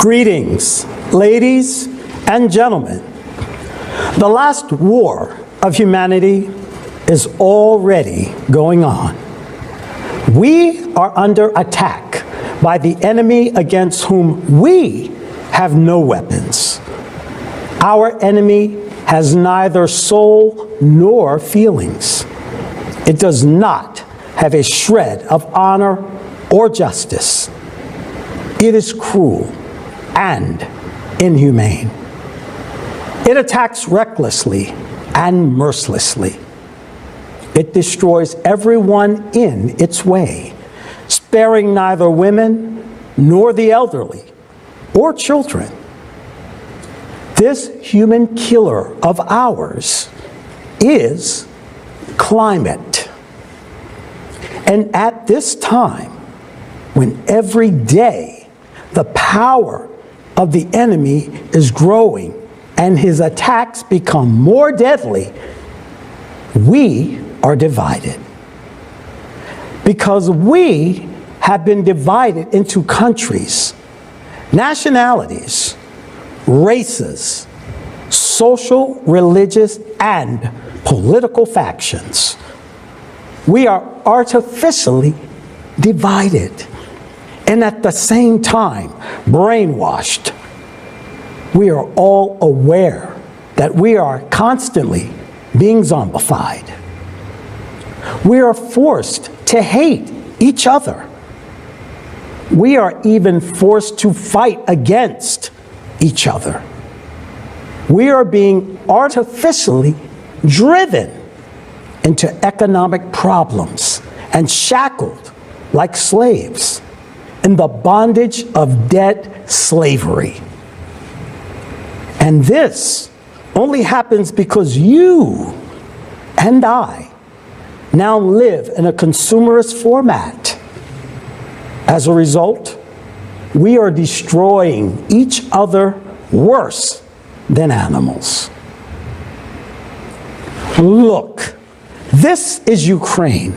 Greetings, ladies and gentlemen. The last war of humanity is already going on. We are under attack by the enemy against whom we have no weapons. Our enemy has neither soul nor feelings. It does not have a shred of honor or justice. It is cruel and inhumane. It attacks recklessly and mercilessly. It destroys everyone in its way, sparing neither women nor the elderly or children. This human killer of ours is climate. And at this time, when every day the power of the enemy is growing and his attacks become more deadly, we are divided. Because we have been divided into countries, nationalities, races, social, religious, and political factions. We are artificially divided and at the same time brainwashed. We are all aware that we are constantly being zombified. We are forced to hate each other. We are even forced to fight against each other. We are being artificially driven into economic problems and shackled like slaves in the bondage of debt slavery. And this only happens because you and I now live in a consumerist format. As a result, we are destroying each other worse than animals. Look, this is Ukraine,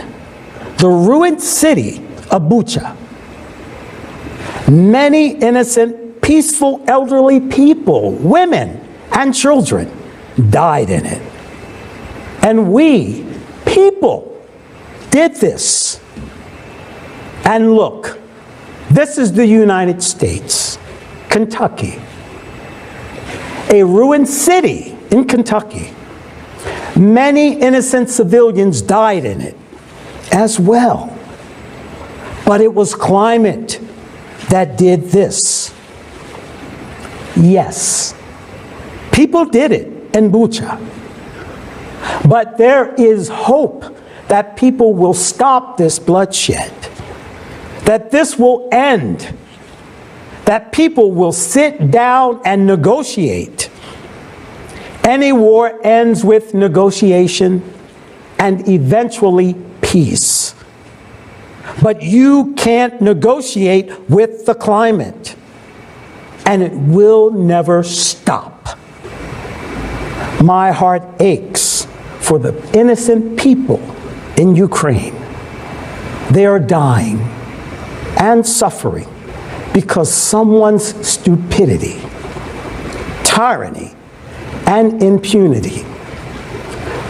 the ruined city of Bucha. Many innocent, peaceful, elderly people, women, and children died in it. And we, people, did this. And look, this is the United States, Kentucky. A ruined city in Kentucky. Many innocent civilians died in it as well. But it was climate that did this. Yes, people did it in Bucha. But there is hope that people will stop this bloodshed, that this will end, that people will sit down and negotiate. Any war ends with negotiation and eventually peace. But you can't negotiate with the climate, and it will never stop. My heart aches for the innocent people in Ukraine. They are dying and suffering because someone's stupidity, tyranny, and impunity.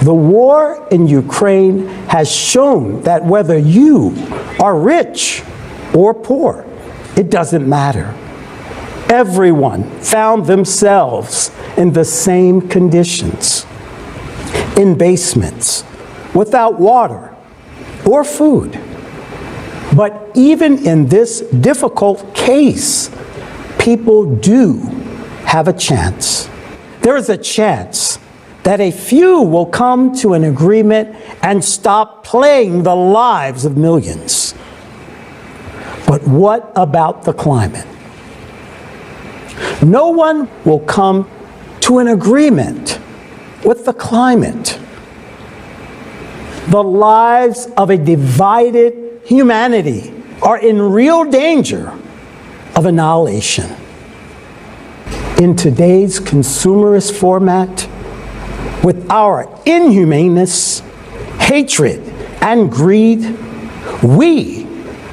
The war in Ukraine has shown that whether you are rich or poor, it doesn't matter. Everyone found themselves in the same conditions, in basements, without water or food. But even in this difficult case, people do have a chance. There is a chance that a few will come to an agreement and stop playing the lives of millions. But what about the climate? No one will come to an agreement with the climate. The lives of a divided humanity are in real danger of annihilation. In today's consumerist format, with our inhumaneness, hatred, and greed, we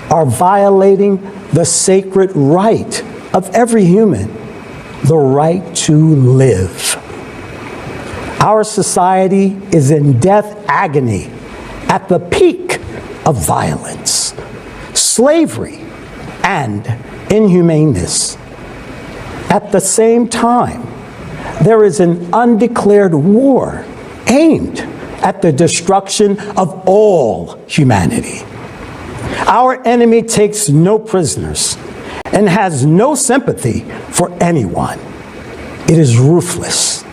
are violating the sacred right of every human the right to live. Our society is in death agony at the peak of violence, slavery, and inhumaneness. At the same time, there is an undeclared war aimed at the destruction of all humanity. Our enemy takes no prisoners and has no sympathy for anyone. It is ruthless.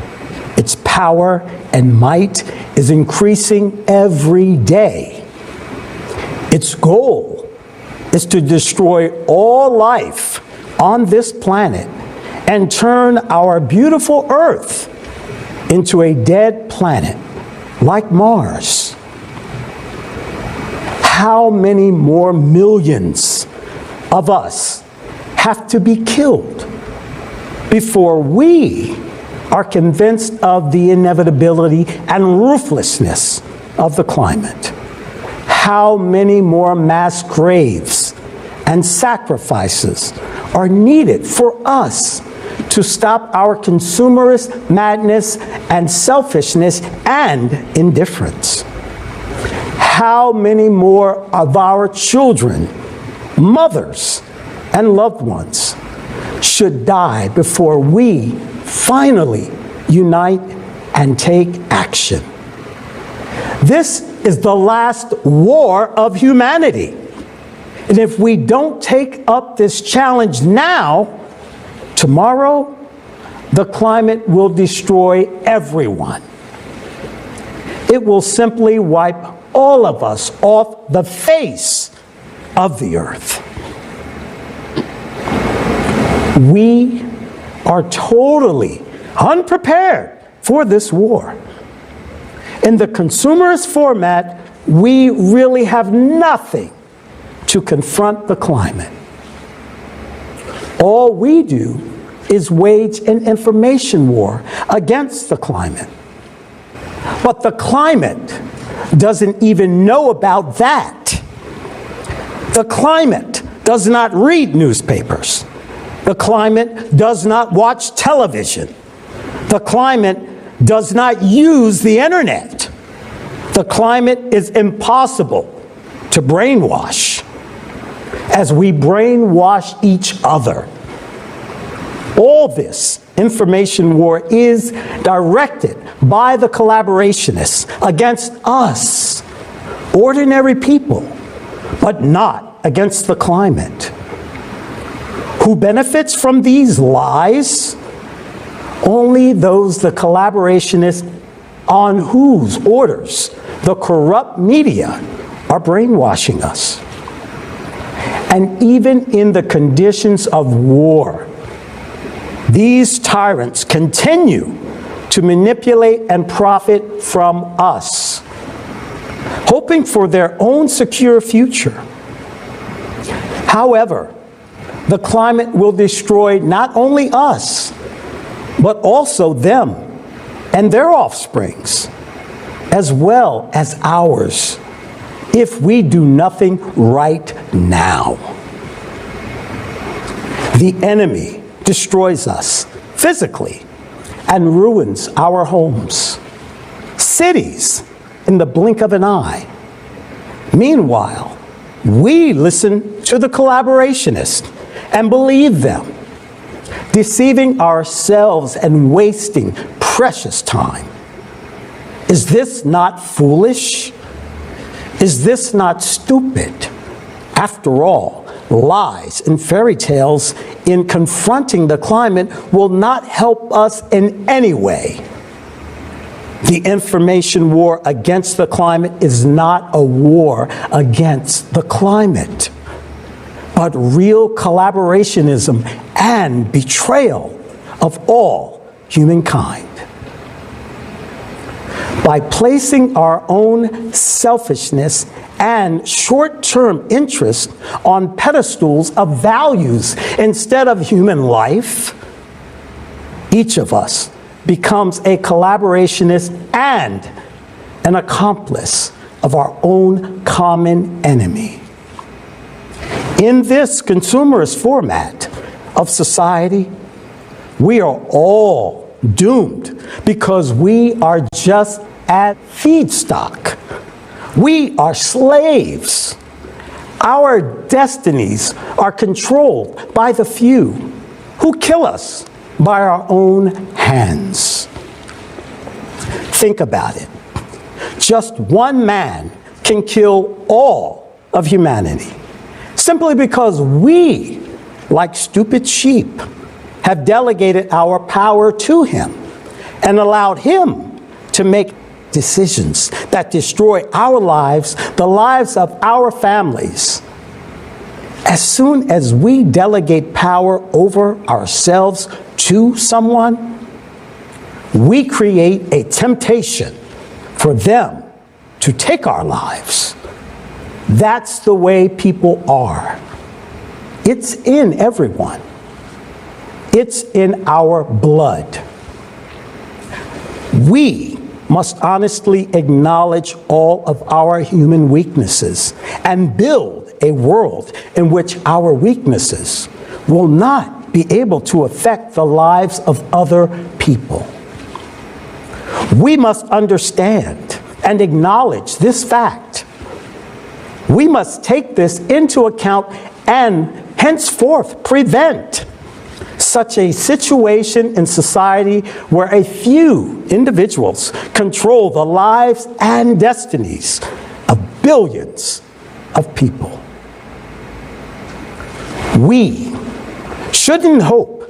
Its power and might is increasing every day. Its goal is to destroy all life on this planet and turn our beautiful Earth into a dead planet like Mars. How many more millions of us have to be killed before we are convinced of the inevitability and ruthlessness of the climate? How many more mass graves and sacrifices are needed for us to stop our consumerist madness and selfishness and indifference? How many more of our children, mothers, and loved ones should die before we finally unite and take action? This is the last war of humanity. And if we don't take up this challenge now, tomorrow, the climate will destroy everyone. It will simply wipe all of us off the face of the earth. We are totally unprepared for this war. In the consumerist format, we really have nothing to confront the climate. All we do is wage an information war against the climate. But the climate doesn't even know about that. The climate does not read newspapers. The climate does not watch television. The climate does not use the internet. The climate is impossible to brainwash, as we brainwash each other. All this information war is directed by the collaborationists against us, ordinary people, but not against the climate. Who benefits from these lies? Only those the collaborationists on whose orders the corrupt media are brainwashing us. And even in the conditions of war, these tyrants continue to manipulate and profit from us, hoping for their own secure future. However, the climate will destroy not only us, but also them and their offsprings, as well as ours, if we do nothing right now. The enemy destroys us physically and ruins our homes, cities in the blink of an eye. Meanwhile, we listen to the collaborationists and believe them, deceiving ourselves and wasting precious time. Is this not foolish? Is this not stupid? After all, lies and fairy tales in confronting the climate will not help us in any way. The information war against the climate is not a war against the climate, but real collaborationism and betrayal of all humankind. By placing our own selfishness and short-term interest on pedestals of values instead of human life, each of us becomes a collaborationist and an accomplice of our own common enemy. In this consumerist format of society, we are all doomed because we are just at feedstock. We are slaves. Our destinies are controlled by the few who kill us by our own hands. Think about it. Just one man can kill all of humanity simply because we, like stupid sheep, have delegated our power to him and allowed him to make decisions that destroy our lives, the lives of our families. As soon as we delegate power over ourselves to someone, we create a temptation for them to take our lives. That's the way people are. It's in everyone. It's in our blood. We must honestly acknowledge all of our human weaknesses and build a world in which our weaknesses will not be able to affect the lives of other people. We must understand and acknowledge this fact. We must take this into account and henceforth prevent such a situation in society where a few individuals control the lives and destinies of billions of people. We shouldn't hope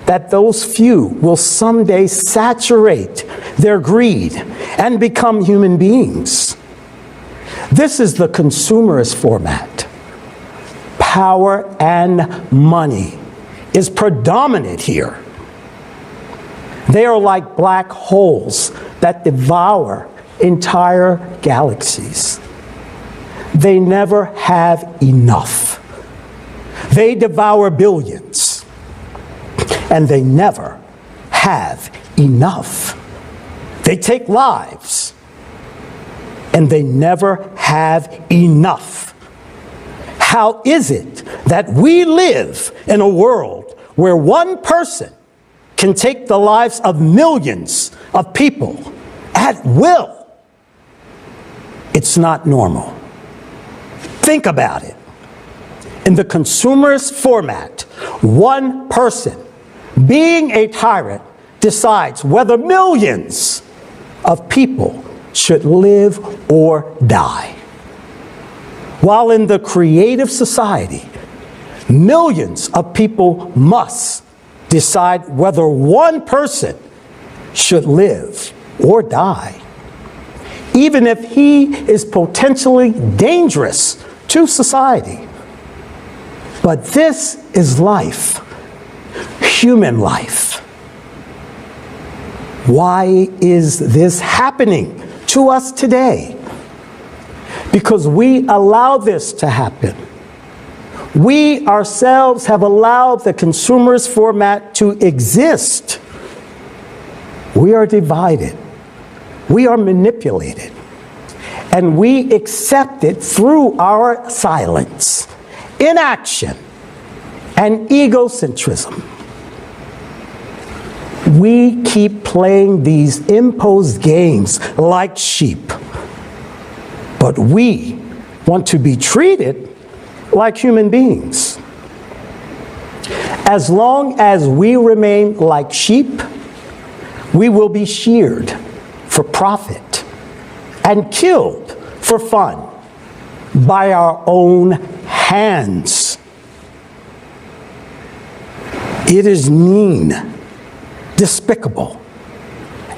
that those few will someday saturate their greed and become human beings. This is the consumerist format. Power and money is predominant here. They are like black holes that devour entire galaxies. They never have enough. They devour billions, and they never have enough. They take lives, and they never have enough. How is it that we live in a world where one person can take the lives of millions of people at will? It's not normal. Think about it. In the consumerist format, one person, being a tyrant, decides whether millions of people should live or die. While in the creative society, millions of people must decide whether one person should live or die, even if he is potentially dangerous to society. But this is life, human life. Why is this happening to us today? Because we allow this to happen. We ourselves have allowed the consumerist format to exist. We are divided. We are manipulated. And we accept it through our silence, inaction, and egocentrism. We keep playing these imposed games like sheep. But we want to be treated like human beings. As long as we remain like sheep, we will be sheared for profit and killed for fun by our own hands. It is mean, despicable,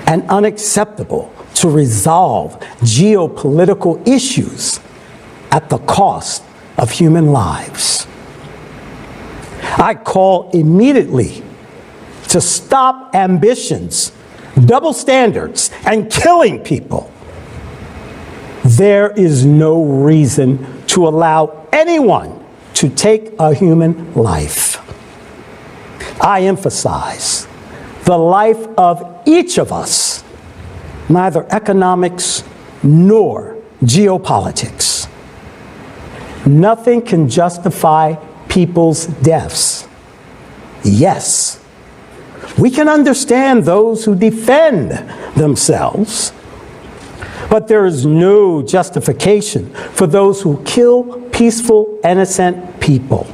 and unacceptable to resolve geopolitical issues at the cost of human lives. I call immediately to stop ambitions, double standards, and killing people. There is no reason to allow anyone to take a human life. I emphasize the life of each of us, neither economics nor geopolitics. Nothing can justify people's deaths. Yes. We can understand those who defend themselves, but there is no justification for those who kill peaceful, innocent people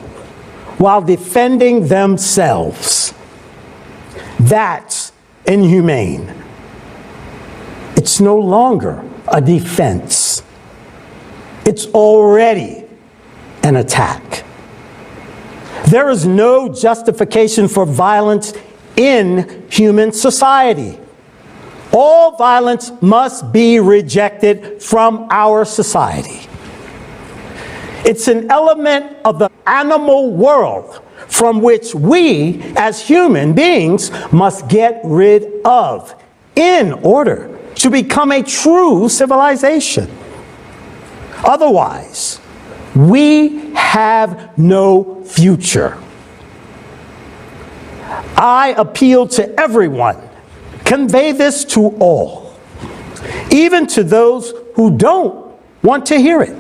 while defending themselves. That's inhumane. It's no longer a defense. It's already an attack. There is no justification for violence in human society. All violence must be rejected from our society. It's an element of the animal world from which we, as human beings, must get rid of in order to become a true civilization. Otherwise, we have no future. I appeal to everyone. Convey this to all, even to those who don't want to hear it.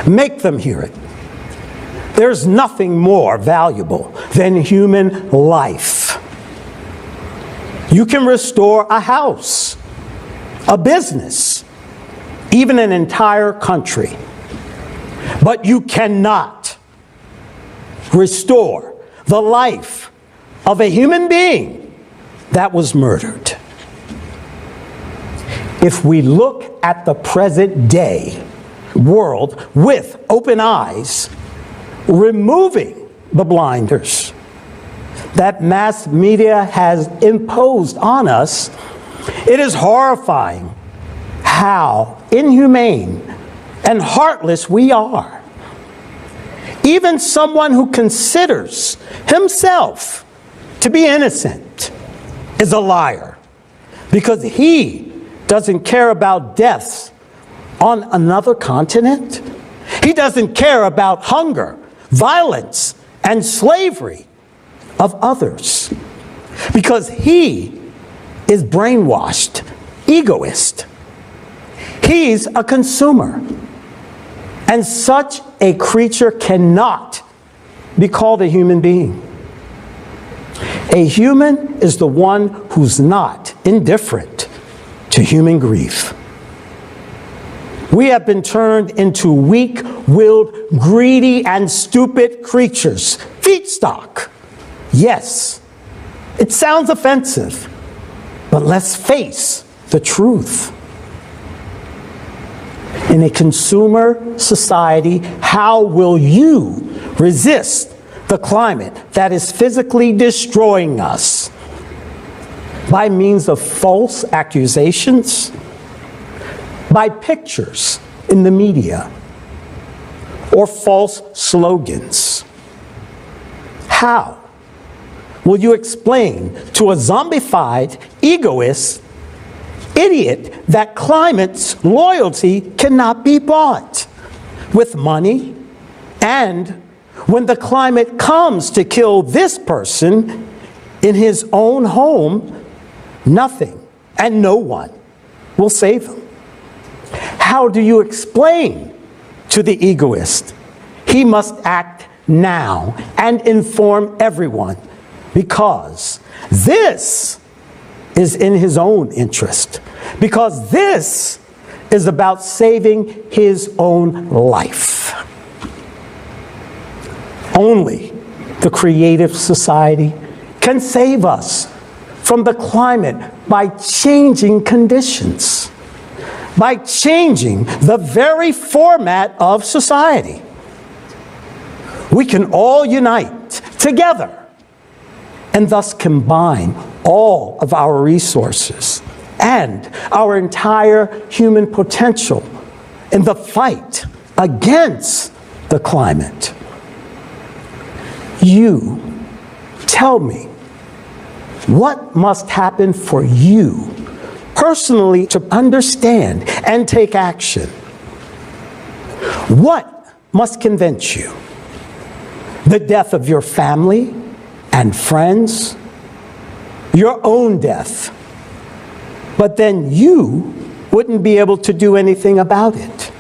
Make them hear it. There's nothing more valuable than human life. You can restore a house, a business, even an entire country. But you cannot restore the life of a human being that was murdered. If we look at the present day world with open eyes, removing the blinders that mass media has imposed on us, it is horrifying how inhumane and heartless we are. Even someone who considers himself to be innocent is a liar, because he doesn't care about deaths on another continent. He doesn't care about hunger, violence, and slavery of others, because he is brainwashed, egoist. He's a consumer. And such a creature cannot be called a human being. A human is the one who's not indifferent to human grief. We have been turned into weak-willed, greedy, and stupid creatures. Feedstock. Yes, it sounds offensive, but let's face the truth. In a consumer society, how will you resist the climate that is physically destroying us? By means of false accusations? By pictures in the media? Or false slogans? How will you explain to a zombified, egoist, idiot that climate's loyalty cannot be bought with money, and when the climate comes to kill this person in his own home, nothing and no one will save him? How do you explain to the egoist he must act now and inform everyone, because this is in his own interest, because this is about saving his own life? Only the creative society can save us from the climate by changing conditions, by changing the very format of society. We can all unite together and thus combine all of our resources and our entire human potential in the fight against the climate. You tell me, what must happen for you personally to understand and take action? What must convince you? The death of your family and friends? Your own death? But then you wouldn't be able to do anything about it?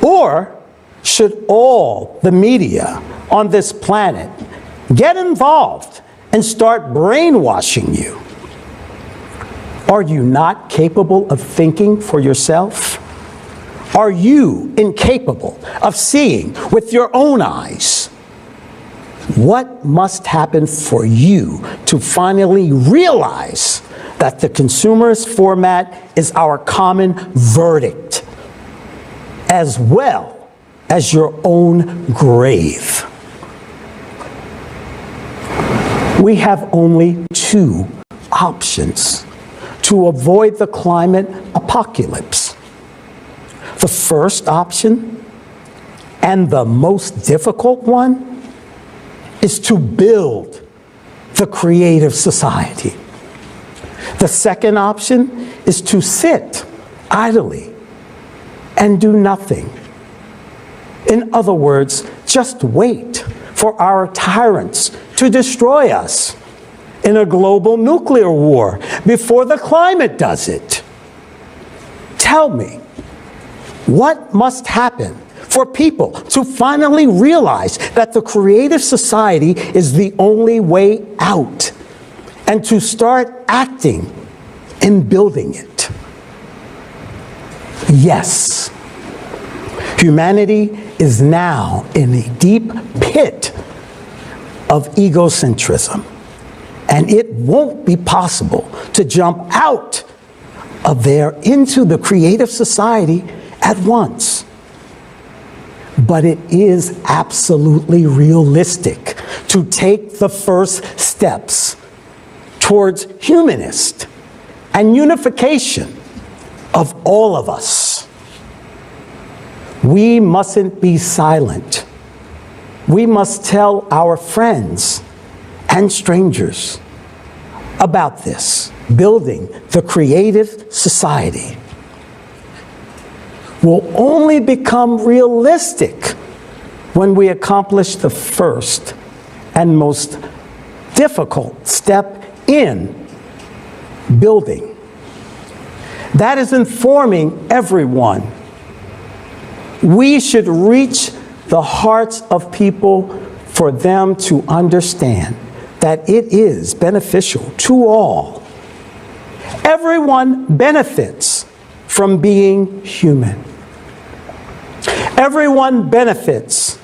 Or should all the media on this planet get involved and start brainwashing you. Are you not capable of thinking for yourself? Are you incapable of seeing with your own eyes? What must happen for you to finally realize that the consumerist format is our common verdict, as well as your own grave? We have only two options to avoid the climate apocalypse. The first option, and the most difficult one, is to build the creative society. The second option is to sit idly and do nothing. In other words, just wait for our tyrants to destroy us in a global nuclear war before the climate does it. Tell me, what must happen for people to finally realize that the creative society is the only way out, and to start acting and building it? Yes, humanity is now in a deep pit of egocentrism, and it won't be possible to jump out of there into the creative society at once. But it is absolutely realistic to take the first steps towards humanist and unification of all of us. We mustn't be silent. We must tell our friends and strangers about this. Building the creative society will only become realistic when we accomplish the first and most difficult step in building. That is informing everyone. We should reach the hearts of people for them to understand that it is beneficial to all. Everyone benefits from being human. Everyone benefits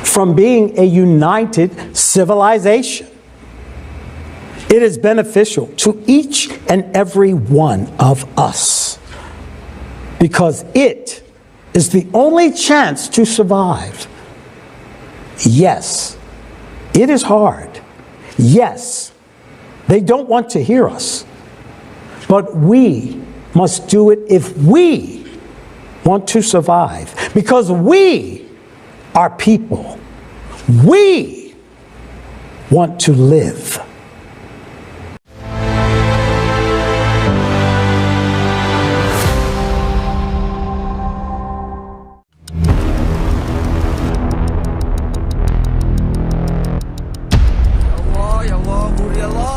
from being a united civilization. It is beneficial to each and every one of us because it is the only chance to survive. Yes, it is hard. Yes, they don't want to hear us. But we must do it if we want to survive, because we are people. We want to live.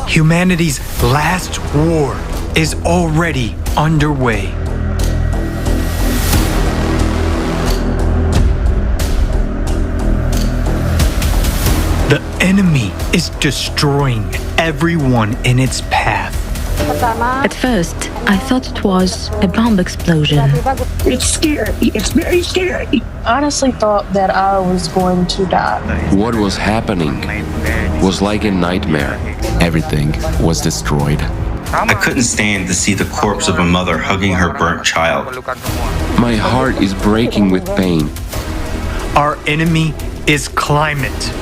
Humanity's last war is already underway. The enemy is destroying everyone in its path. At first, I thought it was a bomb explosion. It's scary. It's very scary. I honestly thought that I was going to die. What was happening was like a nightmare. Everything was destroyed. I couldn't stand to see the corpse of a mother hugging her burnt child. My heart is breaking with pain. Our enemy is climate.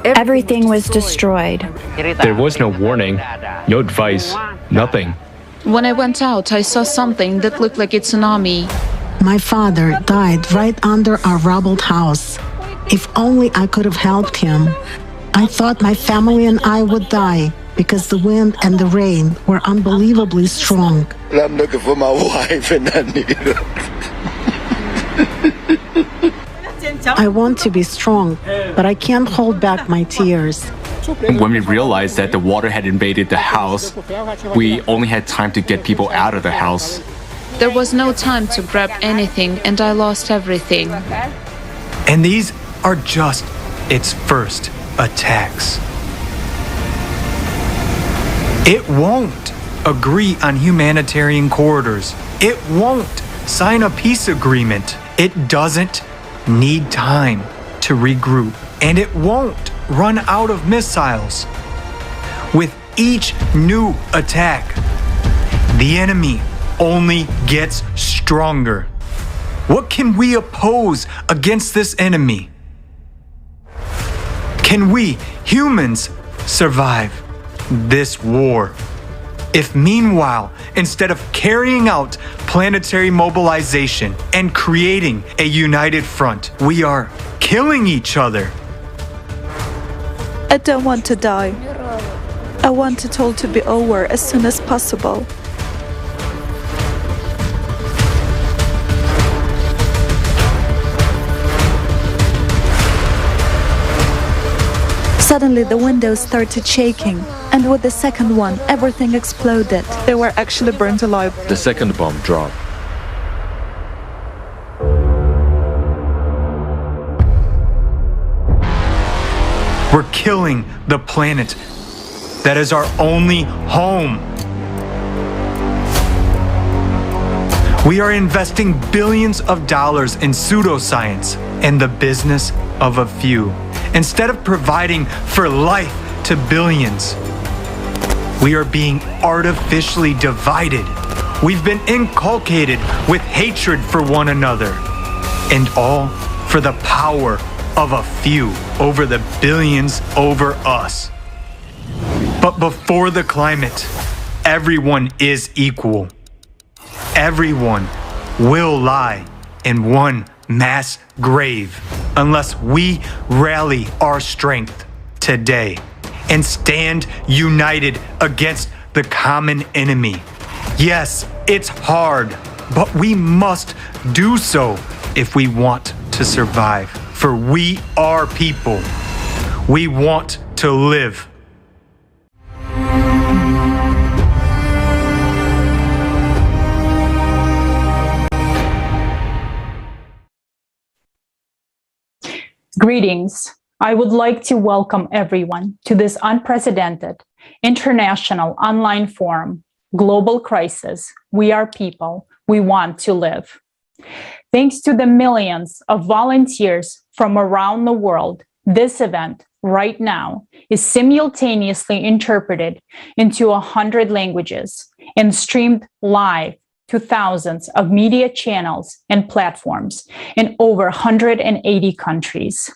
Everything was destroyed. There was no warning, no advice, nothing. When I went out, I saw something that looked like a tsunami. My father died right under our rubbled house. If only I could have helped him. I thought my family and I would die because the wind and the rain were unbelievably strong. I'm looking for my wife and I need her. I want to be strong, but I can't hold back my tears. When we realized that the water had invaded the house, we only had time to get people out of the house. There was no time to grab anything, and I lost everything. And these are just its first attacks. It won't agree on humanitarian corridors. It won't sign a peace agreement. It doesn't need time to regroup. And it won't run out of missiles. With each new attack, the enemy only gets stronger. What can we oppose against this enemy? Can we, humans, survive this war? If meanwhile, instead of carrying out planetary mobilization and creating a united front, we are killing each other. I don't want to die. I want it all to be over as soon as possible. Suddenly the windows started shaking, and with the second one, everything exploded. They were actually burnt alive. The second bomb dropped. We're killing the planet that is our only home. We are investing billions of dollars in pseudoscience and the business of a few. Instead of providing for life to billions, we are being artificially divided. We've been inculcated with hatred for one another, and all for the power of a few over the billions over us. But before the climate, everyone is equal. Everyone will lie in one mass grave unless we rally our strength today and stand united against the common enemy. Yes, it's hard, but we must do so if we want to survive. For we are people. We want to live. Greetings. I would like to welcome everyone to this unprecedented international online forum, Global Crisis. We are people. We want to live. Thanks to the millions of volunteers from around the world, this event right now is simultaneously interpreted into 100 languages and streamed live to thousands of media channels and platforms in over 180 countries.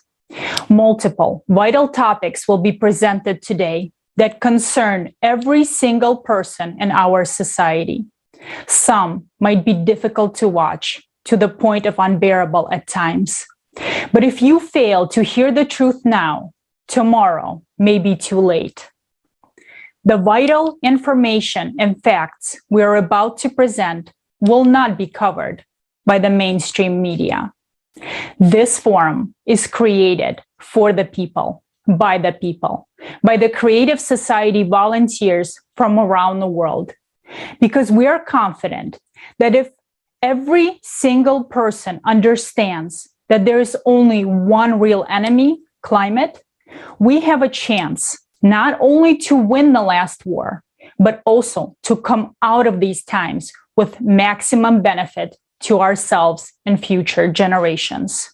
Multiple vital topics will be presented today that concern every single person in our society. Some might be difficult to watch, to the point of unbearable at times. But if you fail to hear the truth now, tomorrow may be too late. The vital information and facts we are about to present will not be covered by the mainstream media. This forum is created for the people, by the Creative Society volunteers from around the world, because we are confident that if every single person understands that there is only one real enemy, climate, we have a chance not only to win the last war, but also to come out of these times with maximum benefit to ourselves and future generations.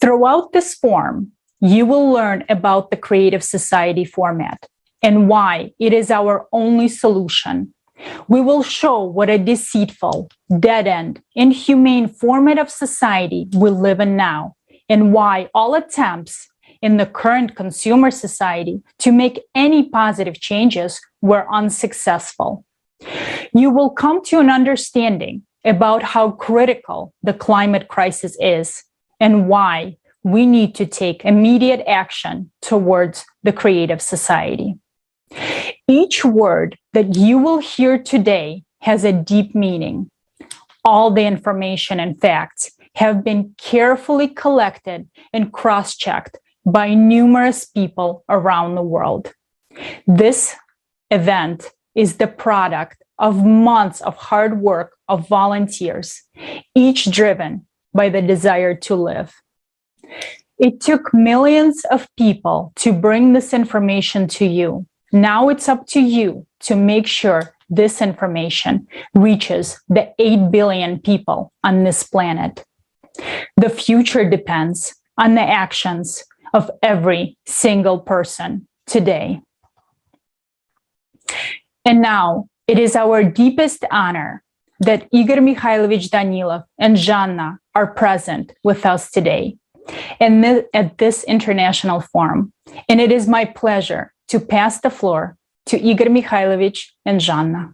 Throughout this forum, you will learn about the Creative Society format and why it is our only solution. We will show what a deceitful, dead-end, inhumane format of society we live in now, and why all attempts in the current consumer society to make any positive changes were unsuccessful. You will come to an understanding about how critical the climate crisis is and why we need to take immediate action towards the creative society. Each word that you will hear today has a deep meaning. All the information and facts have been carefully collected and cross-checked by numerous people around the world. This event is the product of months of hard work of volunteers, each driven by the desire to live. It took millions of people to bring this information to you. Now it's up to you to make sure this information reaches the 8 billion people on this planet. The future depends on the actions of every single person today. And now, it is our deepest honor that Igor Mikhailovich Danilov and Zhanna are present with us today at this international forum. And it is my pleasure to pass the floor to Igor Mikhailovich and Zhanna.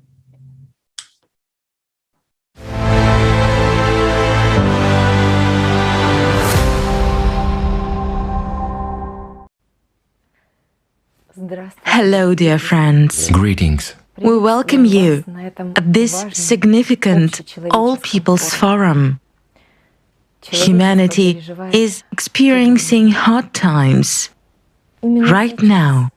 Hello, dear friends. Greetings. We welcome you at this significant All People's Forum. Humanity is experiencing hard times. Right now,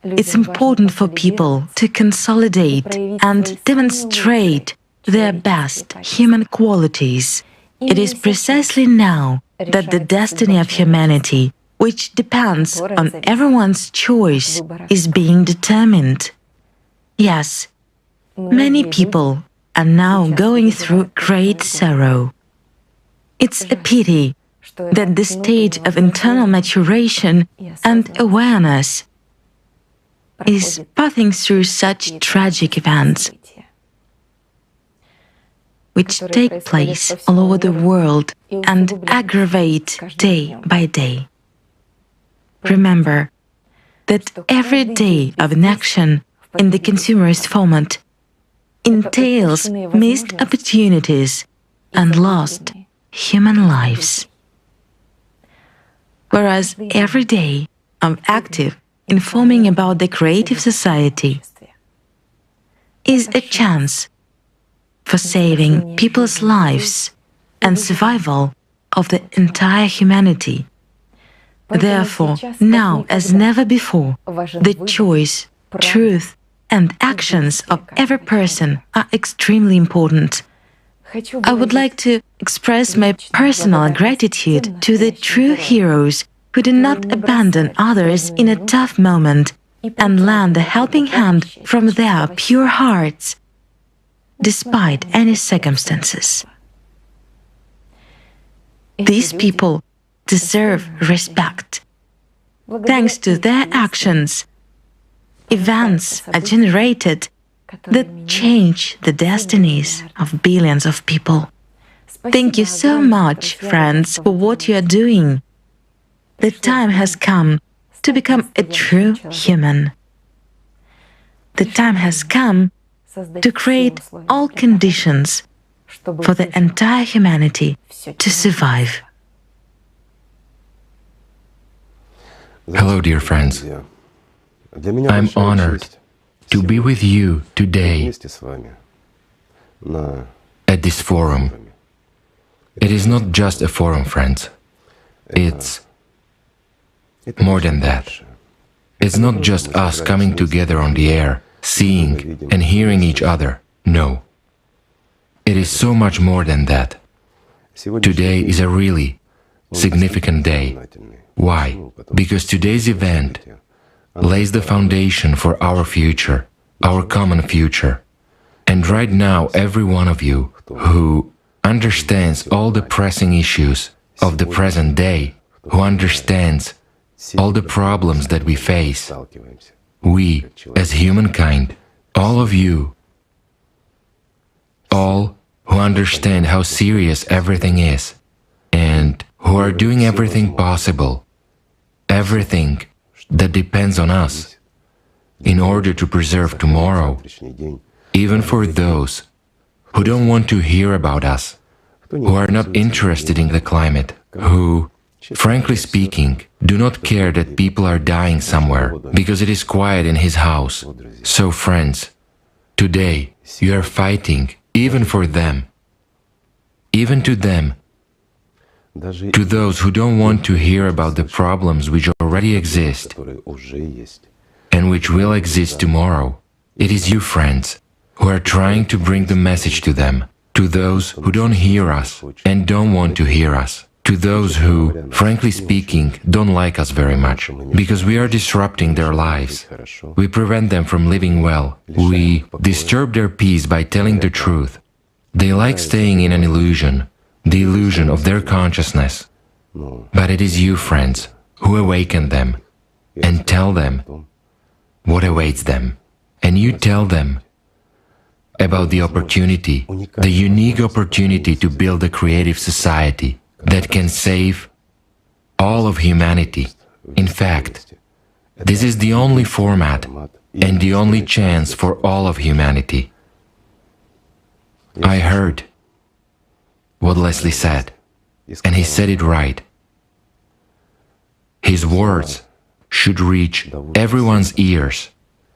it's important for people to consolidate and demonstrate their best human qualities. It is precisely now that the destiny of humanity, which depends on everyone's choice, is being determined. Yes, many people are now going through great sorrow. It's a pity that the state of internal maturation and awareness is passing through such tragic events, which take place all over the world and aggravate day by day. Remember that every day of inaction in the consumerist format entails missed opportunities and lost human lives. Whereas every day of active informing about the creative society is a chance for saving people's lives and survival of the entire humanity. Therefore, now as never before, the choice, truth, and actions of every person are extremely important. I would like to express my personal gratitude to the true heroes who did not abandon others in a tough moment and lend a helping hand from their pure hearts, despite any circumstances. These people deserve respect. Thanks to their actions, events are generated that change the destinies of billions of people. Thank you so much, friends, for what you are doing. The time has come to become a true human. The time has come to create all conditions for the entire humanity to survive. Hello, dear friends. I'm honored to be with you today at this forum. It is not just a forum, friends. It's more than that. It's not just us coming together on the air, seeing and hearing each other. No. It is so much more than that. Today is a really significant day. Why? Because today's event lays the foundation for our future, our common future. And right now, every one of you who understands all the pressing issues of the present day, who understands all the problems that we face, we, as humankind, all of you, all who understand how serious everything is, and who are doing everything possible, everything that depends on us, in order to preserve tomorrow, even for those who don't want to hear about us, who are not interested in the climate, who frankly speaking, do not care that people are dying somewhere because it is quiet in his house. So, friends, today you are fighting even for them, even to them, to those who don't want to hear about the problems which already exist and which will exist tomorrow. It is you, friends, who are trying to bring the message to them, to those who don't hear us and don't want to hear us, to those who, frankly speaking, don't like us very much, because we are disrupting their lives. We prevent them from living well. We disturb their peace by telling the truth. They like staying in an illusion, the illusion of their consciousness. But it is you, friends, who awaken them and tell them what awaits them. And you tell them about the opportunity, the unique opportunity to build a creative society that can save all of humanity. In fact, this is the only format and the only chance for all of humanity. I heard what Leslie said, and he said it right. His words should reach everyone's ears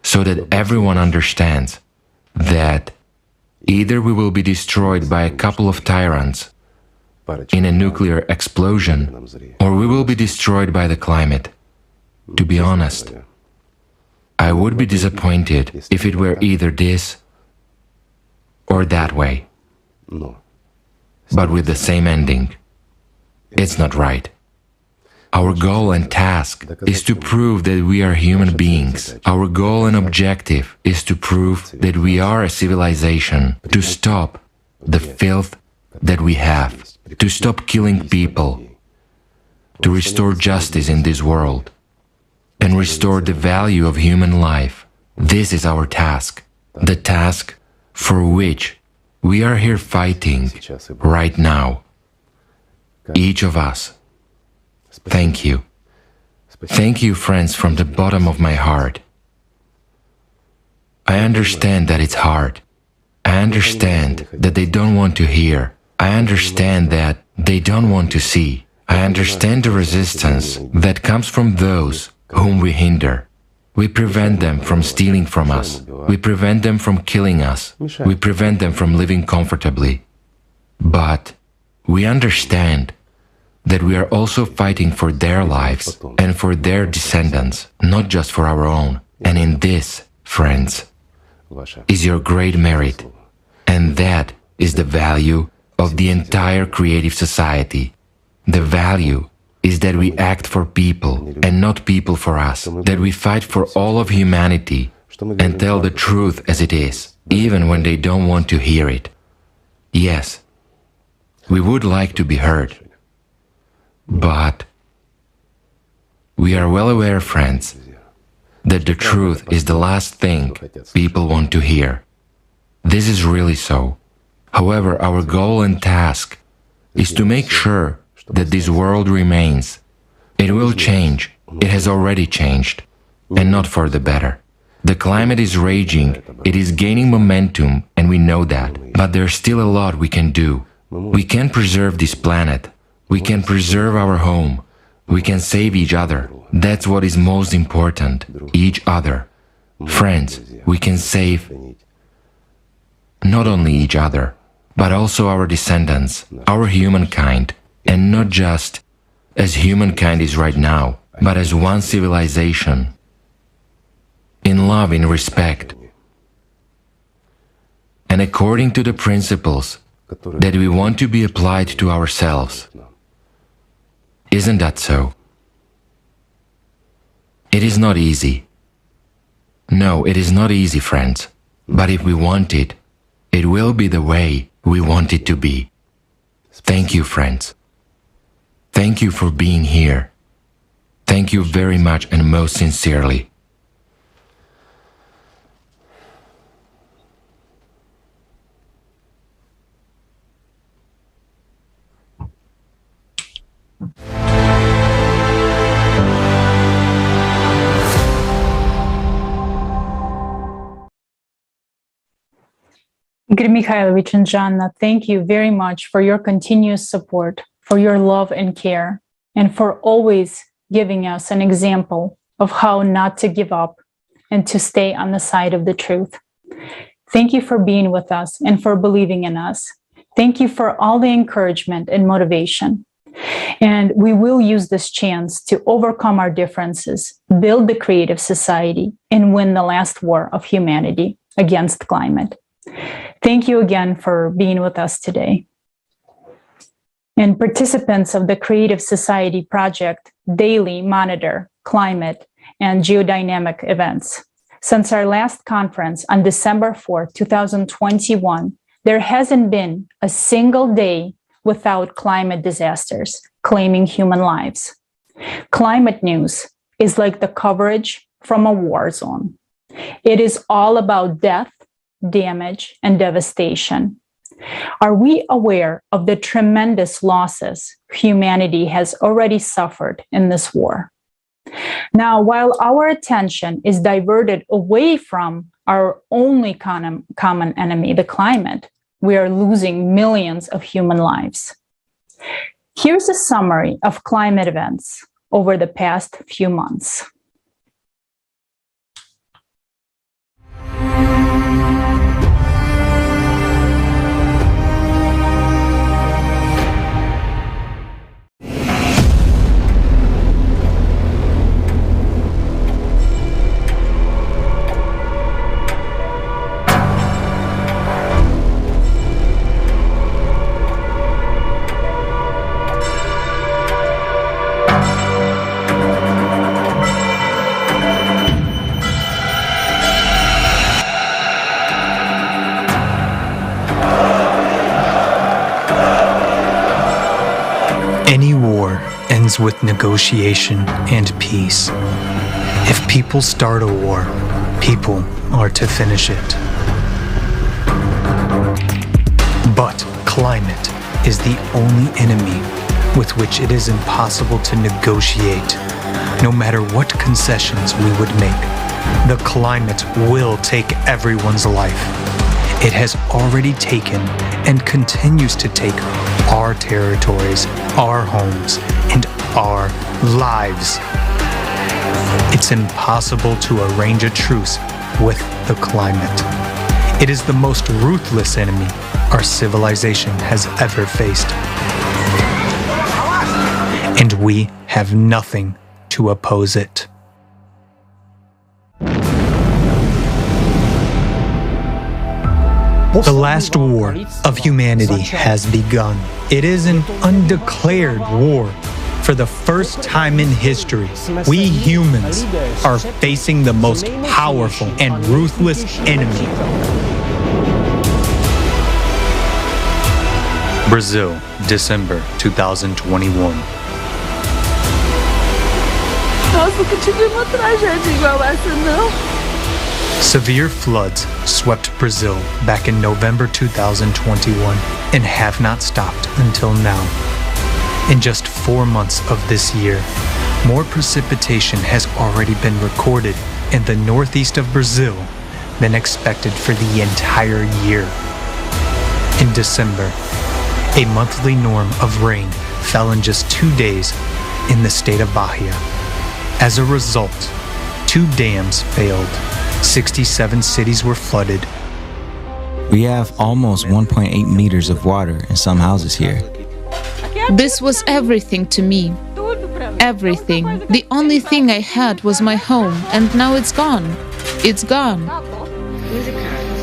so that everyone understands that either we will be destroyed by a couple of tyrants in a nuclear explosion, or we will be destroyed by the climate. To be honest, I would be disappointed if it were either this or that way, but with the same ending. It's not right. Our goal and task is to prove that we are human beings. Our goal and objective is to prove that we are a civilization, to stop the filth that we have, to stop killing people, to restore justice in this world, and restore the value of human life. This is our task, the task for which we are here fighting right now. Each of us. Thank you. Thank you, friends, from the bottom of my heart. I understand that it's hard. I understand that they don't want to hear. I understand that they don't want to see. I understand the resistance that comes from those whom we hinder. We prevent them from stealing from us. We prevent them from killing us. We prevent them from living comfortably. But we understand that we are also fighting for their lives and for their descendants, not just for our own. And in this, friends, is your great merit. And that is the value of the entire creative society. The value is that we act for people and not people for us, that we fight for all of humanity and tell the truth as it is, even when they don't want to hear it. Yes, we would like to be heard. But we are well aware, friends, that the truth is the last thing people want to hear. This is really so. However, our goal and task is to make sure that this world remains. It will change. It has already changed, and not for the better. The climate is raging, it is gaining momentum, and we know that. But there's still a lot we can do. We can preserve this planet. We can preserve our home. We can save each other. That's what is most important, each other. Friends, we can save not only each other, but also our descendants, our humankind, and not just as humankind is right now, but as one civilization, in love, in respect, and according to the principles that we want to be applied to ourselves. Isn't that so? It is not easy. No, it is not easy, friends. But if we want it, it will be the way we want it to be. Thank you, friends. Thank you for being here. Thank you very much and most sincerely. Igor Mikhailovich and Zhanna, thank you very much for your continuous support, for your love and care. and for always giving us an example of how not to give up and to stay on the side of the truth. Thank you for being with us and for believing in us. Thank you for all the encouragement and motivation. And we will use this chance to overcome our differences, build the creative society, and win the last war of humanity against climate. Thank you again for being with us today. And participants of the Creative Society Project daily monitor climate and geodynamic events. Since our last conference on December 4, 2021, there hasn't been a single day without climate disasters claiming human lives. Climate news is like the coverage from a war zone. It is all about death, damage, and devastation. Are we aware of the tremendous losses humanity has already suffered in this war? Now, while our attention is diverted away from our only common enemy, the climate, we are losing millions of human lives. Here's a summary of climate events over the past few months. Any war ends with negotiation and peace. If people start a war, people are to finish it. But climate is the only enemy with which it is impossible to negotiate. No matter what concessions we would make, the climate will take everyone's life. It has already taken and continues to take our territories, our homes, and our lives. It's impossible to arrange a truce with the climate. It is the most ruthless enemy our civilization has ever faced. And we have nothing to oppose it. The last war of humanity has begun. It is an undeclared war. For the first time in history, we humans are facing the most powerful and ruthless enemy. Brazil, December 2021. Nossa, nunca tive uma tragédia igual essa, não. Severe floods swept Brazil back in November 2021 and have not stopped until now. In just 4 months of this year, more precipitation has already been recorded in the northeast of Brazil than expected for the entire year. In December, a monthly norm of rain fell in just 2 days in the state of Bahia. As a result, 2 dams failed. 67 cities were flooded. We have almost 1.8 meters of water in some houses here. This was everything to me. Everything. The only thing I had was my home, and now it's gone. It's gone.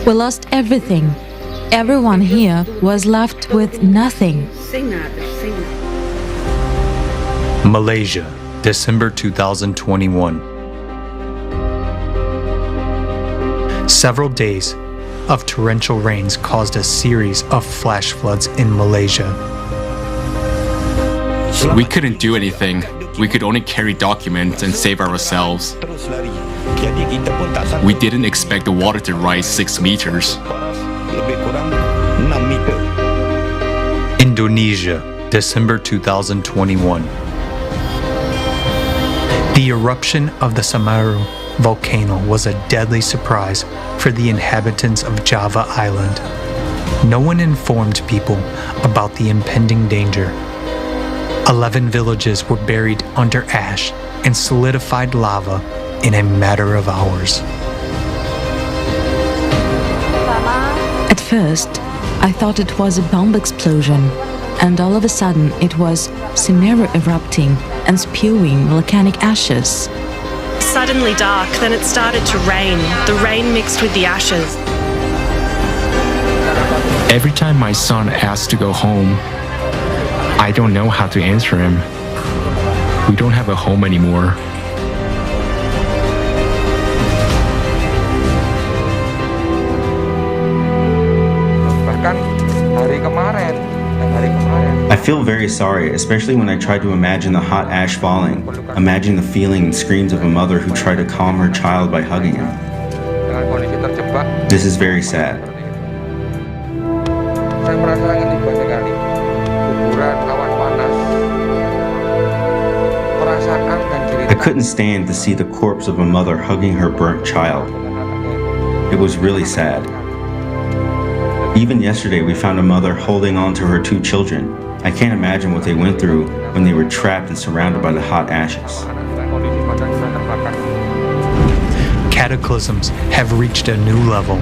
We lost everything. Everyone here was left with nothing. Malaysia, December 2021. Several days of torrential rains caused a series of flash floods in Malaysia. We couldn't do anything. We could only carry documents and save ourselves. We didn't expect the water to rise 6 meters. Indonesia, December 2021. The eruption of the Semeru volcano was a deadly surprise for the inhabitants of Java Island. No one informed people about the impending danger. 11 villages were buried under ash and solidified lava in a matter of hours. At first, I thought it was a bomb explosion, and all of a sudden it was Simera erupting and spewing volcanic ashes. Suddenly dark, then it started to rain. The rain mixed with the ashes. Every time my son asks to go home, I don't know how to answer him. We don't have a home anymore. I feel very sorry, especially when I try to imagine the hot ash falling, imagine the feeling and screams of a mother who tried to calm her child by hugging him. This is very sad. I couldn't stand to see the corpse of a mother hugging her burnt child. It was really sad. Even yesterday, we found a mother holding on to her 2 children. I can't imagine what they went through when they were trapped and surrounded by the hot ashes. Cataclysms have reached a new level.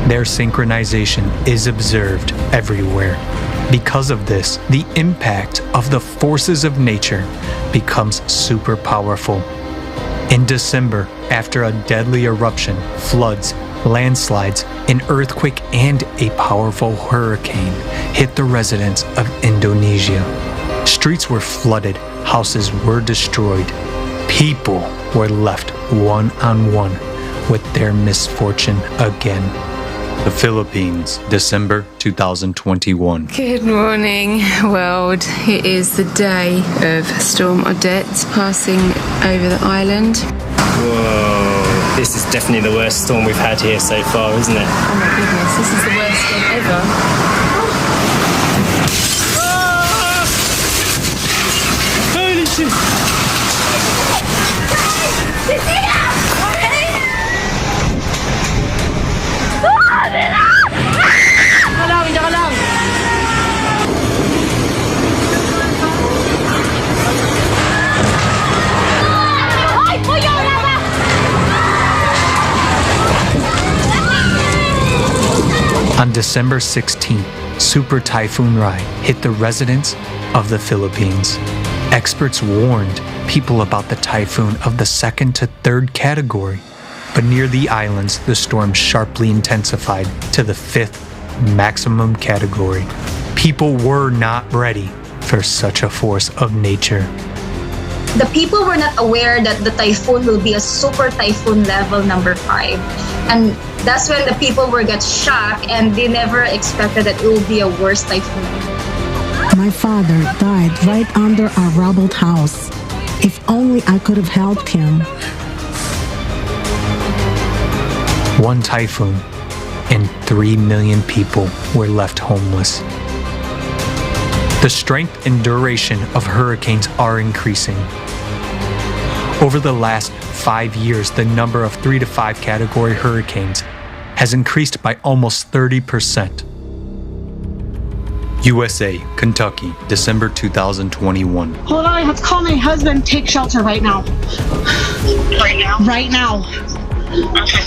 Their synchronization is observed everywhere. Because of this, the impact of the forces of nature becomes super powerful. In December, after a deadly eruption, floods, landslides, an earthquake, and a powerful hurricane hit the residents of Indonesia. Streets were flooded, houses were destroyed. People were left one-on-one with their misfortune again. The Philippines, December 2021. Good morning, world. It is the day of Storm Odette passing over the island. Whoa, this is definitely the worst storm we've had here so far, isn't it? Oh my goodness, this is the worst storm ever. Holy shit! On December 16th, Super Typhoon Rai hit the residents of the Philippines. Experts warned people about the typhoon of the 2nd to 3rd category, but near the islands, the storm sharply intensified to the 5th maximum category. People were not ready for such a force of nature. The people were not aware that the typhoon will be a super typhoon level number 5. And that's when the people were got shocked and they never expected that it will be a worse typhoon. My father died right under our rubbled house. If only I could have helped him. One typhoon and 3 million people were left homeless. The strength and duration of hurricanes are increasing. Over the last 5 years, the number of 3 to 5 category hurricanes has increased by almost 30%. USA, Kentucky, December 2021. Hold on, I have to call my husband. Take shelter right now. Right now? Right now. Okay.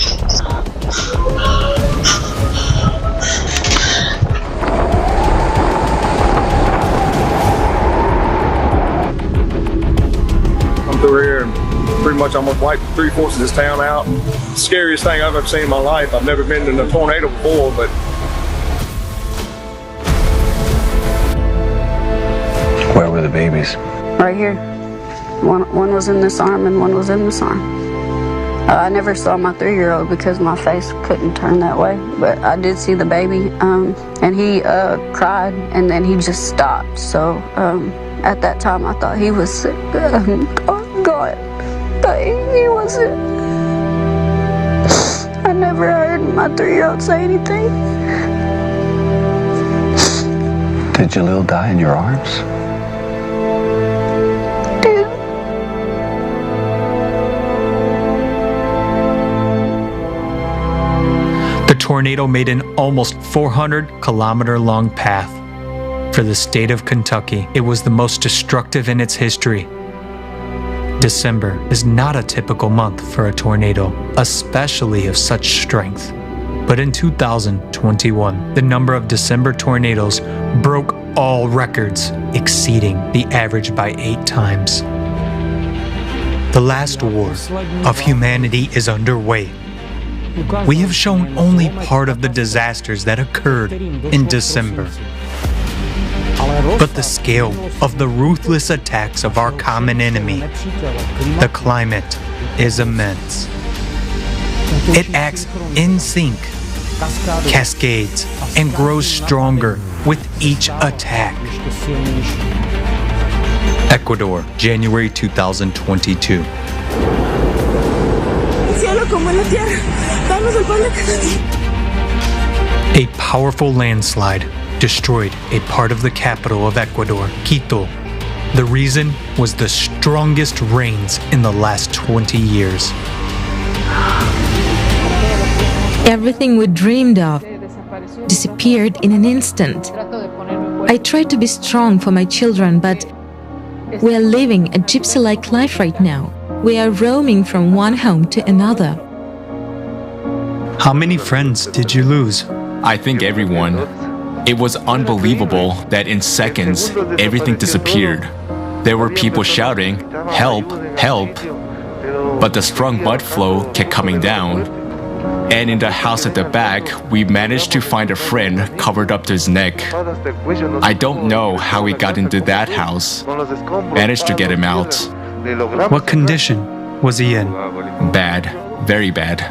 I'm through here and pretty much almost wiped 3/4 of this town out. Scariest thing I've ever seen in my life. I've never been in a tornado before, but where were the babies? Right here. One was in this arm and one was in this arm. I never saw my 3-year-old because my face couldn't turn that way, but I did see the baby, and he cried and then he just stopped. So at that time I thought he was sick. Oh God, but he wasn't. I never heard my 3-year-old say anything. Did Jalil die in your arms? The tornado made an almost 400-kilometer-long path For the state of Kentucky, it was the most destructive in its history. December is not a typical month for a tornado, especially of such strength. But in 2021, the number of December tornadoes broke all records, exceeding the average by 8 times. The last war of humanity is underway. We have shown only part of the disasters that occurred in December. But the scale of the ruthless attacks of our common enemy, the climate, is immense. It acts in sync, cascades, and grows stronger with each attack. Ecuador, January 2022. A powerful landslide destroyed a part of the capital of Ecuador, Quito. The reason was the strongest rains in the last 20 years. Everything we dreamed of disappeared in an instant. I tried to be strong for my children, but we are living a gypsy-like life right now. We are roaming from one home to another. How many friends did you lose? I think everyone. It was unbelievable that in seconds, everything disappeared. There were people shouting, "Help, help!" But the strong mud flow kept coming down. And in the house at the back, we managed to find a friend covered up to his neck. I don't know how he got into that house. Managed to get him out. What condition was he in? Bad, very bad.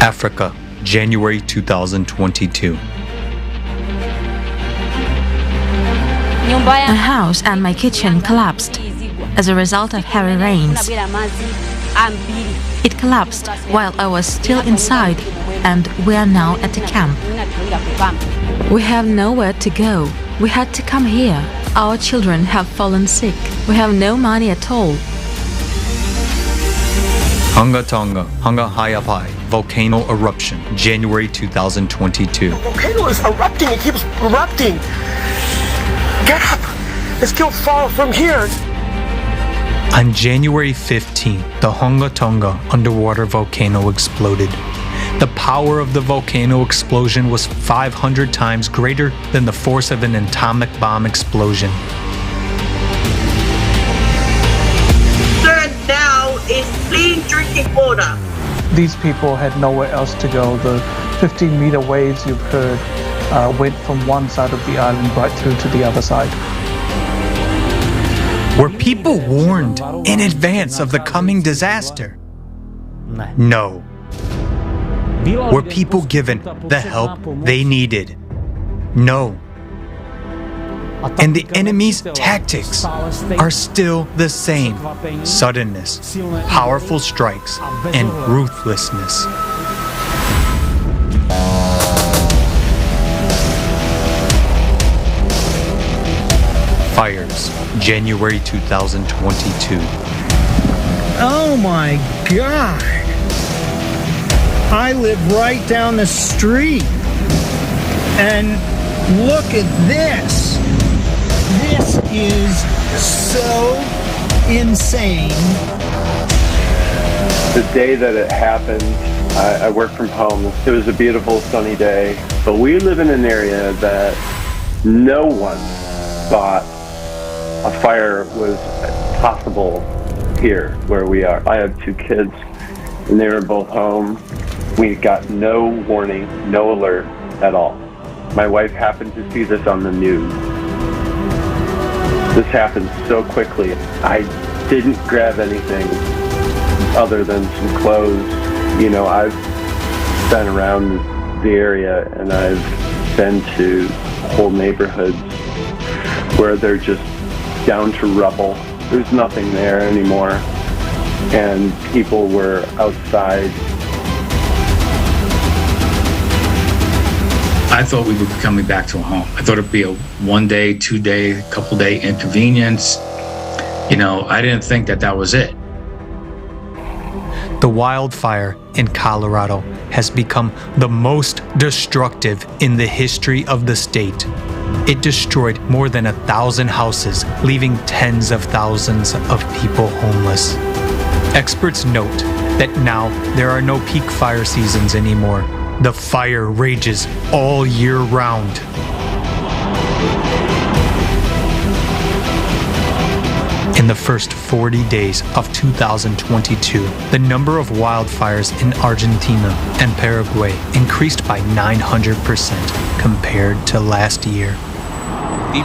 Africa, January 2022. A house and my kitchen collapsed as a result of heavy rains. It collapsed while I was still inside, and we are now at the camp. We have nowhere to go. We had to come here. Our children have fallen sick. We have no money at all. Hunga Tonga, Hunga Hayapai, volcano eruption, January 2022. The volcano is erupting. It keeps erupting. Get up! It's still far from here. On January 15th, the Hunga Tonga underwater volcano exploded. The power of the volcano explosion was 500 times greater than the force of an atomic bomb explosion. Third now is clean drinking water. These people had nowhere else to go. The 15-meter waves you've heard went from one side of the island right through to the other side. Were people warned in advance of the coming disaster? No. Were people given the help they needed? No. And the enemy's tactics are still the same: suddenness, powerful strikes, and ruthlessness. Fires, January 2022. Oh my God! I live right down the street. And look at this. This is so insane. The day that it happened, I worked from home. It was a beautiful sunny day, but we live in an area that no one thought a fire was possible here where we are. I have 2 kids and they were both home. We got no warning, no alert at all. My wife happened to see this on the news. This happened so quickly. I didn't grab anything other than some clothes. You know, I've been around the area and I've been to whole neighborhoods where they're just down to rubble. There's nothing there anymore. And people were outside. I thought we would be coming back to a home. I thought it'd be a 1 day, 2 day, couple day inconvenience. You know, I didn't think that that was it. The wildfire in Colorado has become the most destructive in the history of the state. It destroyed more than 1,000 houses, leaving tens of thousands of people homeless. Experts note that now there are no peak fire seasons anymore. The fire rages all year round. In the first 40 days of 2022, the number of wildfires in Argentina and Paraguay increased by 900% compared to last year.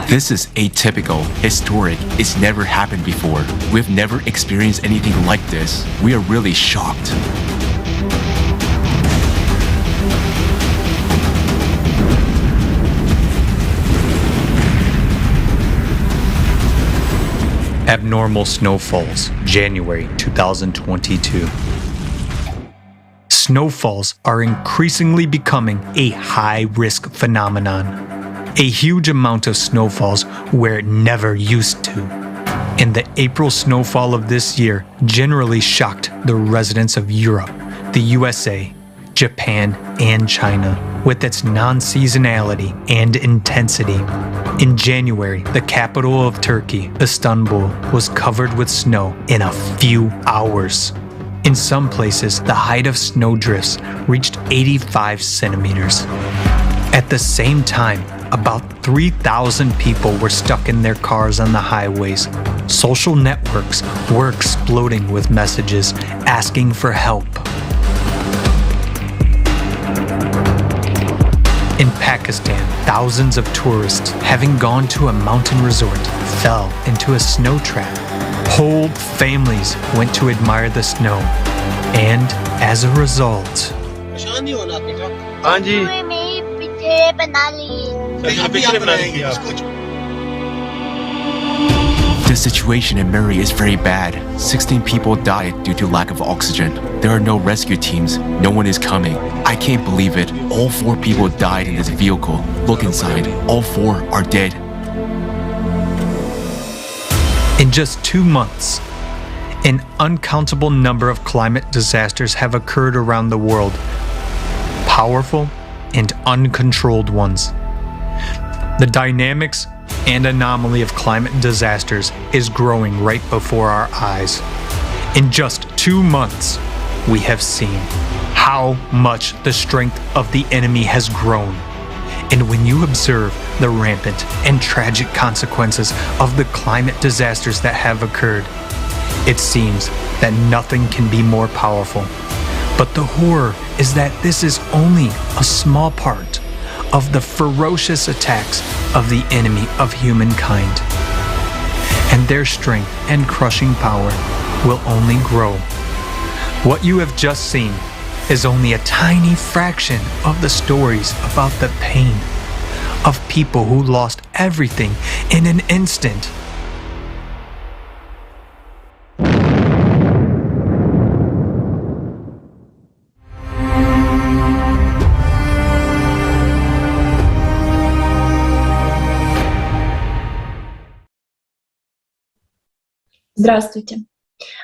This is atypical, historic, it's never happened before. We've never experienced anything like this. We are really shocked. Abnormal snowfalls, January 2022. Snowfalls are increasingly becoming a high-risk phenomenon. A huge amount of snowfalls where it never used to. And the April snowfall of this year generally shocked the residents of Europe, the USA, Japan, and China with its non-seasonality and intensity. In January, the capital of Turkey, Istanbul, was covered with snow in a few hours. In some places, the height of snowdrifts reached 85 centimeters. At the same time, about 3,000 people were stuck in their cars on the highways. Social networks were exploding with messages asking for help. In Pakistan, thousands of tourists, having gone to a mountain resort, fell into a snow trap. Whole families went to admire the snow, and as a result, The situation in Murray is very bad. 16 people died due to lack of oxygen. There are no rescue teams. No one is coming. I can't believe it. All 4 people died in this vehicle. Look inside. All 4 are dead. in just 2 months, an uncountable number of climate disasters have occurred around the world, powerful and uncontrolled ones. The dynamics and anomaly of climate disasters is growing right before our eyes. In just 2 months, we have seen how much the strength of the enemy has grown. And when you observe the rampant and tragic consequences of the climate disasters that have occurred, it seems that nothing can be more powerful. But the horror is that this is only a small part of the ferocious attacks of the enemy of humankind. And their strength and crushing power will only grow. What you have just seen is only a tiny fraction of the stories about the pain of people who lost everything in an instant. Здравствуйте.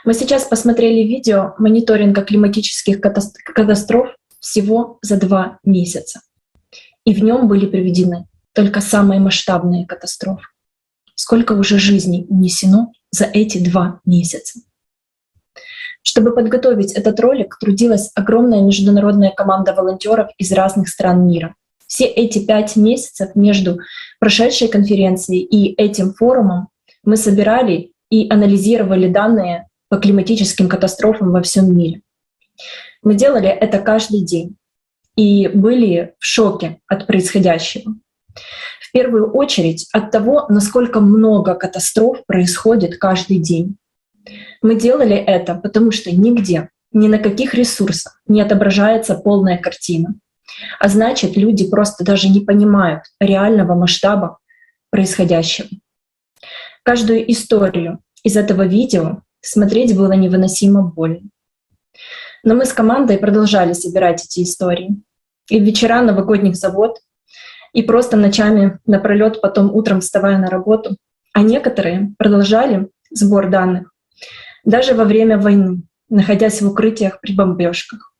Мы сейчас посмотрели видео мониторинга климатических катастроф всего за 2 месяца. И в нем были приведены только самые масштабные катастрофы. Сколько уже жизней унесено за эти 2 месяца. Чтобы подготовить этот ролик, трудилась огромная международная команда волонтеров из разных стран мира. Все эти 5 месяцев между прошедшей конференцией и этим форумом мы собирали и анализировали данные по климатическим катастрофам во всем мире. Мы делали это каждый день и были в шоке от происходящего. В первую очередь от того, насколько много катастроф происходит каждый день. Мы делали это, потому что нигде, ни на каких ресурсах не отображается полная картина. А значит, люди просто даже не понимают реального масштаба происходящего. Каждую историю из этого видео смотреть было невыносимо больно. Но мы с командой продолжали собирать эти истории. И в вечера новогодних завод, и просто ночами напролёт, потом утром вставая на работу. А некоторые продолжали сбор данных даже во время войны, находясь в укрытиях при бомбежках.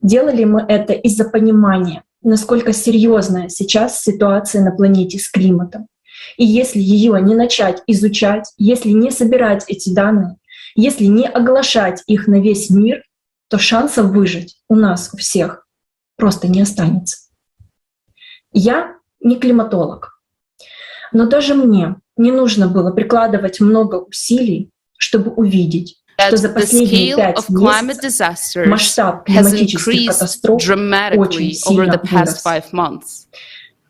Делали мы это из-за понимания, насколько серьезная сейчас ситуация на планете с климатом. И если ее не начать изучать, если не собирать эти данные, если не оглашать их на весь мир, то шансов выжить у нас, у всех, просто не останется. Я не климатолог, но даже мне не нужно было прикладывать много усилий, чтобы увидеть, что за последние 5 месяцев масштаб климатических катастроф очень сильно вырос.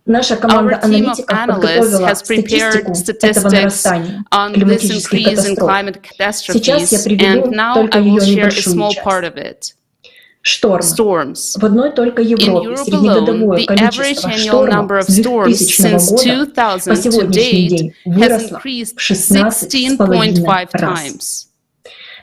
Наша команда аналитиков подготовила статистику этого нарастания климатических катастроф. Сейчас я приведу только ее небольшую часть. Штормы. В одной только Европе среднегодовое количество штормов с 2000 года по сегодняшний день выросло в 16,5 раз.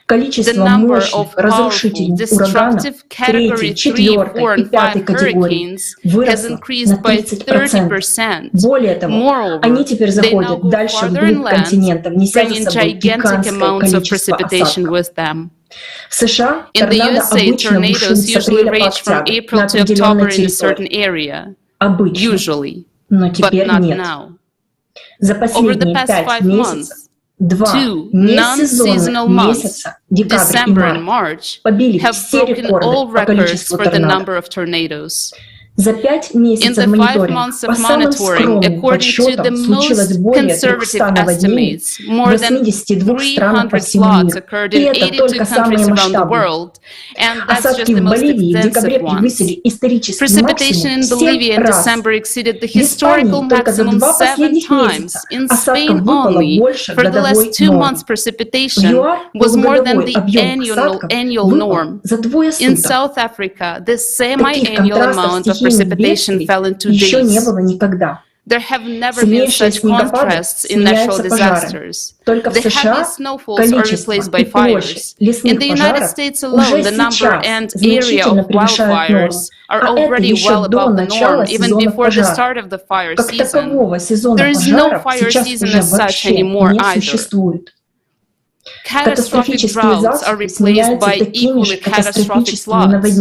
Количество мощных разрушительных ураганов 3, 4 и 5 категорий выросло на 30%. Более того, они теперь заходят дальше вглубь континента, неся за собой гигантское количество осадков. В США торнадо обычно бушуют с апреля по октябрь на определенной территории. Обычно. Но теперь нет. За последние 5 месяцев 2 несезонных месяца, декабрь и март, побили все рекорды по количеству торнадо. За 5 месяцев мониторинга, по самым скромным подсчетам, случилось более 300 наводнений в 82 странах по всему миру. И это только самые масштабные. Осадки в Боливии в декабре превысили исторический максимум 7 раз. В Испании только за 2 последних месяца осадков выпало больше годовой нормы. В ЮАР полугодовой объем осадков выпал за 2 суток. Таких контрастов precipitation fell in 2 days. Еще не было никогда. There have never been such contrasts in natural disasters. Только в The США heavy snowfalls are replaced by fires. In the United States alone, the number and area of wildfires are already well above the norm, even before the start of the fire season. There is no fire season as such anymore either. Catastrophic droughts are replaced by equally catastrophic floods.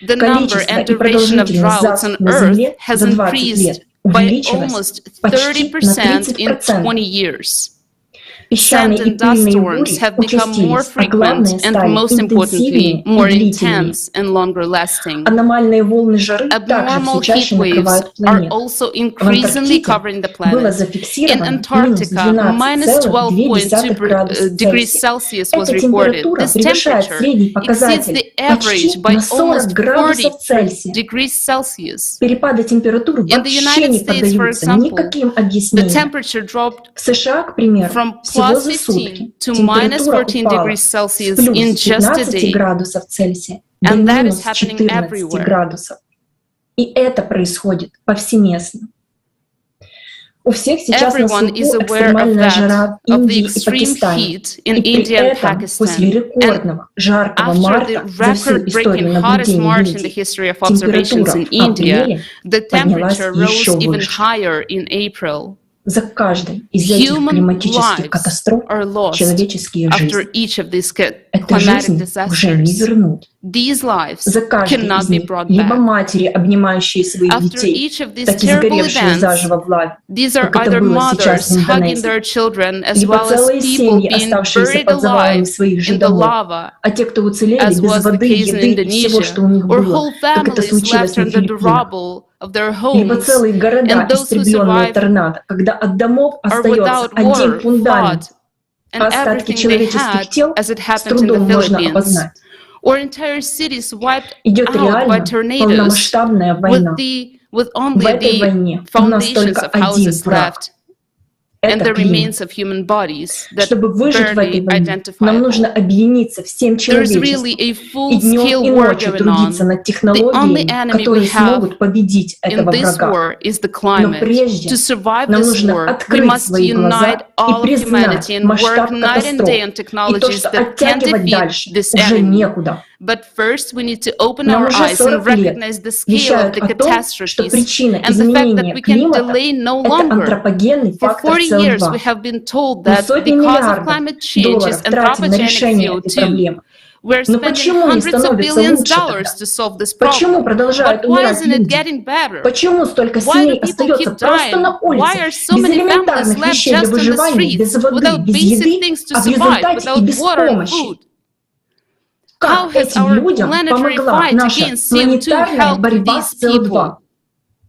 The number and duration of droughts on Earth has increased by almost 30% in 20 years. Sand and dust storms have become more frequent and, most importantly, more intense and longer lasting. Abnormal heat waves are also increasingly covering the planet. In Antarctica, minus 12.2 degrees Celsius was recorded. This temperature exceeds the average by almost 40 degrees Celsius. In the United States, for example, the temperature dropped from plus 15 to minus 14 degrees Celsius in just a day. And that is happening everywhere. И это происходит повсеместно. У всех сейчас на слуху экстремальная жара в Индии и Пакистане. И при этом, после рекордного жаркого марта за всю историю наблюдений в Индии, температура в апреле поднялась еще выше. За каждой из этих климатических катастроф человеческие жизни. Эту жизнь уже не вернуть. За каждой из них либо матери, обнимающие своих детей, так и сгоревшие заживо в лаве, как это было сейчас в Индонезии, либо целые семьи, оставшиеся под завалами своих же домов, а те, кто уцелели, без воды, еды и всего, что у них было, как это случилось на Филиппинах. Либо целые города, истребленные торнадо, когда от домов остается один фундамент, а остатки человеческих тел с трудом можно опознать. Идет реально полномасштабная война. В этой войне у нас только один враг. Это климат. Чтобы выжить в этой войне, нам нужно объединиться всем человечеством и днем и ночью трудиться над технологиями, которые смогут победить этого врага. Но прежде нам нужно открыть свои глаза и признать масштаб катастроф и то, что оттягивать дальше уже некуда. But first, we need to open Нам our уже eyes and 40 лет recognize the scale of вещают the о том, что catastrophes причина and the fact that изменения we can климата delay no — это longer. антропогенный For фактор 40 years, we СО2. have been told Мы that сотни because of миллиардов climate changes долларов and тратим на anthropogenic решение этой CO2, проблемы. we're Но spending почему не hundreds of становится billions лучше тогда? dollars to solve this Почему problem. продолжают But why умирать isn't it люди? getting better? Почему столько Why do семей people остается keep просто dying? на Why улице, are so без many families элементарных left вещей для just on the выживания, без streets воды, without без basic еды, things to а в survive, результате и without без water and помощи? food? How Как has этим our людям planetary помогла fight наша against CO2 планетарная helped борьба с these people? СО2?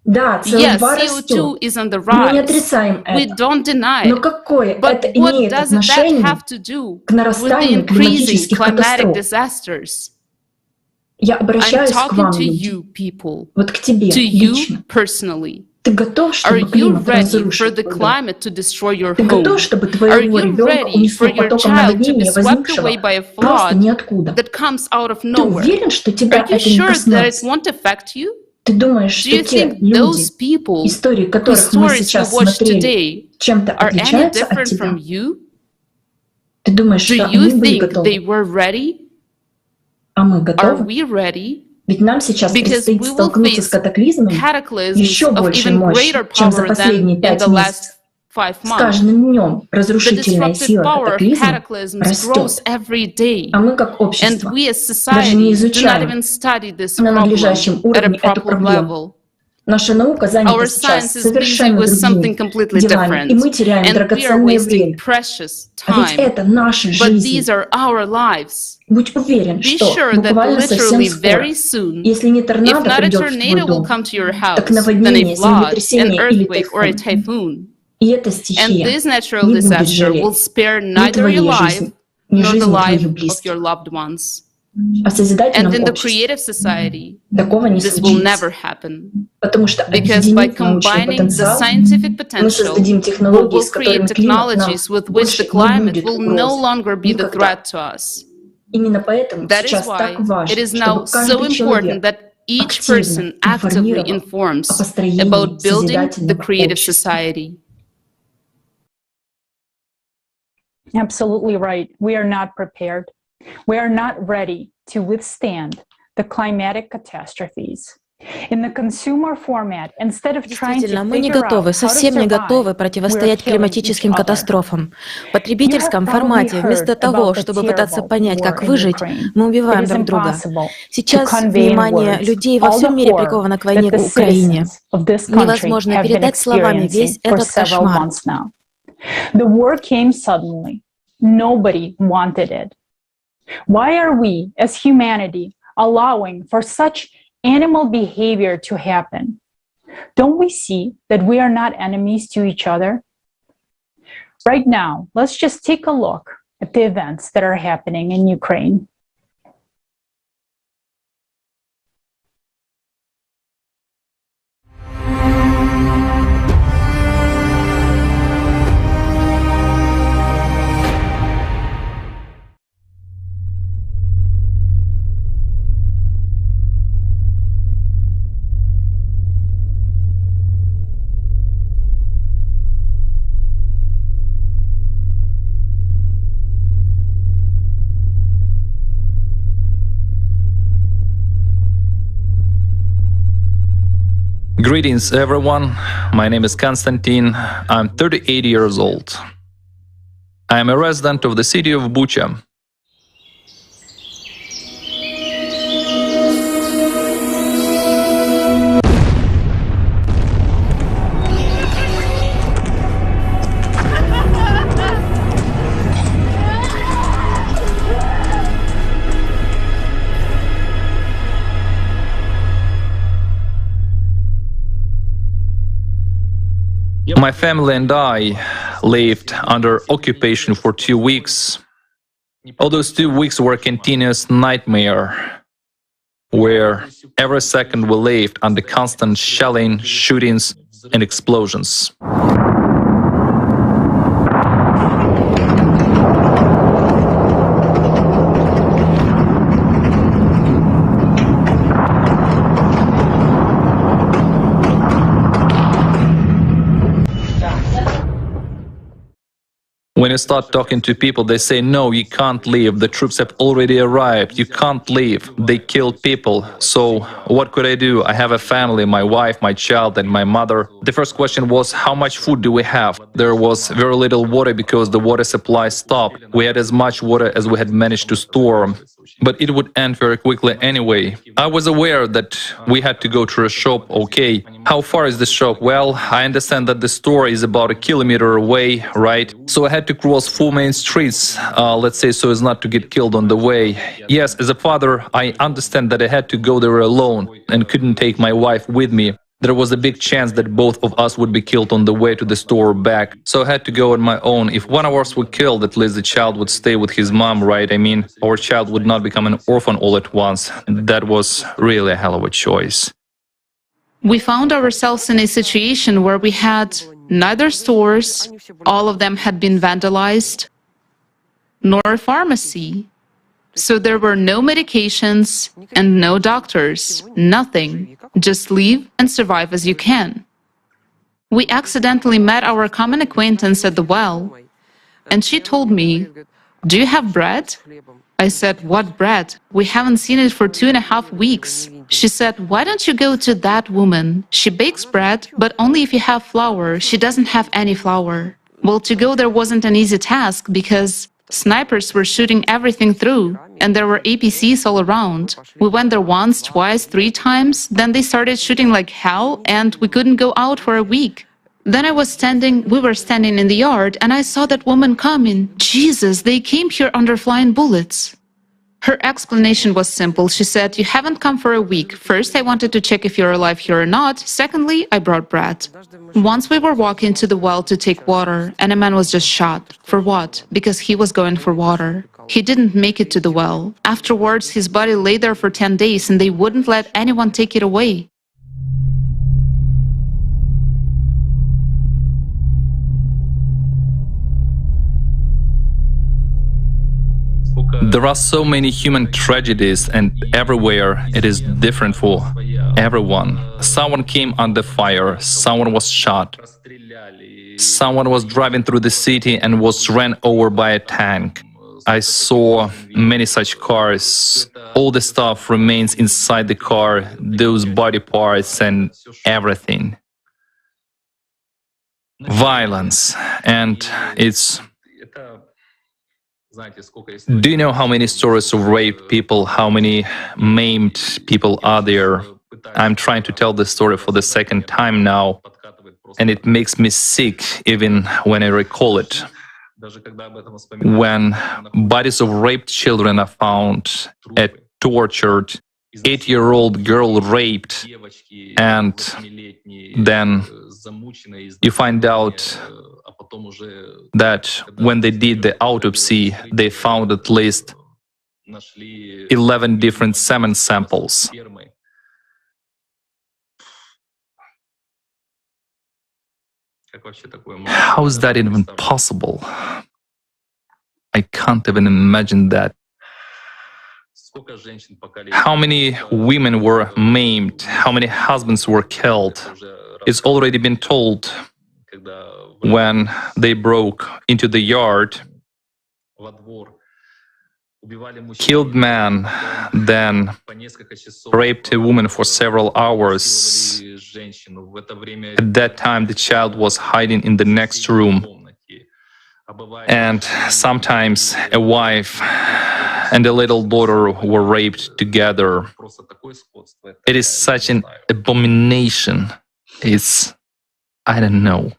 Да, Yes, СО2 CO2 растет. is on the Мы не rise. отрицаем We это. don't deny Но it. какое But это what имеет does that отношение have to do к with the нарастанию increasing климатических climatic катастроф? disasters? Я I'm обращаюсь к talking вам, to люди, you, people, вот к тебе to you лично. personally. Ты готов, Are чтобы you климат ready for разрушил the твой дом? climate to destroy your Ты home? готов, чтобы Are твоего you ребенка ready for унесло your потоком child to be наводнения, swept возникшего away by a просто flood ниоткуда? that comes out of Ты nowhere? уверен, что тебя Are you это не sure that it коснется? won't affect you? Ты думаешь, Do что you те think люди, those people истории whose которых мы stories we сейчас watch смотрели, today чем-то are any отличаются от different тебя? from you? Ты думаешь, Do что you они были think готовы? they were ready? А мы Are готовы? we ready? Ведь нам сейчас Because предстоит we will столкнуться с face катаклизмами cataclysms еще of большей even мощи, greater чем за power than последние in 5 the месяцев. last 5 С months. каждым днем The разрушительная destructive сила power of катаклизма cataclysms grows растет, every day. а мы как And общество we as даже не society do not изучаем even study this на problem надлежащем at a уровне эту proper проблему. level. Наша наука занята Our сейчас science is busy совершенно with something другими completely делами, и different, мы теряем and we are драгоценное wasting время. precious А ведь time. это наша But жизнь. these are our lives. Будь уверен, Be что sure that буквально совсем literally скоро, very soon, если не if торнадо not a придет в твой tornado will дом, come to your house, так then a наводнение, flood, an землетрясение или earthquake, or a тайфун. typhoon. И эта And стихия this natural не будет disaster will жалеть spare ни neither твоей your life жизни, ни nor the жизни life твоих of близких. your loved ones. А в созидательном And in the обществе creative society, такого не this will случится, never happen. потому что Because by объединив научный combining the потенциал, scientific мы potential, создадим we технологии, will с которыми create климат нам technologies with which больше the не climate будет will no угрозой. longer be the Никогда. threat to us. Именно поэтому That is сейчас why так it важно, is чтобы now so каждый important человек that each активно person actively информировал informs о построении about building the созидательного creative общества. society. Absolutely right. We are not prepared. We are not ready to withstand the climatic catastrophes. In the consumer format, instead of trying to Действительно, мы не figure out готовы, how to совсем не готовы survive, противостоять we're killing климатическим each other. катастрофам. В You потребительском have формате, probably вместо heard того, about the чтобы пытаться terrible понять, war как in выжить, Ukraine. мы It убиваем is друг друга. impossible to Сейчас convey in внимание words людей во all всем the мире horror приковано к that войне the в Украине. citizens of this country Невозможно have been передать словами весь experiencing for этот several кошмар. months now. The war came suddenly. Nobody wanted it. Why are we, as humanity, allowing for such animal behavior to happen? Don't we see that we are not enemies to each other? Right now, let's just take a look at the events that are happening in Ukraine. Greetings, everyone. My name is Konstantin. I'm 38 years old. I am a resident of the city of Bucha. My family and I lived under occupation for 2 weeks. All those 2 weeks were a continuous nightmare, where every second we lived under constant shelling, shootings, and explosions. When you start talking to people, they say, no, you can't leave. The troops have already arrived. You can't leave. They killed people. So what could I do? I have a family, my wife, my child, and my mother. The first question was, how much food do we have? There was very little water because the water supply stopped. We had as much water as we had managed to store. But it would end very quickly anyway. I was aware that we had to go to a shop, okay. How far is the shop? Well, I understand that the store is about a kilometer away, right? So I had to cross 4 main streets, let's say, so as not to get killed on the way. Yes, as a father, I understand that I had to go there alone and couldn't take my wife with me. There was a big chance that both of us would be killed on the way to the store or back, so I had to go on my own. If one of us were killed, at least the child would stay with his mom, right? I mean, our child would not become an orphan all at once. That was really a hell of a choice. We found ourselves in a situation where we had neither stores, all of them had been vandalized, nor a pharmacy. So there were no medications and no doctors, nothing. Just live and survive as you can. We accidentally met our common acquaintance at the well, and she told me, "Do you have bread?" I said, "What bread? We haven't seen it for 2.5 weeks." She said, "Why don't you go to that woman? She bakes bread, but only if you have flour. She doesn't have any flour." Well, to go there wasn't an easy task because snipers were shooting everything through, and there were APCs all around. We went there once, twice, 3 times, then they started shooting like hell, and we couldn't go out for a week. Then we were standing in the yard, and I saw that woman coming. Jesus, they came here under flying bullets. Her explanation was simple. She said, "You haven't come for a week. First, I wanted to check if you're alive here or not. Secondly, I brought bread." Once we were walking to the well to take water, and a man was just shot. For what? Because he was going for water. He didn't make it to the well. Afterwards, his body lay there for 10 days, and they wouldn't let anyone take it away. There are so many human tragedies, and everywhere it is different for everyone. Someone came under fire, someone was shot, someone was driving through the city and was ran over by a tank. I saw many such cars. All the stuff remains inside the car, those body parts and everything. Violence, and it's... Do you know how many stories of raped people, how many maimed people are there? I'm trying to tell this story for the second time now, and it makes me sick even when I recall it. When bodies of raped children are found, a tortured 8-year-old girl raped, and then you find out that when they did the autopsy, they found at least 11 different semen samples. How is that even possible? I can't even imagine that. How many women were maimed? How many husbands were killed? It's already been told. When they broke into the yard, killed man, then raped a woman for several hours. At that time, the child was hiding in the next room. And sometimes a wife and a little daughter were raped together. It is such an abomination. I don't know.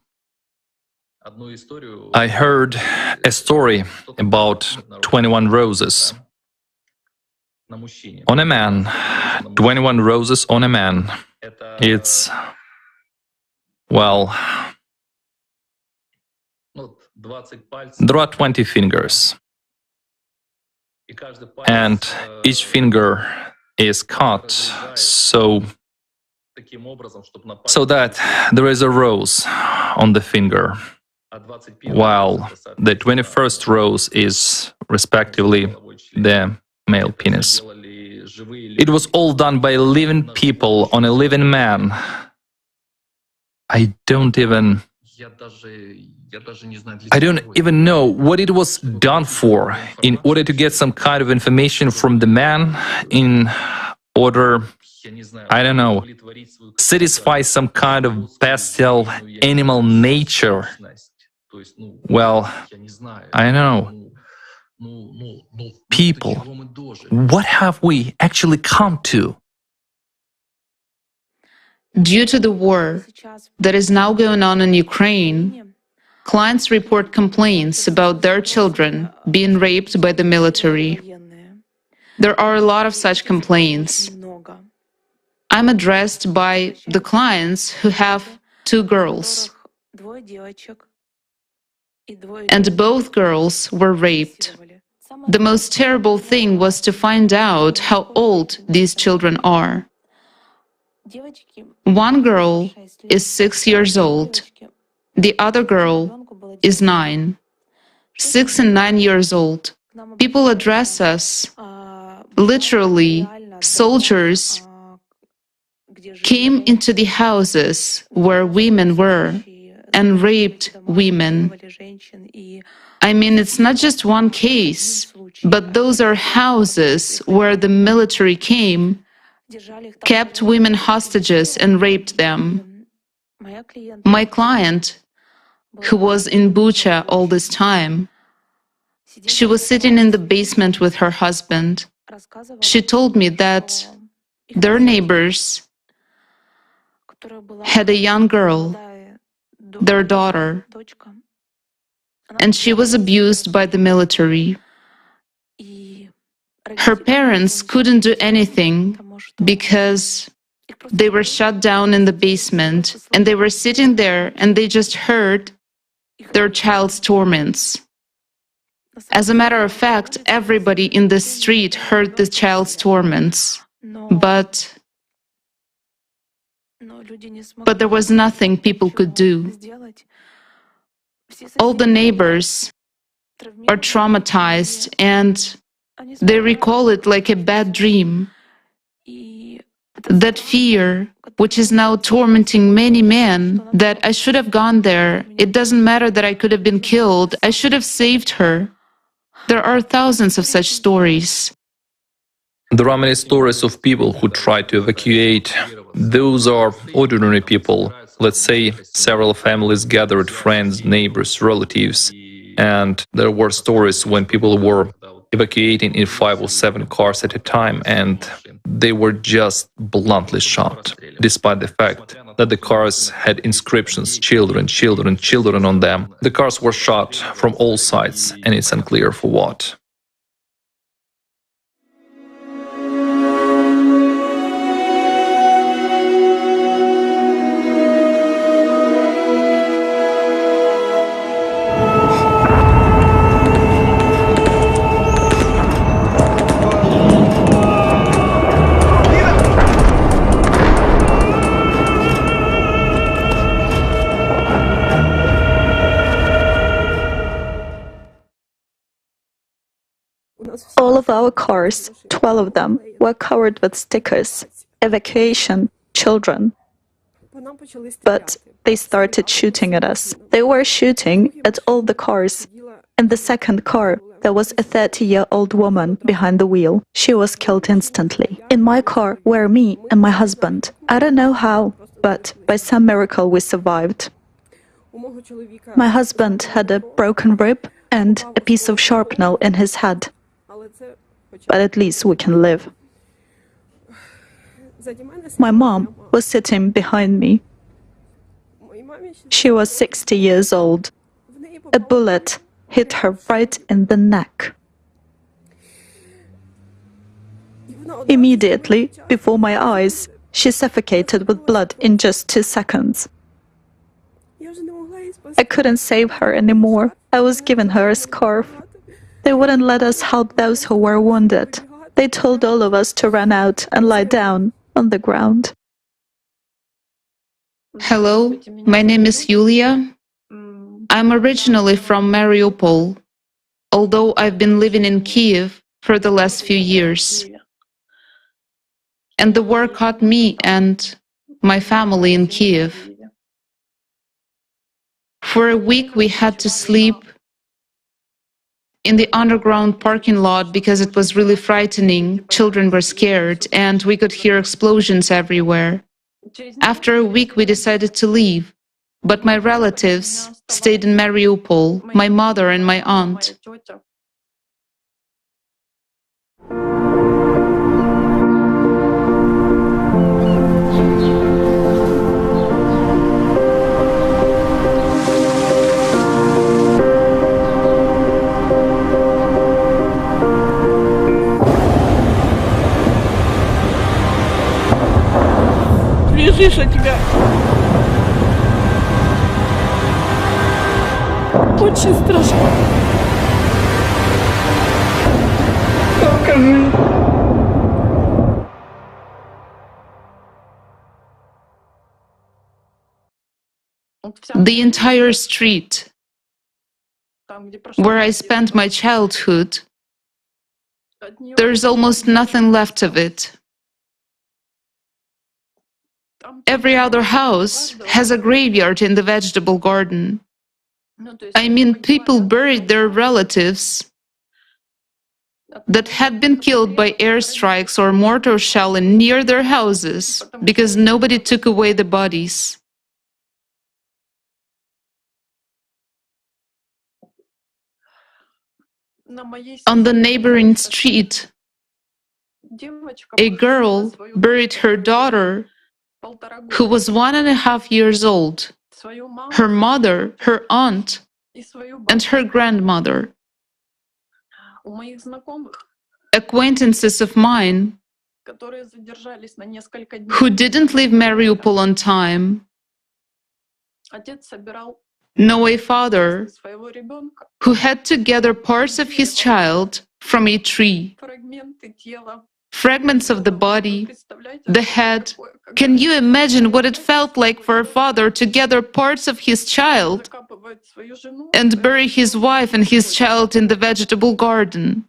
I heard a story about 21 roses on a man. 21 roses on a man. It's, well, there are 20 fingers, and each finger is cut so that there is a rose on the finger, while the 21st rose is respectively the male penis. It was all done by living people on a living man. I don't even I don't even know what it was done for, in order to get some kind of information from the man, in order, I don't know, satisfy some kind of bestial animal nature. Well, I know. People, what have we actually come to? Due to the war that is now going on in Ukraine, clients report complaints about their children being raped by the military. There are a lot of such complaints. I'm addressed by the clients who have 2 girls, and both girls were raped. The most terrible thing was to find out how old these children are. One girl is 6 years old. The other girl is 9. 6 and 9 years old. People address us. Literally, soldiers came into the houses where women were and raped women. I mean, it's not just one case, but those are houses where the military came, kept women hostages and raped them. My client, who was in Bucha all this time, she was sitting in the basement with her husband. She told me that their neighbors had a young girl, their daughter, and she was abused by the military. Her parents couldn't do anything because they were shut down in the basement, and they were sitting there and they just heard their child's torments. As a matter of fact, everybody in the street heard the child's torments, but there was nothing people could do. All the neighbors are traumatized and they recall it like a bad dream. That fear, which is now tormenting many men, that I should have gone there, it doesn't matter that I could have been killed, I should have saved her. There are thousands of such stories. There are many stories of people who try to evacuate. Those are ordinary people. Let's say several families gathered, friends, neighbors, relatives. And there were stories when people were evacuating in 5 or 7 cars at a time, and they were just bluntly shot, despite the fact that the cars had inscriptions, children, children, children on them. The cars were shot from all sides, and it's unclear for what. All of our cars, 12 of them, were covered with stickers, evacuation, children. But they started shooting at us. They were shooting at all the cars. In the second car, there was a 30-year-old woman behind the wheel. She was killed instantly. In my car were me and my husband. I don't know how, but by some miracle we survived. My husband had a broken rib and a piece of shrapnel in his head. But at least we can live. My mom was sitting behind me. She was 60 years old. A bullet hit her right in the neck. Immediately, before my eyes, she suffocated with blood in just 2 seconds. I couldn't save her anymore. I was giving her a scarf. They wouldn't let us help those who were wounded. They told all of us to run out and lie down on the ground. Hello, my name is Yulia. I'm originally from Mariupol, although I've been living in Kiev for the last few years. And the war caught me and my family in Kiev. For a week, we had to sleep in the underground parking lot because it was really frightening. Children were scared, and we could hear explosions everywhere. After a week, we decided to leave. But my relatives stayed in Mariupol, my mother and my aunt. Лежишь у тебя. Очень страшно. Покажи. The entire street where I spent my childhood, there's almost nothing left of it. Every other house has a graveyard in the vegetable garden. I mean, people buried their relatives that had been killed by airstrikes or mortar shelling near their houses because nobody took away the bodies. On the neighboring street, a girl buried her daughter, who was 1.5 years old, her mother, her aunt, and her grandmother. Acquaintances of mine who didn't leave Mariupol on time know a father who had to gather parts of his child from a tree. Fragments of the body, the head. Can you imagine what it felt like for a father to gather parts of his child and bury his wife and his child in the vegetable garden?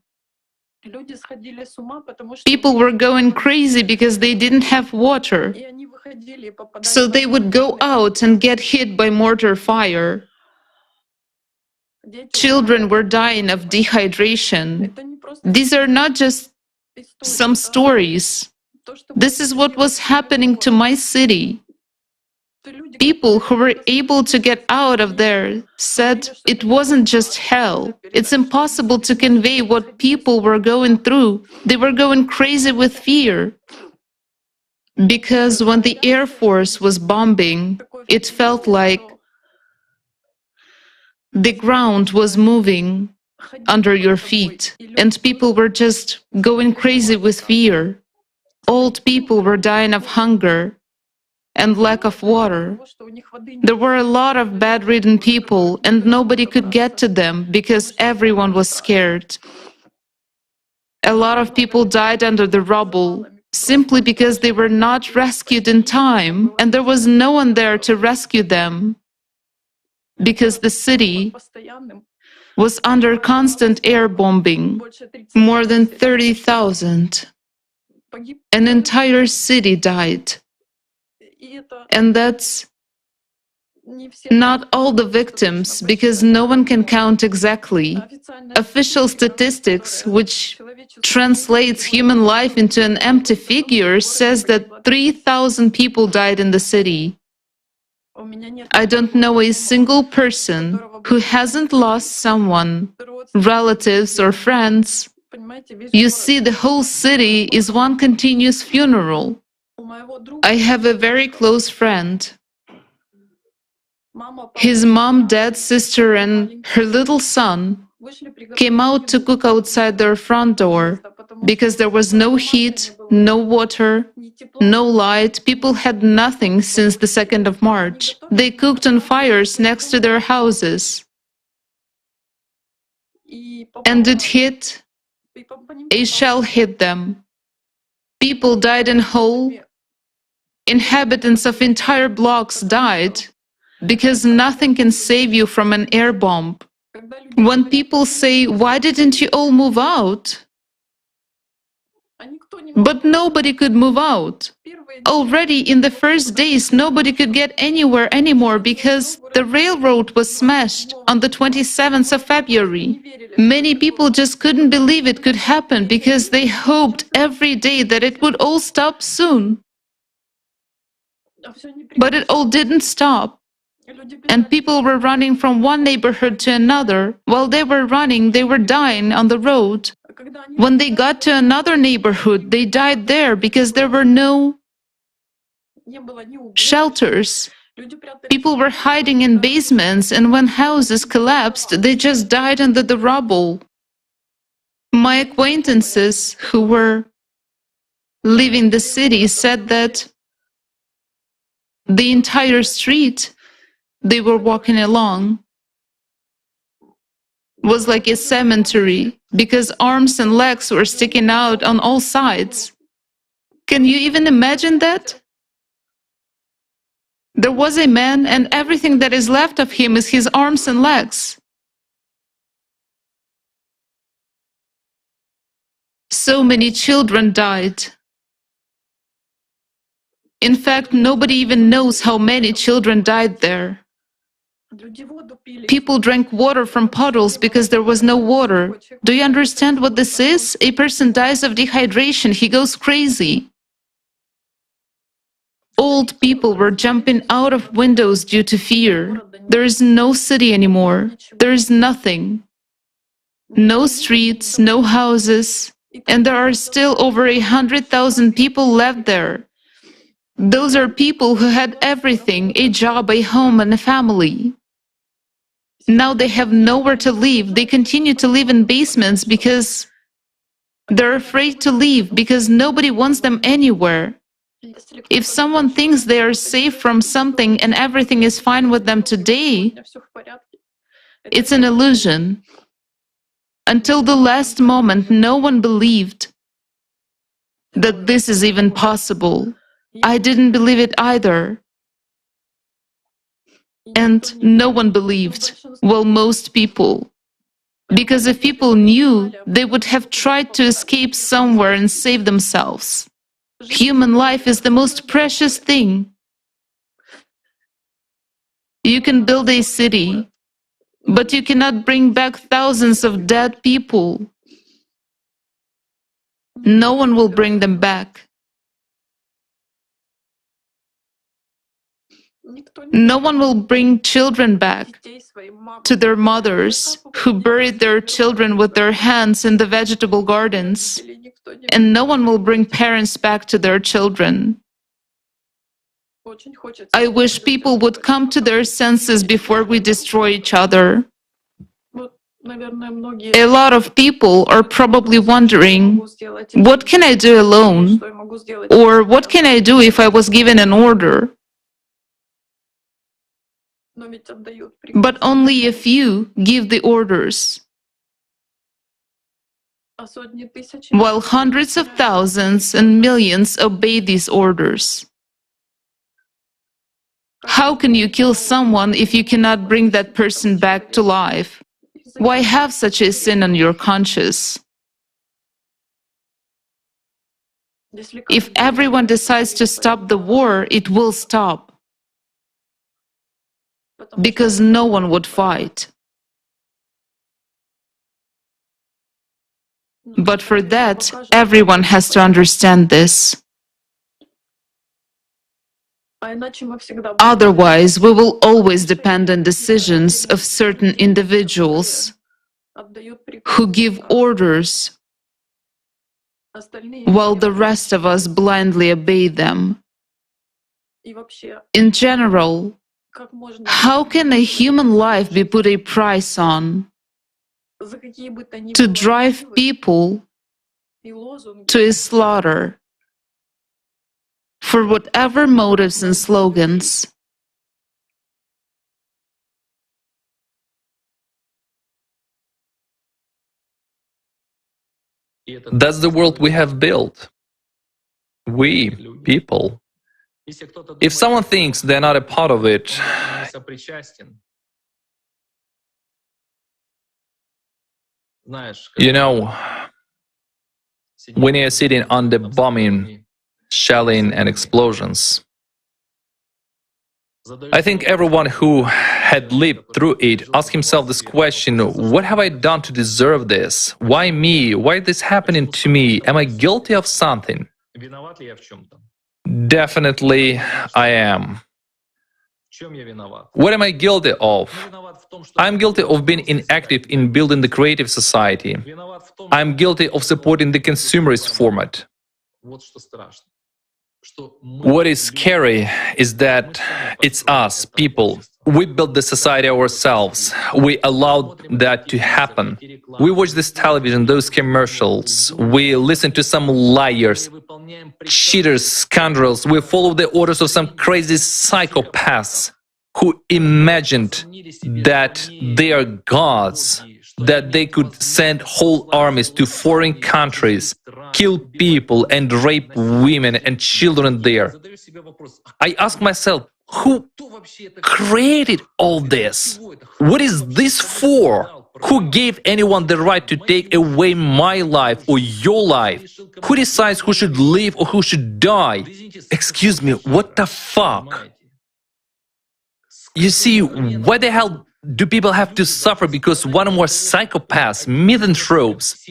People were going crazy because they didn't have water, so they would go out and get hit by mortar fire. Children were dying of dehydration. These are not just some stories. This is what was happening to my city. People who were able to get out of there said it wasn't just hell. It's impossible to convey what people were going through. They were going crazy with fear. Because when the Air Force was bombing, it felt like the ground was moving under your feet, and people were just going crazy with fear. Old people were dying of hunger and lack of water. There were a lot of bedridden people, and nobody could get to them because everyone was scared. A lot of people died under the rubble simply because they were not rescued in time, and there was no one there to rescue them because the city was under constant air bombing. More than 30,000. An entire city died. And that's not all the victims, because no one can count exactly. Official statistics, which translates human life into an empty figure, says that 3,000 people died in the city. I don't know a single person who hasn't lost someone, relatives or friends. You see, the whole city is one continuous funeral. I have a very close friend. His mom, dad, sister, and her little son came out to cook outside their front door because there was no heat, no water, no light. People had nothing since the 2nd of March. They cooked on fires next to their houses. And it hit. A shell hit them. People died in whole. Inhabitants of entire blocks died because nothing can save you from an air bomb. When people say, "Why didn't you all move out?" But nobody could move out. Already in the first days, nobody could get anywhere anymore because the railroad was smashed on the 27th of February. Many people just couldn't believe it could happen because they hoped every day that it would all stop soon. But it all didn't stop. And people were running from one neighborhood to another. While they were running, they were dying on the road. When they got to another neighborhood, they died there because there were no shelters. People were hiding in basements, and when houses collapsed, they just died under the rubble. My acquaintances who were leaving the city said that the entire street they were walking along was like a cemetery because arms and legs were sticking out on all sides. Can you even imagine that? There was a man, and everything that is left of him is his arms and legs. So many children died. In fact, nobody even knows how many children died there. People drank water from puddles because there was no water. Do you understand what this is? A person dies of dehydration, he goes crazy. Old people were jumping out of windows due to fear. There is no city anymore. There is nothing. No streets, no houses, and there are still over 100,000 people left there. Those are people who had everything, a job, a home, and a family. Now they have nowhere to live. They continue to live in basements because they're afraid to leave, because nobody wants them anywhere. If someone thinks they are safe from something and everything is fine with them today, it's an illusion. Until the last moment, no one believed that this is even possible. I didn't believe it either. And no one believed. Well, most people. Because if people knew, they would have tried to escape somewhere and save themselves. Human life is the most precious thing. You can build a city, but you cannot bring back thousands of dead people. No one will bring them back. No one will bring children back to their mothers who buried their children with their hands in the vegetable gardens. And no one will bring parents back to their children. I wish people would come to their senses before we destroy each other. A lot of people are probably wondering, what can I do alone? Or what can I do if I was given an order? But only a few give the orders, while hundreds of thousands and millions obey these orders. How can you kill someone if you cannot bring that person back to life? Why have such a sin on your conscience? If everyone decides to stop the war, it will stop. Because no one would fight. But for that, everyone has to understand this. Otherwise, we will always depend on decisions of certain individuals who give orders while the rest of us blindly obey them. In general, how can a human life be put a price on? To drive people to a slaughter for whatever motives and slogans. That's the world we have built. We, people. If someone thinks they're not a part of it, you know, when you're sitting under bombing, shelling, and explosions. I think everyone who had lived through it asked himself this question: what have I done to deserve this? Why me? Why is this happening to me? Am I guilty of something? Definitely I am. What am I guilty of? I'm guilty of being inactive in building the creative society. I'm guilty of supporting the consumerist format. What is scary is that it's us, people. We built the society ourselves. We allowed that to happen. We watch this television, those commercials. We listen to some liars, cheaters, scoundrels. We follow the orders of some crazy psychopaths who imagined that they are gods, that they could send whole armies to foreign countries, kill people and rape women and children there. I ask myself, who created all this? What is this for? Who gave anyone the right to take away my life or your life? Who decides who should live or who should die? Excuse me, what the fuck? You see, why the hell do people have to suffer because one or more psychopaths, misanthropes,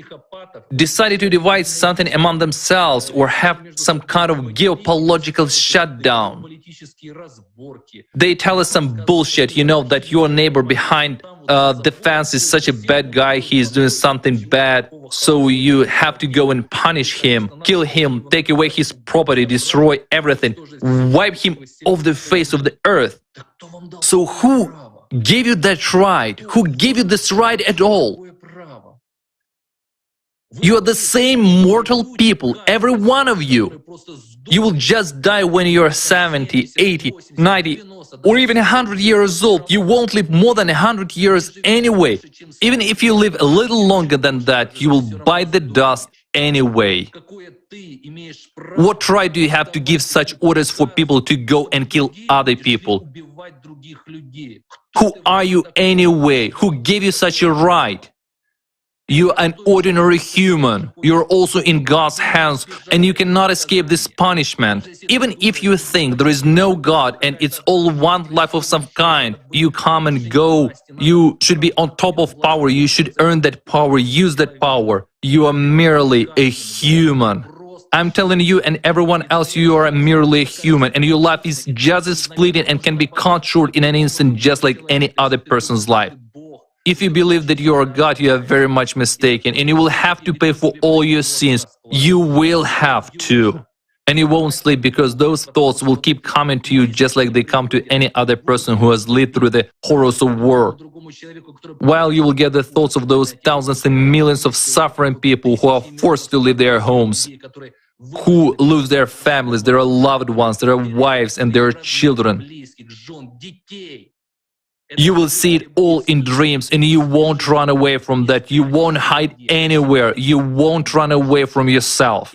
decided to divide something among themselves or have some kind of geopolitical shutdown? They tell us some bullshit, you know, that your neighbor behind the fence is such a bad guy, he's doing something bad, so you have to go and punish him, kill him, take away his property, destroy everything, wipe him off the face of the earth. So who gave you that right? Who gave you this right at all? You are the same mortal people, every one of you. You will just die when you are 70, 80, 90, or even 100 years old. You won't live more than 100 years anyway. Even if you live a little longer than that, you will bite the dust anyway. What right do you have to give such orders for people to go and kill other people? Who are you anyway? Who gave you such a right? You're an ordinary human. You're also in God's hands, and you cannot escape this punishment. Even if you think there is no God and it's all one life of some kind, you come and go. You should be on top of power. You should earn that power, use that power. You are merely a human. I'm telling you and everyone else, you are merely a human, and your life is just as fleeting and can be cut short in an instant, just like any other person's life. If you believe that you are God, you are very much mistaken, and you will have to pay for all your sins. You will have to. And you won't sleep because those thoughts will keep coming to you just like they come to any other person who has lived through the horrors of war. While you will get the thoughts of those thousands and millions of suffering people who are forced to leave their homes, who lose their families, their loved ones, their wives and their children. You will see it all in dreams, and you won't run away from that. You won't hide anywhere. You won't run away from yourself.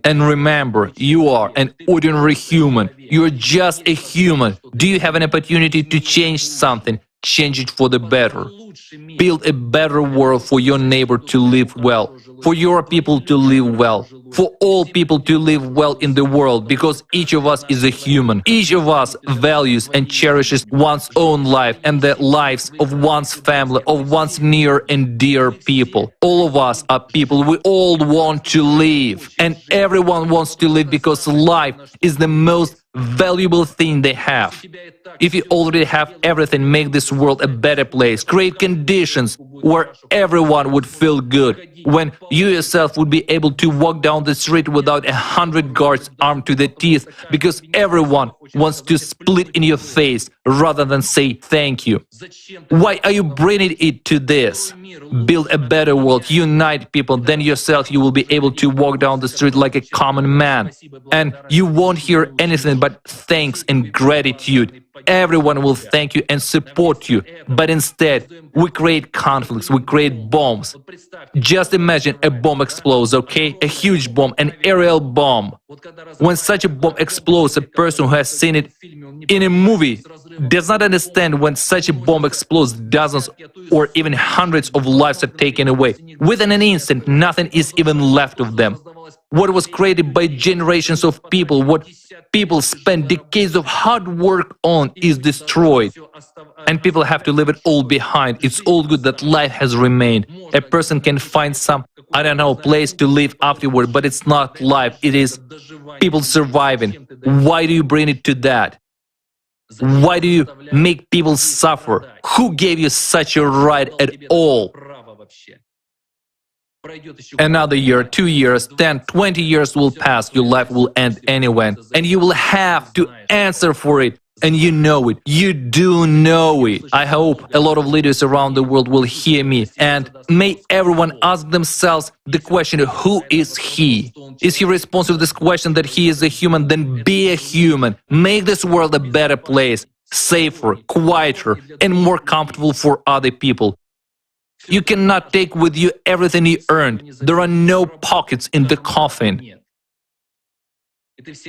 And remember, you are an ordinary human. You're just a human. Do you have an opportunity to change something? Change it for the better. Build a better world for your neighbor to live well, for your people to live well, for all people to live well in the world, because each of us is a human. Each of us values and cherishes one's own life and the lives of one's family, of one's near and dear people. All of us are people. We all want to live, and everyone wants to live because life is the most valuable thing they have. If you already have everything, make this world a better place. Create conditions where everyone would feel good. When you yourself would be able to walk down the street without 100 guards armed to the teeth, because everyone wants to split in your face rather than say thank you. Why are you bringing it to this? Build a better world, unite people, then yourself you will be able to walk down the street like a common man. And you won't hear anything but thanks and gratitude. Everyone will thank you and support you. But instead, we create conflicts, we create bombs. Just imagine a bomb explodes, okay? A huge bomb, an aerial bomb. When such a bomb explodes, a person who has seen it in a movie does not understand when such a bomb explodes, dozens or even hundreds of lives are taken away. Within an instant, nothing is even left of them. What was created by generations of people, what people spent decades of hard work on, is destroyed. And people have to leave it all behind. It's all good that life has remained. A person can find some, I don't know, place to live afterward, but it's not life. It is people surviving. Why do you bring it to that? Why do you make people suffer? Who gave you such a right at all? Another year, 2 years, 10, 20 years will pass, your life will end anyway, and you will have to answer for it. And you know it. You do know it. I hope a lot of leaders around the world will hear me, and may everyone ask themselves the question, who is he? Is he responsible to this question that he is a human? Then be a human. Make this world a better place, safer, quieter, and more comfortable for other people. You cannot take with you everything you earned. There are no pockets in the coffin.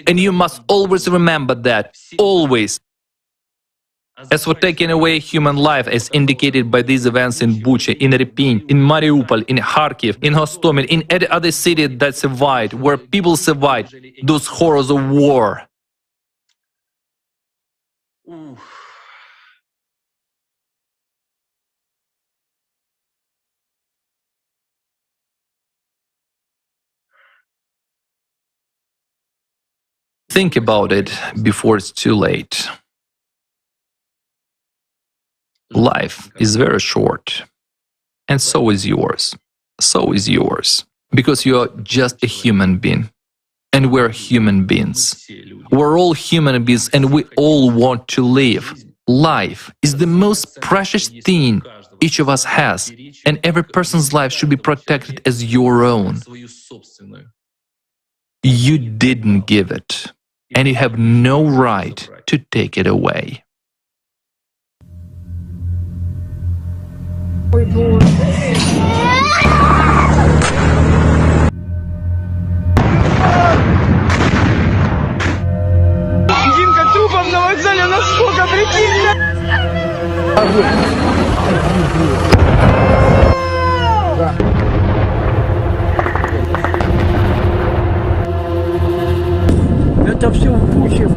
And you must always remember that, always. As for taking away human life, as indicated by these events in Bucha, in Irpin, in Mariupol, in Kharkiv, in Hostomel, in any other city that survived, where people survived those horrors of war. Think about it before it's too late. Life is very short, and so is yours. So is yours. Because you are just a human being. And we're human beings. We're all human beings, and we all want to live. Life is the most precious thing each of us has, and every person's life should be protected as your own. You didn't give it, and you have no right to take it away. Димка, трупов на вокзале насколько, прикинь! Это все в Буче.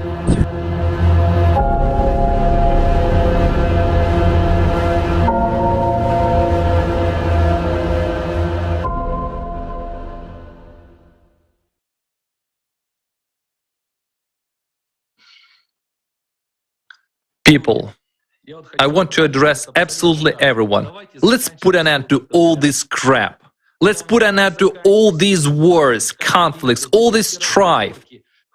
People, I want to address absolutely everyone. Let's put an end to all this crap. Let's put an end to all these wars, conflicts, all this strife.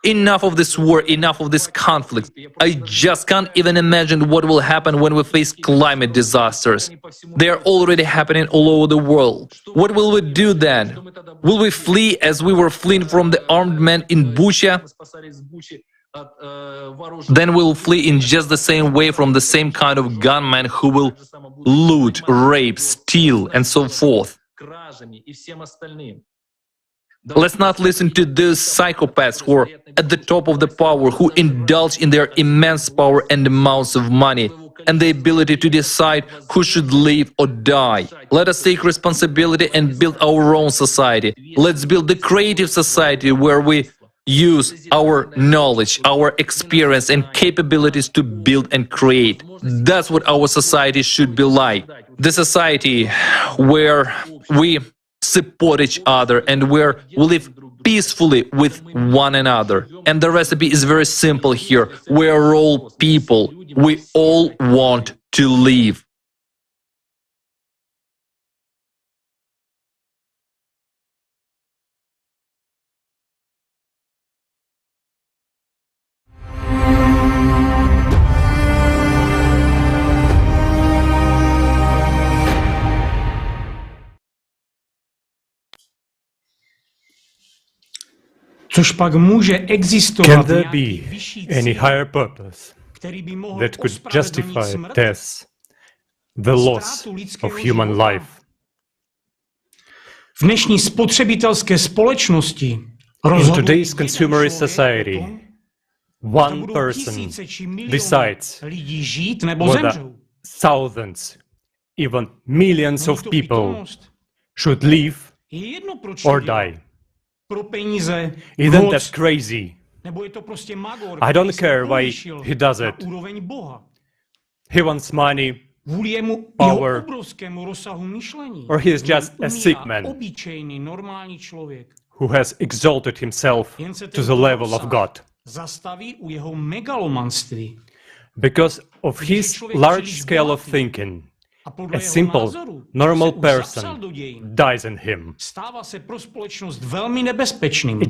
Enough of this war, enough of this conflict. I just can't even imagine what will happen when we face climate disasters. They are already happening all over the world. What will we do then? Will we flee as we were fleeing from the armed men in Bucha? Then we'll flee in just the same way from the same kind of gunmen who will loot, rape, steal, and so forth. Let's not listen to those psychopaths who are at the top of the power, who indulge in their immense power and amounts of money, and the ability to decide who should live or die. Let us take responsibility and build our own society. Let's build the creative society where we use our knowledge, our experience and capabilities to build and create. That's what our society should be like. The society where we support each other and where we live peacefully with one another. And the recipe is very simple here. We are all people. We all want to live. Can there be any higher purpose that could justify death, the loss of human life? V dnešní spotřebitelské společnosti in today's consumerist society, one person decides whether thousands, even millions of people should live or die. Isn't that crazy? I don't care why he does it. He wants money, power, or he is just a sick man who has exalted himself to the level of God. Because of his large scale of thinking, a simple, normal person dies in him. It's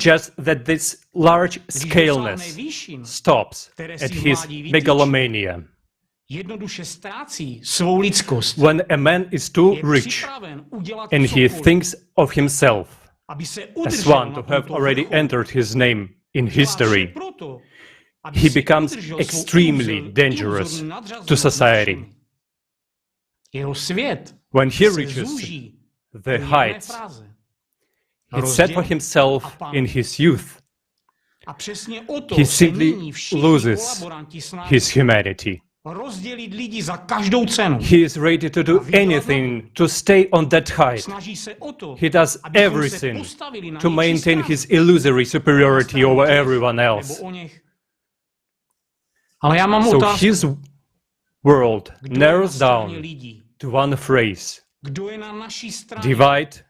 just that this large scaleness stops at his megalomania. When a man is too rich and he thinks of himself as one to have already entered his name in history, he becomes extremely dangerous to society. When he reaches the heights he set for himself in his youth, he simply loses his humanity. He is ready to do anything to stay on that height. He does everything to maintain his illusory superiority over everyone else. So his world narrows down to one phrase: divide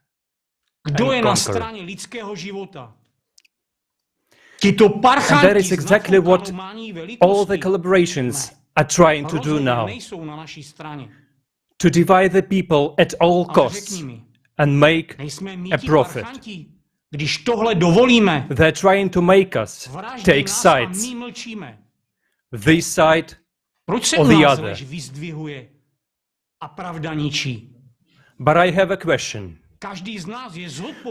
and conquer. And that is exactly what all the collaborations are trying to do now, to divide the people at all costs and make a profit. They're trying to make us take sides, this side or the other. But I have a question.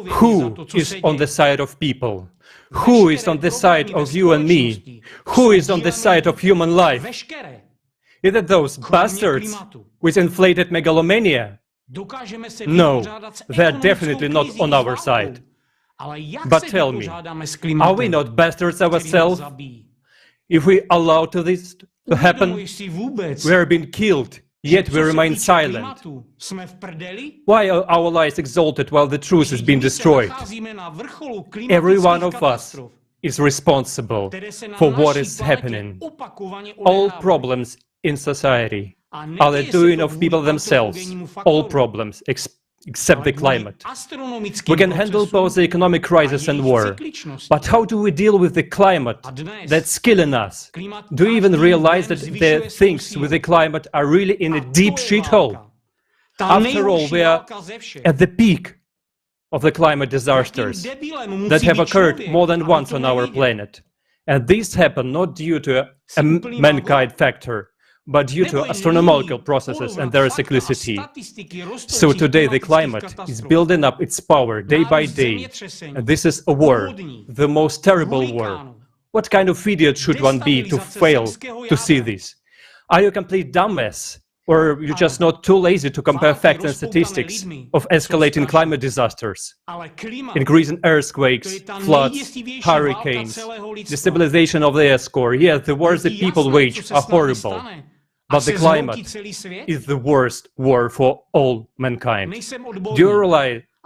Who is on the side of people? Who is on the side of you and me? Who is on the side of human life? Is it those bastards with inflated megalomania? No, they're definitely not on our side. But tell me, are we not bastards ourselves? If we allow this to happen, we are being killed, yet we remain silent. Why are our lies exalted while the truth is being destroyed? Every one of us is responsible for what is happening. All problems in society are the doing of people themselves. All problems except the climate. We can handle both the economic crisis and war. But how do we deal with the climate that's killing us? Do you even realize that the things with the climate are really in a deep shithole? After all, we are at the peak of the climate disasters that have occurred more than once on our planet. And these happen not due to a mankind factor, but due to astronomical processes and their cyclicity. So today the climate is building up its power day by day, and this is a war, the most terrible war. What kind of idiot should one be to fail to see this? Are you a complete dumbass? Or you're just not too lazy to compare facts and statistics of escalating climate disasters, increasing earthquakes, floods, hurricanes, destabilization of the air score? Yes, the wars that people wage are horrible, but the climate is the worst war for all mankind.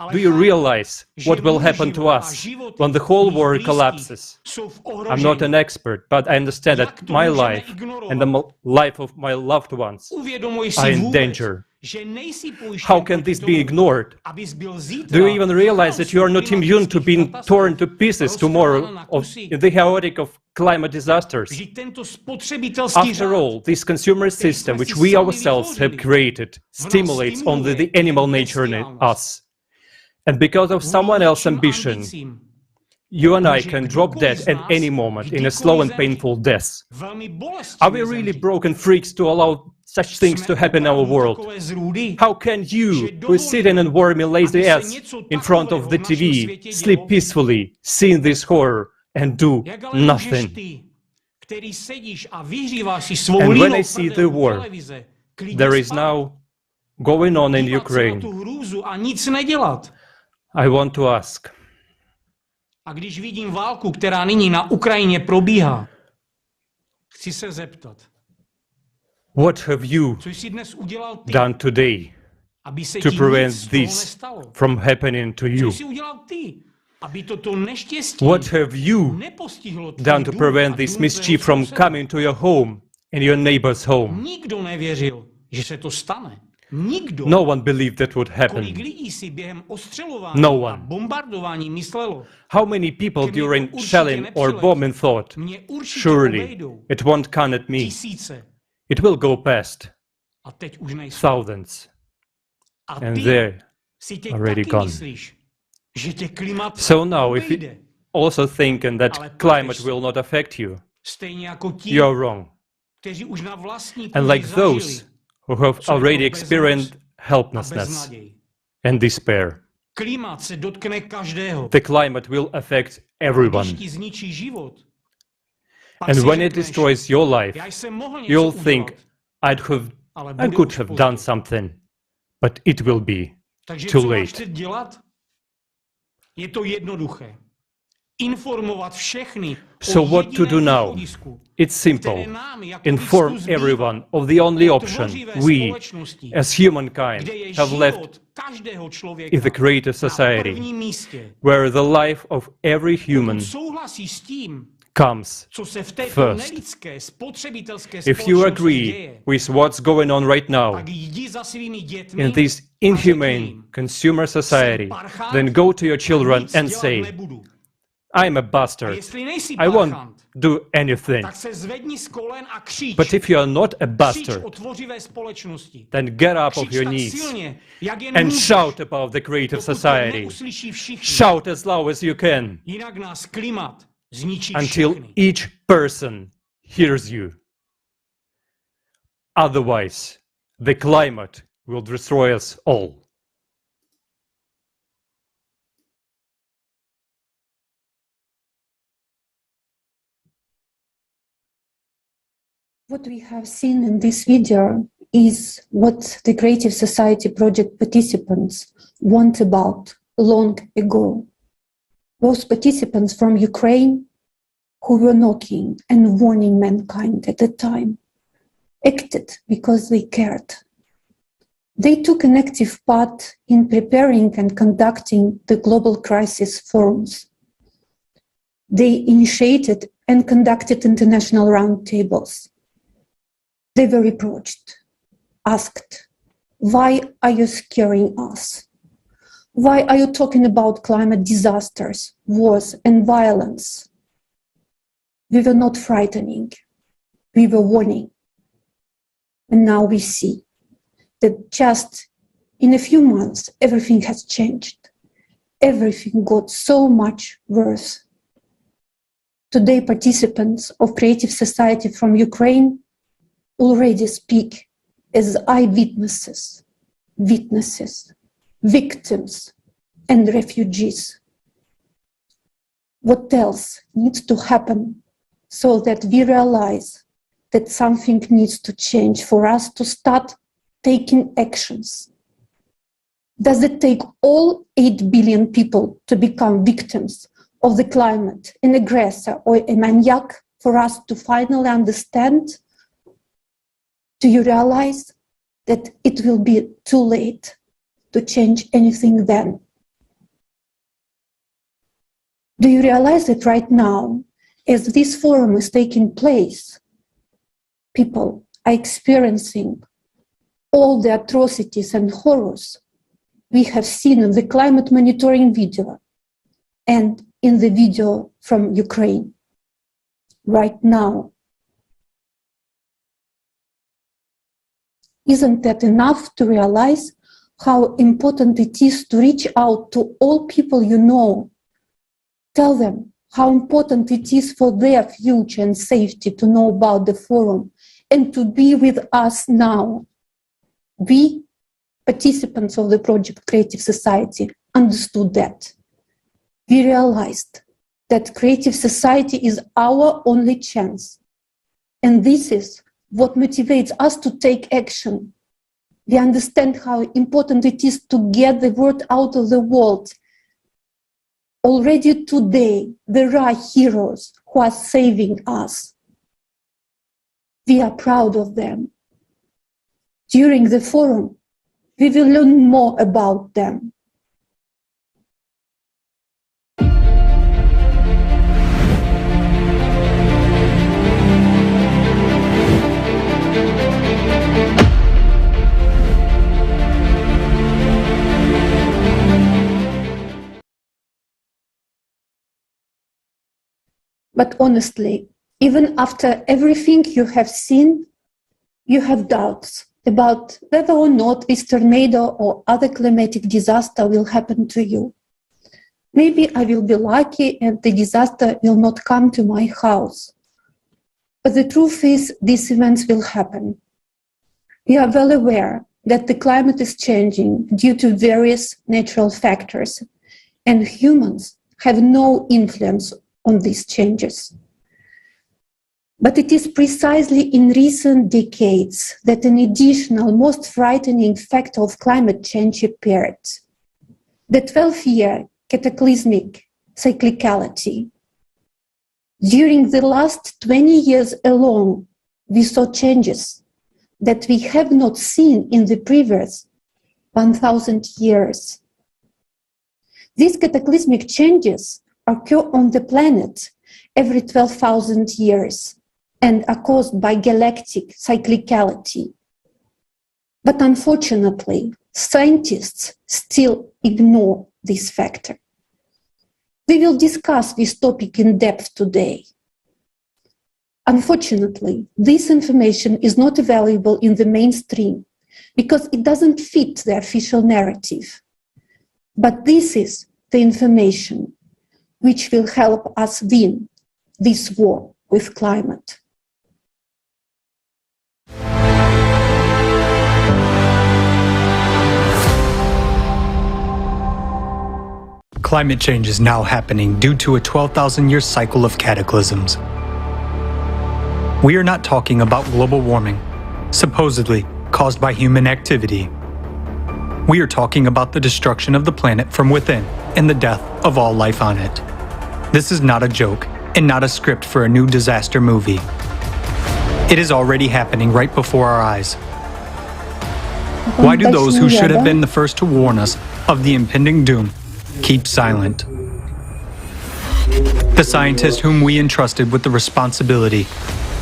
Do you realize what will happen to us when the whole world collapses? I'm not an expert, but I understand that my life and the life of my loved ones are in danger. How can this be ignored? Do you even realize that you are not immune to being torn to pieces tomorrow in the chaotic of climate disasters? After all, this consumer system, which we ourselves have created, stimulates only the animal nature in us. And because of someone else's ambition, you and I can drop dead at any moment in a slow and painful death. Are we really broken freaks to allow such things to happen in our world? How can you, who is sitting in warm and lazy ass in front of the TV, sleep peacefully, seeing this horror and do nothing? And when I see the war there is now going on in Ukraine, I want to ask, A když vidím válku, která nyní na Ukrajině probíhá, chci se zeptat, what have you co jsi dnes udělal ty, done today aby se to ti prevent nic this nestalo? from happening to you? Co jsi udělal ty, aby toto neštěstí What have you nepostihlo tvůj done to dům prevent a this dům tvého mischief from souseda? coming to your home and your neighbor's home? Nikdo nevěřil, že se to stane. Nikdo. No one believed that would Kolik happen. lidí si během ostřelování No a one. bombardování myslelo, How many people during shelling or bombing thought, mě určitě surely obejdou it won't come at me. tisíce It will go past a teď už nejsou. thousands. A And ty they're si teď already taky gone. myslíš, že tě klimat So now if you obejde. also thinking that climate will not affect you, Stejně jako ti, you're wrong. kteří už na vlastní And kůži like those zažili who have co je already to experienced bezmoc a helplessness beznaděj. and despair, Klimat se dotkne každého. the climate will affect everyone. Když ti zničí život, pak And si when it řekneš, destroys your life, já jsem mohl něco you'll udělat, think, ale I bude could už have pozdě. done something, but it will be Takže too co máš late. teď dělat? Je to jednoduché. Informovat všechny So o what to do jediném now? východisku, It's simple. které nám jako Inform lidsku zbývá. everyone of the only option Tvořivé we, společnosti, as humankind, kde je have left život každého člověka in the creative na society, prvním místě. where the life of every human Souhlasí s tím, comes co se v této first. nelidské spotřebitelské If you společnosti agree děje, with what's going on right now tak jdi za svými dětmi in this inhumane consumer society, then go to your children and say, I'm a a bastard. jestli nejsi I won't parchant, do anything. tak se zvedni z kolen a křič. But if you are not a Křič bastard, o tvořivé společnosti. then get up of Křič your tak knees silně, jak jen and můžeš, shout about the creative dokud to society. neuslyší všichni. Shout as loud as you can Jinak nás klimat zničí until všechny. each person hears you. Otherwise, the climate will destroy us all. What we have seen in this video is what the Creative Society project participants want about long ago. Those participants from Ukraine who were knocking and warning mankind at the time acted because they cared. They took an active part in preparing and conducting the global crisis forums. They initiated and conducted international roundtables. They were reproached, asked, why are you scaring us? Why are you talking about climate disasters, wars, and violence? We were not frightening, we were warning. And now we see that just in a few months, everything has changed. Everything got so much worse. Today, participants of Creative Society from Ukraine already speak as eyewitnesses, witnesses, victims, and refugees. What else needs to happen so that we realize that something needs to change for us to start taking actions? Does it take all 8 billion people to become victims of the climate, an aggressor or a maniac, for us to finally understand? Do you realize that it will be too late to change anything then? Do you realize that right now, as this forum is taking place, people are experiencing all the atrocities and horrors we have seen in the climate monitoring video and in the video from Ukraine right now? Isn't that enough to realize how important it is to reach out to all people you know? Tell them how important it is for their future and safety to know about the forum and to be with us now. We, participants of the project Creative Society, understood that. We realized that Creative Society is our only chance. And this is what motivates us to take action. We understand how important it is to get the word out of the world. Already today, there are heroes who are saving us. We are proud of them. During the forum, we will learn more about them. But honestly, even after everything you have seen, you have doubts about whether or not this tornado or other climatic disaster will happen to you. Maybe I will be lucky and the disaster will not come to my house. But the truth is, these events will happen. We are well aware that the climate is changing due to various natural factors, and humans have no influence on these changes. But it is precisely in recent decades that an additional, most frightening factor of climate change appeared: the 12-year cataclysmic cyclicality. During the last 20 years alone, we saw changes that we have not seen in the previous 1,000 years. These cataclysmic changes occur on the planet every 12,000 years and are caused by galactic cyclicality. But unfortunately, scientists still ignore this factor. We will discuss this topic in depth today. Unfortunately, this information is not available in the mainstream because it doesn't fit the official narrative. But this is the information which will help us win this war with climate. Climate change is now happening due to a 12,000-year cycle of cataclysms. We are not talking about global warming, supposedly caused by human activity. We are talking about the destruction of the planet from within and the death of all life on it. This is not a joke and not a script for a new disaster movie. It is already happening right before our eyes. Why do those who should have been the first to warn us of the impending doom keep silent? The scientists whom we entrusted with the responsibility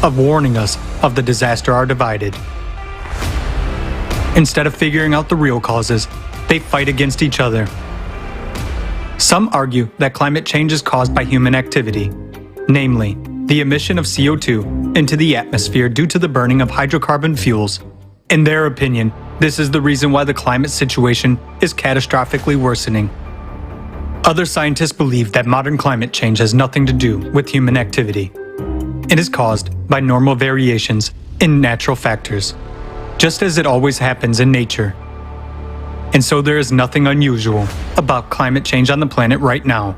of warning us of the disaster are divided. Instead of figuring out the real causes, they fight against each other. Some argue that climate change is caused by human activity, namely, the emission of CO2 into the atmosphere due to the burning of hydrocarbon fuels. In their opinion, this is the reason why the climate situation is catastrophically worsening. Other scientists believe that modern climate change has nothing to do with human activity. It is caused by normal variations in natural factors, just as it always happens in nature. And so there is nothing unusual about climate change on the planet right now.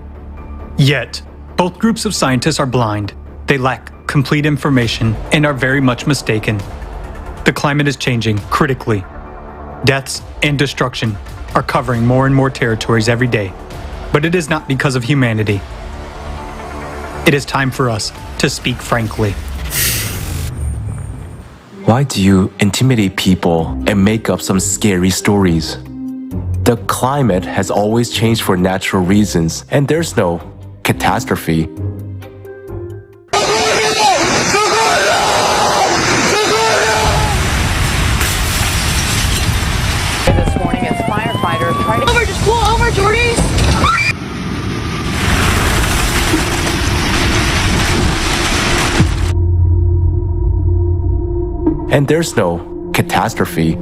Yet, both groups of scientists are blind. They lack complete information and are very much mistaken. The climate is changing critically. Deaths and destruction are covering more and more territories every day. But it is not because of humanity. It is time for us to speak frankly. Why do you intimidate people and make up some scary stories? The climate has always changed for natural reasons, and there's no catastrophe. This morning as firefighters try to... Just pull over, Jordy! And there's no catastrophe.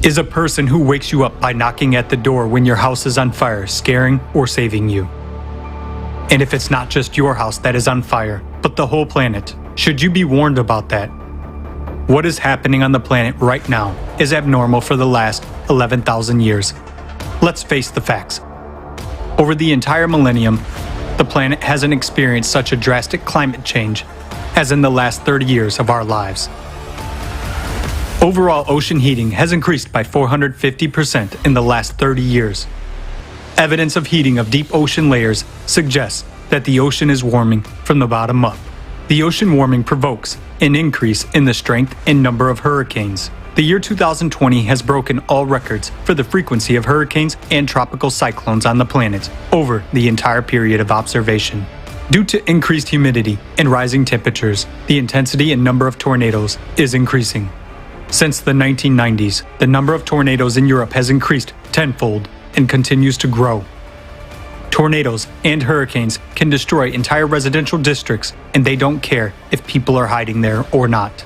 Is a person who wakes you up by knocking at the door when your house is on fire, scaring or saving you? And if it's not just your house that is on fire, but the whole planet, should you be warned about that? What is happening on the planet right now is abnormal for the last 11,000 years. Let's face the facts. Over the entire millennium, the planet hasn't experienced such a drastic climate change as in the last 30 years of our lives. Overall ocean heating has increased by 450% in the last 30 years. Evidence of heating of deep ocean layers suggests that the ocean is warming from the bottom up. The ocean warming provokes an increase in the strength and number of hurricanes. The year 2020 has broken all records for the frequency of hurricanes and tropical cyclones on the planet over the entire period of observation. Due to increased humidity and rising temperatures, the intensity and number of tornadoes is increasing. Since the 1990s, the number of tornadoes in Europe has increased tenfold and continues to grow. Tornadoes and hurricanes can destroy entire residential districts, and they don't care if people are hiding there or not.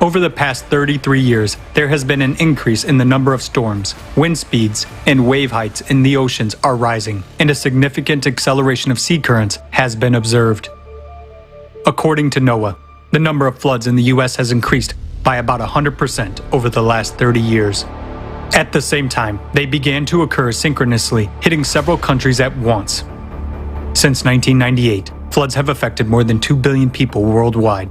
Over the past 33 years, there has been an increase in the number of storms, wind speeds, and wave heights in the oceans are rising, and a significant acceleration of sea currents has been observed. According to NOAA, the number of floods in the US has increased by about 100% over the last 30 years. At the same time, they began to occur synchronously, hitting several countries at once. Since 1998, floods have affected more than 2 billion people worldwide.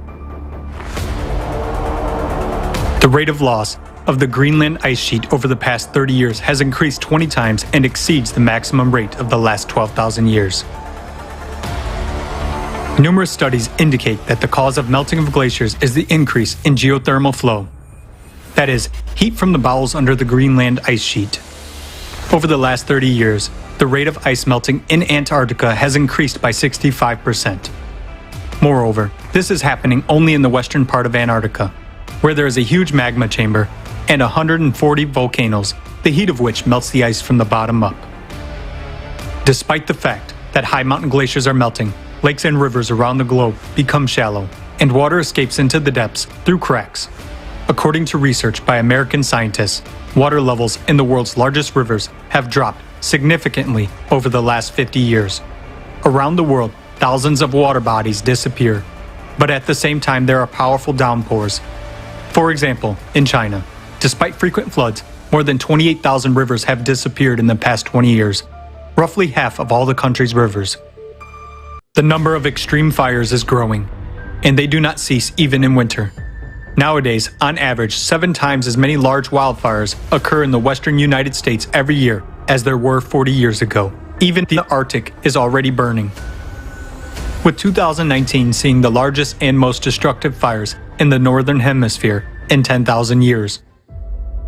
The rate of loss of the Greenland ice sheet over the past 30 years has increased 20 times and exceeds the maximum rate of the last 12,000 years. Numerous studies indicate that the cause of melting of glaciers is the increase in geothermal flow. That is, heat from the bowels under the Greenland ice sheet. Over the last 30 years, the rate of ice melting in Antarctica has increased by 65%. Moreover, this is happening only in the western part of Antarctica, where there is a huge magma chamber and 140 volcanoes, the heat of which melts the ice from the bottom up. Despite the fact that high mountain glaciers are melting, lakes and rivers around the globe become shallow, and water escapes into the depths through cracks. According to research by American scientists, water levels in the world's largest rivers have dropped significantly over the last 50 years. Around the world, thousands of water bodies disappear, but at the same time there are powerful downpours. For example, in China, despite frequent floods, more than 28,000 rivers have disappeared in the past 20 years, roughly half of all the country's rivers. The number of extreme fires is growing, and they do not cease even in winter. Nowadays, on average, 7 times as many large wildfires occur in the western United States every year as there were 40 years ago. Even the Arctic is already burning. With 2019 seeing the largest and most destructive fires in the northern hemisphere in 10,000 years.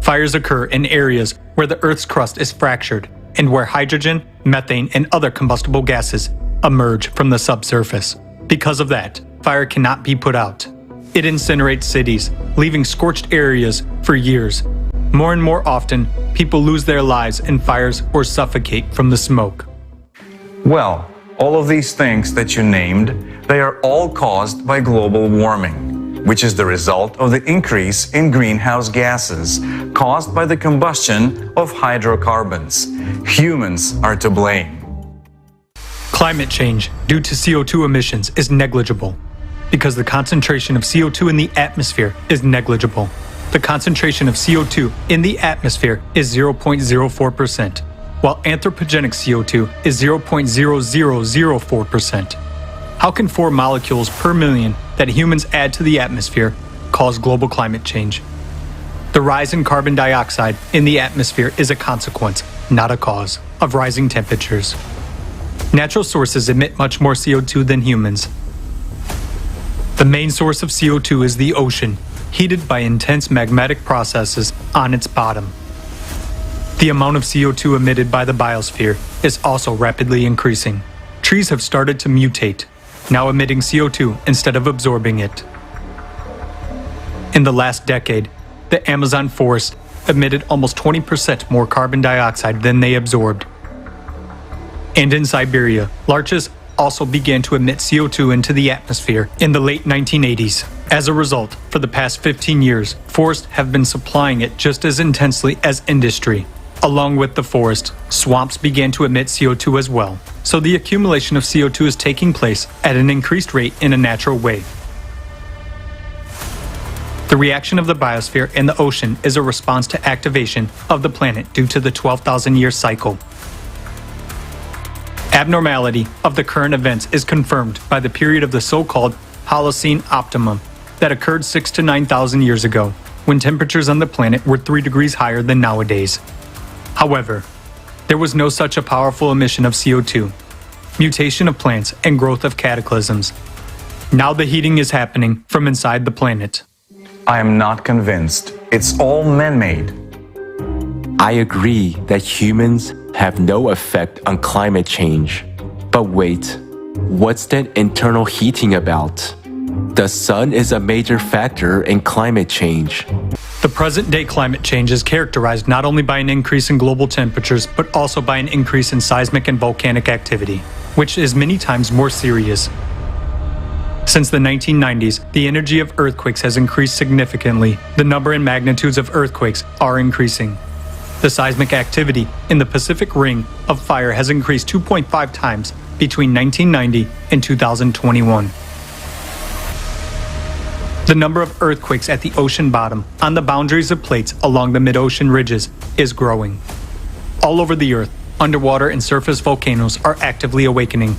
Fires occur in areas where the Earth's crust is fractured and where hydrogen, methane, and other combustible gases emerge from the subsurface. Because of that, fire cannot be put out. It incinerates cities, leaving scorched areas for years. More and more often, people lose their lives in fires or suffocate from the smoke. Well, all of these things that you named, they are all caused by global warming, which is the result of the increase in greenhouse gases caused by the combustion of hydrocarbons. Humans are to blame. Climate change due to CO2 emissions is negligible because the concentration of CO2 in the atmosphere is negligible. The concentration of CO2 in the atmosphere is 0.04%, while anthropogenic CO2 is 0.0004%. How can 4 molecules per million that humans add to the atmosphere cause global climate change? The rise in carbon dioxide in the atmosphere is a consequence, not a cause, of rising temperatures. Natural sources emit much more CO2 than humans. The main source of CO2 is the ocean, heated by intense magmatic processes on its bottom. The amount of CO2 emitted by the biosphere is also rapidly increasing. Trees have started to mutate, now emitting CO2 instead of absorbing it. In the last decade, the Amazon forest emitted almost 20% more carbon dioxide than they absorbed. And in Siberia, larches also began to emit CO2 into the atmosphere in the late 1980s. As a result, for the past 15 years, forests have been supplying it just as intensely as industry. Along with the forest, swamps began to emit CO2 as well, so the accumulation of CO2 is taking place at an increased rate in a natural way. The reaction of the biosphere and the ocean is a response to activation of the planet due to the 12,000-year cycle. Abnormality of the current events is confirmed by the period of the so-called Holocene optimum that occurred 6,000 to 9,000 years ago, when temperatures on the planet were 3 degrees higher than nowadays. However, there was no such a powerful emission of CO2, mutation of plants, and growth of cataclysms. Now the heating is happening from inside the planet. I am not convinced. It's all man-made. I agree that humans have no effect on climate change. But wait, what's that internal heating about? The sun is a major factor in climate change. The present-day climate change is characterized not only by an increase in global temperatures, but also by an increase in seismic and volcanic activity, which is many times more serious. Since the 1990s, the energy of earthquakes has increased significantly. The number and magnitudes of earthquakes are increasing. The seismic activity in the Pacific Ring of Fire has increased 2.5 times between 1990 and 2021. The number of earthquakes at the ocean bottom, on the boundaries of plates along the mid-ocean ridges, is growing. All over the Earth, underwater and surface volcanoes are actively awakening.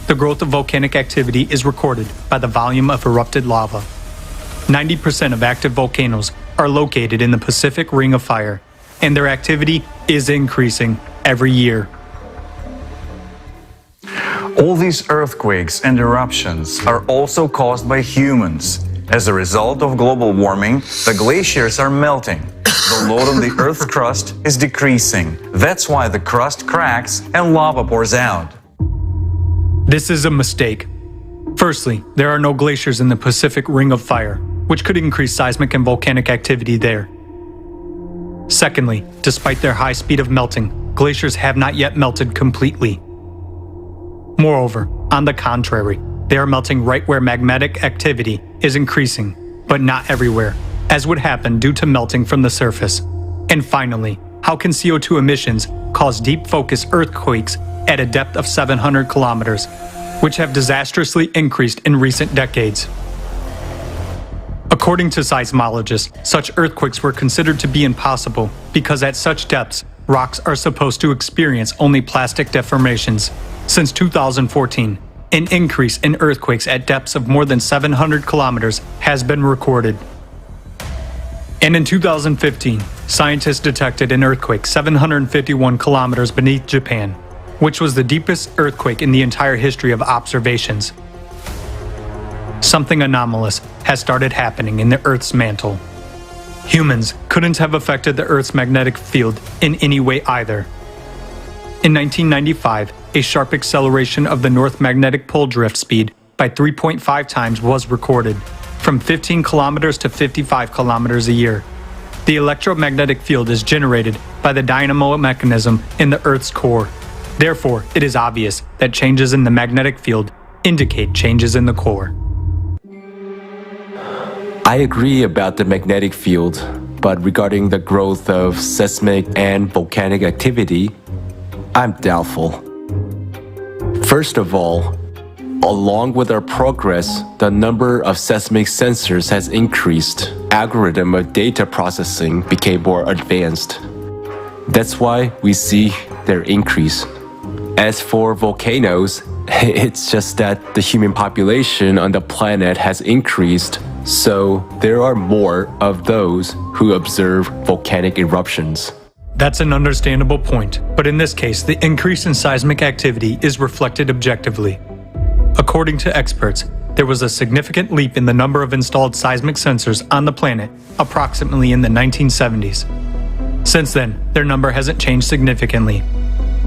The growth of volcanic activity is recorded by the volume of erupted lava. 90% of active volcanoes are located in the Pacific Ring of Fire, and their activity is increasing every year. All these earthquakes and eruptions are also caused by humans. As a result of global warming, the glaciers are melting. The load on the Earth's crust is decreasing. That's why the crust cracks and lava pours out. This is a mistake. Firstly, there are no glaciers in the Pacific Ring of Fire, which could increase seismic and volcanic activity there. Secondly, despite their high speed of melting, glaciers have not yet melted completely. Moreover, on the contrary, they are melting right where magmatic activity is increasing, but not everywhere, as would happen due to melting from the surface. And finally, how can CO2 emissions cause deep focus earthquakes at a depth of 700 kilometers, which have disastrously increased in recent decades? According to seismologists, such earthquakes were considered to be impossible because at such depths, rocks are supposed to experience only plastic deformations. Since 2014, an increase in earthquakes at depths of more than 700 kilometers has been recorded. And in 2015, scientists detected an earthquake 751 kilometers beneath Japan, which was the deepest earthquake in the entire history of observations. Something anomalous has started happening in the Earth's mantle. Humans couldn't have affected the Earth's magnetic field in any way either. In 1995, a sharp acceleration of the North magnetic pole drift speed by 3.5 times was recorded, from 15 kilometers to 55 kilometers a year. The electromagnetic field is generated by the dynamo mechanism in the Earth's core. Therefore, it is obvious that changes in the magnetic field indicate changes in the core. I agree about the magnetic field, but regarding the growth of seismic and volcanic activity, I'm doubtful. First of all, along with our progress, the number of seismic sensors has increased. Algorithm of data processing became more advanced. That's why we see their increase. As for volcanoes, it's just that the human population on the planet has increased, so there are more of those who observe volcanic eruptions. That's an understandable point, but in this case, the increase in seismic activity is reflected objectively. According to experts, there was a significant leap in the number of installed seismic sensors on the planet approximately in the 1970s. Since then, their number hasn't changed significantly.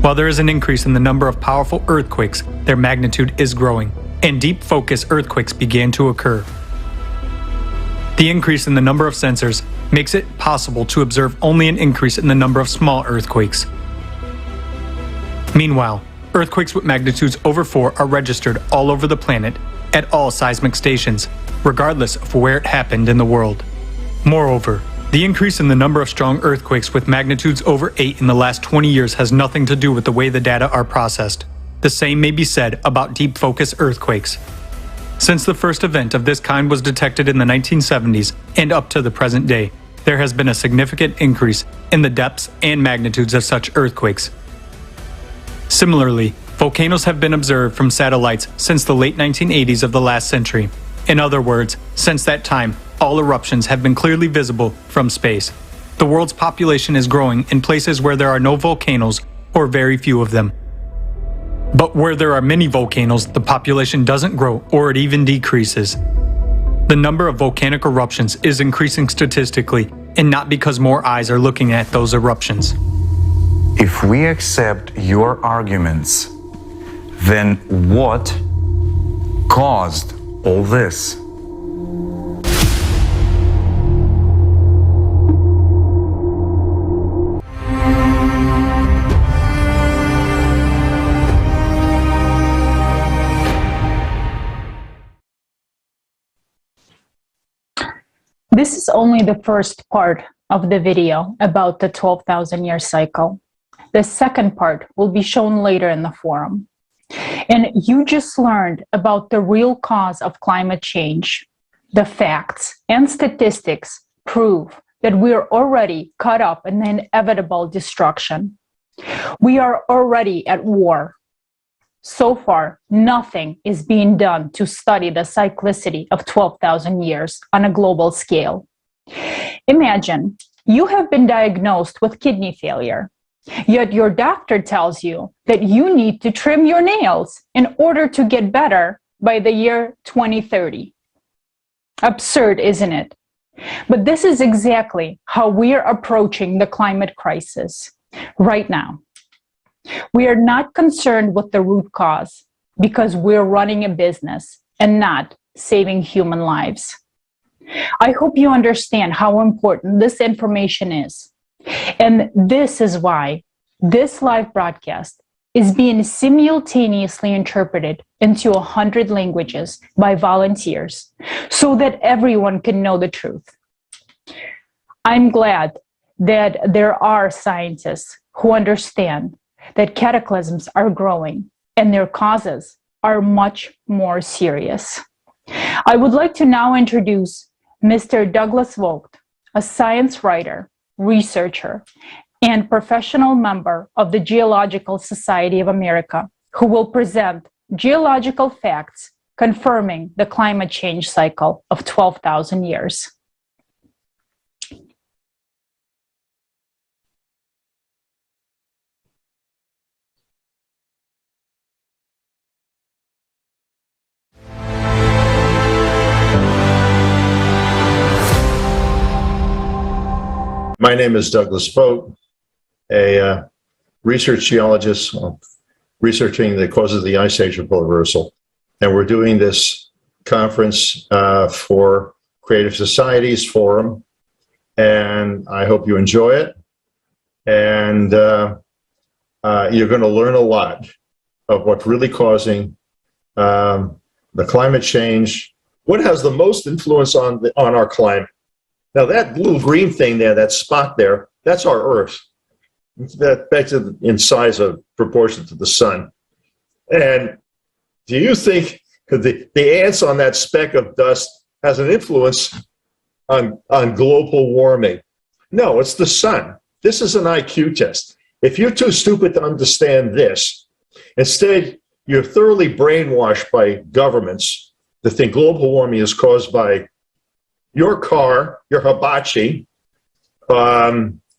While there is an increase in the number of powerful earthquakes, their magnitude is growing, and deep focus earthquakes began to occur. The increase in the number of sensors makes it possible to observe only an increase in the number of small earthquakes. Meanwhile, earthquakes with magnitudes over 4 are registered all over the planet at all seismic stations, regardless of where it happened in the world. Moreover, The increase in the number of strong earthquakes with magnitudes over 8 in the last 20 years has nothing to do with the way the data are processed. The same may be said about deep focus earthquakes. Since the first event of this kind was detected in the 1970s and up to the present day, there has been a significant increase in the depths and magnitudes of such earthquakes. Similarly, volcanoes have been observed from satellites since the late 1980s of the last century. In other words, since that time, all eruptions have been clearly visible from space. The world's population is growing in places where there are no volcanoes or very few of them. But where there are many volcanoes, the population doesn't grow or it even decreases. The number of volcanic eruptions is increasing statistically, and not because more eyes are looking at those eruptions. If we accept your arguments, then what caused all this? This is only the first part of the video about the 12,000 year cycle. The second part will be shown later in the forum. And you just learned about the real cause of climate change. The facts and statistics prove that we are already caught up in the inevitable destruction. We are already at war. So far, nothing is being done to study the cyclicity of 12,000 years on a global scale. Imagine you have been diagnosed with kidney failure, yet your doctor tells you that you need to trim your nails in order to get better by the year 2030. Absurd, isn't it? But this is exactly how we are approaching the climate crisis right now. We are not concerned with the root cause because we're running a business and not saving human lives. I hope you understand how important this information is. And this is why this live broadcast is being simultaneously interpreted into 100 languages by volunteers so that everyone can know the truth. I'm glad that there are scientists who understand that cataclysms are growing and their causes are much more serious. I would like to now introduce Mr. Douglas Vogt, a science writer, researcher, and professional member of the Geological Society of America, who will present geological facts confirming the climate change cycle of 12,000 years. My name is Douglas Vogt, a research geologist researching the causes of the Ice Age reversal. And we're doing this conference for Creative Societies Forum, and I hope you enjoy it. And you're going to learn a lot of what's really causing the climate change. What has the most influence on our climate? Now that little green thing there, that spot there, that's our Earth. That's in size of proportion to the sun. And do you think the ants on that speck of dust has an influence on global warming? No, it's the sun. This is an IQ test. If you're too stupid to understand this, instead you're thoroughly brainwashed by governments to think global warming is caused by your car, your hibachi,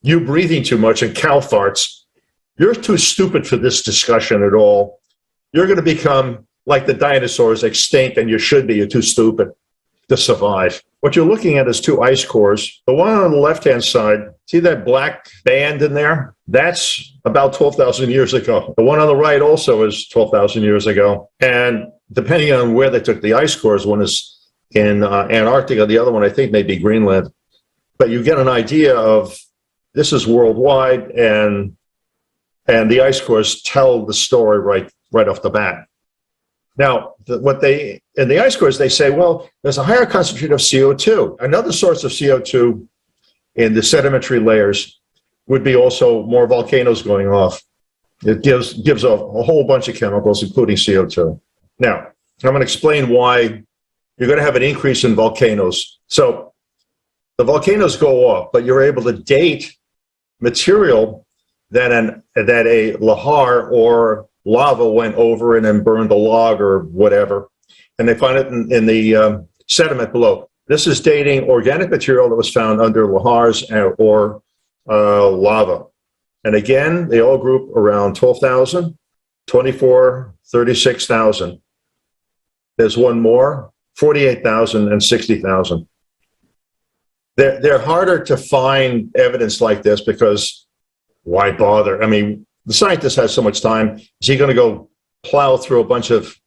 you breathing too much, and cow farts. You're too stupid for this discussion at all. You're going to become like the dinosaurs, extinct, and you should be. You're too stupid to survive. What you're looking at is two ice cores. The one on the left-hand side, see that black band in there? That's about 12,000 years ago. The one on the right also is 12,000 years ago. And depending on where they took the ice cores, one is in Antarctica, the other one I think may be Greenland. But you get an idea of this is worldwide, and the ice cores tell the story right off the bat. Now, in the ice cores, they say, well, there's a higher concentration of CO2. Another source of CO2 in the sedimentary layers would be also more volcanoes going off. It gives a whole bunch of chemicals, including CO2. Now, I'm going to explain why you're going to have an increase in volcanoes. So the volcanoes go off, but you're able to date material that a lahar or lava went over and then burned a log or whatever, and they find it in the sediment below. This is dating organic material that was found under lahars or lava. And again, they all group around 12,000, 24, 36,000. There's one more, 48,000 and 60,000. They're harder to find evidence like this because why bother? I mean, the scientist has so much time. Is he going to go plow through a bunch of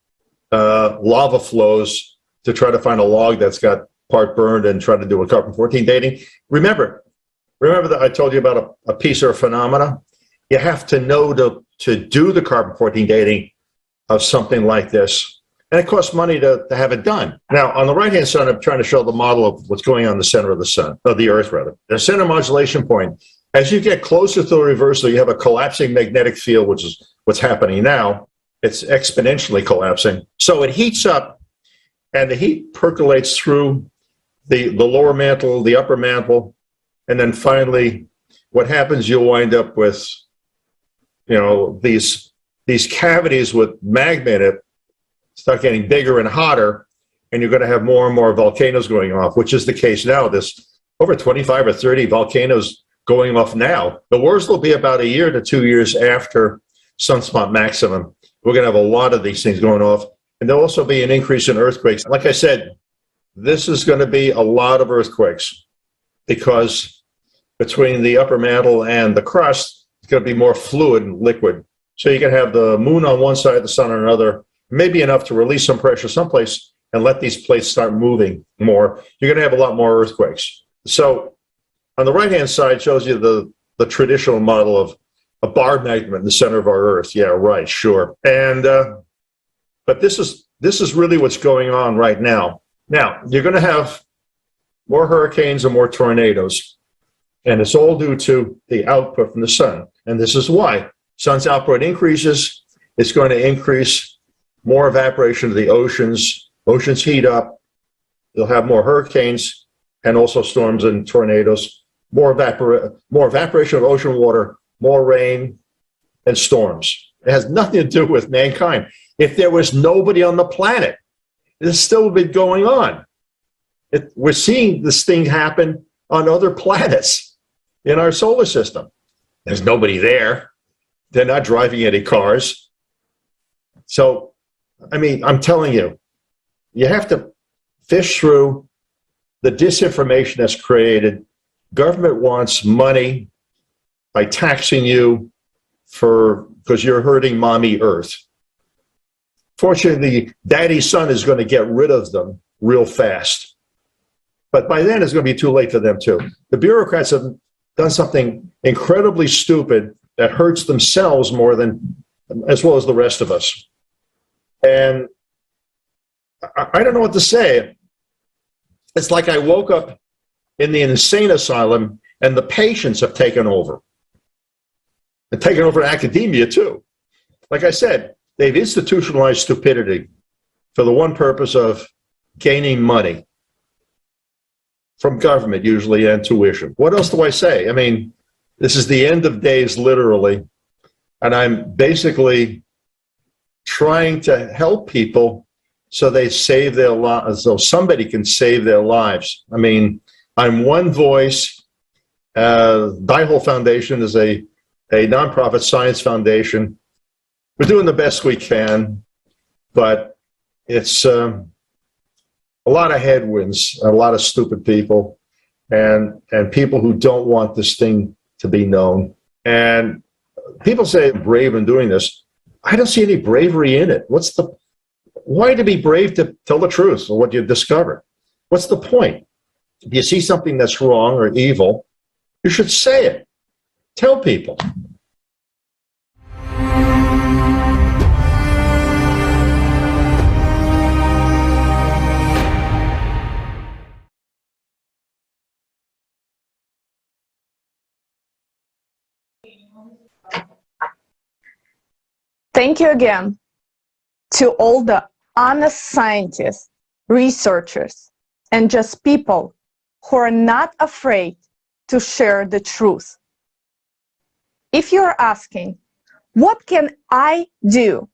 lava flows to try to find a log that's got part burned and try to do a carbon-14 dating? Remember that I told you about a piece or a phenomena? You have to know to do the carbon-14 dating of something like this. And it costs money to have it done. Now, on the right-hand side, I'm trying to show the model of what's going on in the center of the sun, of the Earth, rather. The center modulation point. As you get closer to the reversal, you have a collapsing magnetic field, which is what's happening now. It's exponentially collapsing. So it heats up, and the heat percolates through the lower mantle, the upper mantle, and then finally, what happens, you'll wind up with, these cavities with magma in it, start getting bigger and hotter, and you're going to have more and more volcanoes going off, which is the case now. There's over 25 or 30 volcanoes going off now. The worst will be about a year to 2 years after sunspot maximum. We're going to have a lot of these things going off, and there'll also be an increase in earthquakes. Like I said, this is going to be a lot of earthquakes because between the upper mantle and the crust, it's going to be more fluid and liquid. So you can have the moon on one side, the sun on another, maybe enough to release some pressure someplace and let these plates start moving more. You're going to have a lot more earthquakes. So on the right-hand side shows you the traditional model of a bar magnet in the center of our Earth. Yeah, right, sure. And but this is really what's going on right now. Now, you're going to have more hurricanes and more tornadoes, and it's all due to the output from the sun. And this is why. Sun's output increases, it's going to increase more evaporation of the oceans. Oceans heat up, you'll have more hurricanes and also storms and tornadoes, more evaporation of ocean water, more rain and storms. It has nothing to do with mankind. If there was nobody on the planet, this still would be going on. We're seeing this thing happen on other planets in our solar system. There's nobody there. They're not driving any cars. So, I mean, I'm telling you, you have to fish through the disinformation that's created. Government wants money by taxing you because you're hurting mommy Earth. Fortunately, daddy's son is going to get rid of them real fast. But by then, it's going to be too late for them, too. The bureaucrats have done something incredibly stupid that hurts themselves more than, as well as the rest of us. And I don't know what to say. It's like I woke up in the insane asylum and the patients have taken over. And taken over academia, too. Like I said, they've institutionalized stupidity for the one purpose of gaining money from government, usually, and tuition. What else do I say? I mean, this is the end of days, literally, and I'm basically trying to help people so they save their lives, so somebody can save their lives. I mean, I'm one voice. Dihol Foundation is a nonprofit science foundation. We're doing the best we can, but it's a lot of headwinds, a lot of stupid people, and people who don't want this thing to be known. And people say I'm brave in doing this. I don't see any bravery in it. Why to be brave to tell the truth or what you've discovered? What's the point? If you see something that's wrong or evil, you should say it. Tell people. Thank you again to all the honest scientists, researchers, and just people who are not afraid to share the truth. If you're asking, what can I do?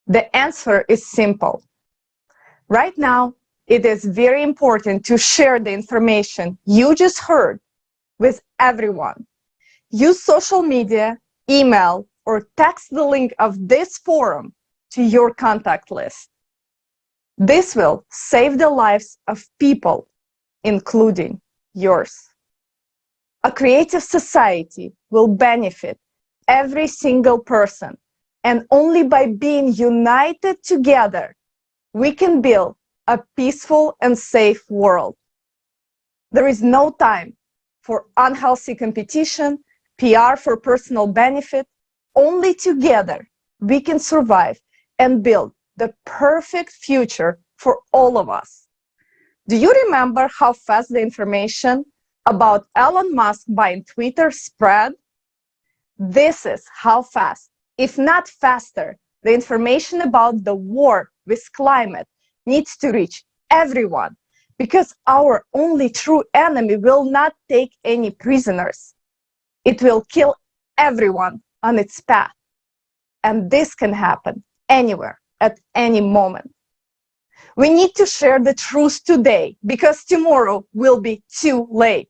The answer is simple. Right now, it is very important to share the information you just heard with everyone. Use social media, email, or text the link of this forum to your contact list. This will save the lives of people, including yours. A creative society will benefit every single person, and only by being united together, we can build a peaceful and safe world. There is no time for unhealthy competition, PR for personal benefit. Only together we can survive and build the perfect future for all of us. Do you remember how fast the information about Elon Musk buying Twitter spread? This is how fast, if not faster, the information about the war with climate needs to reach everyone, because our only true enemy will not take any prisoners. It will kill everyone on its path. And this can happen anywhere, at any moment. We need to share the truth today, because tomorrow will be too late.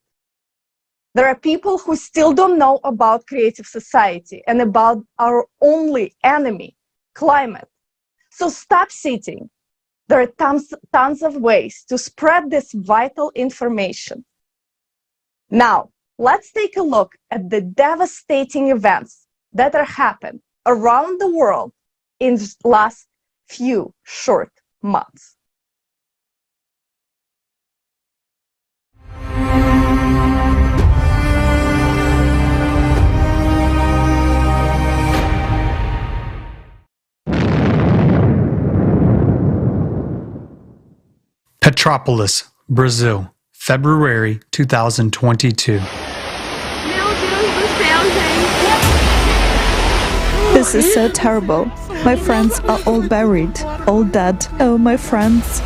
There are people who still don't know about creative society and about our only enemy, climate. So stop sitting. There are tons of ways to spread this vital information. Now, let's take a look at the devastating events that are happening around the world in the last few short months. Petropolis, Brazil, February 2022. This is so terrible. My friends are all buried, all dead. Oh, my friends.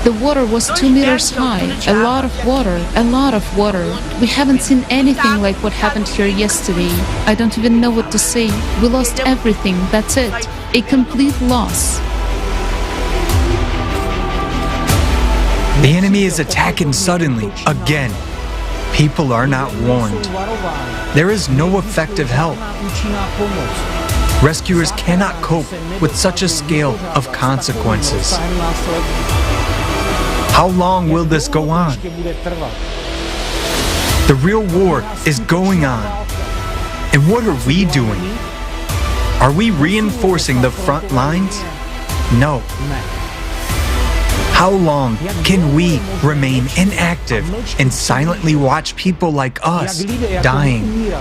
The water was 2 meters high. A lot of water, a lot of water. We haven't seen anything like what happened here yesterday. I don't even know what to say. We lost everything, that's it. A complete loss. The enemy is attacking suddenly, again. People are not warned. There is no effective help. Rescuers cannot cope with such a scale of consequences. How long will this go on? The real war is going on. And what are we doing? Are we reinforcing the front lines? No. How long can we remain inactive and silently watch people like us dying?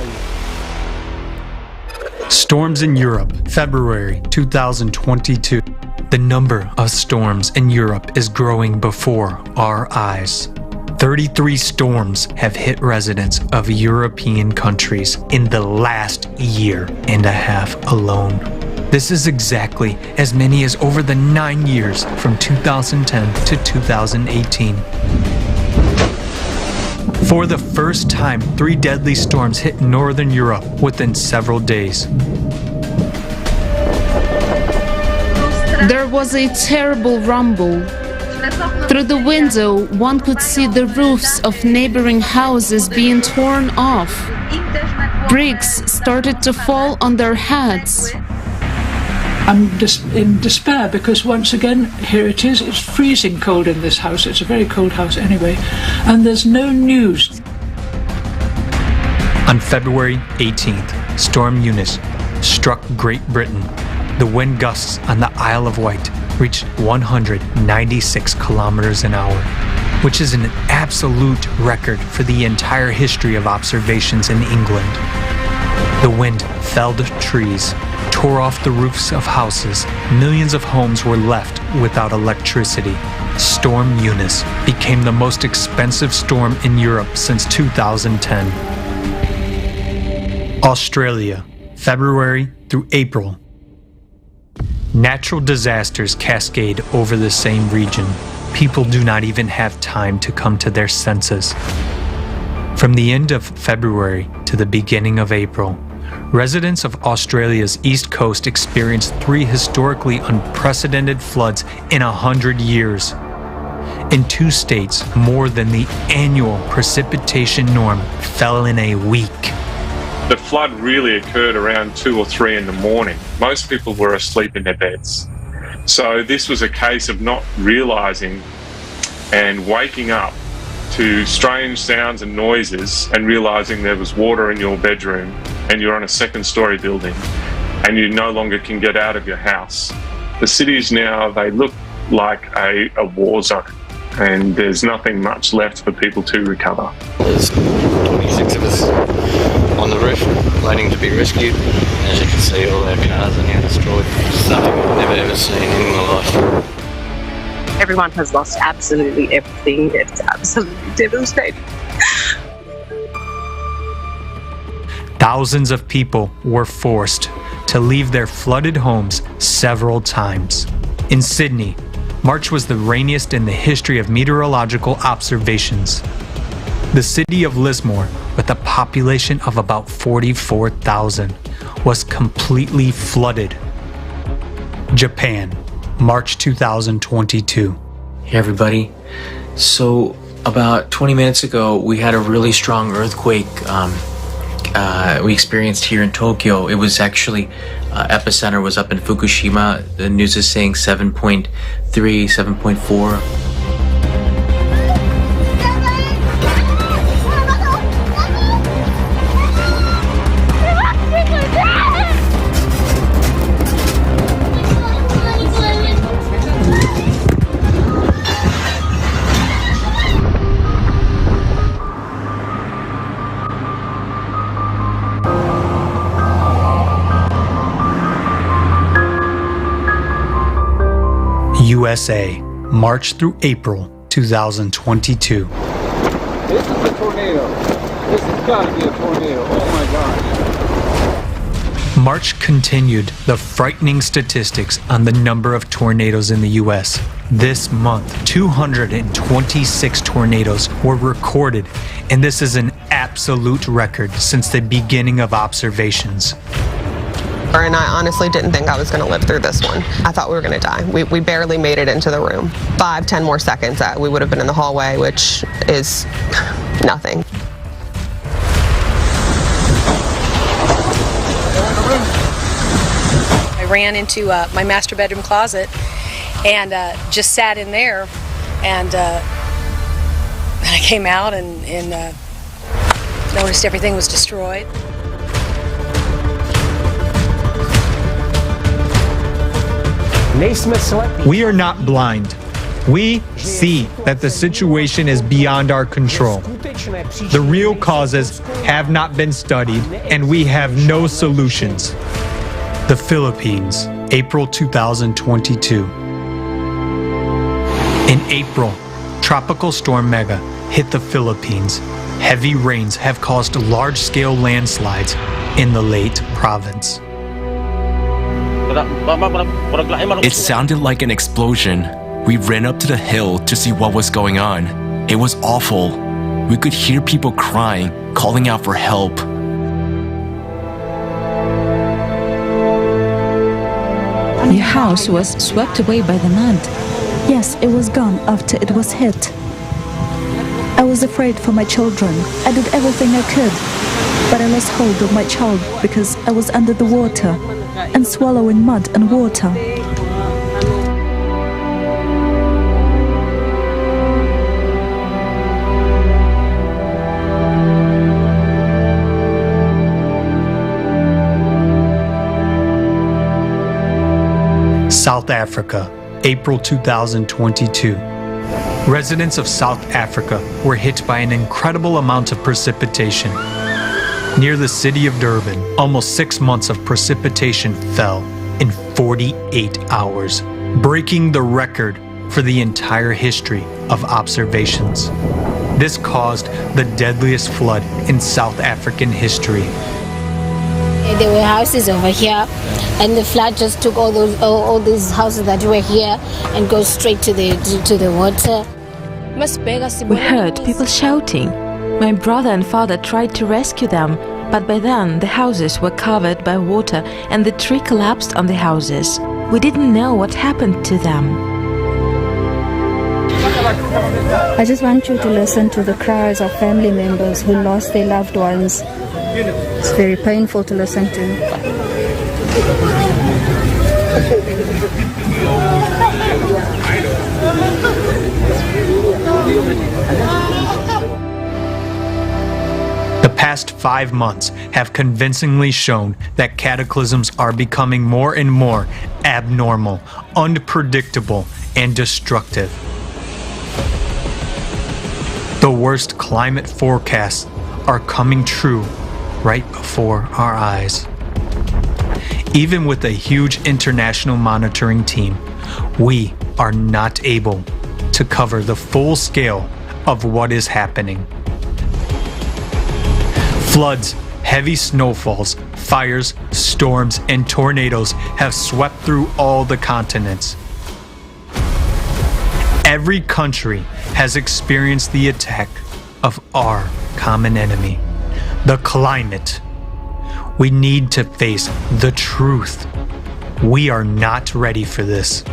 Storms in Europe, February 2022. The number of storms in Europe is growing before our eyes. 33 storms have hit residents of European countries in the last year and a half alone. This is exactly as many as over the 9 years from 2010 to 2018. For the first time, 3 deadly storms hit northern Europe within several days. There was a terrible rumble. Through the window, one could see the roofs of neighboring houses being torn off. Bricks started to fall on their heads. I'm in despair because once again, here it is, it's freezing cold in this house. It's a very cold house anyway, and there's no news. On February 18th, Storm Eunice struck Great Britain. The wind gusts on the Isle of Wight reached 196 kilometers an hour, which is an absolute record for the entire history of observations in England. The wind felled trees, tore off the roofs of houses. Millions of homes were left without electricity. Storm Eunice became the most expensive storm in Europe since 2010. Australia, February through April. Natural disasters cascade over the same region. People do not even have time to come to their senses. From the end of February to the beginning of April, residents of Australia's east coast experienced 3 historically unprecedented floods in 100 years. In 2 states, more than the annual precipitation norm fell in a week. The flood really occurred around 2 or 3 in the morning. Most people were asleep in their beds. So this was a case of not realizing and waking up to strange sounds and noises and realizing there was water in your bedroom and you're on a 2nd-story building and you no longer can get out of your house. The cities now, they look like a war zone, and there's nothing much left for people to recover. There's 26 of us on the roof waiting to be rescued. As you can see, all our cars are now destroyed. Something I've never ever seen in my life. Everyone has lost absolutely everything. It's absolutely devastating. Thousands of people were forced to leave their flooded homes several times. In Sydney, March was the rainiest in the history of meteorological observations. The city of Lismore, with a population of about 44,000, was completely flooded. Japan, March 2022. Hey everybody. So about 20 minutes ago, we had a really strong earthquake we experienced here in Tokyo. It was actually, epicenter was up in Fukushima. The news is saying 7.3, 7.4. USA, March through April 2022. This is a tornado. This has got to be a tornado. Oh my gosh. March continued the frightening statistics on the number of tornadoes in the US. This month, 226 tornadoes were recorded, and this is an absolute record since the beginning of observations. And I honestly didn't think I was going to live through this one. I thought we were going to die. We barely made it into the room. 5-10 more seconds, we would have been in the hallway, which is nothing. I ran into my master bedroom closet and just sat in there, and I came out and noticed everything was destroyed. We are not blind. We see that the situation is beyond our control. The real causes have not been studied, and we have no solutions. The Philippines, April 2022. In April, Tropical Storm Mega hit the Philippines. Heavy rains have caused large-scale landslides in the Leyte province. It sounded like an explosion. We ran up to the hill to see what was going on. It was awful. We could hear people crying, calling out for help. Your house was swept away by the mud. Yes, it was gone after it was hit. I was afraid for my children. I did everything I could, but I lost hold of my child because I was under the water and swallowing mud and water. South Africa, April 2022. Residents of South Africa were hit by an incredible amount of precipitation. Near the city of Durban, almost 6 months of precipitation fell in 48 hours, breaking the record for the entire history of observations. This caused the deadliest flood in South African history. There were houses over here, and the flood just took all these houses that were here and goes straight to the water. We heard people shouting. My brother and father tried to rescue them, but by then the houses were covered by water and the tree collapsed on the houses. We didn't know what happened to them. I just want you to listen to the cries of family members who lost their loved ones. It's very painful to listen to. The past 5 months have convincingly shown that cataclysms are becoming more and more abnormal, unpredictable, and destructive. The worst climate forecasts are coming true right before our eyes. Even with a huge international monitoring team, we are not able to cover the full scale of what is happening. Floods, heavy snowfalls, fires, storms, and tornadoes have swept through all the continents. Every country has experienced the attack of our common enemy, the climate. We need to face the truth. We are not ready for this.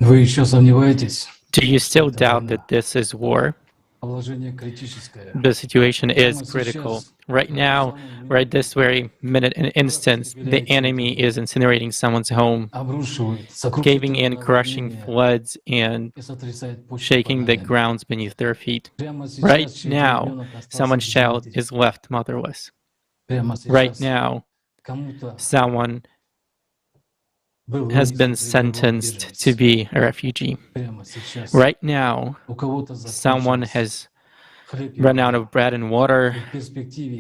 Do you still doubt that this is war? The situation is critical. Right now, right this very minute and instance, the enemy is incinerating someone's home, caving in, crushing floods, and shaking the grounds beneath their feet. Right now, someone's child is left motherless. Right now, someone has been sentenced to be a refugee. Right now, someone has run out of bread and water,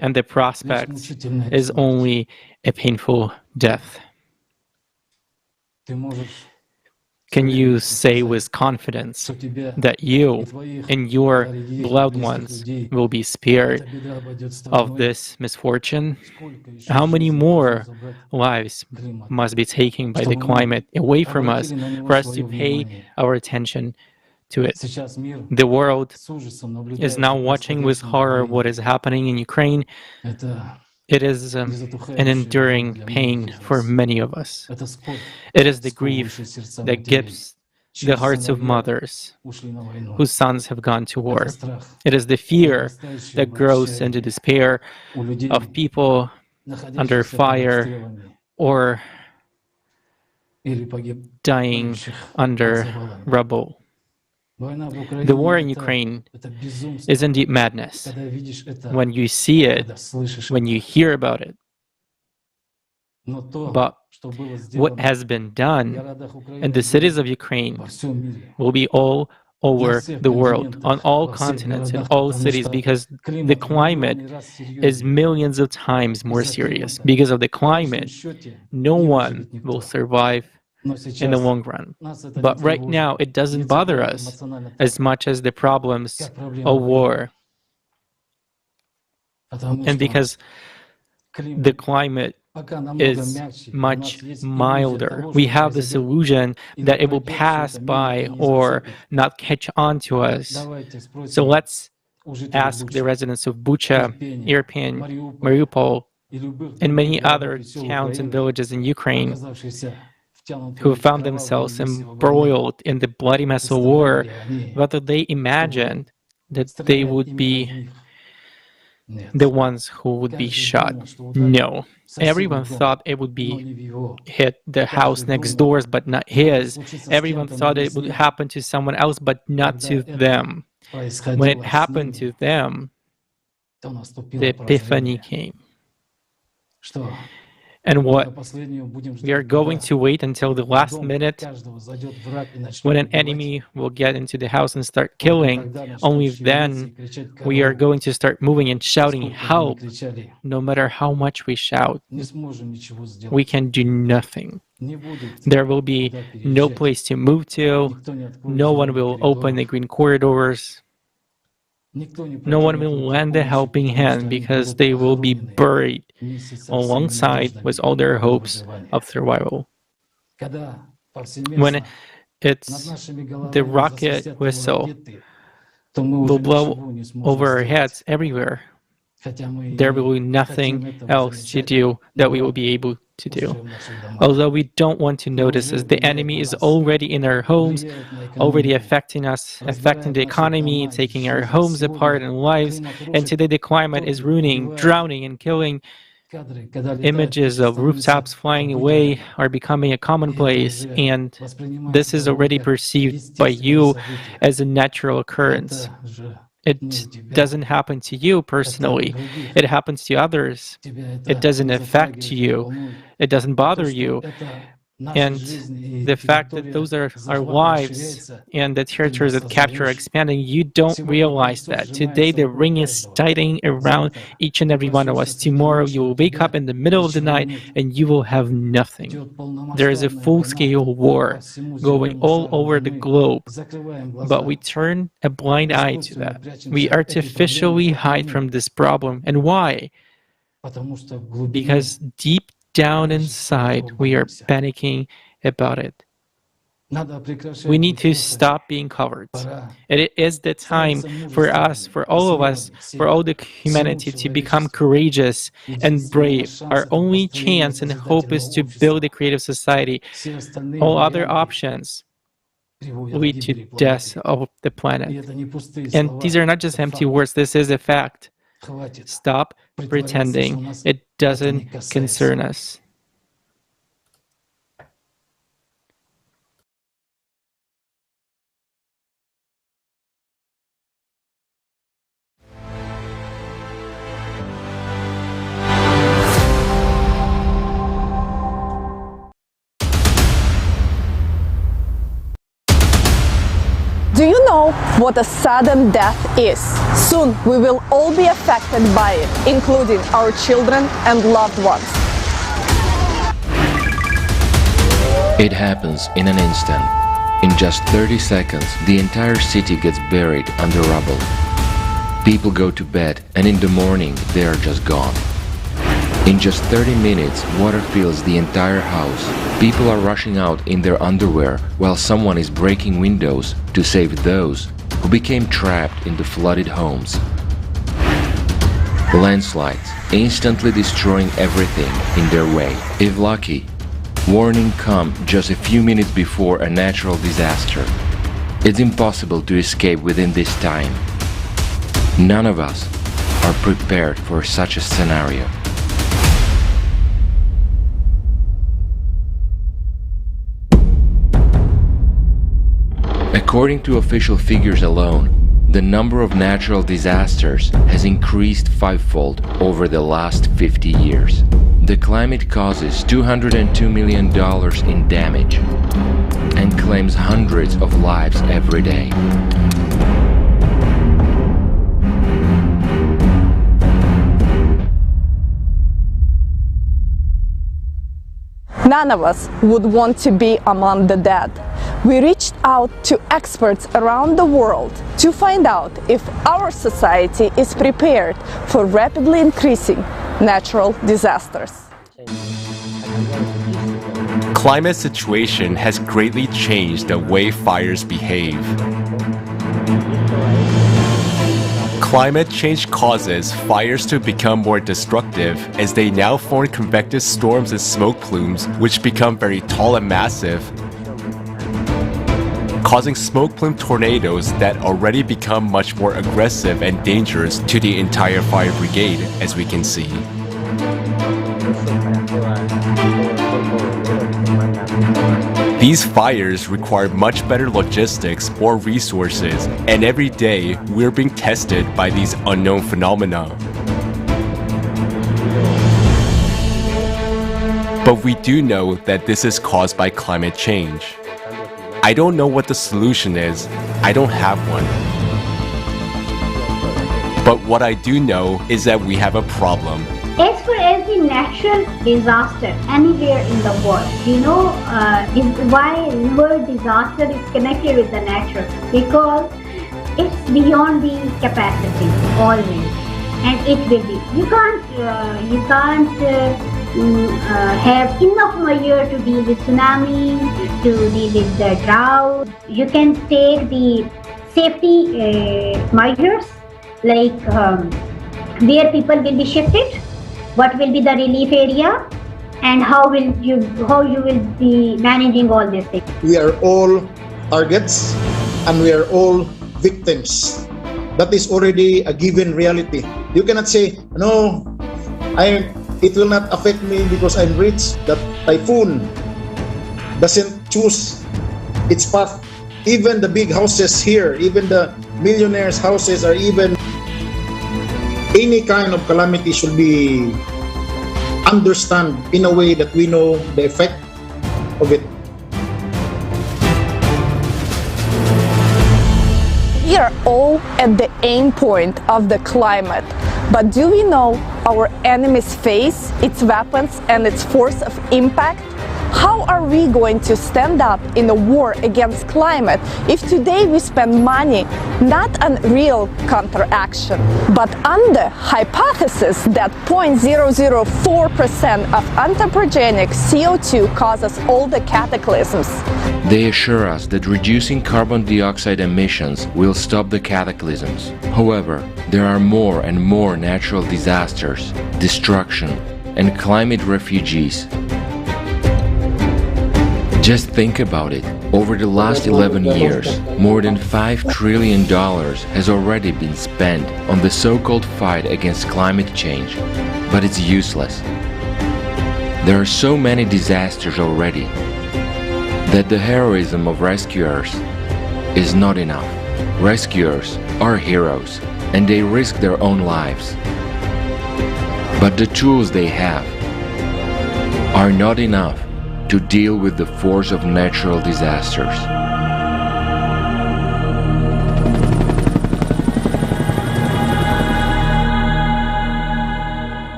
and the prospect is only a painful death. Can you say with confidence that you and your loved ones will be spared of this misfortune? How many more lives must be taken by the climate away from us for us to pay our attention to it? The world is now watching with horror what is happening in Ukraine. It is an enduring pain for many of us. It is the grief that gives the hearts of mothers whose sons have gone to war. It is the fear that grows into despair of people under fire or dying under rubble. The war in Ukraine is indeed madness. When you see it, when you hear about it, but what has been done in the cities of Ukraine will be all over the world, on all continents, in all cities, because the climate is millions of times more serious. Because of the climate, no one will survive in the long run. But right now, it doesn't bother us as much as the problems of war. And because the climate is much milder, we have this illusion that it will pass by or not catch on to us. So let's ask the residents of Bucha, Irpin, Mariupol, and many other towns and villages in Ukraine who found themselves embroiled in the bloody mess of war, whether they imagined that they would be the ones who would be shot. No. Everyone thought it would be hit the house next doors, but not his. Everyone thought it would happen to someone else, but not to them. When it happened to them, the epiphany came. And what we are going to wait until the last minute when an enemy will get into the house and start killing. Only then we are going to start moving and shouting help. No matter how much we shout, we can do nothing. There will be no place to move to. No one will open the green corridors. No one will lend a helping hand because they will be buried alongside with all their hopes of survival. When it's the rocket whistle will blow over our heads everywhere, there will be nothing else to do that we will be able to do. Although we don't want to notice as the enemy is already in our homes, already affecting us, affecting the economy, taking our homes apart and lives, and today the climate is ruining, drowning, and killing. Images of rooftops flying away are becoming a commonplace, and this is already perceived by you as a natural occurrence. It doesn't happen to you personally. It happens to others. It doesn't affect you. It doesn't bother you. And the fact that those are our lives and the territories that capture are expanding, you don't realize that. Today the ring is tightening around each and every one of us. Tomorrow you will wake up in the middle of the night and you will have nothing. There is a full-scale war going all over the globe, but we turn a blind eye to that. We artificially hide from this problem. And why? Because deep down inside, we are panicking about it. We need to stop being cowards. It is the time for us, for all of us, for all the humanity to become courageous and brave. Our only chance and hope is to build a creative society. All other options lead to death of the planet. And these are not just empty words, this is a fact. Stop pretending it doesn't concern us. Do you know what a sudden death is? Soon we will all be affected by it, including our children and loved ones. It happens in an instant. In just 30 seconds, the entire city gets buried under rubble. People go to bed, and in the morning, they are just gone. In just 30 minutes, water fills the entire house. People are rushing out in their underwear while someone is breaking windows to save those who became trapped in the flooded homes. Landslides, instantly destroying everything in their way. If lucky, warning come just a few minutes before a natural disaster. It's impossible to escape within this time. None of us are prepared for such a scenario. According to official figures alone, the number of natural disasters has increased fivefold over the last 50 years. The climate causes $202 million in damage and claims hundreds of lives every day. None of us would want to be among the dead. We reached out to experts around the world to find out if our society is prepared for rapidly increasing natural disasters. Climate situation has greatly changed the way fires behave. Climate change causes fires to become more destructive as they now form convective storms and smoke plumes which become very tall and massive, causing smoke plume tornadoes that already become much more aggressive and dangerous to the entire fire brigade, as we can see. These fires require much better logistics or resources, and every day we're being tested by these unknown phenomena. But we do know that this is caused by climate change. I don't know what the solution is. I don't have one. But what I do know is that we have a problem. As for every natural disaster anywhere in the world, you know why the word disaster is connected with the natural? Because it's beyond the capacity always, and it will be. You can't have enough moisture to deal with tsunami, to deal with the drought. You can take the safety measures like where people will be shifted, what will be the relief area, and how you will be managing all these things. We are all targets and we are all victims. That is already a given reality. You cannot say, no, it will not affect me because I'm rich. That typhoon doesn't choose its path. Even the big houses here, even the millionaires' houses, or even any kind of calamity should be understood in a way that we know the effect of it. We are all at the end point of the climate, but do we know our enemy's face, its weapons, and its force of impact? How are we going to stand up in a war against climate if today we spend money not on real counteraction, but on the hypothesis that 0.004% of anthropogenic CO2 causes all the cataclysms? They assure us that reducing carbon dioxide emissions will stop the cataclysms. However, there are more and more natural disasters, destruction, and climate refugees. Just think about it. Over the last 11 years, more than $5 trillion has already been spent on the so-called fight against climate change, but it's useless. There are so many disasters already that the heroism of rescuers is not enough. Rescuers are heroes and they risk their own lives. But the tools they have are not enough to deal with the force of natural disasters.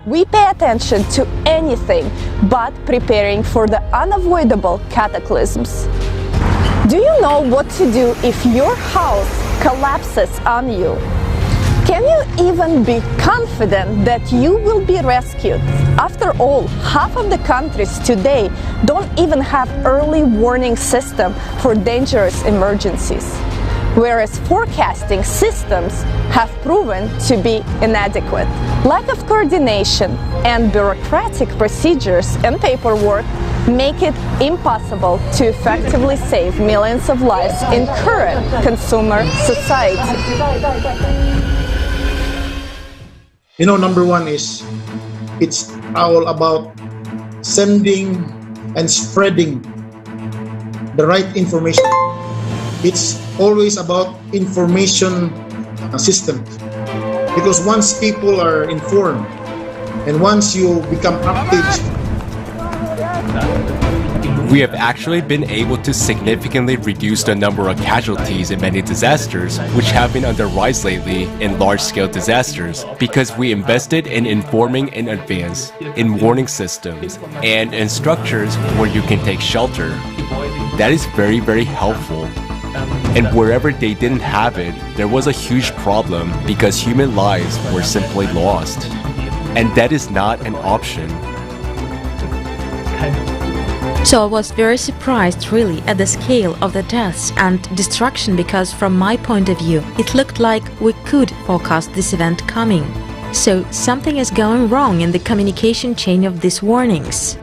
We pay attention to anything but preparing for the unavoidable cataclysms. Do you know what to do if your house collapses on you? Can you even be confident that you will be rescued? After all, half of the countries today don't even have early warning system for dangerous emergencies, whereas forecasting systems have proven to be inadequate. Lack of coordination and bureaucratic procedures and paperwork make it impossible to effectively save millions of lives in current consumer society. You know, number one is it's all about sending and spreading the right information. It's always about information system, because once people are informed and once you become active, We have actually been able to significantly reduce the number of casualties in many disasters, which have been on the rise lately in large-scale disasters, because we invested in informing in advance, in warning systems, and in structures where you can take shelter. That is very, very helpful. And wherever they didn't have it, there was a huge problem because human lives were simply lost. And that is not an option. So I was very surprised really at the scale of the deaths and destruction, because from my point of view it looked like we could forecast this event coming. So something is going wrong in the communication chain of these warnings.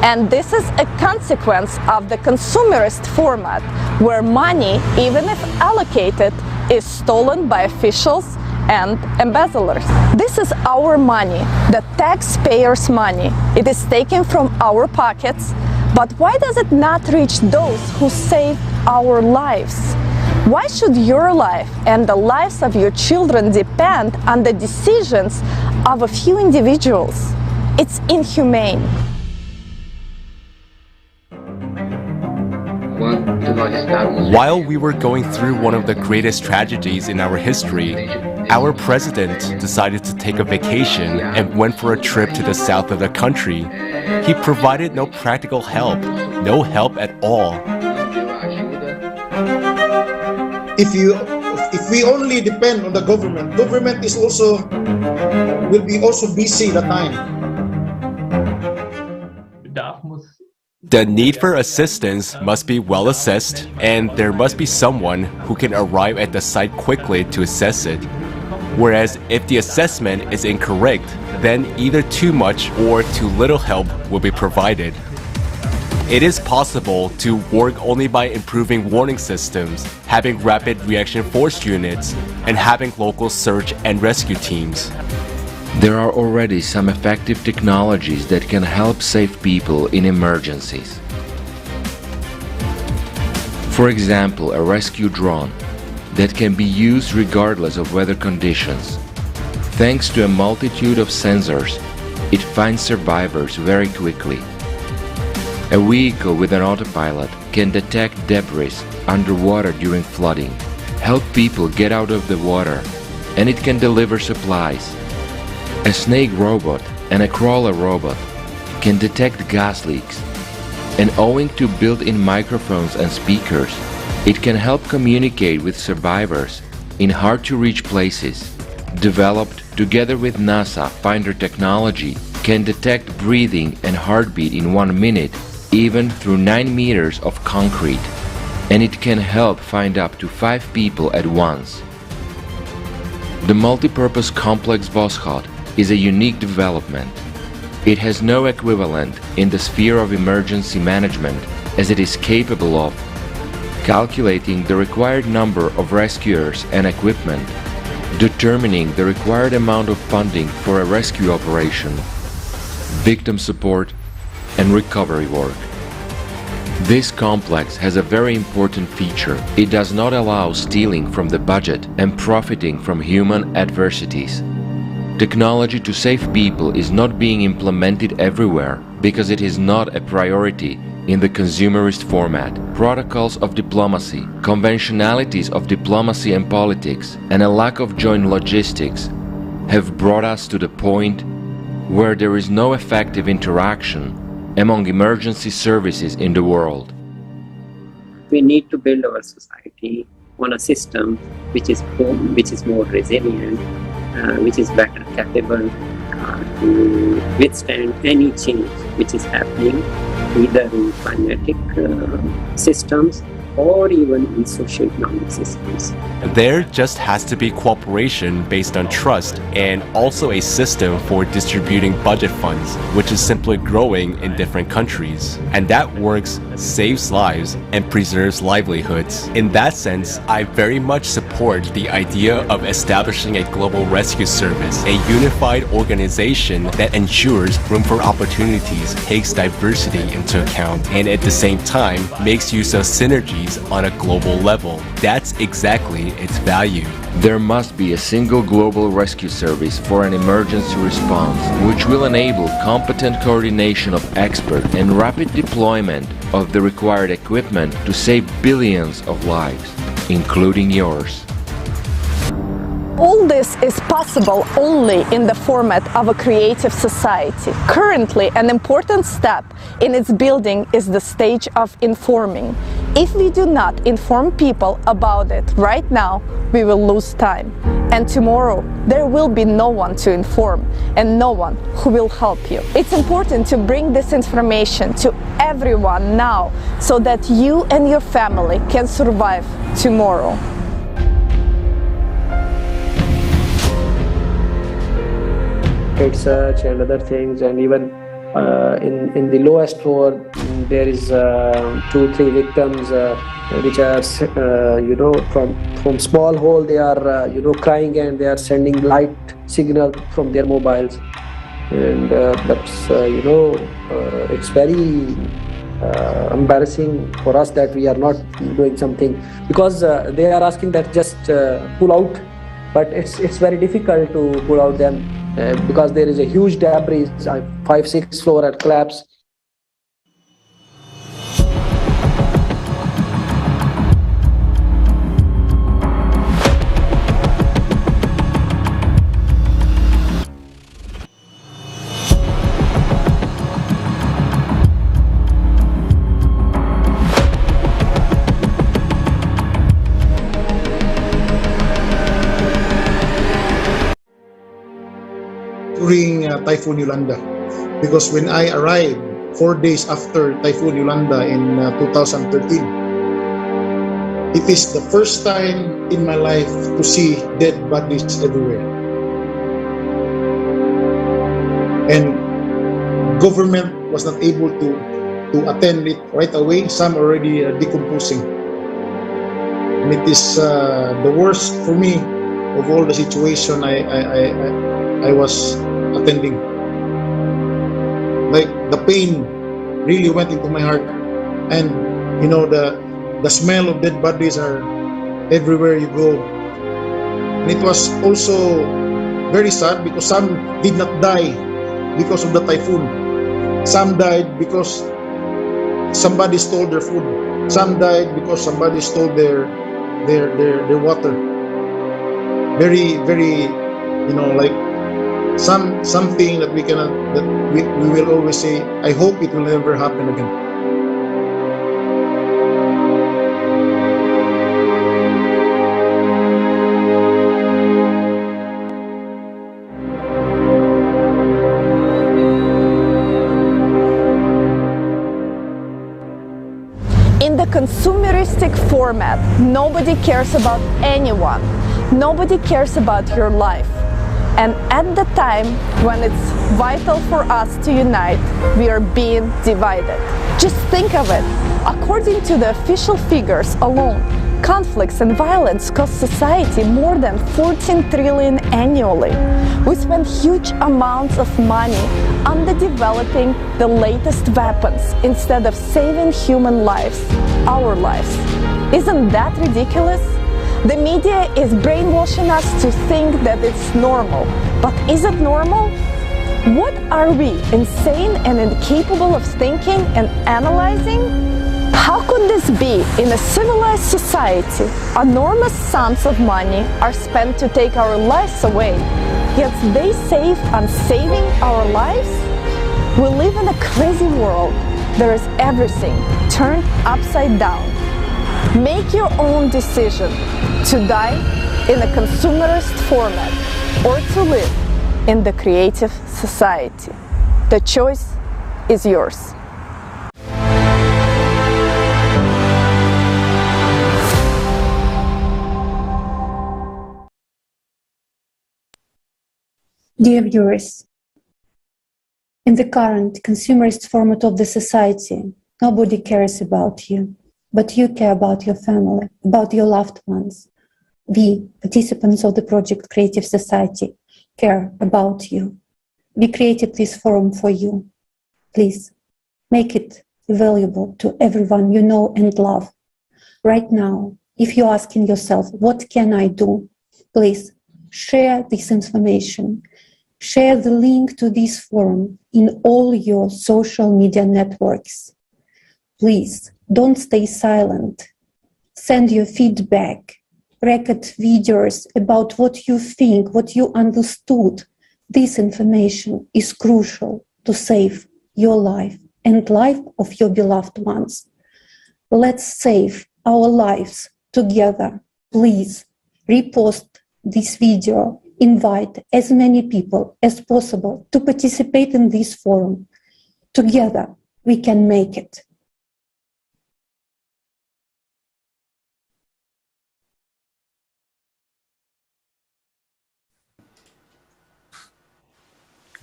And this is a consequence of the consumerist format, where money, even if allocated, is stolen by officials and embezzlers. This is our money, the taxpayers' money. It is taken from our pockets, but why does it not reach those who save our lives? Why should your life and the lives of your children depend on the decisions of a few individuals? It's inhumane. While we were going through one of the greatest tragedies in our history, our president decided to take a vacation and went for a trip to the south of the country. He provided no practical help, no help at all. If we only depend on the government is also will be also busy the time. The need for assistance must be well assessed, and there must be someone who can arrive at the site quickly to assess it. Whereas if the assessment is incorrect, then either too much or too little help will be provided. It is possible to work only by improving warning systems, having rapid reaction force units, and having local search and rescue teams. There are already some effective technologies that can help save people in emergencies. For example, a rescue drone that can be used regardless of weather conditions. Thanks to a multitude of sensors, it finds survivors very quickly. A vehicle with an autopilot can detect debris underwater during flooding, help people get out of the water, and it can deliver supplies. A snake robot and a crawler robot can detect gas leaks, and owing to built-in microphones and speakers, it can help communicate with survivors in hard-to-reach places. Developed together with NASA, Finder technology can detect breathing and heartbeat in 1 minute, even through 9 meters of concrete, and it can help find up to 5 people at once. The multipurpose complex Voskhod is a unique development. It has no equivalent in the sphere of emergency management, as it is capable of calculating the required number of rescuers and equipment, determining the required amount of funding for a rescue operation, victim support, and recovery work. This complex has a very important feature. It does not allow stealing from the budget and profiting from human adversities. Technology to save people is not being implemented everywhere because it is not a priority in the consumerist format. Protocols of diplomacy, conventionalities of diplomacy and politics, and a lack of joint logistics have brought us to the point where there is no effective interaction among emergency services in the world. We need to build our society on a system which is more resilient, which is better capable to withstand any change which is happening, either in climatic systems or even in socio-economic systems. There just has to be cooperation based on trust and also a system for distributing budget funds, which is simply growing in different countries. And that works, saves lives, and preserves livelihoods. In that sense, I very much support the idea of establishing a global rescue service, a unified organization that ensures room for opportunities, takes diversity into account, and at the same time makes use of synergies on a global level. That's exactly its value. There must be a single global rescue service for an emergency response, which will enable competent coordination of experts and rapid deployment of the required equipment to save billions of lives, including yours. All this is possible only in the format of a creative society. Currently, an important step in its building is the stage of informing. If we do not inform people about it right now, we will lose time. And tomorrow, there will be no one to inform and no one who will help you. It's important to bring this information to everyone now so that you and your family can survive tomorrow. Research and other things, and even in the lowest floor there is 2-3 victims which are from small hole they are crying, and they are sending light signal from their mobiles, and that's it's very embarrassing for us that we are not doing something, because they are asking that just pull out, but it's very difficult to pull out them. because there is a huge debris, 5-6 floor had collapsed. During Typhoon Yolanda, because when I arrived 4 days after Typhoon Yolanda in 2013, it is the first time in my life to see dead bodies everywhere. And government was not able to attend it right away. Some already decomposing. And it is the worst for me of all the situation I was attending. Like the pain really went into my heart, and you know the smell of dead bodies are everywhere you go. And it was also very sad because some did not die because of the typhoon. Some died because somebody stole their food. Some died because somebody stole their water. Very, you know, like something that we cannot, that we will always say, I hope it will never happen again. In the consumeristic format, nobody cares about anyone. Nobody cares about your life. And at the time when it's vital for us to unite, we are being divided. Just think of it. According to the official figures alone, conflicts and violence cost society more than 14 trillion annually. We spend huge amounts of money on developing the latest weapons instead of saving human lives, our lives. Isn't that ridiculous? The media is brainwashing us to think that it's normal. But is it normal? What are we, insane and incapable of thinking and analyzing? How could this be? In a civilized society, enormous sums of money are spent to take our lives away, yet they save on saving our lives? We live in a crazy world. There is everything turned upside down. Make your own decision to die in a consumerist format or to live in the creative society. The choice is yours. Dear viewers, in the current consumerist format of the society, nobody cares about you, but you care about your family, about your loved ones. We, participants of the project Creative Society, care about you. We created this forum for you. Please, make it valuable to everyone you know and love. Right now, if you're asking yourself, what can I do? Please, share this information. Share the link to this forum in all your social media networks. Please, don't stay silent. Send your feedback. Record videos about what you think, what you understood. This information is crucial to save your life and life of your beloved ones. Let's save our lives together. Please repost this video. Invite as many people as possible to participate in this forum. Together, we can make it.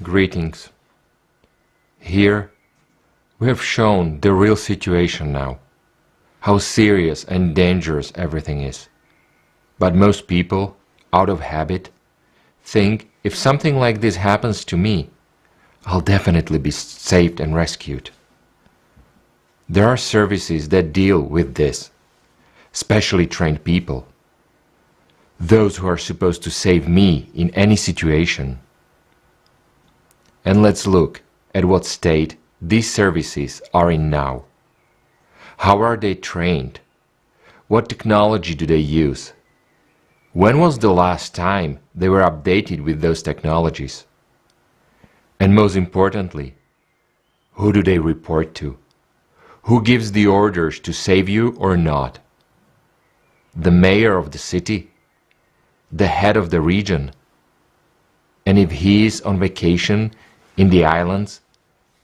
Greetings. Here, we have shown the real situation now, how serious and dangerous everything is. But most people, out of habit, think if something like this happens to me, I'll definitely be saved and rescued. There are services that deal with this, specially trained people, those who are supposed to save me in any situation. And let's look at what state these services are in now. How are they trained? What technology do they use? When was the last time they were updated with those technologies? And most importantly, who do they report to? Who gives the orders to save you or not? The mayor of the city? The head of the region? And if he is on vacation in the islands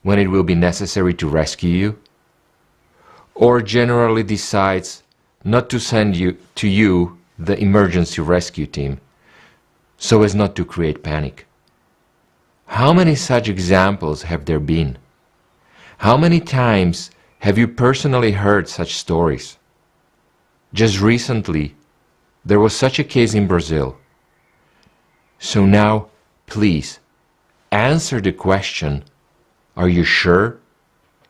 when it will be necessary to rescue you? Or generally decides not to send you the emergency rescue team so as not to create panic? How many such examples have there been? How many times have you personally heard such stories? Just recently, there was such a case in Brazil. So now, please, answer the question, are you sure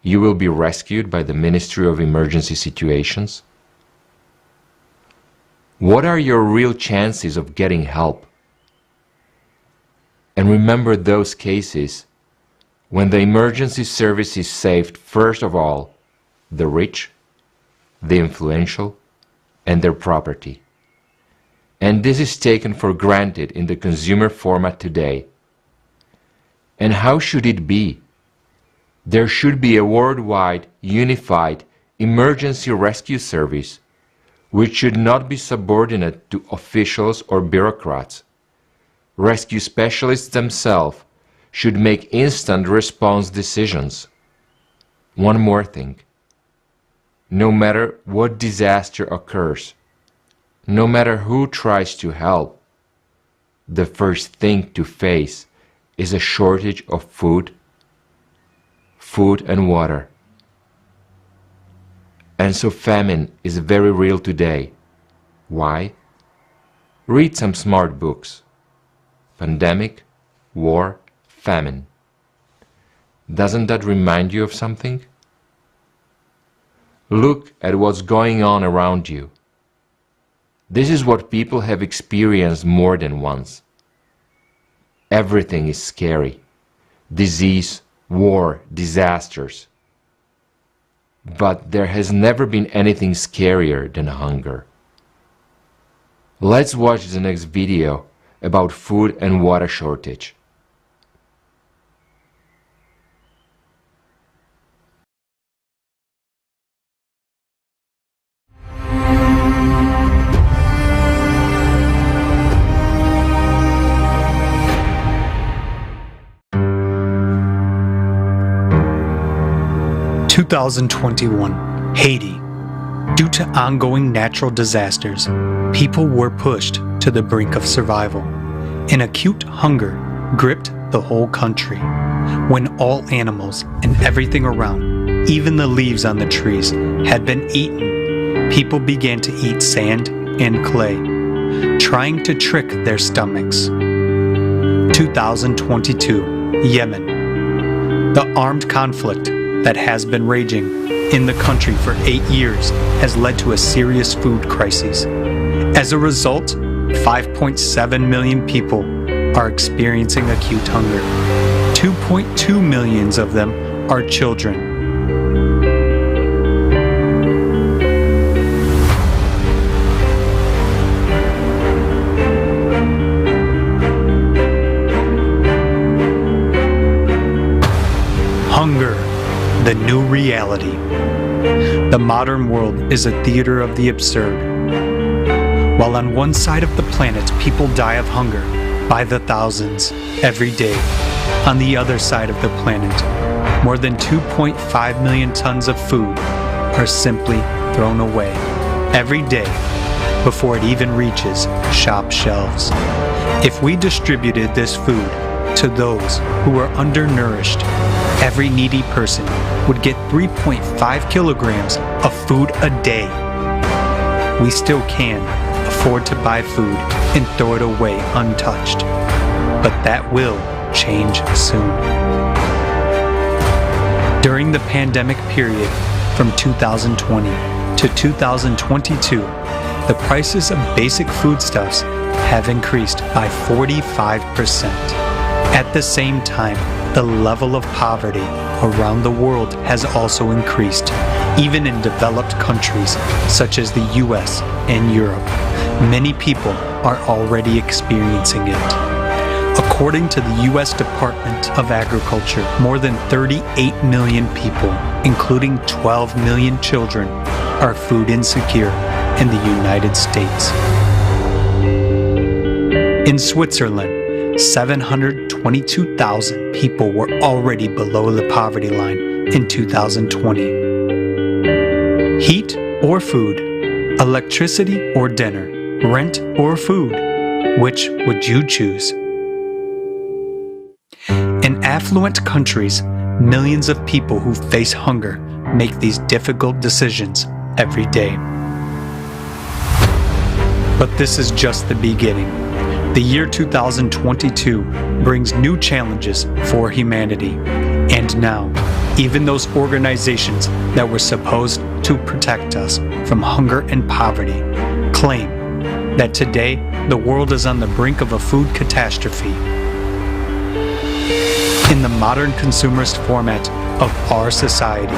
you will be rescued by the Ministry of Emergency Situations? What are your real chances of getting help? And remember those cases when the emergency services saved, first of all, the rich, the influential, and their property. And this is taken for granted in the consumer format today. And how should it be? There should be a worldwide, unified emergency rescue service which should not be subordinate to officials or bureaucrats. Rescue specialists themselves should make instant response decisions. One more thing. No matter what disaster occurs, no matter who tries to help, the first thing to face is a shortage of food and water. And so famine is very real today. Why? Read some smart books. Pandemic, war, famine. Doesn't that remind you of something? Look at what's going on around you. This is what people have experienced more than once. Everything is scary. Disease, war, disasters. But there has never been anything scarier than hunger. Let's watch the next video about food and water shortage. (2021) Haiti. Due to ongoing natural disasters, people were pushed to the brink of survival. An acute hunger gripped the whole country. When all animals and everything around, even the leaves on the trees, had been eaten, people began to eat sand and clay, trying to trick their stomachs. 2022, Yemen. The armed conflict that has been raging in the country for 8 years has led to a serious food crisis. As a result, 5.7 million people are experiencing acute hunger. 2.2 million of them are children. Hunger, the new reality. The modern world is a theater of the absurd. While on one side of the planet people die of hunger by the thousands every day, on the other side of the planet, more than 2.5 million tons of food are simply thrown away every day before it even reaches shop shelves. If we distributed this food to those who are undernourished, every needy person would get 3.5 kilograms of food a day. We still can afford to buy food and throw it away untouched, but that will change soon. During the pandemic period from 2020 to 2022, the prices of basic foodstuffs have increased by 45%. At the same time, the level of poverty around the world has also increased, even in developed countries such as the US and Europe. Many people are already experiencing it. According to the US Department of Agriculture, more than 38 million people, including 12 million children, are food insecure in the United States. In Switzerland, 722,000 people were already below the poverty line in 2020. Heat or food, electricity or dinner, rent or food, which would you choose? In affluent countries, millions of people who face hunger make these difficult decisions every day. But this is just the beginning. The year 2022 brings new challenges for humanity. And now, even those organizations that were supposed to protect us from hunger and poverty claim that today the world is on the brink of a food catastrophe. In the modern consumerist format of our society,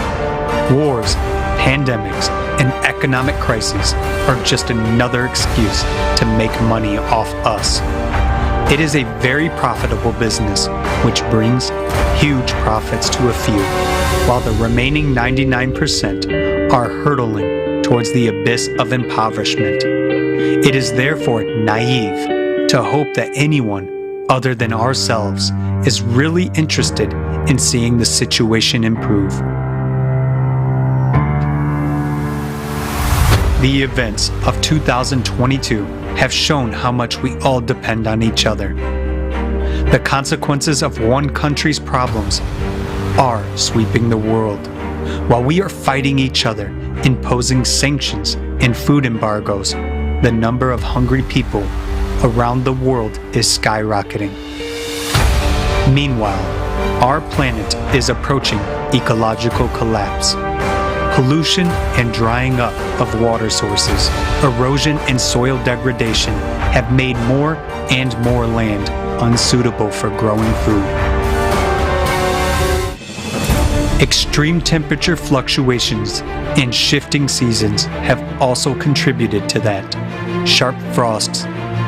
wars, pandemics, and economic crises are just another excuse to make money off us. It is a very profitable business which brings huge profits to a few, while the remaining 99% are hurtling towards the abyss of impoverishment. It is therefore naive to hope that anyone other than ourselves is really interested in seeing the situation improve. The events of 2022 have shown how much we all depend on each other. The consequences of one country's problems are sweeping the world. While we are fighting each other, imposing sanctions and food embargoes, the number of hungry people around the world is skyrocketing. Meanwhile, our planet is approaching ecological collapse. Pollution and drying up of water sources, erosion and soil degradation have made more and more land unsuitable for growing food. Extreme temperature fluctuations and shifting seasons have also contributed to that. Sharp frosts,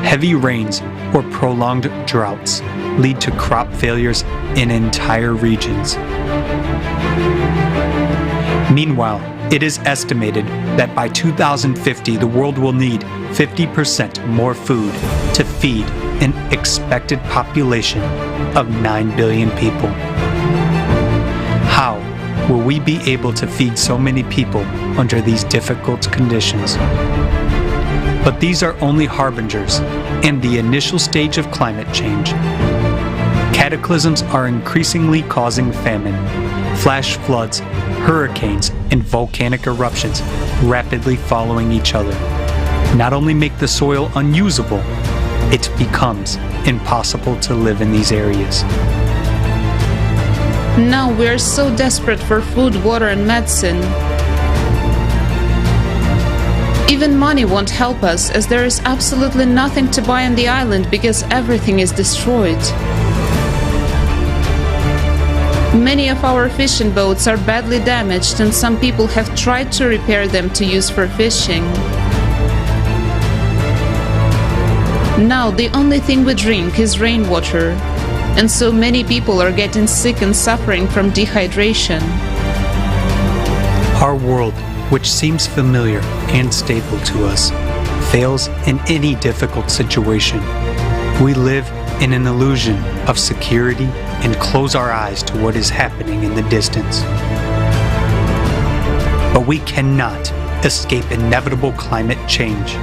heavy rains, or prolonged droughts lead to crop failures in entire regions. Meanwhile, it is estimated that by 2050 the world will need 50% more food to feed an expected population of 9 billion people. How will we be able to feed so many people under these difficult conditions? But these are only harbingers and the initial stage of climate change. Cataclysms are increasingly causing famine. Flash floods, hurricanes, and volcanic eruptions rapidly following each other not only make the soil unusable, it becomes impossible to live in these areas. Now we are so desperate for food, water, and medicine. Even money won't help us, as there is absolutely nothing to buy on the island because everything is destroyed. Many of our fishing boats are badly damaged, and some people have tried to repair them to use for fishing. Now the only thing we drink is rainwater, and so many people are getting sick and suffering from dehydration. Our world, which seems familiar and stable to us, fails in any difficult situation. We live in an illusion of security and close our eyes to what is happening in the distance. But we cannot escape inevitable climate change.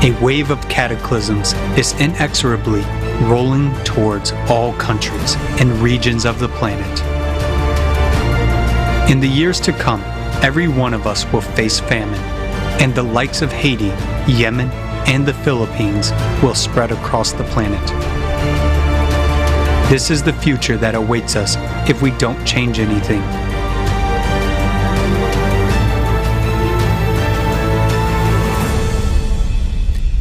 A wave of cataclysms is inexorably rolling towards all countries and regions of the planet. In the years to come, every one of us will face famine, and the likes of Haiti, Yemen, and the Philippines will spread across the planet. This is the future that awaits us if we don't change anything.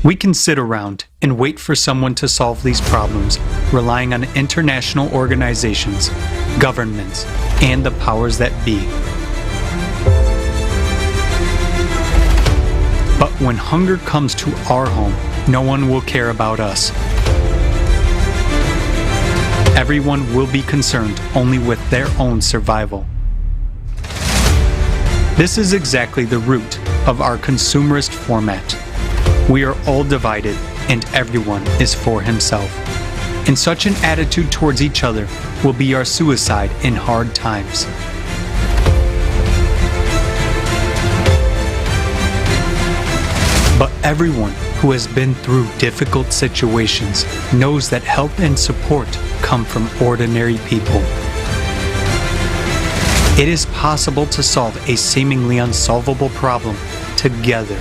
We can sit around and wait for someone to solve these problems, relying on international organizations, governments, and the powers that be. But when hunger comes to our home, no one will care about us. Everyone will be concerned only with their own survival. This is exactly the root of our consumerist format. We are all divided and everyone is for himself. And such an attitude towards each other will be our suicide in hard times. But everyone who has been through difficult situations knows that help and support come from ordinary people. It is possible to solve a seemingly unsolvable problem together.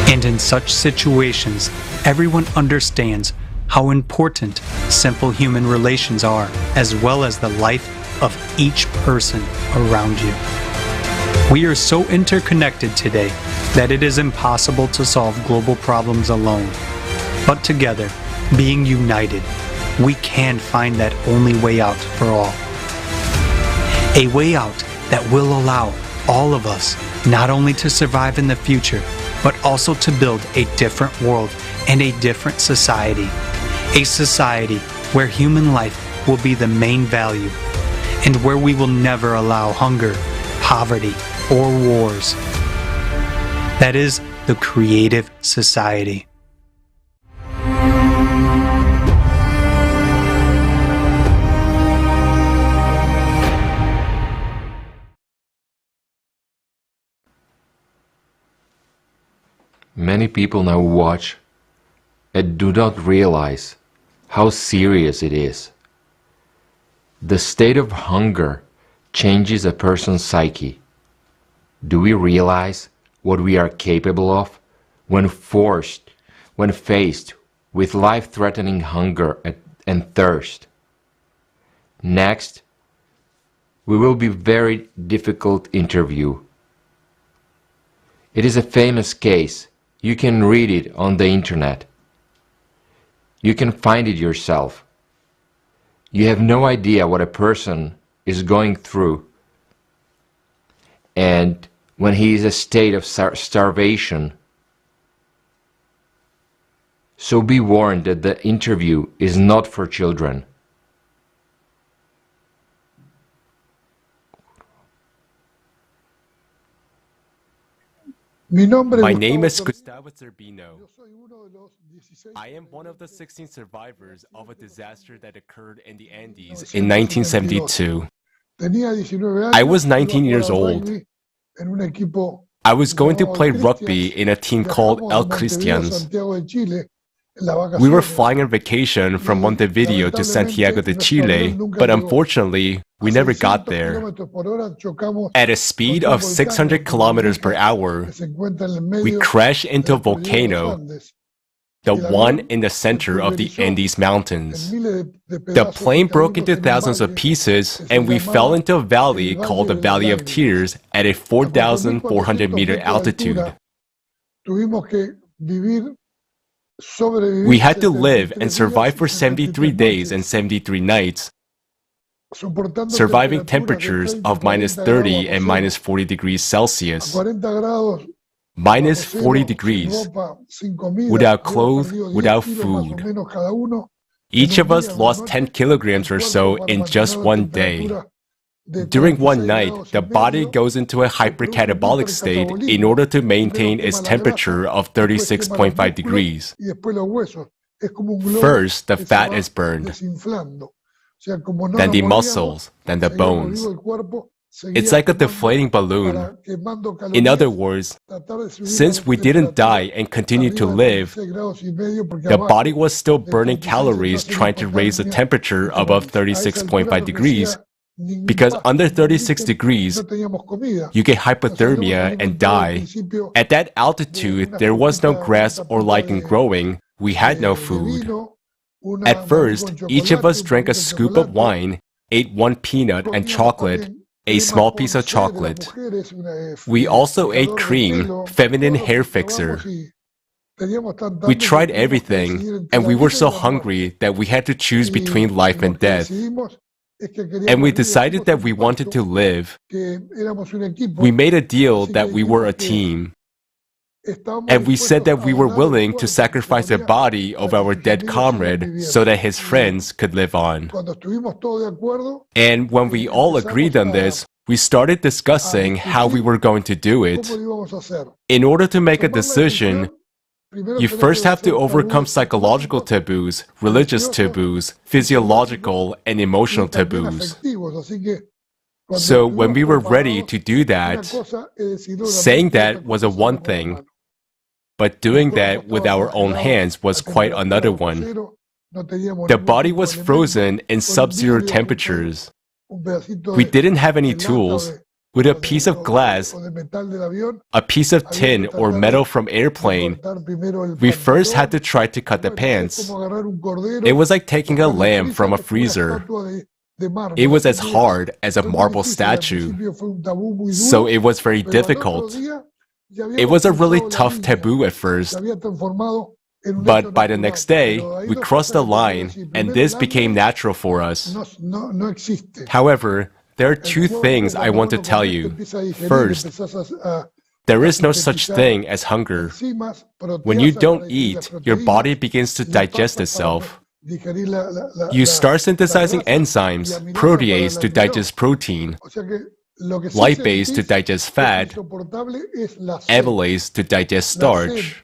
And in such situations, everyone understands how important simple human relations are, as well as the life of each person around you. We are so interconnected today that it is impossible to solve global problems alone. But together, being united, we can find that only way out for all. A way out that will allow all of us not only to survive in the future, but also to build a different world and a different society. A society where human life will be the main value, and where we will never allow hunger, poverty, or wars. That is the creative society. Many people now watch and do not realize how serious it is. The state of hunger changes a person's psyche. Do we realize what we are capable of when faced with life-threatening hunger and thirst? Next, we will be very difficult interview. It is a famous case. You can read it on the internet. You can find it yourself. You have no idea what a person is going through. And when he is in a state of starvation. So be warned that the interview is not for children. My name is Gustavo Zerbino. I am one of the 16 survivors of a disaster that occurred in the Andes in 1972. I was 19 years old. I was going to play rugby in a team called El Cristians. We were flying on vacation from Montevideo to Santiago de Chile, but unfortunately, we never got there. At a speed of 600 kilometers per hour, we crashed into a volcano, the one in the center of the Andes Mountains. The plane broke into thousands of pieces, and we fell into a valley called the Valley of Tears at a 4,400 meter altitude. We had to live and survive for 73 days and 73 nights, surviving temperatures of -30 and -40 degrees Celsius, -40 degrees, without clothes, without food. Each of us lost 10 kilograms or so in just one day. During one night, the body goes into a hypercatabolic state in order to maintain its temperature of 36.5 degrees. First, the fat is burned, then the muscles, then the bones. It's like a deflating balloon. In other words, since we didn't die and continued to live, the body was still burning calories trying to raise the temperature above 36.5 degrees, because under 36 degrees, you get hypothermia and die. At that altitude, there was no grass or lichen growing. We had no food. At first, each of us drank a scoop of wine, ate one peanut and chocolate, a small piece of chocolate. We also ate cream, feminine hair fixer. We tried everything, and we were so hungry that we had to choose between life and death. And we decided that we wanted to live. We made a deal that we were a team. And we said that we were willing to sacrifice the body of our dead comrade so that his friends could live on. And when we all agreed on this, we started discussing how we were going to do it. In order to make a decision, you first have to overcome psychological taboos, religious taboos, physiological and emotional taboos. So when we were ready to do that, saying that was a one thing, but doing that with our own hands was quite another one. The body was frozen in sub-zero temperatures. We didn't have any tools. With a piece of glass, a piece of tin or metal from airplane, we first had to try to cut the pants. It was like taking a lamb from a freezer. It was as hard as a marble statue, so it was very difficult. It was a really tough taboo at first, but by the next day, we crossed the line, and this became natural for us. However, there are two things I want to tell you. First, there is no such thing as hunger. When you don't eat, your body begins to digest itself. You start synthesizing enzymes, protease to digest protein, lipase to digest fat, amylase to digest starch.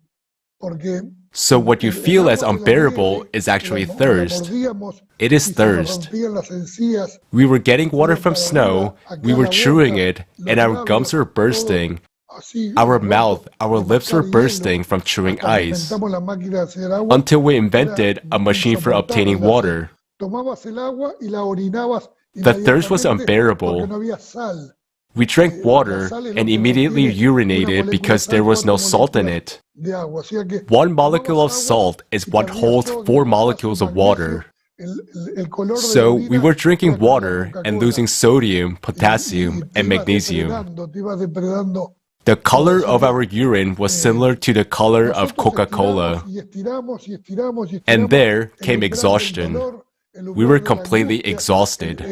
So what you feel as unbearable is actually thirst. It is thirst. We were getting water from snow, we were chewing it, and our gums were bursting. Our mouth, our lips were bursting from chewing ice. Until we invented a machine for obtaining water. The thirst was unbearable. We drank water and immediately urinated because there was no salt in it. 1 molecule of salt is what holds 4 molecules of water. So we were drinking water and losing sodium, potassium, and magnesium. The color of our urine was similar to the color of Coca-Cola. And there came exhaustion. We were completely exhausted.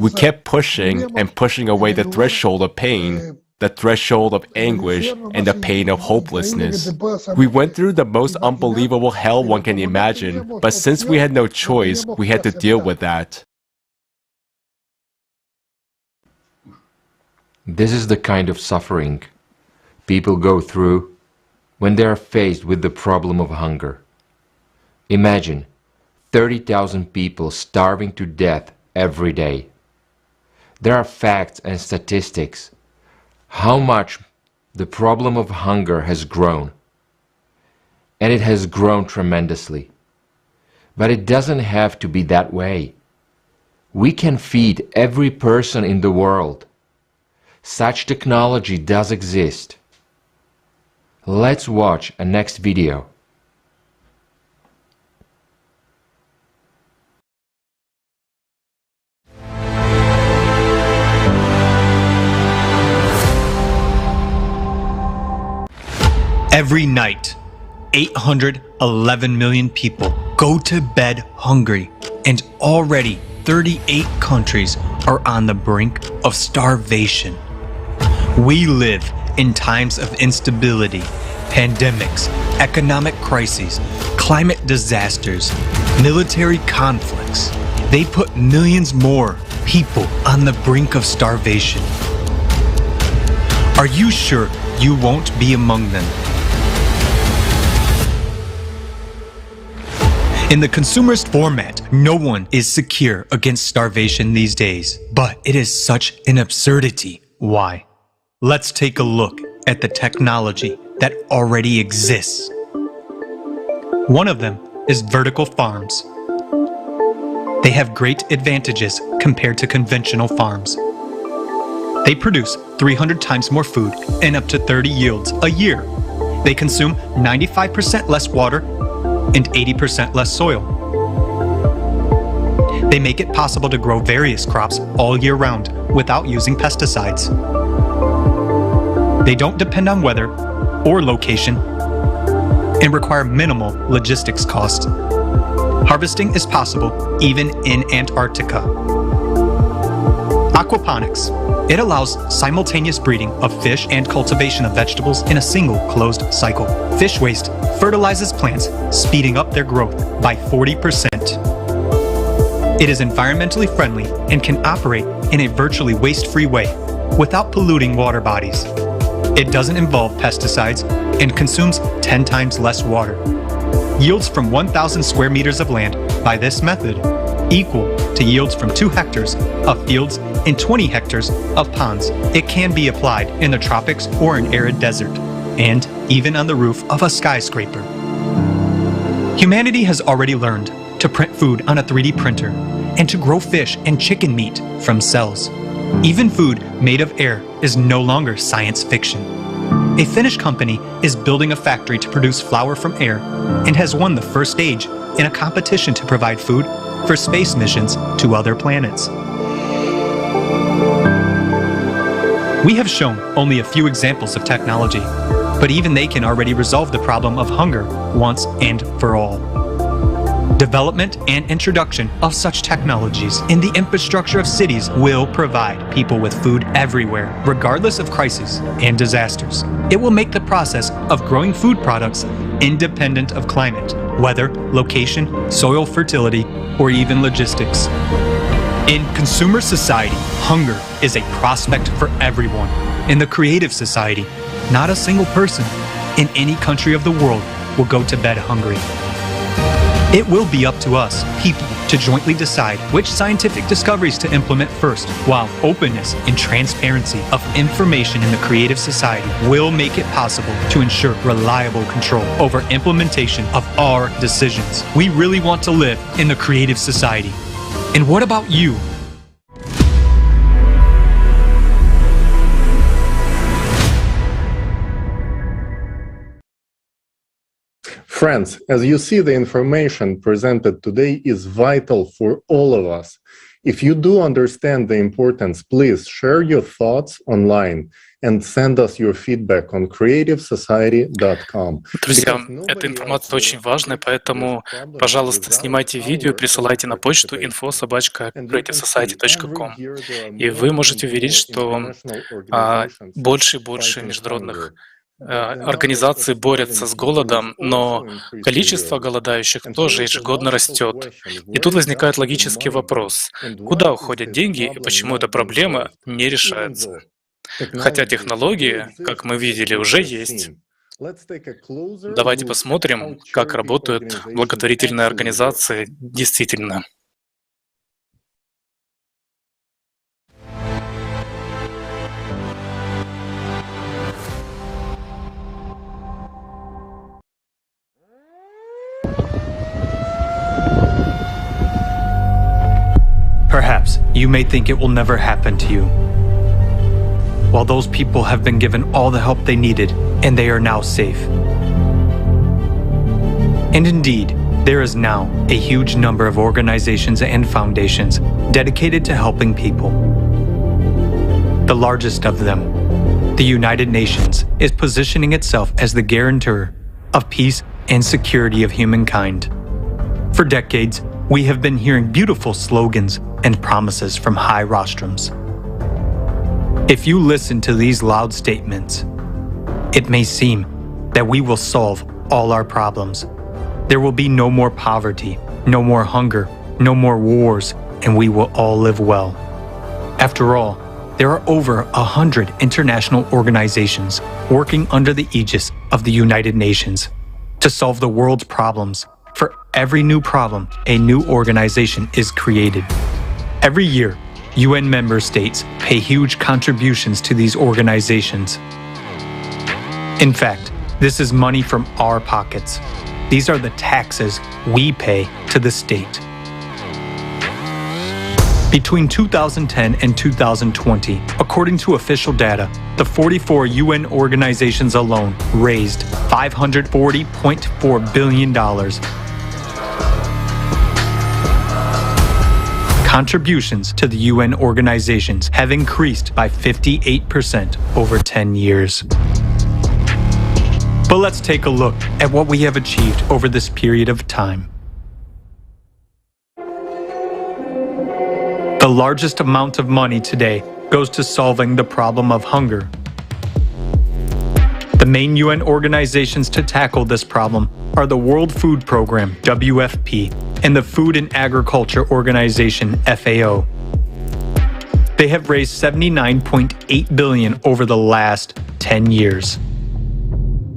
We kept pushing and pushing away the threshold of pain, the threshold of anguish, and the pain of hopelessness. We went through the most unbelievable hell one can imagine, but since we had no choice, we had to deal with that. This is the kind of suffering people go through when they are faced with the problem of hunger. Imagine 30,000 people starving to death every day. There are facts and statistics how much the problem of hunger has grown. And it has grown tremendously. But it doesn't have to be that way. We can feed every person in the world. Such technology does exist. Let's watch a next video. Every night, 811 million people go to bed hungry, and already 38 countries are on the brink of starvation. We live in times of instability, pandemics, economic crises, climate disasters, military conflicts. They put millions more people on the brink of starvation. Are you sure you won't be among them? In the consumerist format, no one is secure against starvation these days. But it is such an absurdity. Why? Let's take a look at the technology that already exists. One of them is vertical farms. They have great advantages compared to conventional farms. They produce 300 times more food and up to 30 yields a year. They consume 95% less water and 80% less soil. They make it possible to grow various crops all year round without using pesticides. They don't depend on weather or location and require minimal logistics costs. Harvesting is possible even in Antarctica. Aquaponics. It allows simultaneous breeding of fish and cultivation of vegetables in a single closed cycle. Fish waste fertilizes plants, speeding up their growth by 40%. It is environmentally friendly and can operate in a virtually waste-free way without polluting water bodies. It doesn't involve pesticides and consumes 10 times less water. Yields from 1,000 square meters of land by this method equal to yields from 2 hectares of fields and 20 hectares of ponds. It can be applied in the tropics or an arid desert, and even on the roof of a skyscraper. Humanity has already learned to print food on a 3D printer and to grow fish and chicken meat from cells. Even food made of air is no longer science fiction. A Finnish company is building a factory to produce flour from air and has won the first stage in a competition to provide food for space missions to other planets. We have shown only a few examples of technology, but even they can already resolve the problem of hunger once and for all. Development and introduction of such technologies in the infrastructure of cities will provide people with food everywhere, regardless of crises and disasters. It will make the process of growing food products independent of climate, weather, location, soil fertility, or even logistics. In consumer society, hunger is a prospect for everyone. In the creative society, not a single person in any country of the world will go to bed hungry. It will be up to us, people, to jointly decide which scientific discoveries to implement first, while openness and transparency of information in the creative society will make it possible to ensure reliable control over implementation of our decisions. We really want to live in the creative society. And what about you? Friends, as you see, the information presented today is vital for all of us. If you do understand the importance, please share your thoughts online and send us your feedback on creativesociety.com. Друзья, эта информация очень важная, поэтому, пожалуйста, снимайте видео, присылайте на почту info@creativesociety.com. И вы можете увидеть, что больше и больше международных организации борются с голодом, но количество голодающих тоже ежегодно растет. И тут возникает логический вопрос: куда уходят деньги и почему эта проблема не решается? Хотя технологии, как мы видели, уже есть. Давайте посмотрим, как работают благотворительные организации действительно. Perhaps you may think it will never happen to you. While those people have been given all the help they needed and they are now safe. And indeed, there is now a huge number of organizations and foundations dedicated to helping people. The largest of them, the United Nations, is positioning itself as the guarantor of peace and security of humankind. For decades, we have been hearing beautiful slogans and promises from high rostrums. If you listen to these loud statements, it may seem that we will solve all our problems. There will be no more poverty, no more hunger, no more wars, and we will all live well. After all, there are over 100 international organizations working under the aegis of the United Nations to solve the world's problems. For every new problem, a new organization is created. Every year, UN member states pay huge contributions to these organizations. In fact, this is money from our pockets. These are the taxes we pay to the state. Between 2010 and 2020, according to official data, the 44 UN organizations alone raised $540.4 billion. Contributions to the UN organizations have increased by 58% over 10 years. But let's take a look at what we have achieved over this period of time. The largest amount of money today goes to solving the problem of hunger. The main UN organizations to tackle this problem are the World Food Program, WFP, and the Food and Agriculture Organization, FAO. They have raised $79.8 billion over the last 10 years.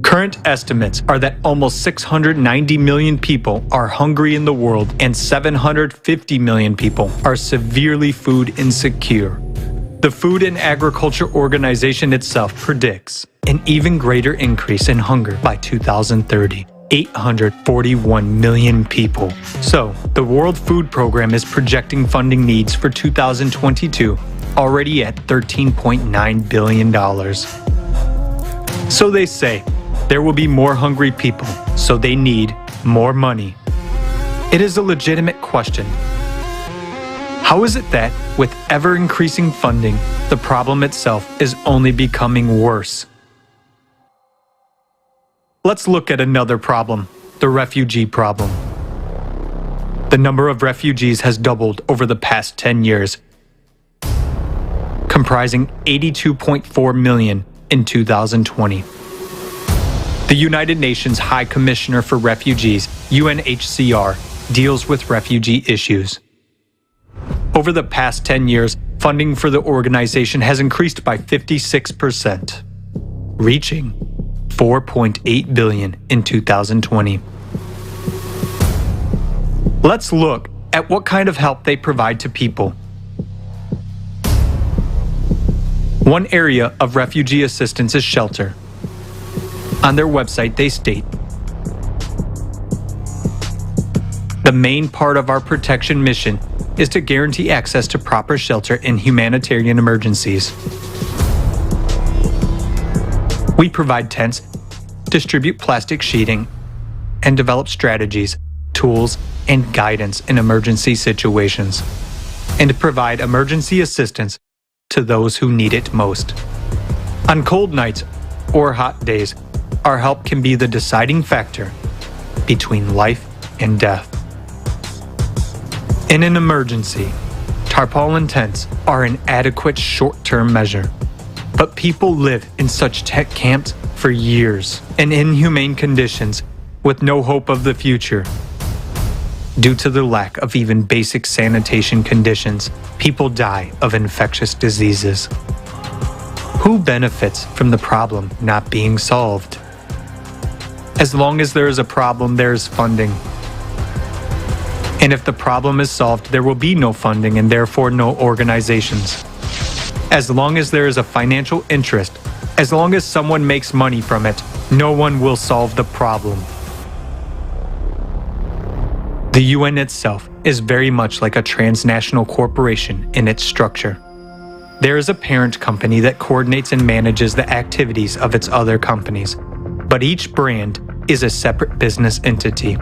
Current estimates are that almost 690 million people are hungry in the world and 750 million people are severely food insecure. The Food and Agriculture Organization itself predicts an even greater increase in hunger by 2030. 841 million people. So, the World Food Program is projecting funding needs for 2022 already at $13.9 billion. So they say, there will be more hungry people, so they need more money. It is a legitimate question. How is it that, with ever-increasing funding, the problem itself is only becoming worse? Let's look at another problem, the refugee problem. The number of refugees has doubled over the past 10 years, comprising 82.4 million in 2020. The United Nations High Commissioner for Refugees, UNHCR, deals with refugee issues. Over the past 10 years, funding for the organization has increased by 56%, reaching $4.8 billion in 2020. Let's look at what kind of help they provide to people. One area of refugee assistance is shelter. On their website, they state, "The main part of our protection mission is to guarantee access to proper shelter in humanitarian emergencies. We provide tents, distribute plastic sheeting, and develop strategies, tools, and guidance in emergency situations, and provide emergency assistance to those who need it most. On cold nights or hot days, our help can be the deciding factor between life and death. In an emergency, tarpaulin tents are an adequate short-term measure, but people live in such tent camps for years in inhumane conditions with no hope of the future. Due to the lack of even basic sanitation conditions, people die of infectious diseases. Who benefits from the problem not being solved? As long as there is a problem, there is funding. And if the problem is solved, there will be no funding and therefore no organizations. As long as there is a financial interest, as long as someone makes money from it, no one will solve the problem. The UN itself is very much like a transnational corporation in its structure. There is a parent company that coordinates and manages the activities of its other companies, but each brand is a separate business entity.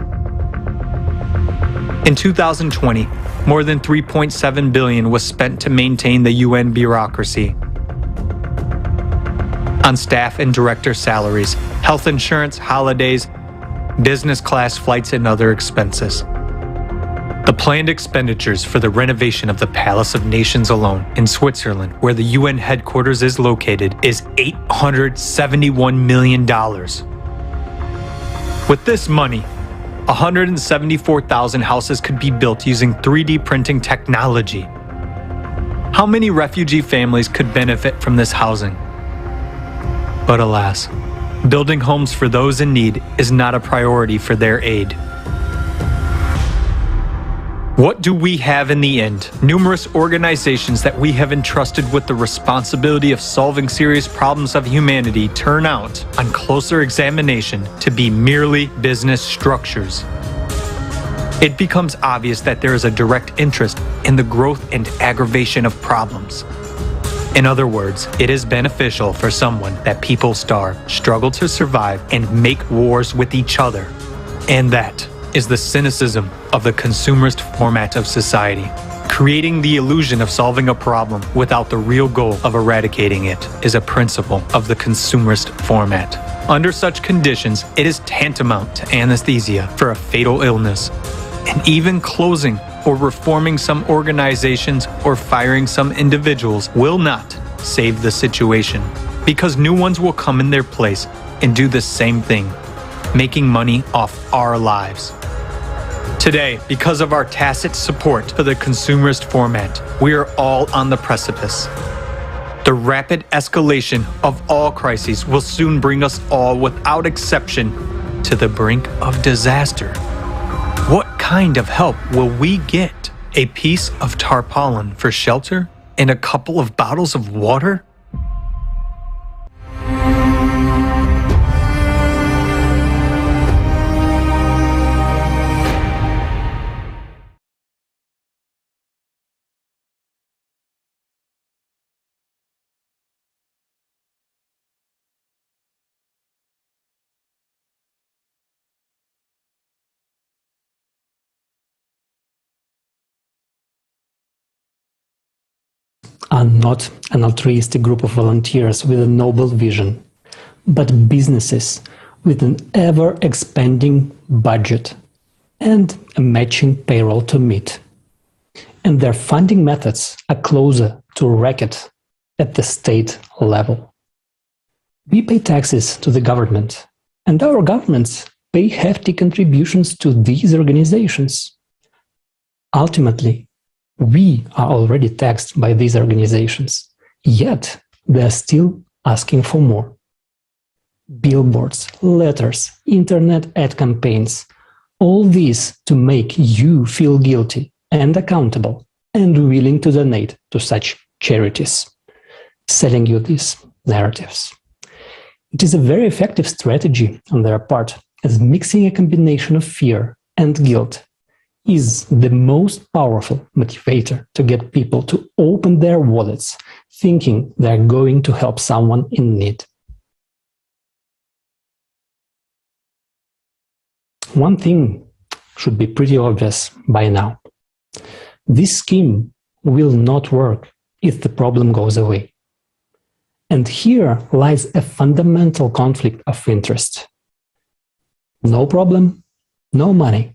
In 2020, more than $3.7 billion was spent to maintain the UN bureaucracy on staff and director salaries, health insurance, holidays, business class flights, and other expenses. The planned expenditures for the renovation of the Palace of Nations alone in Switzerland, where the UN headquarters is located, is $871 million. With this money, 174,000 houses could be built using 3D printing technology. How many refugee families could benefit from this housing? But alas, building homes for those in need is not a priority for their aid. What do we have in the end? Numerous organizations that we have entrusted with the responsibility of solving serious problems of humanity turn out, on closer examination, to be merely business structures. It becomes obvious that there is a direct interest in the growth and aggravation of problems. In other words, it is beneficial for someone that people starve, struggle to survive, and make wars with each other. And that is the cynicism of the consumerist format of society, Creating the illusion of solving a problem without the real goal of eradicating it is a principle of the consumerist format. Under such conditions, it is tantamount to anesthesia for a fatal illness. And even closing or reforming some organizations or firing some individuals will not save the situation, because new ones will come in their place and do the same thing, making money off our lives. Today, because of our tacit support for the consumerist format, we are all on the precipice. The rapid escalation of all crises will soon bring us all, without exception, to the brink of disaster. What kind of help will we get? A piece of tarpaulin for shelter and a couple of bottles of water? Are not an altruistic group of volunteers with a noble vision, but businesses with an ever-expanding budget and a matching payroll to meet. And their funding methods are closer to racket at the state level. We pay taxes to the government, and our governments pay hefty contributions to these organizations. Ultimately, we are already taxed by these organizations, yet they are still asking for more. Billboards, letters, internet ad campaigns, all these to make you feel guilty and accountable and willing to donate to such charities, selling you these narratives. It is a very effective strategy on their part, as mixing a combination of fear and guilt is the most powerful motivator to get people to open their wallets, thinking they're going to help someone in need. One thing should be pretty obvious by now. This scheme will not work if the problem goes away. And here lies a fundamental conflict of interest. No problem, no money.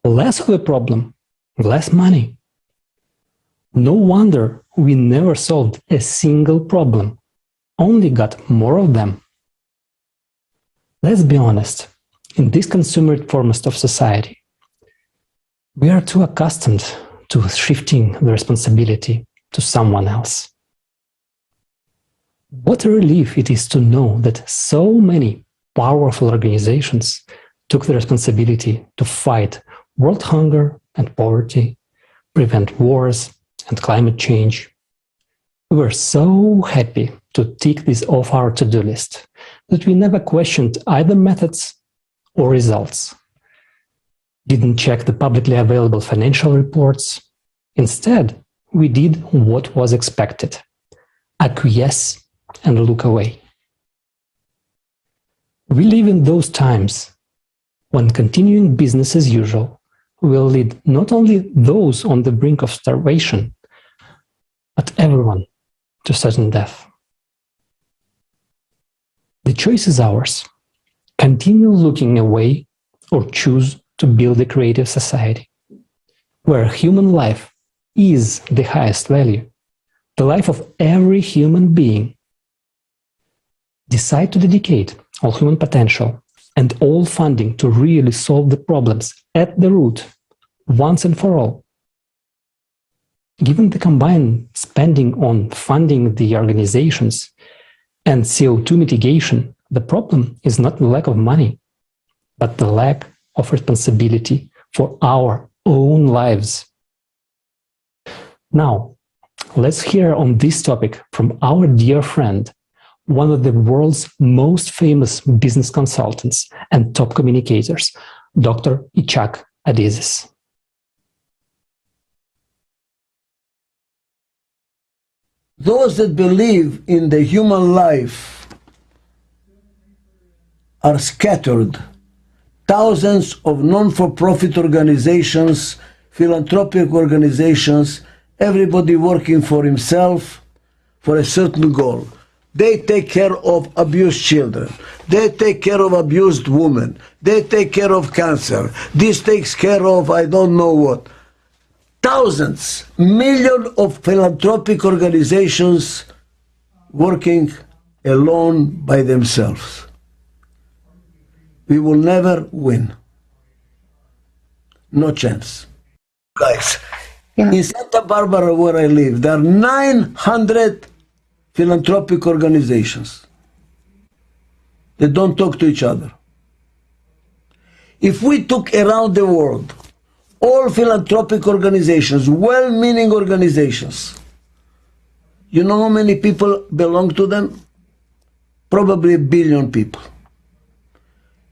Less of a problem, less money. No wonder we never solved a single problem, only got more of them. Let's be honest, in this consumer format of society, we are too accustomed to shifting the responsibility to someone else. What a relief it is to know that so many powerful organizations took the responsibility to fight world hunger and poverty, prevent wars and climate change. We were so happy to tick this off our to-do list that we never questioned either methods or results. Didn't check the publicly available financial reports. Instead, we did what was expected: acquiesce and look away. We live in those times when continuing business as usual will lead not only those on the brink of starvation, but everyone to sudden death. The choice is ours. Continue looking away or choose to build a creative society where human life is the highest value, the life of every human being. Decide to dedicate all human potential and all funding to really solve the problems at the root, once and for all. Given the combined spending on funding the organizations and CO2 mitigation, the problem is not the lack of money, but the lack of responsibility for our own lives. Now, let's hear on this topic from our dear friend, one of the world's most famous business consultants and top communicators, Dr. Ichak Adizes. Those that believe in the human life are scattered. Thousands of non-for-profit organizations philanthropic organizations, everybody working for himself for a certain goal. They take care of abused children. They take care of abused women. They take care of cancer. This takes care of I don't know what. Thousands, millions of philanthropic organizations working alone by themselves. We will never win. No chance. Guys, in Santa Barbara where I live, there are 900 philanthropic organizations. They don't talk to each other. If we took around the world all philanthropic organizations, well-meaning organizations, you know how many people belong to them? Probably 1 billion people.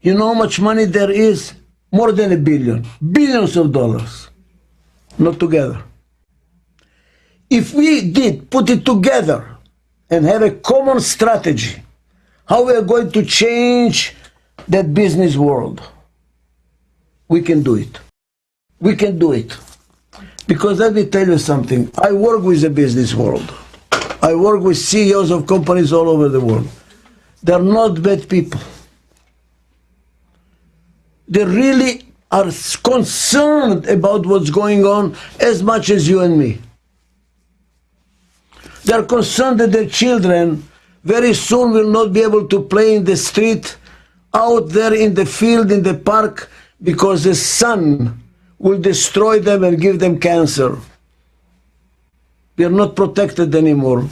You know how much money there is? More than 1 billion. Billions of dollars. Not together. If we did put it together and have a common strategy, how we are going to change that business world, we can do it. We can do it. Because let me tell you something. I work with the business world. I work with CEOs of companies all over the world. They're not bad people. They really are concerned about what's going on as much as you and me. They're concerned that their children very soon will not be able to play in the street, out there in the field, in the park, because the sun will destroy them and give them cancer. We are not protected anymore.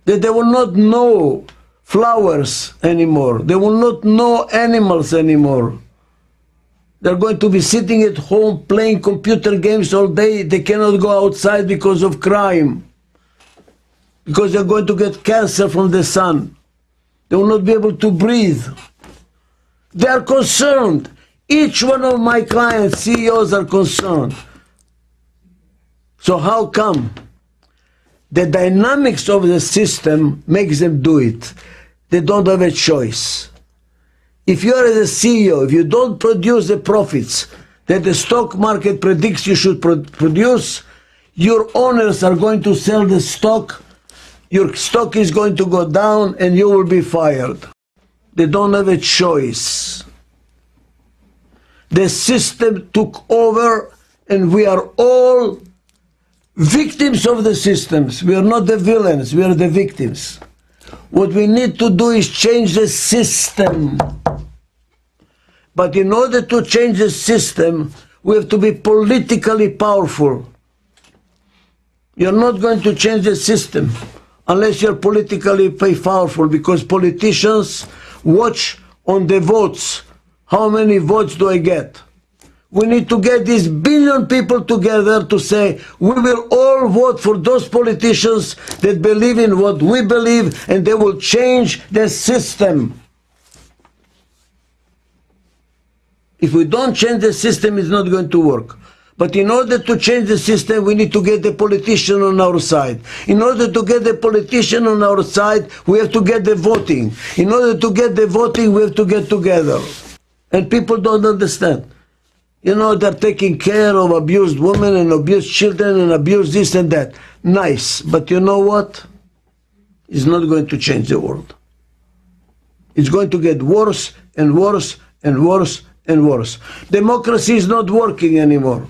That they will not know flowers anymore. They will not know animals anymore. They're going to be sitting at home playing computer games all day. They cannot go outside because of crime. Because they're going to get cancer from the sun. They will not be able to breathe. They are concerned. Each one of my clients, CEOs, are concerned. So how come? The dynamics of the system makes them do it. They don't have a choice. If you are a CEO, if you don't produce the profits that the stock market predicts you should produce, your owners are going to sell the stock, your stock is going to go down, and you will be fired. They don't have a choice. The system took over, and we are all victims of the systems. We are not the villains, we are the victims. What we need to do is change the system. But in order to change the system, we have to be politically powerful. You're not going to change the system unless you're politically powerful, because politicians watch on the votes. How many votes do I get? We need to get these billion people together to say, we will all vote for those politicians that believe in what we believe, and they will change the system. If we don't change the system, it's not going to work. But in order to change the system, we need to get the politician on our side. In order to get the politician on our side, we have to get the voting. In order to get the voting, we have to get together. And people don't understand. You know, they're taking care of abused women and abused children and abused this and that. Nice. But you know what? It's not going to change the world. It's going to get worse and worse and worse and worse. Democracy is not working anymore.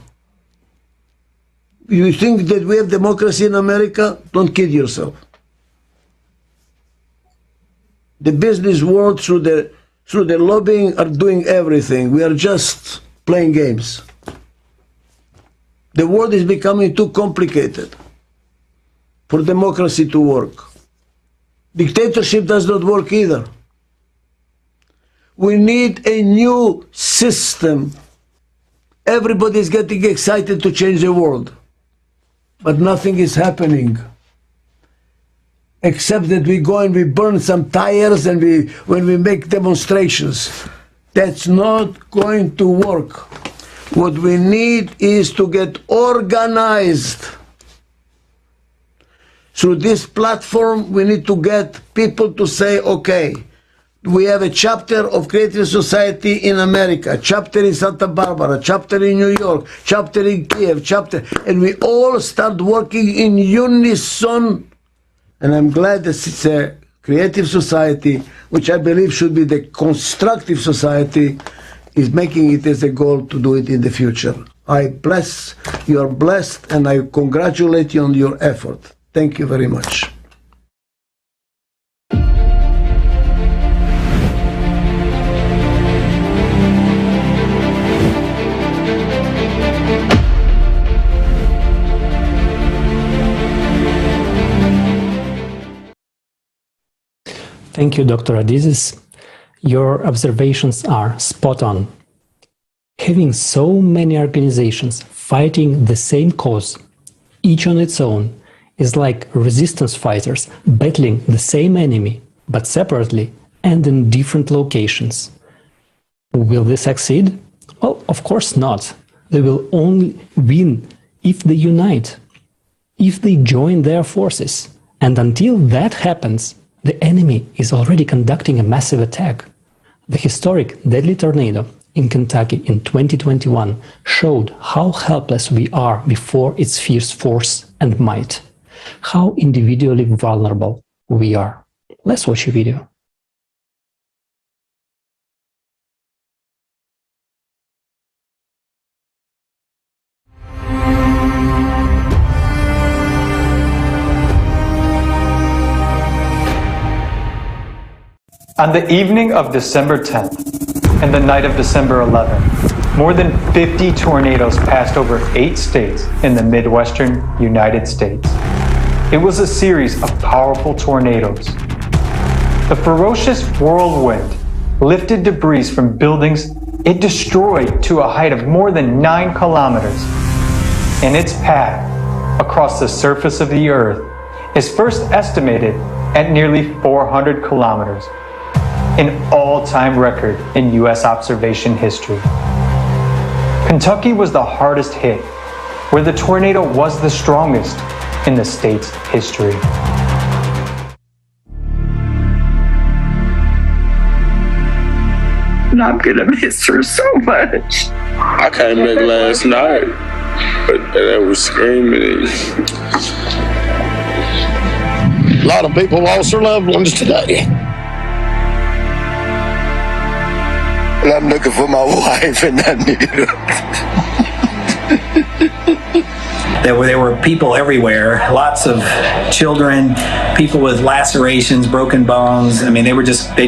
You think that we have democracy in America? Don't kid yourself. The business world, through the lobbying, are doing everything. We are just playing games. The world is becoming too complicated for democracy to work. Dictatorship does not work either. We need a new system. Everybody is getting excited to change the world, but nothing is happening. Except that we go and we burn some tires and when we make demonstrations. That's not going to work. What we need is to get organized. Through this platform, we need to get people to say, okay, We have a chapter of Creative Society in America, chapter in Santa Barbara, chapter in New York, chapter in Kiev, and we all start working in unison. And I'm glad that it's a Creative Society, which I believe should be the constructive society, is making it as a goal to do it in the future. You are blessed, and I congratulate you on your effort. Thank you very much. Thank you, Dr. Adizes. Your observations are spot on. Having so many organizations fighting the same cause, each on its own, is like resistance fighters battling the same enemy, but separately and in different locations. Will they succeed? Well, of course not. They will only win if they unite, if they join their forces. And until that happens, the enemy is already conducting a massive attack. The historic deadly tornado in Kentucky in 2021 showed how helpless we are before its fierce force and might, how individually vulnerable we are. Let's watch a video. On the evening of December 10th and the night of December 11th, more than 50 tornadoes passed over 8 states in the Midwestern United States. It was a series of powerful tornadoes. The ferocious whirlwind lifted debris from buildings it destroyed to a height of more than 9 kilometers. And its path across the surface of the earth is first estimated at nearly 400 kilometers. An all-time record in U.S. observation history. Kentucky was the hardest hit, where the tornado was the strongest in the state's history. And I'm gonna miss her so much. I came back last night, but they were screaming. A lot of people lost their loved ones today. And I'm looking for my wife, and I need her. There were people everywhere, lots of children, people with lacerations, broken bones. I mean, they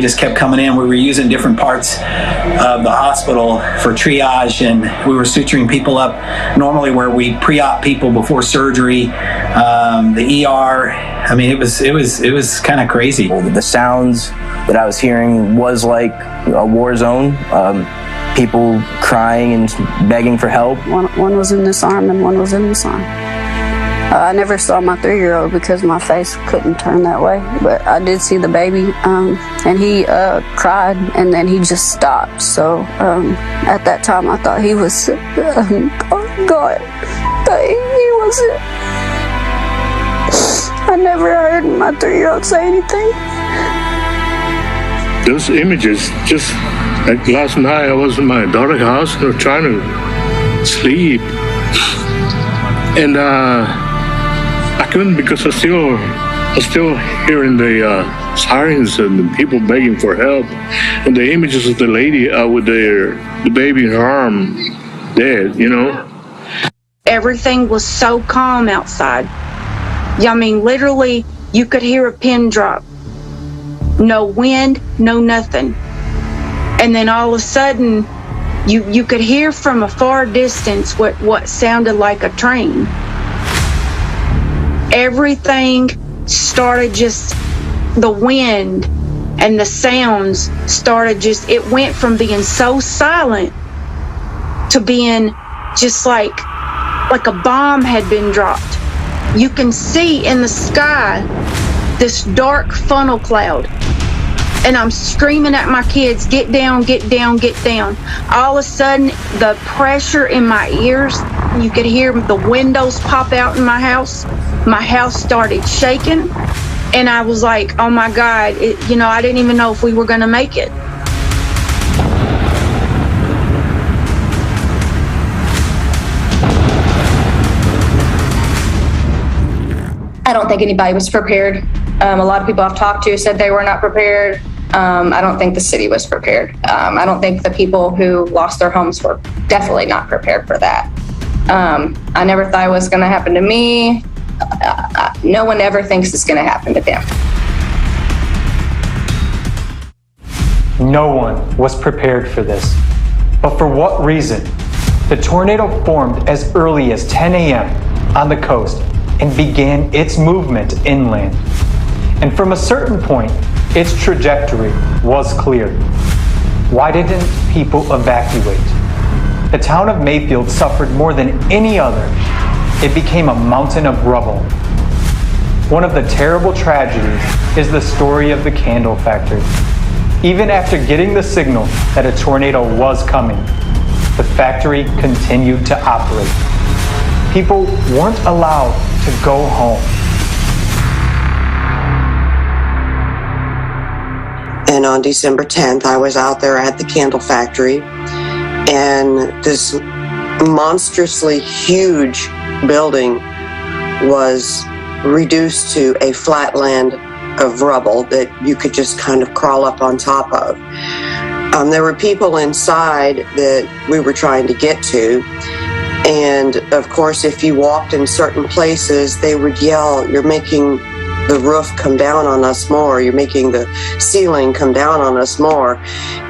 just kept coming in. We were using different parts of the hospital for triage, and we were suturing people up normally where we pre-op people before surgery, the ER. I mean, it was kind of crazy. The sounds that I was hearing was like a war zone. People crying and begging for help. One was in this arm and one was in this arm. I never saw my 3-year-old because my face couldn't turn that way, but I did see the baby, and he cried, and then he just stopped. So at that time I thought he was God, he wasn't. I never heard my 3-year-old say anything. Those images, just like last night, I was in my daughter's house and trying to sleep, and I couldn't because I was still hearing the sirens and the people begging for help, and the images of the lady with the baby in her arm, dead. You know. Everything was so calm outside. I mean, literally, you could hear a pin drop. No wind, no nothing. And then all of a sudden, you could hear from a far distance what sounded like a train. Everything started just, the wind and the sounds started just, it went from being so silent to being just like a bomb had been dropped. You can see in the sky this dark funnel cloud. And I'm screaming at my kids, get down, get down, get down. All of a sudden, the pressure in my ears, you could hear the windows pop out in my house. My house started shaking. And I was like, oh my God, I didn't even know if we were going to make it. I don't think anybody was prepared. A lot of people I've talked to said they were not prepared. I don't think the city was prepared. I don't think the people who lost their homes were definitely not prepared for that. I never thought it was going to happen to me. No one ever thinks it's going to happen to them. No one was prepared for this. But for what reason? The tornado formed as early as 10 a.m. on the coast and began its movement inland. And from a certain point, its trajectory was clear. Why didn't people evacuate? The town of Mayfield suffered more than any other. It became a mountain of rubble. One of the terrible tragedies is the story of the candle factory. Even after getting the signal that a tornado was coming, the factory continued to operate. People weren't allowed to go home. And on December 10th, I was out there at the candle factory, and this monstrously huge building was reduced to a flat land of rubble that you could just kind of crawl up on top of. There were people inside that we were trying to get to, and of course, if you walked in certain places, they would yell, "You're making the roof come down on us more, you're making the ceiling come down on us more."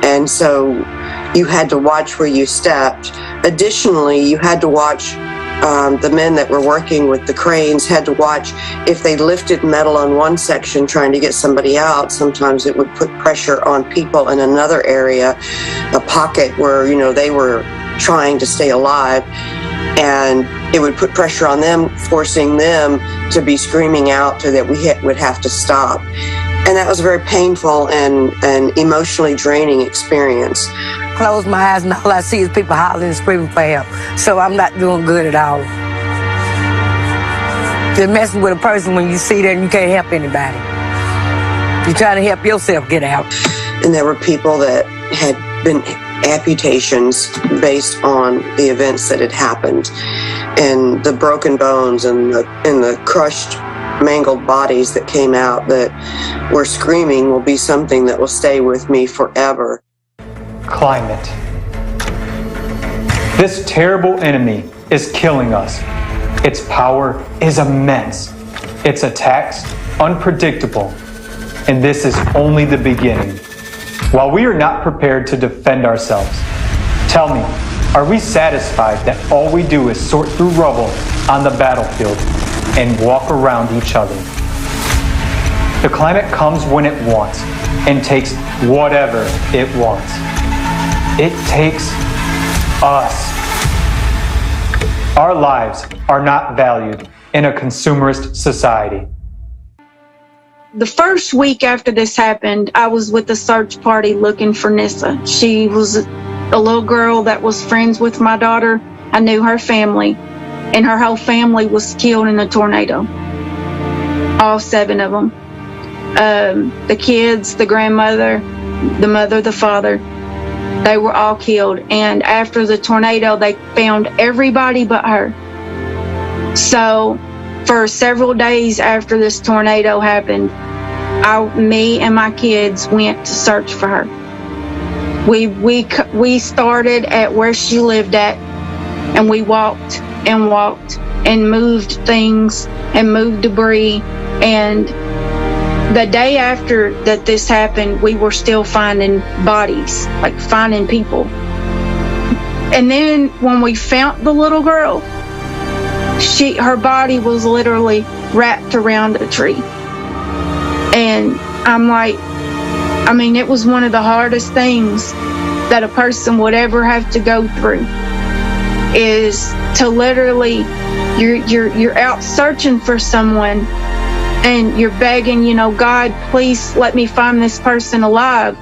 And so you had to watch where you stepped. Additionally, you had to watch the men that were working with the cranes had to watch if they lifted metal on one section trying to get somebody out. Sometimes it would put pressure on people in another area, a pocket where, they were trying to stay alive, and it would put pressure on them, forcing them to be screaming out so that we would have to stop. And that was a very painful and emotionally draining experience. Close my eyes and all I see is people hollering and screaming for help. So I'm not doing good at all. You're messing with a person when you see that and you can't help anybody. You're trying to help yourself get out. And there were people that had been amputations based on the events that had happened, and the broken bones and the crushed, mangled bodies that came out that were screaming will be something that will stay with me forever. Climate. This terrible enemy is killing us. Its power is immense. Its attacks unpredictable. And this is only the beginning. While we are not prepared to defend ourselves, tell me, are we satisfied that all we do is sort through rubble on the battlefield and walk around each other? The climate comes when it wants and takes whatever it wants. It takes us. Our lives are not valued in a consumerist society. The first week after this happened, I was with a search party looking for Nissa. She was a little girl that was friends with my daughter. I knew her family, and her whole family was killed in a tornado. All 7 of them. The kids, the grandmother, the mother, the father, they were all killed. And after the tornado, they found everybody but her. So for several days after this tornado happened, me and my kids went to search for her. We started at where she lived at, and we walked and moved things and moved debris. And the day after that this happened, we were still finding bodies, like finding people. And then when we found the little girl, her body was literally wrapped around a tree. And I'm like, it was one of the hardest things that a person would ever have to go through, is to literally, you're out searching for someone and you're begging, God, please let me find this person alive.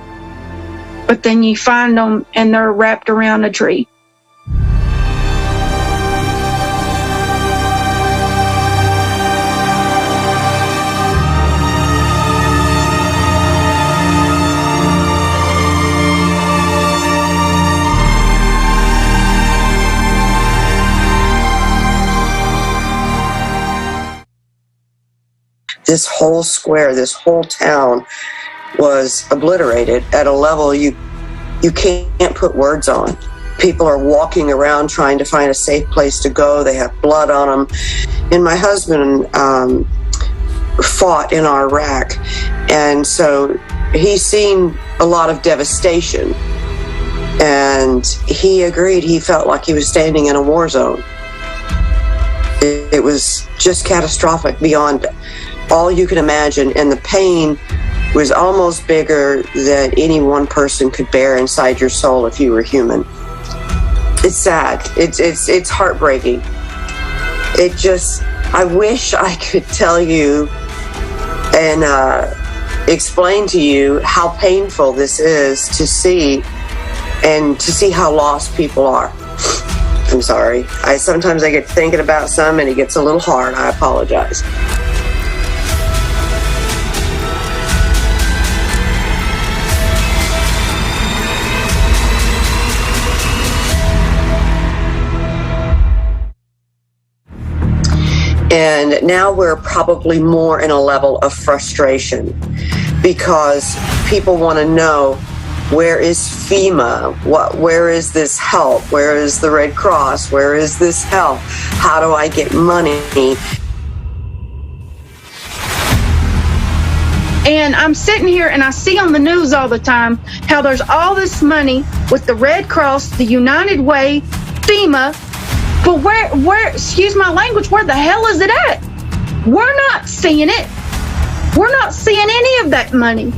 But then you find them and they're wrapped around a tree. this whole square, this whole town was obliterated at a level you can't put words on. People are walking around trying to find a safe place to go. They have blood on them. And my husband fought in Iraq, and so he's seen a lot of devastation. And he agreed. He felt like he was standing in a war zone. It was just catastrophic beyond all you can imagine, and the pain was almost bigger than any one person could bear inside your soul if you were human. It's sad. It's heartbreaking. I wish I could tell you and explain to you how painful this is to see, and to see how lost people are. I'm sorry. Sometimes I get thinking about some and it gets a little hard. I apologize. And now we're probably more in a level of frustration because people want to know, where is FEMA? Where is this help? Where is the Red Cross? Where is this help? How do I get money? And I'm sitting here and I see on the news all the time how there's all this money with the Red Cross, the United Way, FEMA. But where, excuse my language, where the hell is it at? We're not seeing it. We're not seeing any of that money.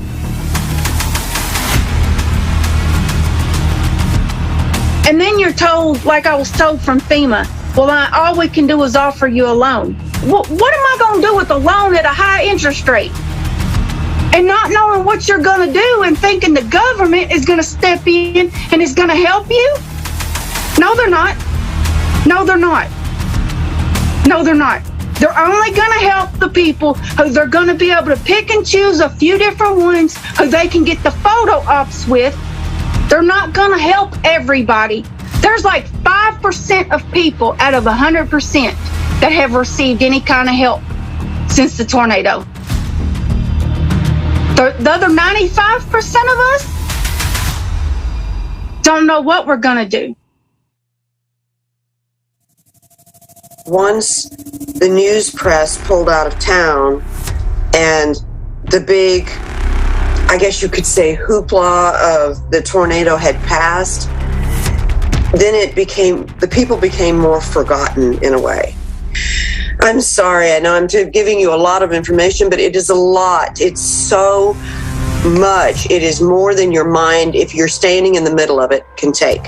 And then you're told, like I was told from FEMA, well, all we can do is offer you a loan. Well, what am I going to do with a loan at a high interest rate? And not knowing what you're going to do and thinking the government is going to step in and is going to help you? No, they're not. No, they're not. No, they're not. They're only going to help the people who they're going to be able to pick and choose a few different ones who they can get the photo ops with. They're not going to help everybody. There's like 5% of people out of 100% that have received any kind of help since the tornado. The other 95% of us don't know what we're going to do. Once the news press pulled out of town and the big, I guess you could say, hoopla of the tornado had passed, then the people became more forgotten in a way. I'm sorry, I know I'm giving you a lot of information, but it is a lot. It's so much. It is more than your mind, if you're standing in the middle of it, can take.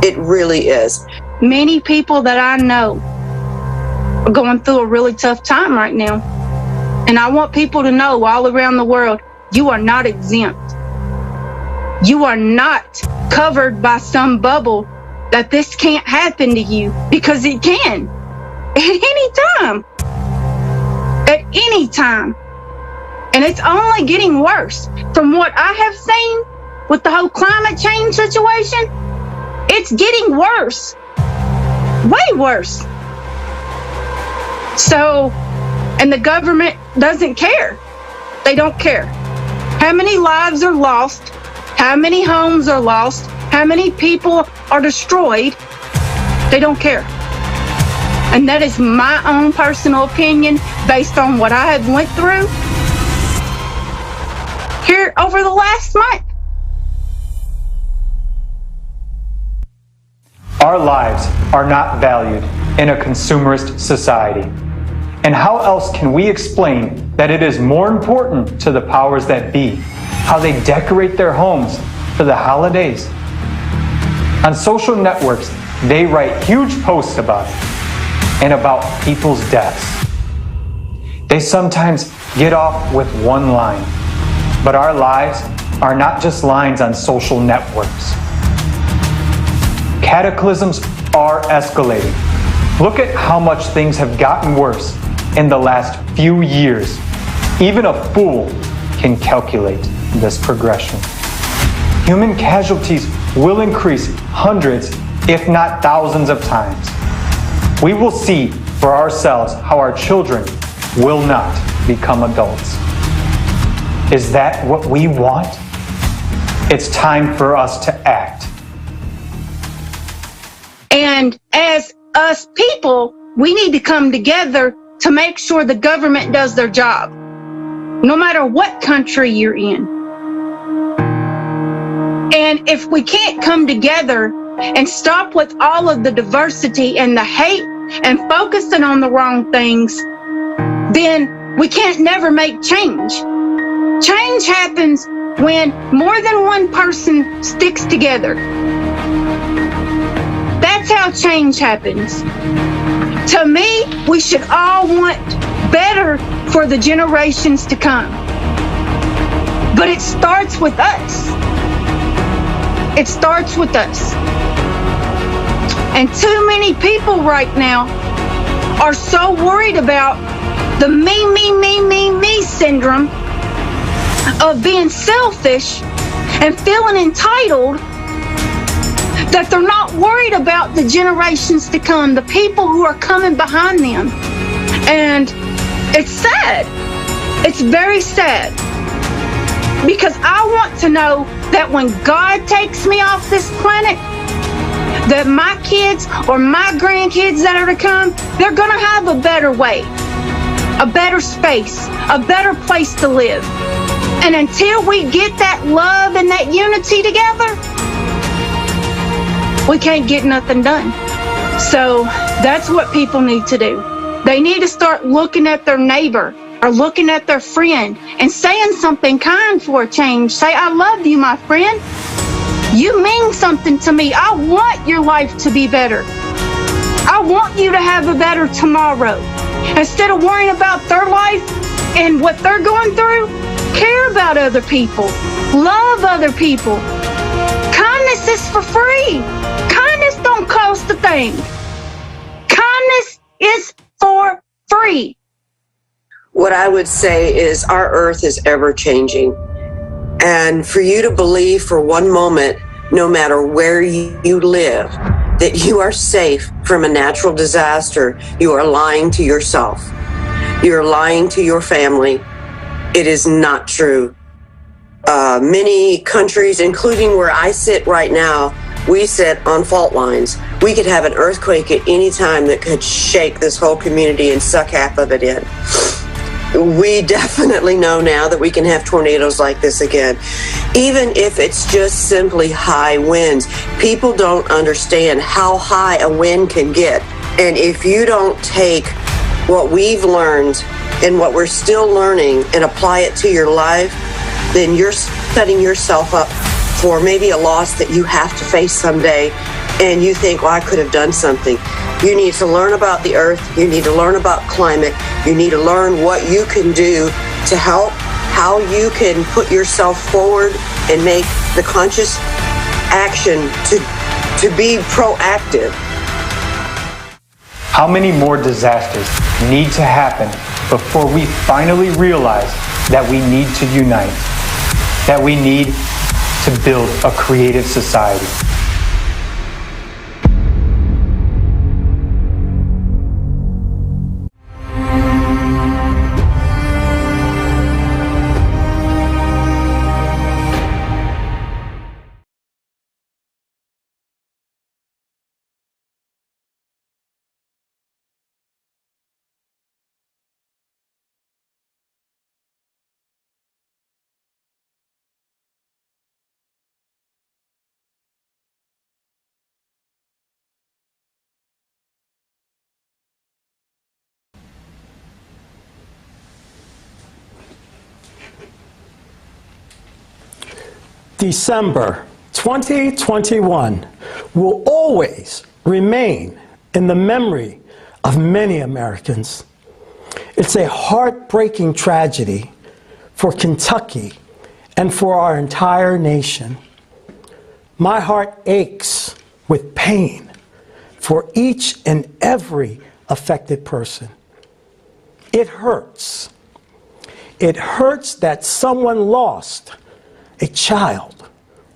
It really is. Many people that I know are going through a really tough time right now. And I want people to know all around the world, you are not exempt. You are not covered by some bubble that this can't happen to you, because it can. At any time. At any time. And it's only getting worse. From what I have seen with the whole climate change situation, it's getting worse. Way worse. So, and the government doesn't care. They don't care. How many lives are lost? How many homes are lost? How many people are destroyed? They don't care. And that is my own personal opinion based on what I have went through here over the last month. Our lives are not valued in a consumerist society. And how else can we explain that it is more important to the powers that be how they decorate their homes for the holidays? On social networks, they write huge posts about it and about people's deaths. They sometimes get off with one line, but our lives are not just lines on social networks. Cataclysms are escalating. Look at how much things have gotten worse in the last few years. Even a fool can calculate this progression. Human casualties will increase hundreds, if not thousands of times. We will see for ourselves how our children will not. become adults. Is that what we want? It's time for us to act. And as us people, we need to come together to make sure the government does their job, no matter what country you're in. And if we can't come together and stop with all of the diversity and the hate and focusing on the wrong things, then we can't never make change. Change happens when more than one person sticks together. That's how change happens. To me, we should all want better for the generations to come. But it starts with us. It starts with us. And too many people right now are so worried about the me syndrome of being selfish and feeling entitled that they're not worried about the generations to come, the people who are coming behind them. And it's sad. It's very sad. Because I want to know that when God takes me off this planet, that my kids or my grandkids that are to come, they're going to have a better way, a better space, a better place to live. And until we get that love and that unity together, we can't get nothing done. So that's what people need to do. They need to start looking at their neighbor or looking at their friend and saying something kind for a change. Say, I love you, my friend. You mean something to me. I want your life to be better. I want you to have a better tomorrow. Instead of worrying about their life and what they're going through, care about other people. Love other people. Kindness is for free. Kindness don't cost a thing. Kindness is for free. What I would say is our earth is ever changing. And for you to believe for one moment, no matter where you live, that you are safe from a natural disaster, you are lying to yourself. You're lying to your family. It is not true. Many countries, including where I sit right now, we sit on fault lines. We could have an earthquake at any time that could shake this whole community and suck half of it in. We definitely know now that we can have tornadoes like this again. Even if it's just simply high winds, people don't understand how high a wind can get. And if you don't take what we've learned and what we're still learning and apply it to your life, then you're setting yourself up for maybe a loss that you have to face someday. And you think, well, I could have done something. You need to learn about the earth. You need to learn about climate. You need to learn what you can do to help, how you can put yourself forward and make the conscious action to be proactive. How many more disasters need to happen before we finally realize that we need to unite, that we need to build a creative society? December 2021 will always remain in the memory of many Americans. It's a heartbreaking tragedy for Kentucky and for our entire nation. My heart aches with pain for each and every affected person. It hurts. It hurts that someone lost a child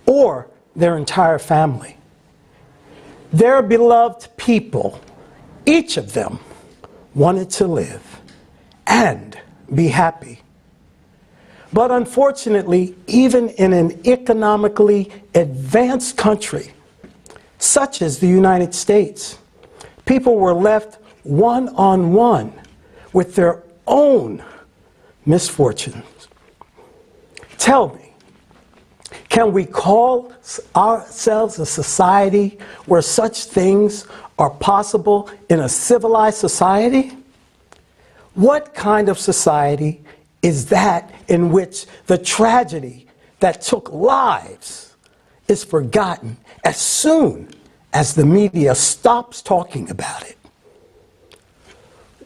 or their entire family. Their beloved people, each of them, wanted to live, and be happy. But unfortunately, even in an economically advanced country, such as the United States, people were left one-on-one with their own misfortunes. Tell me, can we call ourselves a society where such things are possible in a civilized society? What kind of society is that in which the tragedy that took lives is forgotten as soon as the media stops talking about it?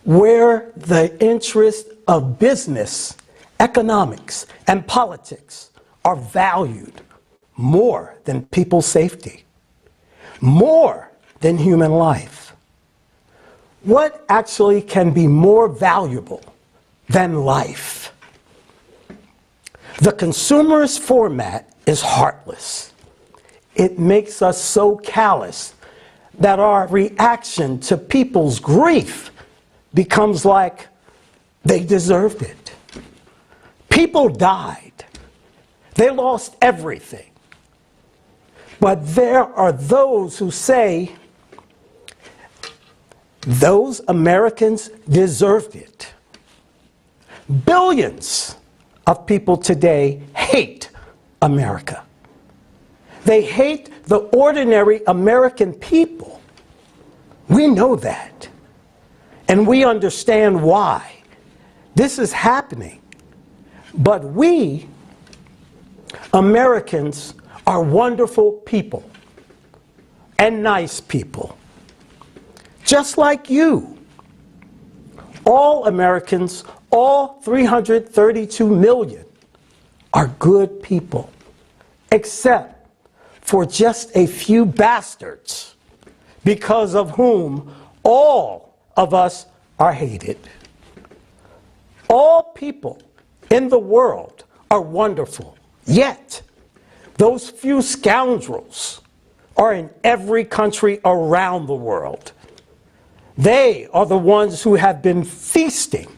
Where the interests of business, economics, and politics are valued more than people's safety, more than human life. What actually can be more valuable than life? The consumerist format is heartless. It makes us so callous that our reaction to people's grief becomes like they deserved it. People died. They lost everything. But there are those who say, those Americans deserved it. Billions of people today hate America. They hate the ordinary American people. We know that. And we understand why this is happening. But we, Americans, are wonderful people and nice people. Just like you. All Americans, all 332 million, are good people, except for just a few bastards, because of whom all of us are hated. All people in the world are wonderful, yet those few scoundrels are in every country around the world. They are the ones who have been feasting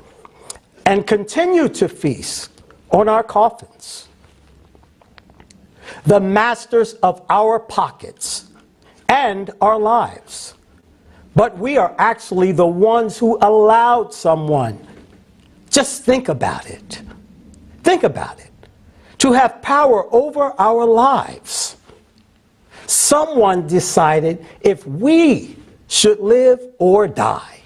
and continue to feast on our coffins. The masters of our pockets and our lives. But we are actually the ones who allowed someone, just think about it, to have power over our lives. Someone decided if we should live or die.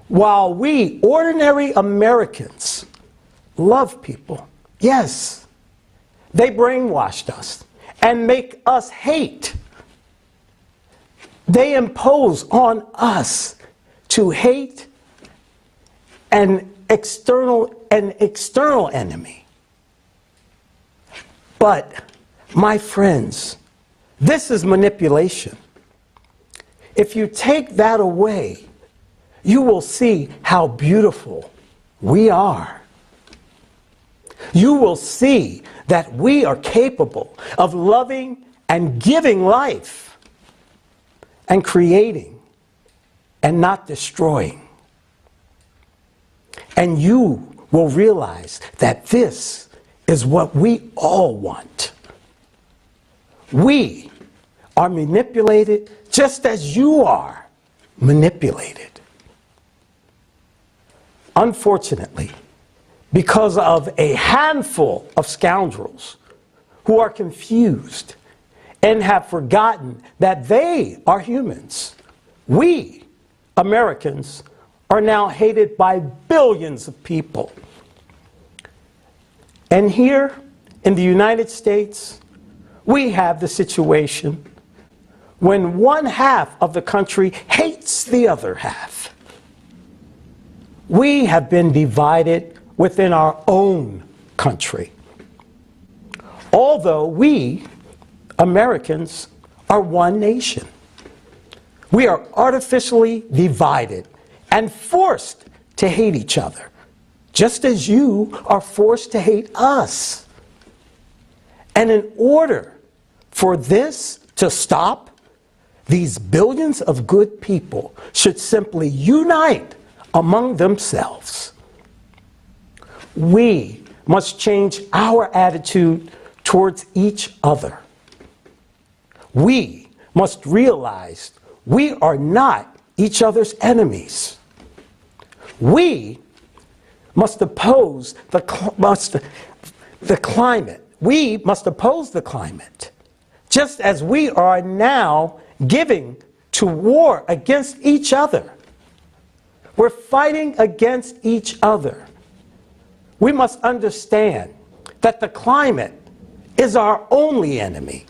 While we, ordinary Americans, love people, yes, they brainwashed us and make us hate. They impose on us to hate an external enemy. But, my friends, this is manipulation. If you take that away, you will see how beautiful we are. You will see that we are capable of loving and giving life and creating and not destroying. And you will realize that this is what we all want. We are manipulated just as you are manipulated. Unfortunately, because of a handful of scoundrels who are confused and have forgotten that they are humans, we, Americans, are now hated by billions of people. And here in the United States, we have the situation when one half of the country hates the other half. We have been divided within our own country. Although we, Americans, are one nation. We are artificially divided and forced to hate each other, just as you are forced to hate us. And in order for this to stop, these billions of good people should simply unite among themselves. We must change our attitude towards each other. We must realize we are not each other's enemies. We must oppose the climate. We must oppose the climate, just as we are now giving to war against each other. We're fighting against each other. We must understand that the climate is our only enemy,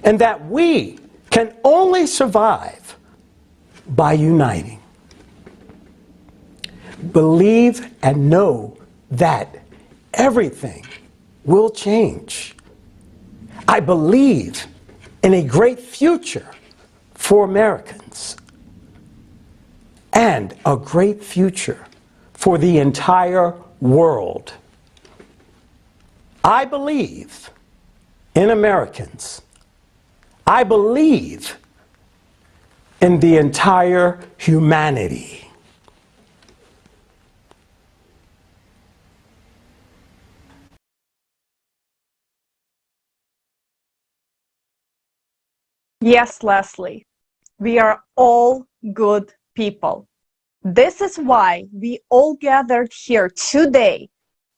and that we can only survive by uniting. Believe and know that everything will change. I believe in a great future for Americans and a great future for the entire world. I believe in Americans. I believe in the entire humanity. Yes, Leslie, we are all good people. This is why we all gathered here today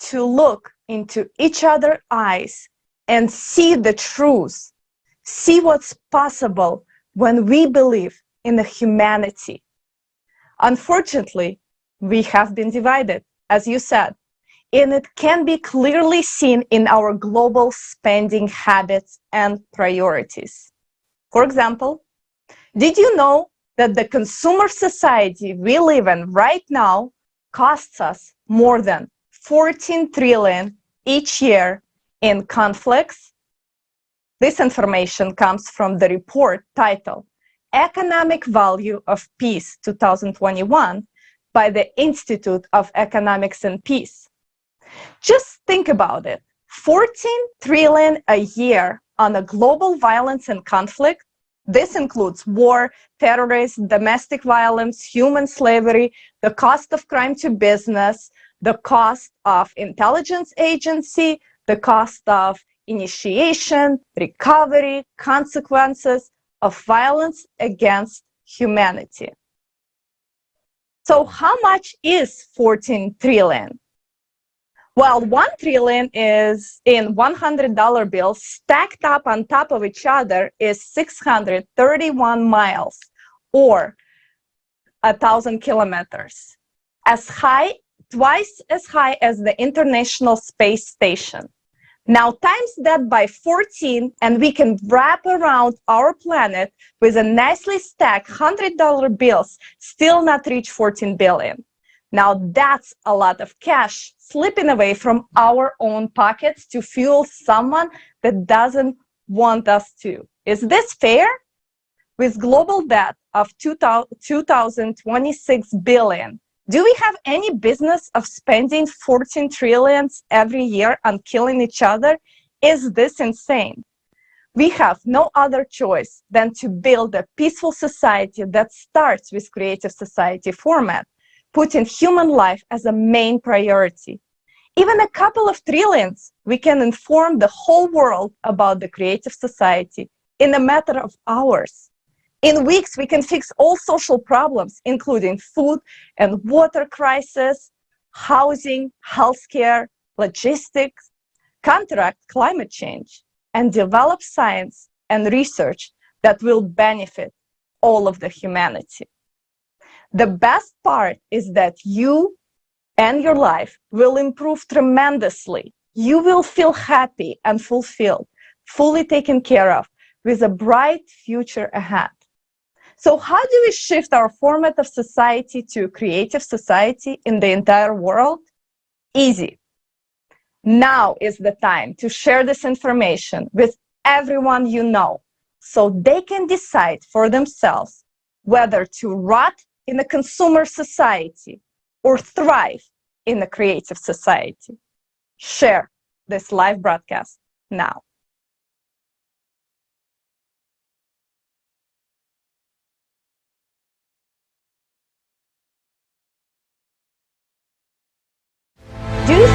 to look into each other's eyes and see the truth, see what's possible when we believe in the humanity. Unfortunately, we have been divided, as you said, and it can be clearly seen in our global spending habits and priorities. For example, did you know that the consumer society we live in right now costs us more than 14 trillion each year in conflicts? This information comes from the report titled Economic Value of Peace 2021 by the Institute of Economics and Peace. Just think about it. 14 trillion a year on a global violence and conflict. This includes war, terrorism, domestic violence, human slavery, the cost of crime to business, the cost of intelligence agency, the cost of initiation, recovery, consequences of violence against humanity. So how much is 14 trillion? Well, 1 trillion is in $100 bills stacked up on top of each other is 631 miles or 1,000 kilometers, twice as high as the International Space Station. Now times that by 14 and we can wrap around our planet with a nicely stacked $100 bills, still not reach 14 billion. Now that's a lot of cash slipping away from our own pockets to fuel someone that doesn't want us to. Is this fair? With global debt of 2026 billion, do we have any business of spending 14 trillions every year on killing each other? Is this insane? We have no other choice than to build a peaceful society that starts with creative society format, putting human life as a main priority. Even a couple of trillions, we can inform the whole world about the creative society in a matter of hours. In weeks, we can fix all social problems, including food and water crisis, housing, healthcare, logistics, counteract climate change, and develop science and research that will benefit all of the humanity. The best part is that you and your life will improve tremendously. You will feel happy and fulfilled, fully taken care of, with a bright future ahead. So how do we shift our format of society to creative society in the entire world? Easy. Now is the time to share this information with everyone you know, so they can decide for themselves whether to rot in a consumer society or thrive in a creative society. Share this live broadcast now. Do you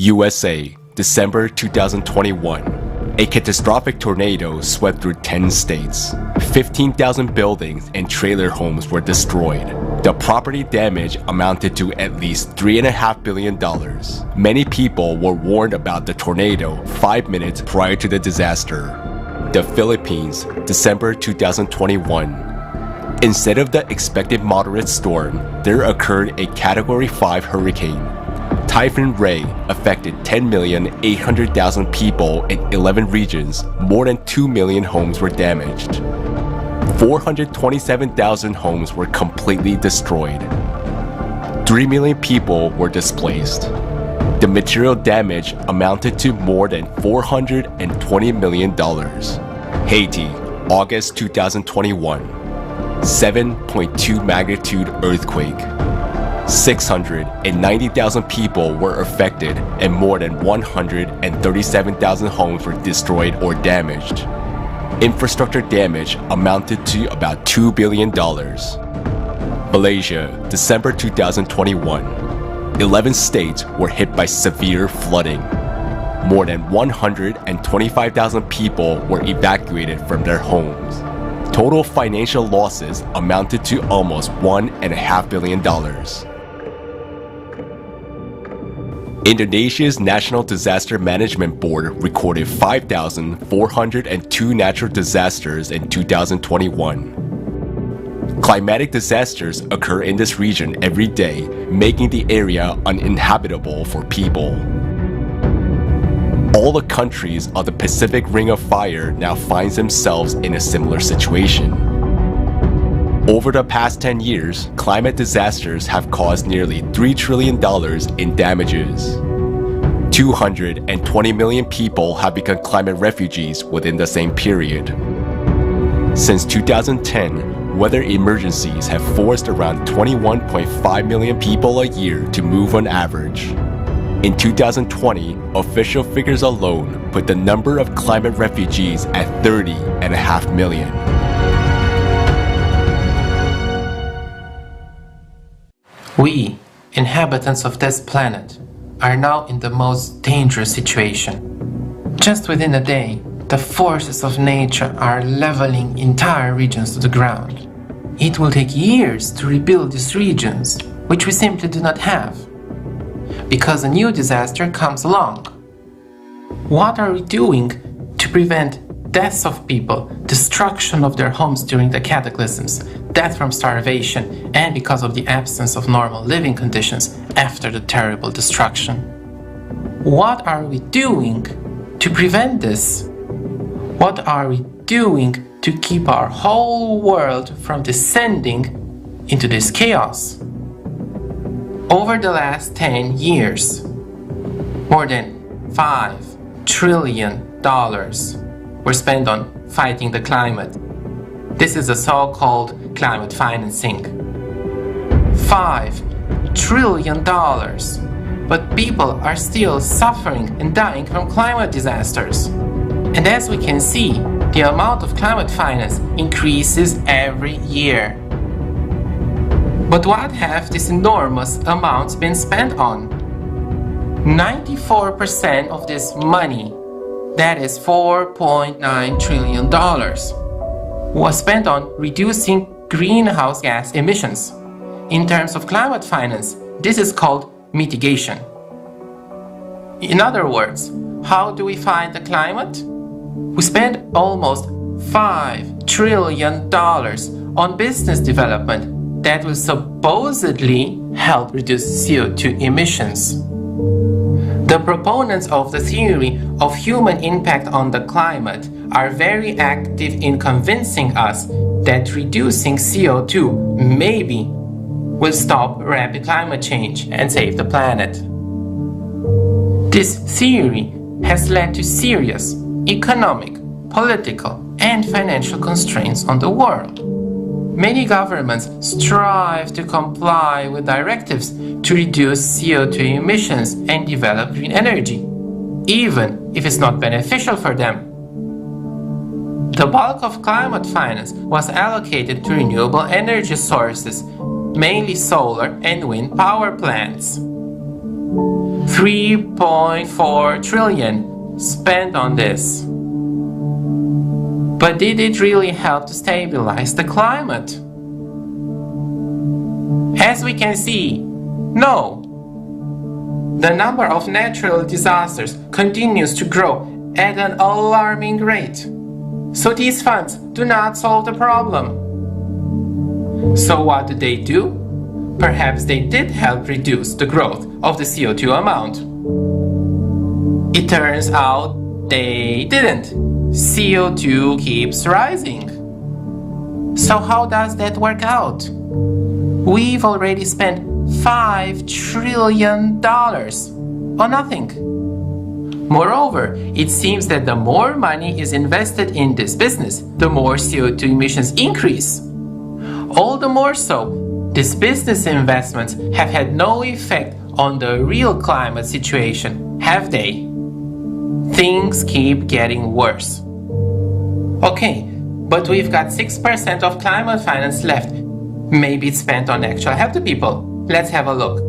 USA, December 2021. A catastrophic tornado swept through 10 states. 15,000 buildings and trailer homes were destroyed. The property damage amounted to at least $3.5 billion. Many people were warned about the tornado 5 minutes prior to the disaster. The Philippines, December 2021. Instead of the expected moderate storm, there occurred a Category 5 hurricane. Typhoon Ray affected 10,800,000 people in 11 regions. More than 2 million homes were damaged. 427,000 homes were completely destroyed. 3 million people were displaced. The material damage amounted to more than $420 million. Haiti, August 2021. 7.2 magnitude earthquake. 690,000 people were affected and more than 137,000 homes were destroyed or damaged. Infrastructure damage amounted to about $2 billion. Malaysia, December 2021. 11 states were hit by severe flooding. More than 125,000 people were evacuated from their homes. Total financial losses amounted to almost $1.5 billion. Indonesia's National Disaster Management Board recorded 5,402 natural disasters in 2021. Climatic disasters occur in this region every day, making the area uninhabitable for people. All the countries of the Pacific Ring of Fire now find themselves in a similar situation. Over the past 10 years, climate disasters have caused nearly $3 trillion in damages. 220 million people have become climate refugees within the same period. Since 2010, weather emergencies have forced around 21.5 million people a year to move on average. In 2020, official figures alone put the number of climate refugees at 30.5 million. We, inhabitants of this planet, are now in the most dangerous situation. Just within a day, the forces of nature are leveling entire regions to the ground. It will take years to rebuild these regions, which we simply do not have, because a new disaster comes along. What are we doing to prevent deaths of people, destruction of their homes during the cataclysms, death from starvation, and because of the absence of normal living conditions after the terrible destruction? What are we doing to prevent this? What are we doing to keep our whole world from descending into this chaos? Over the last 10 years, more than $5 trillion were spent on fighting the climate. This is the so-called climate financing. $5 trillion. But people are still suffering and dying from climate disasters. And as we can see, the amount of climate finance increases every year. But what have these enormous amounts been spent on? 94% of this money, that is $4.9 trillion, was spent on reducing greenhouse gas emissions. In terms of climate finance, this is called mitigation. In other words, how do we fight the climate? We spend almost $5 trillion on business development that will supposedly help reduce CO2 emissions. The proponents of the theory of human impact on the climate are very active in convincing us that reducing CO2 maybe will stop rapid climate change and save the planet. This theory has led to serious economic, political, and financial constraints on the world. Many governments strive to comply with directives to reduce CO2 emissions and develop green energy, even if it's not beneficial for them. The bulk of climate finance was allocated to renewable energy sources, mainly solar and wind power plants. 3.4 trillion spent on this. But did it really help to stabilize the climate? As we can see, no. The number of natural disasters continues to grow at an alarming rate. So these funds do not solve the problem. So what do? Perhaps they did help reduce the growth of the CO2 amount. It turns out they didn't. CO2 keeps rising. So how does that work out? We've already spent $5 trillion on nothing. Moreover, it seems that the more money is invested in this business, the more CO2 emissions increase. All the more so, these business investments have had no effect on the real climate situation, have they? Things keep getting worse. Okay, but we've got 6% of climate finance left. Maybe it's spent on actual help to people. Let's have a look.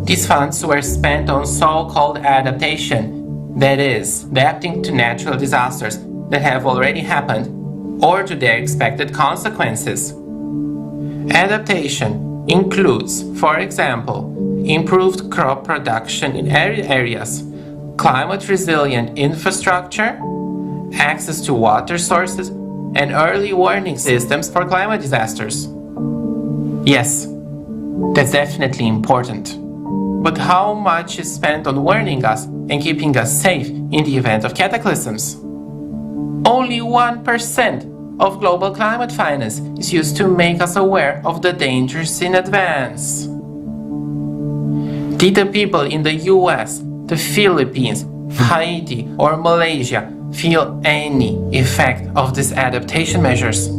These funds were spent on so-called adaptation, that is, adapting to natural disasters that have already happened or to their expected consequences. Adaptation includes, for example, improved crop production in arid areas, climate-resilient infrastructure, access to water sources, and early warning systems for climate disasters. Yes, that's definitely important. But how much is spent on warning us and keeping us safe in the event of cataclysms? Only 1% of global climate finance is used to make us aware of the dangers in advance. Did the people in the US, the Philippines, Haiti, or Malaysia feel any effect of these adaptation measures?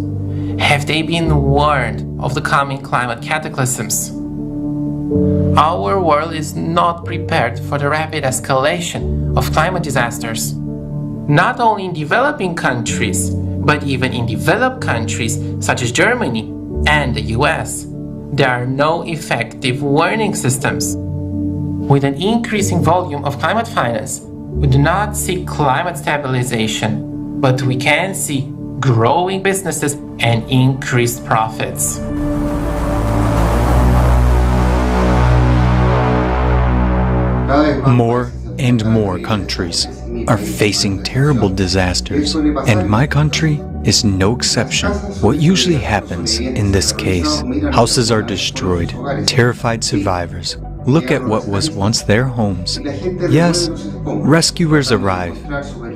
Have they been warned of the coming climate cataclysms? Our world is not prepared for the rapid escalation of climate disasters. Not only in developing countries, but even in developed countries such as Germany and the US, there are no effective warning systems. With an increasing volume of climate finance, we do not see climate stabilization, but we can see growing businesses and increased profits. More and more countries are facing terrible disasters, and my country is no exception. What usually happens in this case, houses are destroyed, terrified survivors look at what was once their homes. Yes, rescuers arrive,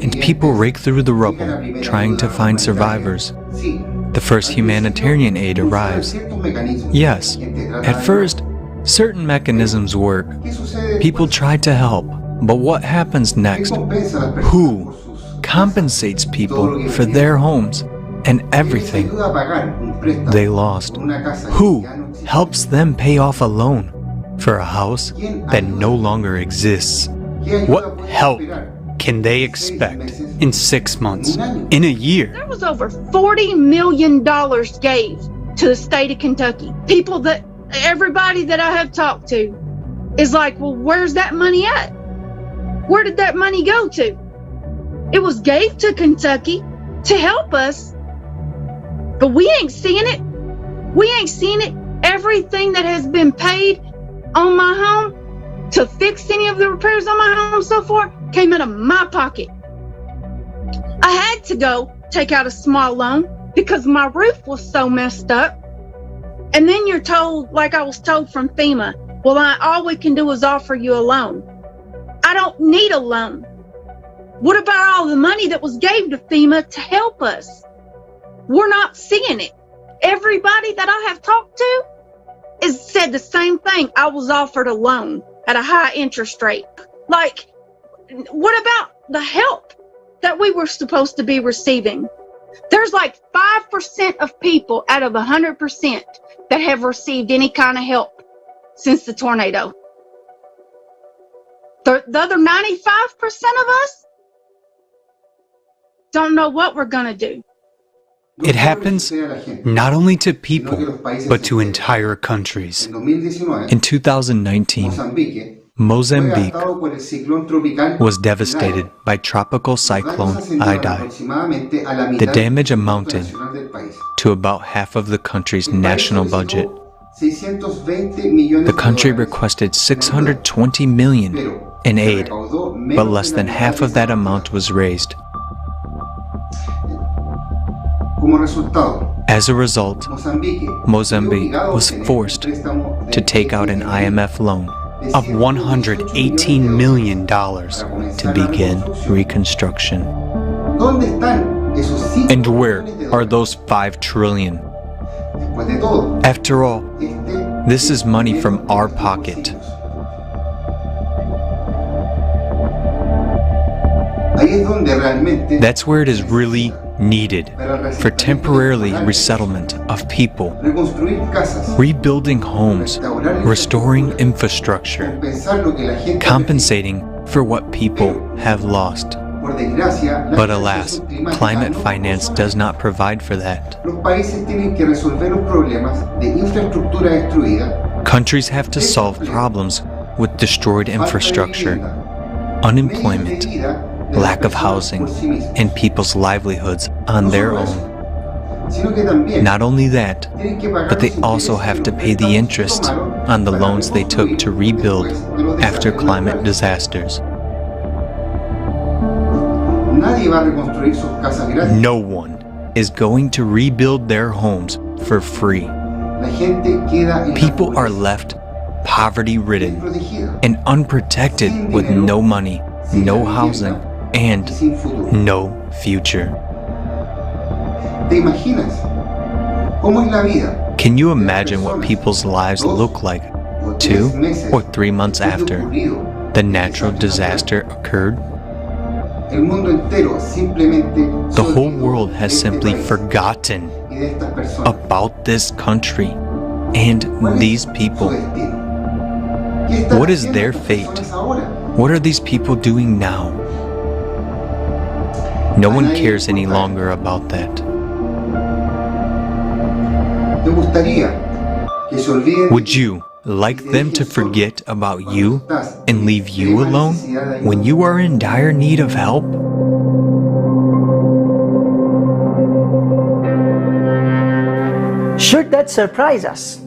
and people rake through the rubble trying to find survivors. The first humanitarian aid arrives. Yes, at first, certain mechanisms work. People try to help, but what happens next? Who compensates people for their homes and everything they lost? Who helps them pay off a loan for a house that no longer exists? What help can they expect in 6 months, in a year? There was over $40 million gave to the state of Kentucky. Everybody that I have talked to is like, well, where's that money at? Where did that money go to? It was gave to Kentucky to help us, but we ain't seeing it. We ain't seeing it. Everything that has been paid on my home to fix any of the repairs on my home so far came out of my pocket. I had to go take out a small loan because my roof was so messed up. And then you're told, like I was told from FEMA, well, all we can do is offer you a loan. I don't need a loan. What about all the money that was gave to FEMA to help us? We're not seeing it. Everybody that I have talked to has said the same thing. I was offered a loan at a high interest rate. Like, what about the help that we were supposed to be receiving? There's like 5% of people out of 100% that have received any kind of help since the tornado. The other 95% of us don't know what we're going to do. It happens not only to people, but to entire countries. In 2019, Mozambique was devastated by tropical cyclone Idai. The damage amounted to about half of the country's national budget. The country requested $620 million in aid, but less than half of that amount was raised. As a result, Mozambique was forced to take out an IMF loan of $118 million to begin reconstruction. And where are those $5 trillion? After all, this is money from our pocket. That's where it is really needed for temporarily resettlement of people, rebuilding homes, restoring infrastructure, compensating for what people have lost. But alas, climate finance does not provide for that. Countries have to solve problems with destroyed infrastructure, unemployment, lack of housing, and people's livelihoods on their own. Not only that, but they also have to pay the interest on the loans they took to rebuild after climate disasters. No one is going to rebuild their homes for free. People are left poverty-ridden and unprotected with no money, no housing, and no future. Can you imagine what people's lives look like 2 or 3 months after the natural disaster occurred? The whole world has simply forgotten about this country and these people. What is their fate? What are these people doing now? No one cares any longer about that. Would you like them to forget about you and leave you alone when you are in dire need of help? Should that surprise us?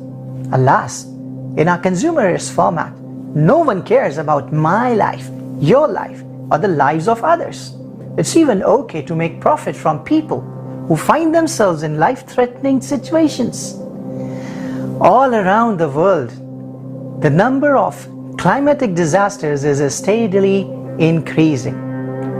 Alas, in our consumerist format, no one cares about my life, your life, or the lives of others. It's even okay to make profit from people who find themselves in life-threatening situations. All around the world, the number of climatic disasters is steadily increasing.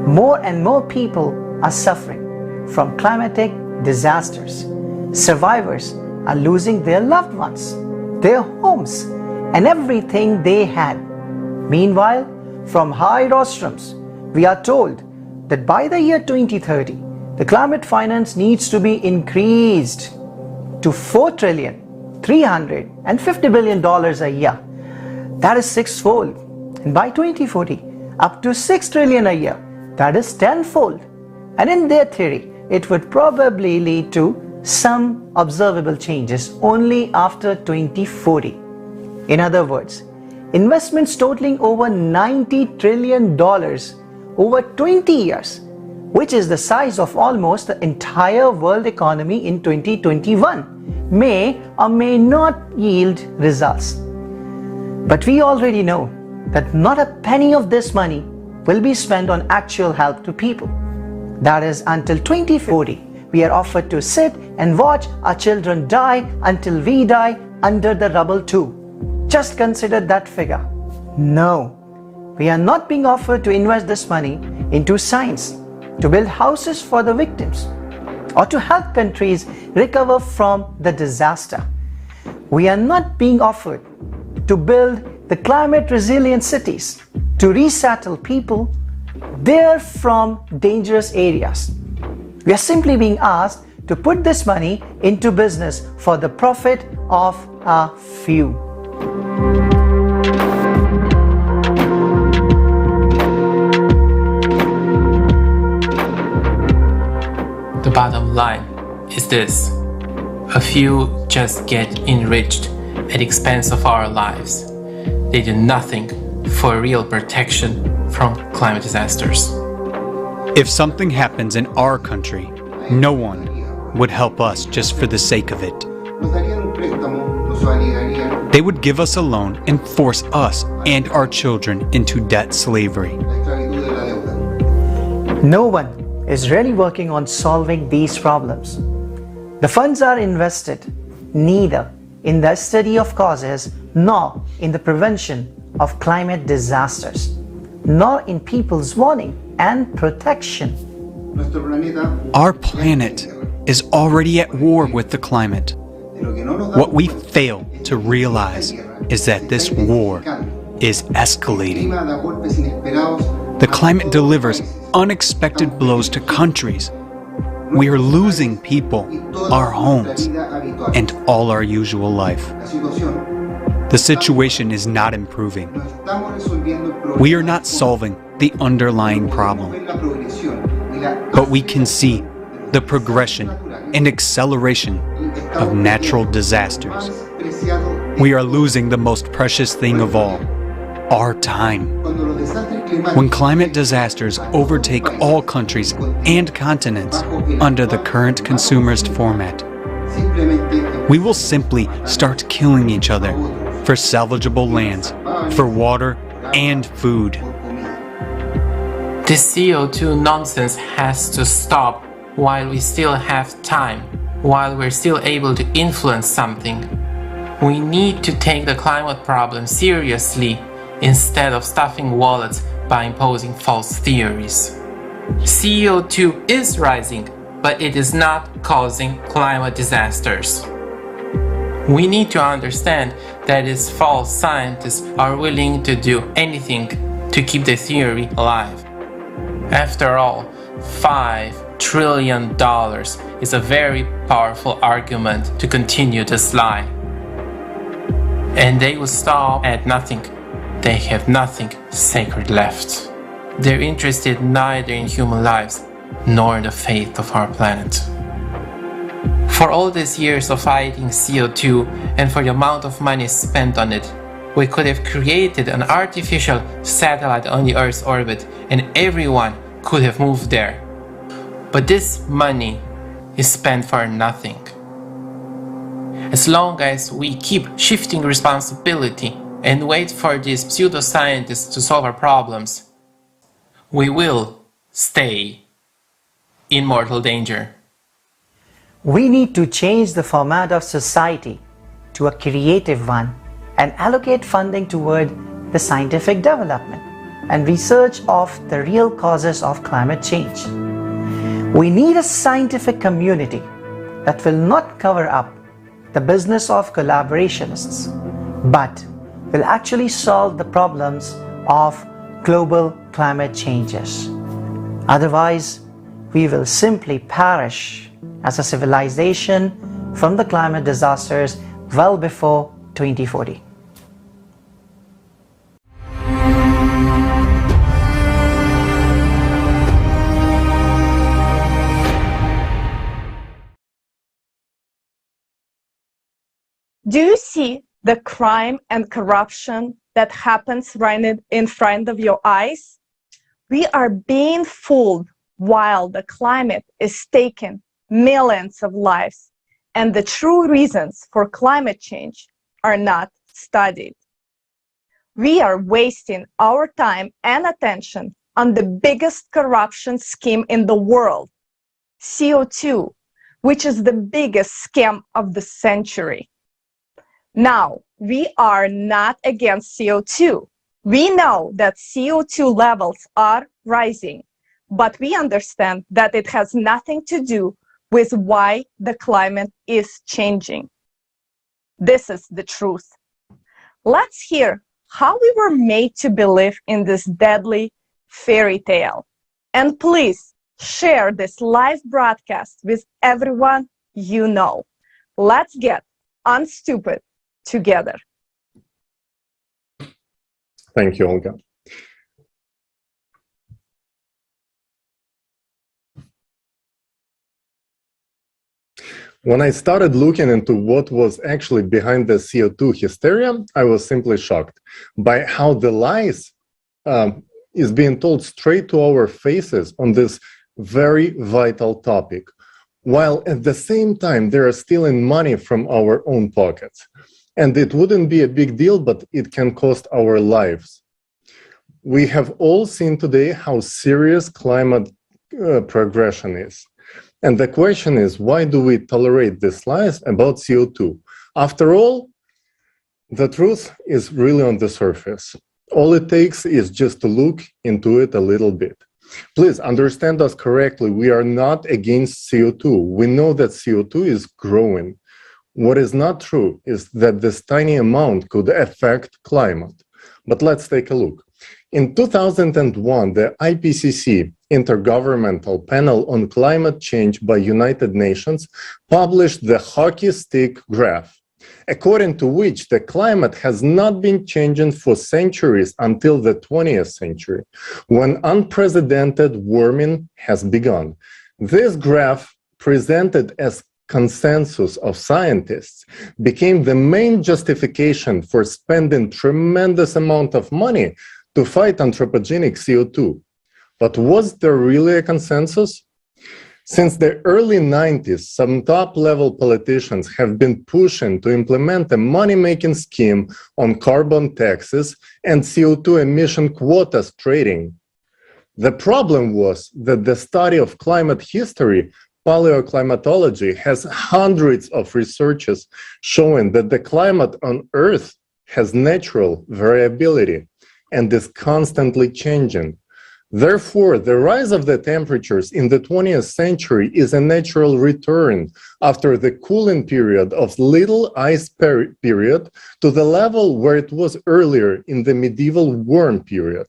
More and more people are suffering from climatic disasters. Survivors are losing their loved ones, their homes, and everything they had. Meanwhile, from high rostrums, we are told that by the year 2030, the climate finance needs to be increased to $4,350 billion a year. That is 6-fold. And by 2040, up to $6 trillion a year. That is 10-fold. And in their theory, it would probably lead to some observable changes only after 2040. In other words, investments totaling over $90 trillion over 20 years, which is the size of almost the entire world economy in 2021, may or may not yield results. But we already know that not a penny of this money will be spent on actual help to people. That is, until 2040, we are offered to sit and watch our children die until we die under the rubble too. Just consider that figure. No, we are not being offered to invest this money into science, to build houses for the victims, or to help countries recover from the disaster. We are not being offered to build the climate resilient cities, to resettle people there from dangerous areas. We are simply being asked to put this money into business for the profit of a few. The bottom line is this: a few just get enriched at the expense of our lives. They do nothing for real protection from climate disasters. If something happens in our country, no one would help us just for the sake of it. They would give us a loan and force us and our children into debt slavery. No one is really working on solving these problems. The funds are invested neither in the study of causes nor in the prevention of climate disasters, nor in people's warning and protection. Our planet is already at war with the climate. What we fail to realize is that this war is escalating. The climate delivers unexpected blows to countries. We are losing people, our homes, and all our usual life. The situation is not improving. We are not solving the underlying problem, but we can see the progression and acceleration of natural disasters. We are losing the most precious thing of all, our time. When climate disasters overtake all countries and continents under the current consumerist format, we will simply start killing each other for salvageable lands, for water and food. This CO2 nonsense has to stop while we still have time, while we're still able to influence something. We need to take the climate problem seriously instead of stuffing wallets by imposing false theories. CO2 is rising, but it is not causing climate disasters. We need to understand that these false scientists are willing to do anything to keep the theory alive. After all, $5 trillion is a very powerful argument to continue this lie. And they will stop at nothing. They have nothing sacred left. They're interested neither in human lives nor in the fate of our planet. For all these years of fighting CO2 and for the amount of money spent on it, we could have created an artificial satellite on the Earth's orbit and everyone could have moved there. But this money is spent for nothing. As long as we keep shifting responsibility and wait for these pseudoscientists to solve our problems, we will stay in mortal danger. We need to change the format of society to a creative one and allocate funding toward the scientific development and research of the real causes of climate change. We need a scientific community that will not cover up the business of collaborationists, but will actually solve the problems of global climate changes. Otherwise, we will simply perish as a civilization from the climate disasters well before 2040. Do you see the crime and corruption that happens right in front of your eyes? We are being fooled while the climate is taking millions of lives, and the true reasons for climate change are not studied. We are wasting our time and attention on the biggest corruption scheme in the world, CO2, which is the biggest scam of the century. Now, we are not against CO2. We know that CO2 levels are rising, but we understand that it has nothing to do with why the climate is changing. This is the truth. Let's hear how we were made to believe in this deadly fairy tale. And please share this live broadcast with everyone you know. Let's get unstupid together. Thank you, Olga. When I started looking into what was actually behind the CO2 hysteria, I was simply shocked by how the lies is being told straight to our faces on this very vital topic, while at the same time they are stealing money from our own pockets. And it wouldn't be a big deal, but it can cost our lives. We have all seen today how serious climate progression is. And the question is, why do we tolerate these lies about CO2? After all, the truth is really on the surface. All it takes is just to look into it a little bit. Please understand us correctly. We are not against CO2. We know that CO2 is growing. What is not true is that this tiny amount could affect climate. But let's take a look. In 2001, the IPCC, Intergovernmental Panel on Climate Change by United Nations, published the hockey stick graph, according to which the climate has not been changing for centuries until the 20th century, when unprecedented warming has begun. This graph, presented as consensus of scientists, became the main justification for spending tremendous amount of money to fight anthropogenic CO2. But was there really a consensus? Since the early 90s, some top-level politicians have been pushing to implement a money-making scheme on carbon taxes and CO2 emission quotas trading. The problem was that the study of climate history, paleoclimatology, has hundreds of researches showing that the climate on Earth has natural variability and is constantly changing. Therefore, the rise of the temperatures in the 20th century is a natural return after the cooling period of little ice period to the level where it was earlier in the medieval warm period.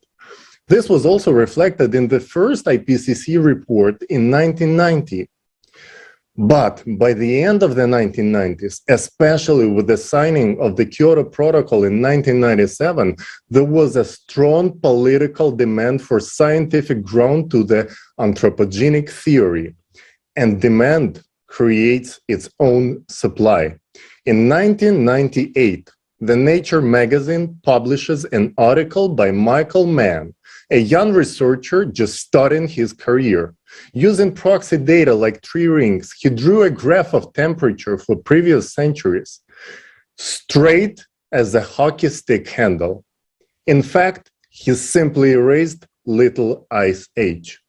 This was also reflected in the first IPCC report in 1990. But by the end of the 1990s, especially with the signing of the Kyoto Protocol in 1997, there was a strong political demand for scientific ground to the anthropogenic theory, and demand creates its own supply. In 1998, the Nature magazine publishes an article by Michael Mann, a young researcher just starting his career. Using proxy data like tree rings, he drew a graph of temperature for previous centuries, straight as a hockey stick handle. In fact, he simply erased Little Ice Age.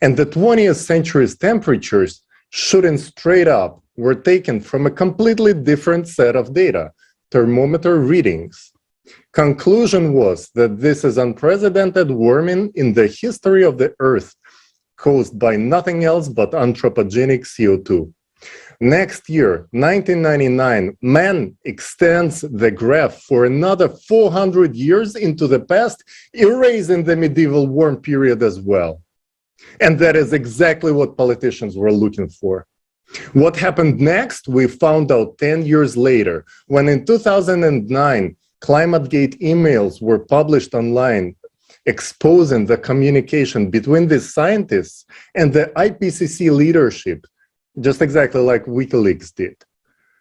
And the 20th century's temperatures, shooting straight up, were taken from a completely different set of data, thermometer readings. Conclusion was that this is unprecedented warming in the history of the Earth, caused by nothing else but anthropogenic CO2. Next year, 1999, man extends the graph for another 400 years into the past, erasing the medieval warm period as well. And that is exactly what politicians were looking for. What happened next, we found out 10 years later, when in 2009, ClimateGate emails were published online, exposing the communication between the scientists and the IPCC leadership, just exactly like WikiLeaks did.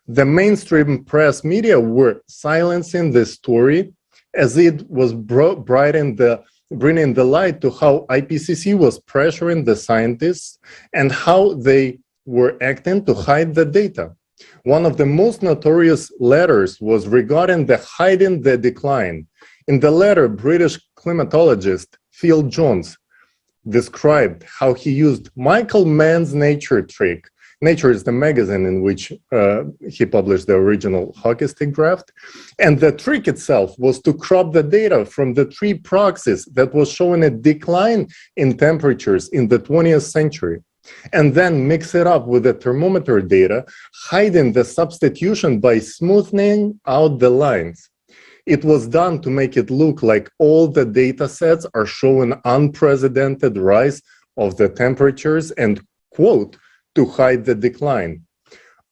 The mainstream press media were silencing this story as it was bringing the light to how IPCC was pressuring the scientists and how they were acting to hide the data. One of the most notorious letters was regarding the hiding the decline. In the letter, British climatologist Phil Jones described how he used Michael Mann's Nature trick. Nature is the magazine in which he published the original hockey stick graph. And the trick itself was to crop the data from the tree proxies that was showing a decline in temperatures in the 20th century, and then mix it up with the thermometer data, hiding the substitution by smoothing out the lines. It was done to make it look like all the data sets are showing unprecedented rise of the temperatures and, quote, to hide the decline.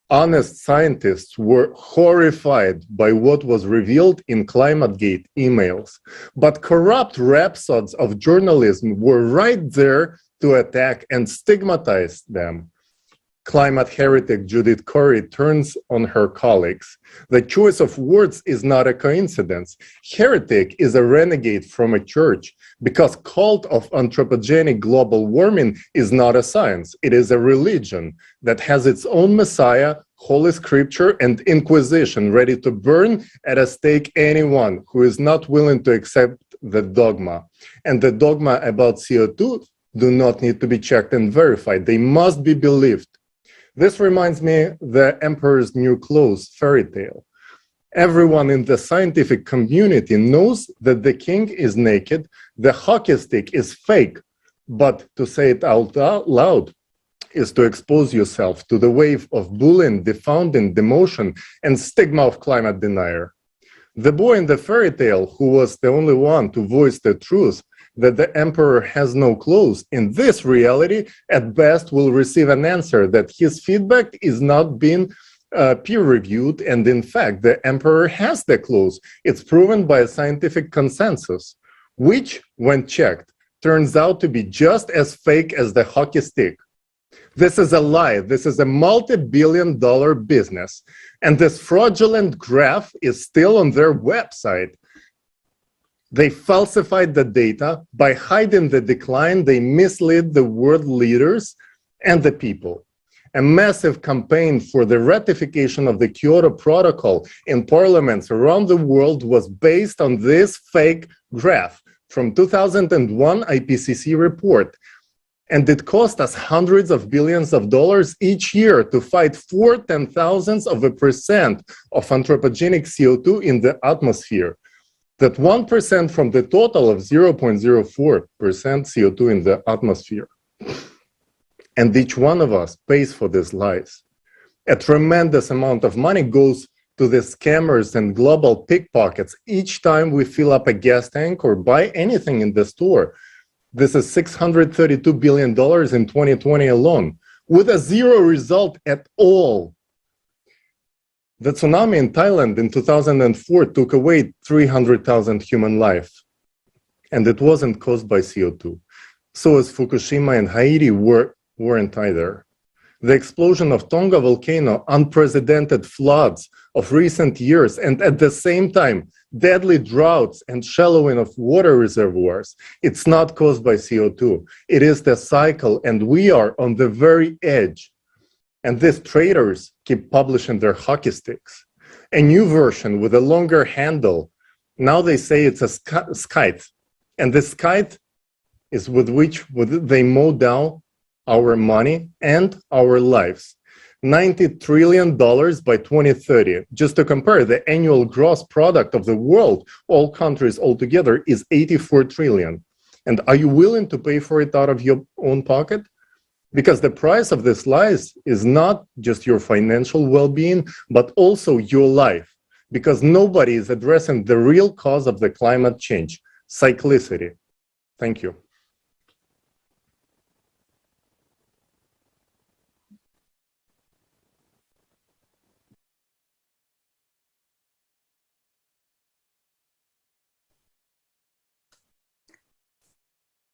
Honest scientists were horrified by what was revealed in ClimateGate emails, but corrupt rhapsods of journalism were right there to attack and stigmatize them. Climate heretic Judith Curry turns on her colleagues. The choice of words is not a coincidence. Heretic is a renegade from a church because cult of anthropogenic global warming is not a science. It is a religion that has its own messiah, holy scripture, and inquisition ready to burn at a stake anyone who is not willing to accept the dogma. And the dogma about CO2 do not need to be checked and verified. They must be believed. This reminds me the Emperor's New Clothes fairy tale. Everyone in the scientific community knows that the king is naked, the hockey stick is fake, but to say it out loud is to expose yourself to the wave of bullying, defounding, demotion, and stigma of climate denier. The boy in the fairy tale, who was the only one to voice the truth, that the emperor has no clothes, in this reality, at best will receive an answer that his feedback is not being peer-reviewed, and in fact, the emperor has the clothes. It's proven by a scientific consensus, which, when checked, turns out to be just as fake as the hockey stick. This is a lie. This is a multi-billion-dollar business, and this fraudulent graph is still on their website. They falsified the data. By hiding the decline, they misled the world leaders and the people. A massive campaign for the ratification of the Kyoto Protocol in parliaments around the world was based on this fake graph from 2001 IPCC report. And it cost us hundreds of billions of dollars each year to fight 0.4% of anthropogenic CO2 in the atmosphere. That 1% from the total of 0.04% CO2 in the atmosphere. And each one of us pays for these lies. A tremendous amount of money goes to the scammers and global pickpockets each time we fill up a gas tank or buy anything in the store. This is $632 billion in 2020 alone, with a zero result at all. The tsunami in Thailand in 2004 took away 300,000 human lives, and it wasn't caused by CO2. So as Fukushima and Haiti weren't either. The explosion of Tonga volcano, unprecedented floods of recent years, and at the same time, deadly droughts and shallowing of water reservoirs. It's not caused by CO2. It is the cycle, and we are on the very edge. And these traitors keep publishing their hockey sticks. A new version with a longer handle. Now they say it's a scythe. And the scythe is with which they mow down our money and our lives. $90 trillion by 2030. Just to compare, the annual gross product of the world, all countries altogether, is 84 trillion. And are you willing to pay for it out of your own pocket? Because the price of this lies is not just your financial well-being, but also your life. Because nobody is addressing the real cause of the climate change, cyclicity. Thank you.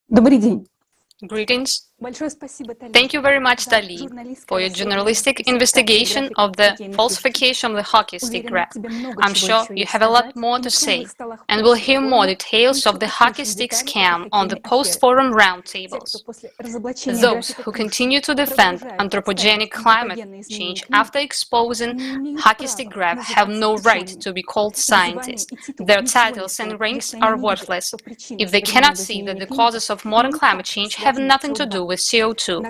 Добрый день. Greetings. Thank you very much, Dali, for your journalistic investigation of the falsification of the hockey stick graph. I'm sure you have a lot more to say, and we'll hear more details of the hockey stick scam on the post-forum roundtables. Those who continue to defend anthropogenic climate change after exposing hockey stick graph have no right to be called scientists. Their titles and ranks are worthless if they cannot see that the causes of modern climate change have nothing to do with CO2.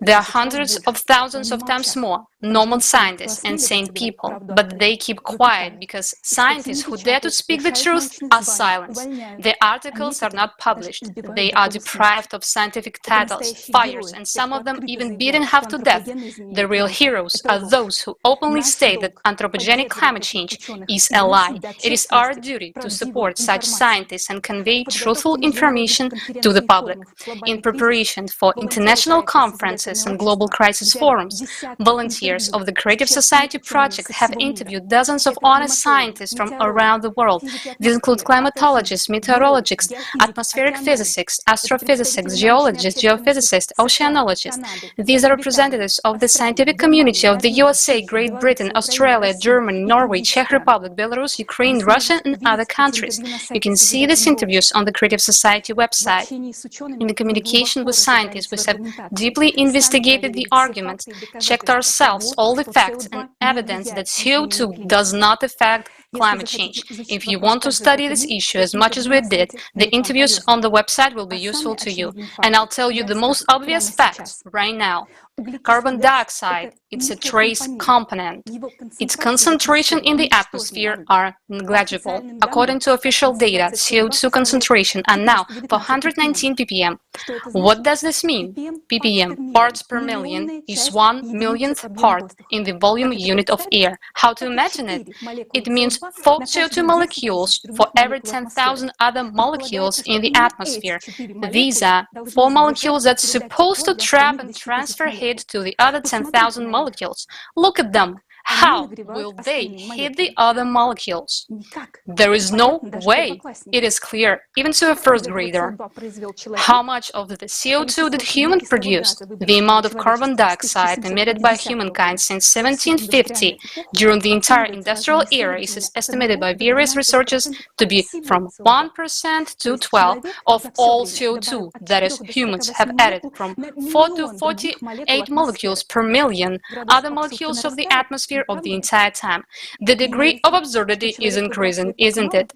There are hundreds of thousands of times more normal scientists and sane people, but they keep quiet because scientists who dare to speak the truth are silenced. Their articles are not published. They are deprived of scientific titles, fires, and some of them even beaten half to death. The real heroes are those who openly state that anthropogenic climate change is a lie. It is our duty to support such scientists and convey truthful information information to the public. In preparation for international conferences and global crisis forums, volunteers of the Creative Society Project have interviewed dozens of honest scientists from around the world. These include climatologists, meteorologists, atmospheric physicists, astrophysicists, geologists, geophysicists, oceanologists. These are representatives of the scientific community of the USA, Great Britain, Australia, Germany, Norway, Czech Republic, Belarus, Ukraine, Russia, and other countries. You can see these interviews on the Creative Society website. In the communication with scientists, we have deeply investigated the arguments, checked ourselves all the facts and evidence that CO2 does not affect climate change. If you want to study this issue as much as we did, the interviews on the website will be useful to you. And I'll tell you the most obvious facts right now. Carbon dioxide, it's a trace component. Its concentration in the atmosphere are negligible. According to official data, CO2 concentration are now 419 ppm. What does this mean? ppm, parts per million, is 1 millionth part in the volume unit of air. How to imagine it? It means 4 CO2 molecules for every 10,000 other molecules in the atmosphere. These are 4 molecules that's supposed to trap and transfer heat to the other 10,000 molecules. Look at them. How will they hit the other molecules? There is no way. It is clear, even to a first grader. How much of the CO2 did humans produce? The amount of carbon dioxide emitted by humankind since 1750 during the entire industrial era is estimated by various researchers to be from 1% to 12% of all CO2, that is, humans have added from 4 to 48 molecules per million other molecules of the atmosphere of the entire time. The degree of absurdity is increasing, isn't it?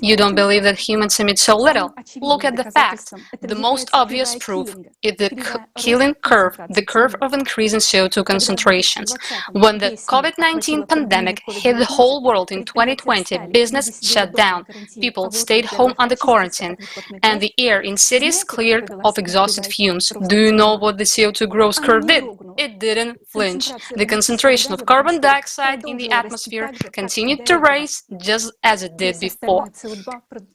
You don't believe that humans emit so little? Look at the facts. The most obvious proof is the killing curve, the curve of increasing CO2 concentrations. When the COVID-19 pandemic hit the whole world in 2020, business shut down, people stayed home under quarantine, and the air in cities cleared of exhausted fumes. Do you know what the CO2 growth curve did? It didn't flinch. The concentration of carbon dioxide in the atmosphere continued to rise just as it did before.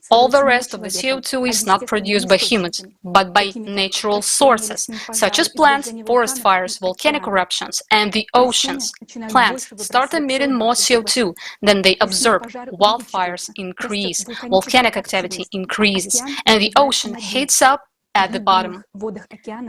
All the rest of the CO2 is not produced by humans, but by natural sources, such as plants, forest fires, volcanic eruptions, and the oceans. Plants start emitting more CO2 than they absorb. Wildfires increase, volcanic activity increases, and the ocean heats up at the bottom.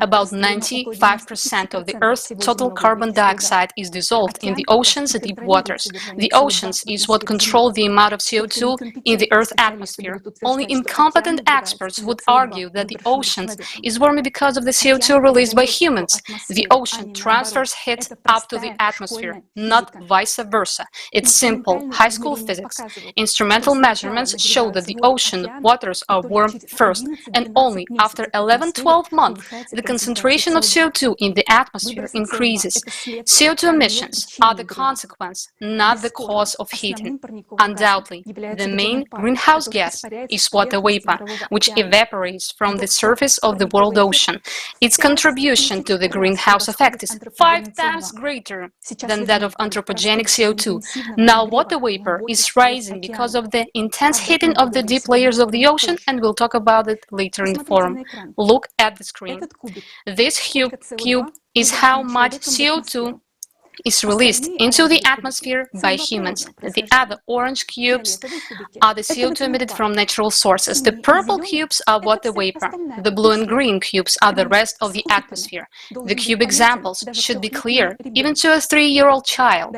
About 95% of the Earth's total carbon dioxide is dissolved in the ocean's deep waters. The oceans is what control the amount of CO2 in the Earth's atmosphere. Only incompetent experts would argue that the oceans is warming because of the CO2 released by humans. The ocean transfers heat up to the atmosphere, not vice versa. It's simple, high school physics. Instrumental measurements show that the ocean waters are warmed first, and only after 11-12 months, the concentration of CO2 in the atmosphere increases. CO2 emissions are the consequence, not the cause of heating. Undoubtedly, the main greenhouse gas is water vapor, which evaporates from the surface of the world ocean. Its contribution to the greenhouse effect is 5 times greater than that of anthropogenic CO2. Now, water vapor is rising because of the intense heating of the deep layers of the ocean, and we'll talk about it later in the forum. Look at the screen. This cube is how much CO2 is released into the atmosphere by humans. The other orange cubes are the CO2 emitted from natural sources. The purple cubes are water vapor. The blue and green cubes are the rest of the atmosphere. The cube examples should be clear, even to a 3-year-old child.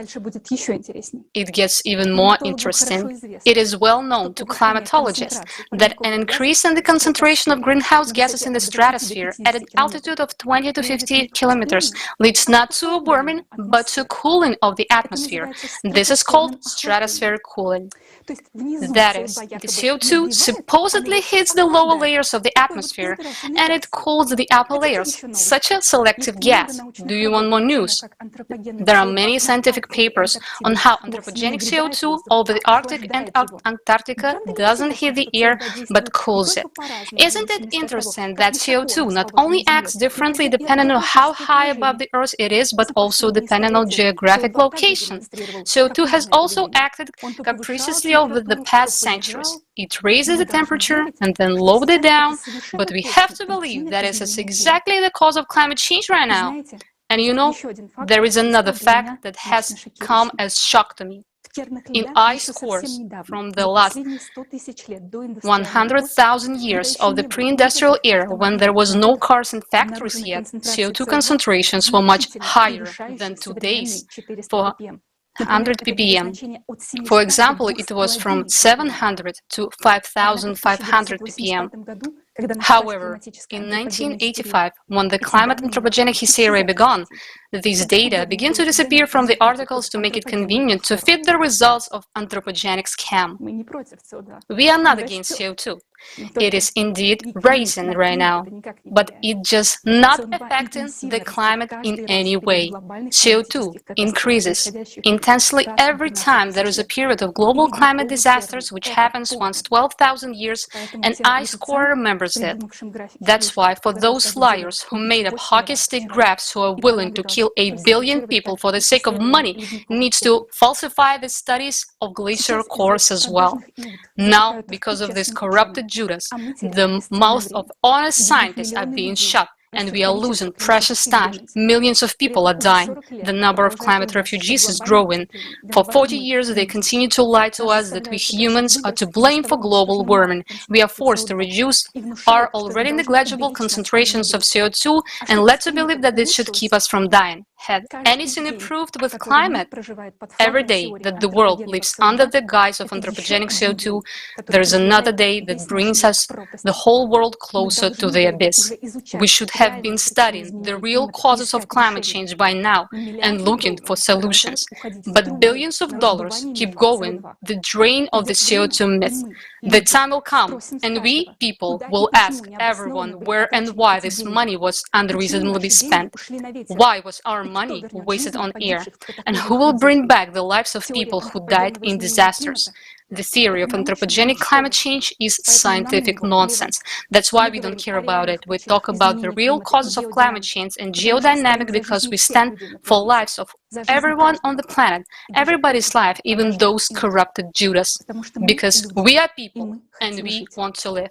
It gets even more interesting. It is well known to climatologists that an increase in the concentration of greenhouse gases in the stratosphere at an altitude of 20 to 50 kilometers leads not to a warming, but to cooling of the atmosphere. This is called stratospheric cooling. That is, the CO2 supposedly hits the lower layers of the atmosphere and it cools the upper layers. Such a selective gas. Do you want more news? There are many scientific papers on how anthropogenic CO2 over the Arctic and Antarctica doesn't hit the air but cools it. Isn't it interesting that CO2 not only acts differently depending on how high above the Earth it is, but also depending on external geographic location. CO2 has also acted capriciously over the past centuries. It raises the temperature and then lowered it down, but we have to believe that is exactly the cause of climate change right now. And you know, there is another fact that has come as shock to me. In ice cores from the last 100,000 years of the pre-industrial era, when there was no cars and factories yet, CO2 concentrations were much higher than today's for 100 ppm. For example, it was from 700 to 5,500 ppm. However, in 1985, when the climate anthropogenic hysteria began, these data began to disappear from the articles to make it convenient to fit the results of anthropogenic scam. We are not against CO2. It is indeed rising right now, but it's just not affecting the climate in any way. CO2 increases intensely every time there is a period of global climate disasters, which happens once 12,000 years, and ice core remembers it. That's why for those liars who made up hockey stick graphs who are willing to kill 8 billion people for the sake of money needs to falsify the studies of glacier cores as well. Now, because of this corrupted Judas, the mouths of honest scientists are being shut, and we are losing precious time. Millions of people are dying. The number of climate refugees is growing. For 40 years, they continue to lie to us that we humans are to blame for global warming. We are forced to reduce our already negligible concentrations of CO2 and led to believe that this should keep us from dying. Had anything improved with climate? Every day that the world lives under the guise of anthropogenic CO2, there is another day that brings us, the whole world, closer to the abyss. We should have been studying the real causes of climate change by now and looking for solutions. But billions of dollars keep going the drain of the CO2 myth. The time will come, and we, people, will ask everyone where and why this money was unreasonably spent. Why was our money wasted on air? And who will bring back the lives of people who died in disasters? The theory of anthropogenic climate change is scientific nonsense. That's why we don't care about it. We talk about the real causes of climate change and geodynamic because we stand for lives of everyone on the planet, everybody's life, even those corrupted Judas. Because we are people and we want to live.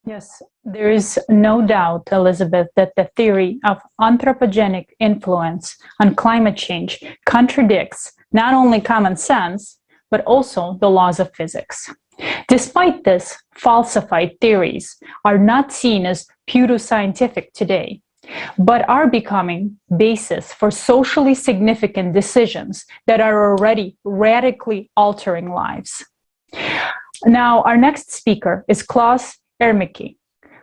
Yes, there is no doubt, Elizabeth, that the theory of anthropogenic influence on climate change contradicts not only common sense, but also the laws of physics. Despite this, falsified theories are not seen as pseudoscientific today, but are becoming basis for socially significant decisions that are already radically altering lives. Now, our next speaker is Klaus Ermicke,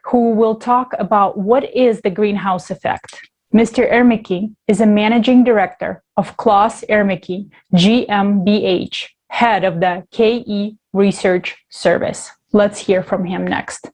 who will talk about what is the greenhouse effect. Mr. Ermicke is a managing director of Klaus Ermicke GmbH, head of the KE Research Service. Let's hear from him next.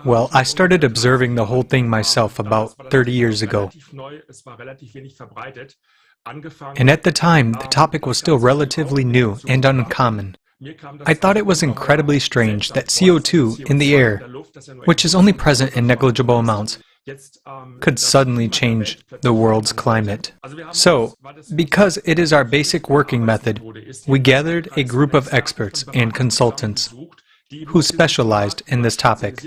Well, I started observing the whole thing myself about 30 years ago. And at the time, the topic was still relatively new and uncommon. I thought it was incredibly strange that CO2 in the air, which is only present in negligible amounts, could suddenly change the world's climate. So, because it is our basic working method, we gathered a group of experts and consultants who specialized in this topic.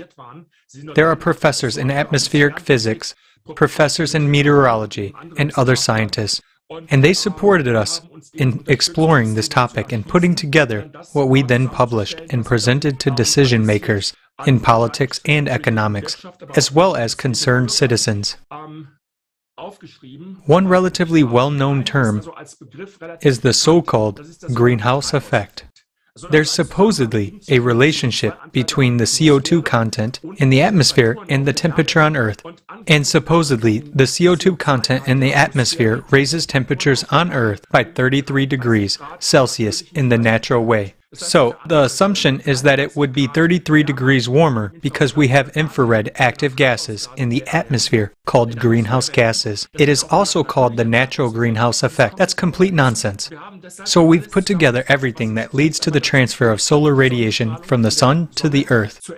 There are professors in atmospheric physics, professors in meteorology, and other scientists, and they supported us in exploring this topic and putting together what we then published and presented to decision makers in politics and economics, as well as concerned citizens. One relatively well-known term is the so-called greenhouse effect. There's supposedly a relationship between the CO2 content in the atmosphere and the temperature on Earth, and supposedly the CO2 content in the atmosphere raises temperatures on Earth by 33 degrees Celsius in the natural way. So, the assumption is that it would be 33 degrees warmer because we have infrared active gases in the atmosphere called greenhouse gases. It is also called the natural greenhouse effect. That's complete nonsense. So we've put together everything that leads to the transfer of solar radiation from the sun to the Earth.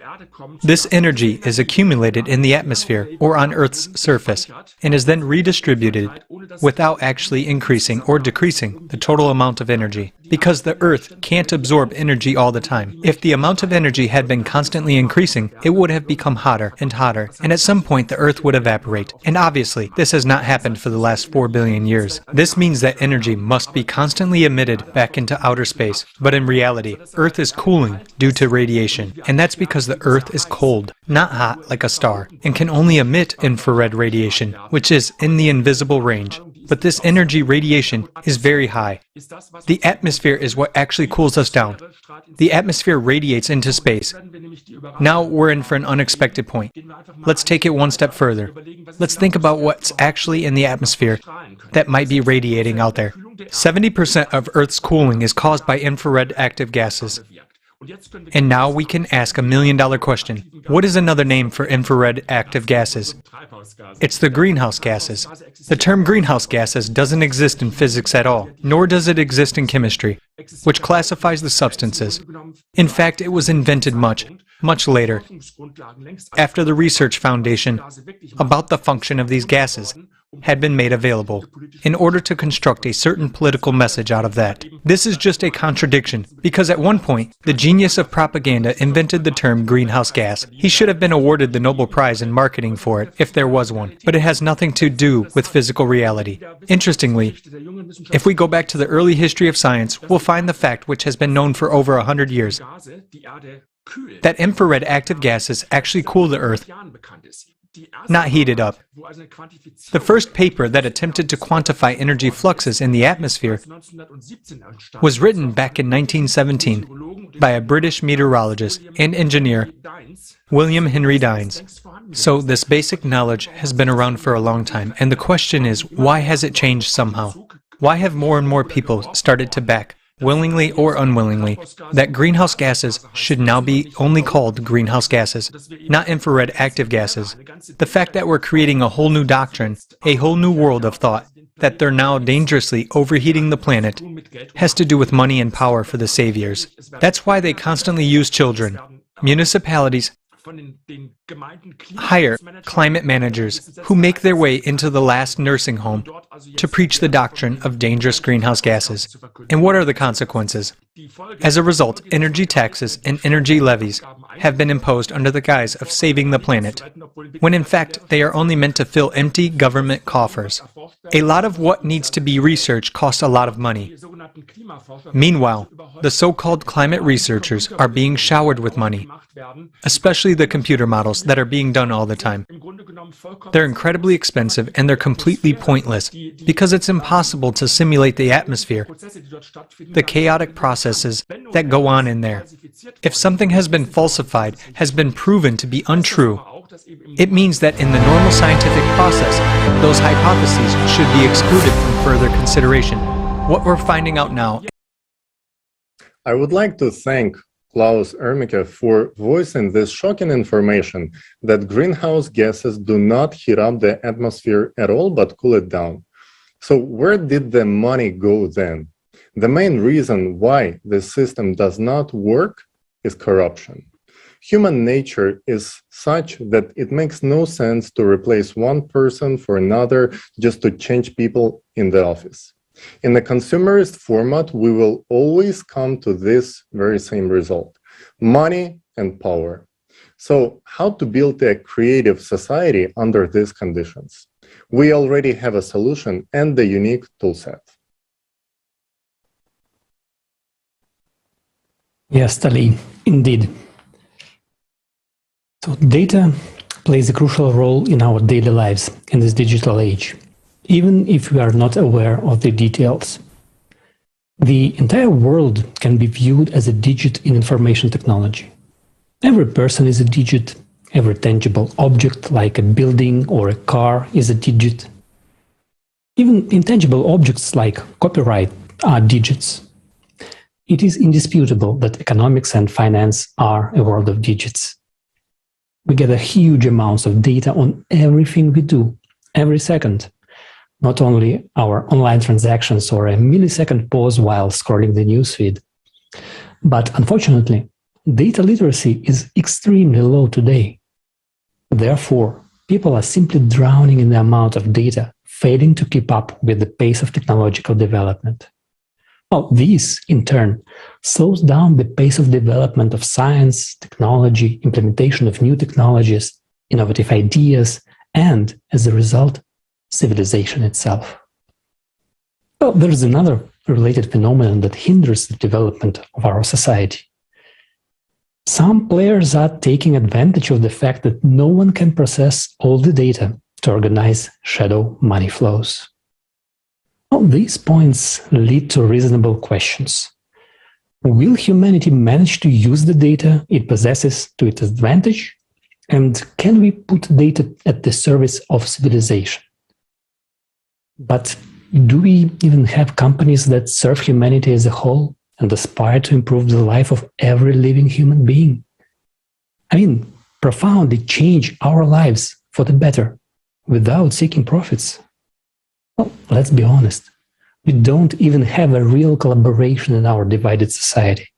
This energy is accumulated in the atmosphere or on Earth's surface and is then redistributed without actually increasing or decreasing the total amount of energy. Because the Earth can't absorb energy all the time. If the amount of energy had been constantly increasing, it would have become hotter, and at some point the Earth would evaporate. And obviously, this has not happened for the last 4 billion years. This means that energy must be constantly emitted back into outer space. But in reality, Earth is cooling due to radiation, and that's because the Earth is cold, not hot like a star, and can only emit infrared radiation, which is in the invisible range. But this energy radiation is very high. The atmosphere is what actually cools us down. The atmosphere radiates into space. Now we're in for an unexpected point. Let's take it one step further. Let's think about what's actually in the atmosphere that might be radiating out there. 70% of Earth's cooling is caused by infrared active gases. And now we can ask $1 million question. What is another name for infrared active gases? It's the greenhouse gases. The term greenhouse gases doesn't exist in physics at all, nor does it exist in chemistry, which classifies the substances. In fact, it was invented much later, after the research foundation about the function of these gases had been made available, in order to construct a certain political message out of that. This is just a contradiction, because at one point, the genius of propaganda invented the term greenhouse gas. He should have been awarded the Nobel Prize in marketing for it, if there was one, but it has nothing to do with physical reality. Interestingly, if we go back to the early history of science, we'll find the fact which has been known for over 100 years, that infrared active gases actually cool the Earth, not heat it up. The first paper that attempted to quantify energy fluxes in the atmosphere was written back in 1917 by a British meteorologist and engineer, William Henry Dines. So this basic knowledge has been around for a long time, and the question is, why has it changed somehow? Why have more and more people started to back, willingly or unwillingly, that greenhouse gases should now be only called greenhouse gases, not infrared active gases? The fact that we're creating a whole new doctrine, a whole new world of thought, that they're now dangerously overheating the planet, has to do with money and power for the saviors. That's why they constantly use children. Municipalities hire climate managers who make their way into the last nursing home to preach the doctrine of dangerous greenhouse gases. And what are the consequences? As a result, energy taxes and energy levies have been imposed under the guise of saving the planet, when in fact they are only meant to fill empty government coffers. A lot of what needs to be researched costs a lot of money. Meanwhile, the so-called climate researchers are being showered with money, especially the computer models that are being done all the time. They're incredibly expensive and they're completely pointless because it's impossible to simulate the atmosphere, the chaotic processes that go on in there. If something has been falsified, has been proven to be untrue, it means that in the normal scientific process, those hypotheses should be excluded from further consideration. What we're finding out now. I would like to thank Klaus Ermicke for voicing this shocking information that greenhouse gases do not heat up the atmosphere at all, but cool it down. So where did the money go then? The main reason why this system does not work is corruption. Human nature is such that it makes no sense to replace one person for another just to change people in the office. In the consumerist format, we will always come to this very same result: money and power. So how to build a creative society under these conditions? We already have a solution and the unique toolset. Yes, Tali, indeed. So data plays a crucial role in our daily lives in this digital age, even if we are not aware of the details. The entire world can be viewed as a digit in information technology. Every person is a digit. Every tangible object, like a building or a car, is a digit. Even intangible objects like copyright are digits. It is indisputable that economics and finance are a world of digits. We gather huge amounts of data on everything we do, every second. Not only our online transactions or a millisecond pause while scrolling the newsfeed. But unfortunately, data literacy is extremely low today. Therefore, people are simply drowning in the amount of data, failing to keep up with the pace of technological development. Well, this, in turn, slows down the pace of development of science, technology, implementation of new technologies, innovative ideas, and, as a result, civilization itself. Well, there is another related phenomenon that hinders the development of our society. Some players are taking advantage of the fact that no one can process all the data to organize shadow money flows. Well, these points lead to reasonable questions. Will humanity manage to use the data it possesses to its advantage? And can we put data at the service of civilization? But do we even have companies that serve humanity as a whole and aspire to improve the life of every living human being? I mean, profoundly change our lives for the better without seeking profits. Well, let's be honest. We don't even have a real collaboration in our divided society.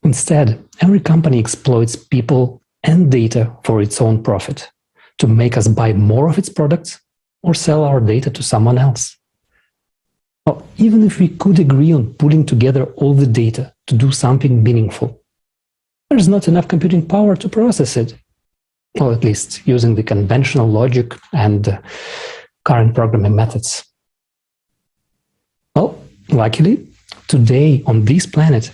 Instead, every company exploits people and data for its own profit, to make us buy more of its products or sell our data to someone else. Well, even if we could agree on pulling together all the data to do something meaningful, there's not enough computing power to process it. Or at least using the conventional logic and current programming methods. Well, luckily, today on this planet,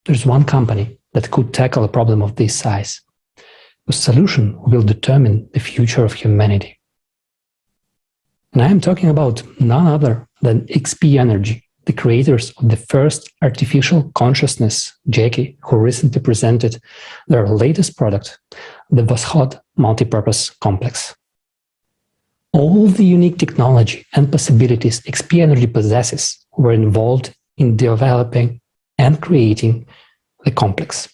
there's one company that could tackle a problem of this size. The solution will determine the future of humanity. And I am talking about none other than XP Energy, the creators of the first artificial consciousness, Jackie, who recently presented their latest product, the Voskhod multipurpose complex. All the unique technology and possibilities XP Energy possesses were involved in developing and creating the complex.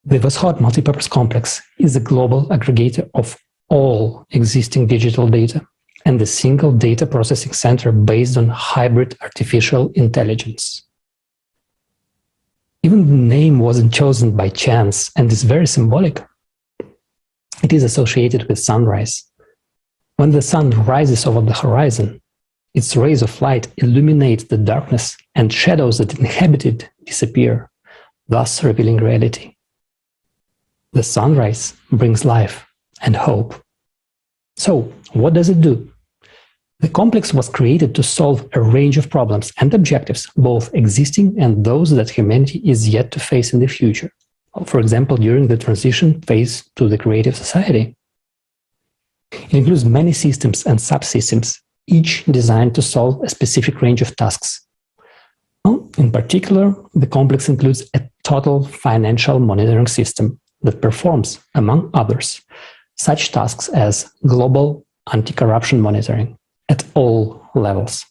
The Voskhod multipurpose complex is a global aggregator of all existing digital data and a single data processing center based on hybrid artificial intelligence. Even the name wasn't chosen by chance and is very symbolic. It is associated with sunrise. When the sun rises over the horizon, its rays of light illuminate the darkness and shadows that inhabit it disappear, thus revealing reality. The sunrise brings life and hope. So, what does it do? The complex was created to solve a range of problems and objectives, both existing and those that humanity is yet to face in the future. For example, during the transition phase to the creative society. It includes many systems and subsystems, each designed to solve a specific range of tasks. In particular, the complex includes a total financial monitoring system that performs, among others, such tasks as global anti-corruption monitoring at all levels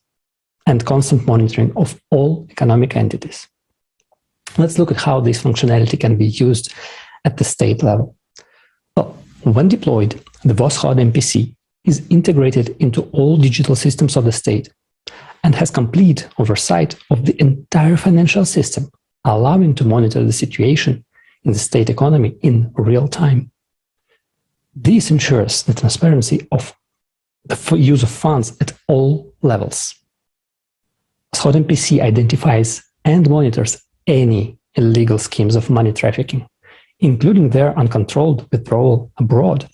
and constant monitoring of all economic entities. Let's look at how this functionality can be used at the state level. Well, when deployed, the Voskhod MPC is integrated into all digital systems of the state and has complete oversight of the entire financial system, allowing to monitor the situation in the state economy in real time. This ensures the transparency of the use of funds at all levels. Voskhod MPC identifies and monitors any illegal schemes of money trafficking, including their uncontrolled withdrawal abroad.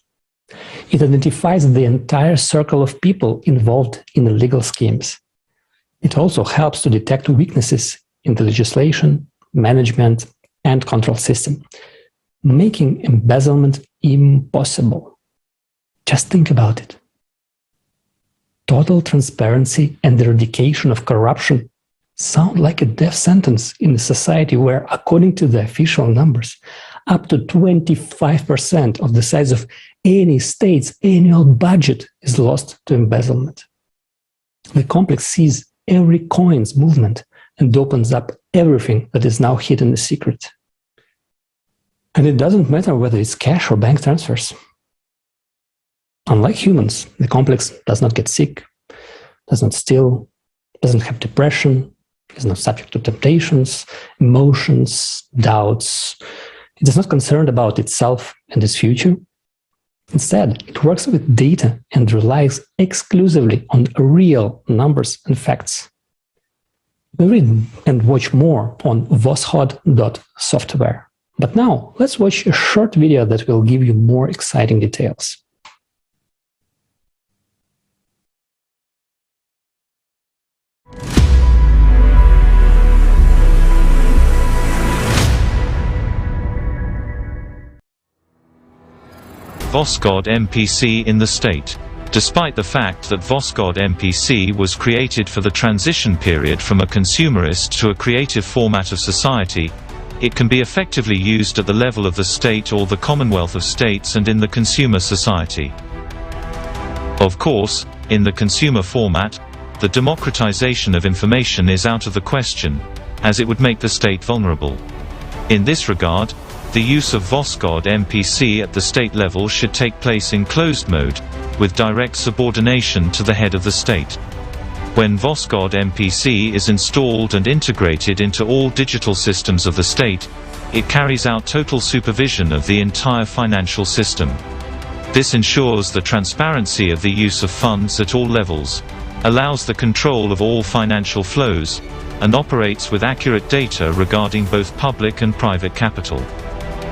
It identifies the entire circle of people involved in illegal schemes. It also helps to detect weaknesses in the legislation, management, and control system, making embezzlement impossible. Just think about it. Total transparency and the eradication of corruption sound like a death sentence in a society where, according to the official numbers, up to 25% of the size of any state's annual budget is lost to embezzlement. The complex sees every coin's movement and opens up everything that is now hidden a secret. And it doesn't matter whether it's cash or bank transfers. Unlike humans, the complex does not get sick, does not steal, doesn't have depression, is not subject to temptations, emotions, doubts. It is not concerned about itself and its future. Instead, it works with data and relies exclusively on real numbers and facts. We read and watch more on voskhod.software. But now, let's watch a short video that will give you more exciting details. Voskhod MPC in the state. Despite the fact that Voskhod MPC was created for the transition period from a consumerist to a creative format of society, it can be effectively used at the level of the state or the Commonwealth of States and in the consumer society. Of course, in the consumer format, the democratization of information is out of the question, as it would make the state vulnerable. In this regard, the use of Voskhod MPC at the state level should take place in closed mode, with direct subordination to the head of the state. When Voskhod MPC is installed and integrated into all digital systems of the state, it carries out total supervision of the entire financial system. This ensures the transparency of the use of funds at all levels, allows the control of all financial flows, and operates with accurate data regarding both public and private capital.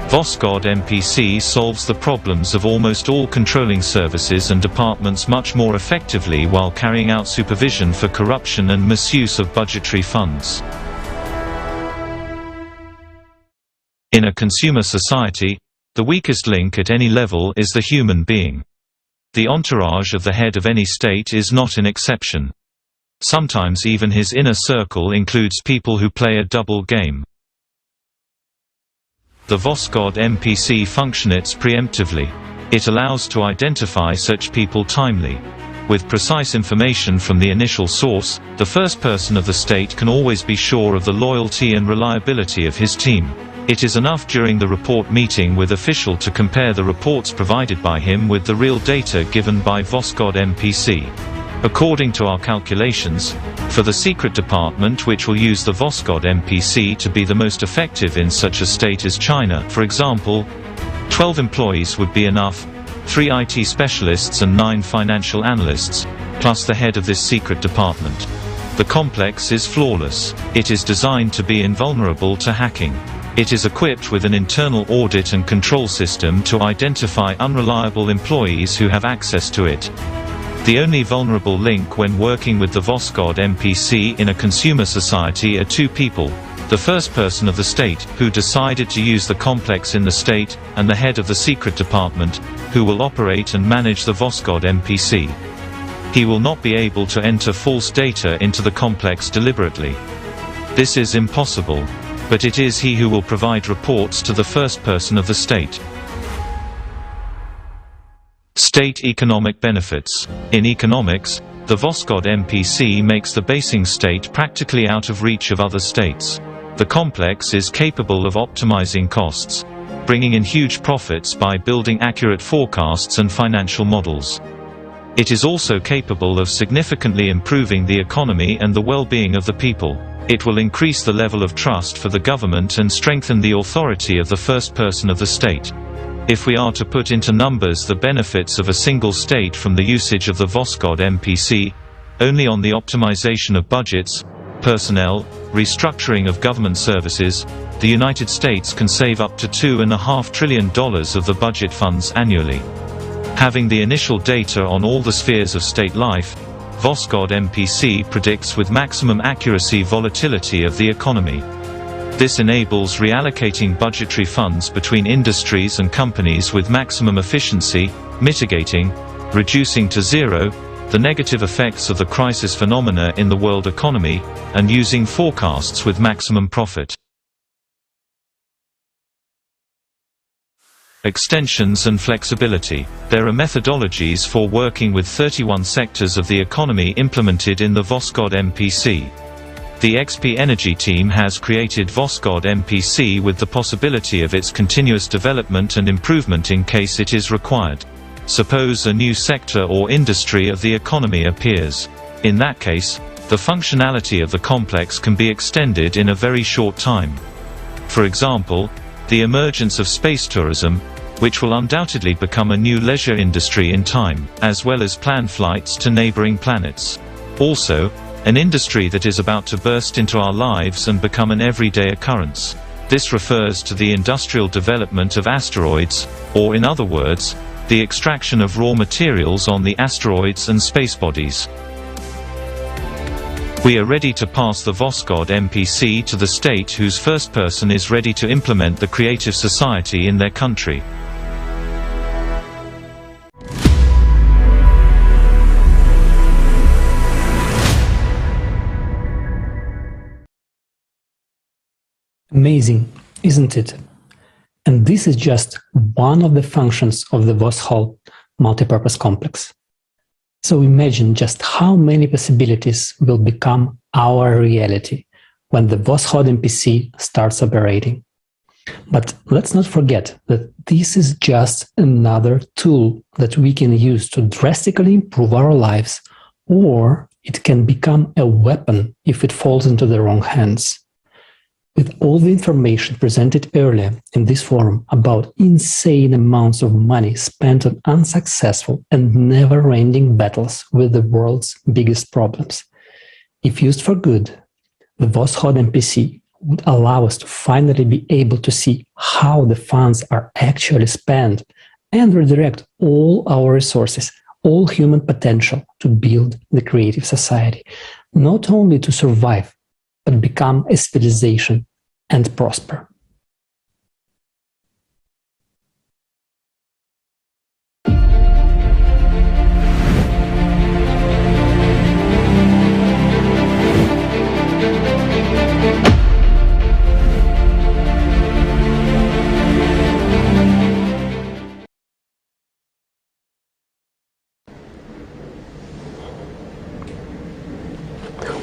Voskhod MPC solves the problems of almost all controlling services and departments much more effectively while carrying out supervision for corruption and misuse of budgetary funds. In a consumer society, the weakest link at any level is the human being. The entourage of the head of any state is not an exception. Sometimes even his inner circle includes people who play a double game. The Voskhod MPC functions preemptively. It allows to identify such people timely. With precise information from the initial source, the first person of the state can always be sure of the loyalty and reliability of his team. It is enough during the report meeting with official to compare the reports provided by him with the real data given by Voskhod MPC. According to our calculations, for the secret department which will use the Voskhod MPC to be the most effective in such a state as China, for example, 12 employees would be enough, 3 IT specialists and 9 financial analysts, plus the head of this secret department. The complex is flawless. It is designed to be invulnerable to hacking. It is equipped with an internal audit and control system to identify unreliable employees who have access to it. The only vulnerable link when working with the Voskhod MPC in a consumer society are 2 people: the first person of the state, who decided to use the complex in the state, and the head of the secret department, who will operate and manage the Voskhod MPC. He will not be able to enter false data into the complex deliberately. This is impossible, but it is he who will provide reports to the first person of the state. State economic benefits. In economics, the Voskhod MPC makes the basing state practically out of reach of other states. The complex is capable of optimizing costs, bringing in huge profits by building accurate forecasts and financial models. It is also capable of significantly improving the economy and the well-being of the people. It will increase the level of trust for the government and strengthen the authority of the first person of the state. If we are to put into numbers the benefits of a single state from the usage of the Voskhod MPC, only on the optimization of budgets, personnel, restructuring of government services, the United States can save up to $2.5 trillion of the budget funds annually. Having the initial data on all the spheres of state life, Voskhod MPC predicts with maximum accuracy volatility of the economy. This enables reallocating budgetary funds between industries and companies with maximum efficiency, mitigating, reducing to zero, the negative effects of the crisis phenomena in the world economy, and using forecasts with maximum profit. Extensions and flexibility. There are methodologies for working with 31 sectors of the economy implemented in the Voskhod MPC. The XP Energy team has created Voskhod MPC with the possibility of its continuous development and improvement in case it is required. Suppose a new sector or industry of the economy appears. In that case, the functionality of the complex can be extended in a very short time. For example, the emergence of space tourism, which will undoubtedly become a new leisure industry in time, as well as planned flights to neighboring planets. Also, an industry that is about to burst into our lives and become an everyday occurrence. This refers to the industrial development of asteroids, or in other words, the extraction of raw materials on the asteroids and space bodies. We are ready to pass the Voskhod MPC to the state whose first person is ready to implement the creative society in their country. Amazing, isn't it? And this is just one of the functions of the Voskhod multipurpose complex. So imagine just how many possibilities will become our reality when the Voskhod MPC starts operating. But let's not forget that this is just another tool that we can use to drastically improve our lives, or it can become a weapon if it falls into the wrong hands. With all the information presented earlier in this forum about insane amounts of money spent on unsuccessful and never-ending battles with the world's biggest problems, if used for good, the Voskhod MPC would allow us to finally be able to see how the funds are actually spent and redirect all our resources, all human potential to build the creative society, not only to survive, but become a civilization and prosper.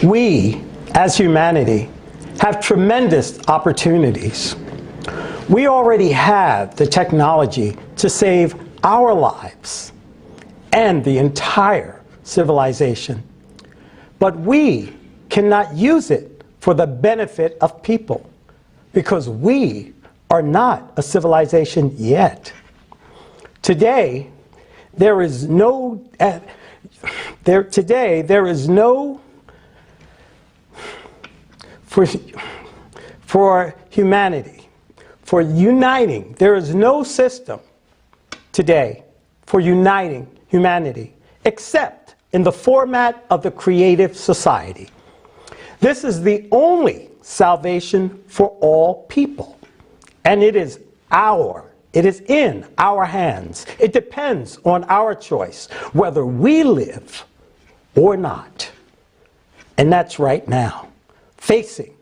We, as humanity, have tremendous opportunities. We already have the technology to save our lives and the entire civilization. But we cannot use it for the benefit of people because we are not a civilization yet. Today, there is no for humanity, for uniting. There is no system today for uniting humanity except in the format of the creative society. This is the only salvation for all people, and it is in our hands. It depends on our choice whether we live or not. And that's right now. Facing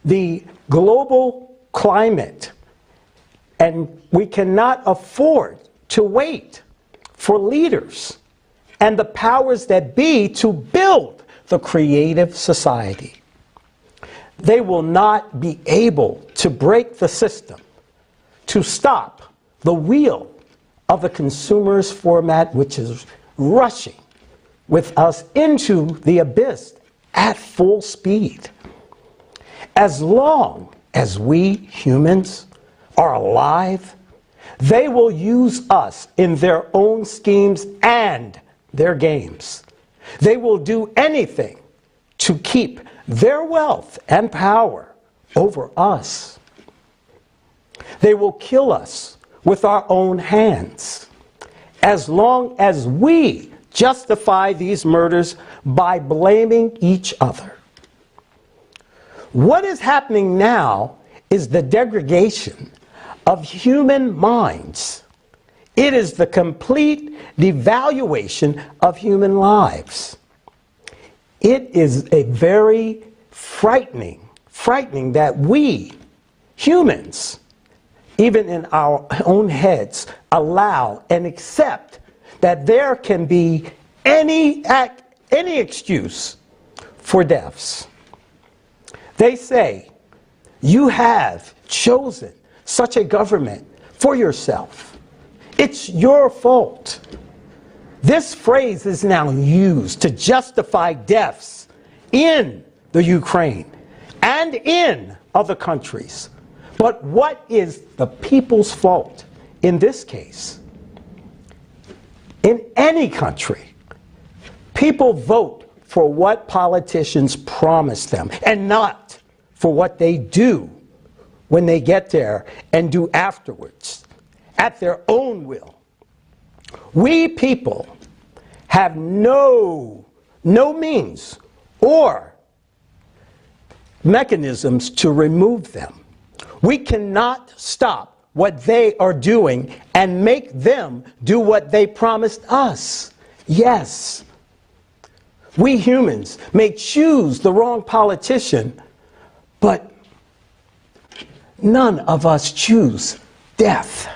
the global climate, and we cannot afford to wait for leaders and the powers that be to build the creative society. They will not be able to break the system, to stop the wheel of the consumer's format, which is rushing with us into the abyss at full speed. as long as we humans are alive, they will use us in their own schemes and their games. They will do anything to keep their wealth and power over us. They will kill us with our own hands, as long as we justify these murders by blaming each other. What is happening now is the degradation of human minds. It is the complete devaluation of human lives. It is a very frightening that we, humans, even in our own heads, allow and accept that there can be any excuse for deaths. They say, you have chosen such a government for yourself. It's your fault. This phrase is now used to justify deaths in the Ukraine and in other countries. But what is the people's fault in this case? In any country, people vote for what politicians promise them and not for what they do when they get there and do afterwards at their own will. We people have no means or mechanisms to remove them. We cannot stop what they are doing and make them do what they promised us. Yes, we humans may choose the wrong politician, but none of us choose death.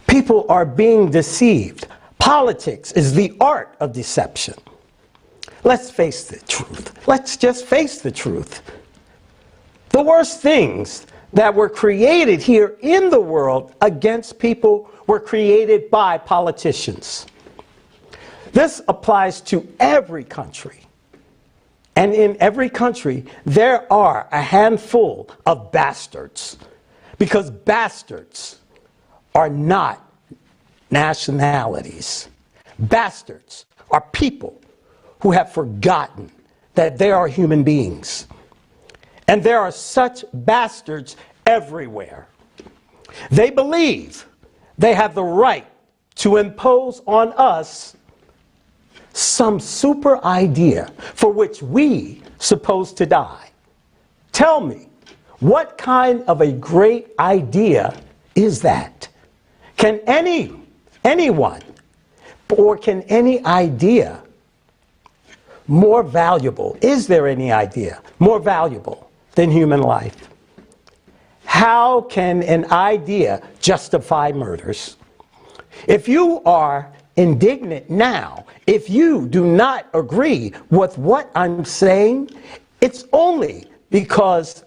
People are being deceived. Politics is the art of deception. Let's face the truth. Let's just face the truth. The worst things that were created here in the world against people were created by politicians. This applies to every country. And in every country, there are a handful of bastards. Because bastards are not nationalities. Bastards are people who have forgotten that they are human beings. And there are such bastards everywhere. They believe they have the right to impose on us some super idea for which we supposed to die. Tell me, what kind of a great idea is that? Can anyone, or can any idea more valuable, is there any idea more valuable than human life? How can an idea justify murders? If you are indignant now, if you do not agree with what I'm saying, it's only because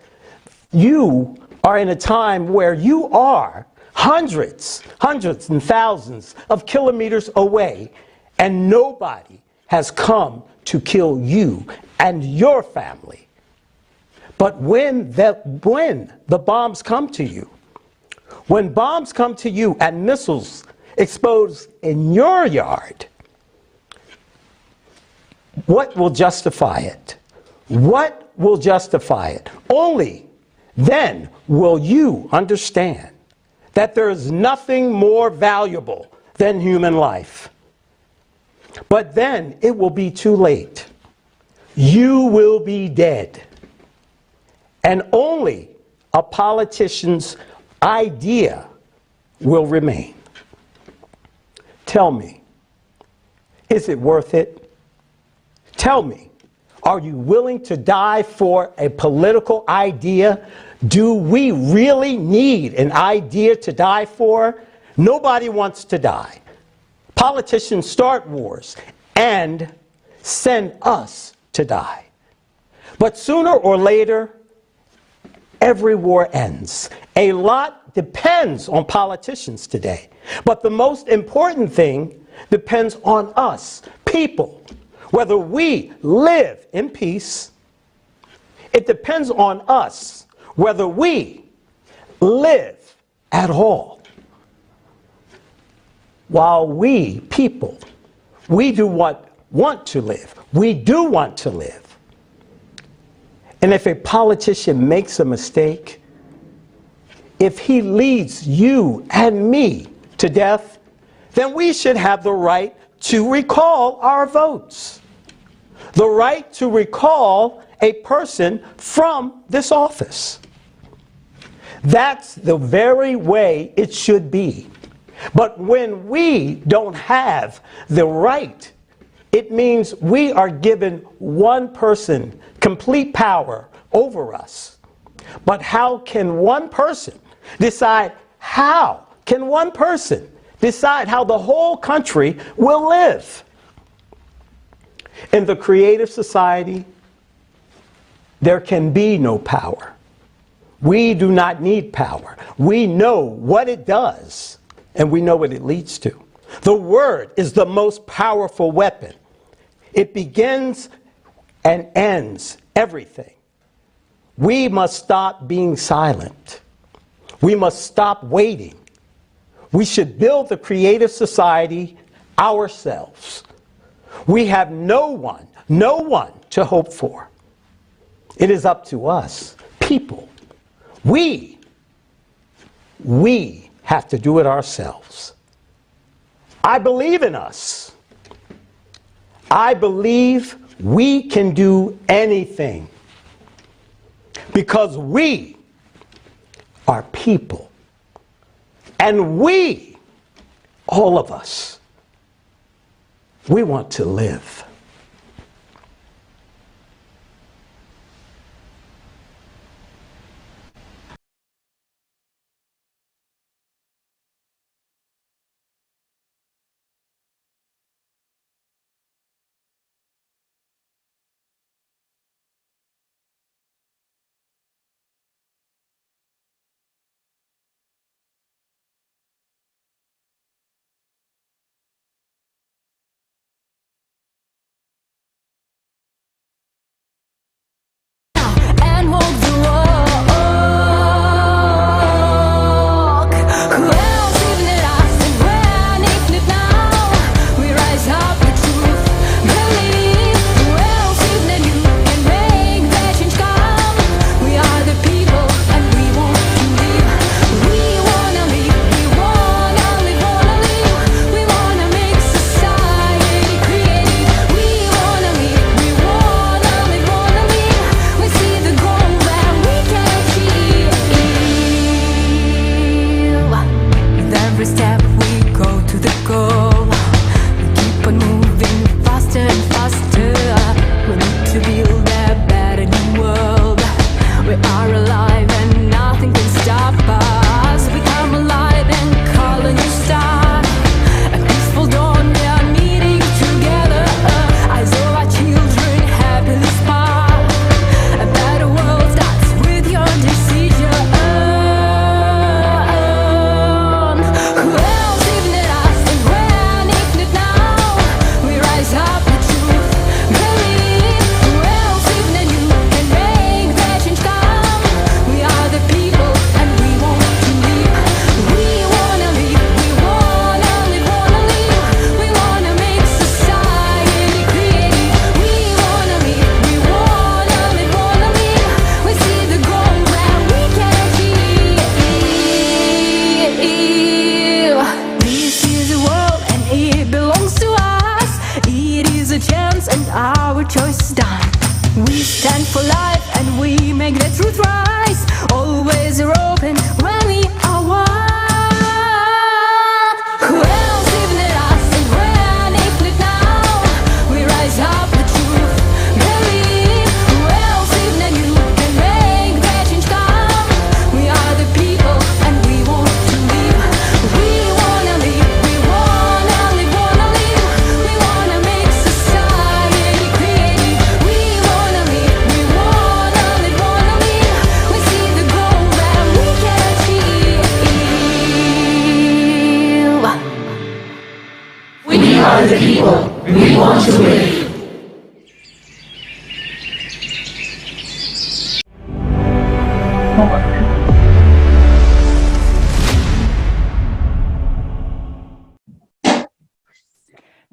you are in a time where you are hundreds and thousands of kilometers away, and nobody has come to kill you and your family. But when the bombs come to you, when bombs come to you and missiles explode in your yard, what will justify it? What will justify it? Only then will you understand that there is nothing more valuable than human life. But then it will be too late. You will be dead. And only a politician's idea will remain. Tell me, is it worth it? Tell me, are you willing to die for a political idea? Do we really need an idea to die for? Nobody wants to die. Politicians start wars and send us to die. But sooner or later, every war ends. A lot depends on politicians today. But the most important thing depends on us, people, whether we live in peace, It depends on us whether we live at all. While we, people, we do want to live. We do want to live. And if a politician makes a mistake, if he leads you and me to death, then we should have the right to recall our votes. The right to recall a person from this office. That's the very way it should be. But when we don't have the right, it means we are given one person complete power over us. But how can one person decide how the whole country will live? In the creative society, there can be no power. We do not need power. We know what it does, and we know what it leads to. The word is the most powerful weapon. It begins and ends everything. We must stop being silent. We must stop waiting. We should build the creative society ourselves. We have no one to hope for. It is up to us, people. We have to do it ourselves. I believe in us. I believe we can do anything because we are people. And we, all of us, we want to live.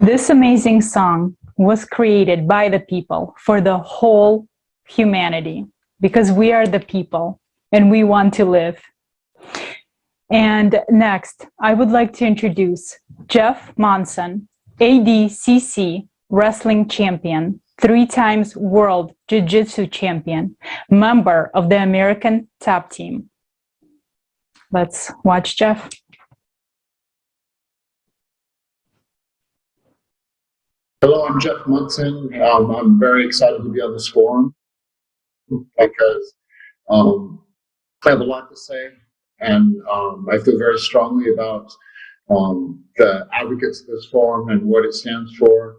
This amazing song was created by the people for the whole humanity, because we are the people and we want to live. And next, I would like to introduce Jeff Monson, ADCC wrestling champion, 3 times world jiu-jitsu champion, member of the American Top Team. Let's watch Jeff. Hello, I'm Jeff Munson. I'm very excited to be on this forum because I have a lot to say, and I feel very strongly about the advocates of this forum and what it stands for.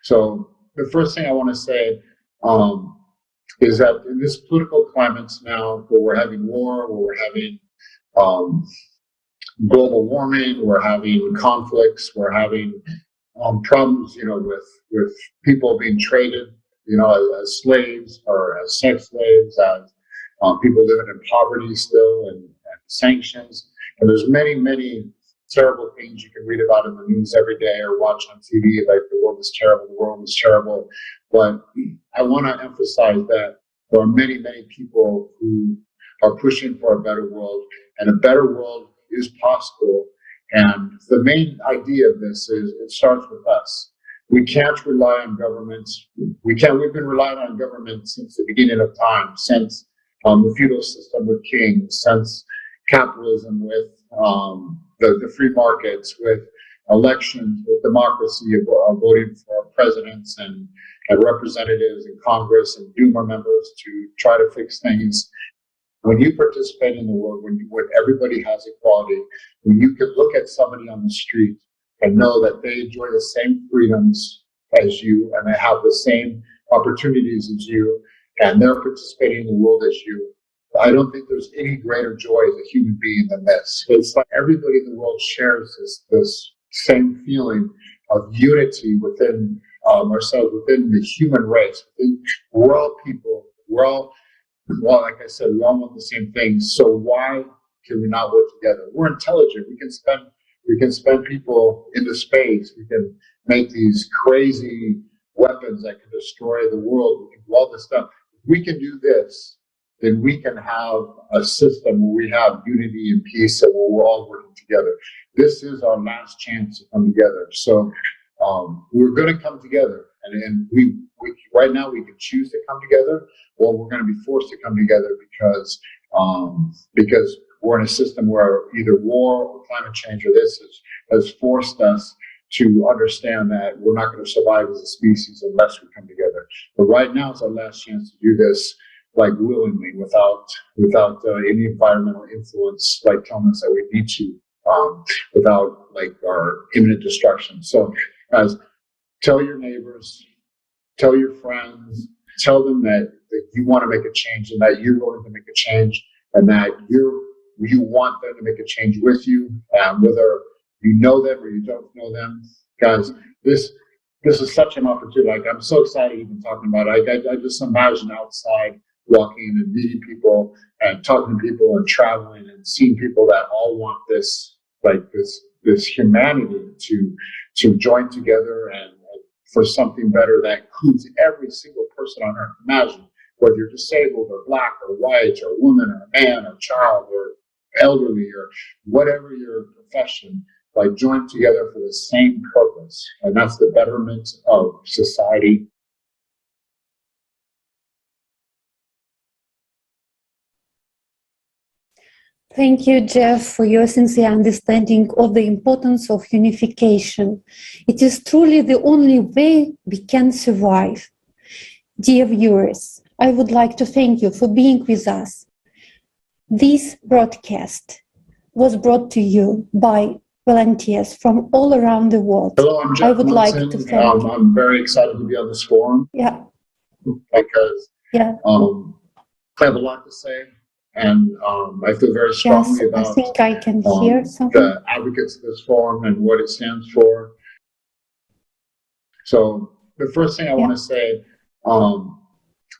So the first thing I want to say is that in this political climate now, where we're having war, where we're having global warming, we're having conflicts, we're having problems, with people being traded, as slaves or as sex slaves, as people living in poverty still, and sanctions. And there's many, many terrible things you can read about in the news every day or watch on TV, like the world is terrible. But I want to emphasize that there are many, many people who are pushing for a better world, and a better world is possible. And the main idea of this is it starts with us. We can't rely on governments. We've been relying on government since the beginning of time, since the feudal system with kings, since capitalism with the free markets, with elections, with democracy, voting for presidents and representatives in Congress and Duma members to try to fix things. When you participate in the world, when everybody has equality, when you can look at somebody on the street and know that they enjoy the same freedoms as you and they have the same opportunities as you, and they're participating in the world as you, I don't think there's any greater joy as a human being than this. It's like everybody in the world shares this same feeling of unity within ourselves, within the human race. We're all people. Well, like I said, we all want the same things. So why can we not work together? We're intelligent. We can spend people into space. We can make these crazy weapons that can destroy the world. We can do all this stuff. If we can do this, then we can have a system where we have unity and peace and where we're all working together. This is our last chance to come together. So we're going to come together, and we right now we can choose to come together, or we're going to be forced to come together because we're in a system where either war or climate change or this has forced us to understand that we're not going to survive as a species unless we come together. But right now is our last chance to do this, like willingly, without any environmental influence, like telling us that we need to, without like our imminent destruction. So, guys, tell your neighbors, tell your friends, tell them that you want to make a change and that you're willing to make a change, and that you want them to make a change with you, whether you know them or you don't know them. Guys, this is such an opportunity. Like, I'm so excited even talking about it. I just imagine outside walking and meeting people and talking to people and traveling and seeing people that all want this, like this humanity to join together and for something better that includes every single person on earth. Imagine whether you're disabled or black or white or woman or man or child or elderly or whatever your profession, like join together for the same purpose, and that's the betterment of society. Thank you, Jeff, for your sincere understanding of the importance of unification. It is truly the only way we can survive. Dear viewers, I would like to thank you for being with us. This broadcast was brought to you by volunteers from all around the world. Hello, I'm Jeff I would like Munson. to thank you. I'm very excited to be on this forum. Yeah. Because Yeah. I have a lot to say, and I feel very strongly about I think I can hear something. the advocates of this forum and what it stands for. So the first thing I want to say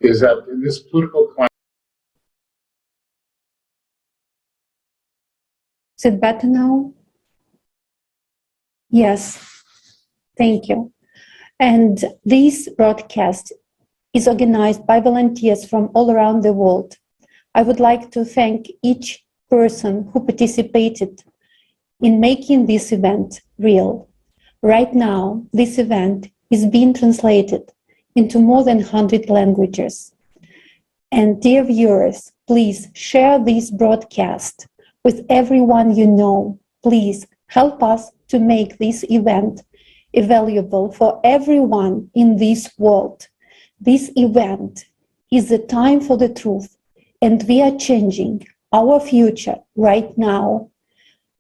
is that in this political climate, is it better now? Yes, thank you. And this broadcast is organized by volunteers from all around the world. I would like to thank each person who participated in making this event real. Right now, this event is being translated into more than 100 languages. And dear viewers, please share this broadcast with everyone you know. Please help us to make this event available for everyone in this world. This event is the time for the truth, and we are changing our future right now.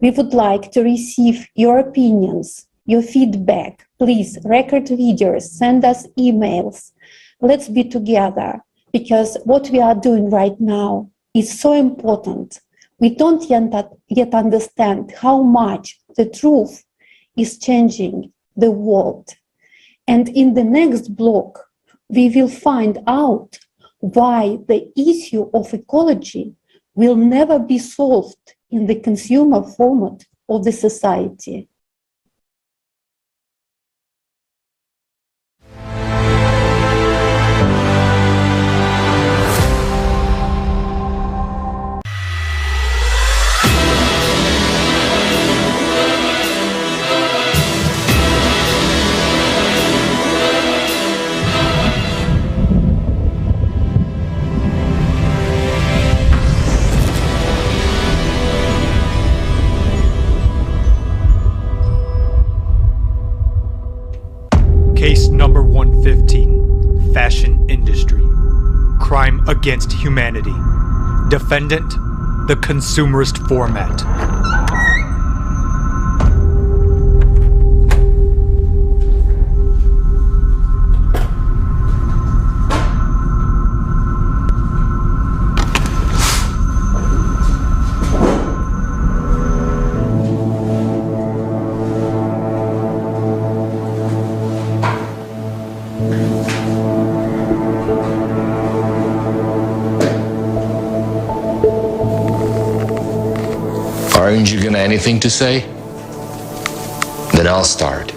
We would like to receive your opinions, your feedback. Please record videos, send us emails. Let's be together, because what we are doing right now is so important. We don't yet understand how much the truth is changing the world. And in the next block, we will find out why the issue of ecology will never be solved in the consumer format of the society. Case number 115, Fashion Industry. Crime against humanity. Defendant, the consumerist format. Aren't you gonna anything to say? Then I'll start.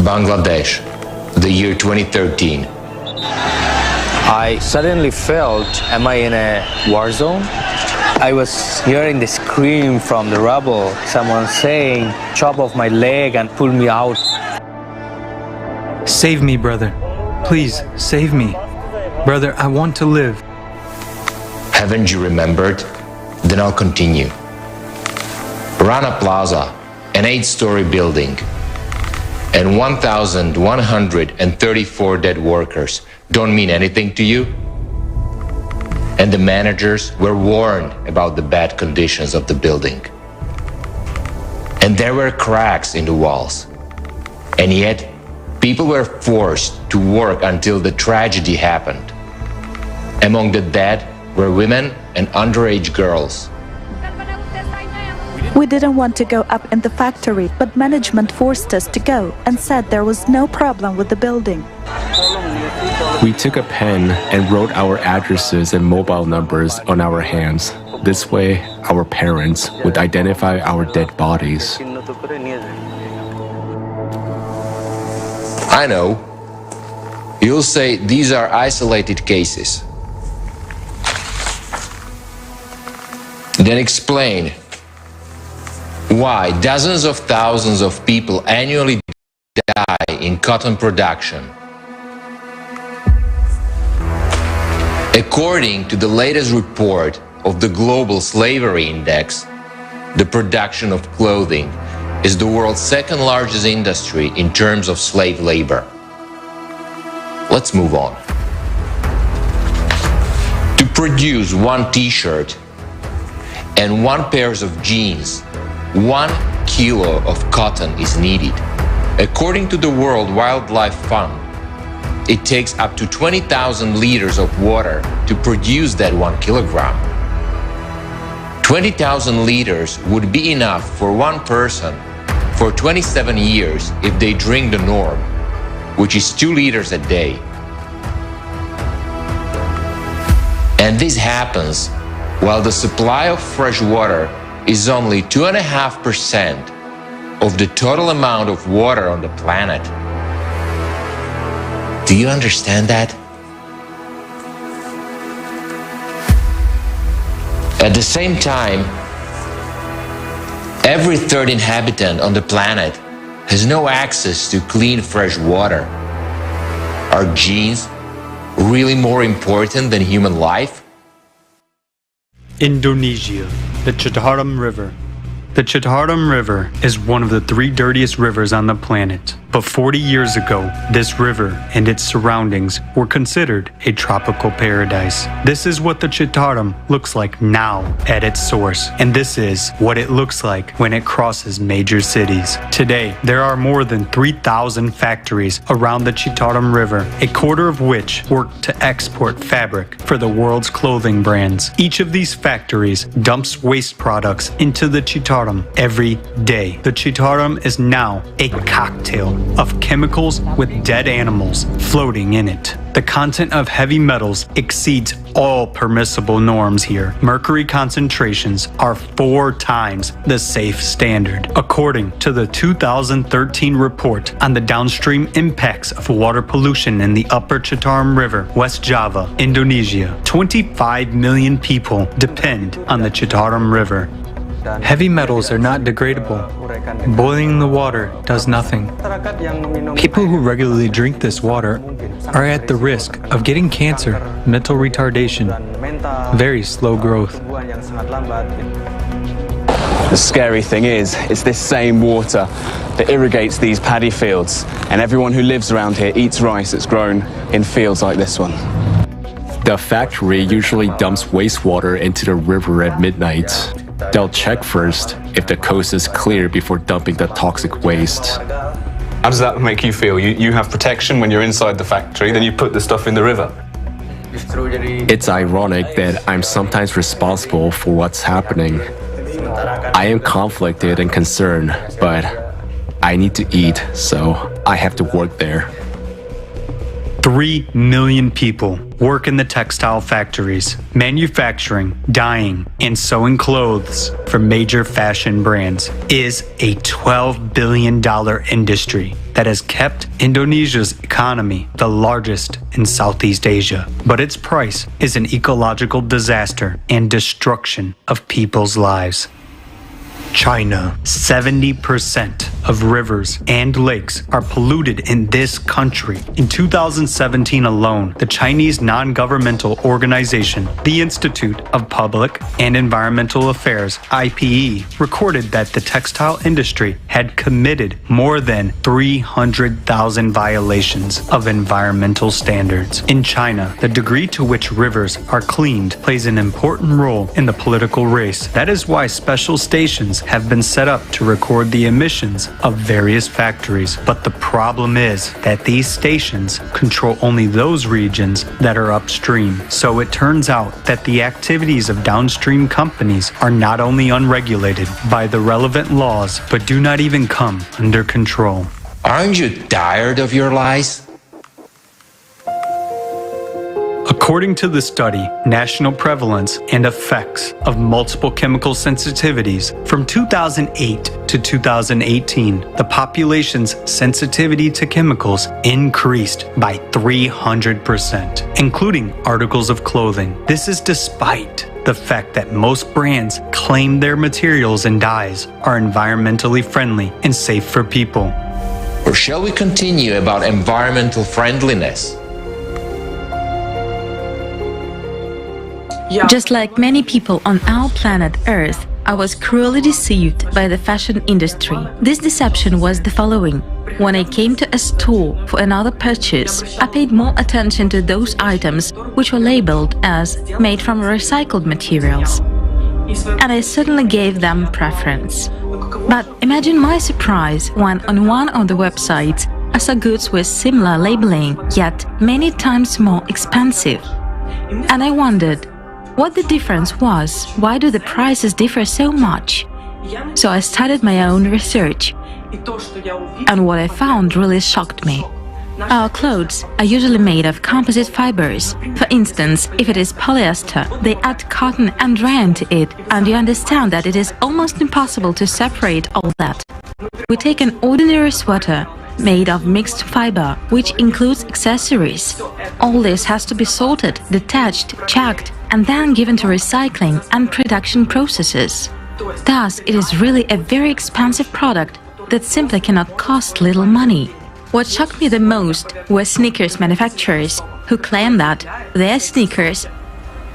Bangladesh, the year 2013. I suddenly felt, am I in a war zone? I was hearing the scream from the rubble, someone saying, chop off my leg and pull me out. Save me, brother. Please, save me. Brother, I want to live. Haven't you remembered? Then I'll continue. Rana Plaza, an 8-story building, and 1,134 dead workers don't mean anything to you? And the managers were warned about the bad conditions of the building. And there were cracks in the walls. And yet, people were forced to work until the tragedy happened. Among the dead were women and underage girls. We didn't want to go up in the factory, but management forced us to go and said there was no problem with the building. We took a pen and wrote our addresses and mobile numbers on our hands. This way, our parents would identify our dead bodies. I know. You'll say these are isolated cases. Then explain why dozens of thousands of people annually die in cotton production. According to the latest report of the Global Slavery Index, the production of clothing is the world's second largest industry in terms of slave labor. Let's move on. To produce one t-shirt and 1 pair of jeans, 1 kilo of cotton is needed. According to the World Wildlife Fund, it takes up to 20,000 liters of water to produce that 1 kilogram. 20,000 liters would be enough for 1 person for 27 years if they drink the norm, which is 2 liters a day. And this happens while the supply of fresh water is only 2.5% of the total amount of water on the planet. Do you understand that? At the same time, every third inhabitant on the planet has no access to clean, fresh water. Are genes really more important than human life? Indonesia, the Citarum River. The Citarum River is one of the 3 dirtiest rivers on the planet. But 40 years ago, this river and its surroundings were considered a tropical paradise. This is what the Citarum looks like now at its source, and this is what it looks like when it crosses major cities. Today, there are more than 3,000 factories around the Citarum River, a quarter of which work to export fabric for the world's clothing brands. Each of these factories dumps waste products into the Citarum every day. The Citarum is now a cocktail of chemicals with dead animals floating in it. The content of heavy metals exceeds all permissible norms here. Mercury concentrations are 4 times the safe standard. According to the 2013 report on the downstream impacts of water pollution in the upper Citarum River, West Java, Indonesia, 25 million people depend on the Citarum River. Heavy metals are not degradable. Boiling the water does nothing. People who regularly drink this water are at the risk of getting cancer, mental retardation, very slow growth. The scary thing is, it's this same water that irrigates these paddy fields, and everyone who lives around here eats rice that's grown in fields like this one. The factory usually dumps wastewater into the river at midnight. They'll check first if the coast is clear before dumping the toxic waste. How does that make you feel? You have protection when you're inside the factory, then you put the stuff in the river. It's ironic that I'm sometimes responsible for what's happening. I am conflicted and concerned, but I need to eat, so I have to work there. 3 million people work in the textile factories, manufacturing, dyeing, and sewing clothes for major fashion brands is a $12 billion industry that has kept Indonesia's economy the largest in Southeast Asia. But its price is an ecological disaster and destruction of people's lives. China. 70% of rivers and lakes are polluted in this country. In 2017 alone, the Chinese non-governmental organization, the Institute of Public and Environmental Affairs, IPE, recorded that the textile industry had committed more than 300,000 violations of environmental standards. In China, the degree to which rivers are cleaned plays an important role in the political race. That is why special stations have been set up to record the emissions of various factories. But the problem is that these stations control only those regions that are upstream. So it turns out that the activities of downstream companies are not only unregulated by the relevant laws, but do not even come under control. Aren't you tired of your lies? According to the study, National Prevalence and Effects of Multiple Chemical Sensitivities, from 2008 to 2018, the population's sensitivity to chemicals increased by 300%, including articles of clothing. This is despite the fact that most brands claim their materials and dyes are environmentally friendly and safe for people. Or shall we continue about environmental friendliness? Just like many people on our planet Earth, I was cruelly deceived by the fashion industry. This deception was the following. When I came to a store for another purchase, I paid more attention to those items which were labeled as made from recycled materials. And I certainly gave them preference. But imagine my surprise when on one of the websites I saw goods with similar labeling, yet many times more expensive. And I wondered what the difference was. Why do the prices differ so much? So I started my own research, and what I found really shocked me. Our clothes are usually made of composite fibers. For instance, if it is polyester, they add cotton and rayon to it, and you understand that it is almost impossible to separate all that. We take an ordinary sweater made of mixed fiber, which includes accessories. All this has to be sorted, detached, checked, and then given to recycling and production processes. Thus, it is really a very expensive product that simply cannot cost little money. What shocked me the most were sneakers manufacturers who claim that their sneakers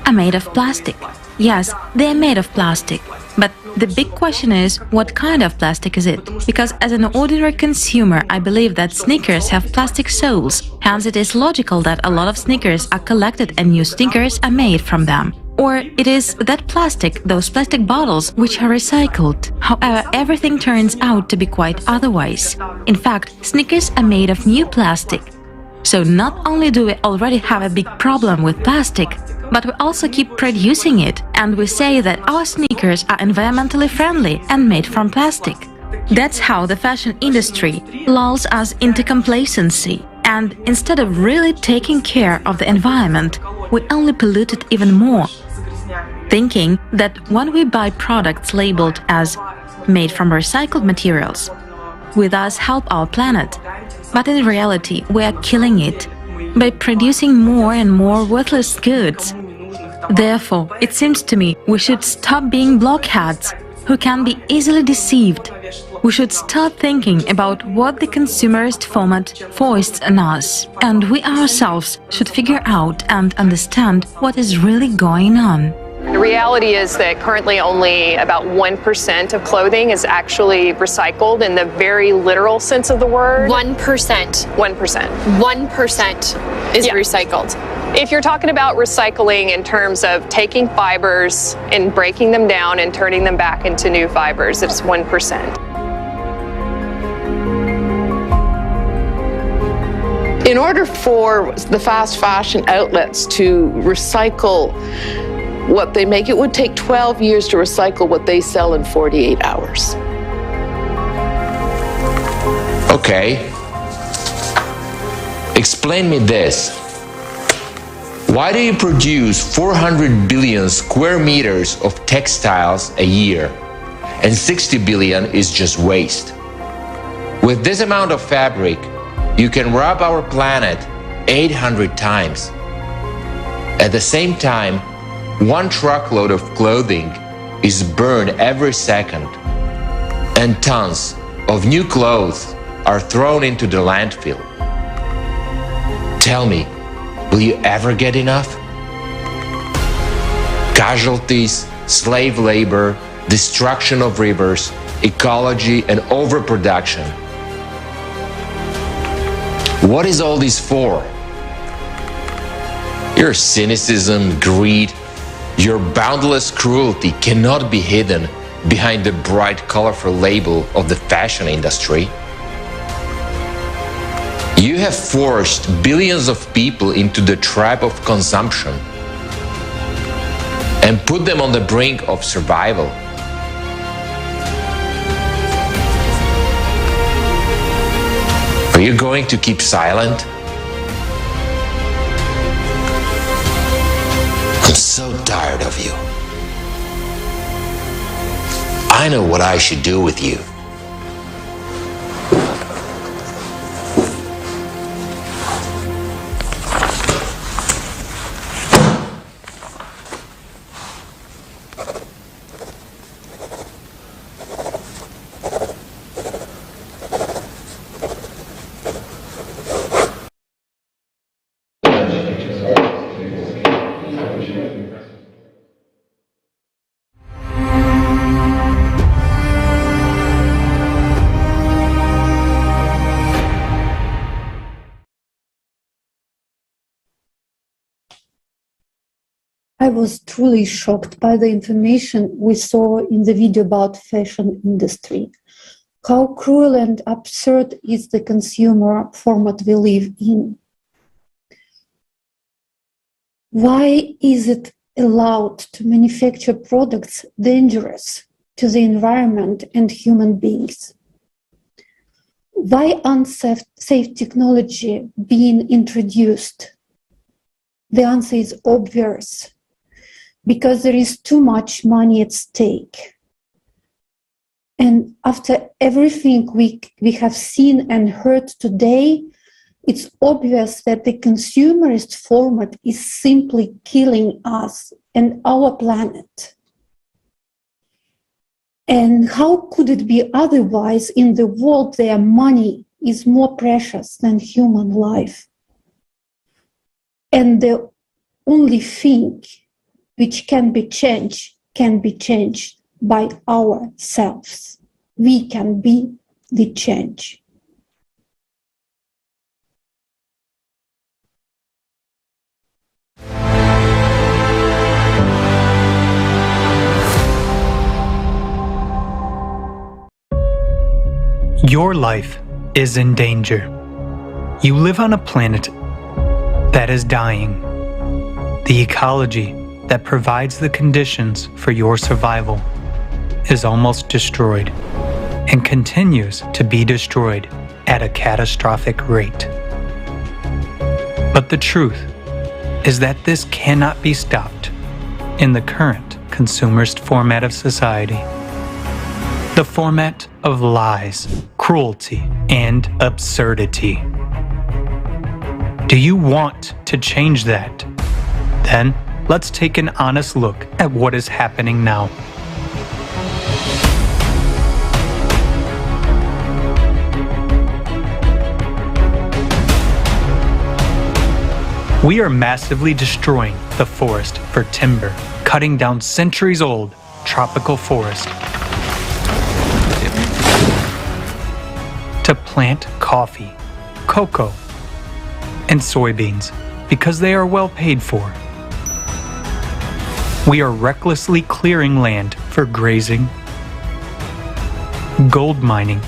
are made of plastic. Yes, they are made of plastic. But the big question is, what kind of plastic is it? Because as an ordinary consumer, I believe that sneakers have plastic soles. Hence, it is logical that a lot of sneakers are collected and new sneakers are made from them. Or it is that plastic, those plastic bottles, which are recycled. However, everything turns out to be quite otherwise. In fact, sneakers are made of new plastic. So not only do we already have a big problem with plastic, but we also keep producing it, and we say that our sneakers are environmentally friendly and made from plastic. That's how the fashion industry lulls us into complacency, and instead of really taking care of the environment, we only pollute it even more, thinking that when we buy products labeled as made from recycled materials, we thus help our planet. But in reality, we are killing it by producing more and more worthless goods. Therefore, it seems to me we should stop being blockheads who can be easily deceived. We should start thinking about what the consumerist format foists on us, and we ourselves should figure out and understand what is really going on. The reality is that currently only about 1% of clothing is actually recycled in the very literal sense of the word. 1%. 1%. 1% is recycled. If you're talking about recycling in terms of taking fibers and breaking them down and turning them back into new fibers, it's 1%. In order for the fast fashion outlets to recycle what they make, it would take 12 years to recycle what they sell in 48 hours. Okay. Explain me this. Why do you produce 400 billion square meters of textiles a year, and 60 billion is just waste? With this amount of fabric, you can rob our planet 800 times. At the same time, 1 truckload of clothing is burned every second, and tons of new clothes are thrown into the landfill. Tell me, will you ever get enough? Casualties, slave labor, destruction of rivers, ecology, and overproduction. What is all this for? Your cynicism, greed, your boundless cruelty cannot be hidden behind the bright, colorful label of the fashion industry. You have forced billions of people into the trap of consumption and put them on the brink of survival. Are you going to keep silent? I'm so tired of you. I know what I should do with you. I was truly shocked by the information we saw in the video about fashion industry. How cruel and absurd is the consumer format we live in? Why is it allowed to manufacture products dangerous to the environment and human beings? Why unsafe technology being introduced? The answer is obvious. Because there is too much money at stake. And after everything we have seen and heard today, it's obvious that the consumerist format is simply killing us and our planet. And how could it be otherwise in the world where money is more precious than human life? And the only thing which can be changed by ourselves. We can be the change. Your life is in danger. You live on a planet that is dying. The ecology that provides the conditions for your survival is almost destroyed and continues to be destroyed at a catastrophic rate. But the truth is that this cannot be stopped in the current consumerist format of society. The format of lies, cruelty, and absurdity. Do you want to change that? Then let's take an honest look at what is happening now. We are massively destroying the forest for timber, cutting down centuries-old tropical forest to plant coffee, cocoa, and soybeans because they are well paid for. We are recklessly clearing land for grazing, gold mining,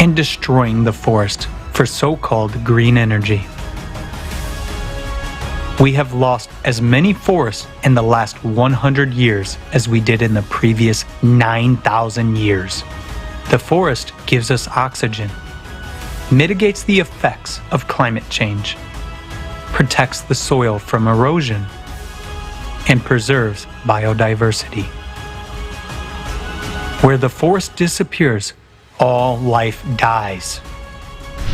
and destroying the forest for so-called green energy. We have lost as many forests in the last 100 years as we did in the previous 9,000 years. The forest gives us oxygen, mitigates the effects of climate change, protects the soil from erosion, and preserves biodiversity. Where the forest disappears, all life dies.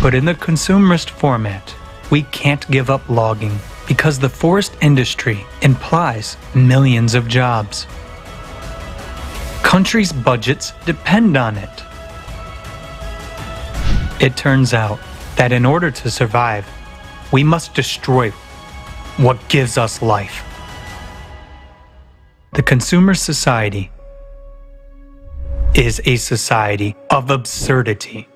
But in the consumerist format, we can't give up logging because the forest industry implies millions of jobs. Countries' budgets depend on it. It turns out that in order to survive, we must destroy what gives us life. The consumer society is a society of absurdity.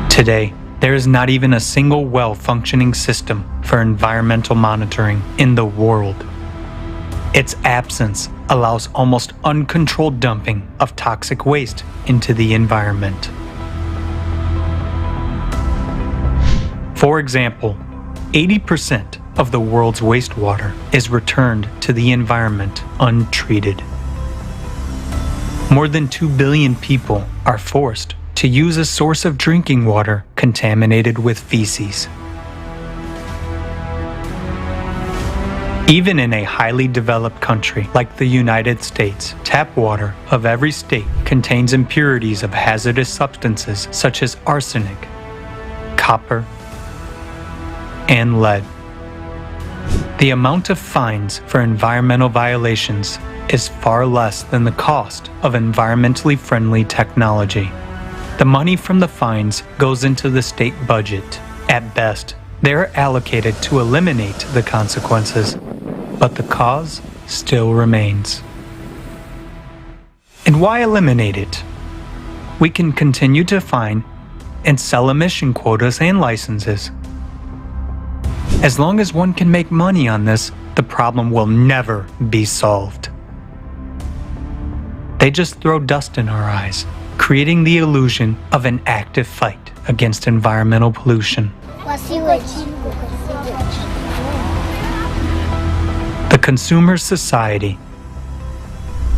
Today, there is not even a single well-functioning system for environmental monitoring in the world. Its absence allows almost uncontrolled dumping of toxic waste into the environment. For example, 80% of the world's wastewater is returned to the environment untreated. More than 2 billion people are forced to use a source of drinking water contaminated with feces. Even in a highly developed country like the United States, tap water of every state contains impurities of hazardous substances such as arsenic, copper, and lead. The amount of fines for environmental violations is far less than the cost of environmentally friendly technology. The money from the fines goes into the state budget. At best, they are allocated to eliminate the consequences, but the cause still remains. And why eliminate it? We can continue to fine and sell emission quotas and licenses. As long as one can make money on this, the problem will never be solved. They just throw dust in our eyes, creating the illusion of an active fight against environmental pollution. The consumer society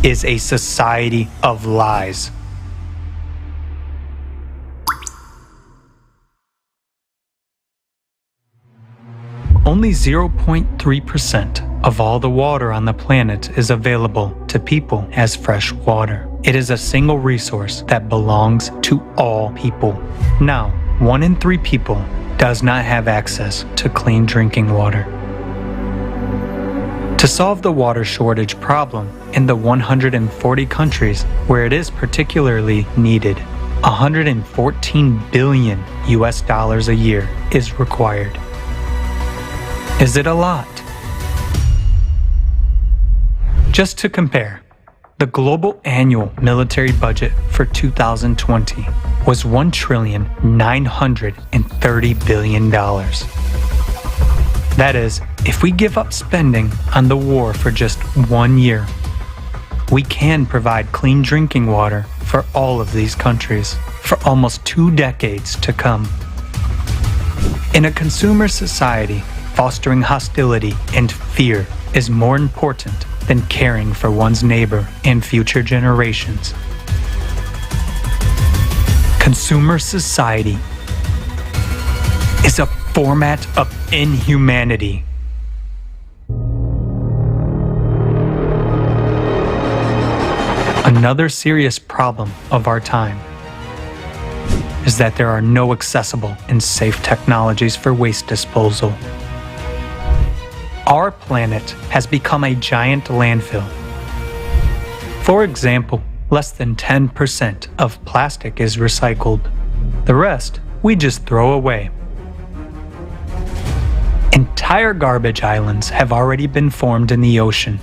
is a society of lies. Only 0.3% of all the water on the planet is available to people as fresh water. It is a single resource that belongs to all people. Now, 1 in 3 people does not have access to clean drinking water. To solve the water shortage problem in the 140 countries where it is particularly needed, $114 billion a year is required. Is it a lot? Just to compare, the global annual military budget for 2020 was $1,930 billion. That is, if we give up spending on the war for just 1 year, we can provide clean drinking water for all of these countries for almost 2 decades to come. In a consumer society, fostering hostility and fear is more important than caring for one's neighbor and future generations. Consumer society is a format of inhumanity. Another serious problem of our time is that there are no accessible and safe technologies for waste disposal. Our planet has become a giant landfill. For example, less than 10% of plastic is recycled. The rest we just throw away. Entire garbage islands have already been formed in the ocean.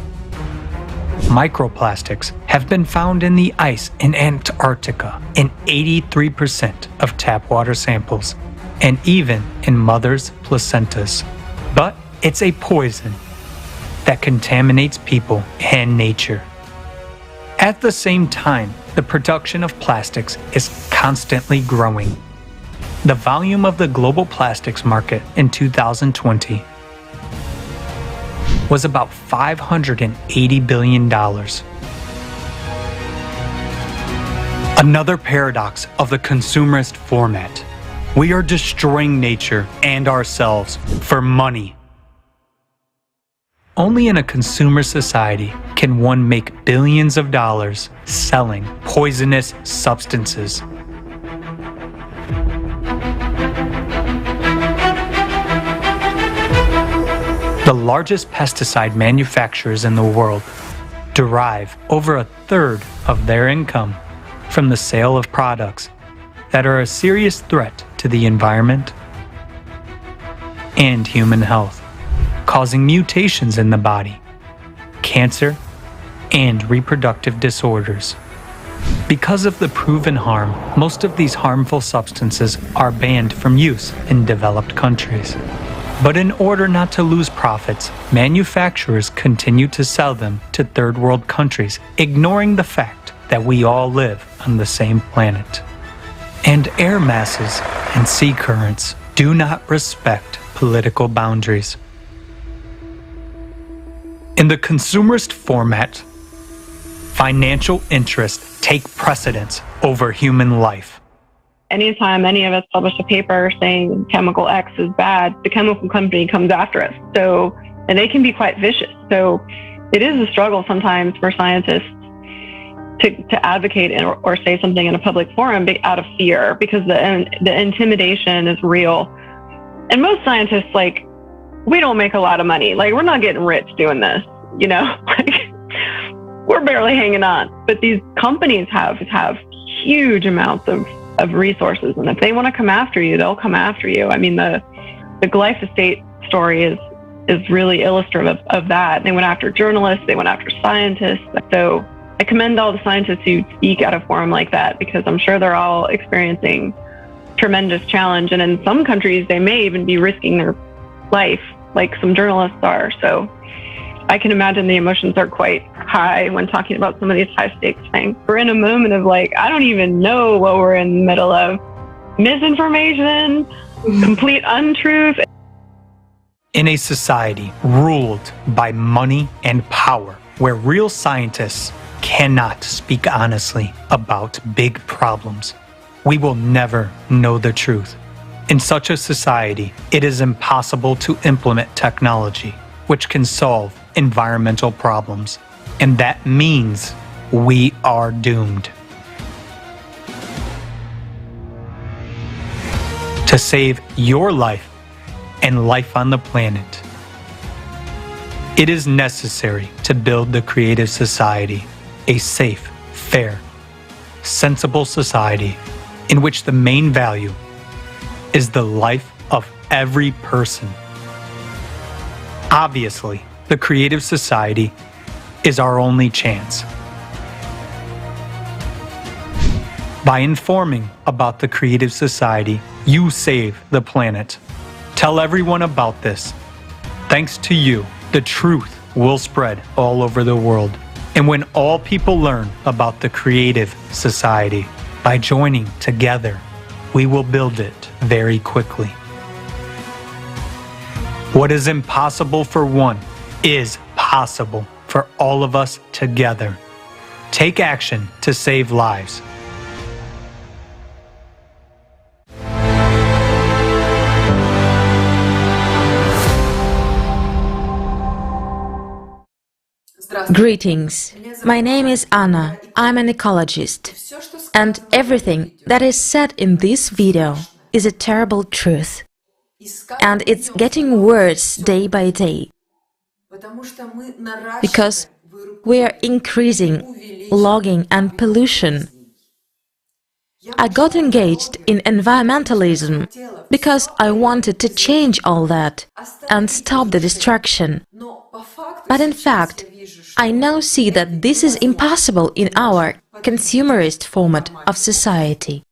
Microplastics have been found in the ice in Antarctica in 83% of tap water samples, and even in mothers' placentas. But it's a poison that contaminates people and nature. At the same time, the production of plastics is constantly growing. The volume of the global plastics market in 2020 was about $580 billion. Another paradox of the consumerist format. We are destroying nature and ourselves for money. Only in a consumer society can one make billions of dollars selling poisonous substances. The largest pesticide manufacturers in the world derive over 1/3 of their income from the sale of products that are a serious threat to the environment and human health, causing mutations in the body, cancer, and reproductive disorders. Because of the proven harm, most of these harmful substances are banned from use in developed countries. But in order not to lose profits, manufacturers continue to sell them to third world countries, ignoring the fact that we all live on the same planet. And air masses and sea currents do not respect political boundaries. In the consumerist format, financial interests take precedence over human life. Anytime any of us publish a paper saying chemical X is bad, the chemical company comes after us. And they can be quite vicious. So it is a struggle sometimes for scientists to advocate or say something in a public forum out of fear, because the intimidation is real. And most scientists, we don't make a lot of money. We're not getting rich doing this, we're barely hanging on. But these companies have huge amounts of resources, and if they want to come after you, they'll come after you. I mean, the glyphosate story is really illustrative of that. They went after journalists, they went after scientists. So I commend all the scientists who speak at a forum like that, because I'm sure they're all experiencing tremendous challenge, and in some countries they may even be risking their life, like some journalists are. So I can imagine the emotions are quite high when talking about some of these high stakes things. We're in a moment of I don't even know what we're in the middle of. Misinformation, complete untruth. In a society ruled by money and power, where real scientists cannot speak honestly about big problems, we will never know the truth. In such a society, it is impossible to implement technology which can solve environmental problems, and that means we are doomed. To save your life and life on the planet, it is necessary to build the creative society, a safe, fair, sensible society in which the main value is the life of every person. Obviously, the creative society is our only chance. By informing about the creative society, you save the planet. Tell everyone about this. Thanks to you, the truth will spread all over the world. And when all people learn about the creative society, by joining together, we will build it very quickly. What is impossible for one is possible for all of us together. Take action to save lives. Greetings. My name is Anna. I'm an ecologist. And everything that is said in this video is a terrible truth. And it's getting worse day by day. Because we are increasing logging and pollution. I got engaged in environmentalism because I wanted to change all that and stop the destruction. But in fact, I now see that this is impossible in our consumerist format of society.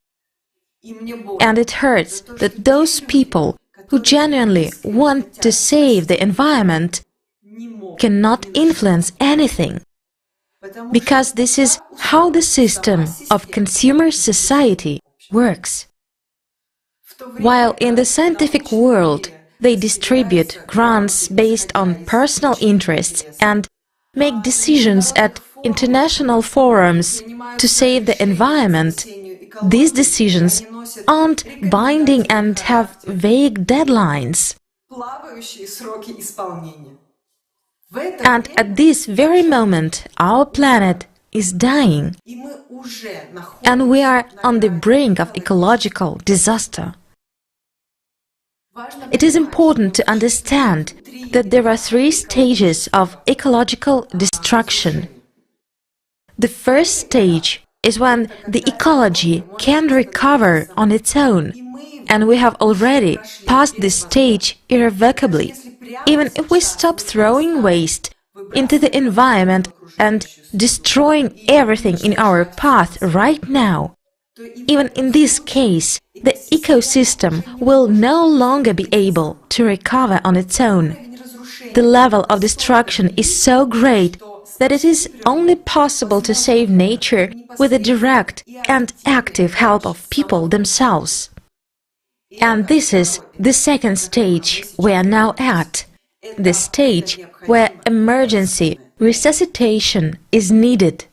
And it hurts that those people who genuinely want to save the environment cannot influence anything. Because this is how the system of consumer society works. While in the scientific world, they distribute grants based on personal interests and make decisions at international forums to save the environment, these decisions aren't binding and have vague deadlines. And at this very moment, our planet is dying. And we are on the brink of ecological disaster. It is important to understand that there are three stages of ecological destruction. The first stage is when the ecology can recover on its own, and we have already passed this stage irrevocably, even if we stop throwing waste into the environment and destroying everything in our path right now. Even in this case, the ecosystem will no longer be able to recover on its own. The level of destruction is so great that it is only possible to save nature with the direct and active help of people themselves. And this is the second stage we are now at, the stage where emergency resuscitation is needed.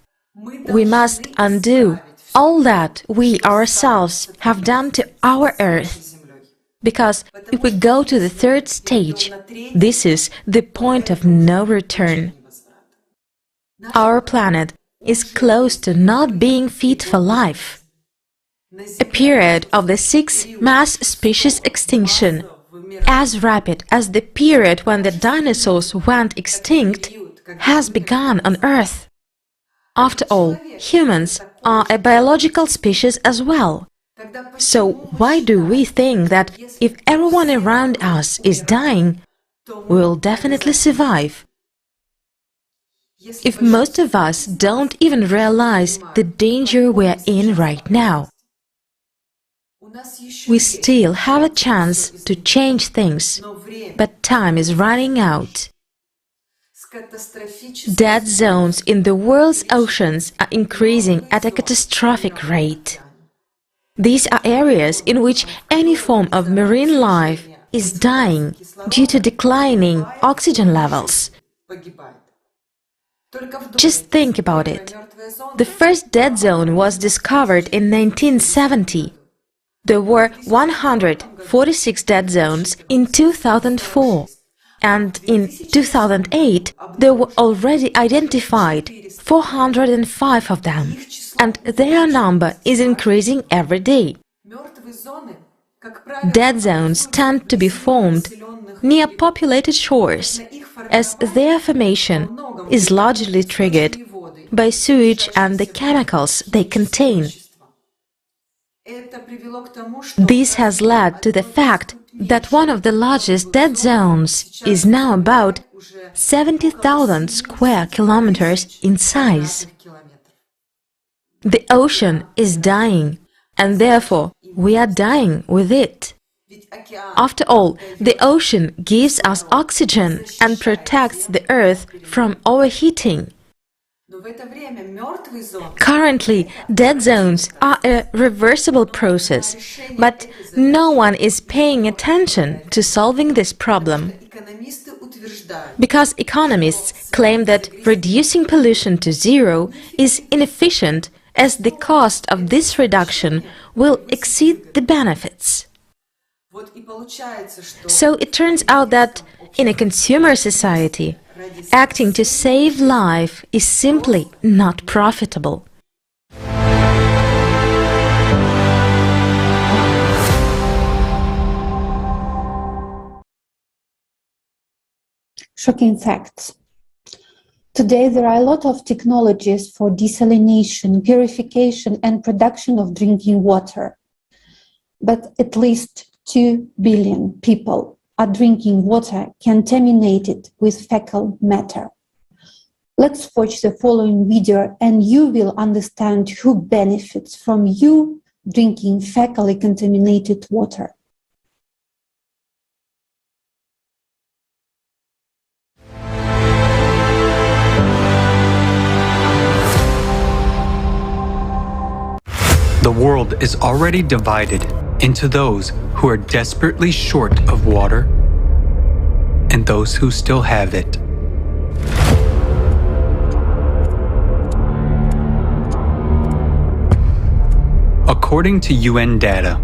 We must undo all that we ourselves have done to our Earth. Because if we go to the third stage, this is the point of no return. Our planet is close to not being fit for life. A period of the sixth mass species extinction, as rapid as the period when the dinosaurs went extinct, has begun on Earth. After all, humans are a biological species as well. So why do we think that if everyone around us is dying, we will definitely survive? If most of us don't even realize the danger we are in right now, we still have a chance to change things, but time is running out. Dead zones in the world's oceans are increasing at a catastrophic rate. These are areas in which any form of marine life is dying due to declining oxygen levels. Just think about it. The first dead zone was discovered in 1970. There were 146 dead zones in 2004. and in 2008 there were already identified 405 of them, and their number is increasing every day. Dead zones tend to be formed near populated shores, as their formation is largely triggered by sewage and the chemicals they contain. This has led to the fact that one of the largest dead zones is now about 70,000 square kilometers in size. The ocean is dying, and therefore we are dying with it. After all, the ocean gives us oxygen and protects the Earth from overheating. Currently, dead zones are a reversible process, but no one is paying attention to solving this problem. Because economists claim that reducing pollution to zero is inefficient, as the cost of this reduction will exceed the benefits. So it turns out that in a consumer society, acting to save life is simply not profitable. Shocking facts. Today, there are a lot of technologies for desalination, purification, and production of drinking water. But at least 2 billion people are drinking water contaminated with fecal matter. Let's watch the following video and you will understand who benefits from you drinking fecally contaminated water. The world is already divided into those who are desperately short of water and those who still have it. According to UN data,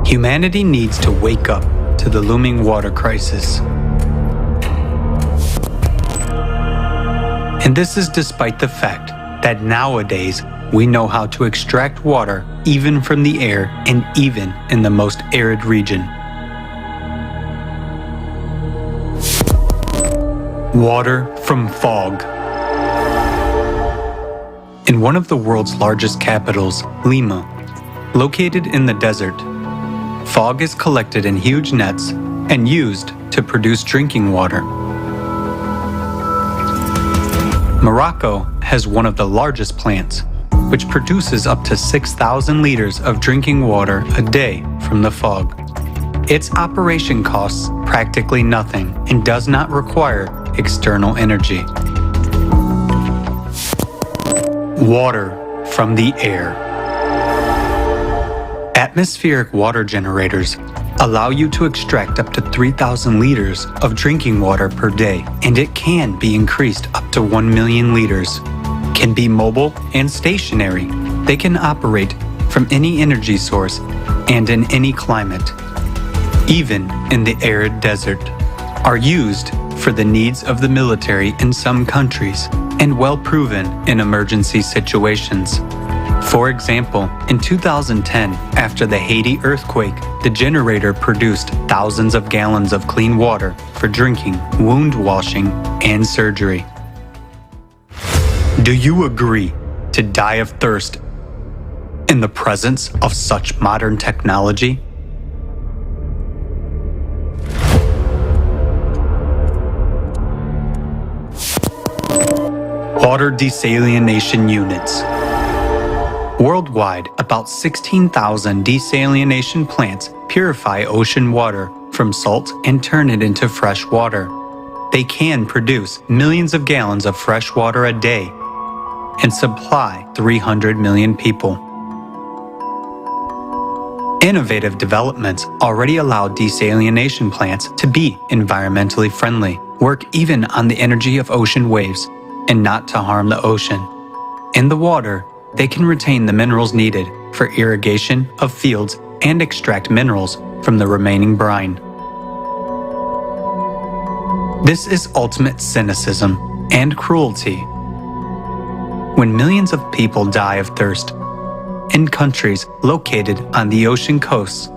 humanity needs to wake up to the looming water crisis. And this is despite the fact that nowadays we know how to extract water even from the air and even in the most arid region. Water from fog. In one of the world's largest capitals, Lima, located in the desert, fog is collected in huge nets and used to produce drinking water. Morocco has one of the largest plants, which produces up to 6,000 liters of drinking water a day from the fog. Its operation costs practically nothing and does not require external energy. Water from the air. Atmospheric water generators allow you to extract up to 3,000 liters of drinking water per day, and it can be increased up to 1 million liters. Can be mobile and stationary. They can operate from any energy source and in any climate, even in the arid desert, are used for the needs of the military in some countries and well proven in emergency situations. For example, in 2010, after the Haiti earthquake, the generator produced thousands of gallons of clean water for drinking, wound washing, and surgery. Do you agree to die of thirst in the presence of such modern technology? Water desalination units. Worldwide, about 16,000 desalination plants purify ocean water from salt and turn it into fresh water. They can produce millions of gallons of fresh water a day and supply 300 million people. Innovative developments already allow desalination plants to be environmentally friendly, work even on the energy of ocean waves, and not to harm the ocean. In the water, they can retain the minerals needed for irrigation of fields and extract minerals from the remaining brine. This is ultimate cynicism and cruelty. When millions of people die of thirst in countries located on the ocean coasts,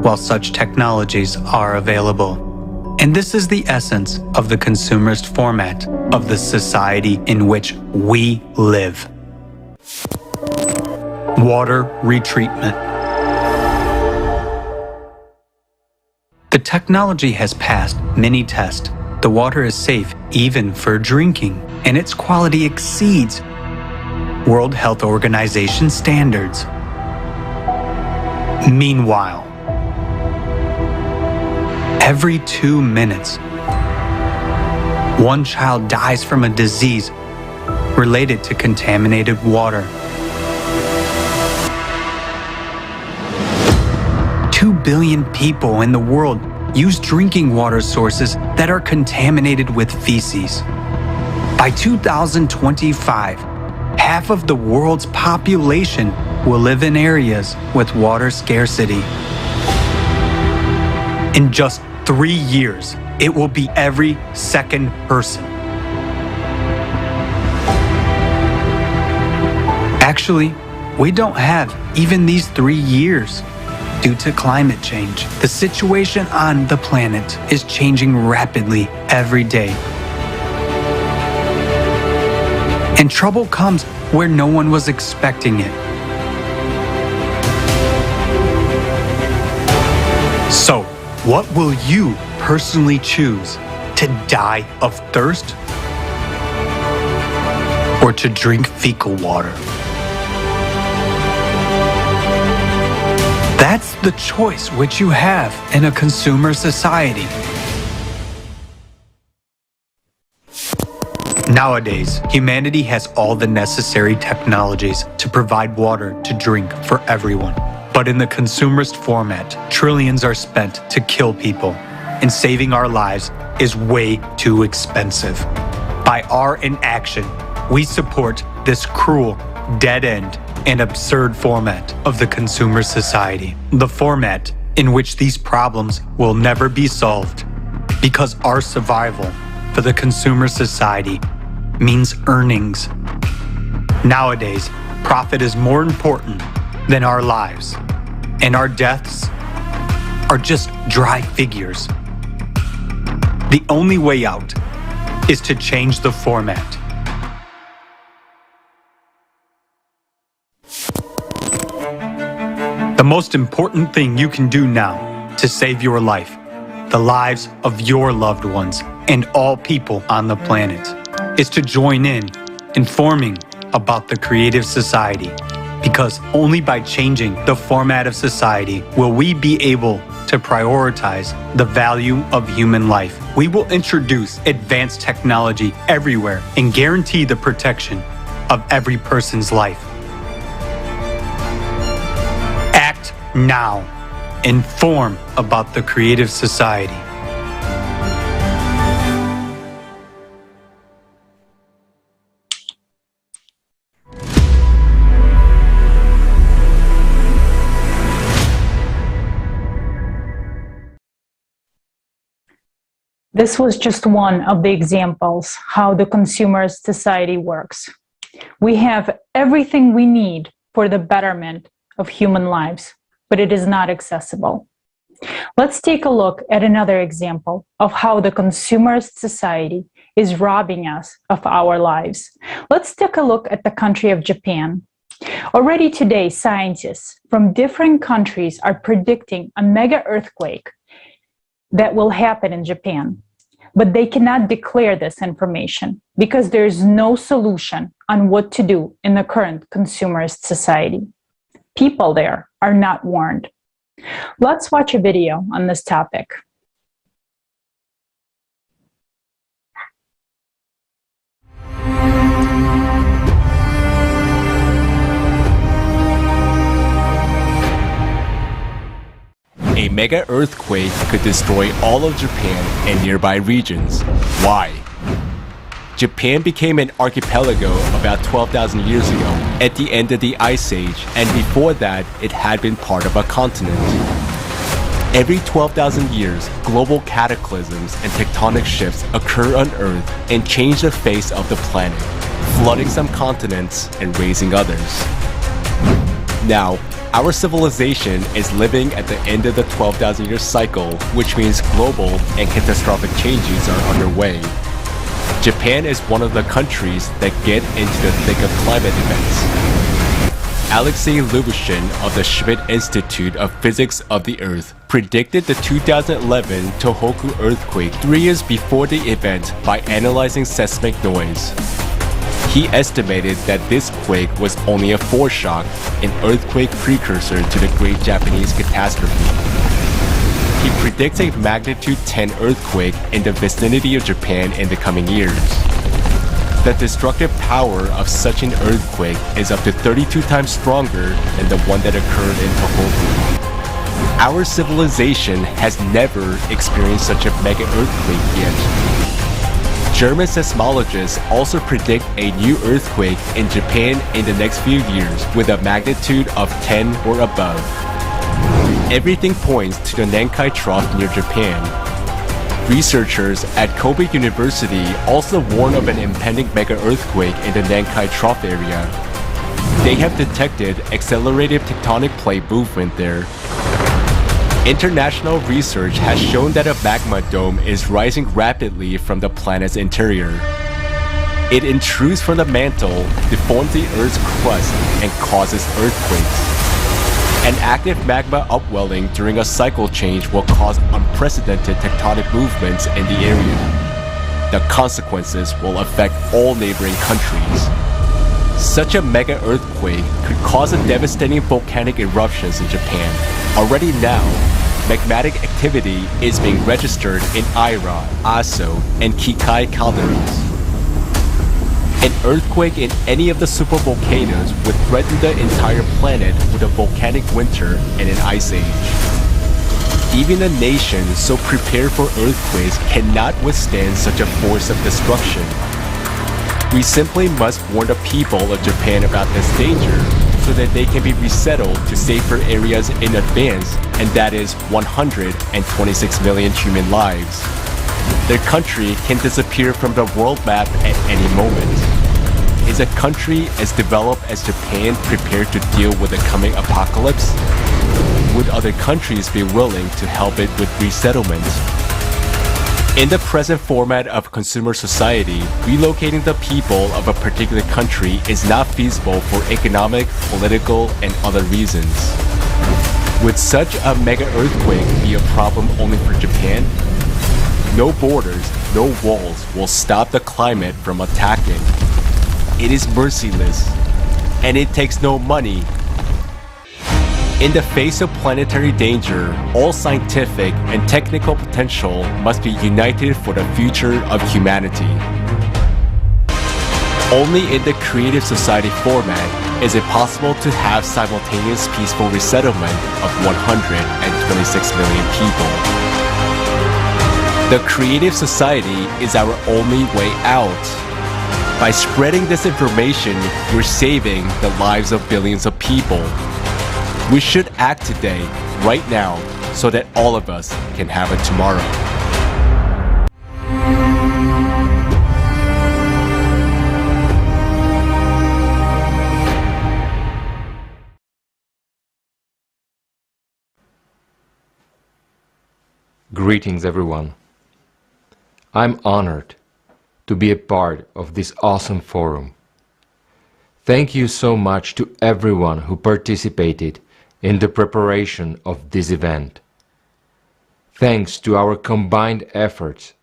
while such technologies are available. And this is the essence of the consumerist format of the society in which we live. Water retreatment. The technology has passed many tests. The water is safe even for drinking, and its quality exceeds World Health Organization standards. Meanwhile, every 2 minutes, one child dies from a disease related to contaminated water. 2 billion people in the world use drinking water sources that are contaminated with feces. By 2025, half of the world's population will live in areas with water scarcity. In just 3 years, it will be every second person. Actually, we don't have even these 3 years. Due to climate change, the situation on the planet is changing rapidly every day. And trouble comes where no one was expecting it. So, what will you personally choose? To die of thirst? Or to drink fecal water? That's the choice which you have in a consumer society. Nowadays, humanity has all the necessary technologies to provide water to drink for everyone. But in the consumerist format, trillions are spent to kill people, and saving our lives is way too expensive. By our inaction, we support this cruel, dead-end, and absurd format of the consumer society. The format in which these problems will never be solved, because our survival for the consumer society means earnings. Nowadays, profit is more important than our lives, and our deaths are just dry figures. The only way out is to change the format. The most important thing you can do now to save your life, the lives of your loved ones, and all people on the planet, is to join in informing about the creative society, because only by changing the format of society will we be able to prioritize the value of human life. We will introduce advanced technology everywhere and guarantee the protection of every person's life. Act now. Inform about the creative society. This was just one of the examples how the consumerist society works. We have everything we need for the betterment of human lives, but it is not accessible. Let's take a look at another example of how the consumerist society is robbing us of our lives. Let's take a look at the country of Japan. Already today, scientists from different countries are predicting a mega earthquake that will happen in Japan. But they cannot declare this information because there is no solution on what to do in the current consumerist society. People there are not warned. Let's watch a video on this topic. A mega earthquake could destroy all of Japan and nearby regions. Why? Japan became an archipelago about 12,000 years ago at the end of the Ice Age, and before that, it had been part of a continent. Every 12,000 years, global cataclysms and tectonic shifts occur on Earth and change the face of the planet, flooding some continents and raising others. Now, our civilization is living at the end of the 12,000-year cycle, which means global and catastrophic changes are underway. Japan is one of the countries that get into the thick of climate events. Alexei Lubushin of the Schmidt Institute of Physics of the Earth predicted the 2011 Tohoku earthquake 3 years before the event by analyzing seismic noise. He estimated that this quake was only a foreshock, an earthquake precursor to the Great Japanese Catastrophe. He predicts a magnitude 10 earthquake in the vicinity of Japan in the coming years. The destructive power of such an earthquake is up to 32 times stronger than the one that occurred in Tohoku. Our civilization has never experienced such a mega earthquake yet. German seismologists also predict a new earthquake in Japan in the next few years with a magnitude of 10 or above. Everything points to the Nankai Trough near Japan. Researchers at Kobe University also warn of an impending mega-earthquake in the Nankai Trough area. They have detected accelerated tectonic plate movement there. International research has shown that a magma dome is rising rapidly from the planet's interior. It intrudes from the mantle, deforms the Earth's crust, and causes earthquakes. An active magma upwelling during a cycle change will cause unprecedented tectonic movements in the area. The consequences will affect all neighboring countries. Such a mega earthquake could cause a devastating volcanic eruptions in Japan. Already now, magmatic activity is being registered in Aira, Aso, and Kikai calderas. An earthquake in any of the supervolcanoes would threaten the entire planet with a volcanic winter and an ice age. Even a nation so prepared for earthquakes cannot withstand such a force of destruction. We simply must warn the people of Japan about this danger so that they can be resettled to safer areas in advance, and that is 126 million human lives. Their country can disappear from the world map at any moment. Is a country as developed as Japan prepared to deal with the coming apocalypse? Would other countries be willing to help it with resettlement? In the present format of consumer society, relocating the people of a particular country is not feasible for economic, political, and other reasons. Would such a mega earthquake be a problem only for Japan? No borders, no walls will stop the climate from attacking. It is merciless, and it takes no money. In the face of planetary danger, all scientific and technical potential must be united for the future of humanity. Only in the creative society format is it possible to have simultaneous peaceful resettlement of 126 million people. The creative society is our only way out. By spreading this information, you're saving the lives of billions of people. We should act today, right now, so that all of us can have a tomorrow. Greetings, everyone. I'm honored to be a part of this awesome forum. Thank you so much to everyone who participated in the preparation of this event. Thanks to our combined efforts,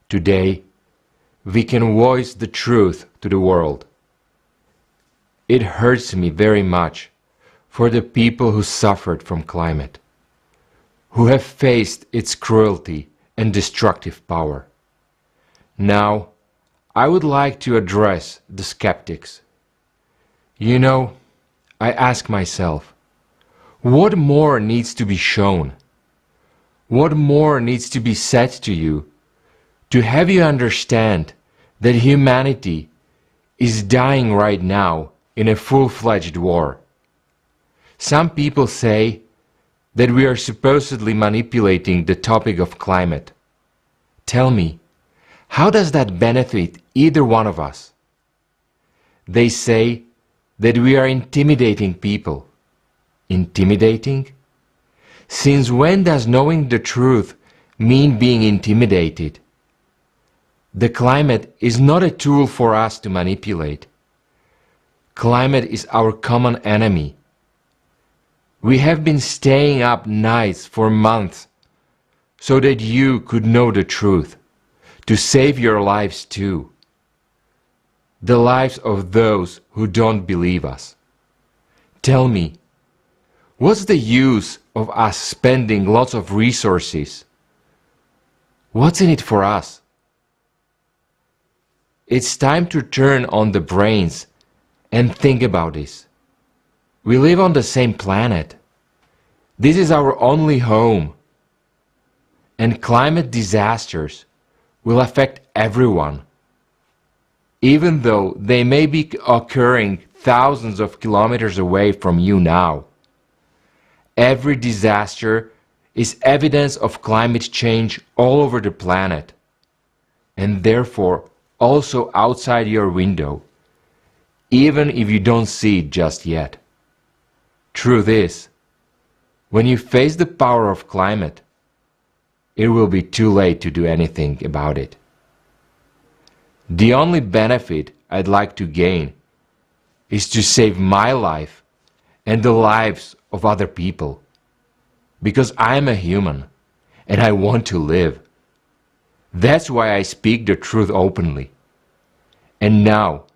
today we can voice the truth to the world. It hurts me very much for the people who suffered from climate, who have faced its cruelty and destructive power. Now, I would like to address the skeptics. You know, I ask myself, what more needs to be shown? What more needs to be said to you to have you understand that humanity is dying right now in a full-fledged war? Some people say that we are supposedly manipulating the topic of climate. Tell me, how does that benefit either one of us? They say that we are intimidating people. Intimidating? Since when does knowing the truth mean being intimidated? The climate is not a tool for us to manipulate. Climate is our common enemy. We have been staying up nights for months so that you could know the truth, to save your lives too. The lives of those who don't believe us. Tell me, what's the use of us spending lots of resources? What's in it for us? It's time to turn on the brains and think about this. We live on the same planet. This is our only home. And climate disasters will affect everyone, even though they may be occurring thousands of kilometers away from you now. Every disaster is evidence of climate change all over the planet, and therefore also outside your window, even if you don't see it just yet. Truth is, when you face the power of climate, it will be too late to do anything about it. The only benefit I'd like to gain is to save my life and the lives of other people, because I'm a human and I want to live. That's why I speak the truth openly. And now,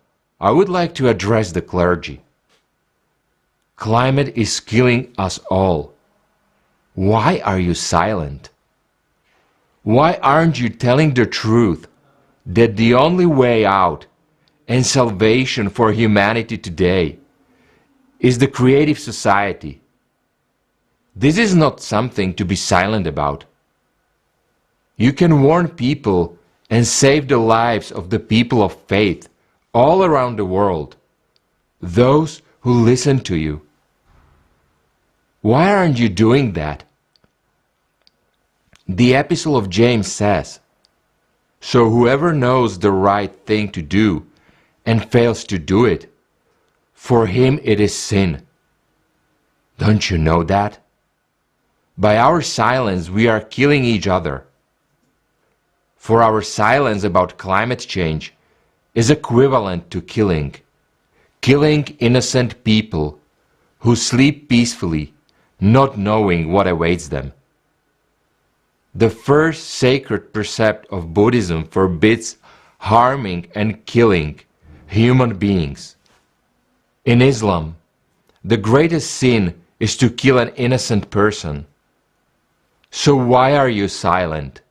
I would like to address the clergy. Climate is killing us all. Why are you silent? Why aren't you telling the truth that the only way out and salvation for humanity today is the creative society? This is not something to be silent about. You can warn people and save the lives of the people of faith all around the world, those who listen to you. Why aren't you doing that? The Epistle of James says, "So whoever knows the right thing to do and fails to do it, for him it is sin." Don't you know that? By our silence we are killing each other. For our silence about climate change is equivalent to killing innocent people who sleep peacefully, not knowing what awaits them. The first sacred precept of Buddhism forbids harming and killing human beings. In Islam, the greatest sin is to kill an innocent person. So why are you silent?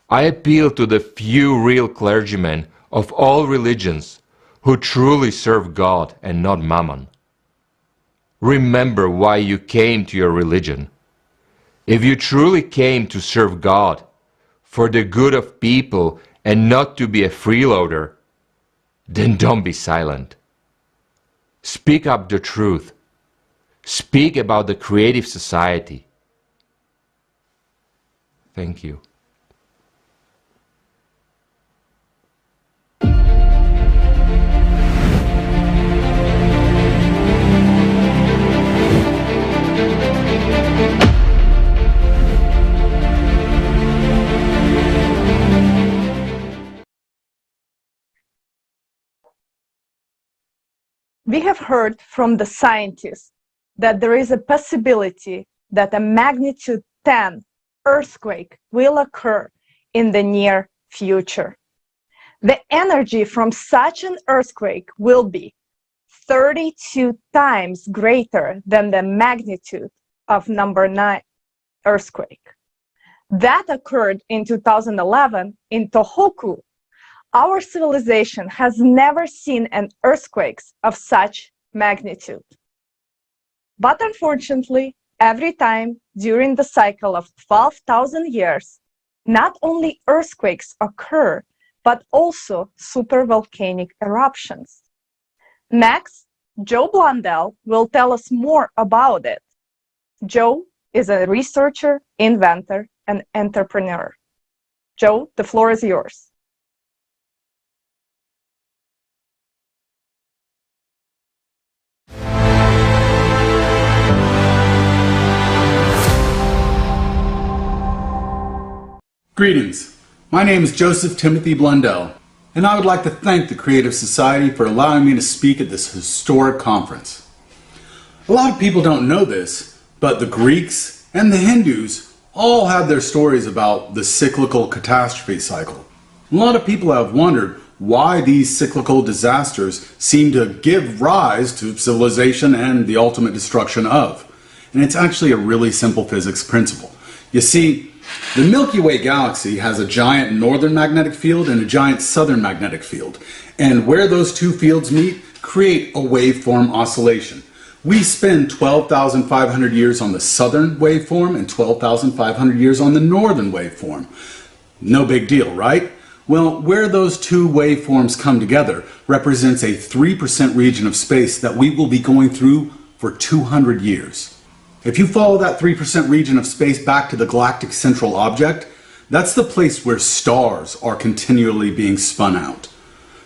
I appeal to the few real clergymen of all religions who truly serve God and not Mammon. Remember why you came to your religion. If you truly came to serve God, for the good of people and not to be a freeloader, then don't be silent. Speak up the truth. Speak about the creative society. Thank you. We have heard from the scientists that there is a possibility that a magnitude 10 earthquake will occur in the near future. The energy from such an earthquake will be 32 times greater than the magnitude of number 9 earthquake. That occurred in 2011 in Tohoku. Our civilization has never seen an earthquake of such magnitude. But unfortunately, every time during the cycle of 12,000 years, not only earthquakes occur, but also supervolcanic eruptions. Next, Joe Blundell will tell us more about it. Joe, is a researcher, inventor, and entrepreneur. Joe, the floor is yours. Greetings. My name is Joseph Timothy Blundell, and I would like to thank the Creative Society for allowing me to speak at this historic conference. A lot of people don't know this, but the Greeks and the Hindus all have their stories about the cyclical catastrophe cycle. A lot of people have wondered why these cyclical disasters seem to give rise to civilization and the ultimate destruction of. And it's actually a really simple physics principle. You see, the Milky Way galaxy has a giant northern magnetic field and a giant southern magnetic field. And where those two fields meet, create a waveform oscillation. We spend 12,500 years on the southern waveform and 12,500 years on the northern waveform. No big deal, right? Well, where those two waveforms come together represents a 3% region of space that we will be going through for 200 years. If you follow that 3% region of space back to the galactic central object, that's the place where stars are continually being spun out.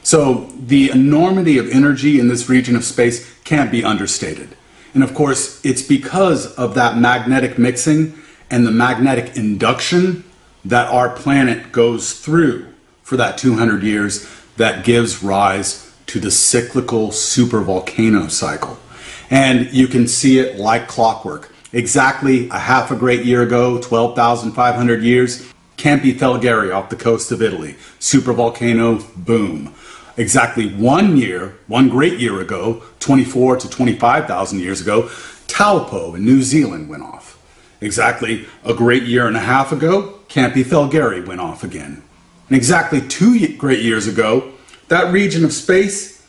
So the enormity of energy in this region of space can't be understated. And of course, it's because of that magnetic mixing and the magnetic induction that our planet goes through for that 200 years that gives rise to the cyclical supervolcano cycle. And you can see it like clockwork. Exactly a half a great year ago, 12,500 years, Campi Felgari off the coast of Italy. Supervolcano, boom. Exactly 1 year, one great year ago, 24 to 25,000 years ago, Taupo in New Zealand went off. Exactly a great year and a half ago, Campi Felgari went off again. And exactly 2 great years ago, that region of space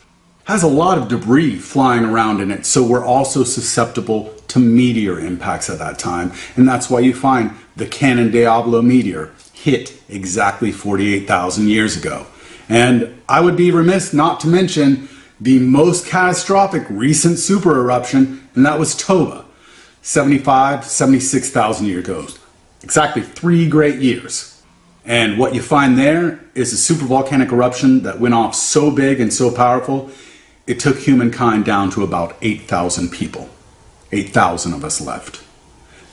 has a lot of debris flying around in it, so we're also susceptible to meteor impacts at that time. And that's why you find the Cannon Diablo meteor hit exactly 48,000 years ago. And I would be remiss not to mention the most catastrophic recent super eruption, and that was Toba, 76,000 years ago. Exactly 3 great years. And what you find there is a supervolcanic eruption that went off so big and so powerful, it took humankind down to about 8,000 people. 8,000 of us left.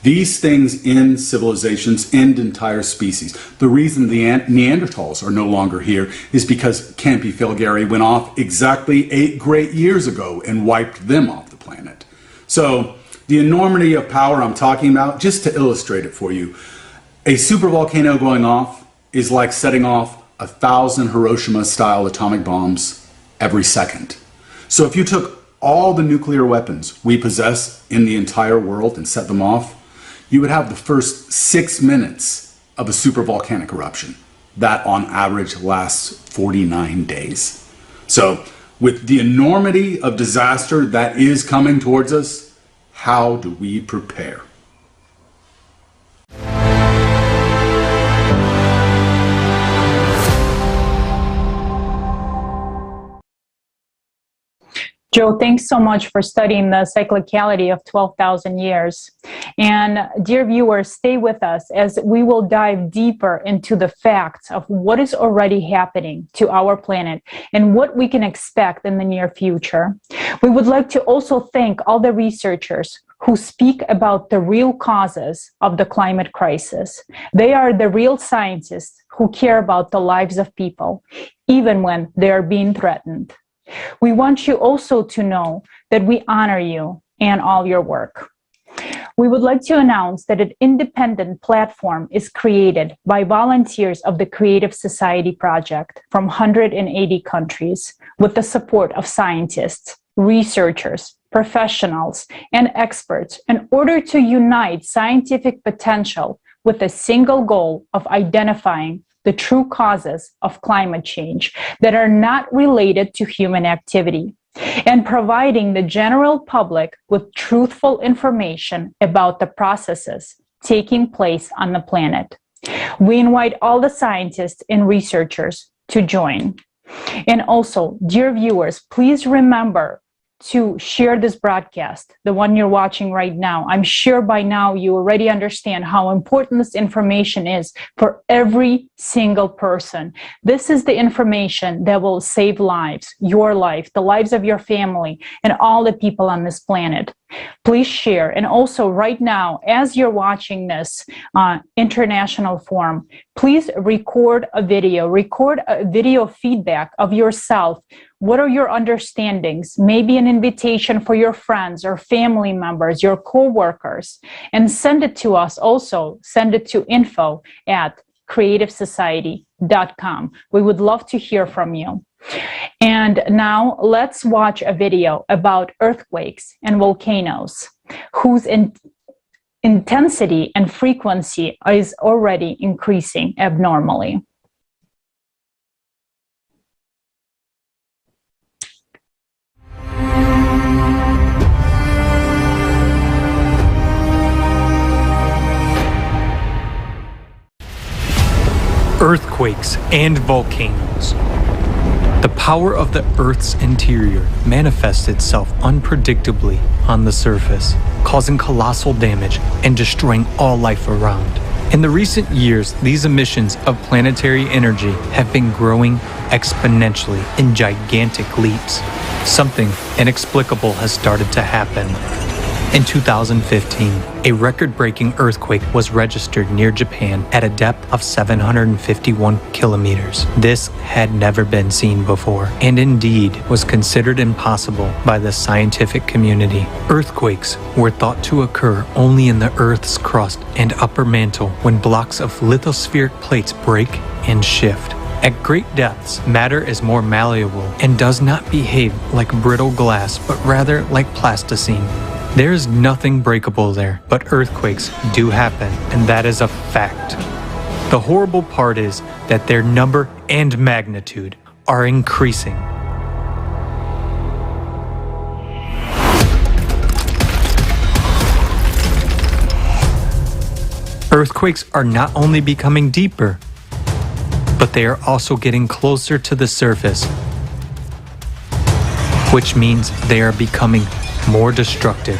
These things end civilizations, end entire species. The reason the Neanderthals are no longer here is because Campi Felgari went off exactly 8 great years ago and wiped them off the planet. So the enormity of power I'm talking about, just to illustrate it for you, a supervolcano going off is like setting off 1,000 Hiroshima-style atomic bombs every second. So if you took all the nuclear weapons we possess in the entire world and set them off, you would have the first 6 minutes of a supervolcanic eruption. That on average lasts 49 days. So with the enormity of disaster that is coming towards us, how do we prepare? Joe, thanks so much for studying the cyclicality of 12,000 years. And dear viewers, stay with us as we will dive deeper into the facts of what is already happening to our planet and what we can expect in the near future. We would like to also thank all the researchers who speak about the real causes of the climate crisis. They are the real scientists who care about the lives of people, even when they are being threatened. We want you also to know that we honor you and all your work. We would like to announce that an independent platform is created by volunteers of the Creative Society Project from 180 countries with the support of scientists, researchers, professionals, and experts in order to unite scientific potential with a single goal of identifying the true causes of climate change that are not related to human activity, and providing the general public with truthful information about the processes taking place on the planet. We invite all the scientists and researchers to join. And also, dear viewers, please remember to share this broadcast, the one you're watching right now. I'm sure by now you already understand how important this information is for every single person. This is the information that will save lives, your life, the lives of your family, and all the people on this planet. Please share. And also right now, as you're watching this international forum, please record a video feedback of yourself. What are your understandings? Maybe an invitation for your friends or family members, your co-workers, and send it to us. Also, send it to info@creativesociety.com. We would love to hear from you. And now let's watch a video about earthquakes and volcanoes, whose intensity and frequency is already increasing abnormally. Earthquakes and volcanoes. The power of the Earth's interior manifests itself unpredictably on the surface, causing colossal damage and destroying all life around. In the recent years, these emissions of planetary energy have been growing exponentially in gigantic leaps. Something inexplicable has started to happen. In 2015, a record-breaking earthquake was registered near Japan at a depth of 751 kilometers. This had never been seen before, and indeed was considered impossible by the scientific community. Earthquakes were thought to occur only in the Earth's crust and upper mantle when blocks of lithospheric plates break and shift. At great depths, matter is more malleable and does not behave like brittle glass, but rather like plasticine. There is nothing breakable there, but earthquakes do happen, and that is a fact. The horrible part is that their number and magnitude are increasing. Earthquakes are not only becoming deeper, but they are also getting closer to the surface, which means they are becoming more destructive.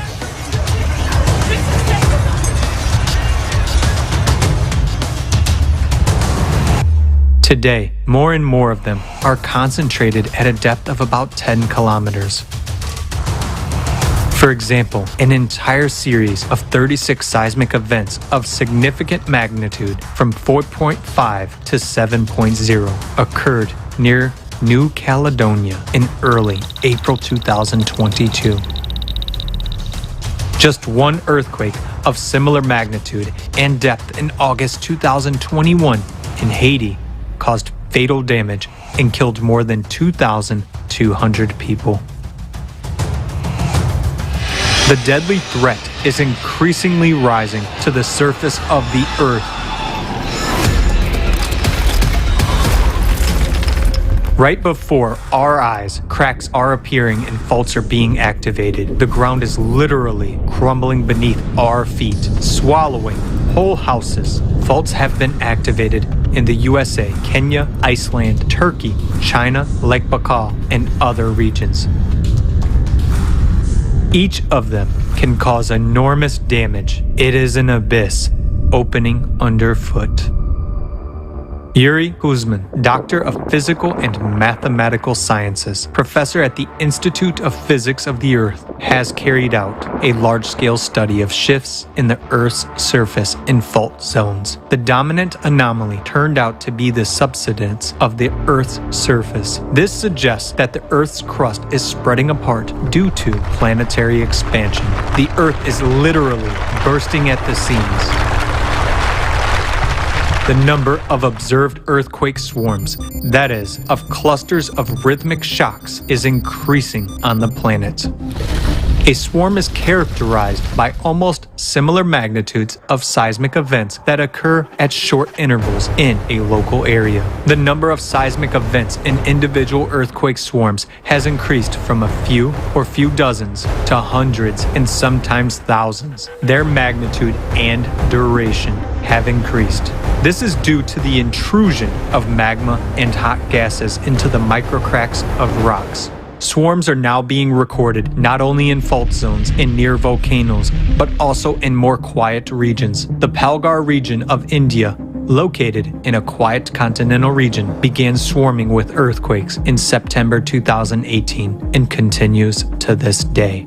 Today, more and more of them are concentrated at a depth of about 10 kilometers. For example, an entire series of 36 seismic events of significant magnitude from 4.5 to 7.0 occurred near New Caledonia in early April 2022. Just one earthquake of similar magnitude and depth in August 2021 in Haiti caused fatal damage and killed more than 2,200 people. The deadly threat is increasingly rising to the surface of the Earth. Right before our eyes, cracks are appearing and faults are being activated. The ground is literally crumbling beneath our feet, swallowing whole houses. Faults have been activated in the USA, Kenya, Iceland, Turkey, China, Lake Baikal, and other regions. Each of them can cause enormous damage. It is an abyss opening underfoot. Yuri Kuzmin, Doctor of Physical and Mathematical Sciences, professor at the Institute of Physics of the Earth, has carried out a large-scale study of shifts in the Earth's surface in fault zones. The dominant anomaly turned out to be the subsidence of the Earth's surface. This suggests that the Earth's crust is spreading apart due to planetary expansion. The Earth is literally bursting at the seams. The number of observed earthquake swarms, that is, of clusters of rhythmic shocks, is increasing on the planet. A swarm is characterized by almost similar magnitudes of seismic events that occur at short intervals in a local area. The number of seismic events in individual earthquake swarms has increased from a few or few dozens to hundreds and sometimes thousands. Their magnitude and duration have increased. This is due to the intrusion of magma and hot gases into the microcracks of rocks. Swarms are now being recorded not only in fault zones and near volcanoes, but also in more quiet regions. The Palgar region of India, located in a quiet continental region, began swarming with earthquakes in September 2018 and continues to this day.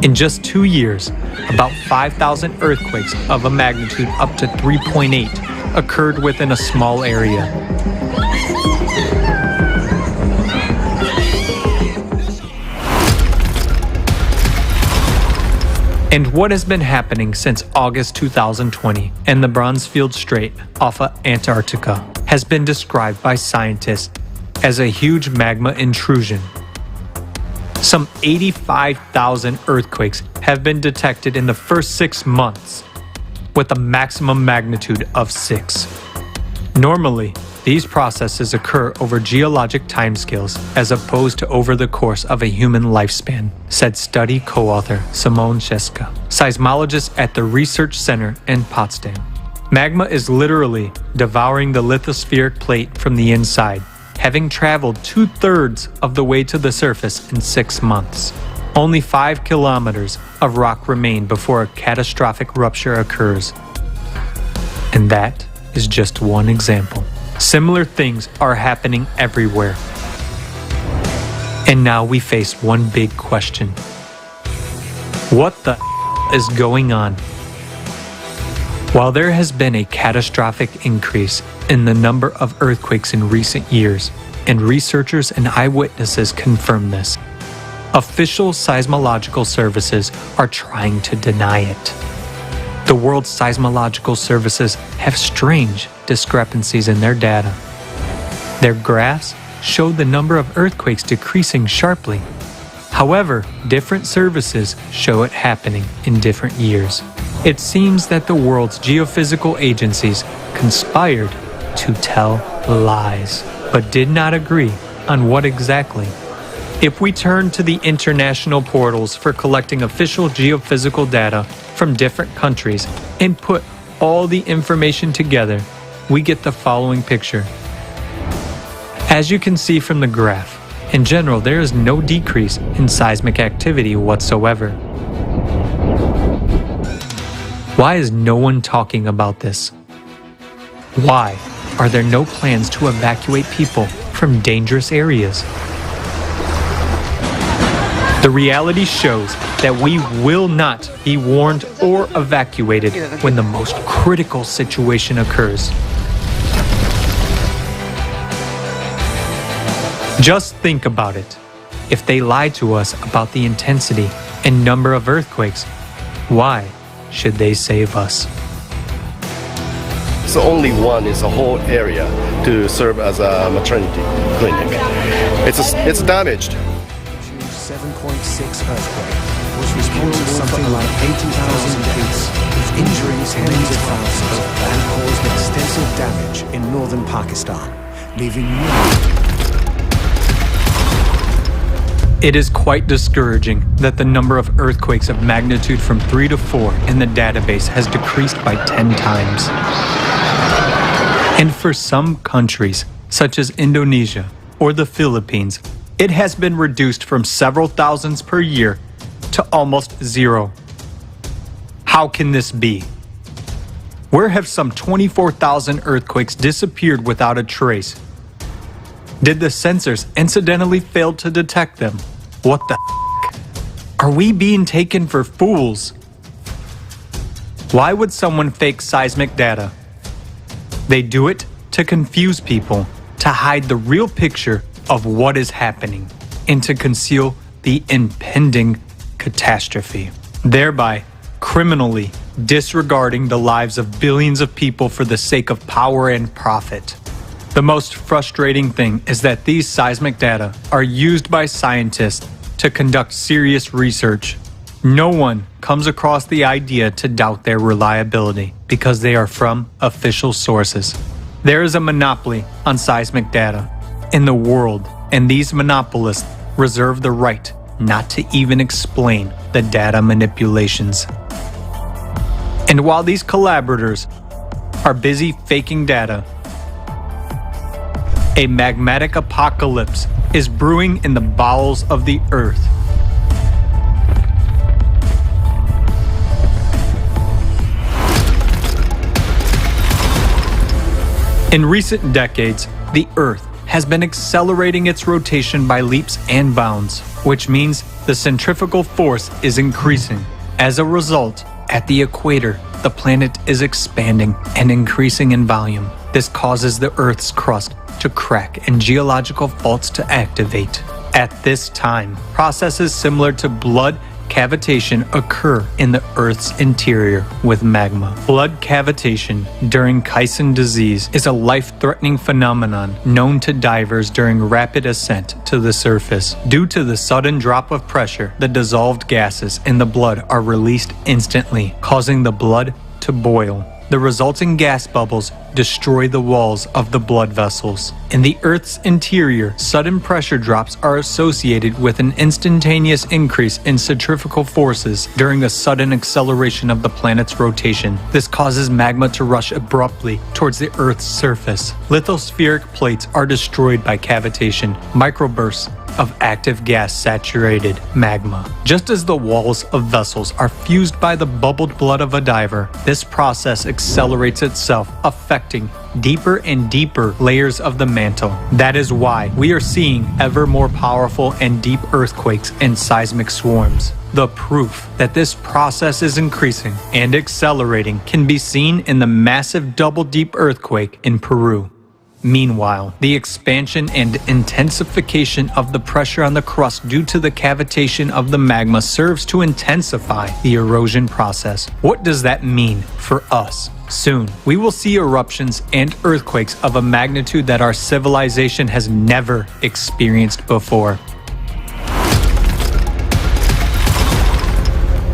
In just 2 years, about 5,000 earthquakes of a magnitude up to 3.8 occurred within a small area. And what has been happening since August 2020 in the Bransfield Strait off of Antarctica has been described by scientists as a huge magma intrusion. Some 85,000 earthquakes have been detected in the first 6 months, with a maximum magnitude of 6. Normally, these processes occur over geologic timescales as opposed to over the course of a human lifespan, said study co-author Simone Czeska, seismologist at the Research Center in Potsdam. Magma is literally devouring the lithospheric plate from the inside, having traveled 2/3 of the way to the surface in 6 months. Only 5 kilometers of rock remain before a catastrophic rupture occurs. And that is just one example. Similar things are happening everywhere. And now we face one big question. What the is going on? While there has been a catastrophic increase in the number of earthquakes in recent years, and researchers and eyewitnesses confirm this, official seismological services are trying to deny it. The world's seismological services have strange discrepancies in their data. Their graphs show the number of earthquakes decreasing sharply. However, different services show it happening in different years. It seems that the world's geophysical agencies conspired to tell lies, but did not agree on what exactly. If we turn to the international portals for collecting official geophysical data from different countries and put all the information together, we get the following picture. As you can see from the graph, in general, there is no decrease in seismic activity whatsoever. Why is no one talking about this? Why are there no plans to evacuate people from dangerous areas? The reality shows that we will not be warned or evacuated when the most critical situation occurs. Just think about it. If they lied to us about the intensity and number of earthquakes, why should they save us? So only one is a whole area to serve as a maternity clinic. It's damaged. 7.6 earthquake was responsible for something like 80,000 deaths, injuring tens of thousands, and caused extensive damage in northern Pakistan, leaving It is quite discouraging that the number of earthquakes of magnitude from 3 to 4 in the database has decreased by 10 times. And for some countries, such as Indonesia or the Philippines, it has been reduced from several thousands per year to almost 0. How can this be? Where have some 24,000 earthquakes disappeared without a trace? Did the sensors incidentally fail to detect them? What the f***? Are we being taken for fools? Why would someone fake seismic data? They do it to confuse people, to hide the real picture of what is happening, and to conceal the impending catastrophe, thereby criminally disregarding the lives of billions of people for the sake of power and profit. The most frustrating thing is that these seismic data are used by scientists to conduct serious research. No one comes across the idea to doubt their reliability because they are from official sources. There is a monopoly on seismic data in the world, and these monopolists reserve the right not to even explain the data manipulations. And while these collaborators are busy faking data, A magmatic apocalypse is brewing in the bowels of the Earth. In recent decades, the Earth has been accelerating its rotation by leaps and bounds, which means the centrifugal force is increasing. As a result, at the equator, the planet is expanding and increasing in volume. This causes the Earth's crust to crack and geological faults to activate. At this time, processes similar to blood cavitation occur in the Earth's interior with magma. Blood cavitation during Kyson disease is a life-threatening phenomenon known to divers during rapid ascent to the surface. Due to the sudden drop of pressure, the dissolved gases in the blood are released instantly, causing the blood to boil. The resulting gas bubbles destroy the walls of the blood vessels. In the Earth's interior, sudden pressure drops are associated with an instantaneous increase in centrifugal forces during a sudden acceleration of the planet's rotation. This causes magma to rush abruptly towards the Earth's surface. Lithospheric plates are destroyed by cavitation, microbursts of active gas-saturated magma. Just as the walls of vessels are fused by the bubbled blood of a diver, this process accelerates itself, affecting deeper and deeper layers of the mantle. That is why we are seeing ever more powerful and deep earthquakes and seismic swarms. The proof that this process is increasing and accelerating can be seen in the massive double-deep earthquake in Peru. Meanwhile, the expansion and intensification of the pressure on the crust due to the cavitation of the magma serves to intensify the erosion process. What does that mean for us? Soon, we will see eruptions and earthquakes of a magnitude that our civilization has never experienced before.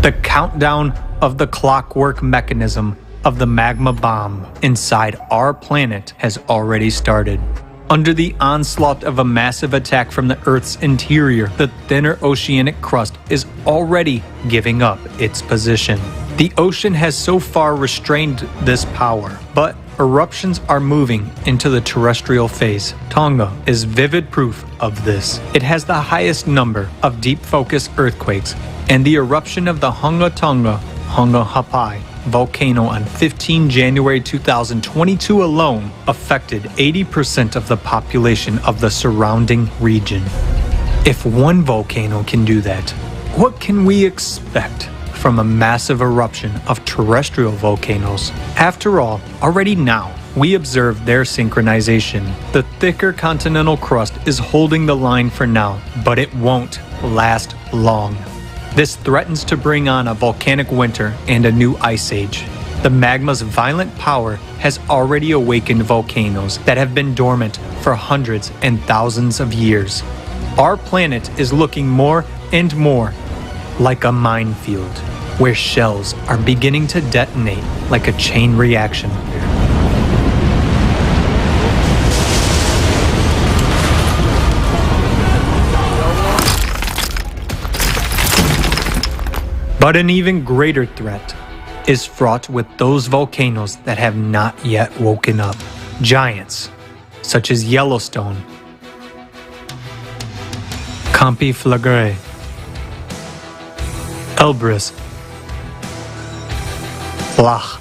The countdown of the clockwork mechanism of the magma bomb inside our planet has already started. Under the onslaught of a massive attack from the Earth's interior, the thinner oceanic crust is already giving up its position. The ocean has so far restrained this power, but eruptions are moving into the terrestrial phase. Tonga is vivid proof of this. It has the highest number of deep focus earthquakes, and the eruption of the Hunga Tonga Hapai volcano on 15 January 2022 alone affected 80% of the population of the surrounding region. If one volcano can do that, what can we expect from a massive eruption of terrestrial volcanoes? After all, already now, we observe their synchronization. The thicker continental crust is holding the line for now, but it won't last long. This threatens to bring on a volcanic winter and a new ice age. The magma's violent power has already awakened volcanoes that have been dormant for hundreds and thousands of years. Our planet is looking more and more like a minefield, where shells are beginning to detonate like a chain reaction. But an even greater threat is fraught with those volcanoes that have not yet woken up. Giants, such as Yellowstone, Campi Flagre, Elbrus, Flach,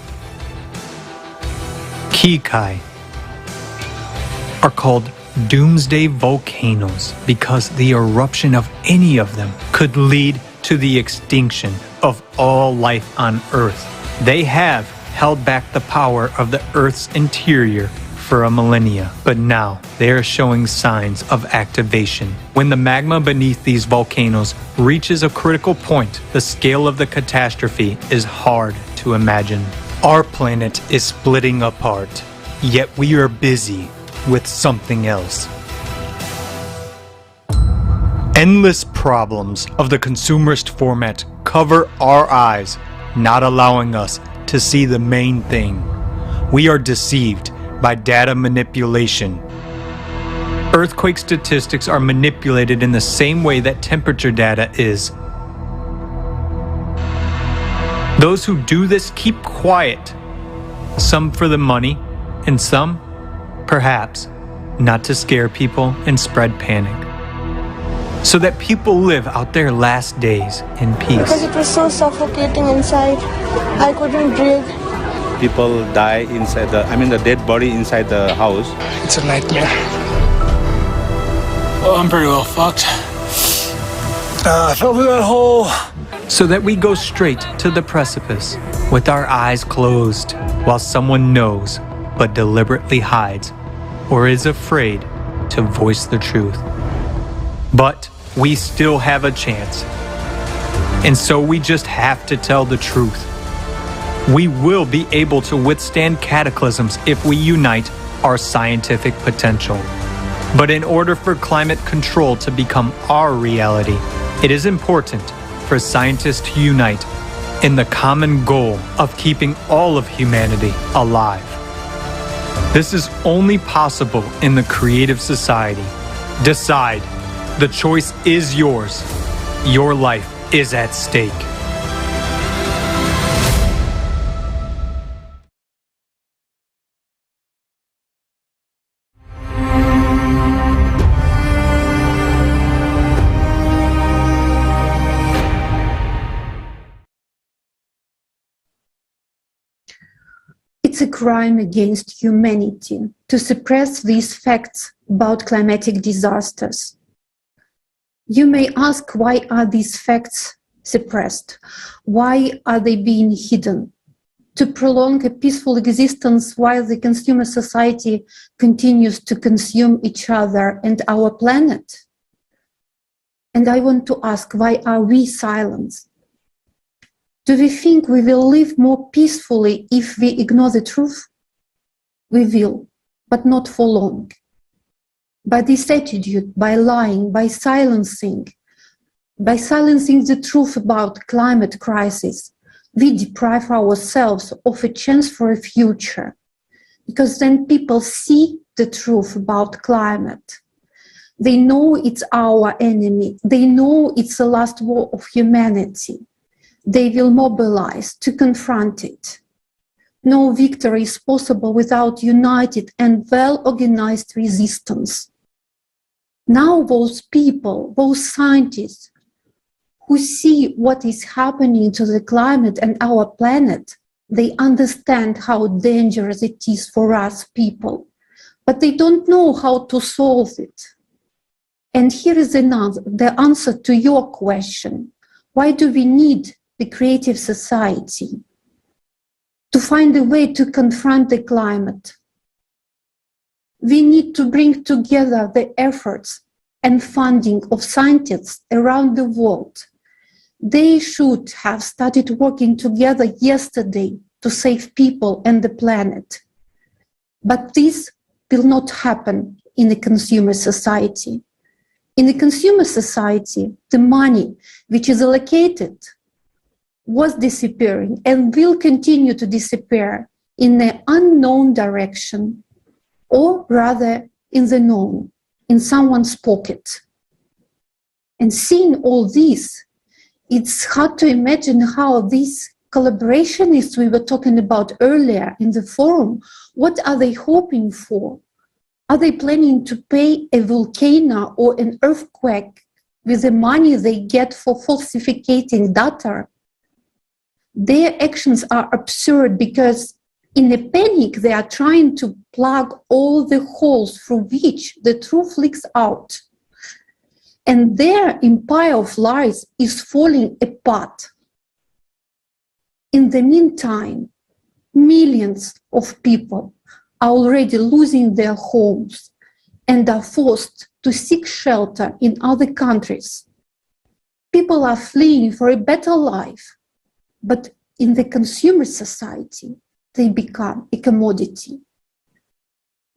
Kikai, are called doomsday volcanoes because the eruption of any of them could lead to the extinction of all life on Earth. They have held back the power of the Earth's interior for a millennia, but now they are showing signs of activation. When the magma beneath these volcanoes reaches a critical point, the scale of the catastrophe is hard to imagine. Our planet is splitting apart, yet we are busy with something else. Endless problems of the consumerist format cover our eyes, not allowing us to see the main thing. We are deceived by data manipulation. Earthquake statistics are manipulated in the same way that temperature data is. Those who do this keep quiet, some for the money, and some, perhaps, not to scare people and spread panic, so that people live out their last days in peace. Because it was so suffocating inside. I couldn't breathe. People die inside the dead body inside the house. It's a nightmare. Well, I'm pretty well fucked. I fell through that hole. So that we go straight to the precipice with our eyes closed while someone knows but deliberately hides or is afraid to voice the truth. But we still have a chance. And so we just have to tell the truth. We will be able to withstand cataclysms if we unite our scientific potential. But in order for climate control to become our reality, it is important for scientists to unite in the common goal of keeping all of humanity alive. This is only possible in the creative society. Decide. The choice is yours. Your life is at stake. It's a crime against humanity to suppress these facts about climatic disasters. You may ask, why are these facts suppressed? Why are they being hidden? To prolong a peaceful existence while the consumer society continues to consume each other and our planet? And I want to ask, why are we silenced? Do we think we will live more peacefully if we ignore the truth? We will, but not for long. By this attitude, by lying, by silencing the truth about climate crisis, we deprive ourselves of a chance for a future. Because then people see the truth about climate. They know it's our enemy. They know it's the last war of humanity. They will mobilize to confront it. No victory is possible without united and well-organized resistance. Now those people, those scientists who see what is happening to the climate and our planet, they understand how dangerous it is for us people, but they don't know how to solve it. And here is the answer to your question. Why do we need the creative society? To find a way to confront the climate. We need to bring together the efforts and funding of scientists around the world. They should have started working together yesterday to save people and the planet. But this will not happen in a consumer society. In a consumer society, the money which is allocated was disappearing and will continue to disappear in an unknown direction, or rather in the known, in someone's pocket. And seeing all this, it's hard to imagine how these collaborationists we were talking about earlier in the forum, what are they hoping for? Are they planning to pay a volcano or an earthquake with the money they get for falsificating data? Their actions are absurd because in a panic, they are trying to plug all the holes through which the truth leaks out. And their empire of lies is falling apart. In the meantime, millions of people are already losing their homes and are forced to seek shelter in other countries. People are fleeing for a better life. But in the consumer society, they become a commodity.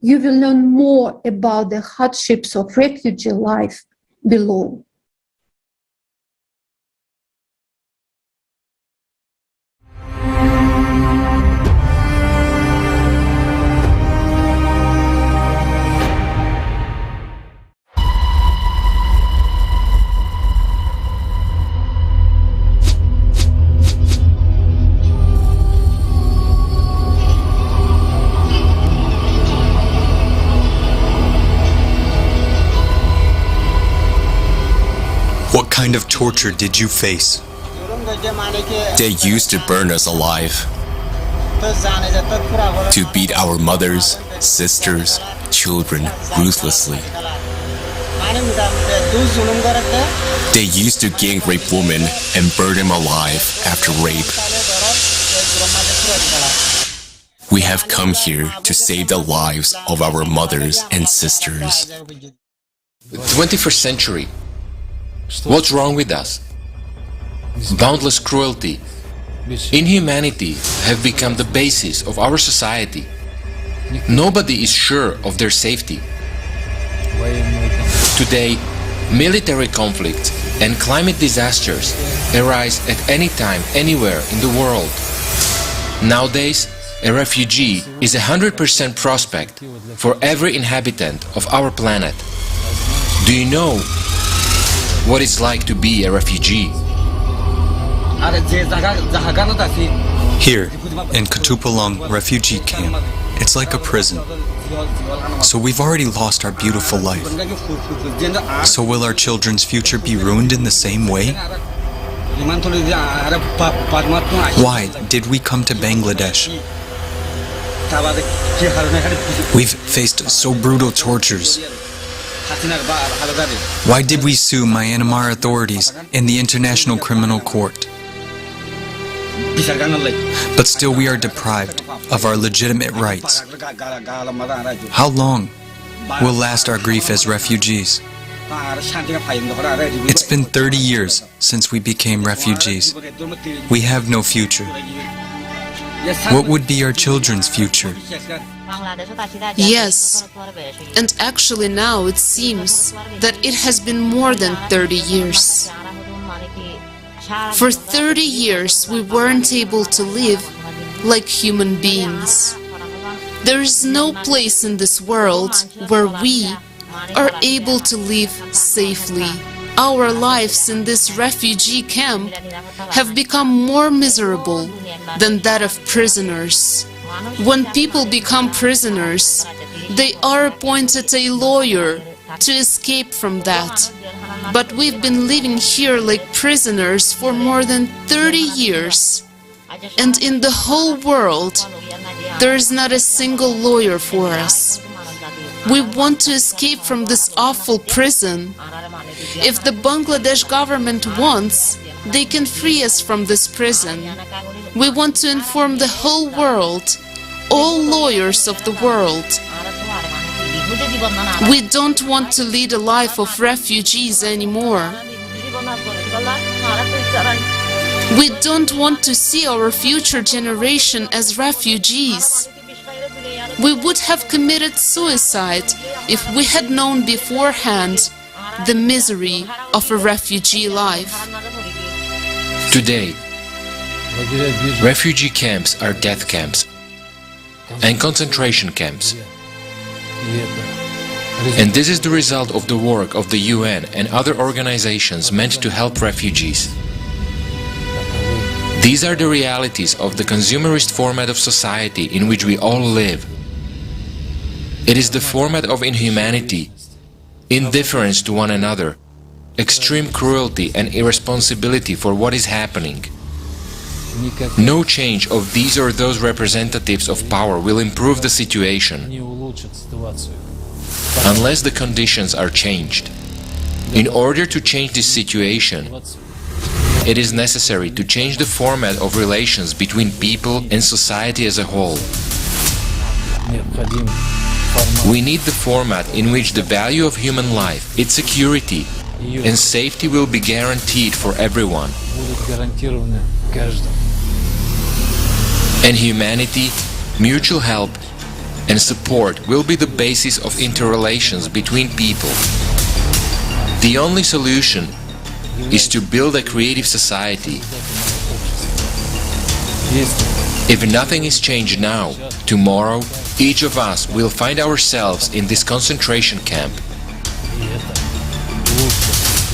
You will learn more about the hardships of refugee life below. What kind of torture did you face? They used to burn us alive, to beat our mothers, sisters, children ruthlessly. They used to gang rape women and burn them alive after rape. We have come here to save the lives of our mothers and sisters. The 21st century. What's wrong with us? Boundless cruelty, inhumanity have become the basis of our society. Nobody is sure of their safety. Today, military conflicts and climate disasters arise at any time, anywhere in the world. Nowadays, a refugee is a 100% prospect for every inhabitant of our planet. Do you know what it's like to be a refugee? Here, in Kutupalong refugee camp, it's like a prison. So we've already lost our beautiful life. So will our children's future be ruined in the same way? Why did we come to Bangladesh? We've faced so brutal tortures. Why did we sue Myanmar authorities in the International Criminal Court? But still we are deprived of our legitimate rights. How long will last our grief as refugees? It's been 30 years since we became refugees. We have no future. What would be our children's future? Yes, and actually now it seems that it has been more than 30 years. For 30 years we weren't able to live like human beings. There is no place in this world where we are able to live safely. Our lives in this refugee camp have become more miserable than that of prisoners. When people become prisoners, they are appointed a lawyer to escape from that. But we've been living here like prisoners for more than 30 years. And in the whole world, there is not a single lawyer for us. We want to escape from this awful prison. If the Bangladesh government wants, they can free us from this prison. We want to inform the whole world, all lawyers of the world. We don't want to lead a life of refugees anymore. We don't want to see our future generation as refugees. We would have committed suicide if we had known beforehand the misery of a refugee life. Today, refugee camps are death camps and concentration camps. And this is the result of the work of the UN and other organizations meant to help refugees. These are the realities of the consumerist format of society in which we all live. It is the format of inhumanity, indifference to one another, extreme cruelty and irresponsibility for what is happening. No change of these or those representatives of power will improve the situation unless the conditions are changed. In order to change this situation, it is necessary to change the format of relations between people and society as a whole. We need the format in which the value of human life, its security and safety will be guaranteed for everyone. And humanity, mutual help and support will be the basis of interrelations between people. The only solution is to build a creative society. If nothing is changed now, tomorrow each of us will find ourselves in this concentration camp.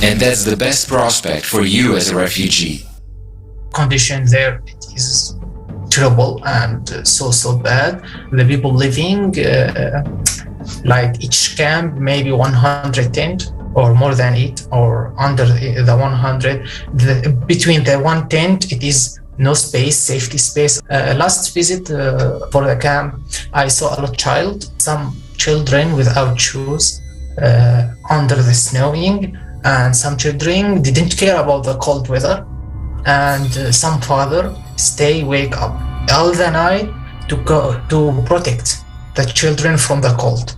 And that's the best prospect for you as a refugee. Condition there is terrible and so bad. The people living like each camp maybe 110 or more than it, or under the 100. Between the 110, it is no space, safety space. Last visit for the camp, I saw a lot child, some children without shoes under the snowing, and some children didn't care about the cold weather, and some father wake up all the night to protect the children from the cold,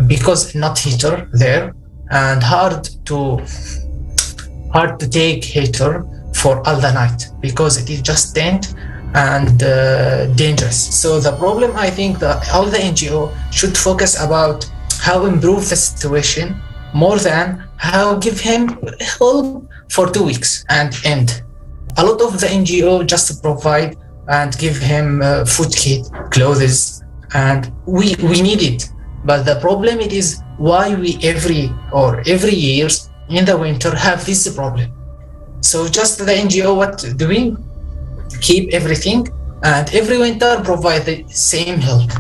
because not heater there, and hard to take heater for all the night, because it is just tent and dangerous. So the problem, I think that all the NGO should focus about how improve the situation more than how give him help for 2 weeks and end. A lot of the NGO just provide and give him food kit, clothes, and we need it. But the problem it is why we every years in the winter have this problem. So just the NGO what doing? Keep everything, and every winter provide the same help.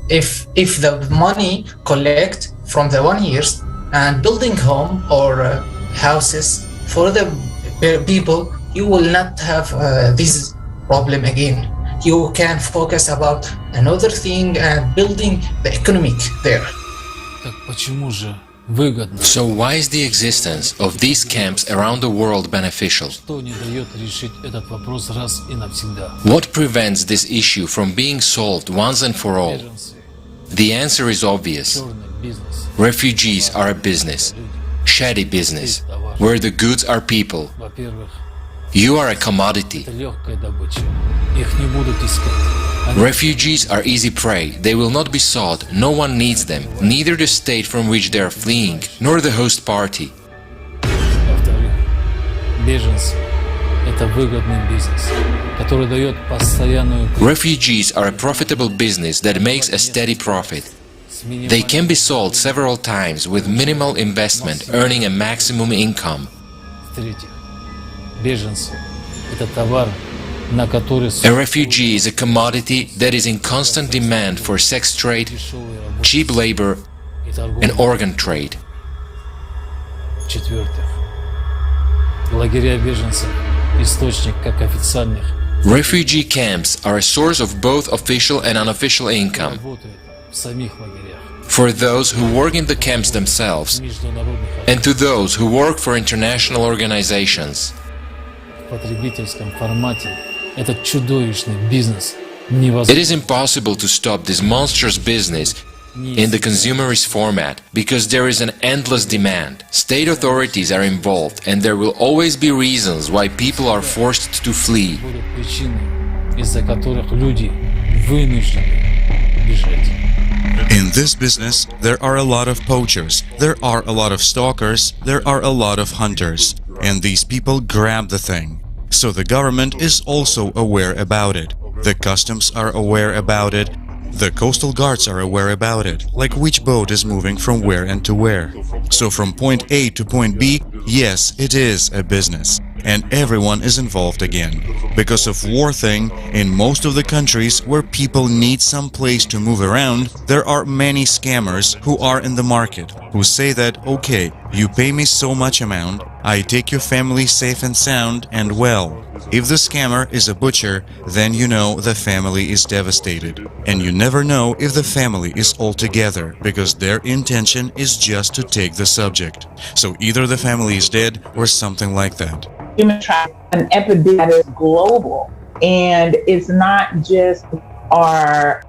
If the money collect from the 1 years and building home or houses for the people, you will not have this problem again. You can focus about another thing and building the economic there. So why is the existence of these camps around the world beneficial? What prevents this issue from being solved once and for all? The answer is obvious. Refugees are a business, shady business, where the goods are people. You are a commodity. Refugees are easy prey. They will not be sought. No one needs them, neither the state from which they are fleeing, nor the host party. Refugees are a profitable business that makes a steady profit. They can be sold several times with minimal investment, earning a maximum income. A refugee is a commodity that is in constant demand for sex trade, cheap labor, and organ trade. Refugee camps are a source of both official and unofficial income for those who work in the camps themselves and to those who work for international organizations. It is impossible to stop this monstrous business in the consumerist format because there is an endless demand. State authorities are involved and there will always be reasons why people are forced to flee. In this business, there are a lot of poachers, there are a lot of stalkers, there are a lot of hunters, and these people grab the thing. So the government is also aware about it. The customs are aware about it. The coastal guards are aware about it, like which boat is moving from where and to where. So from point A to point B, yes, it is a business. And everyone is involved again. Because of war thing, in most of the countries where people need some place to move around, there are many scammers who are in the market, who say that, okay, you pay me so much amount, I take your family safe and sound and well. If the scammer is a butcher, then you know the family is devastated. And you never know if the family is all together, because their intention is just to take the subject. So either the family is dead or something like that. Human trafficking is an epidemic that is global, and it's not just a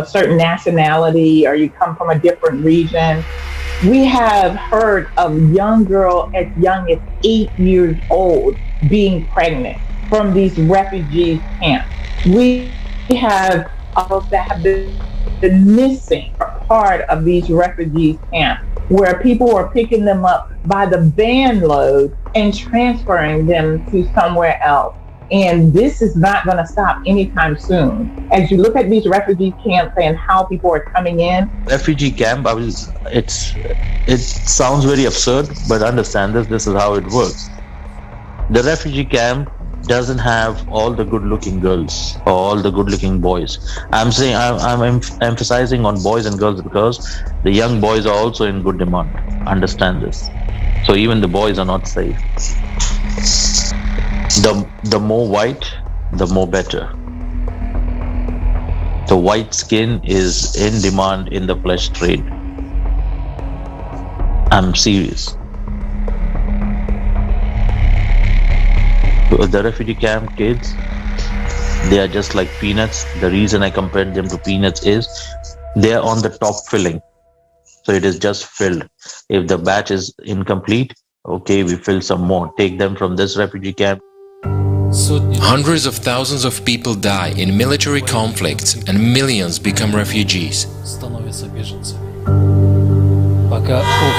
certain nationality or you come from a different region. We have heard of young girl as young as 8 years old being pregnant from these refugee camps. We have those that have been missing part of these refugee camps, where people are picking them up by the van load and transferring them to somewhere else. And this is not going to stop anytime soon. As you look at these refugee camps and how people are coming in. Refugee camp, it sounds very absurd, but understand this is how it works. The refugee camp doesn't have all the good-looking girls or all the good-looking boys. I'm emphasizing on boys and girls because the young boys are also in good demand. Understand this. So even the boys are not safe. The more white, the more better. The white skin is in demand in the flesh trade. I'm serious. The refugee camp kids, they are just like peanuts. The reason I compared them to peanuts is they are on the top filling. So it is just filled. If the batch is incomplete, okay, we fill some more. Take them from this refugee camp. Hundreds of thousands of people die in military conflicts and millions become refugees.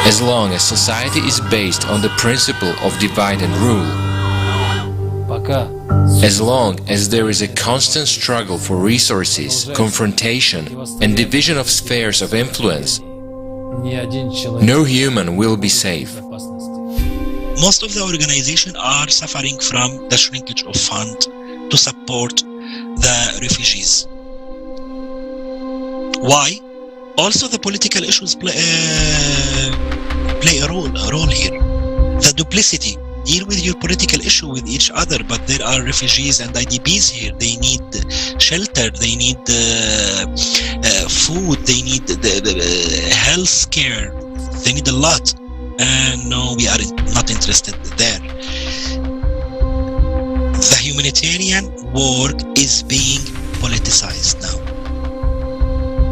As long as society is based on the principle of divide and rule, as long as there is a constant struggle for resources, confrontation, and division of spheres of influence, no human will be safe. Most of the organizations are suffering from the shrinkage of funds to support the refugees. Why? Also, the political issues play a role here. The duplicity. Deal with your political issue with each other, but there are refugees and IDPs here. They need shelter, they need food, they need the health care, they need a lot. And no, we are not interested there. The humanitarian work is being politicized now,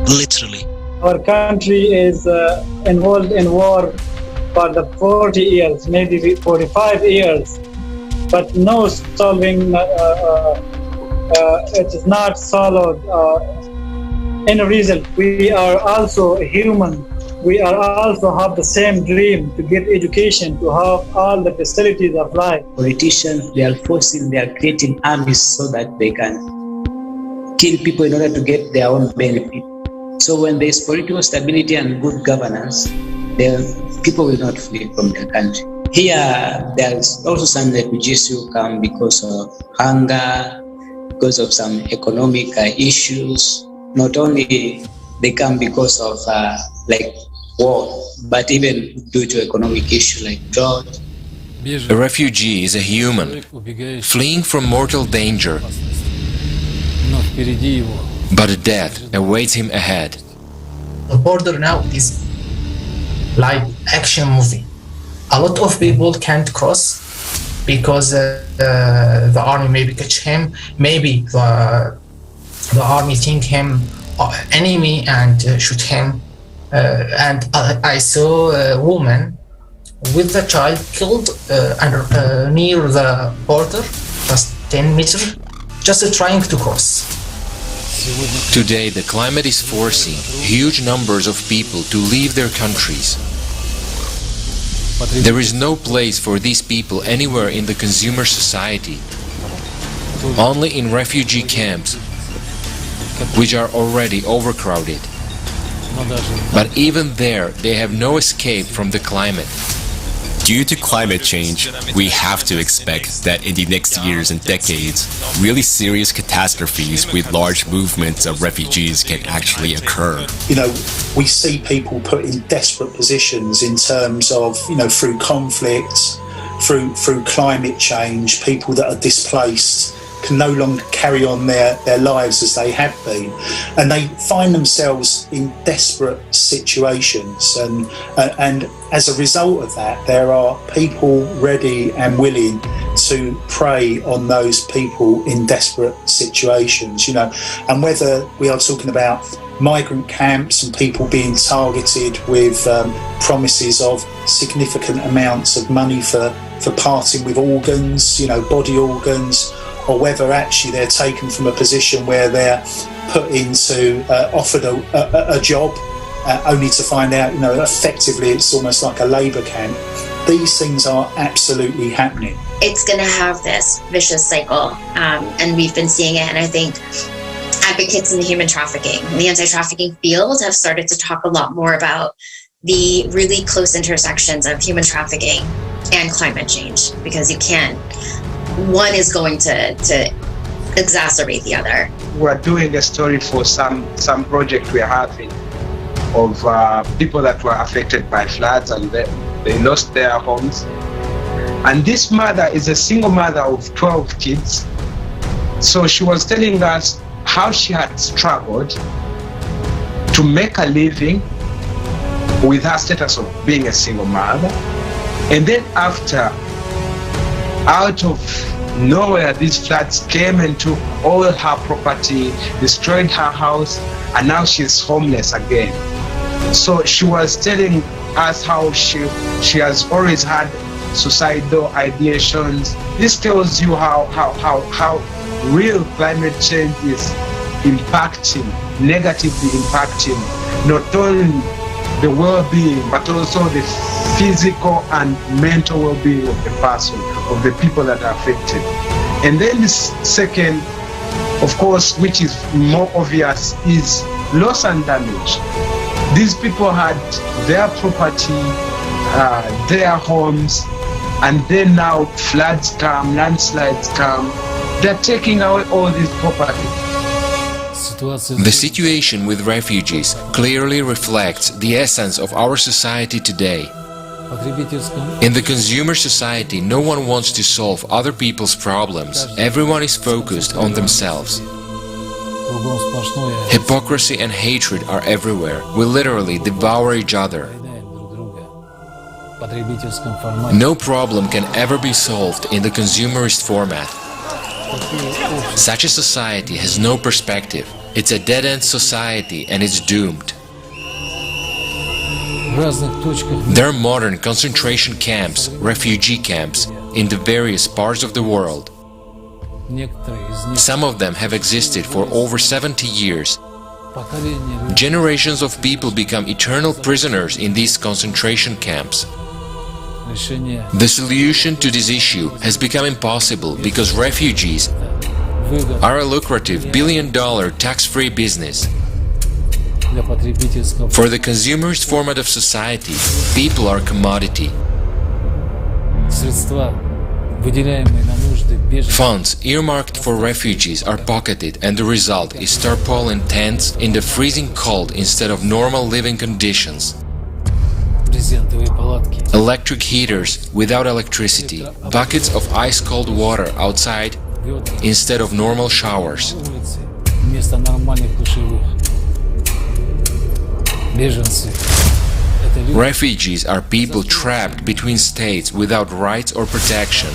literally. Our country is involved in war for the 40 years, maybe 45 years, but no solving, it is not solved in a result. We are also human. We are also have the same dream to get education, to have all the facilities of life. Politicians, they are creating armies so that they can kill people in order to get their own benefit. So when there is political stability and good governance, then people will not flee from their country. Here, there's also some refugees who come because of hunger, because of some economic issues. Not only they come because of like war, but even due to economic issues like drought. A refugee is a human, fleeing from mortal danger, but death awaits him ahead. The border now is like action movie. A lot of people can't cross because the army maybe catch him, maybe the army think him enemy and shoot him. And I saw a woman with the child killed near the border, just 10 meters, just trying to cross. Today, the climate is forcing huge numbers of people to leave their countries. There is no place for these people anywhere in the consumer society, only in refugee camps, which are already overcrowded. But even there, they have no escape from the climate. Due to climate change, we have to expect that in the next years and decades, really serious catastrophes with large movements of refugees can actually occur. You know, we see people put in desperate positions in terms of, you know, through conflict, through climate change, people that are displaced can no longer carry on their lives as they have been, and they find themselves in desperate situations, and as a result of that, there are people ready and willing to prey on those people in desperate situations, you know. And whether we are talking about migrant camps and people being targeted with promises of significant amounts of money for parting with organs, you know, body organs, or whether actually they're taken from a position where they're put into, offered a job, only to find out, you know, effectively it's almost like a labour camp. These things are absolutely happening. It's going to have this vicious cycle, and we've been seeing it, and I think advocates in the human trafficking, the anti-trafficking field have started to talk a lot more about the really close intersections of human trafficking and climate change, because you can't, one is going to exacerbate the other. We're doing a story for some project we're having of people that were affected by floods, and they lost their homes. And this mother is a single mother of 12 kids. So she was telling us how she had struggled to make a living with her status of being a single mother. And then after, out of nowhere, these floods came and took all her property, destroyed her house, and now she's homeless again. So she was telling us how she has always had suicidal ideations. This tells you how real climate change is impacting, negatively impacting not only the well-being, but also the physical and mental well-being of the person, of the people that are affected. And then the second, of course, which is more obvious, is loss and damage. These people had their property, their homes, and then now floods come, landslides come. They're taking away all this property. The situation with refugees clearly reflects the essence of our society today. In the consumer society, no one wants to solve other people's problems. Everyone is focused on themselves. Hypocrisy and hatred are everywhere. We literally devour each other. No problem can ever be solved in the consumerist format. Such a society has no perspective. It's a dead-end society and it's doomed. There are modern concentration camps, refugee camps, in the various parts of the world. Some of them have existed for over 70 years. Generations of people become eternal prisoners in these concentration camps. The solution to this issue has become impossible because refugees are a lucrative billion-dollar tax-free business. For the consumerist format of society, people are commodity. Funds earmarked for refugees are pocketed, and the result is tarpaulin tents in the freezing cold instead of normal living conditions. Electric heaters without electricity, buckets of ice-cold water outside instead of normal showers. Refugees are people trapped between states without rights or protection.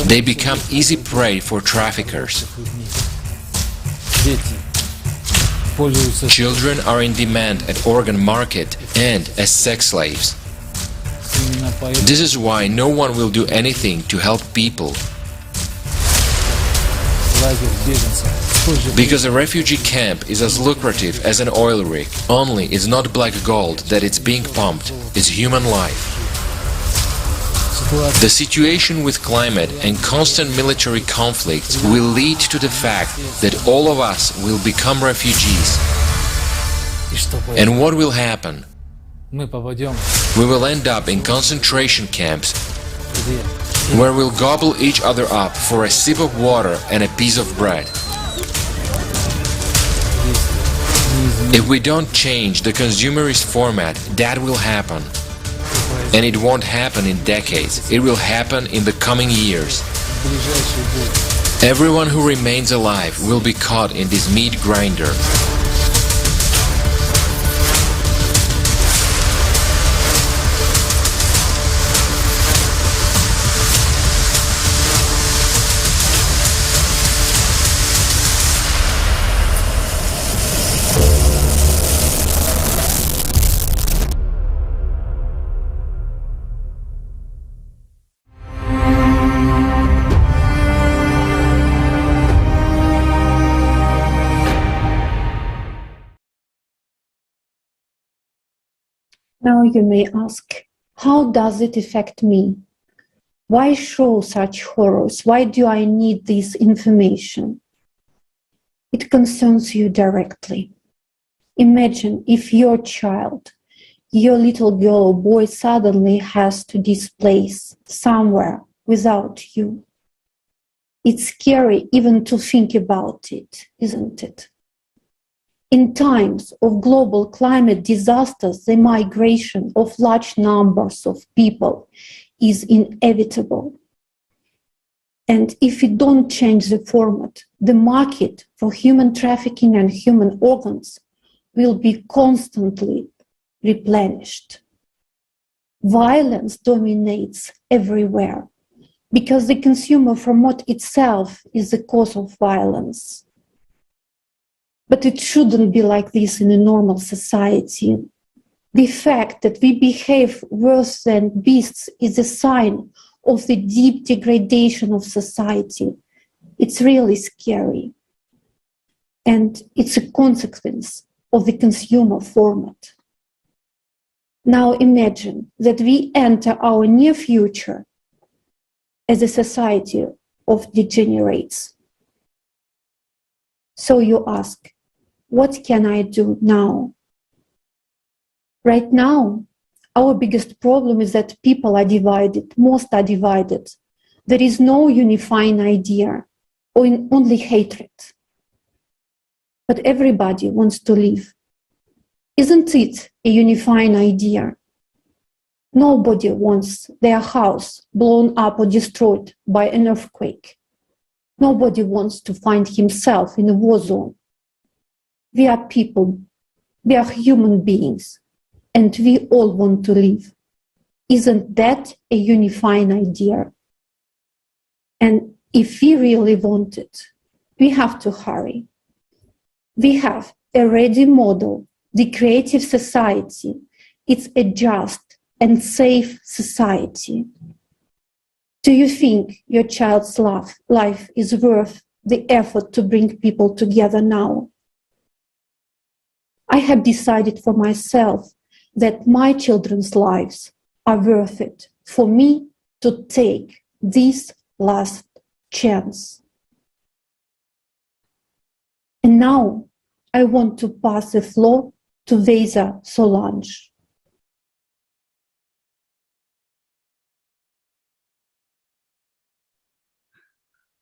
They become easy prey for traffickers. Children are in demand at organ market and as sex slaves. This is why no one will do anything to help people. Because a refugee camp is as lucrative as an oil rig, only it's not black gold that it's being pumped, it's human life. The situation with climate and constant military conflicts will lead to the fact that all of us will become refugees. And what will happen? We will end up in concentration camps where we'll gobble each other up for a sip of water and a piece of bread. If we don't change the consumerist format, that will happen. And it won't happen in decades, it will happen in the coming years. Everyone who remains alive will be caught in this meat grinder. Now you may ask, how does it affect me? Why show such horrors? Why do I need this information? It concerns you directly. Imagine if your child, your little girl or boy suddenly has to displace somewhere without you. It's scary even to think about it, isn't it? In times of global climate disasters, the migration of large numbers of people is inevitable. And if we don't change the format, the market for human trafficking and human organs will be constantly replenished. Violence dominates everywhere because the consumer promote itself is the cause of violence. But it shouldn't be like this in a normal society. The fact that we behave worse than beasts is a sign of the deep degradation of society. It's really scary. And it's a consequence of the consumer format. Now imagine that we enter our near future as a society of degenerates. So you ask, what can I do now? Right now, our biggest problem is that people are divided, most are divided. There is no unifying idea, or only hatred. But everybody wants to live. Isn't it a unifying idea? Nobody wants their house blown up or destroyed by an earthquake. Nobody wants to find himself in a war zone. We are people, we are human beings, and we all want to live. Isn't that a unifying idea? And if we really want it, we have to hurry. We have a ready model, the creative society. It's a just and safe society. Do you think your child's life is worth the effort to bring people together now? I have decided for myself that my children's lives are worth it for me to take this last chance. And now I want to pass the floor to Vesa Solange.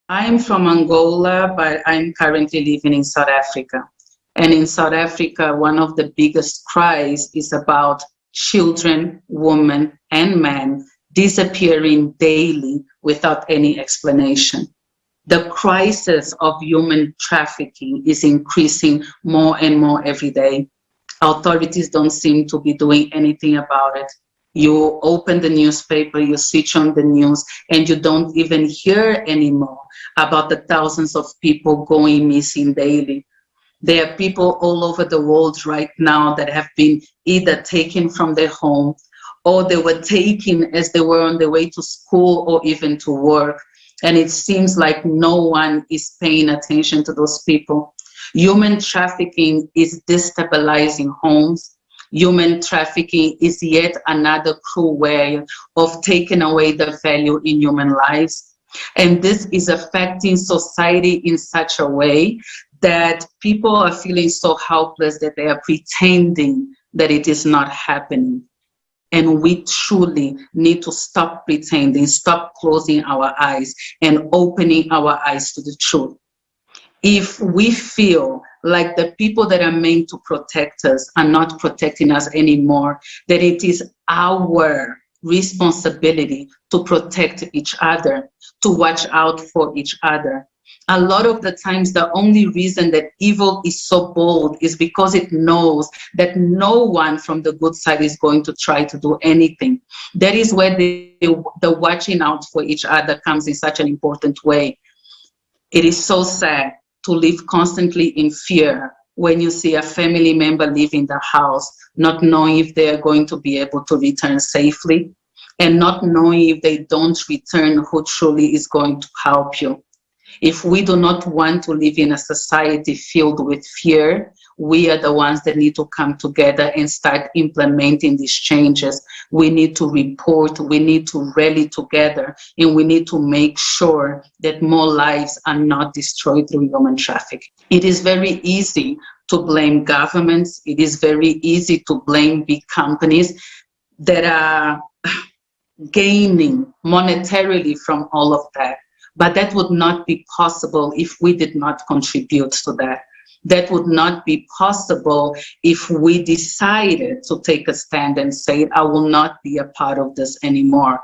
I'm from Angola, but I'm currently living in South Africa. And in South Africa, one of the biggest cries is about children, women, and men disappearing daily without any explanation. The crisis of human trafficking is increasing more and more every day. Authorities don't seem to be doing anything about it. You open the newspaper, you switch on the news, and you don't even hear anymore about the thousands of people going missing daily. There are people all over the world right now that have been either taken from their home or they were taken as they were on their way to school or even to work. And it seems like no one is paying attention to those people. Human trafficking is destabilizing homes. Human trafficking is yet another cruel way of taking away the value in human lives. And this is affecting society in such a way that people are feeling so helpless that they are pretending that it is not happening. And we truly need to stop pretending, stop closing our eyes and opening our eyes to the truth. If we feel like the people that are meant to protect us are not protecting us anymore, then it is our responsibility to protect each other, to watch out for each other. A lot of the times, the only reason that evil is so bold is because it knows that no one from the good side is going to try to do anything. That is where the watching out for each other comes in such an important way. It is so sad to live constantly in fear when you see a family member leaving the house, not knowing if they are going to be able to return safely, and not knowing if they don't return, who truly is going to help you. If we do not want to live in a society filled with fear, we are the ones that need to come together and start implementing these changes. We need to report, we need to rally together, and we need to make sure that more lives are not destroyed through human trafficking. It is very easy to blame governments. It is very easy to blame big companies that are gaining monetarily from all of that. But that would not be possible if we did not contribute to that. That would not be possible if we decided to take a stand and say, I will not be a part of this anymore.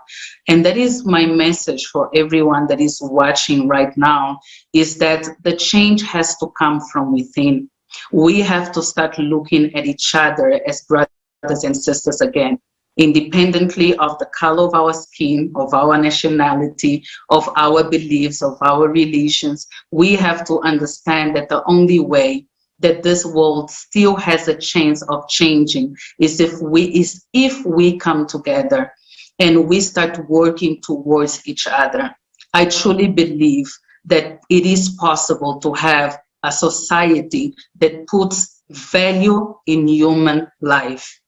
And that is my message for everyone that is watching right now, is that the change has to come from within. We have to start looking at each other as brothers and sisters again, independently of the color of our skin, of our nationality, of our beliefs, of our religions. We have to understand that the only way that this world still has a chance of changing is if we come together and we start working towards each other. I truly believe that it is possible to have a society that puts value in human life.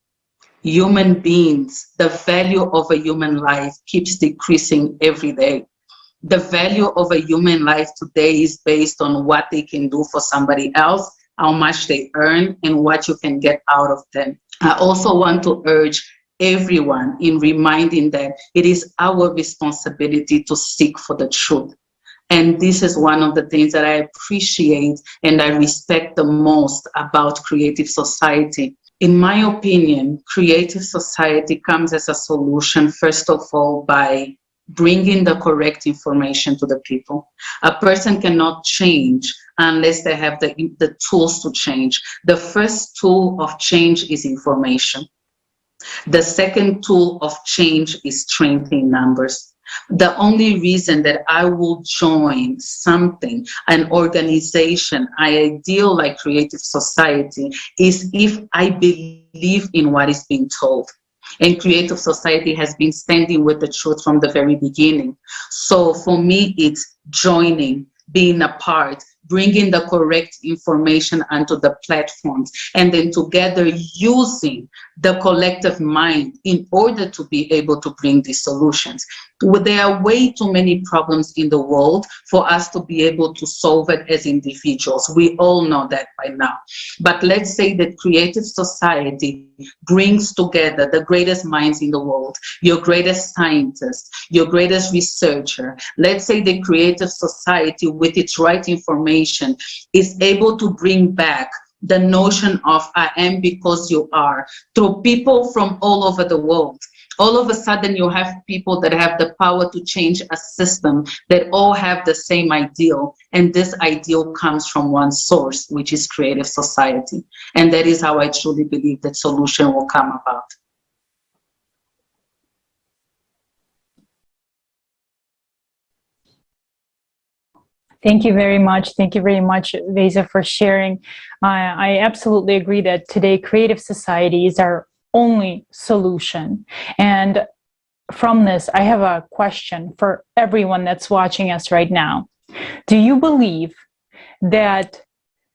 Human beings, the value of a human life keeps decreasing every day. The value of a human life today is based on what they can do for somebody else, how much they earn, and what you can get out of them. I also want to urge everyone in reminding that it is our responsibility to seek for the truth. And this is one of the things that I appreciate and I respect the most about Creative Society. In my opinion, Creative Society comes as a solution, first of all, by bringing the correct information to the people. A person cannot change unless they have the tools to change. The first tool of change is information. The second tool of change is strength in numbers. The only reason that I will join something, an organization, an ideal like Creative Society, is if I believe in what is being told. And Creative Society has been standing with the truth from the very beginning. So for me, it's joining, being a part, bringing the correct information onto the platforms, and then together using the collective mind in order to be able to bring these solutions. There are way too many problems in the world for us to be able to solve it as individuals. We all know that by now. But let's say that Creative Society brings together the greatest minds in the world, your greatest scientist, your greatest researcher. Let's say the Creative Society, with its right information, is able to bring back the notion of I am because you are through people from all over the world. All of a sudden, you have people that have the power to change a system that all have the same ideal. And this ideal comes from one source, which is Creative Society. And that is how I truly believe that solution will come about. Thank you very much. Thank you very much, Vesa, for sharing. I absolutely agree that today Creative Society is our only solution. And from this, I have a question for everyone that's watching us right now. Do you believe that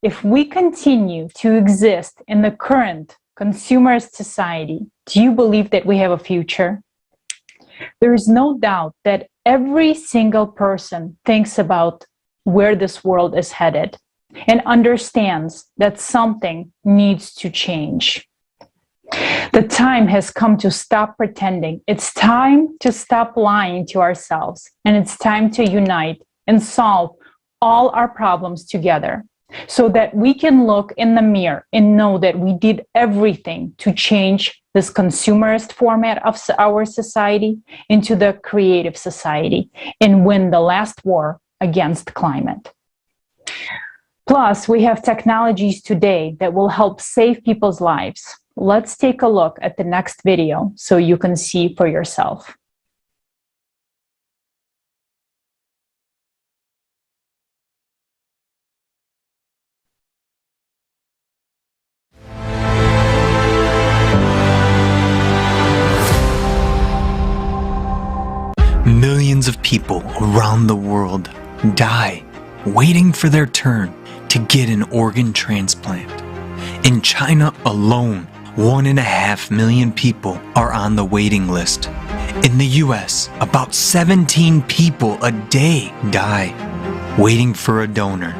if we continue to exist in the current consumerist society, do you believe that we have a future? There is no doubt that every single person thinks about where this world is headed and understands that something needs to change. The time has come to stop pretending. It's time to stop lying to ourselves, and it's time to unite and solve all our problems together so that we can look in the mirror and know that we did everything to change this consumerist format of our society into the creative society and win the last war against climate. Plus, we have technologies today that will help save people's lives. Let's take a look at the next video so you can see for yourself. Millions of people around the world die waiting for their turn to get an organ transplant. In China alone, 1.5 million people are on the waiting list. In the US, about 17 people a day die waiting for a donor.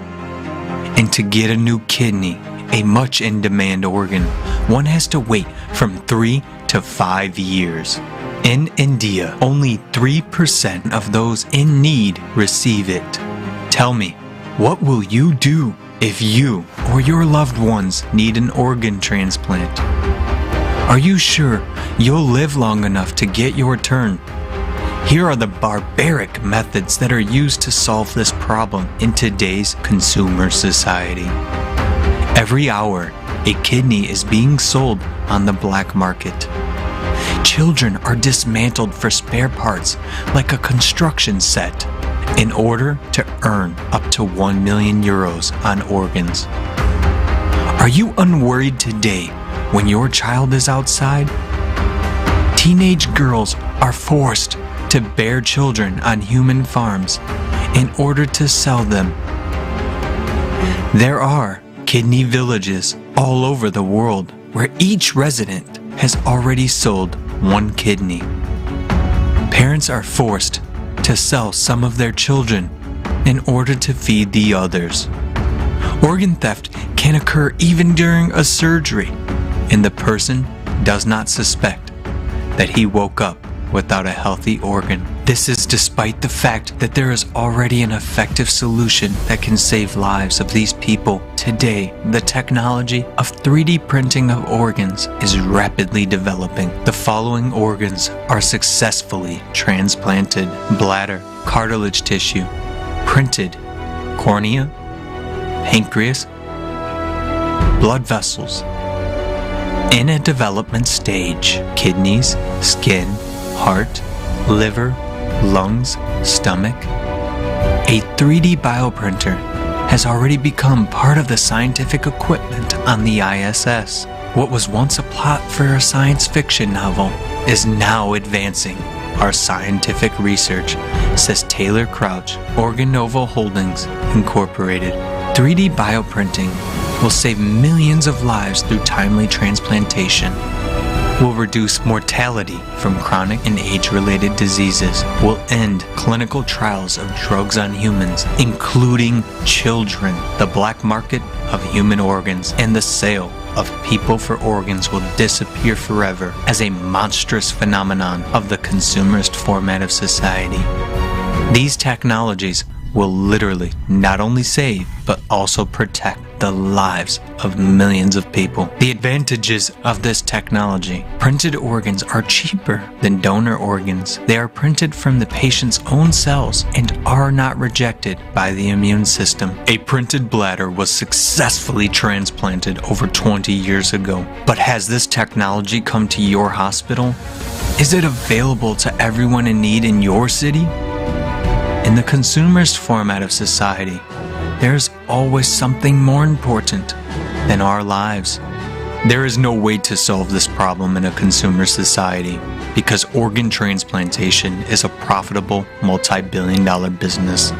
And to get a new kidney, a much in-demand organ, one has to wait from 3 to 5 years. In India, only 3% of those in need receive it. Tell me, what will you do If you or your loved ones need an organ transplant, are you sure you'll live long enough to get your turn? Here are the barbaric methods that are used to solve this problem in today's consumer society. Every hour, a kidney is being sold on the black market. Children are dismantled for spare parts like a construction set in order to earn up to 1 million euros on organs. Are you unworried today when your child is outside? Teenage girls are forced to bear children on human farms in order to sell them. There are kidney villages all over the world where each resident has already sold one kidney. Parents are forced to sell some of their children in order to feed the others. Organ theft can occur even during a surgery, and the person does not suspect that he woke up without a healthy organ. This is despite the fact that there is already an effective solution that can save lives of these people. Today, the technology of 3D printing of organs is rapidly developing. The following organs are successfully transplanted: bladder, cartilage tissue, printed cornea, pancreas, blood vessels. In a development stage, kidneys, skin, heart, liver, lungs, stomach. A 3D bioprinter has already become part of the scientific equipment on the ISS. What was once a plot for a science fiction novel is now advancing our scientific research, says Taylor Crouch, Organovo Holdings Incorporated. 3D bioprinting will save millions of lives through timely transplantation, will reduce mortality from chronic and age-related diseases, will end clinical trials of drugs on humans, including children. The black market of human organs and the sale of people for organs will disappear forever as a monstrous phenomenon of the consumerist format of society. These technologies will literally not only save, but also protect the lives of millions of people. The advantages of this technology: printed organs are cheaper than donor organs. They are printed from the patient's own cells and are not rejected by the immune system. A printed bladder was successfully transplanted over 20 years ago. But has this technology come to your hospital? Is it available to everyone in need in your city? In the consumerist format of society, there's always something more important than our lives. There is no way to solve this problem in a consumer society because organ transplantation is a profitable multi-billion-dollar business,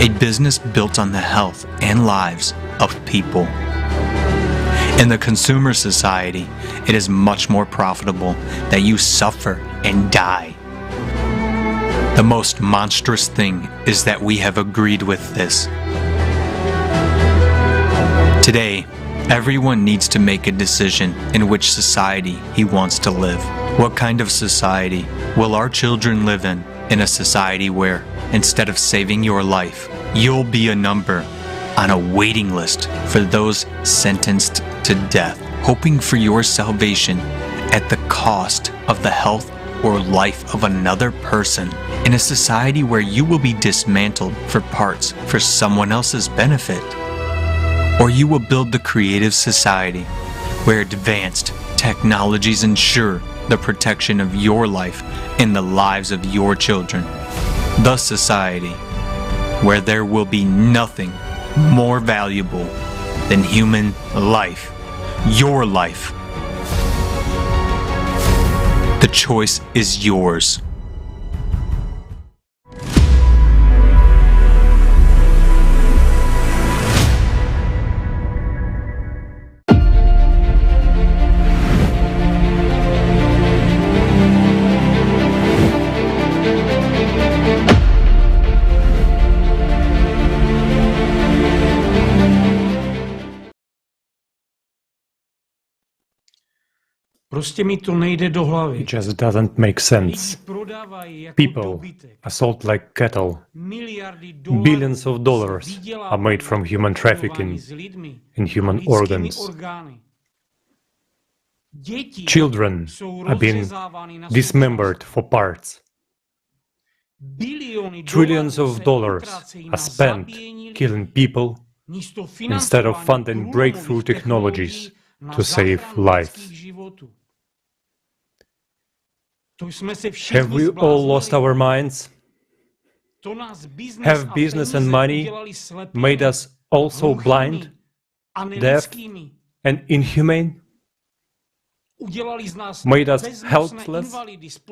a business built on the health and lives of people. In the consumer society, it is much more profitable that you suffer and die. The most monstrous thing is that we have agreed with this. Today, everyone needs to make a decision in which society he wants to live. What kind of society will our children live in? In a society where, instead of saving your life, you'll be a number on a waiting list for those sentenced to death, hoping for your salvation at the cost of the health or life of another person. In a society where you will be dismantled for parts for someone else's benefit. Or you will build the creative society where advanced technologies ensure the protection of your life and the lives of your children. The society where there will be nothing more valuable than human life, your life. The choice is yours. It just doesn't make sense. People are sold like cattle. Billions of dollars are made from human trafficking in human organs. Children are being dismembered for parts. Trillions of dollars are spent killing people instead of funding breakthrough technologies to save lives. Have we all lost our minds? Have business and money made us also blind, deaf, and inhumane? Made us helpless,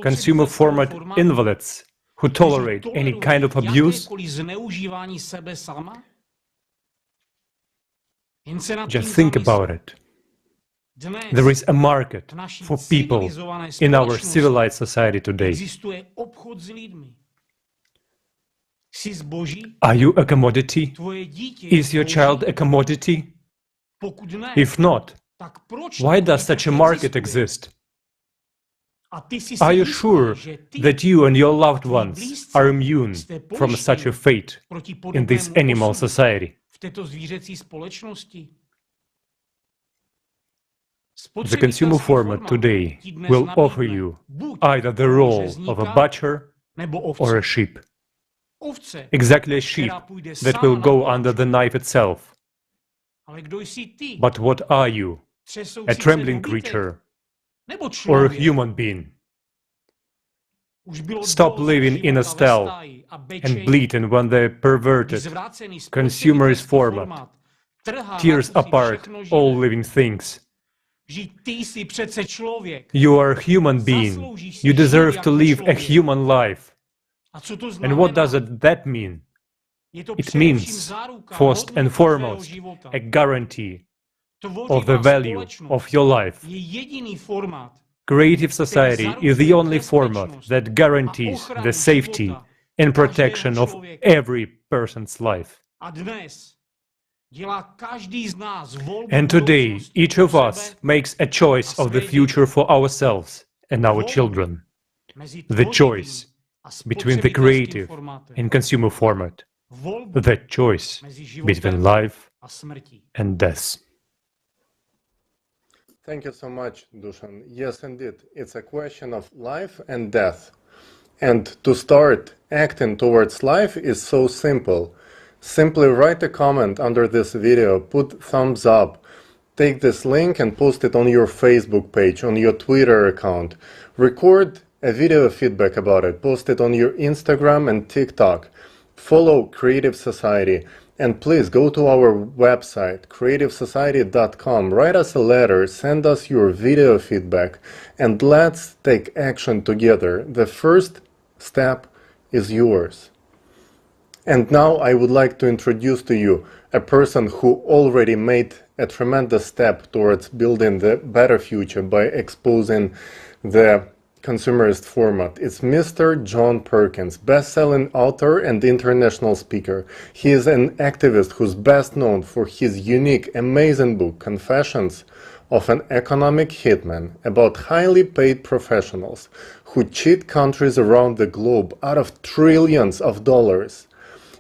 consumer-format invalids who tolerate any kind of abuse? Just think about it. There is a market for people in our civilized society today. Are you a commodity? Is your child a commodity? If not, why does such a market exist? Are you sure that you and your loved ones are immune from such a fate in this animal society? The consumer format today will offer you either the role of a butcher or a sheep. Exactly a sheep that will go under the knife itself. But what are you? A trembling creature or a human being? Stop living in a stall and bleating when the perverted consumerist format tears apart all living things. You are a human being. You deserve to live a human life. And what does that mean? It means, first and foremost, a guarantee of the value of your life. Creative society is the only format that guarantees the safety and protection of every person's life. And today, each of us makes a choice of the future for ourselves and our children. The choice between the creative and consumer format. The choice between life and death. Thank you so much, Dusan. Yes, indeed, it's a question of life and death. And to start acting towards life is so simple. Simply write a comment under this video, put thumbs up, take this link and post it on your Facebook page, on your Twitter account. Record a video feedback about it, post it on your Instagram and TikTok. Follow Creative Society and please go to our website, creativesociety.com, write us a letter, send us your video feedback, and let's take action together. The first step is yours. And now I would like to introduce to you a person who already made a tremendous step towards building the better future by exposing the consumerist format. It's Mr. John Perkins, best-selling author and international speaker. He is an activist who's best known for his unique, amazing book, Confessions of an Economic Hitman, about highly paid professionals who cheat countries around the globe out of trillions of dollars.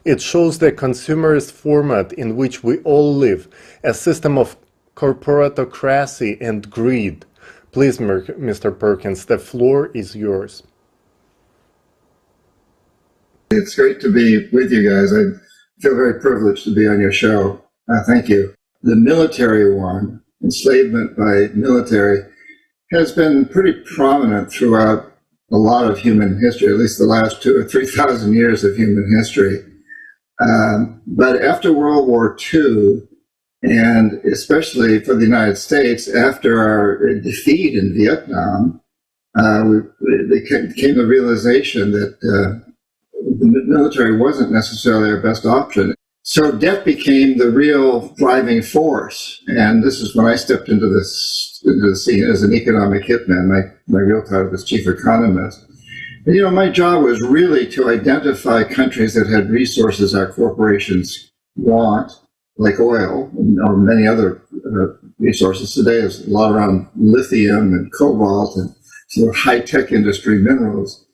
It shows the consumerist format in which we all live, a system of corporatocracy and greed. Please, Mr. Perkins, the floor is yours. It's great to be with you guys. I feel very privileged to be on your show. Thank you. The military one, enslavement by military, has been pretty prominent throughout a lot of human history, at least the last 2,000 or 3,000 years of human history. But after World War II, and especially for the United States, after our defeat in Vietnam, there came the realization that the military wasn't necessarily our best option. So debt became the real driving force. And this is when I stepped into the scene as an economic hitman. My real title was chief economist. And, you know, my job was really to identify countries that had resources our corporations want, like oil or many other resources today. There's a lot around lithium and cobalt and sort of high-tech industry minerals.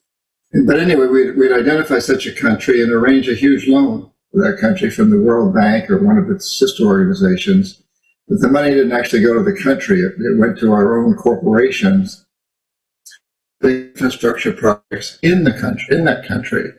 But anyway, we'd identify such a country and arrange a huge loan for that country from the World Bank or one of its sister organizations. But the money didn't actually go to the country. It went to our own corporations, the infrastructure projects in that country.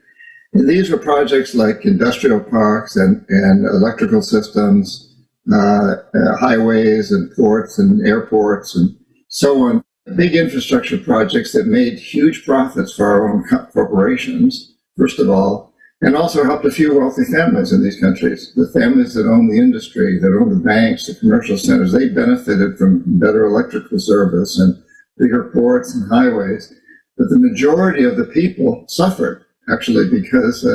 And these were projects like industrial parks and electrical systems, highways and ports and airports and so on. Big infrastructure projects that made huge profits for our own corporations, first of all, and also helped a few wealthy families in these countries. The families that own the industry, that own the banks, the commercial centers, they benefited from better electrical service and bigger ports and highways. But the majority of the people suffered, actually, because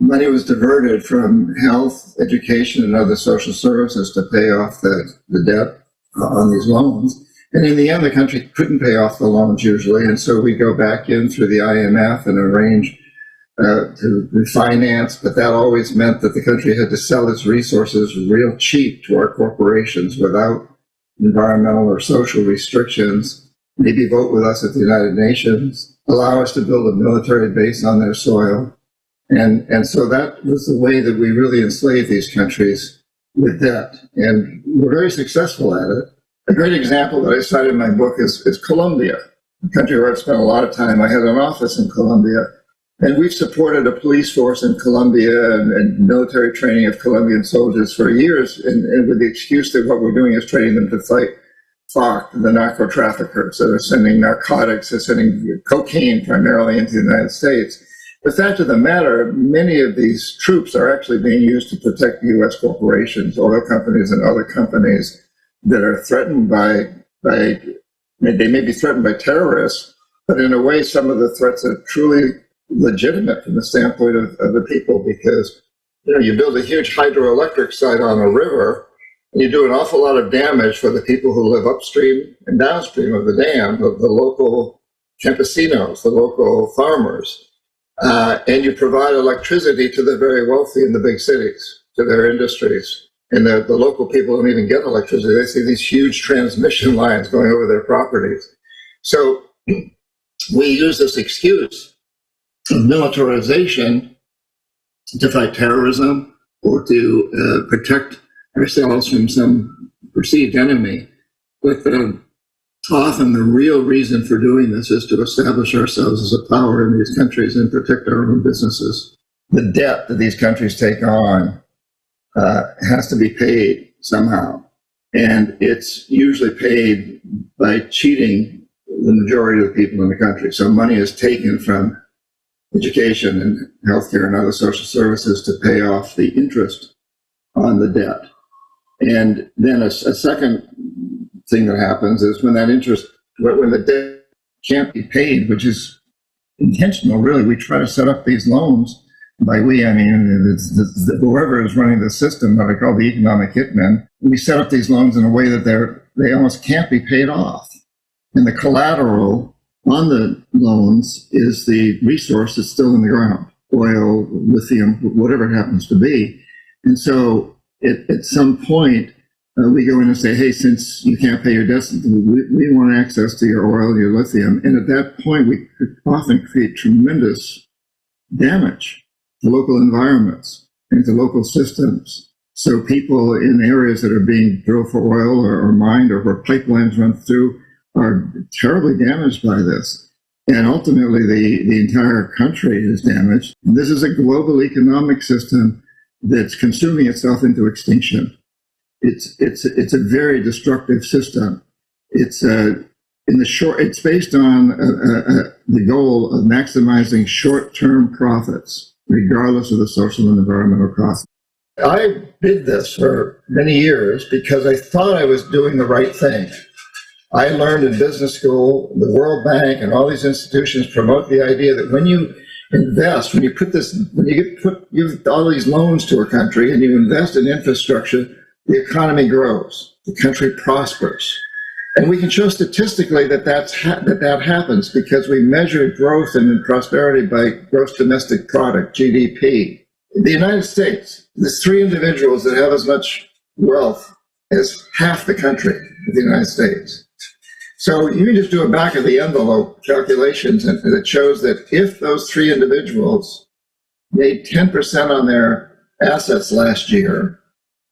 money was diverted from health, education, and other social services to pay off the debt on these loans. And in the end, the country couldn't pay off the loans usually, and so we go back in through the IMF and arrange to refinance, but that always meant that the country had to sell its resources real cheap to our corporations without environmental or social restrictions, maybe vote with us at the United Nations, allow us to build a military base on their soil. And so that was the way that we really enslaved these countries with debt. And we're very successful at it. A great example that I cite in my book is Colombia, a country where I've spent a lot of time. I had an office in Colombia, and we've supported a police force in Colombia and military training of Colombian soldiers for years, and with the excuse that what we're doing is training them to fight FARC, the narco traffickers that are sending narcotics, they're sending cocaine primarily into the United States. The fact of the matter, many of these troops are actually being used to protect U.S. corporations, oil companies, and other companies that are threatened by they may be threatened by terrorists, but in a way, some of the threats are truly legitimate from the standpoint of the people, because you build a huge hydroelectric site on a river, and you do an awful lot of damage for the people who live upstream and downstream of the dam, of the local campesinos, the local farmers, and you provide electricity to the very wealthy in the big cities, to their industries. And the local people don't even get electricity. They see these huge transmission lines going over their properties. So we use this excuse of militarization to fight terrorism or to protect ourselves from some perceived enemy. But often the real reason for doing this is to establish ourselves as a power in these countries and protect our own businesses. The debt that these countries take on has to be paid somehow. And it's usually paid by cheating the majority of the people in the country. So money is taken from education and healthcare and other social services to pay off the interest on the debt. And then a second thing that happens is when the debt can't be paid, which is intentional, really, we try to set up these loans. By we, I mean whoever is running the system that I call the economic hitmen. We set up these loans in a way that they almost can't be paid off. And the collateral on the loans is the resource that's still in the ground, oil, lithium, whatever it happens to be. And so at some point, we go in and say, hey, since you can't pay your debts, we want access to your oil, your lithium. And at that point, we could often create tremendous damage to local environments and to local systems. So people in areas that are being drilled for oil or mined or where pipelines run through are terribly damaged by this. And ultimately, the entire country is damaged. And this is a global economic system that's consuming itself into extinction. It's a very destructive system. It's based on the goal of maximizing short-term profits, regardless of the social and environmental costs. I did this for many years because I thought I was doing the right thing. I learned in business school, the World Bank and all these institutions promote the idea that when you invest, when you give all these loans to a country and you invest in infrastructure, the economy grows, the country prospers. And we can show statistically that happens because we measure growth and prosperity by gross domestic product, GDP. In the United States, there's 3 individuals that have as much wealth as half the country of the United States. So you can just do a back of the envelope calculations, and it shows that if those three individuals made 10% on their assets last year,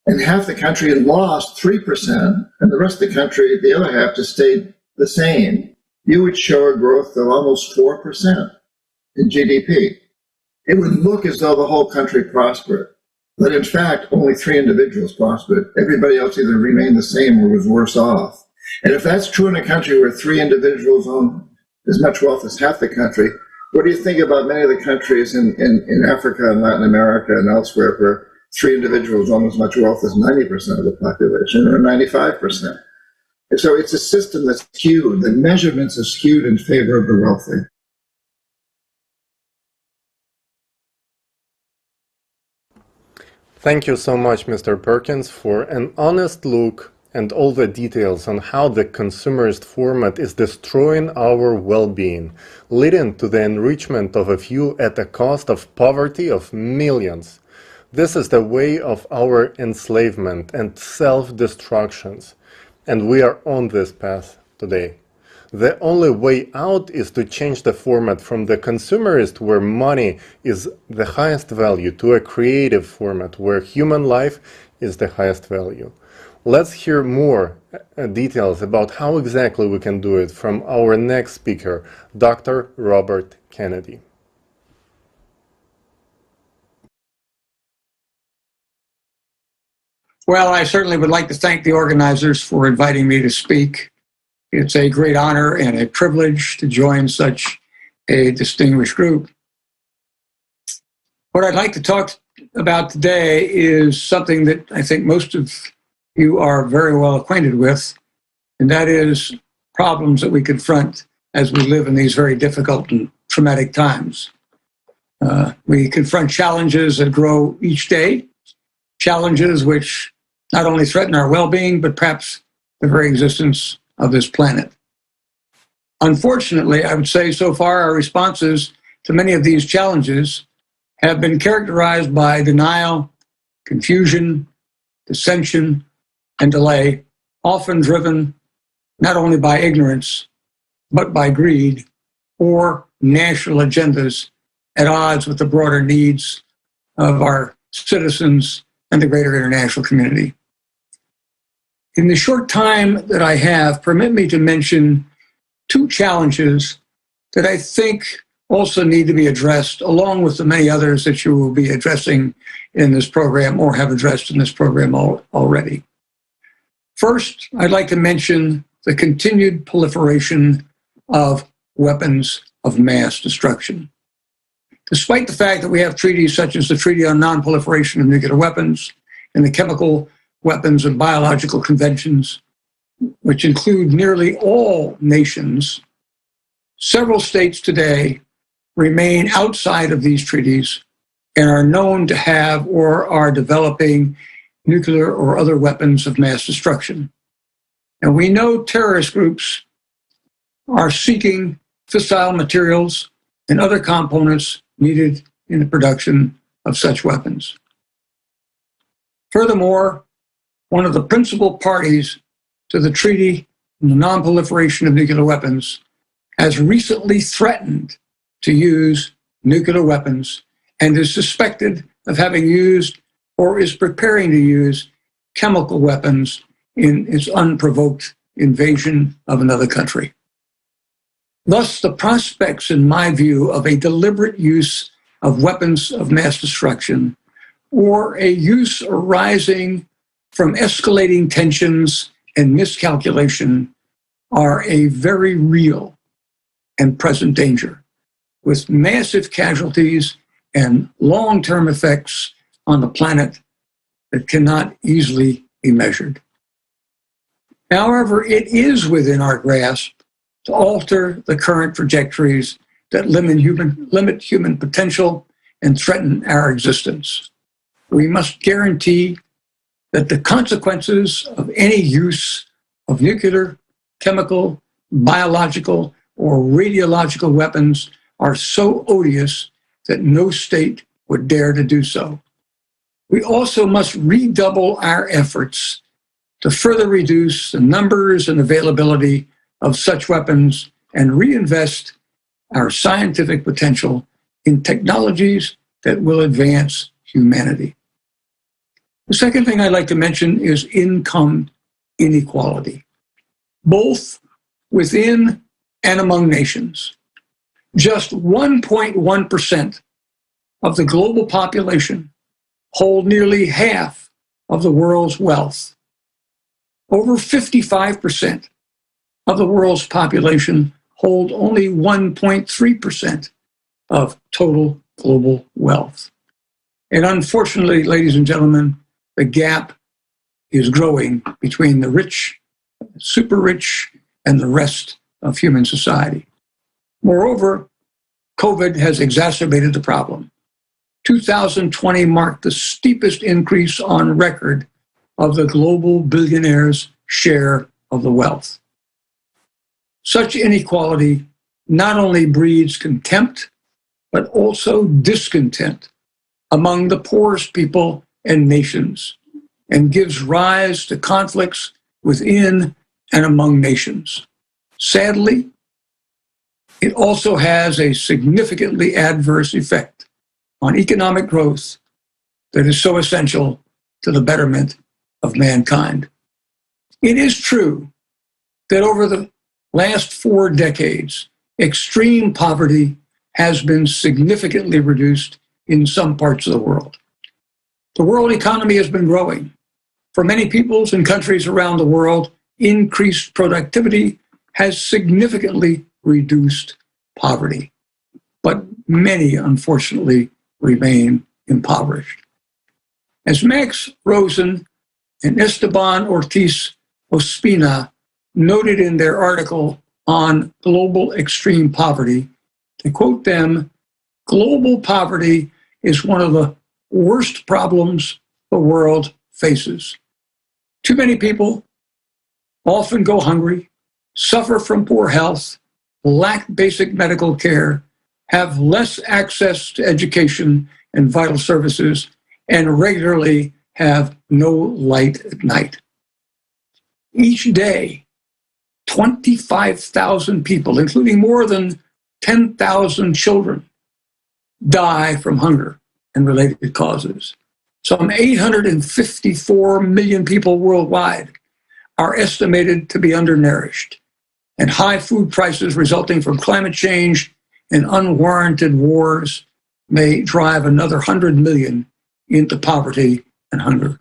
and half the country lost 3%, and the rest of the country, the other half, just stayed the same, you would show a growth of almost 4% in GDP. It would look as though the whole country prospered. But in fact, only three individuals prospered. Everybody else either remained the same or was worse off. And if that's true in a country where three individuals own as much wealth as half the country, what do you think about many of the countries in Africa and Latin America and elsewhere where three individuals own as much wealth as 90% of the population or 95%? And so it's a system that's skewed. The measurements are skewed in favor of the wealthy. Thank you so much, Mr. Perkins, for an honest look and all the details on how the consumerist format is destroying our well-being, leading to the enrichment of a few at the cost of poverty of millions. This is the way of our enslavement and self-destructions, and we are on this path today. The only way out is to change the format from the consumerist, where money is the highest value, to a creative format where human life is the highest value. Let's hear more details about how exactly we can do it from our next speaker, Dr. Robert Kennedy. Well, I certainly would like to thank the organizers for inviting me to speak. It's a great honor and a privilege to join such a distinguished group. What I'd like to talk about today is something that I think most of you are very well acquainted with, and that is problems that we confront as we live in these very difficult and traumatic times. We confront challenges that grow each day, challenges which not only threaten our well-being, but perhaps the very existence of this planet. Unfortunately, I would say so far our responses to many of these challenges have been characterized by denial, confusion, dissension, and delay, often driven not only by ignorance, but by greed or national agendas at odds with the broader needs of our citizens and the greater international community. In the short time that I have, permit me to mention two challenges that I think also need to be addressed, along with the many others that you will be addressing in this program or have addressed in this program already. First, I'd like to mention the continued proliferation of weapons of mass destruction. Despite the fact that we have treaties such as the Treaty on Non-Proliferation of Nuclear Weapons and the Chemical Weapons and Biological Conventions, which include nearly all nations, several states today remain outside of these treaties and are known to have or are developing nuclear or other weapons of mass destruction. And we know terrorist groups are seeking fissile materials and other components needed in the production of such weapons. Furthermore, one of the principal parties to the Treaty on the Non-Proliferation of Nuclear Weapons has recently threatened to use nuclear weapons and is suspected of having used or is preparing to use chemical weapons in its unprovoked invasion of another country. Thus, the prospects, in my view, of a deliberate use of weapons of mass destruction or a use arising from escalating tensions and miscalculation are a very real and present danger, with massive casualties and long-term effects on the planet that cannot easily be measured. However, it is within our grasp to alter the current trajectories that limit human potential and threaten our existence. We must guarantee that the consequences of any use of nuclear, chemical, biological, or radiological weapons are so odious that no state would dare to do so. We also must redouble our efforts to further reduce the numbers and availability of such weapons and reinvest our scientific potential in technologies that will advance humanity. The second thing I'd like to mention is income inequality, both within and among nations. Just 1.1% of the global population hold nearly half of the world's wealth. Over 55% of the world's population hold only 1.3% of total global wealth. And unfortunately, ladies and gentlemen, the gap is growing between the rich, super rich, and the rest of human society. Moreover, COVID has exacerbated the problem. 2020 marked the steepest increase on record of the global billionaires' share of the wealth. Such inequality not only breeds contempt, but also discontent among the poorest people and nations, and gives rise to conflicts within and among nations. Sadly, it also has a significantly adverse effect on economic growth that is so essential to the betterment of mankind. It is true that over the last 4 decades, extreme poverty has been significantly reduced in some parts of the world. The world economy has been growing. For many peoples and countries around the world, increased productivity has significantly reduced poverty. But many, unfortunately, remain impoverished. As Max Rosen and Esteban Ortiz Ospina noted in their article on global extreme poverty, to quote them, "Global poverty is one of the worst problems the world faces. Too many people often go hungry, suffer from poor health, lack basic medical care, have less access to education and vital services, and regularly have no light at night. Each day, 25,000 people, including more than 10,000 children, die from hunger and related causes. Some 854 million people worldwide are estimated to be undernourished, and high food prices resulting from climate change and unwarranted wars may drive another 100 million into poverty and hunger."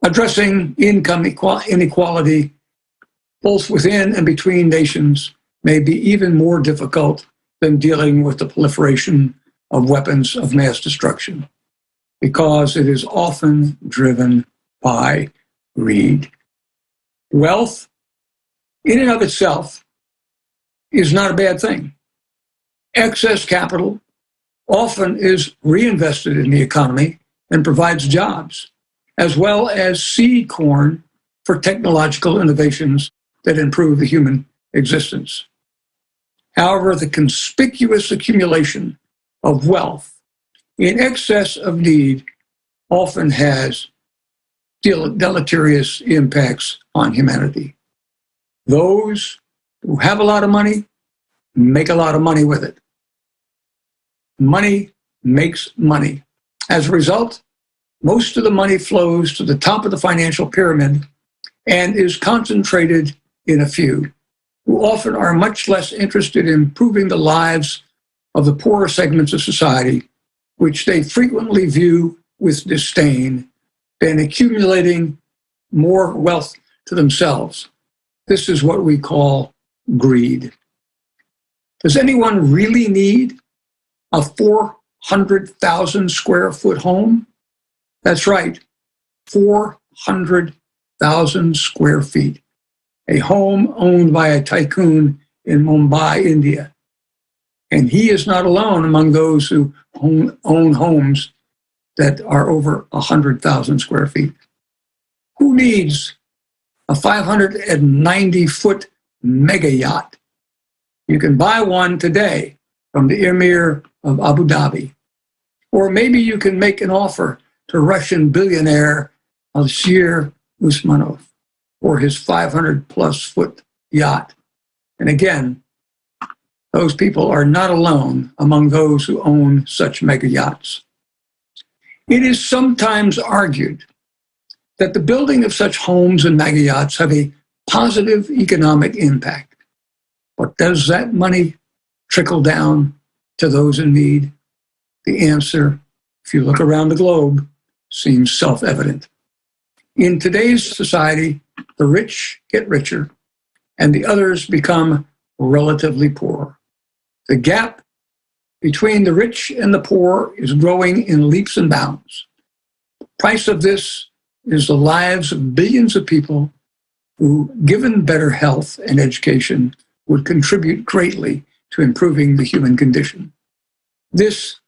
Addressing income inequality, both within and between nations, may be even more difficult than dealing with the proliferation of weapons of mass destruction, because it is often driven by greed. Wealth, in and of itself, is not a bad thing. Excess capital often is reinvested in the economy and provides jobs, as well as seed corn for technological innovations that improve the human existence. However, the conspicuous accumulation of wealth in excess of need often has deleterious impacts on humanity. Those who have a lot of money make a lot of money with it. Money makes money. As a result, most of the money flows to the top of the financial pyramid and is concentrated in a few, who often are much less interested in improving the lives of the poorer segments of society, which they frequently view with disdain, than accumulating more wealth to themselves. This is what we call greed. Does anyone really need a 400,000 square foot home? That's right, 400,000 square feet. A home owned by a tycoon in Mumbai, India. And he is not alone among those who own homes that are over 100,000 square feet. Who needs a 590-foot mega yacht? You can buy one today from the Emir of Abu Dhabi. Or maybe you can make an offer to Russian billionaire Alshir Usmanov or his 500-plus foot yacht. And again, those people are not alone among those who own such mega yachts. It is sometimes argued that the building of such homes and mega yachts have a positive economic impact. But does that money trickle down to those in need? The answer, if you look around the globe, seems self-evident. In today's society, the rich get richer and the others become relatively poor. The gap between the rich and the poor is growing in leaps and bounds. The price of this is the lives of billions of people who, given better health and education, would contribute greatly to improving the human condition. This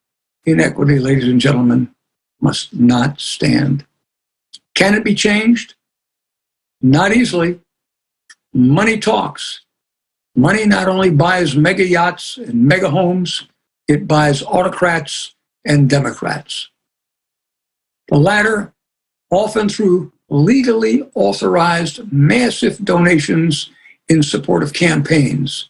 inequity, ladies and gentlemen, must not stand. Can it be changed? Not easily. Money talks. Money not only buys mega yachts and mega homes, it buys autocrats and democrats. The latter, often through legally authorized massive donations in support of campaigns,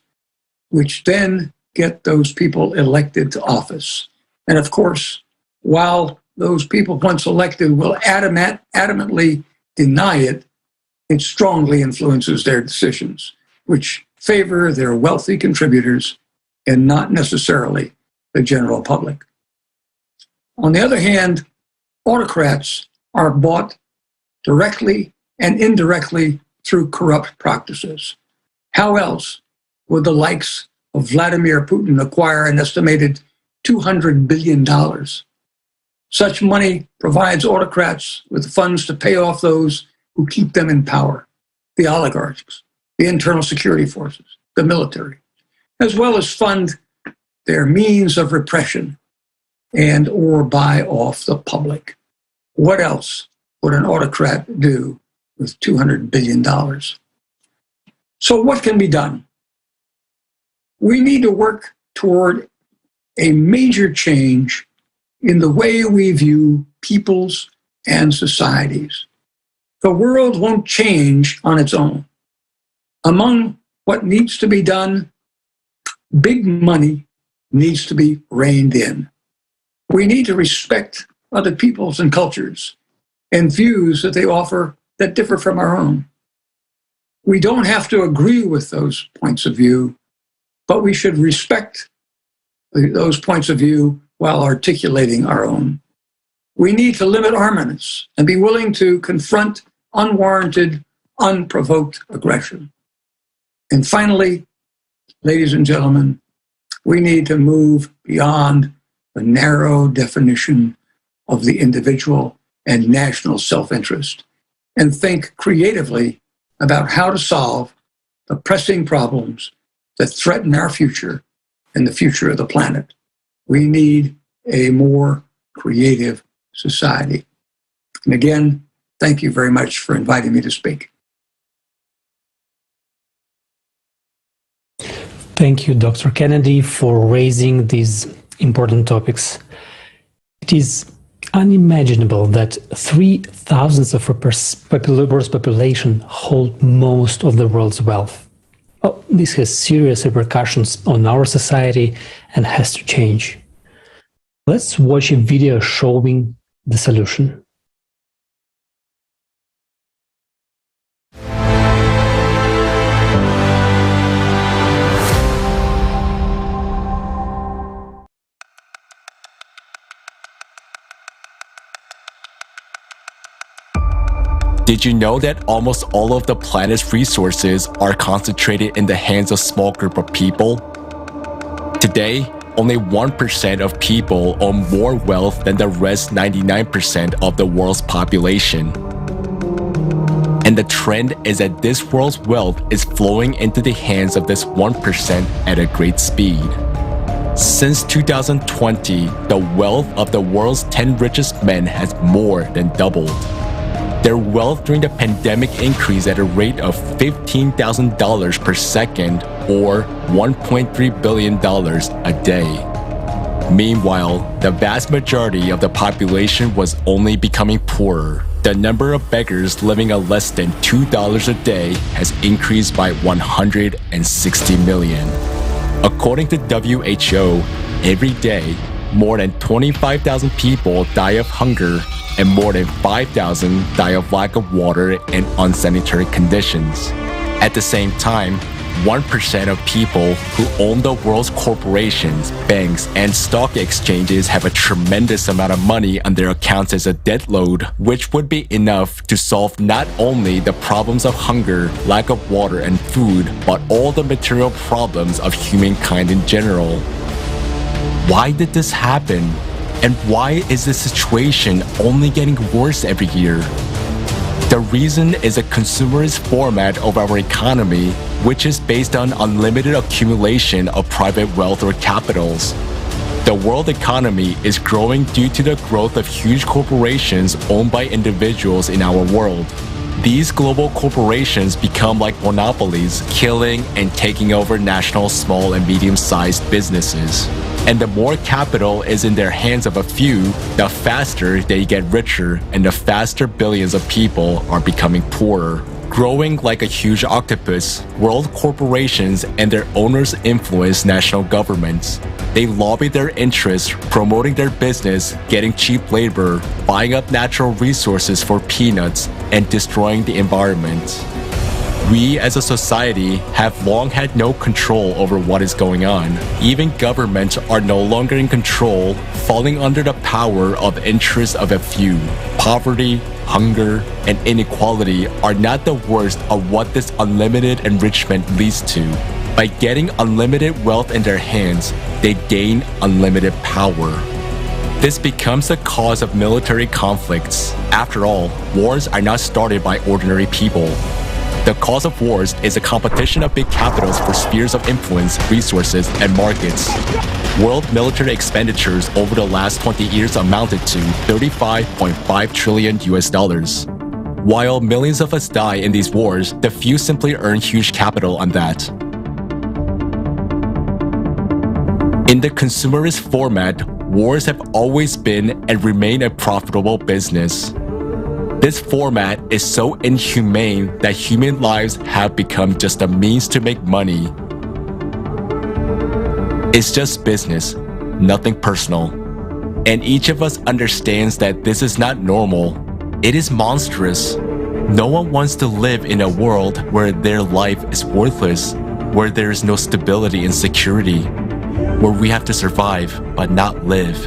which then get those people elected to office. And of course, while those people once elected will adamantly deny it, it strongly influences their decisions, which favor their wealthy contributors and not necessarily the general public. On the other hand, autocrats are bought directly and indirectly through corrupt practices. How else would the likes of Vladimir Putin acquire an estimated $200 billion? Such money provides autocrats with funds to pay off those who keep them in power, the oligarchs, the internal security forces, the military, as well as fund their means of repression and or buy off the public. What else would an autocrat do with $200 billion? So what can be done? We need to work toward a major change in the way we view peoples and societies. The world won't change on its own. Among what needs to be done, big money needs to be reined in. We need to respect other peoples and cultures and views that they offer that differ from our own. We don't have to agree with those points of view, but we should respect those points of view while articulating our own. We need to limit armaments and be willing to confront unwarranted, unprovoked aggression. And finally, ladies and gentlemen, we need to move beyond the narrow definition of the individual and national self-interest and think creatively about how to solve the pressing problems that threaten our future and the future of the planet. We need a more creative society. And again, thank you very much for inviting me to speak. Thank you, Dr. Kennedy, for raising these important topics. It is unimaginable that 3/1000 of the world's population hold most of the world's wealth. Well, this has serious repercussions on our society and has to change. Let's watch a video showing the solution. Did you know that almost all of the planet's resources are concentrated in the hands of a small group of people? Today, only 1% of people own more wealth than the rest 99% of the world's population. And the trend is that this world's wealth is flowing into the hands of this 1% at a great speed. Since 2020, the wealth of the world's 10 richest men has more than doubled. Their wealth during the pandemic increased at a rate of $15,000 per second, or $1.3 billion a day. Meanwhile, the vast majority of the population was only becoming poorer. the number of beggars living on less than $2 a day has increased by 160 million. According to WHO, every day, more than 25,000 people die of hunger and more than 5,000 die of lack of water and unsanitary conditions. At the same time, 1% of people who own the world's corporations, banks, and stock exchanges have a tremendous amount of money on their accounts as a debt load, which would be enough to solve not only the problems of hunger, lack of water and food, but all the material problems of humankind in general. Why did this happen? And why is the situation only getting worse every year? The reason is a consumerist format of our economy, which is based on unlimited accumulation of private wealth or capitals. The world economy is growing due to the growth of huge corporations owned by individuals in our world. These global corporations become like monopolies, killing and taking over national small and medium-sized businesses. And the more capital is in their hands of a few, the faster they get richer and the faster billions of people are becoming poorer. Growing like a huge octopus, world corporations and their owners influence national governments. They lobby their interests, promoting their business, getting cheap labor, buying up natural resources for peanuts, and destroying the environment. We as a society have long had no control over what is going on. Even governments are no longer in control, falling under the power of interests of a few. Poverty, hunger, and inequality are not the worst of what this unlimited enrichment leads to. By getting unlimited wealth in their hands, they gain unlimited power. This becomes the cause of military conflicts. After all, wars are not started by ordinary people. The cause of wars is a competition of big capitals for spheres of influence, resources, and markets. World military expenditures over the last 20 years amounted to $35.5 trillion. While millions of us die in these wars, the few simply earn huge capital on that. In the consumerist format, wars have always been and remain a profitable business. This format is so inhumane that human lives have become just a means to make money. It's just business, nothing personal. And each of us understands that this is not normal. It is monstrous. No one wants to live in a world where their life is worthless, where there is no stability and security, where we have to survive but not live.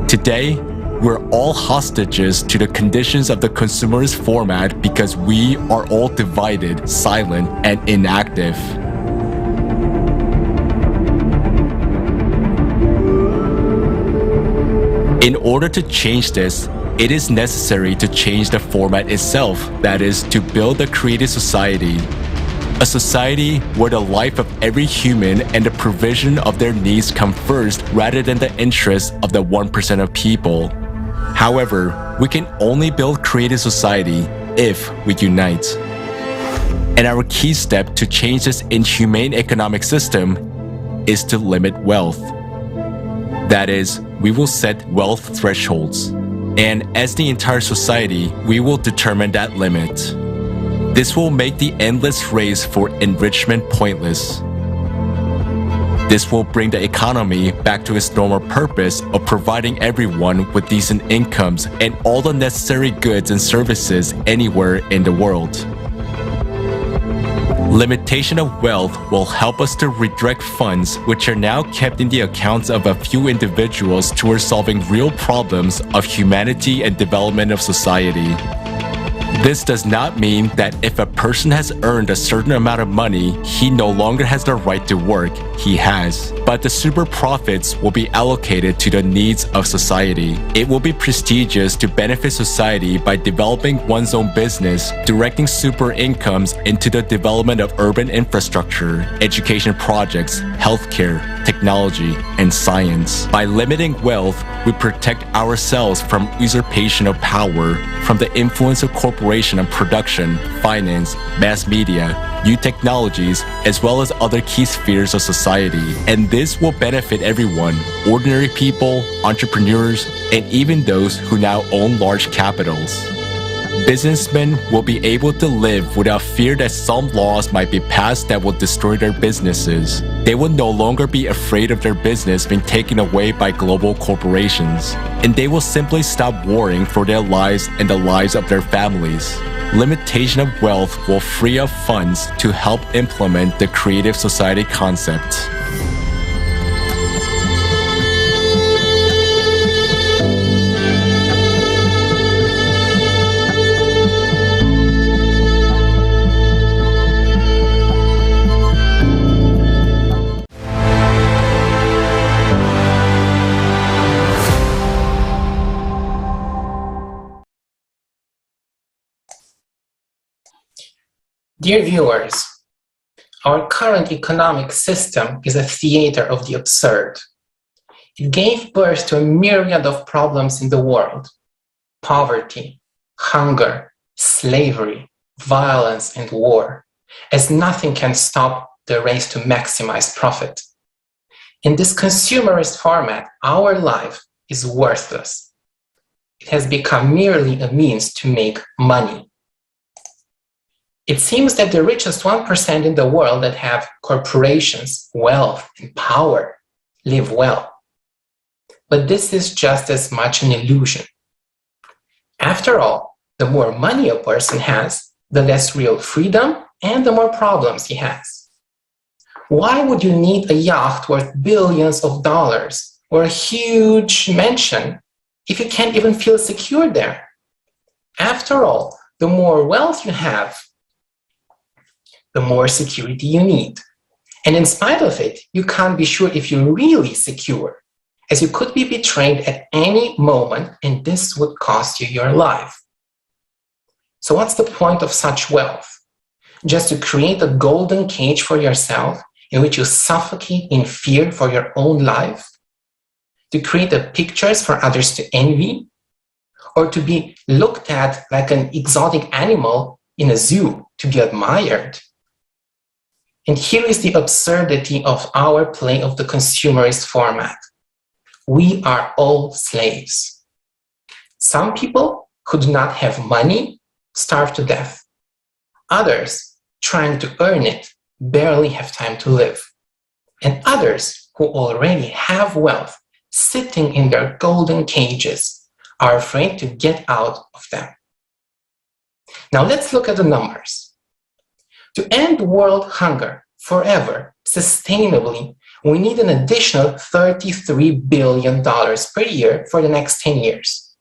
Today, we're all hostages to the conditions of the consumerist format because we are all divided, silent, and inactive. In order to change this, it is necessary to change the format itself, that is, to build a creative society. A society where the life of every human and the provision of their needs come first rather than the interests of the 1% of people. However, we can only build creative society if we unite. And our key step to change this inhumane economic system is to limit wealth. That is, we will set wealth thresholds. And as the entire society, we will determine that limit. This will make the endless race for enrichment pointless. This will bring the economy back to its normal purpose of providing everyone with decent incomes and all the necessary goods and services anywhere in the world. Limitation of wealth will help us to redirect funds which are now kept in the accounts of a few individuals towards solving real problems of humanity and development of society. This does not mean that if a person has earned a certain amount of money, he no longer has the right to work. He has. But the super profits will be allocated to the needs of society. It will be prestigious to benefit society by developing one's own business, directing super incomes into the development of urban infrastructure, education projects, healthcare, technology, and science. By limiting wealth, we protect ourselves from usurpation of power, from the influence of corporation on production, finance, mass media, new technologies, as well as other key spheres of society. And this will benefit everyone, ordinary people, entrepreneurs, and even those who now own large capitals. Businessmen will be able to live without fear that some laws might be passed that will destroy their businesses. They will no longer be afraid of their business being taken away by global corporations, and they will simply stop worrying for their lives and the lives of their families. Limitation of wealth will free up funds to help implement the creative society concept. Dear viewers, our current economic system is a theater of the absurd. It gave birth to a myriad of problems in the world: poverty, hunger, slavery, violence, and war, as nothing can stop the race to maximize profit. In this consumerist format, our life is worthless. It has become merely a means to make money. It seems that the richest 1% in the world that have corporations, wealth, and power live well. But this is just as much an illusion. After all, the more money a person has, the less real freedom and the more problems he has. Why would you need a yacht worth billions of dollars or a huge mansion if you can't even feel secure there? After all, the more wealth you have, the more security you need. And in spite of it, you can't be sure if you're really secure, as you could be betrayed at any moment, and this would cost you your life. So what's the point of such wealth? Just to create a golden cage for yourself in which you suffocate in fear for your own life? To create the pictures for others to envy? Or to be looked at like an exotic animal in a zoo to be admired? And here is the absurdity of our play of the consumerist format. We are all slaves. Some people who do not have money starve to death. Others, trying to earn it, barely have time to live. And others who already have wealth sitting in their golden cages are afraid to get out of them. Now let's look at the numbers. To end world hunger forever, sustainably, we need an additional $33 billion per year for the next 10 years.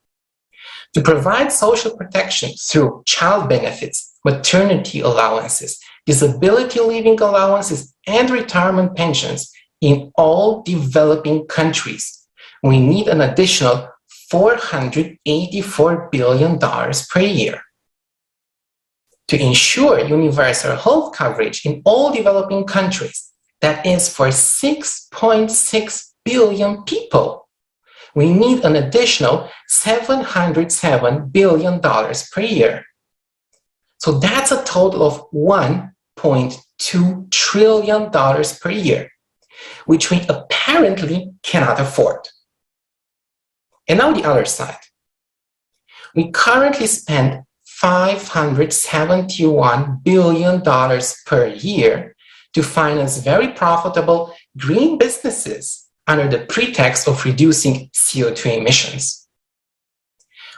To provide social protection through child benefits, maternity allowances, disability leaving allowances, and retirement pensions in all developing countries, we need an additional $484 billion per year. To ensure universal health coverage in all developing countries, that is for 6.6 billion people, we need an additional $707 billion per year. So that's a total of $1.2 trillion per year, which we apparently cannot afford. And now the other side. We currently spend $571 billion per year to finance very profitable green businesses under the pretext of reducing CO2 emissions.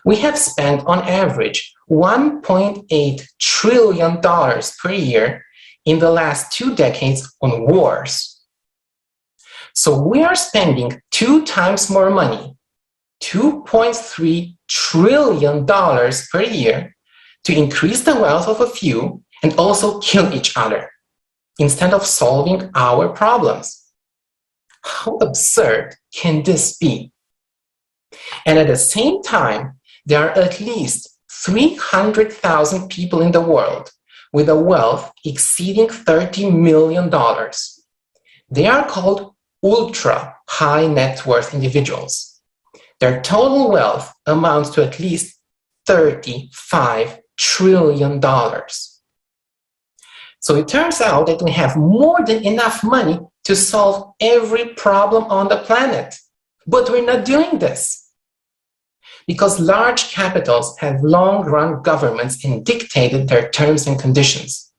We have spent on average $1.8 trillion per year in the last 2 decades on wars. So we are spending 2 times more money, $2.3 trillion per year, to increase the wealth of a few and also kill each other, instead of solving our problems. How absurd can this be? And at the same time, there are at least 300,000 people in the world with a wealth exceeding $30 million. They are called ultra high net worth individuals. Their total wealth amounts to at least $35 trillion. So it turns out that we have more than enough money to solve every problem on the planet. But we're not doing this. because large capitals have long run governments and dictated their terms and conditions.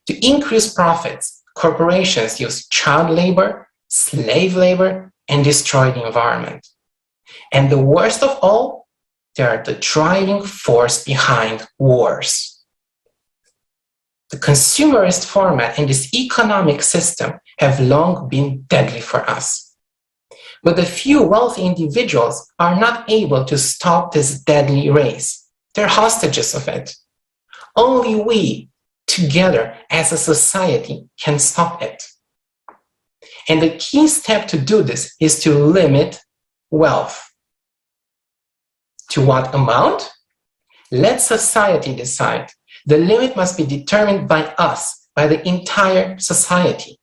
To increase profits, corporations use child labor, slave labor, and destroy the environment. And the worst of all, they are the driving force behind wars. The consumerist format and this economic system have long been deadly for us. But a few wealthy individuals are not able to stop this deadly race. They're hostages of it. Only we, together as a society, can stop it. And the key step to do this is to limit wealth. To what amount? Let society decide. The limit must be determined by us, by the entire society.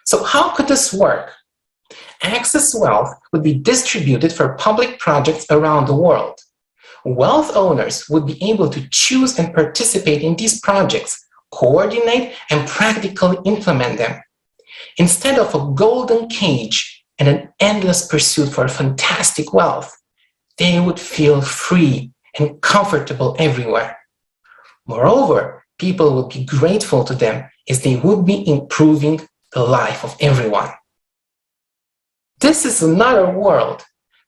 So how could this work? Excess wealth would be distributed for public projects around the world. Wealth owners would be able to choose and participate in these projects, coordinate and practically implement them. Instead of a golden cage and an endless pursuit for fantastic wealth, they would feel free and comfortable everywhere. Moreover, people would be grateful to them as they would be improving the life of everyone. This is another world,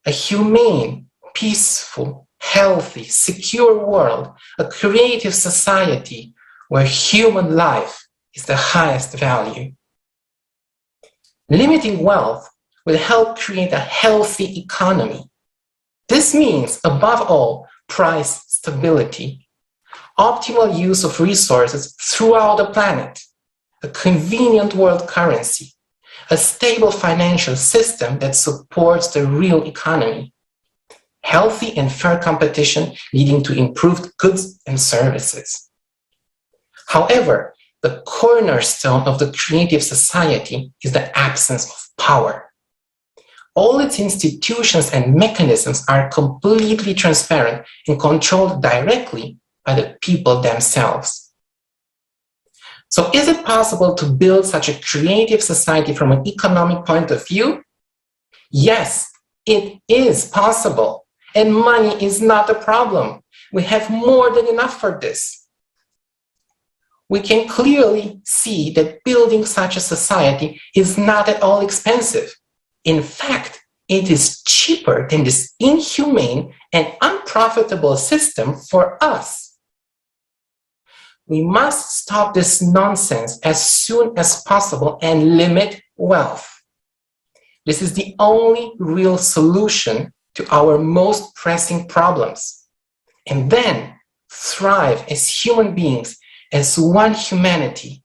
a humane, peaceful, healthy, secure world, a creative society where human life is the highest value. Limiting wealth will help create a healthy economy. This means, above all, price stability, optimal use of resources throughout the planet, a convenient world currency, a stable financial system that supports the real economy, healthy and fair competition leading to improved goods and services. However, the cornerstone of the creative society is the absence of power. All its institutions and mechanisms are completely transparent and controlled directly by the people themselves. So is it possible to build such a creative society from an economic point of view? Yes, it is possible. And money is not a problem. We have more than enough for this. We can clearly see that building such a society is not at all expensive. In fact, it is cheaper than this inhumane and unprofitable system for us. We must stop this nonsense as soon as possible and limit wealth. This is the only real solution to our most pressing problems. And then thrive as human beings, as one humanity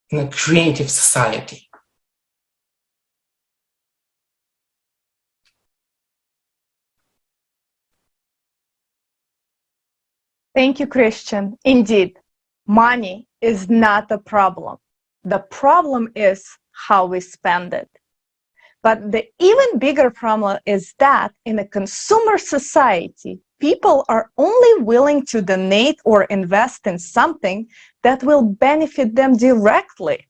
in a creative society. Thank you, Christian. Indeed, money is not a problem. The problem is how we spend it. But the even bigger problem is that in a consumer society, people are only willing to donate or invest in something that will benefit them directly.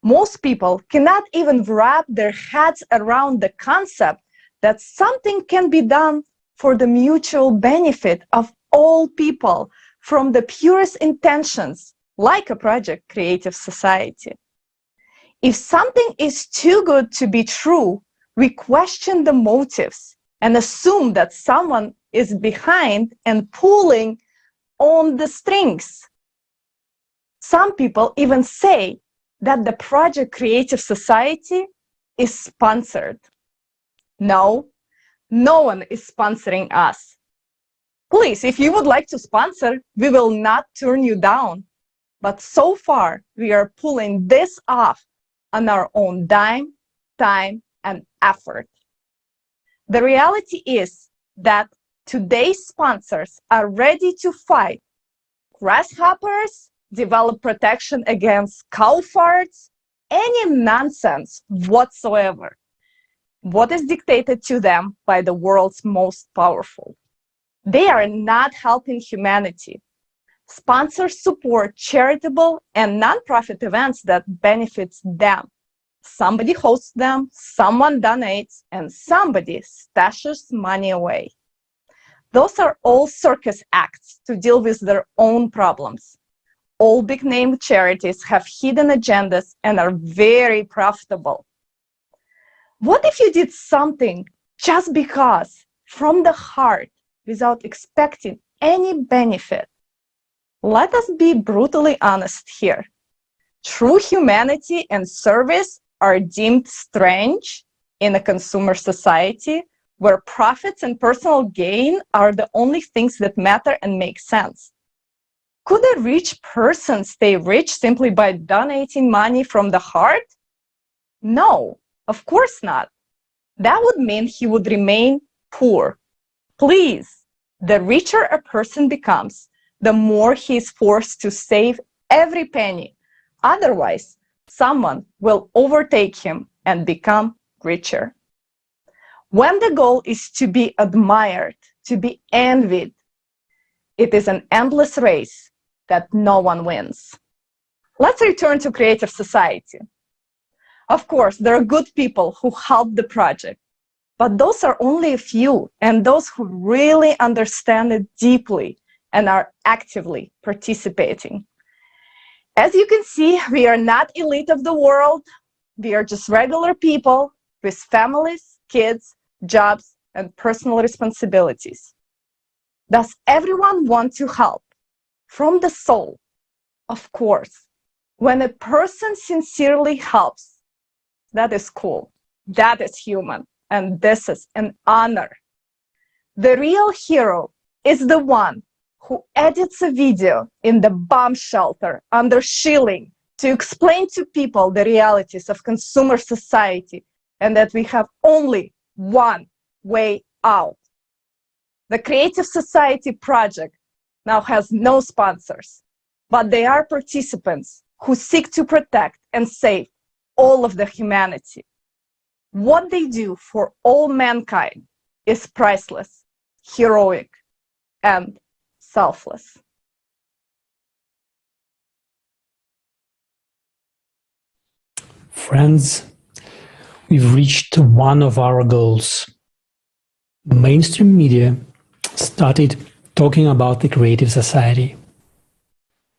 Most people cannot even wrap their heads around the concept that something can be done for the mutual benefit of all people from the purest intentions, like a project Creative Society. If something is too good to be true, we question the motives and assume that someone is behind and pulling on the strings. Some people even say that the project Creative Society is sponsored. No, no one is sponsoring us. Please, if you would like to sponsor, we will not turn you down. But so far, we are pulling this off on our own dime, time, and effort. The reality is that today's sponsors are ready to fight grasshoppers, develop protection against cow farts, any nonsense whatsoever. What is dictated to them by the world's most powerful? They are not helping humanity. Sponsors support charitable and nonprofit events that benefits them. Somebody hosts them, someone donates, and somebody stashes money away. Those are all circus acts to deal with their own problems. All big-name charities have hidden agendas and are very profitable. What if you did something just because, from the heart, without expecting any benefit? Let us be brutally honest here. True humanity and service are deemed strange in a consumer society where profits and personal gain are the only things that matter and make sense. Could a rich person stay rich simply by donating money from the heart? No, of course not. That would mean he would remain poor. Please, the richer a person becomes, the more he is forced to save every penny. Otherwise, someone will overtake him and become richer. When the goal is to be admired, to be envied, it is an endless race that no one wins. Let's return to creative society. Of course, there are good people who help the project, but those are only a few, and those who really understand it deeply and are actively participating. As you can see, we are not elite of the world. We are just regular people with families, kids, jobs, and personal responsibilities. Does everyone want to help? From the soul, of course. When a person sincerely helps, that is cool. That is human. And this is an honor. The real hero is the one who edits a video in the bomb shelter under shilling to explain to people the realities of consumer society and that we have only one way out. The Creative Society project now has no sponsors, but they are participants who seek to protect and save all of the humanity. What they do for all mankind is priceless, heroic, and selfless. Friends, we've reached one of our goals. Mainstream media started talking about the Creative Society.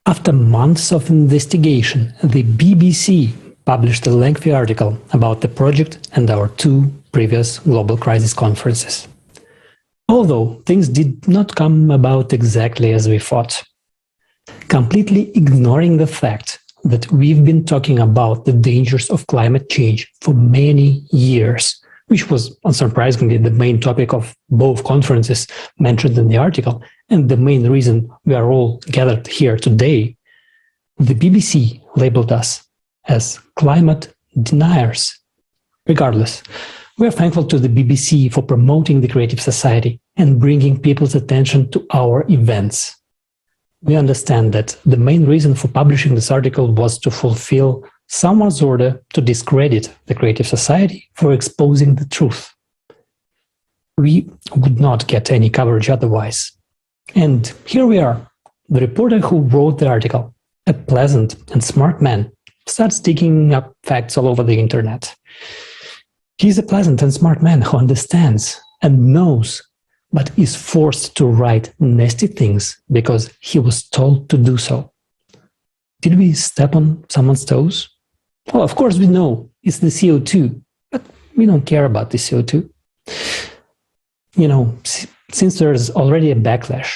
After months of investigation, the BBC published a lengthy article about the project and our two previous global crisis conferences. Although things did not come about exactly as we thought, completely ignoring the fact that we've been talking about the dangers of climate change for many years, which was unsurprisingly the main topic of both conferences mentioned in the article, and the main reason we are all gathered here today, the BBC labeled us as climate deniers. Regardless, we are thankful to the BBC for promoting the Creative Society and bringing people's attention to our events. We understand that the main reason for publishing this article was to fulfill someone's order to discredit the Creative Society for exposing the truth. We would not get any coverage otherwise. And here we are. The reporter who wrote the article, a pleasant and smart man, starts digging up facts all over the internet. He's a pleasant and smart man who understands and knows, but is forced to write nasty things because he was told to do so. Did we step on someone's toes? Well, of course we know it's the CO2, but we don't care about the CO2. You know, since there's already a backlash,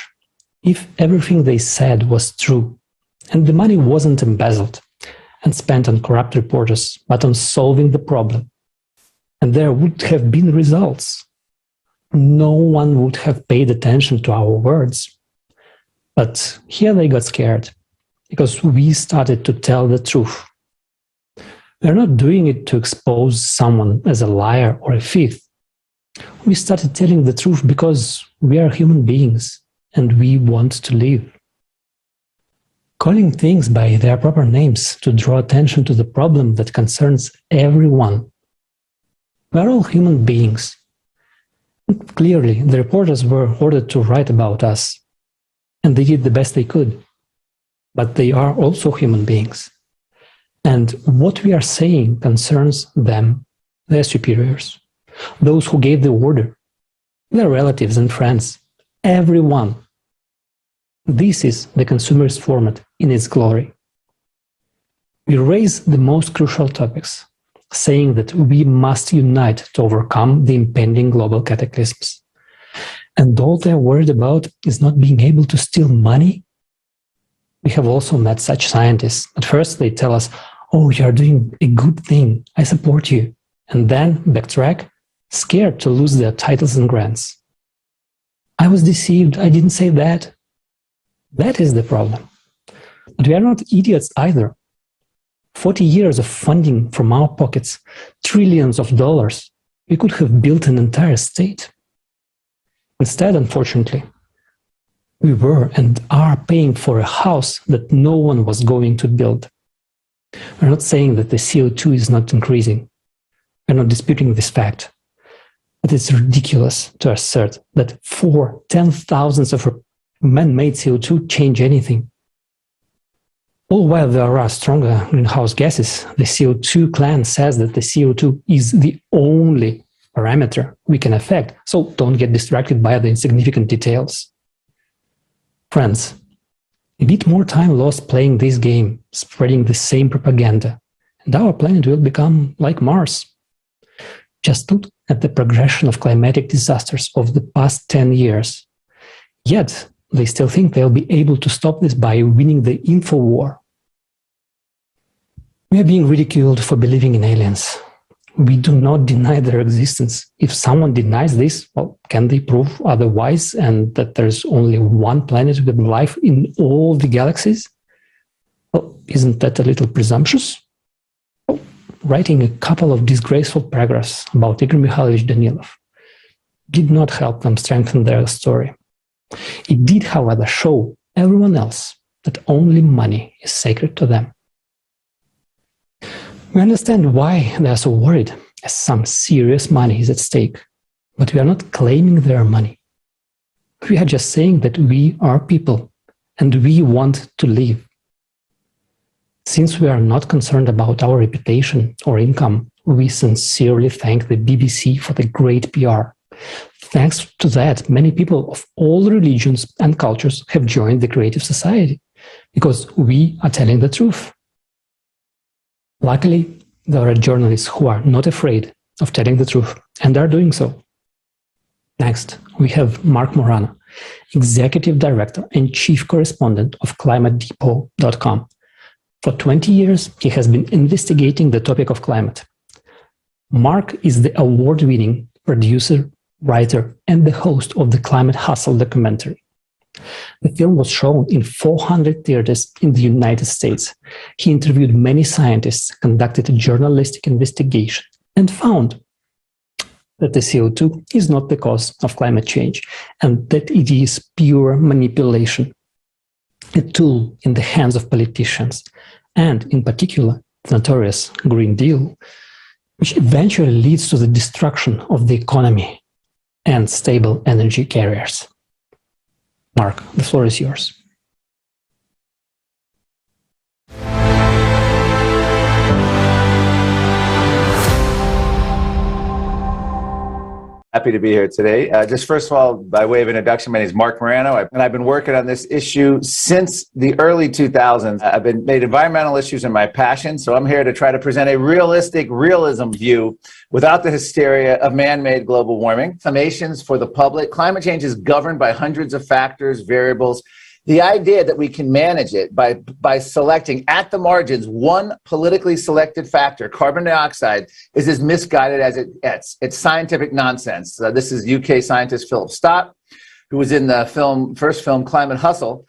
if everything they said was true, and the money wasn't embezzled and spent on corrupt reporters, but on solving the problem, and there would have been results, no one would have paid attention to our words. But here they got scared, because we started to tell the truth. We're not doing it to expose someone as a liar or a thief. We started telling the truth because we are human beings and we want to live. Calling things by their proper names to draw attention to the problem that concerns everyone. We're all human beings. Clearly, the reporters were ordered to write about us, and they did the best they could. But they are also human beings. And what we are saying concerns them, their superiors, those who gave the order, their relatives and friends, Everyone. This is the consumerist format in its glory. We raise the most crucial topics, saying that we must unite to overcome the impending global cataclysms. And all they're worried about is not being able to steal money. We have also met such scientists. At first they tell us, oh, you're doing a good thing, I support you. And then backtrack, scared to lose their titles and grants. I was deceived, I didn't say that. That is the problem. But we are not idiots either. 40 years of funding from our pockets, trillions of dollars, we could have built an entire state. Instead, unfortunately, we were and are paying for a house that no one was going to build. We're not saying that the CO2 is not increasing. We're not disputing this fact. But it's ridiculous to assert that 10,000 of man-made CO2 change anything. All while there are stronger greenhouse gases, the CO2 clan says that the CO2 is the only parameter we can affect, so don't get distracted by the insignificant details. Friends, a bit more time lost playing this game, spreading the same propaganda, and our planet will become like Mars. Just look at the progression of climatic disasters of the past 10 years. Yet, they still think they'll be able to stop this by winning the info war. We are being ridiculed for believing in aliens. We do not deny their existence. If someone denies this, well, can they prove otherwise and that there's only one planet with life in all the galaxies? Well, isn't that a little presumptuous? Well, writing a couple of disgraceful paragraphs about Igor Mikhailovich Danilov did not help them strengthen their story. It did, however, show everyone else that only money is sacred to them. We understand why they are so worried, as some serious money is at stake, but we are not claiming their money. We are just saying that we are people, and we want to live. Since we are not concerned about our reputation or income, we sincerely thank the BBC for the great PR. Thanks to that, many people of all religions and cultures have joined the Creative Society, because we are telling the truth. Luckily, there are journalists who are not afraid of telling the truth and are doing so. Next, we have Mark Morano, Executive Director and Chief Correspondent of ClimateDepot.com. For 20 years, he has been investigating the topic of climate. Mark is the award-winning producer, writer, and the host of the Climate Hustle documentary. The film was shown in 400 theaters in the United States. He interviewed many scientists, conducted a journalistic investigation, and found that the CO2 is not the cause of climate change, and that it is pure manipulation, a tool in the hands of politicians, and in particular, the notorious Green Deal, which eventually leads to the destruction of the economy and stable energy carriers. Mark, the floor is yours. Happy to be here today. Just first of all, by way of introduction, my name is Mark Morano, and I've been working on this issue since the early 2000s. I've been made environmental issues my passion, so I'm here to try to present a realistic realism view without the hysteria of man-made global warming. Summations for the public. Climate change is governed by hundreds of factors, variables. The idea that we can manage it by selecting at the margins one politically selected factor, carbon dioxide, is as misguided as it gets. It's scientific nonsense. This is UK scientist Philip Stott, who was in the first film Climate Hustle.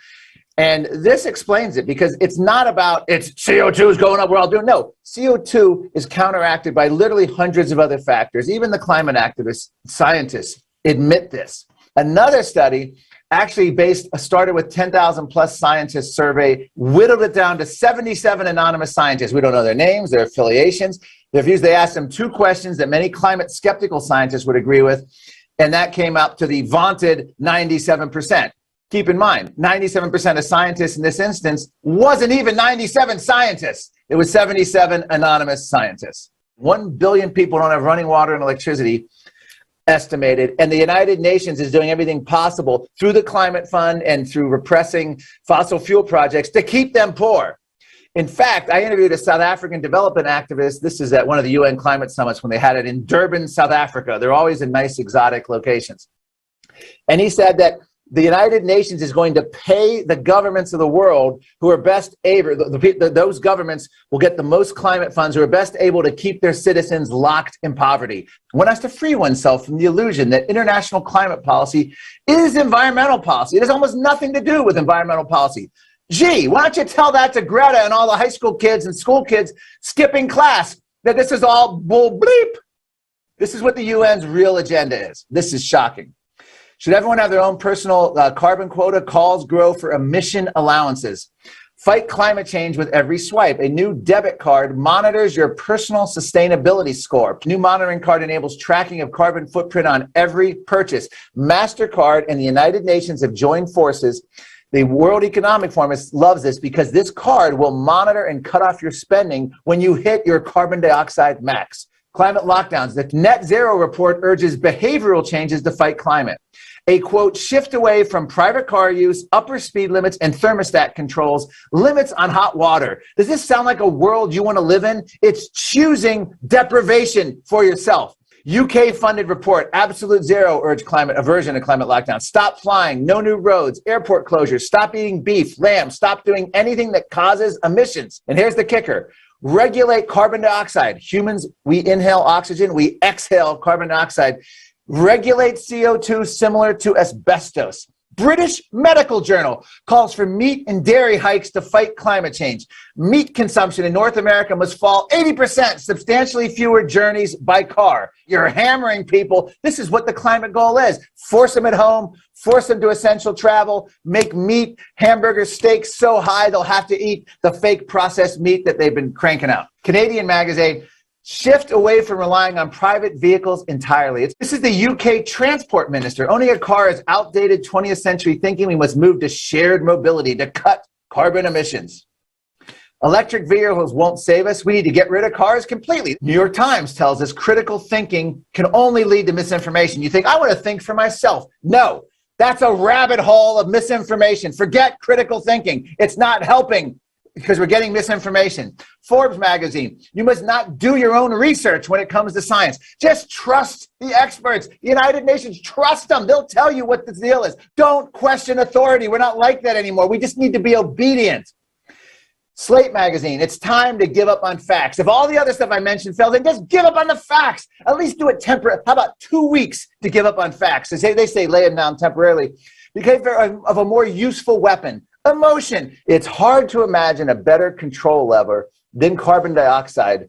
And this explains it, because it's not about it's CO2 is going up, we're all doing. No, CO2 is counteracted by literally hundreds of other factors. Even the climate activists, scientists admit this. Another study actually started with 10,000 plus scientists survey, whittled it down to 77 anonymous scientists. We don't know their names, their affiliations, their views. They asked them two questions that many climate skeptical scientists would agree with, and that came out to the vaunted 97%. Keep in mind, 97% of scientists in this instance wasn't even 97 scientists. It was 77 anonymous scientists. 1 billion people don't have running water and electricity. estimated, and the United Nations is doing everything possible through the Climate Fund and through repressing fossil fuel projects to keep them poor. In fact, I interviewed a South African development activist. This is at one of the UN climate summits when they had it in Durban, South Africa. They're always in nice exotic locations. And he said that the United Nations is going to pay the governments of the world who are best able, those governments will get the most climate funds who are best able to keep their citizens locked in poverty. One has to free oneself from the illusion that international climate policy is environmental policy. It has almost nothing to do with environmental policy. Gee, why don't you tell that to Greta and all the high school kids and school kids skipping class, that this is all bull bleep. This is what the UN's real agenda is. This is shocking. Should everyone have their own personal carbon quota? Calls grow for emission allowances. Fight climate change with every swipe. A new debit card monitors your personal sustainability score. New monitoring card enables tracking of carbon footprint on every purchase. MasterCard and the United Nations have joined forces. The World Economic Forum loves this because this card will monitor and cut off your spending when you hit your carbon dioxide max. Climate lockdowns. The Net Zero report urges behavioral changes to fight climate. A, quote, shift away from private car use, upper speed limits, and thermostat controls, limits on hot water. Does this sound like a world you want to live in? It's choosing deprivation for yourself. UK-funded report, Absolute Zero urge aversion to climate lockdown. Stop flying, no new roads, airport closures, stop eating beef, lamb, stop doing anything that causes emissions. And here's the kicker. Regulate carbon dioxide. Humans, we inhale oxygen, we exhale carbon dioxide. Regulate CO2 similar to asbestos. British Medical Journal calls for meat and dairy hikes to fight climate change. Meat consumption in North America must fall 80%, substantially fewer journeys by car. You're hammering people. This is what the climate goal is. Force them at home, force them to essential travel, make meat, hamburgers, steaks so high they'll have to eat the fake processed meat that they've been cranking out. Canadian Magazine, shift away from relying on private vehicles entirely. This is the UK transport minister. Owning a car is outdated 20th century thinking. We must move to shared mobility to cut carbon emissions. Electric vehicles won't save us. We need to get rid of cars completely. New York Times tells us critical thinking can only lead to misinformation. You think, I want to think for myself. No, that's a rabbit hole of misinformation. Forget critical thinking. It's not helping, because we're getting misinformation. Forbes magazine, you must not do your own research when it comes to science. Just trust the experts. The United Nations, trust them. They'll tell you what the deal is. Don't question authority. We're not like that anymore. We just need to be obedient. Slate magazine, it's time to give up on facts. If all the other stuff I mentioned fails, then just give up on the facts. At least do it temporarily. How about 2 weeks to give up on facts? They say lay them down temporarily because of a more useful weapon. Emotion. It's hard to imagine a better control lever than carbon dioxide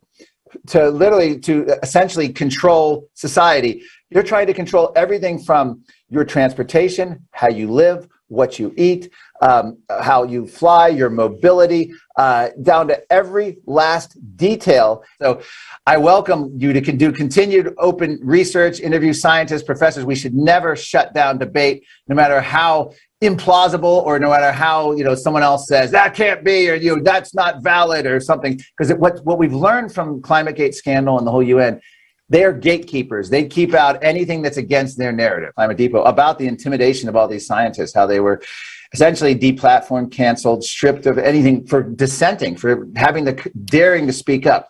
to essentially control society. You're trying to control everything from your transportation, how you live, what you eat, how you fly, your mobility, down to every last detail. So I welcome you to do continued open research, interview scientists, professors. We should never shut down debate, no matter how implausible or no matter how someone else says that can't be or that's not valid or something. Because what we've learned from ClimateGate scandal and the whole UN, they are gatekeepers. They keep out anything that's against their narrative. Climate Depot, about the intimidation of all these scientists, how they were essentially deplatformed, canceled, stripped of anything for dissenting, for having the daring to speak up.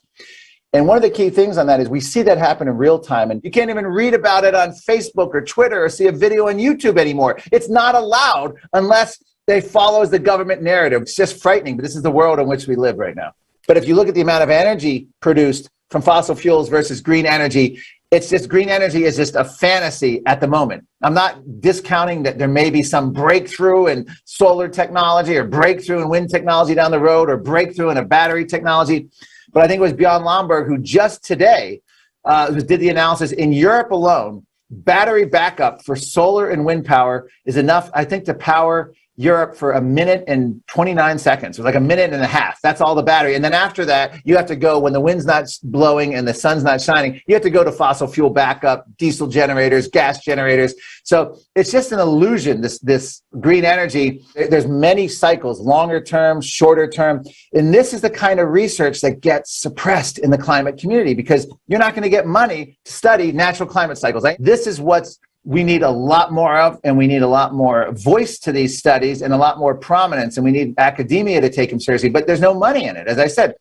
And one of the key things on that is we see that happen in real time, and you can't even read about it on Facebook or Twitter or see a video on YouTube anymore. It's not allowed unless they follows the government narrative. It's just frightening, but this is the world in which we live right now. But if you look at the amount of energy produced from fossil fuels versus green energy, it's just green energy is just a fantasy at the moment. I'm not discounting that there may be some breakthrough in solar technology or breakthrough in wind technology down the road or breakthrough in a battery technology. But I think it was Bjorn Lomborg who just today who did the analysis. In Europe alone, battery backup for solar and wind power is enough, I think, to power Europe for a minute and 29 seconds, or like a minute and a half. That's all the battery. And then after that, you have to go, when the wind's not blowing and the sun's not shining, you have to go to fossil fuel backup, diesel generators, gas generators. So it's just an illusion, this green energy. There's many cycles, longer term, shorter term. And this is the kind of research that gets suppressed in the climate community, because you're not going to get money to study natural climate cycles. This is what's we need a lot more of, and we need a lot more voice to these studies and a lot more prominence, and we need academia to take them seriously, but there's no money in it. As I said,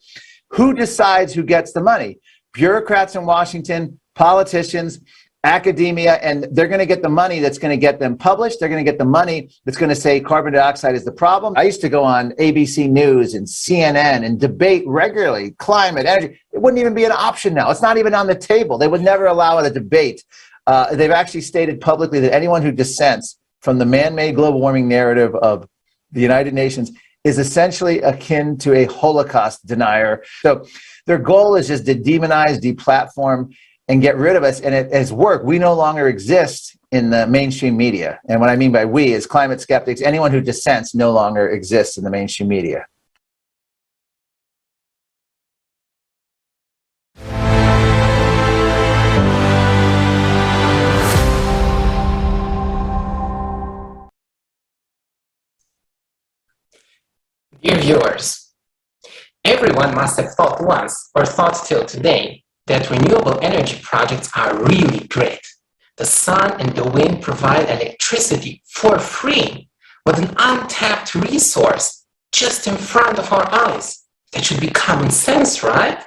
who decides who gets the money? Bureaucrats in Washington, politicians, academia, and they're going to get the money that's going to get them published. They're going to get the money that's going to say carbon dioxide is the problem. I used to go on ABC News and CNN and debate regularly climate, energy. It wouldn't even be an option now. It's not even on the table. They would never allow it a debate. They've actually stated publicly that anyone who dissents from the man-made global warming narrative of the United Nations is essentially akin to a Holocaust denier. So their goal is just to demonize, deplatform, and get rid of us. And it has worked. We no longer exist in the mainstream media. And what I mean by we is climate skeptics. Anyone who dissents no longer exists in the mainstream media. Dear viewers, everyone must have thought once or thought till today that renewable energy projects are really great. The sun and the wind provide electricity for free with an untapped resource just in front of our eyes. That should be common sense, right?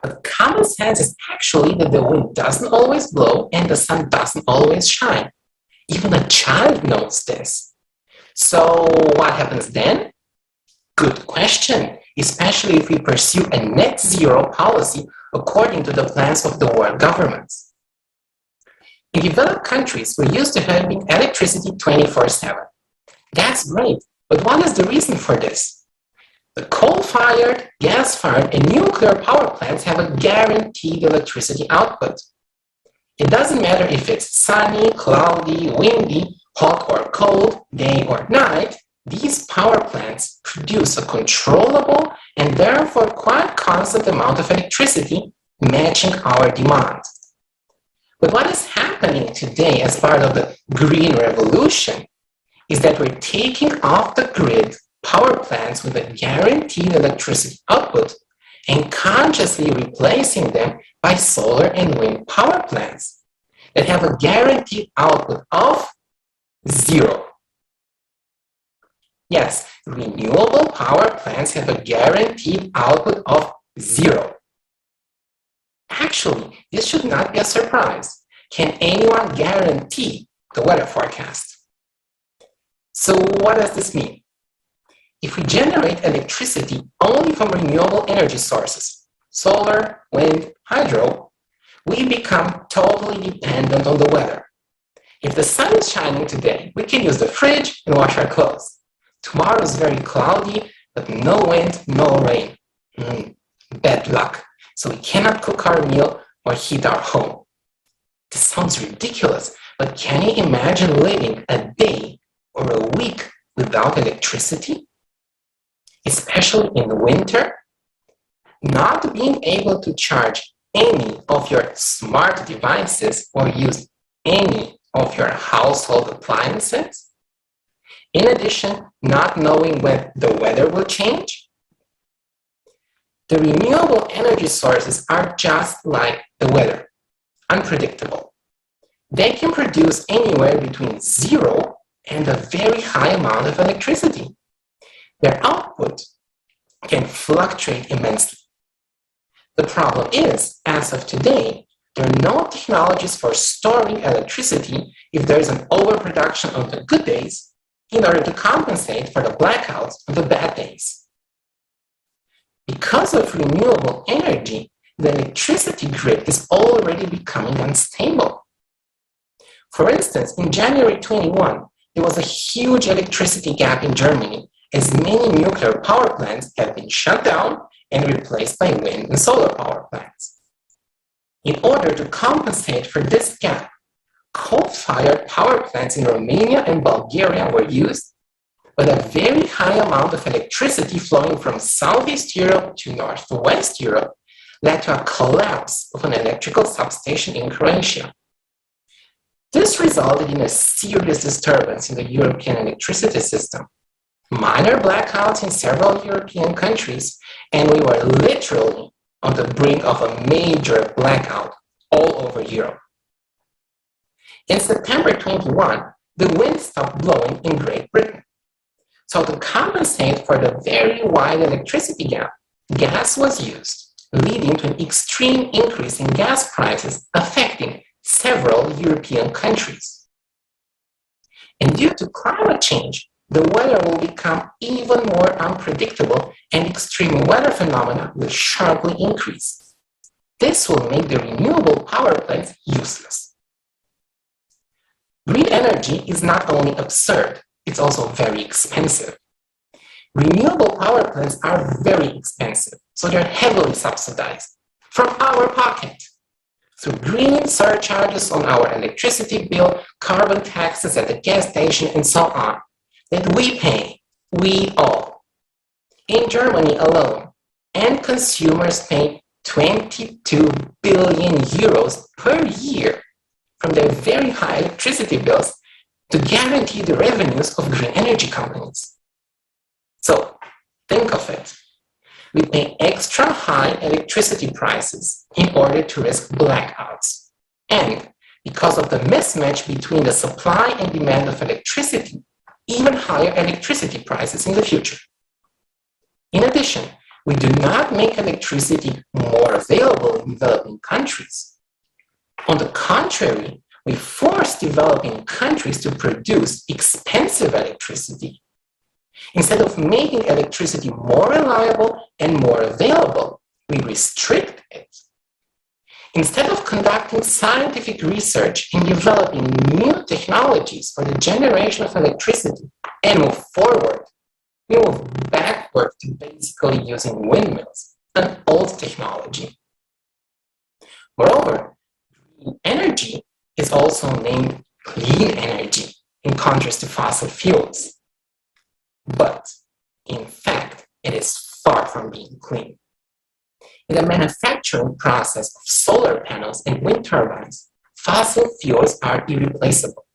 But common sense is actually that the wind doesn't always blow and the sun doesn't always shine. Even a child knows this. So what happens then? Good question, especially if we pursue a net zero policy according to the plans of the world governments. In developed countries, we're used to having electricity 24/7. That's great, but what is the reason for this? The coal-fired, gas-fired, and nuclear power plants have a guaranteed electricity output. It doesn't matter if it's sunny, cloudy, windy, hot or cold, day or night. These power plants produce a controllable and therefore quite constant amount of electricity, matching our demand. But what is happening today as part of the green revolution is that we're taking off the grid power plants with a guaranteed electricity output and consciously replacing them by solar and wind power plants that have a guaranteed output of zero. Yes, renewable power plants have a guaranteed output of zero. Actually, this should not be a surprise. Can anyone guarantee the weather forecast? So what does this mean? If we generate electricity only from renewable energy sources, solar, wind, hydro, we become totally dependent on the weather. If the sun is shining today, we can use the fridge and wash our clothes. Tomorrow is very cloudy, but no wind, no rain. Bad luck. So we cannot cook our meal or heat our home. This sounds ridiculous, but can you imagine living a day or a week without electricity? Especially in the winter? Not being able to charge any of your smart devices or use any of your household appliances? In addition, not knowing when the weather will change? The renewable energy sources are just like the weather, unpredictable. They can produce anywhere between 0 and a very high amount of electricity. Their output can fluctuate immensely. The problem is, as of today, there are no technologies for storing electricity if there is an overproduction on the good days in order to compensate for the blackouts on the bad days. Because of renewable energy, the electricity grid is already becoming unstable. For instance, in January 21, there was a huge electricity gap in Germany as many nuclear power plants have been shut down and replaced by wind and solar power plants. In order to compensate for this gap, coal-fired power plants in Romania and Bulgaria were used, but a very high amount of electricity flowing from Southeast Europe to Northwest Europe led to a collapse of an electrical substation in Croatia. This resulted in a serious disturbance in the European electricity system, minor blackouts in several European countries, and we were literally on the brink of a major blackout all over Europe. In September 21, the wind stopped blowing in Great Britain. So to compensate for the very wide electricity gap, gas was used, leading to an extreme increase in gas prices affecting several European countries. And due to climate change, the weather will become even more unpredictable and extreme weather phenomena will sharply increase. This will make the renewable power plants useless. Green energy is not only absurd, it's also very expensive. Renewable power plants are very expensive, so they're heavily subsidized from our pocket through green surcharges on our electricity bill, carbon taxes at the gas station, and so on, that we pay, we all. In Germany alone, end consumers pay 22 billion euros per year from their very high electricity bills to guarantee the revenues of green energy companies. So, think of it. We pay extra high electricity prices in order to risk blackouts. And because of the mismatch between the supply and demand of electricity, even higher electricity prices in the future. In addition, we do not make electricity more available in developing countries. On the contrary, we force developing countries to produce expensive electricity. Instead of making electricity more reliable and more available, we restrict it. Instead of conducting scientific research and developing new technologies for the generation of electricity and move forward, we move backward to basically using windmills, an old technology. Moreover, green energy is also named clean energy in contrast to fossil fuels. But, in fact, it is far from being clean. In the manufacturing process of solar panels and wind turbines, fossil fuels are irreplaceable.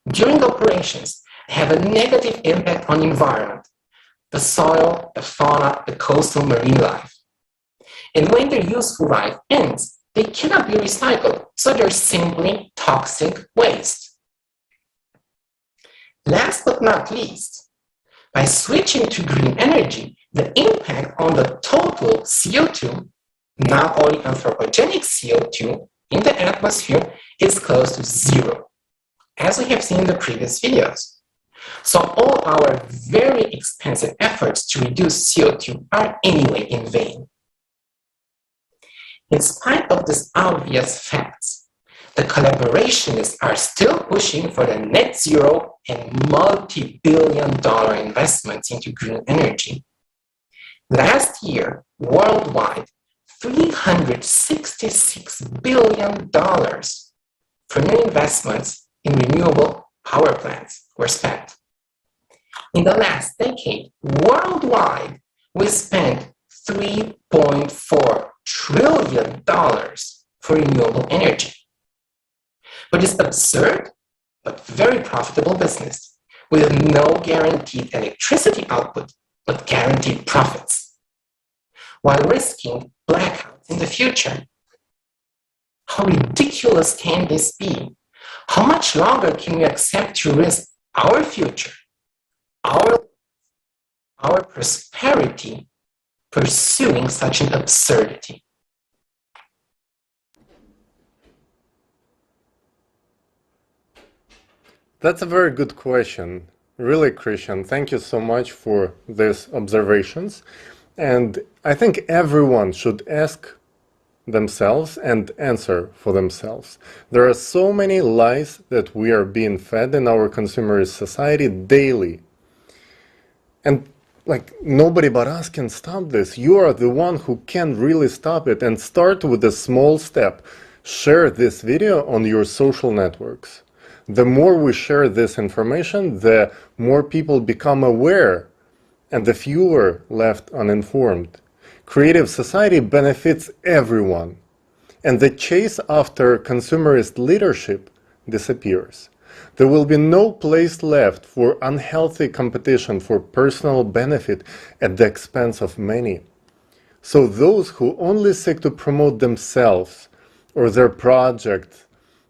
During operations, they have a negative impact on the environment, the soil, the fauna, the coastal marine life. And when their useful life ends, they cannot be recycled, so they're simply toxic waste. Last but not least, by switching to green energy, the impact on the total CO2, not only anthropogenic CO2 in the atmosphere, is close to zero, as we have seen in the previous videos. So all our very expensive efforts to reduce CO2 are anyway in vain. In spite of these obvious facts, the collaborationists are still pushing for the net zero and multi-billion-dollar investments into green energy. Last year, worldwide, $366 billion for new investments in renewable power plants were spent. In the last decade, worldwide, we spent $3.4 trillion for renewable energy. But it's absurd, but very profitable business, with no guaranteed electricity output, but guaranteed profits, while risking blackouts in the future. How ridiculous can this be? How much longer can we accept to risk our future, our prosperity, pursuing such an absurdity? That's a very good question. Really, Christian, thank you so much for these observations. And I think everyone should ask themselves and answer for themselves. There are so many lies that we are being fed in our consumerist society daily. And nobody but us can stop this. You are the one who can really stop it, and start with a small step. Share this video on your social networks. The more we share this information, the more people become aware and the fewer left uninformed. Creative society benefits everyone, and the chase after consumerist leadership disappears. There will be no place left for unhealthy competition for personal benefit at the expense of many. So those who only seek to promote themselves or their project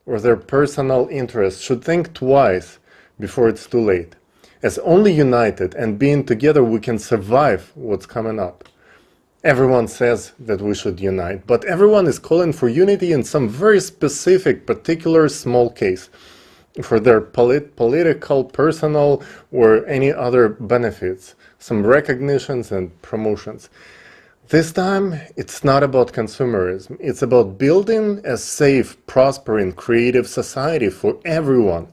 or their personal interests should think twice before it's too late. As only united and being together we can survive what's coming up. Everyone says that we should unite, but everyone is calling for unity in some very specific, particular small case, for their political, personal, or any other benefits, some recognitions and promotions. This time, it's not about consumerism. It's about building a safe, prospering, creative society for everyone.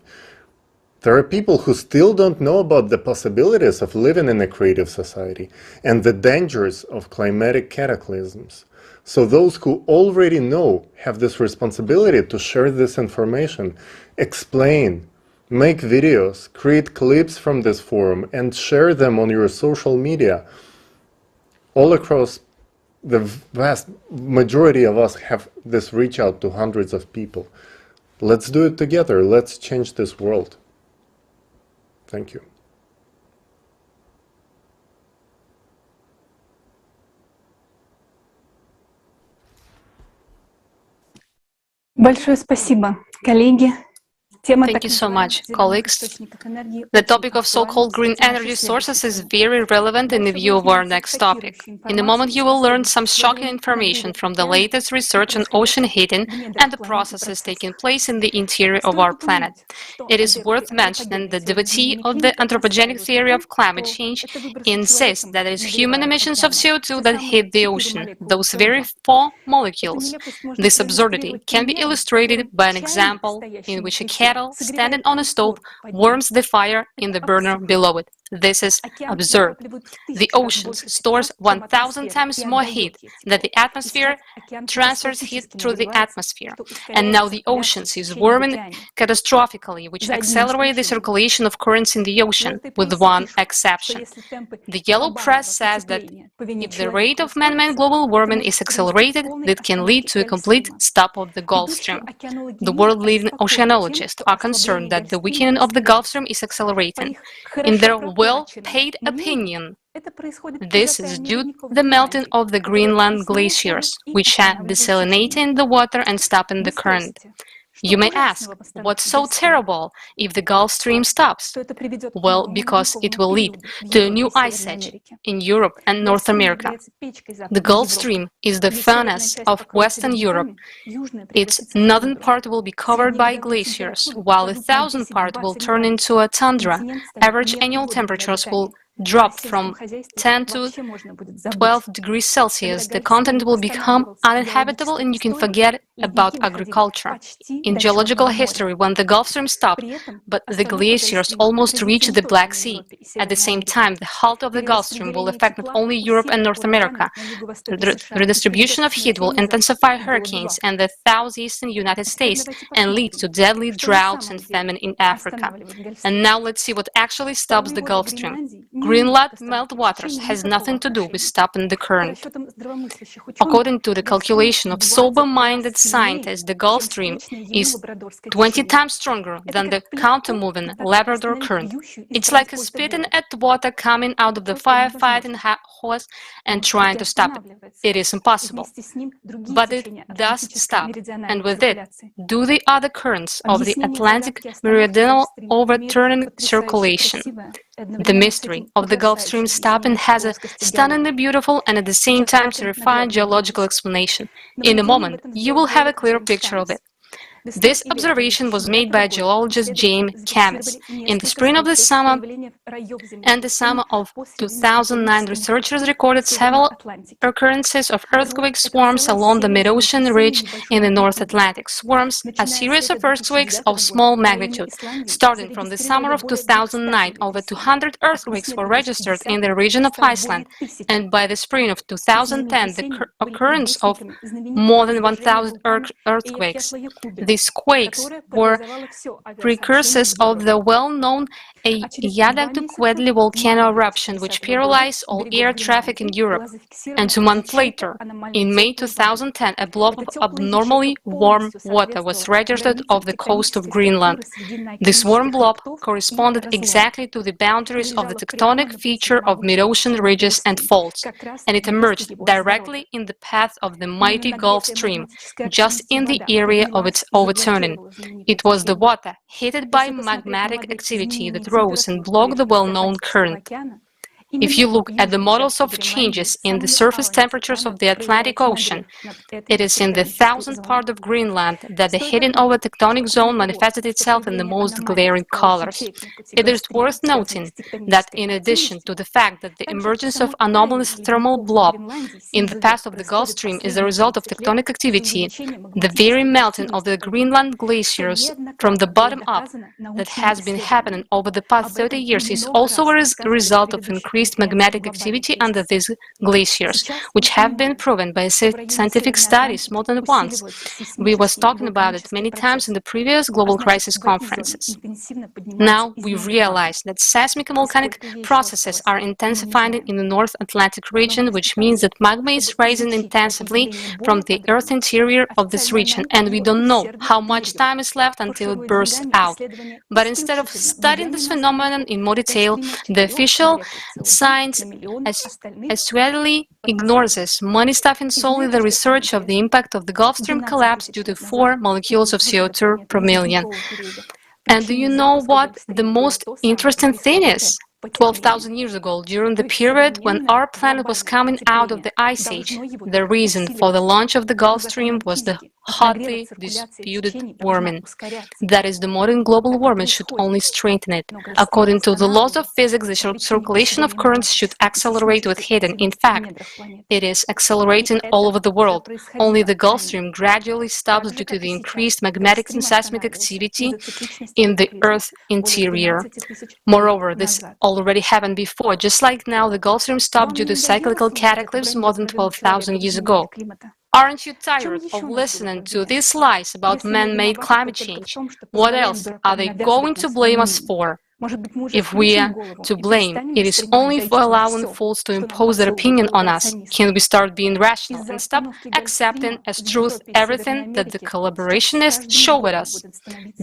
There are people who still don't know about the possibilities of living in a creative society and the dangers of climatic cataclysms. So those who already know have this responsibility to share this information, explain, make videos, create clips from this forum, and share them on your social media. All across the vast majority of us have this reach out to hundreds of people. Let's do it together. Let's change this world. Thank you. Большое спасибо, коллеги. Thank you so much, colleagues. The topic of so-called green energy sources is very relevant in the view of our next topic. In a moment, you will learn some shocking information from the latest research on ocean heating and the processes taking place in the interior of our planet. It is worth mentioning that the devotee of the anthropogenic theory of climate change insists that it is human emissions of CO2 that heat the ocean, those very four molecules. This absurdity can be illustrated by an example in which a kettle standing on a stove warms the fire in the burner below it. This is absurd. The ocean stores 1,000 times more heat than the atmosphere transfers heat through the atmosphere. And now the oceans is warming catastrophically, which accelerates the circulation of currents in the ocean, with one exception. The yellow press says that if the rate of man-made global warming is accelerated, that can lead to a complete stop of the Gulf Stream. The world-leading oceanologists are concerned that the weakening of the Gulf Stream is accelerating. In their well-paid opinion, this is due to the melting of the Greenland glaciers, which are desalinating the water and stopping the current. You may ask, what's so terrible if the Gulf Stream stops? Well, because it will lead to a new ice age in Europe and North America. The Gulf Stream is the furnace of Western Europe. Its northern part will be covered by glaciers, while the southern part will turn into a tundra. Average annual temperatures will drop from 10 to 12 degrees Celsius. The continent will become uninhabitable and you can forget about agriculture. In geological history, when the Gulf Stream stopped, but the glaciers almost reached the Black Sea. At the same time, the halt of the Gulf Stream will affect not only Europe and North America. The redistribution of heat will intensify hurricanes in the southeastern United States and lead to deadly droughts and famine in Africa. And now let's see what actually stops the Gulf Stream. Greenland meltwaters has nothing to do with stopping the current. According to the calculation of sober-minded scientists, the Gulf Stream is 20 times stronger than the counter-moving Labrador current. It's like spitting at water coming out of the firefighting hose and trying to stop it. It is impossible. But it does stop, and with it, do the other currents of the Atlantic meridional overturning circulation. The mystery of the Gulf Stream stopping has a stunningly beautiful and at the same time terrifying geological explanation. In a moment, you will have a clear picture of it. This observation was made by geologist James Camis. In the spring of the summer and the summer of 2009, researchers recorded several occurrences of earthquake swarms along the mid-ocean ridge in the North Atlantic. Swarms, a series of earthquakes of small magnitude. Starting from the summer of 2009, over 200 earthquakes were registered in the region of Iceland, and by the spring of 2010, the occurrence of more than 1,000 earthquakes. These quakes were precursors of the well-known Untitled volcano eruption, which paralyzed all air traffic in Europe. And 2 months later, in May 2010, a blob of abnormally warm water was registered off the coast of Greenland. This warm blob corresponded exactly to the boundaries of the tectonic feature of mid-ocean ridges and faults, and it emerged directly in the path of the mighty Gulf Stream, just in the area of its overturning. It was the water, heated by magmatic activity, that rose and blocked the well-known current. If you look at the models of changes in the surface temperatures of the Atlantic Ocean, it is in the 1000th part of Greenland that the heating over tectonic zone manifested itself in the most glaring colors. It is worth noting that in addition to the fact that the emergence of anomalous thermal blob in the path of the Gulf Stream is a result of tectonic activity, the very melting of the Greenland glaciers from the bottom up that has been happening over the past 30 years is also a result of increased magmatic activity under these glaciers, which have been proven by scientific studies more than once. We was talking about it many times in the previous global crisis conferences. Now we realize that seismic and volcanic processes are intensifying in the North Atlantic region, which means that magma is rising intensively from the Earth interior of this region, and we don't know how much time is left until it bursts out. But instead of studying this phenomenon in more detail, the official science actually ignores this, money stuffing solely the research of the impact of the Gulf Stream collapse due to 4 molecules of CO2 per million. And do you know what the most interesting thing is? 12,000 years ago, during the period when our planet was coming out of the Ice Age, the reason for the launch of the Gulf Stream was the hotly disputed warming. That is, the modern global warming should only strengthen it. According to the laws of physics, the circulation of currents should accelerate with heating. In fact, it is accelerating all over the world. Only the Gulf Stream gradually stops due to the increased magmatic and seismic activity in the Earth's interior. Moreover, this already happened before. Just like now, the Gulf Stream stopped due to cyclical cataclysms more than 12,000 years ago. Aren't you tired of listening to these lies about man-made climate change? What else are they going to blame us for? If we are to blame, it is only for allowing fools to impose their opinion on us. Can we start being rational and stop accepting as truth everything that the collaborationists show at us?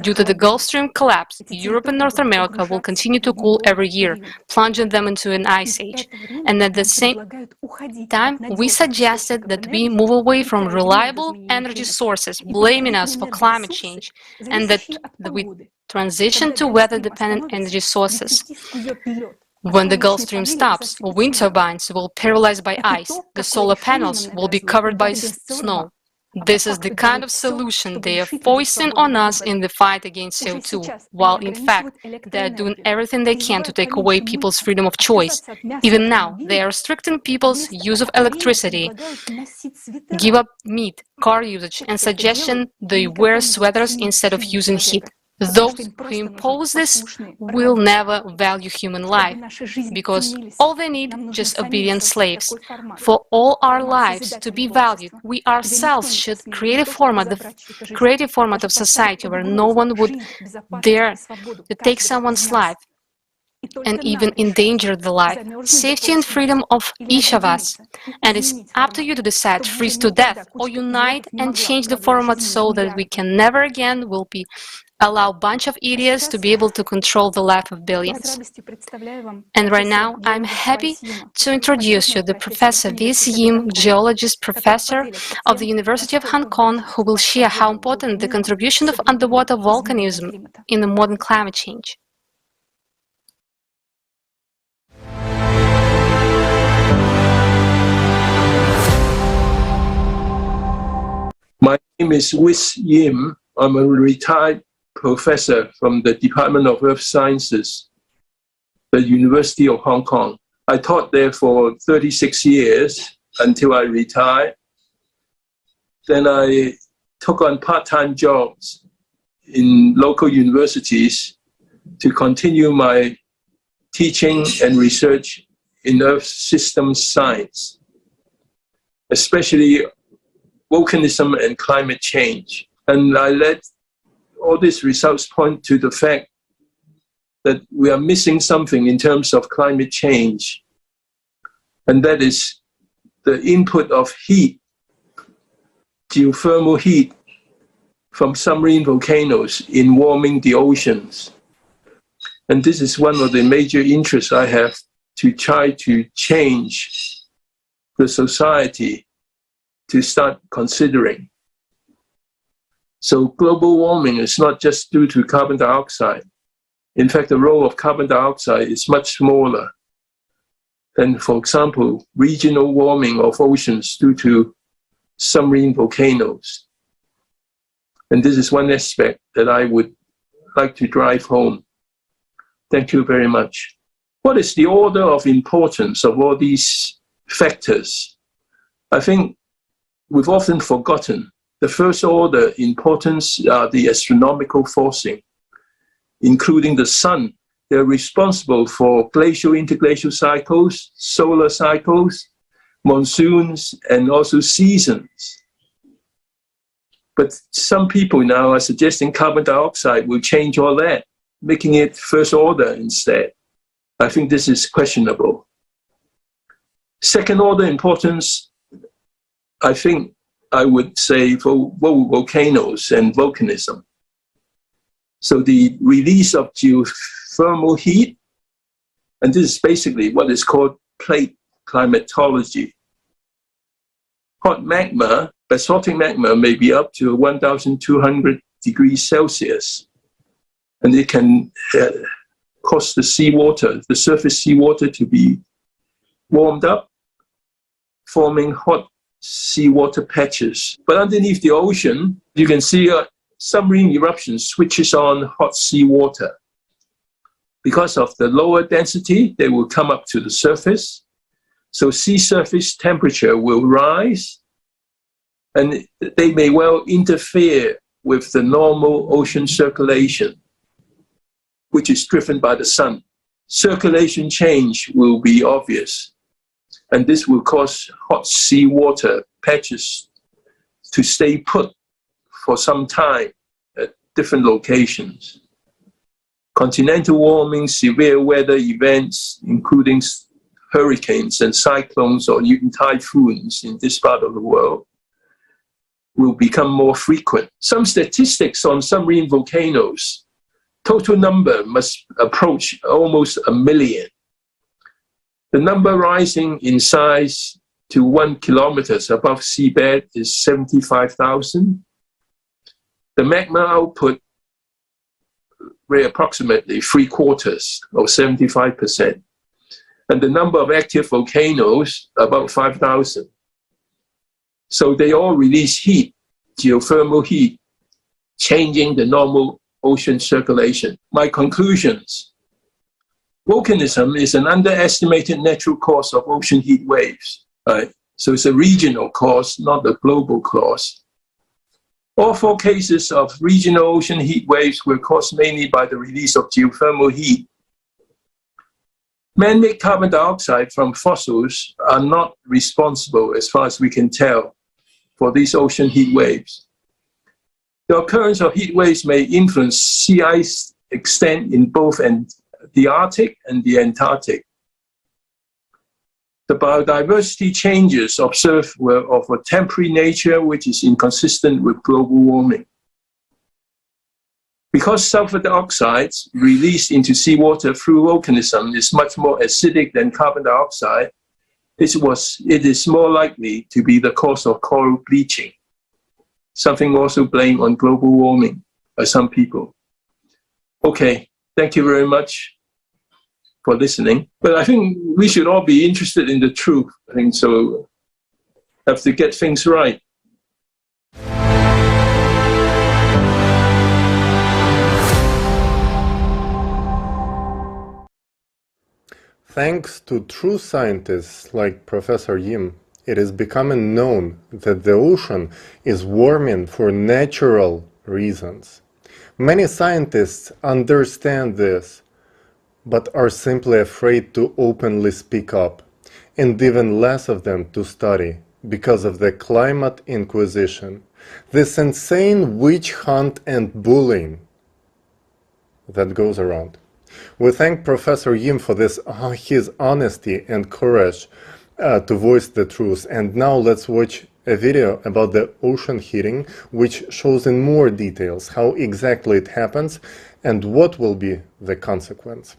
Due to the Gulf Stream collapse, Europe and North America will continue to cool every year, plunging them into an ice age. And at the same time, we suggested that we move away from reliable energy sources, blaming us for climate change, and that we transition to weather-dependent energy sources. When the Gulf Stream stops, wind turbines will be paralyzed by ice, the solar panels will be covered by snow. This is the kind of solution they are foisting on us in the fight against CO2, while in fact they are doing everything they can to take away people's freedom of choice. Even now, they are restricting people's use of electricity, give up meat, car usage, and suggesting they wear sweaters instead of using heat. Those who impose this will never value human life, because all they need is just obedient slaves. For all our lives to be valued, we ourselves should create a format of society where no one would dare to take someone's life and even endanger the life, safety and freedom of each of us. And it's up to you to decide, freeze to death or unite and change the format so that we can never again allow a bunch of idiots to be able to control the life of billions. And right now, I'm happy to introduce you to Professor V.S. Yim, geologist professor of the University of Hong Kong, who will share how important the contribution of underwater volcanism in the modern climate change. My name is V.S. Yim. I'm a retired professor from the Department of Earth Sciences, the University of Hong Kong. I taught there for 36 years until I retired. Then I took on part-time jobs in local universities to continue my teaching and research in Earth systems science, especially volcanism and climate change. And I led all these results point to the fact that we are missing something in terms of climate change, and that is the input of heat, geothermal heat from submarine volcanoes in warming the oceans. And this is one of the major interests I have, to try to change the society to start considering. So global warming is not just due to carbon dioxide. In fact, the role of carbon dioxide is much smaller than, for example, regional warming of oceans due to submarine volcanoes. And this is one aspect that I would like to drive home. Thank you very much. What is the order of importance of all these factors? I think we've often forgotten. The first order importance are the astronomical forcing, including the sun. They're responsible for glacial interglacial cycles, solar cycles, monsoons, and also seasons. But some people now are suggesting carbon dioxide will change all that, making it first order instead. I think this is questionable. Second order importance, I think I would say, for volcanoes and volcanism. So the release of geothermal heat, and this is basically what is called plate climatology. Hot magma, basaltic magma, may be up to 1,200 degrees Celsius, and it can cause the seawater, the surface seawater, to be warmed up, forming hot seawater patches. But underneath the ocean, you can see a submarine eruption switches on hot seawater. Because of the lower density, they will come up to the surface. So sea surface temperature will rise, and they may well interfere with the normal ocean circulation, which is driven by the sun. Circulation change will be obvious, and this will cause hot seawater patches to stay put for some time at different locations. Continental warming, severe weather events, including hurricanes and cyclones or even typhoons in this part of the world, will become more frequent. Some statistics on submarine volcanoes. Total number must approach almost 1 million. The number rising in size to 1 kilometer above seabed is 75,000. The magma output were approximately 3/4 or 75%. And the number of active volcanoes, about 5,000. So they all release heat, geothermal heat, changing the normal ocean circulation. My conclusions. Volcanism is an underestimated natural cause of ocean heat waves. Right? So it's a regional cause, not a global cause. All 4 cases of regional ocean heat waves were caused mainly by the release of geothermal heat. Man-made carbon dioxide from fossils are not responsible, as far as we can tell, for these ocean heat waves. The occurrence of heat waves may influence sea ice extent in both the Arctic and the Antarctic. The biodiversity changes observed were of a temporary nature, which is inconsistent with global warming. Because sulfur dioxide released into seawater through volcanism is much more acidic than carbon dioxide, it is more likely to be the cause of coral bleaching, something also blamed on global warming by some people. Okay, thank you very much for listening. But I think we should all be interested in the truth. I think so. Have to get things right. Thanks to true scientists like Professor Yim, it is becoming known that the ocean is warming for natural reasons. Many scientists understand this, but are simply afraid to openly speak up, and even less of them to study, because of the climate inquisition. This insane witch hunt and bullying that goes around. We thank Professor Yim for this, his honesty and courage to voice the truth. And now let's watch a video about the ocean heating, which shows in more details how exactly it happens and what will be the consequence.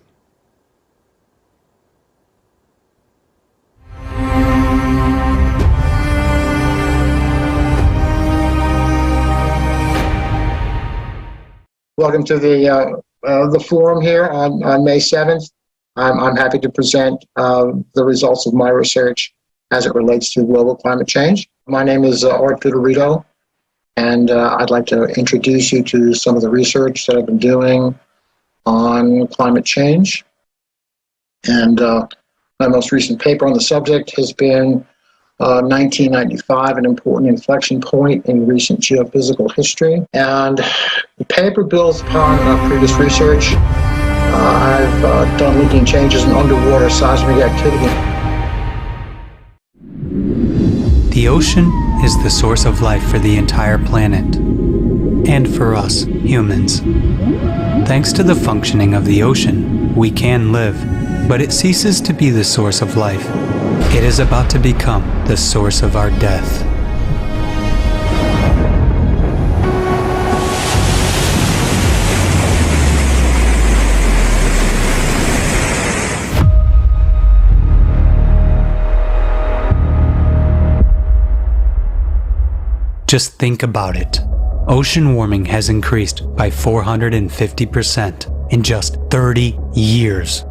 Welcome to the forum here on May 7th. I'm happy to present the results of my research as it relates to global climate change. My name is Art Tudorito, and I'd like to introduce you to some of the research that I've been doing on climate change. And my most recent paper on the subject has been 1995, an important inflection point in recent geophysical history. And the paper builds upon previous research. I've done looking changes in underwater seismic activity. The ocean is the source of life for the entire planet, and for us, humans. Thanks to the functioning of the ocean, we can live, but it ceases to be the source of life. It is about to become the source of our death. Just think about it. Ocean warming has increased by 450% in just 30 years.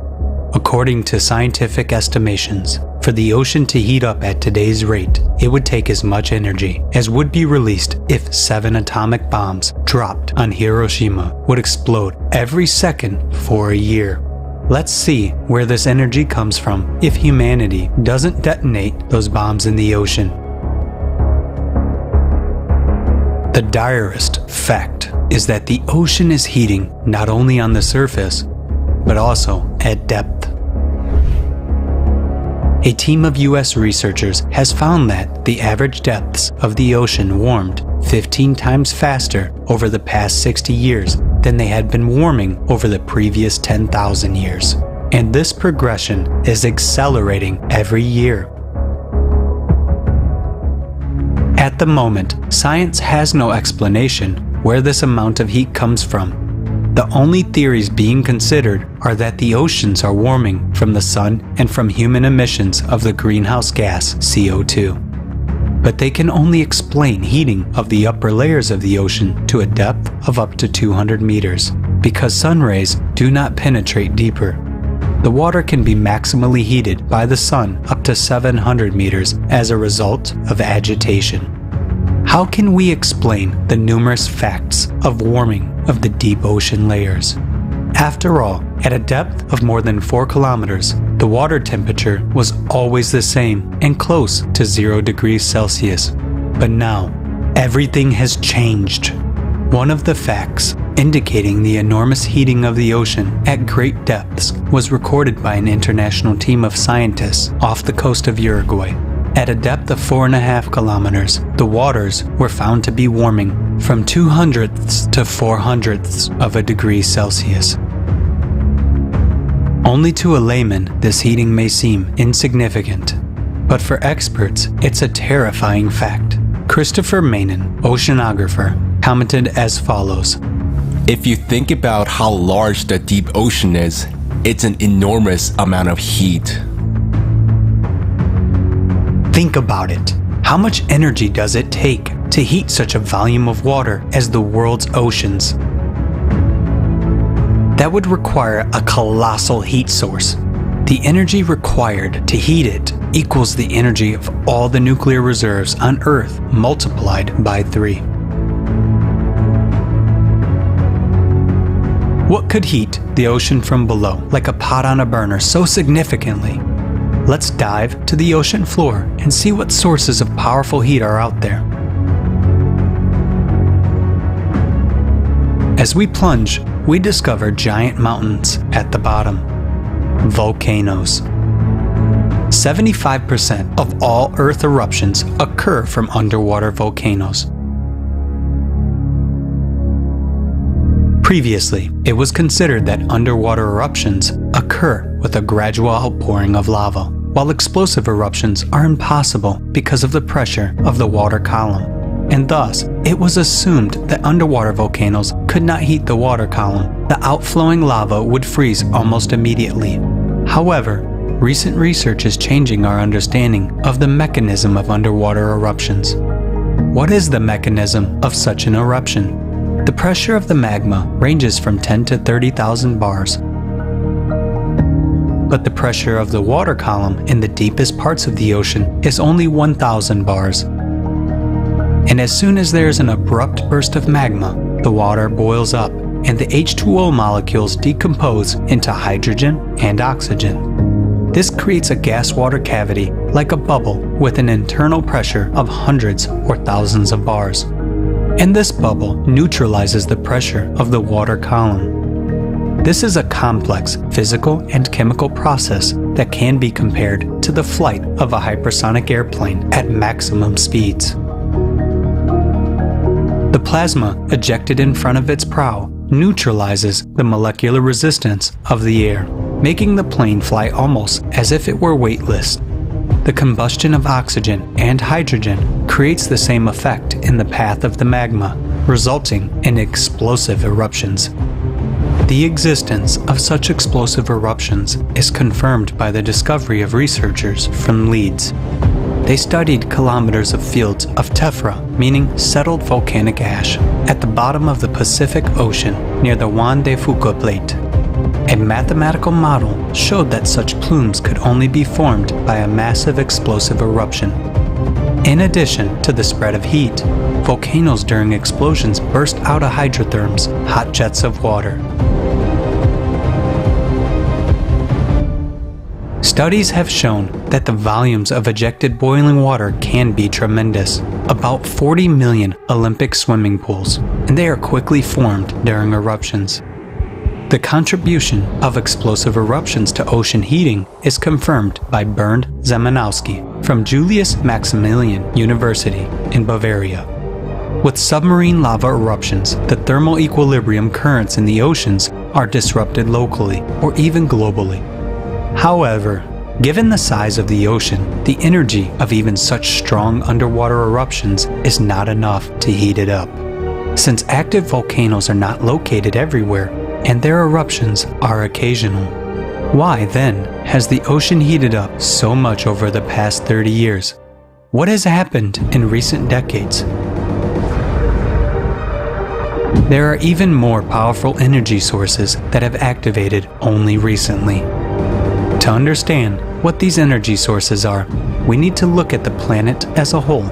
According to scientific estimations, for the ocean to heat up at today's rate, it would take as much energy as would be released if 7 atomic bombs dropped on Hiroshima would explode every second for a year. Let's see where this energy comes from if humanity doesn't detonate those bombs in the ocean. The direst fact is that the ocean is heating not only on the surface, but also at depth. A team of US researchers has found that the average depths of the ocean warmed 15 times faster over the past 60 years than they had been warming over the previous 10,000 years. And this progression is accelerating every year. At the moment, science has no explanation where this amount of heat comes from. The only theories being considered are that the oceans are warming from the sun and from human emissions of the greenhouse gas CO2. But they can only explain heating of the upper layers of the ocean to a depth of up to 200 meters, because sun rays do not penetrate deeper. The water can be maximally heated by the sun up to 700 meters as a result of agitation. How can we explain the numerous facts of warming of the deep ocean layers? After all, at a depth of more than 4 kilometers, the water temperature was always the same and close to 0 degrees Celsius. But now, everything has changed. One of the facts indicating the enormous heating of the ocean at great depths was recorded by an international team of scientists off the coast of Uruguay. At a depth of 4.5 kilometers, the waters were found to be warming from 200ths to 400ths of a degree Celsius. Only to a layman, this heating may seem insignificant, but for experts, it's a terrifying fact. Christopher Manon, oceanographer, commented as follows: If you think about how large the deep ocean is, it's an enormous amount of heat. Think about it. How much energy does it take to heat such a volume of water as the world's oceans? That would require a colossal heat source. The energy required to heat it equals the energy of all the nuclear reserves on Earth multiplied by 3. What could heat the ocean from below like a pot on a burner so significantly? Let's dive to the ocean floor and see what sources of powerful heat are out there. As we plunge, we discover giant mountains at the bottom. Volcanoes. 75% of all Earth eruptions occur from underwater volcanoes. Previously, it was considered that underwater eruptions occur with a gradual outpouring of lava, while explosive eruptions are impossible because of the pressure of the water column. And thus, it was assumed that underwater volcanoes could not heat the water column. The outflowing lava would freeze almost immediately. However, recent research is changing our understanding of the mechanism of underwater eruptions. What is the mechanism of such an eruption? The pressure of the magma ranges from 10 to 30,000 bars. But the pressure of the water column in the deepest parts of the ocean is only 1,000 bars. And as soon as there is an abrupt burst of magma, the water boils up and the H2O molecules decompose into hydrogen and oxygen. This creates a gas-water cavity like a bubble with an internal pressure of hundreds or thousands of bars. And this bubble neutralizes the pressure of the water column. This is a complex physical and chemical process that can be compared to the flight of a hypersonic airplane at maximum speeds. The plasma ejected in front of its prow neutralizes the molecular resistance of the air, making the plane fly almost as if it were weightless. The combustion of oxygen and hydrogen creates the same effect in the path of the magma, resulting in explosive eruptions. The existence of such explosive eruptions is confirmed by the discovery of researchers from Leeds. They studied kilometers of fields of tephra, meaning settled volcanic ash, at the bottom of the Pacific Ocean near the Juan de Fuca Plate. A mathematical model showed that such plumes could only be formed by a massive explosive eruption. In addition to the spread of heat, volcanoes during explosions burst out of hydrotherms, hot jets of water. Studies have shown that the volumes of ejected boiling water can be tremendous, about 40 million Olympic swimming pools, and they are quickly formed during eruptions. The contribution of explosive eruptions to ocean heating is confirmed by Bernd Zemanowski from Julius Maximilian University in Bavaria. With submarine lava eruptions, the thermal equilibrium currents in the oceans are disrupted locally or even globally. However, given the size of the ocean, the energy of even such strong underwater eruptions is not enough to heat it up. Since active volcanoes are not located everywhere, and their eruptions are occasional, why then has the ocean heated up so much over the past 30 years? What has happened in recent decades? There are even more powerful energy sources that have activated only recently. To understand what these energy sources are, we need to look at the planet as a whole.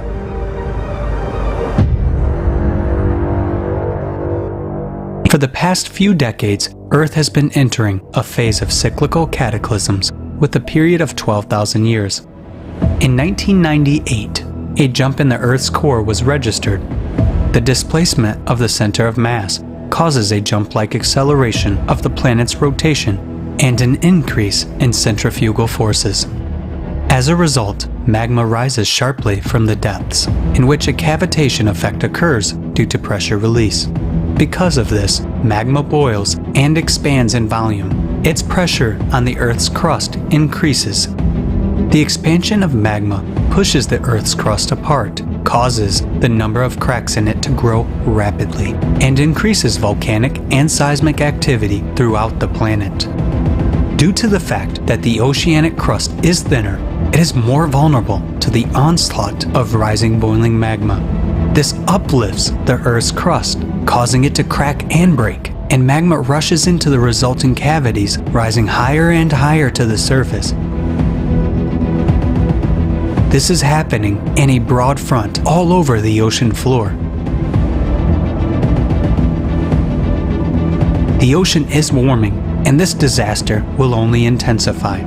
For the past few decades, Earth has been entering a phase of cyclical cataclysms with a period of 12,000 years. In 1998, a jump in the Earth's core was registered. The displacement of the center of mass causes a jump-like acceleration of the planet's rotation and an increase in centrifugal forces. As a result, magma rises sharply from the depths, in which a cavitation effect occurs due to pressure release. Because of this, magma boils and expands in volume. Its pressure on the Earth's crust increases. The expansion of magma pushes the Earth's crust apart, causes the number of cracks in it to grow rapidly, and increases volcanic and seismic activity throughout the planet. Due to the fact that the oceanic crust is thinner, it is more vulnerable to the onslaught of rising boiling magma. This uplifts the Earth's crust, causing it to crack and break, and magma rushes into the resulting cavities, rising higher and higher to the surface. This is happening in a broad front all over the ocean floor. The ocean is warming, and this disaster will only intensify.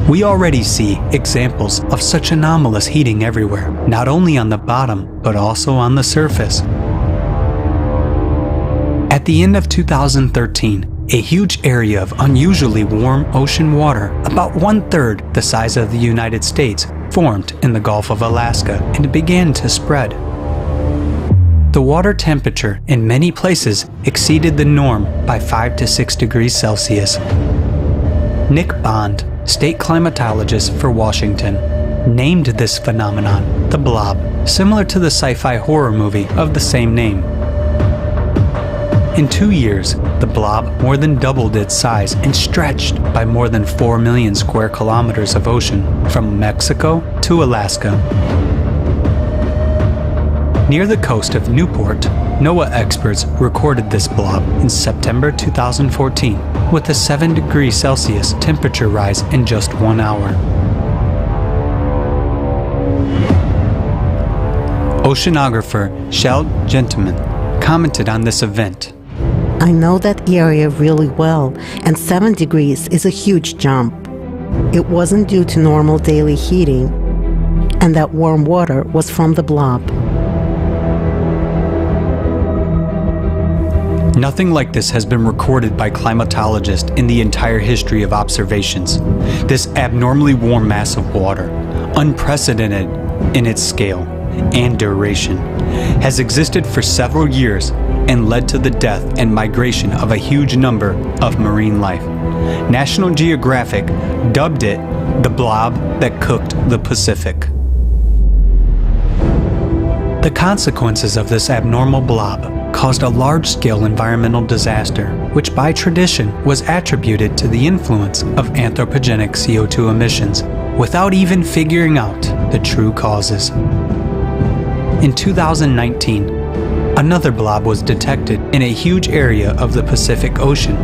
We already see examples of such anomalous heating everywhere, not only on the bottom, but also on the surface. At the end of 2013, a huge area of unusually warm ocean water, about 1/3 the size of the United States, formed in the Gulf of Alaska and began to spread. The water temperature in many places exceeded the norm by 5 to 6 degrees Celsius. Nick Bond, state climatologist for Washington, named this phenomenon the blob, similar to the sci-fi horror movie of the same name. In 2 years, the blob more than doubled its size and stretched by more than 4 million square kilometers of ocean from Mexico to Alaska. Near the coast of Newport, NOAA experts recorded this blob in September 2014 with a 7 degrees Celsius temperature rise in just 1 hour. Oceanographer Shell Gentleman commented on this event. I know that area really well, and 7 degrees is a huge jump. It wasn't due to normal daily heating, and that warm water was from the blob. Nothing like this has been recorded by climatologists in the entire history of observations. This abnormally warm mass of water, unprecedented in its scale and duration, has existed for several years and led to the death and migration of a huge number of marine life. National Geographic dubbed it the blob that cooked the Pacific. The consequences of this abnormal blob caused a large-scale environmental disaster, which by tradition was attributed to the influence of anthropogenic CO2 emissions, without even figuring out the true causes. In 2019, another blob was detected in a huge area of the Pacific Ocean,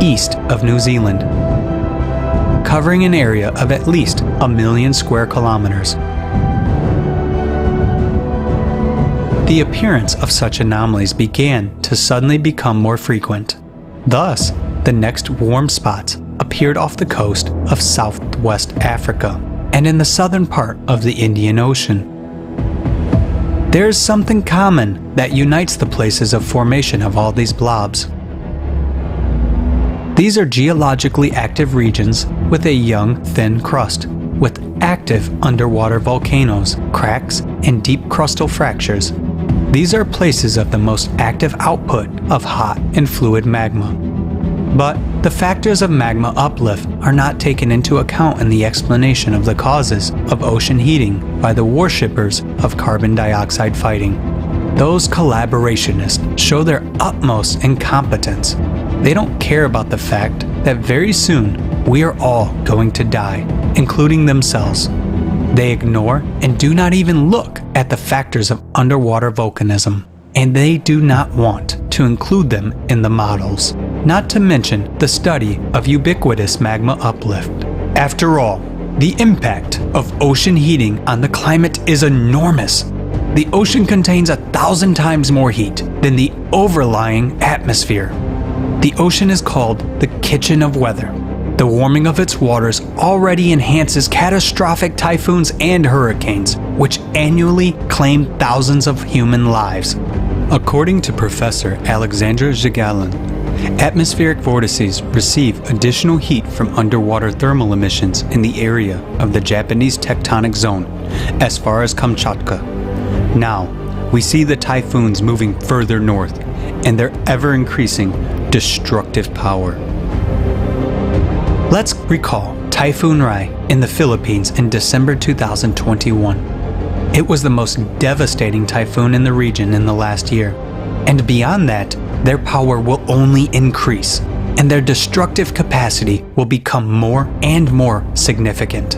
east of New Zealand, covering an area of at least 1 million square kilometers. The appearance of such anomalies began to suddenly become more frequent. Thus, the next warm spots appeared off the coast of southwest Africa and in the southern part of the Indian Ocean. There is something common that unites the places of formation of all these blobs. These are geologically active regions with a young, thin crust, with active underwater volcanoes, cracks, and deep crustal fractures. These are places of the most active output of hot and fluid magma. But the factors of magma uplift are not taken into account in the explanation of the causes of ocean heating by the worshippers of carbon dioxide fighting. Those collaborationists show their utmost incompetence. They don't care about the fact that very soon we are all going to die, including themselves. They ignore and do not even look at the factors of underwater volcanism, and they do not want to include them in the models, not to mention the study of ubiquitous magma uplift. After all, the impact of ocean heating on the climate is enormous. The ocean contains 1,000 times more heat than the overlying atmosphere. The ocean is called the kitchen of weather. The warming of its waters already enhances catastrophic typhoons and hurricanes, which annually claim thousands of human lives. According to Professor Alexandra Zhigalin, atmospheric vortices receive additional heat from underwater thermal emissions in the area of the Japanese tectonic zone, as far as Kamchatka. Now, we see the typhoons moving further north, and their ever-increasing destructive power. Let's recall Typhoon Rai in the Philippines in December 2021. It was the most devastating typhoon in the region in the last year. And beyond that, their power will only increase, and their destructive capacity will become more and more significant.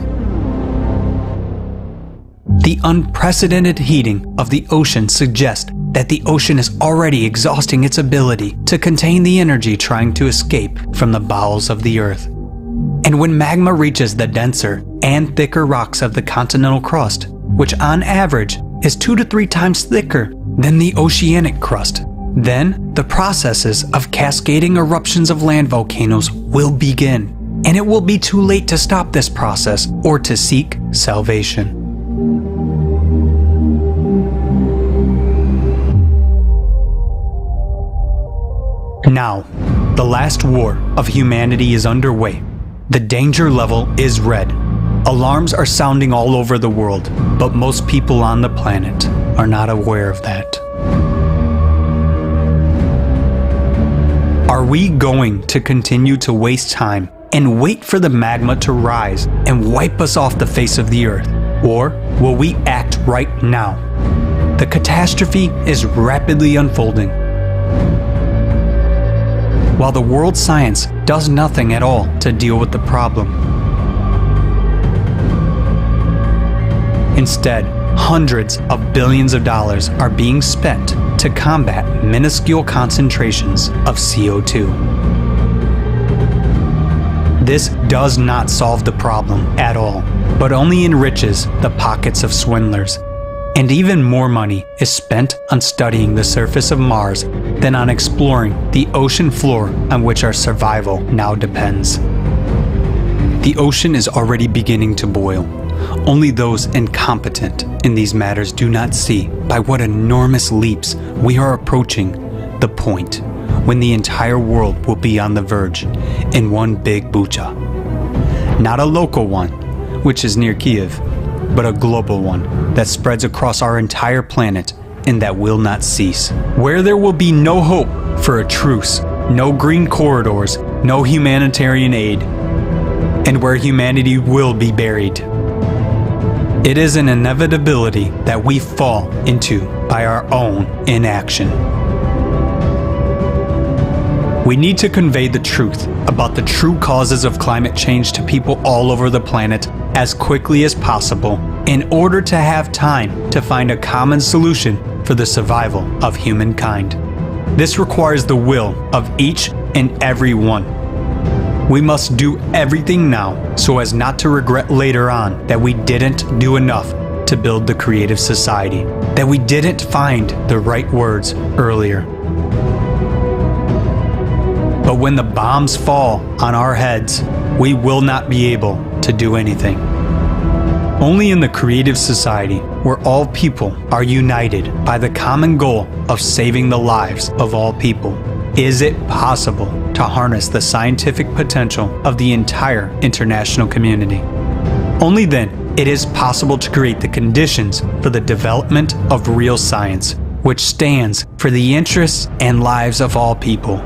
The unprecedented heating of the ocean suggests that the ocean is already exhausting its ability to contain the energy trying to escape from the bowels of the earth. And when magma reaches the denser and thicker rocks of the continental crust, which on average is 2 to 3 times thicker than the oceanic crust, then the processes of cascading eruptions of land volcanoes will begin, and it will be too late to stop this process or to seek salvation. Now, The last war of humanity is underway. The danger level is red. Alarms are sounding all over the world, but most people on the planet are not aware of that. Are we going to continue to waste time and wait for the magma to rise and wipe us off the face of the earth? Or will we act right now? The catastrophe is rapidly unfolding. While the world science does nothing at all to deal with the problem. Instead, hundreds of billions of dollars are being spent to combat minuscule concentrations of CO2. This does not solve the problem at all, but only enriches the pockets of swindlers. And even more money is spent on studying the surface of Mars than on exploring the ocean floor on which our survival now depends. The ocean is already beginning to boil. Only those incompetent in these matters do not see by what enormous leaps we are approaching the point when the entire world will be on the verge in one big bucha. Not a local one, which is near Kiev, but a global one that spreads across our entire planet and that will not cease. Where there will be no hope for a truce, no green corridors, no humanitarian aid, and where humanity will be buried. It is an inevitability that we fall into by our own inaction. We need to convey the truth about the true causes of climate change to people all over the planet as quickly as possible in order to have time to find a common solution for the survival of humankind. This requires the will of each and every one. We must do everything now so as not to regret later on that we didn't do enough to build the creative society, that we didn't find the right words earlier. But when the bombs fall on our heads, we will not be able to do anything. Only in the creative society, where all people are united by the common goal of saving the lives of all people, is it possible to harness the scientific potential of the entire international community. Only then it is possible to create the conditions for the development of real science, which stands for the interests and lives of all people.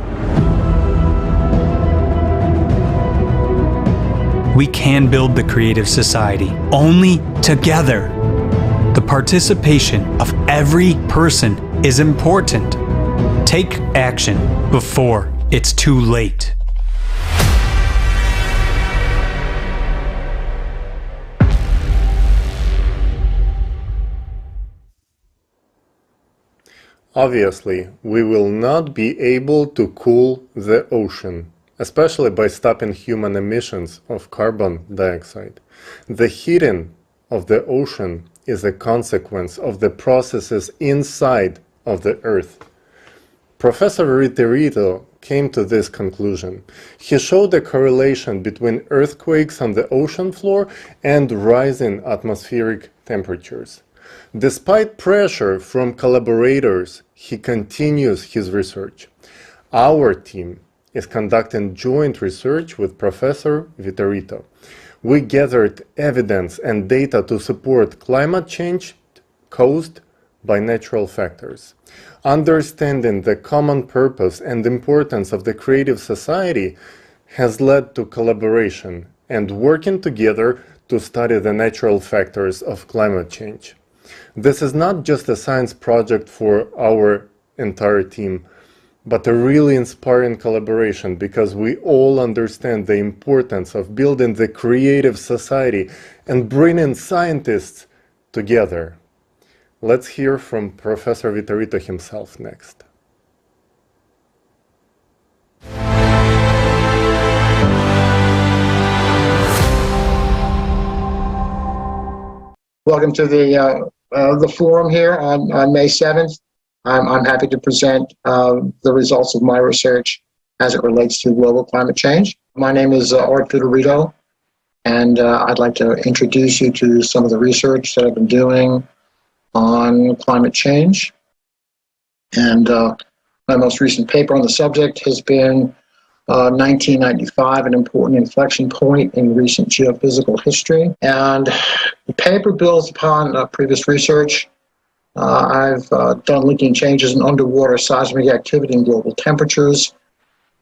We can build the creative society only together. The participation of every person is important. Take action before it's too late. Obviously, we will not be able to cool the ocean, especially by stopping human emissions of carbon dioxide. The heating of the ocean is a consequence of the processes inside of the Earth. Professor Vitorito came to this conclusion. He showed a correlation between earthquakes on the ocean floor and rising atmospheric temperatures. Despite pressure from collaborators, he continues his research. Our team is conducting joint research with Professor Vitorito. We gathered evidence and data to support climate change caused by natural factors. Understanding the common purpose and importance of the creative society has led to collaboration and working together to study the natural factors of climate change. This is not just a science project for our entire team, but a really inspiring collaboration because we all understand the importance of building the creative society and bringing scientists together. Let's hear from Professor Vitorito himself next. Welcome to the forum here on May 7th. I'm happy to present the results of my research as it relates to global climate change. My name is Untitled, and I'd like to introduce you to some of the research that I've been doing on climate change. And my most recent paper on the subject has been 1995, an important inflection point in recent geophysical history. And the paper builds upon previous research. I've done linking changes in underwater seismic activity and global temperatures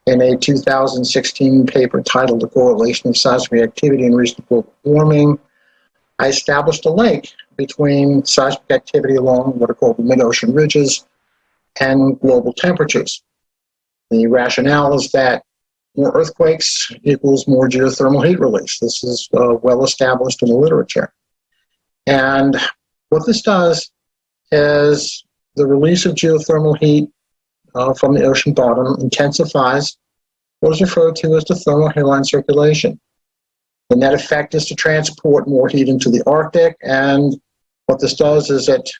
in a 2016 paper titled The Correlation of Seismic Activity and Recent Global Warming. I established a link between seismic activity along what are called the mid-ocean ridges and global temperatures. The rationale is that more earthquakes equals more geothermal heat release. This is well established in the literature. And what this does is the release of geothermal heat from the ocean bottom intensifies what is referred to as the thermohaline circulation. The net effect is to transport more heat into the Arctic, and what this does is it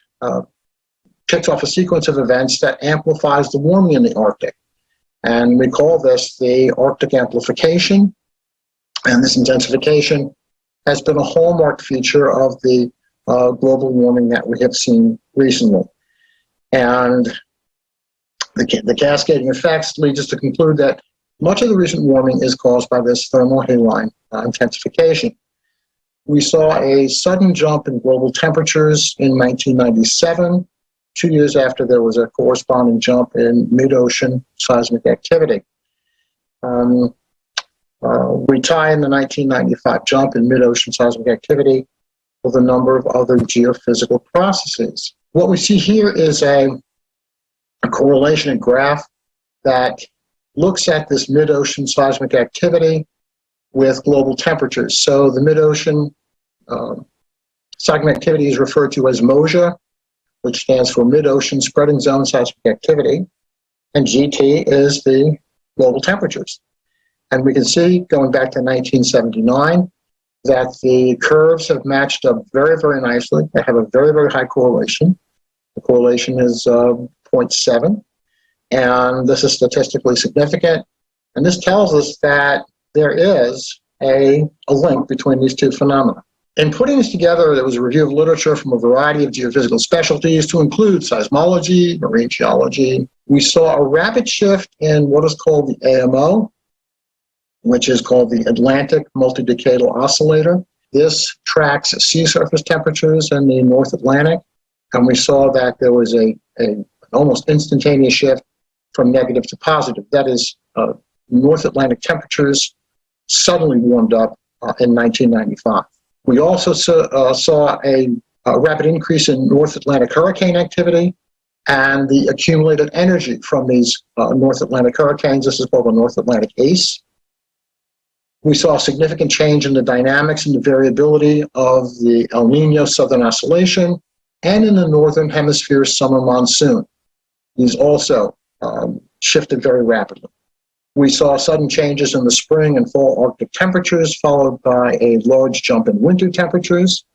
kicks off a sequence of events that amplifies the warming in the Arctic. And we call this the Arctic amplification. And this intensification has been a hallmark feature of the global warming that we have seen recently. And the cascading effects lead us to conclude that much of the recent warming is caused by this thermohaline intensification. We saw a sudden jump in global temperatures in 1997, 2 years after there was a corresponding jump in mid-ocean seismic activity. We tie in the 1995 jump in mid-ocean seismic activity with a number of other geophysical processes. What we see here is a correlation graph that looks at this mid-ocean seismic activity with global temperatures. So the mid-ocean seismic activity is referred to as MOSIA, which stands for Mid-Ocean Spreading Zone Seismic Activity, and GT is the global temperatures. And we can see, going back to 1979, that the curves have matched up very, very nicely. They have a very, very high correlation. The correlation is 0.7, and this is statistically significant. And this tells us that there is a link between these two phenomena. In putting this together, there was a review of literature from a variety of geophysical specialties to include seismology, marine geology. We saw a rapid shift in what is called the AMO, which is called the Atlantic Multidecadal Oscillator. This tracks sea surface temperatures in the North Atlantic, and we saw that there was an almost instantaneous shift from negative to positive. That is, North Atlantic temperatures suddenly warmed up in 1995. We also saw a rapid increase in North Atlantic hurricane activity and the accumulated energy from these North Atlantic hurricanes. This is called the North Atlantic ACE. We saw a significant change in the dynamics and the variability of the El Nino Southern Oscillation and in the Northern Hemisphere summer monsoon. These also shifted very rapidly. We saw sudden changes in the spring and fall Arctic temperatures, followed by a large jump in winter temperatures.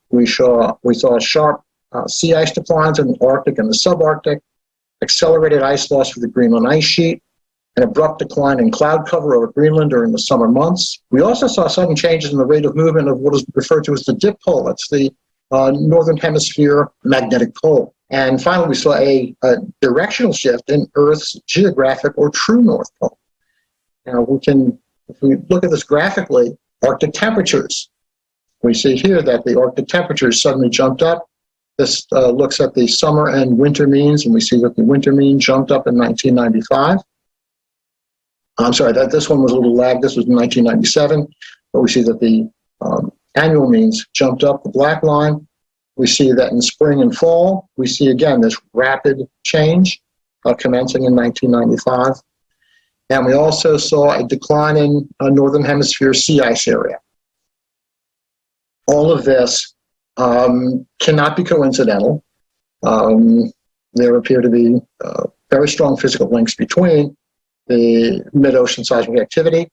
We saw sharp sea ice declines in the Arctic and the subarctic, accelerated ice loss for the Greenland ice sheet, an abrupt decline in cloud cover over Greenland during the summer months. We also saw sudden changes in the rate of movement of what is referred to as the dip pole. That's the Northern Hemisphere magnetic pole. And finally, we saw a directional shift in Earth's geographic or true North Pole. Now, if we look at this graphically, Arctic temperatures, we see here that the Arctic temperatures suddenly jumped up. This looks at the summer and winter means, and we see that the winter mean jumped up in 1995. I'm sorry, that this one was a little lagged. This was in 1997, but we see that the annual means jumped up, the black line. We see that in spring and fall, we see again this rapid change commencing in 1995. And we also saw a decline in Northern Hemisphere sea ice area. All of this cannot be coincidental. There appear to be very strong physical links between the mid-ocean seismic activity,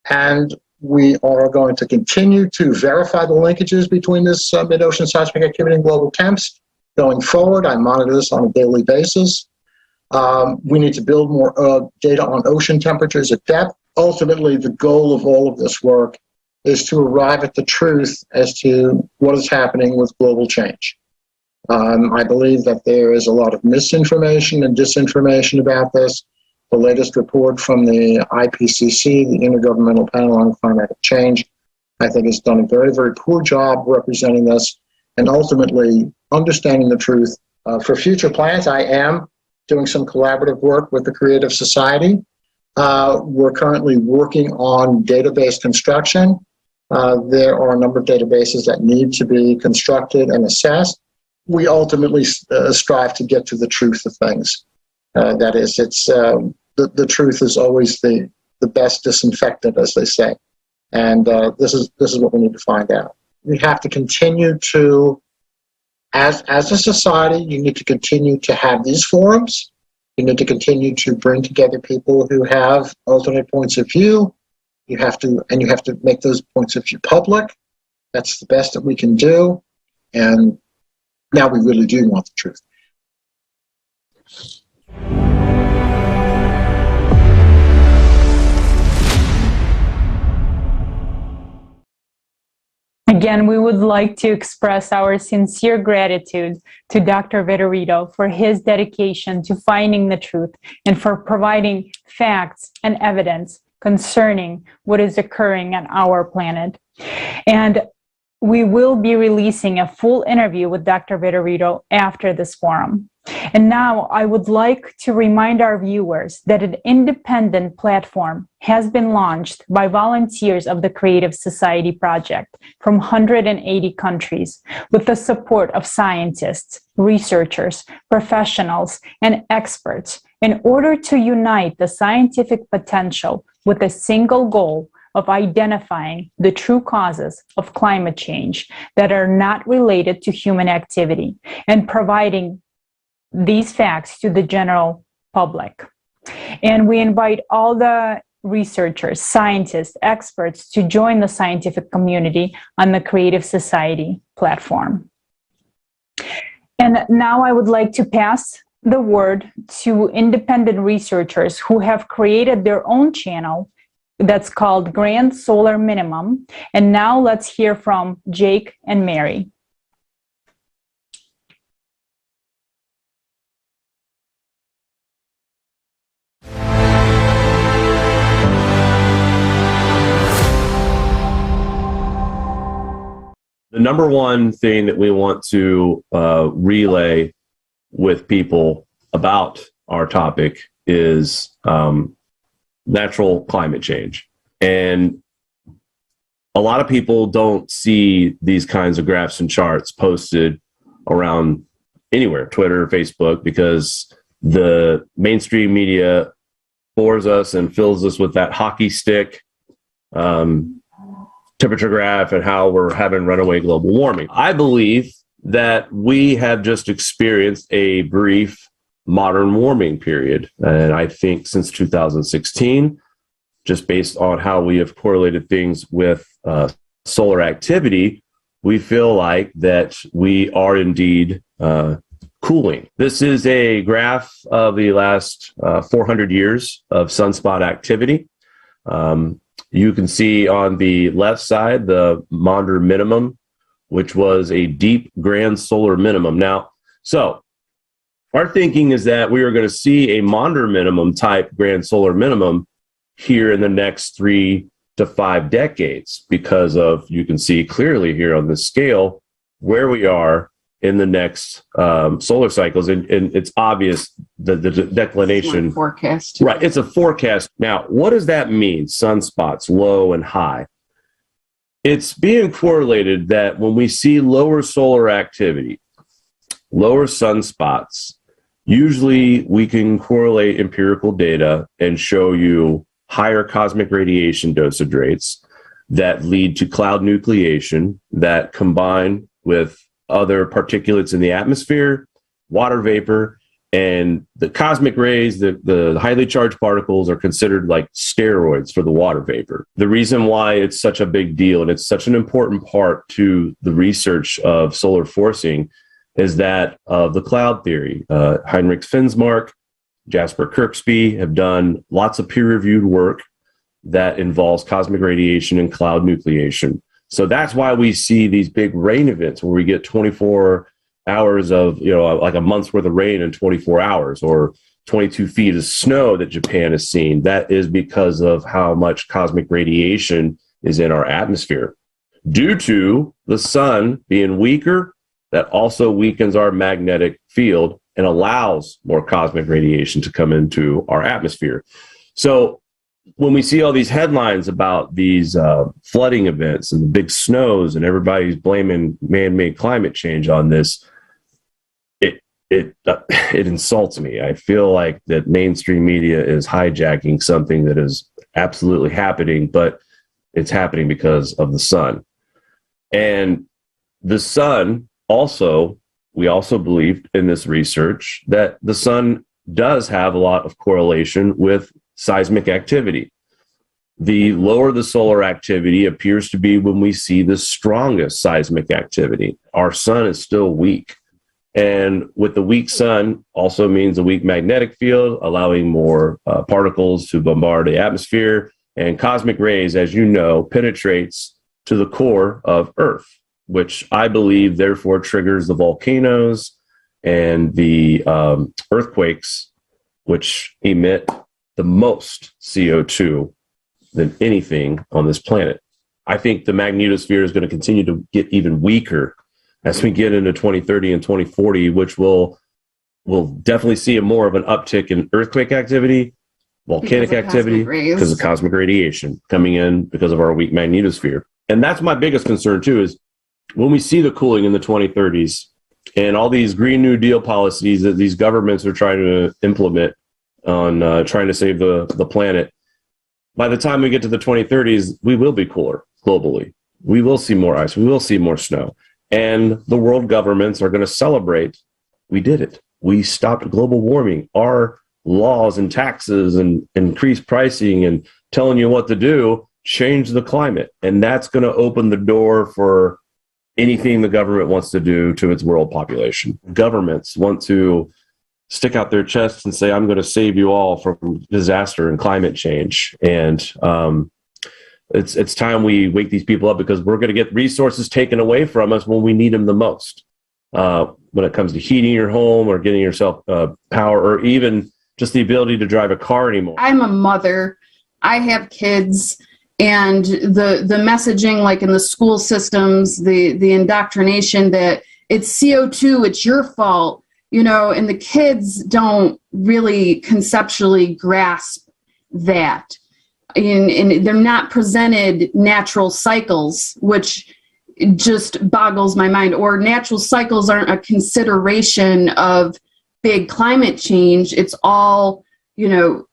and we are going to continue to verify the linkages between this mid-ocean seismic activity and global temps. Going forward, I monitor this on a daily basis. We need to build more data on ocean temperatures at depth. Ultimately, the goal of all of this work is to arrive at the truth as to what is happening with global change. I believe that there is a lot of misinformation and disinformation about this, The latest report from the IPCC, the Intergovernmental Panel on Climatic Change, I think has done a very, very poor job representing us and ultimately understanding the truth. For future plans, I am doing some collaborative work with the Creative Society. We're currently working on database construction. There are a number of databases that need to be constructed and assessed. We ultimately strive to get to the truth of things. That is, it's the truth is always the best disinfectant, as they say. And this is what we need to find out. We have to continue to, as a society, you need to continue to have these forums. You need to continue to bring together people who have alternate points of view. You have to make those points of view public. That's the best that we can do. And now we really do want the truth. Again, we would like to express our sincere gratitude to Dr. Vitorino for his dedication to finding the truth and for providing facts and evidence concerning what is occurring on our planet. And we will be releasing a full interview with Dr. Vitorino after this forum. And now I would like to remind our viewers that an independent platform has been launched by volunteers of the Creative Society Project from 180 countries with the support of scientists, researchers, professionals, and experts in order to unite the scientific potential with a single goal of identifying the true causes of climate change that are not related to human activity and providing these facts to the general public. And we invite all the researchers, scientists, experts to join the scientific community on the Creative Society platform. And now I would like to pass the word to independent researchers who have created their own channel that's called Grand Solar Minimum. And now let's hear from Jake and Mary. The number one thing that we want to relay with people about our topic is natural climate change. And a lot of people don't see these kinds of graphs and charts posted around anywhere, Twitter, Facebook, because the mainstream media bores us and fills us with that hockey stick temperature graph and how we're having runaway global warming. I believe that we have just experienced a brief modern warming period. And I think since 2016, just based on how we have correlated things with solar activity, we feel like that we are indeed cooling. This is a graph of the last 400 years of sunspot activity. You can see on the left side the Maunder minimum, which was a deep grand solar minimum. Now, so our thinking is that we are going to see a Maunder minimum type grand solar minimum here in the next 3 to 5 decades because of, you can see clearly here on this scale, where we are in the next solar cycles. And it's obvious that the declination. It's forecast. Right. It's a forecast. Now, what does that mean? Sunspots, low and high. It's being correlated that when we see lower solar activity, lower sunspots, usually we can correlate empirical data and show you higher cosmic radiation dosage rates that lead to cloud nucleation that combine with other particulates in the atmosphere, water vapor, and the cosmic rays, the highly charged particles are considered like steroids for the water vapor. The reason why it's such a big deal and it's such an important part to the research of solar forcing is that of the cloud theory. Heinrich Finsmark, Jasper Kirksby have done lots of peer-reviewed work that involves cosmic radiation and cloud nucleation. So that's why we see these big rain events where we get 24 hours of, like a month's worth of rain in 24 hours, or 22 feet of snow that Japan has seen. That is because of how much cosmic radiation is in our atmosphere. Due to the sun being weaker, that also weakens our magnetic field and allows more cosmic radiation to come into our atmosphere. So when we see all these headlines about these flooding events and the big snows, and everybody's blaming man-made climate change on this, it insults me. I feel like that mainstream media is hijacking something that is absolutely happening, but it's happening because of the sun. And the sun also, we also believed in this research that the sun does have a lot of correlation with seismic activity. The lower the solar activity appears to be when we see the strongest seismic activity. Our sun is still weak. And with the weak sun also means a weak magnetic field, allowing more particles to bombard the atmosphere. And cosmic rays, as you know, penetrates to the core of Earth, which I believe therefore triggers the volcanoes and the earthquakes, which emit the most CO2 than anything on this planet. I think the magnetosphere is going to continue to get even weaker as we get into 2030 and 2040, which we'll definitely see more of an uptick in earthquake activity, volcanic activity, because of cosmic radiation coming in because of our weak magnetosphere. And that's my biggest concern too, is when we see the cooling in the 2030s and all these Green New Deal policies that these governments are trying to implement on trying to save the planet, by the time we get to the 2030s, we will be cooler globally. We will see more ice. We will see more snow. And the world governments are going to celebrate, we did it. We stopped global warming. Our laws and taxes and increased pricing and telling you what to do change the climate. And that's going to open the door for anything the government wants to do to its world population. Governments want to stick out their chests and say, I'm going to save you all from disaster and climate change. And it's time we wake these people up, because we're going to get resources taken away from us when we need them the most. When it comes to heating your home or getting yourself power, or even just the ability to drive a car anymore. I'm a mother. I have kids. And the messaging, like in the school systems, the indoctrination that it's CO2, it's your fault, and the kids don't really conceptually grasp that. And they're not presented natural cycles, which just boggles my mind. Or natural cycles aren't a consideration of big climate change. It's all,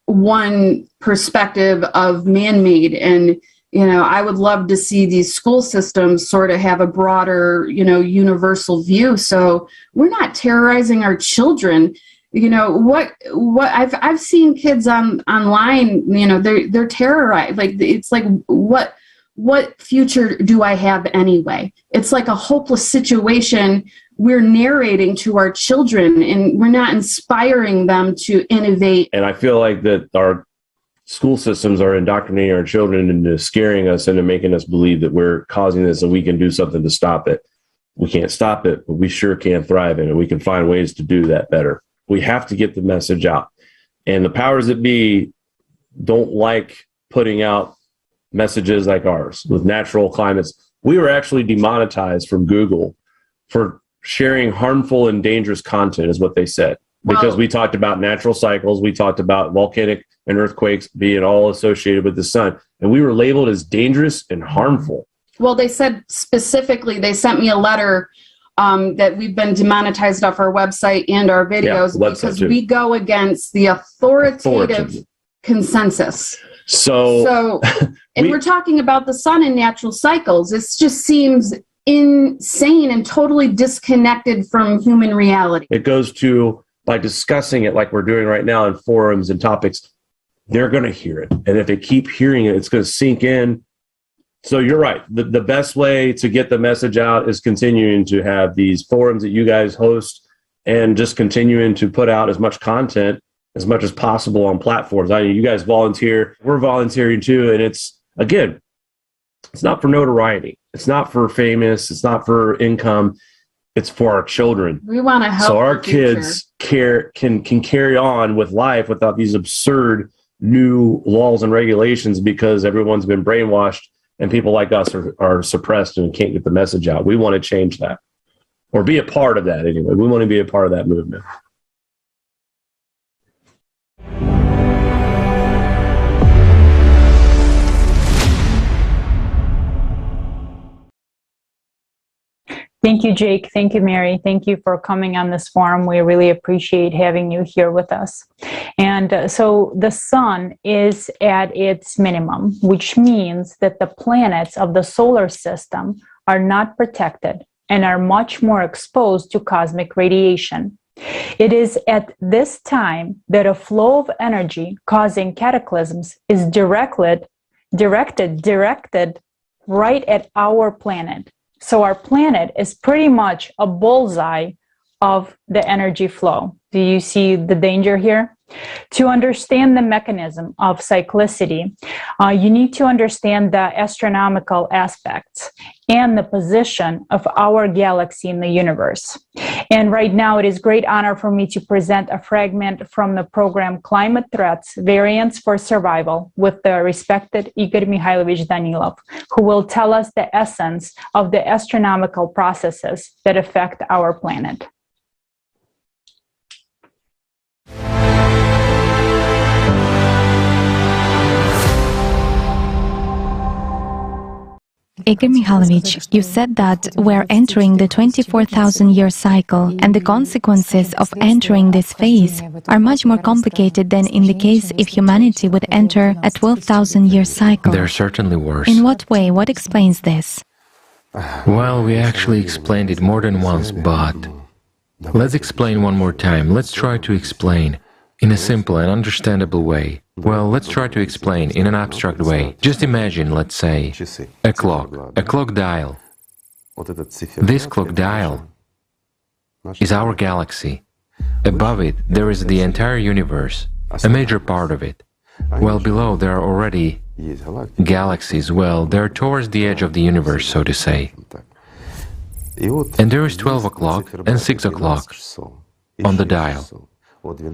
one perspective of man-made. And, I would love to see these school systems sort of have a broader, universal view. So we're not terrorizing our children. What I've seen kids online, they're terrorized. Like, it's like, what future do I have anyway? It's like a hopeless situation we're narrating to our children, and we're not inspiring them to innovate. And I feel like that our school systems are indoctrinating our children into scaring us into making us believe that we're causing this and we can do something to stop it. We can't stop it, but we sure can thrive in it. We can find ways to do that better. We have to get the message out. And the powers that be don't like putting out messages like ours with natural climates. We were actually demonetized from Google for sharing harmful and dangerous content, is what they said. Because we talked about natural cycles, we talked about volcanic and earthquakes being all associated with the sun. And we were labeled as dangerous and harmful. Well, they said specifically, they sent me a letter that we've been demonetized off our website and our videos because we go against the authoritative consensus. So and we're talking about the sun and natural cycles. It just seems insane and totally disconnected from human reality. It goes to, by discussing it like we're doing right now in forums and topics, they're going to hear it. And if they keep hearing it, it's going to sink in. So you're right. The best way to get the message out is continuing to have these forums that you guys host and just continuing to put out as much content as much as possible on platforms. I mean, you guys volunteer. We're volunteering too. And it's, again, it's not for notoriety. It's not for famous. It's not for income. it's for our children. We want to help so our the future. kids can carry on with life without these absurd new laws and regulations because everyone's been brainwashed and people like us are suppressed and can't get the message out. We want to change that, or be a part of that anyway. We want to be a part of that movement. Thank you, Jake. Thank you, Mary. Thank you for coming on this forum. We really appreciate having you here with us. And so the sun is at its minimum, which means that the planets of the solar system are not protected and are much more exposed to cosmic radiation. It is at this time that a flow of energy causing cataclysms is directed right at our planet. So our planet is pretty much a bullseye of the energy flow. Do you see the danger here? To understand the mechanism of cyclicity, you need to understand the astronomical aspects and the position of our galaxy in the universe. And right now, it is a great honor for me to present a fragment from the program Climate Threats, Variants for Survival with the respected Igor Mikhailovich Danilov, who will tell us the essence of the astronomical processes that affect our planet. Igor Mikhailovich, you said that we're entering the 24,000-year cycle, and the consequences of entering this phase are much more complicated than in the case if humanity would enter a 12,000-year cycle. They're certainly worse. In what way? What explains this? Well, we actually explained it more than once, but let's explain one more time. Let's try to explain in a simple and understandable way. Well, let's try to explain in an abstract way. Just imagine, let's say, a clock dial. This clock dial is our galaxy. Above it, there is the entire universe, a major part of it. Well, below, there are already galaxies. Well, they're towards the edge of the universe, so to say. And there is 12 o'clock and 6 o'clock on the dial.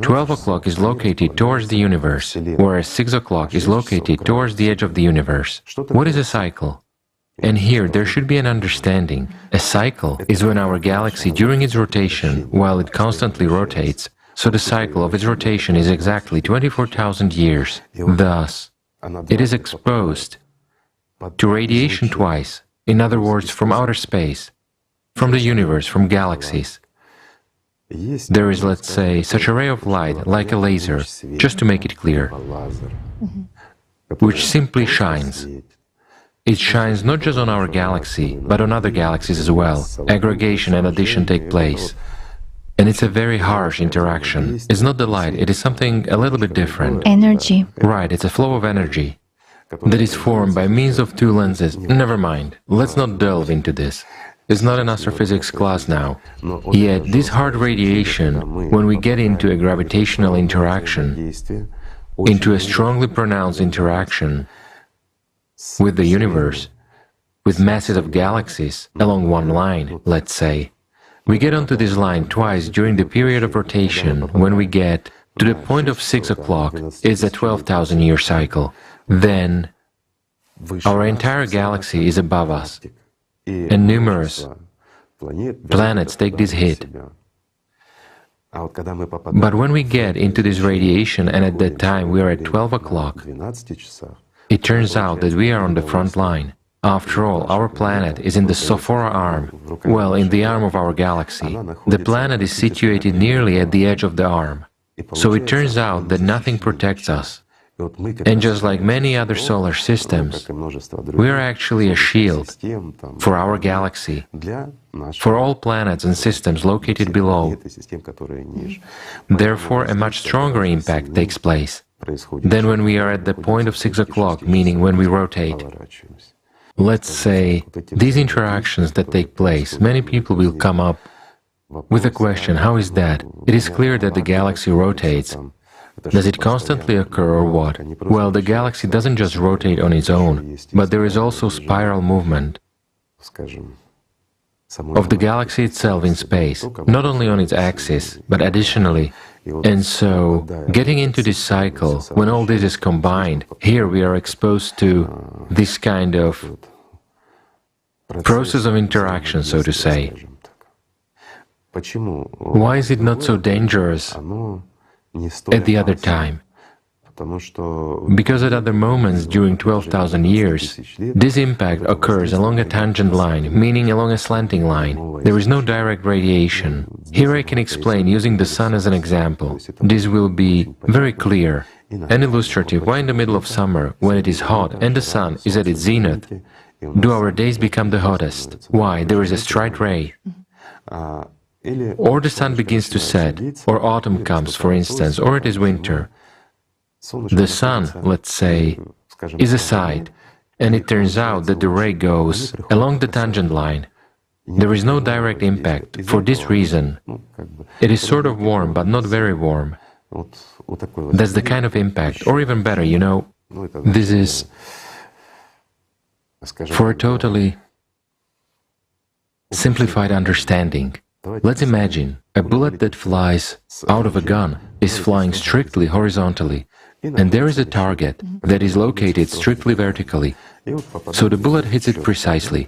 12 o'clock is located towards the universe, whereas 6 o'clock is located towards the edge of the universe. What is a cycle? And here there should be an understanding. A cycle is when our galaxy, during its rotation, while it constantly rotates, so the cycle of its rotation is exactly 24,000 years. Thus, it is exposed to radiation twice, in other words, from outer space, from the universe, from galaxies. There is, let's say, such a ray of light, like a laser, just to make it clear, which simply shines. It shines not just on our galaxy, but on other galaxies as well. Aggregation and addition take place. And it's a very harsh interaction. It's not the light, it is something a little bit different. Energy. Right, it's a flow of energy that is formed by means of two lenses. Never mind, let's not delve into this. It's not an astrophysics class now. Yet, this hard radiation, when we get into a gravitational interaction, into a strongly pronounced interaction with the universe, with masses of galaxies along one line, let's say, we get onto this line twice during the period of rotation. When we get to the point of 6 o'clock, it's a 12,000-year cycle. Then, our entire galaxy is above us. And numerous planets take this hit. But when we get into this radiation, and at that time we are at 12 o'clock, it turns out that we are on the front line. After all, our planet is in the Sophora arm, well, in the arm of our galaxy. The planet is situated nearly at the edge of the arm. So it turns out that nothing protects us. And just like many other solar systems, we are actually a shield for our galaxy, for all planets and systems located below. Therefore, a much stronger impact takes place than when we are at the point of 6 o'clock, meaning when we rotate. Let's say, these interactions that take place, many people will come up with a question, how is that? It is clear that the galaxy rotates. Does it constantly occur or what? Well, the galaxy doesn't just rotate on its own, but there is also spiral movement. of the galaxy itself in space, not only on its axis, but additionally. And so, getting into this cycle, when all this is combined, here we are exposed to this kind of process of interaction, so to say. Why is it not so dangerous at the other time? Because at other moments during 12,000 years, this impact occurs along a tangent line, meaning along a slanting line. There is no direct radiation. Here I can explain using the sun as an example. This will be very clear and illustrative. Why in the middle of summer, when it is hot and the sun is at its zenith, do our days become the hottest? Why? There is a straight ray. Or the sun begins to set, or autumn comes, for instance, or it is winter. The sun, let's say, is aside, and it turns out that the ray goes along the tangent line. There is no direct impact. For this reason, it is sort of warm, but not very warm. That's the kind of impact. Or even better, you know, this is for a totally simplified understanding. Let's imagine a bullet that flies out of a gun is flying strictly horizontally, and there is a target that is located strictly vertically, so the bullet hits it precisely.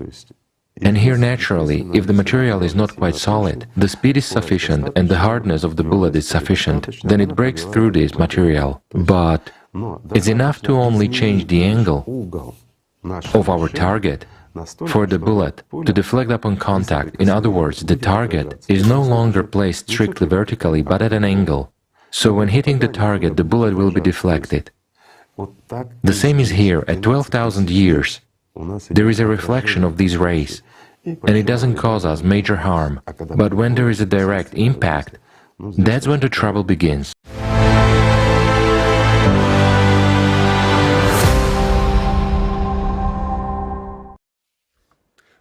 And here naturally, if the material is not quite solid, the speed is sufficient and the hardness of the bullet is sufficient, then it breaks through this material. But it's enough to only change the angle of our target for the bullet to deflect upon contact. In other words, the target is no longer placed strictly vertically, but at an angle. So when hitting the target, the bullet will be deflected. The same is here. At 12,000 years, there is a reflection of these rays, and it doesn't cause us major harm. But when there is a direct impact, that's when the trouble begins.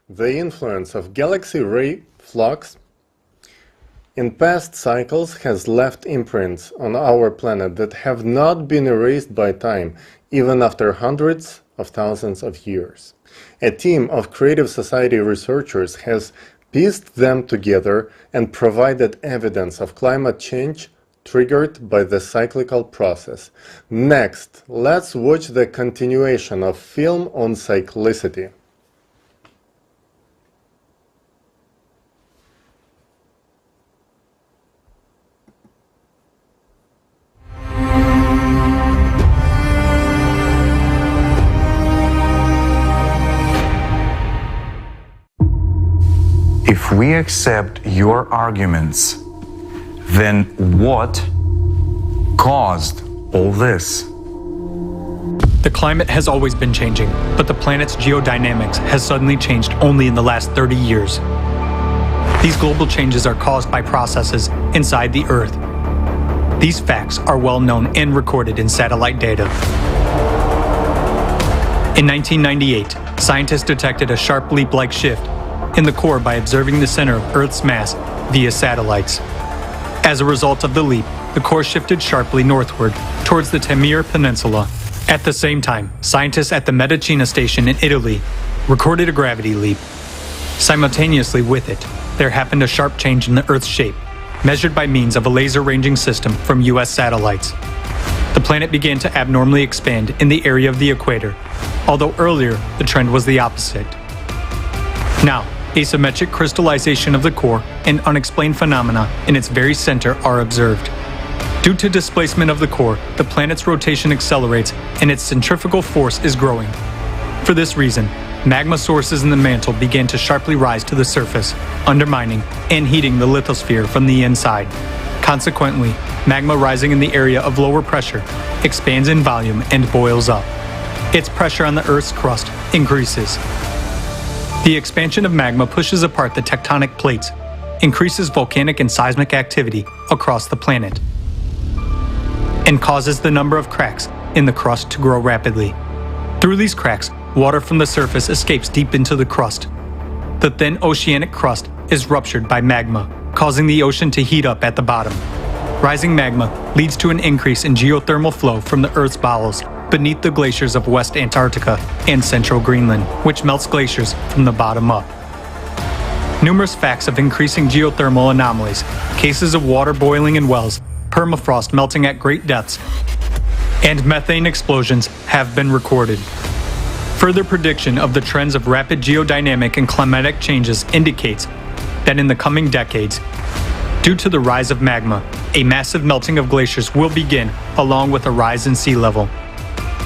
The influence of galaxy ray flux in past cycles has left imprints on our planet that have not been erased by time, even after hundreds of thousands of years. A team of Creative Society researchers has pieced them together and provided evidence of climate change triggered by the cyclical process. Next, let's watch the continuation of film on cyclicity. If we accept your arguments, then what caused all this? The climate has always been changing, but the planet's geodynamics has suddenly changed only in the last 30 years. These global changes are caused by processes inside the Earth. These facts are well known and recorded in satellite data. In 1998, scientists detected a sharp leap-like shift in the core by observing the center of Earth's mass via satellites. As a result of the leap, the core shifted sharply northward towards the Tamir Peninsula. At the same time, scientists at the Medicina station in Italy recorded a gravity leap. Simultaneously with it, there happened a sharp change in the Earth's shape, measured by means of a laser ranging system from US satellites. The planet began to abnormally expand in the area of the equator, although earlier the trend was the opposite. Now, asymmetric crystallization of the core and unexplained phenomena in its very center are observed. Due to displacement of the core, the planet's rotation accelerates and its centrifugal force is growing. For this reason, magma sources in the mantle began to sharply rise to the surface, undermining and heating the lithosphere from the inside. Consequently, magma rising in the area of lower pressure expands in volume and boils up. Its pressure on the Earth's crust increases. The expansion of magma pushes apart the tectonic plates, increases volcanic and seismic activity across the planet, and causes the number of cracks in the crust to grow rapidly. Through these cracks, water from the surface escapes deep into the crust. The thin oceanic crust is ruptured by magma, causing the ocean to heat up at the bottom. Rising magma leads to an increase in geothermal flow from the Earth's bowels beneath the glaciers of West Antarctica and central Greenland, which melts glaciers from the bottom up. numerous facts of increasing geothermal anomalies, cases of water boiling in wells, permafrost melting at great depths, and methane explosions have been recorded. Further prediction of the trends of rapid geodynamic and climatic changes indicates that in the coming decades, due to the rise of magma, a massive melting of glaciers will begin along with a rise in sea level,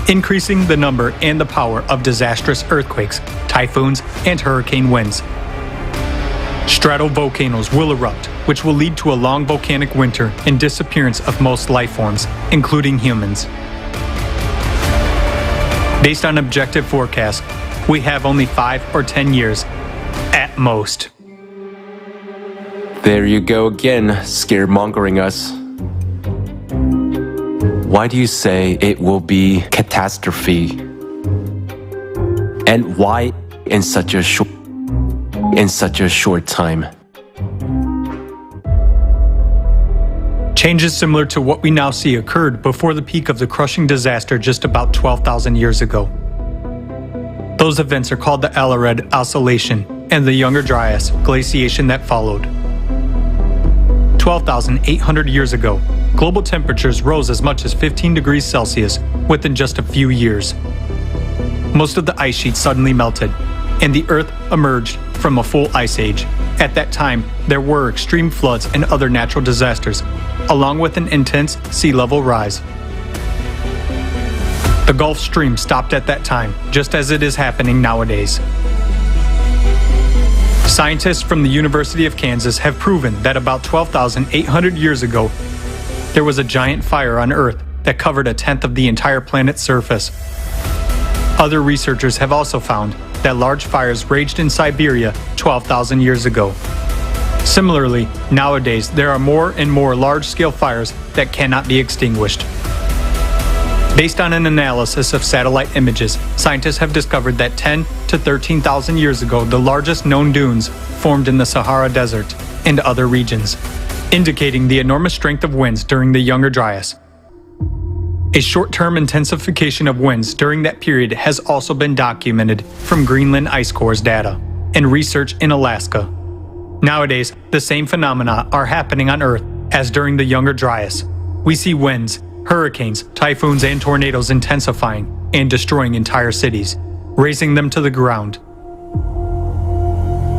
increasing the number and the power of disastrous earthquakes, typhoons, and hurricane winds. Stratovolcanoes will erupt, which will lead to a long volcanic winter and disappearance of most life forms, including humans. Based on objective forecasts, we have only 5 or 10 years at most. There you go again, scaremongering us. Why do you say it will be catastrophe? And why in such a short time? Changes similar to what we now see occurred before the peak of the crushing disaster just about 12,000 years ago. Those events are called the Ellard Oscillation and the Younger Dryas glaciation that followed. 12,800 years ago, global temperatures rose as much as 15 degrees Celsius within just a few years. Most of the ice sheets suddenly melted, and the Earth emerged from a full ice age. At that time, there were extreme floods and other natural disasters, along with an intense sea level rise. The Gulf Stream stopped at that time, just as it is happening nowadays. Scientists from the University of Kansas have proven that about 12,800 years ago, there was a giant fire on Earth that covered 1/10 of the entire planet's surface. Other researchers have also found that large fires raged in Siberia 12,000 years ago. Similarly, nowadays there are more and more large-scale fires that cannot be extinguished. Based on an analysis of satellite images, scientists have discovered that 10 to 13,000 years ago, the largest known dunes formed in the Sahara Desert and other regions, indicating the enormous strength of winds during the Younger Dryas. A short-term intensification of winds during that period has also been documented from Greenland ice cores data and research in Alaska. Nowadays, the same phenomena are happening on Earth as during the Younger Dryas. We see winds, hurricanes, typhoons, and tornadoes intensifying and destroying entire cities, razing them to the ground.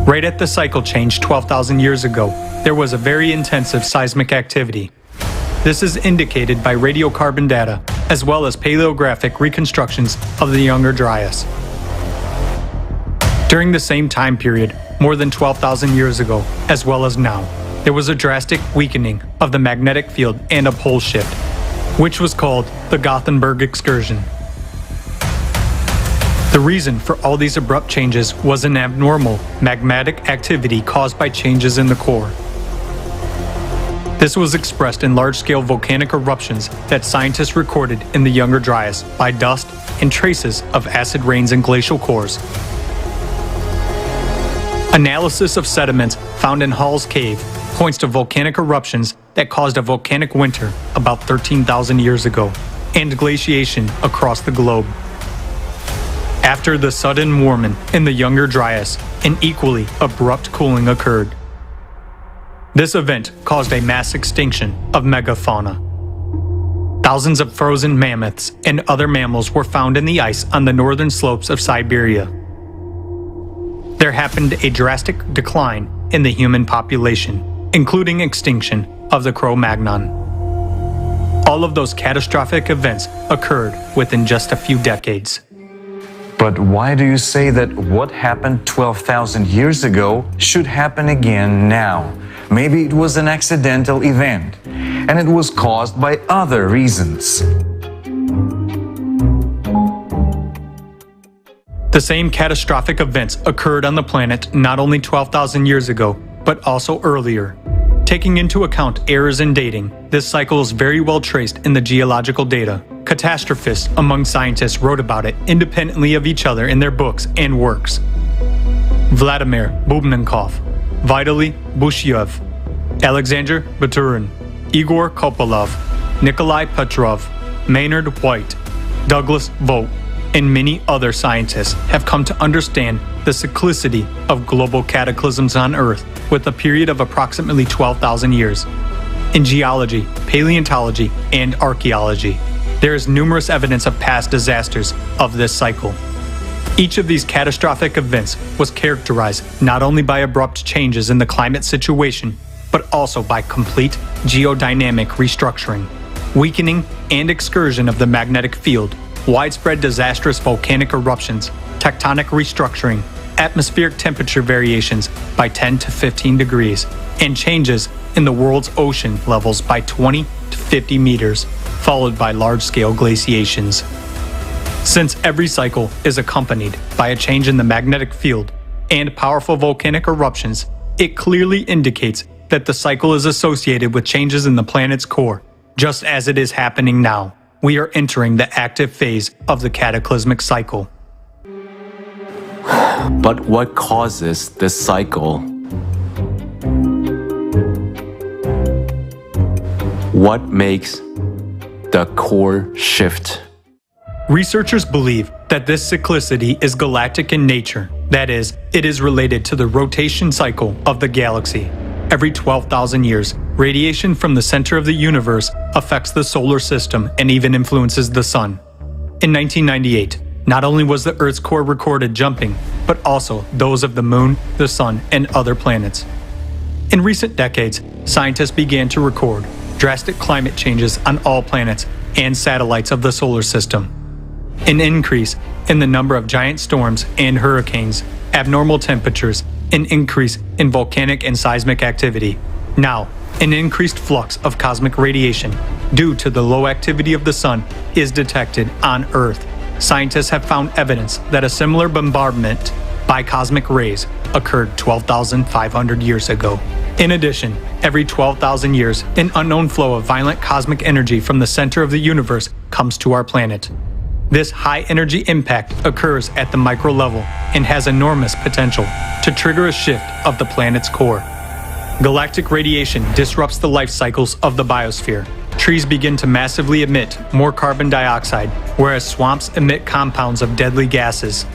Right at the cycle change 12,000 years ago, there was a very intensive seismic activity. This is indicated by radiocarbon data, as well as paleographic reconstructions of the Younger Dryas. During the same time period, more than 12,000 years ago, as well as now, there was a drastic weakening of the magnetic field and a pole shift, which was called the Gothenburg excursion. The reason for all these abrupt changes was an abnormal magmatic activity caused by changes in the core. This was expressed in large-scale volcanic eruptions that scientists recorded in the Younger Dryas by dust and traces of acid rains in glacial cores. Analysis of sediments found in Hall's Cave points to volcanic eruptions that caused a volcanic winter about 13,000 years ago and glaciation across the globe. After the sudden warming in the Younger Dryas, an equally abrupt cooling occurred. This event caused a mass extinction of megafauna. Thousands of frozen mammoths and other mammals were found in the ice on the northern slopes of Siberia. There happened a drastic decline in the human population, including extinction of the Cro-Magnon. All of those catastrophic events occurred within just a few decades. But why do you say that what happened 12,000 years ago should happen again now? Maybe it was an accidental event, and it was caused by other reasons. The same catastrophic events occurred on the planet not only 12,000 years ago, but also earlier. Taking into account errors in dating, this cycle is very well traced in the geological data. Catastrophists among scientists wrote about it independently of each other in their books and works. Vladimir Bubnenkov, Vitaly Bushyev, Alexander Baturin, Igor Kopolov, Nikolai Petrov, Maynard White, Douglas Vogt, and many other scientists have come to understand the cyclicity of global cataclysms on Earth with a period of approximately 12,000 years. In geology, paleontology, and archaeology, there is numerous evidence of past disasters of this cycle. Each of these catastrophic events was characterized not only by abrupt changes in the climate situation, but also by complete geodynamic restructuring, weakening and excursion of the magnetic field, widespread disastrous volcanic eruptions, tectonic restructuring, atmospheric temperature variations by 10 to 15 degrees, and changes in the world's ocean levels by 20 to 50 meters, followed by large-scale glaciations. Since every cycle is accompanied by a change in the magnetic field and powerful volcanic eruptions, it clearly indicates that the cycle is associated with changes in the planet's core, just as it is happening now. We are entering the active phase of the cataclysmic cycle. But what causes this cycle? What makes the core shift? Researchers believe that this cyclicity is galactic in nature. That is, it is related to the rotation cycle of the galaxy. Every 12,000 years, radiation from the center of the universe affects the solar system and even influences the sun. In 1998, not only was the Earth's core recorded jumping, but also those of the moon, the sun, and other planets. In recent decades, scientists began to record drastic climate changes on all planets and satellites of the solar system. An increase in the number of giant storms and hurricanes, abnormal temperatures, an increase in volcanic and seismic activity. Now, an increased flux of cosmic radiation due to the low activity of the sun is detected on Earth. Scientists have found evidence that a similar bombardment by cosmic rays occurred 12,500 years ago. In addition, every 12,000 years, an unknown flow of violent cosmic energy from the center of the universe comes to our planet. This high-energy impact occurs at the micro level and has enormous potential to trigger a shift of the planet's core. Galactic radiation disrupts the life cycles of the biosphere. Trees begin to massively emit more carbon dioxide, whereas swamps emit compounds of deadly gases.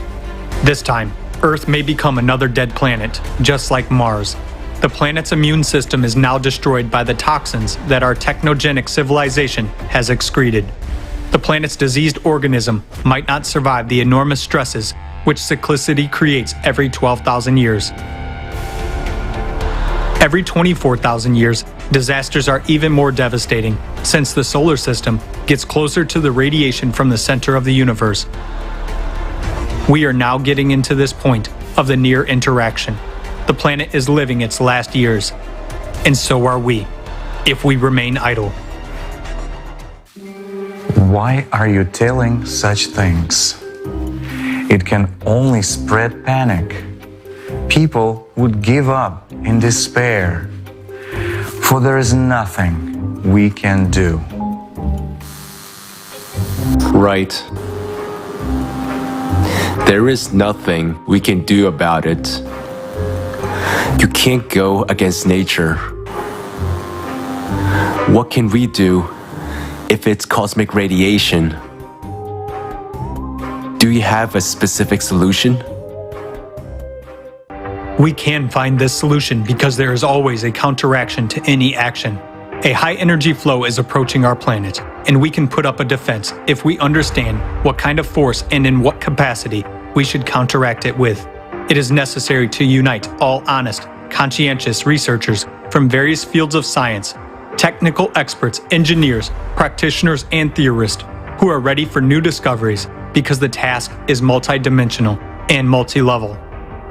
This time, Earth may become another dead planet, just like Mars. The planet's immune system is now destroyed by the toxins that our technogenic civilization has excreted. The planet's diseased organism might not survive the enormous stresses which cyclicity creates every 12,000 years. Every 24,000 years, disasters are even more devastating, since the solar system gets closer to the radiation from the center of the universe. We are now getting into this point of the near interaction. The planet is living its last years, and so are we, if we remain idle. Why are you telling such things? It can only spread panic. People would give up in despair, for there is nothing we can do. Right. There is nothing we can do about it. You can't go against nature. What can we do if it's cosmic radiation? Do you have a specific solution? We can find this solution because there is always a counteraction to any action. A high-energy flow is approaching our planet, and we can put up a defense if we understand what kind of force and in what capacity we should counteract it with. It is necessary to unite all honest, conscientious researchers from various fields of science, technical experts, engineers, practitioners, and theorists who are ready for new discoveries because the task is multidimensional and multi-level.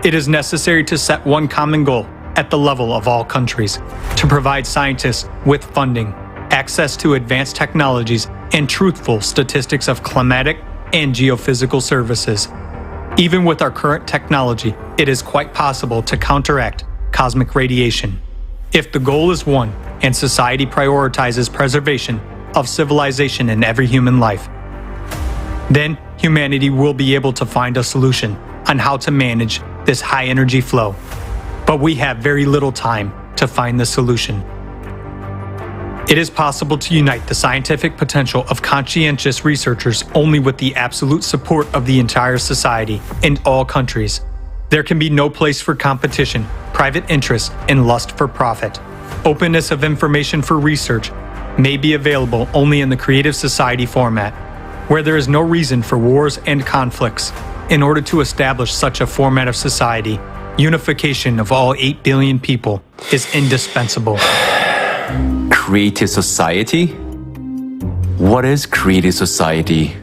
It is necessary to set one common goal at the level of all countries, to provide scientists with funding, access to advanced technologies, and truthful statistics of climatic and geophysical services. Even with our current technology, it is quite possible to counteract cosmic radiation. If the goal is one and society prioritizes preservation of civilization in every human life, then humanity will be able to find a solution on how to manage this high-energy flow. But we have very little time to find the solution. It is possible to unite the scientific potential of conscientious researchers only with the absolute support of the entire society in all countries. There can be no place for competition, private interest, and lust for profit. Openness of information for research may be available only in the creative society format, where there is no reason for wars and conflicts. In order to establish such a format of society, unification of all 8 billion people is indispensable. Creative society? What is creative society?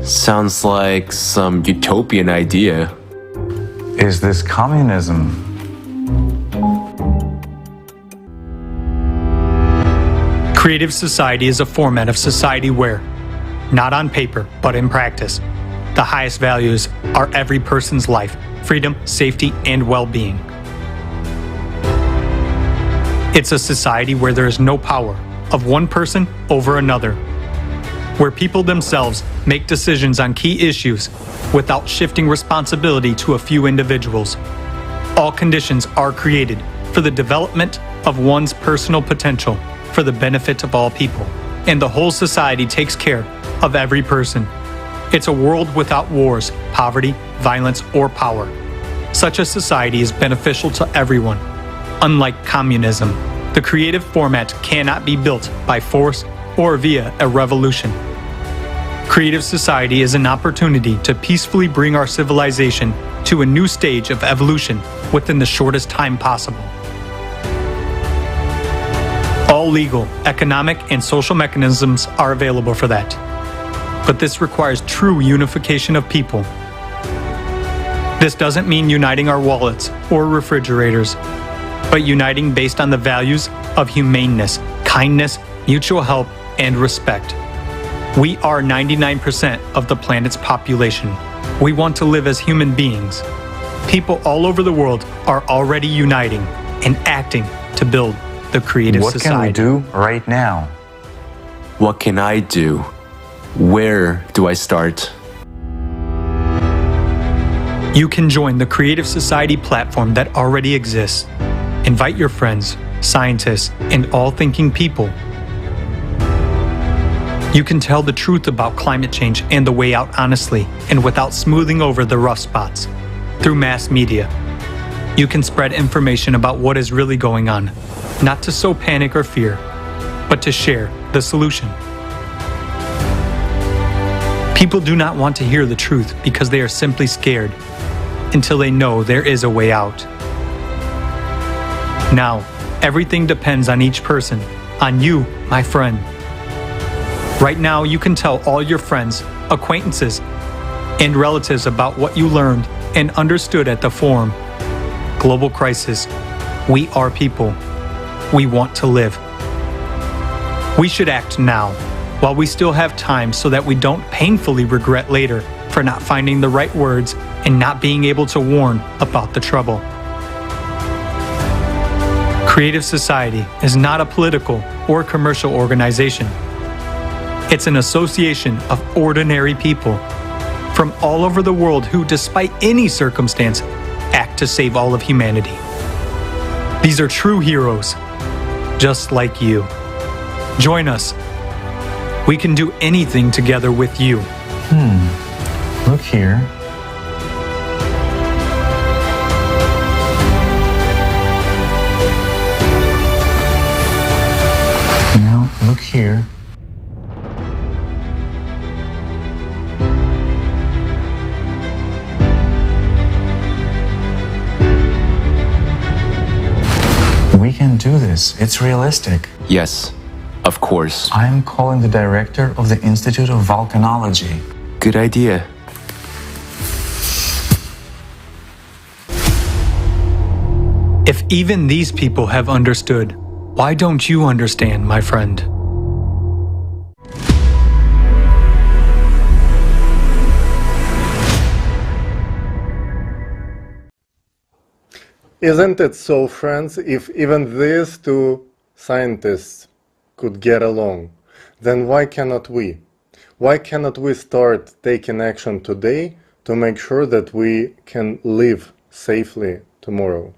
Sounds like some utopian idea. Is this communism? Creative society is a format of society where, not on paper, but in practice, the highest values are every person's life, freedom, safety, and well-being. It's a society where there is no power of one person over another, where people themselves make decisions on key issues without shifting responsibility to a few individuals. All conditions are created for the development of one's personal potential for the benefit of all people, and the whole society takes care of every person. It's a world without wars, poverty, violence, or power. Such a society is beneficial to everyone. Unlike communism, the creative format cannot be built by force or via a revolution. Creative society is an opportunity to peacefully bring our civilization to a new stage of evolution within the shortest time possible. All legal, economic, and social mechanisms are available for that. But this requires true unification of people. This doesn't mean uniting our wallets or refrigerators, but uniting based on the values of humaneness, kindness, mutual help, and respect. We are 99% of the planet's population. We want to live as human beings. People all over the world are already uniting and acting to build the creative society. What can we do right now? What can I do? Where do I start? You can join the Creative Society platform that already exists. Invite your friends, scientists, and all thinking people. You can tell the truth about climate change and the way out honestly and without smoothing over the rough spots. Through mass media, you can spread information about what is really going on, not to sow panic or fear, but to share the solution. People do not want to hear the truth because they are simply scared until they know there is a way out. Now, everything depends on each person, on you, my friend. Right now, you can tell all your friends, acquaintances, and relatives about what you learned and understood at the forum. Global crisis. We are people. We want to live. We should act now, while we still have time, so that we don't painfully regret later for not finding the right words and not being able to warn about the trouble. Creative Society is not a political or commercial organization. It's an association of ordinary people from all over the world who, despite any circumstance, act to save all of humanity. These are true heroes, just like you. Join us. We can do anything together with you. Look here. Now, look here. We can do this. It's realistic. Yes, of course. I'm calling the director of the Institute of Volcanology. Good idea. If even these people have understood, why don't you understand, my friend? Isn't it so, friends, if even these two scientists could get along, then why cannot we? Why cannot we start taking action today to make sure that we can live safely tomorrow?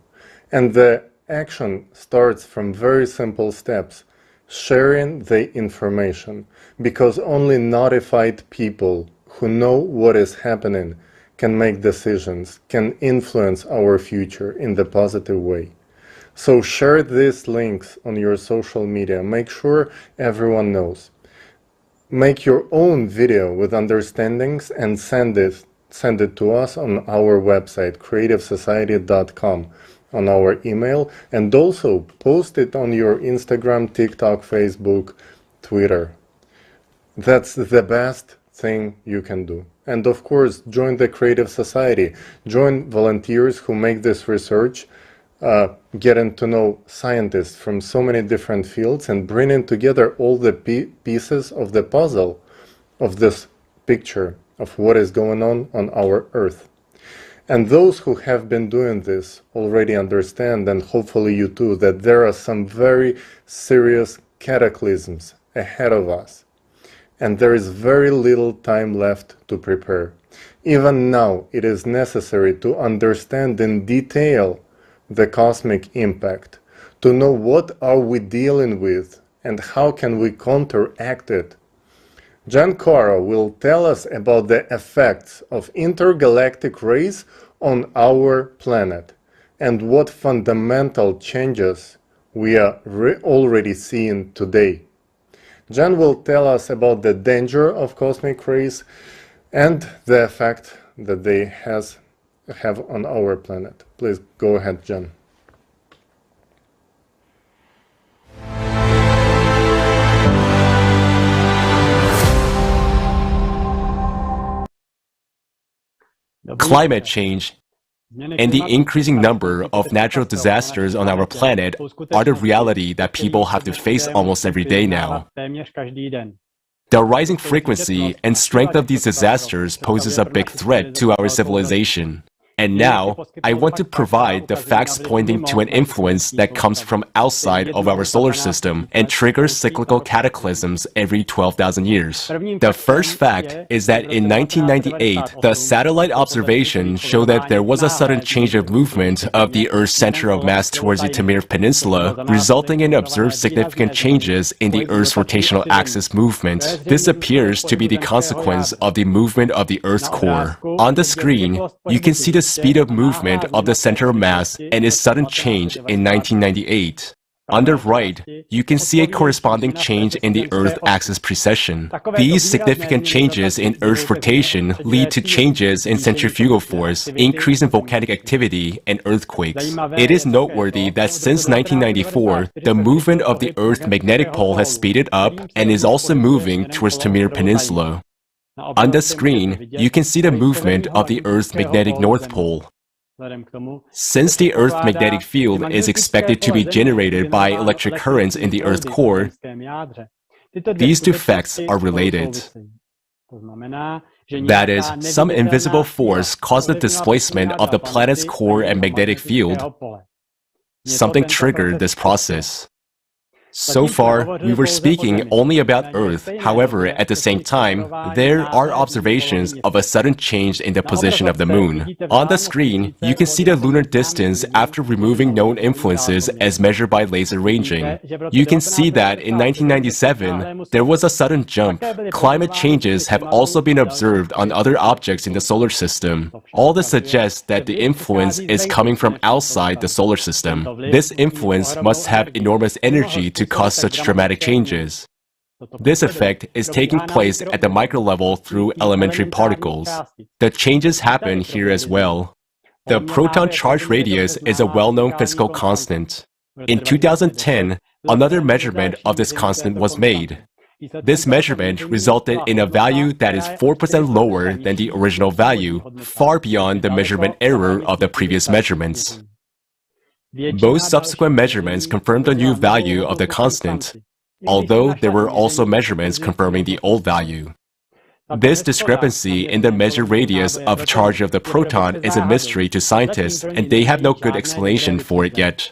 And the action starts from very simple steps, sharing the information, because only notified people who know what is happening can make decisions, can influence our future in the positive way. So share these links on your social media. Make sure everyone knows. Make your own video with understandings and send it to us on our website, creativesociety.com, on our email, and also post it on your Instagram, TikTok, Facebook, Twitter. That's the best thing you can do. And of course, join the Creative Society. Join volunteers who make this research, getting to know scientists from so many different fields and bringing together all the pieces of the puzzle of this picture of what is going on our Earth. And those who have been doing this already understand, and hopefully you too, that there are some very serious cataclysms ahead of us. And there is very little time left to prepare. Even now, it is necessary to understand in detail the cosmic impact, to know what are we dealing with and how can we counteract it. Giancarlo will tell us about the effects of intergalactic rays on our planet and what fundamental changes we are already seeing today. Jan will tell us about the danger of cosmic rays and the effect that they have on our planet. Please go ahead, Jan. Climate change and the increasing number of natural disasters on our planet are the reality that people have to face almost every day now. The rising frequency and strength of these disasters poses a big threat to our civilization. And now, I want to provide the facts pointing to an influence that comes from outside of our solar system and triggers cyclical cataclysms every 12,000 years. The first fact is that in 1998, the satellite observations show that there was a sudden change of movement of the Earth's center of mass towards the Taymyr Peninsula, resulting in observed significant changes in the Earth's rotational axis movement. This appears to be the consequence of the movement of the Earth's core. On the screen, you can see the speed of movement of the center of mass and its sudden change in 1998. On the right, you can see a corresponding change in the Earth axis precession. These significant changes in Earth's rotation lead to changes in centrifugal force, increase in volcanic activity, and earthquakes. It is noteworthy that since 1994, the movement of the Earth's magnetic pole has speeded up and is also moving towards Taymyr Peninsula. On the screen, you can see the movement of the Earth's magnetic North Pole. Since the Earth's magnetic field is expected to be generated by electric currents in the Earth's core, these two facts are related. That is, some invisible force caused the displacement of the planet's core and magnetic field. Something triggered this process. So far, we were speaking only about Earth. However, at the same time, there are observations of a sudden change in the position of the Moon. On the screen, you can see the lunar distance after removing known influences as measured by laser ranging. You can see that in 1997, there was a sudden jump. Climate changes have also been observed on other objects in the solar system. All this suggests that the influence is coming from outside the solar system. This influence must have enormous energy to cause such dramatic changes. This effect is taking place at the micro level through elementary particles. The changes happen here as well. The proton charge radius is a well-known physical constant. In 2010, another measurement of this constant was made. This measurement resulted in a value that is 4% lower than the original value, far beyond the measurement error of the previous measurements. Both subsequent measurements confirmed the new value of the constant, although there were also measurements confirming the old value. This discrepancy in the measured radius of charge of the proton is a mystery to scientists, and they have no good explanation for it yet.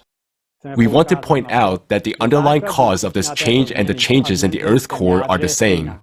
We want to point out that the underlying cause of this change and the changes in the Earth core are the same.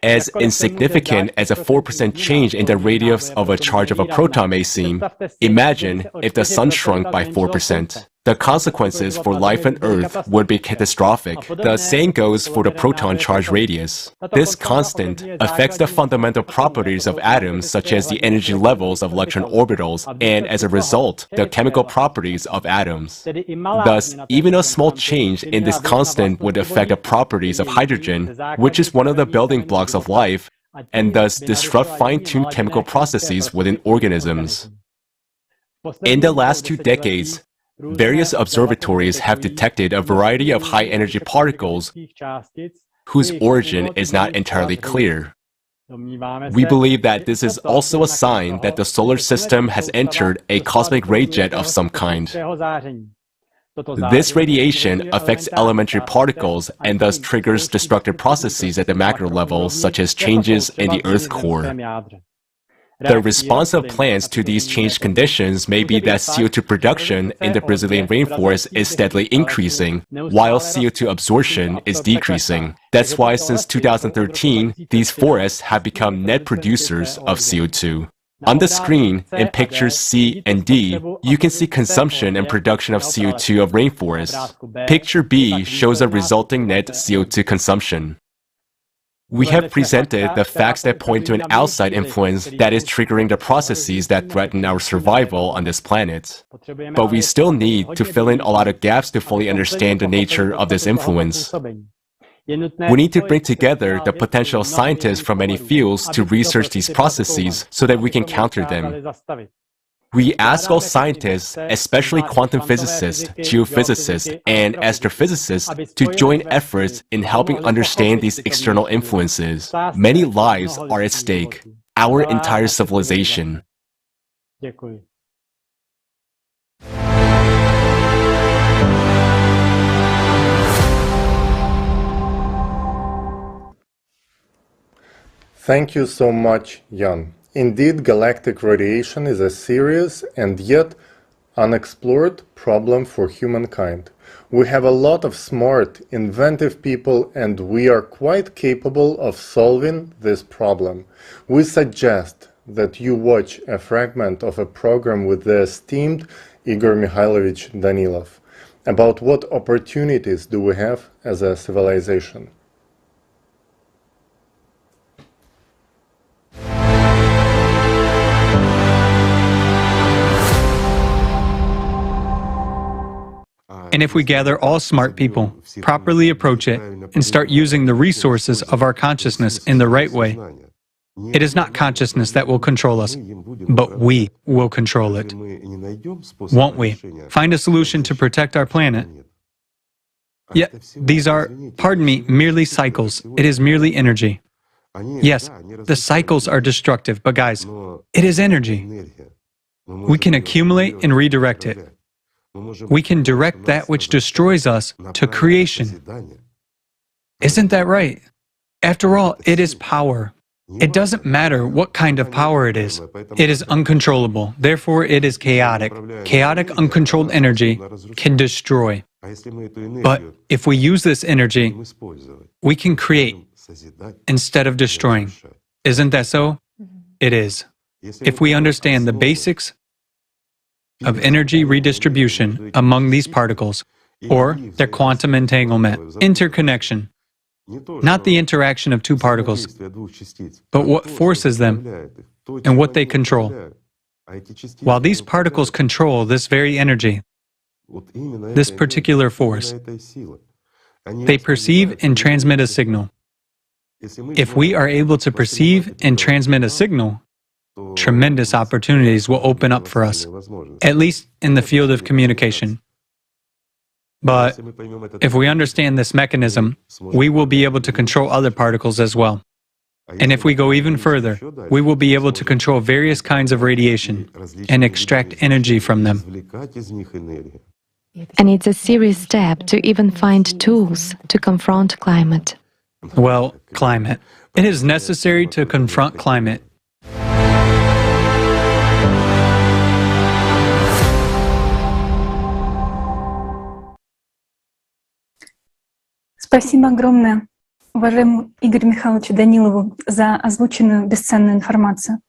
As insignificant as a 4% change in the radius of a charge of a proton may seem, imagine if the Sun shrunk by 4%. the consequences for life on Earth would be catastrophic. The same goes for the proton charge radius. This constant affects the fundamental properties of atoms, such as the energy levels of electron orbitals, and as a result, the chemical properties of atoms. Thus, even a small change in this constant would affect the properties of hydrogen, which is one of the building blocks of life, and thus disrupt fine-tuned chemical processes within organisms. In the last 2 decades, various observatories have detected a variety of high-energy particles whose origin is not entirely clear. We believe that this is also a sign that the solar system has entered a cosmic ray jet of some kind. This radiation affects elementary particles and thus triggers destructive processes at the macro level, such as changes in the Earth's core. The response of plants to these changed conditions may be that CO2 production in the Brazilian rainforest is steadily increasing, while CO2 absorption is decreasing. That's why since 2013, these forests have become net producers of CO2. On the screen, in pictures C and D, you can see consumption and production of CO2 of rainforests. Picture B shows a resulting net CO2 consumption. We have presented the facts that point to an outside influence that is triggering the processes that threaten our survival on this planet. But we still need to fill in a lot of gaps to fully understand the nature of this influence. We need to bring together the potential scientists from many fields to research these processes so that we can counter them. We ask all scientists, especially quantum physicists, geophysicists, and astrophysicists, to join efforts in helping understand these external influences. Many lives are at stake, our entire civilization. Thank you so much, Jan. Indeed, galactic radiation is a serious and yet unexplored problem for humankind. We have a lot of smart, inventive people, and we are quite capable of solving this problem. We suggest that you watch a fragment of a program with the esteemed Igor Mikhailovich Danilov about what opportunities do we have as a civilization. And if we gather all smart people, properly approach it, and start using the resources of our consciousness in the right way, it is not consciousness that will control us, but we will control it. Won't we? Find a solution to protect our planet. Yet, these are, pardon me, merely cycles. It is merely energy. Yes, the cycles are destructive, but guys, it is energy. We can accumulate and redirect it. We can direct that which destroys us to creation. Isn't that right? After all, it is power. It doesn't matter what kind of power it is. It is uncontrollable. Therefore, it is chaotic. Chaotic, uncontrolled energy can destroy. But if we use this energy, we can create instead of destroying. Isn't that so? It is. If we understand the basics of energy redistribution among these particles, or their quantum entanglement, interconnection, not the interaction of two particles, but what forces them and what they control. While these particles control this very energy, this particular force, they perceive and transmit a signal. If we are able to perceive and transmit a signal, tremendous opportunities will open up for us, at least in the field of communication. But if we understand this mechanism, we will be able to control other particles as well. And if we go even further, we will be able to control various kinds of radiation and extract energy from them. And it's a serious step to even find tools to confront climate. Well, climate. It is necessary to confront climate. Спасибо огромное, уважаемому Игорю Михайловичу Данилову, за озвученную бесценную информацию.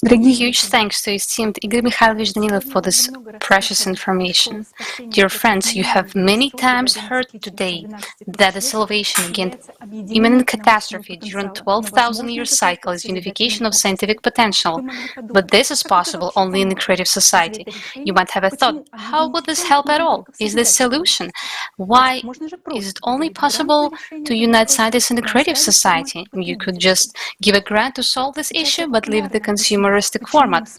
Huge thanks to esteemed Igor Mikhailovich Danilov for this precious information. Dear friends, you have many times heard today that the salvation against imminent catastrophe during 12,000-year cycle is unification of scientific potential. But this is possible only in a creative society. You might have a thought, how would this help at all? Is this solution? Why is it only possible to unite scientists in a creative society? You could just give a grant to solve this issue, but leave the consumeristic format.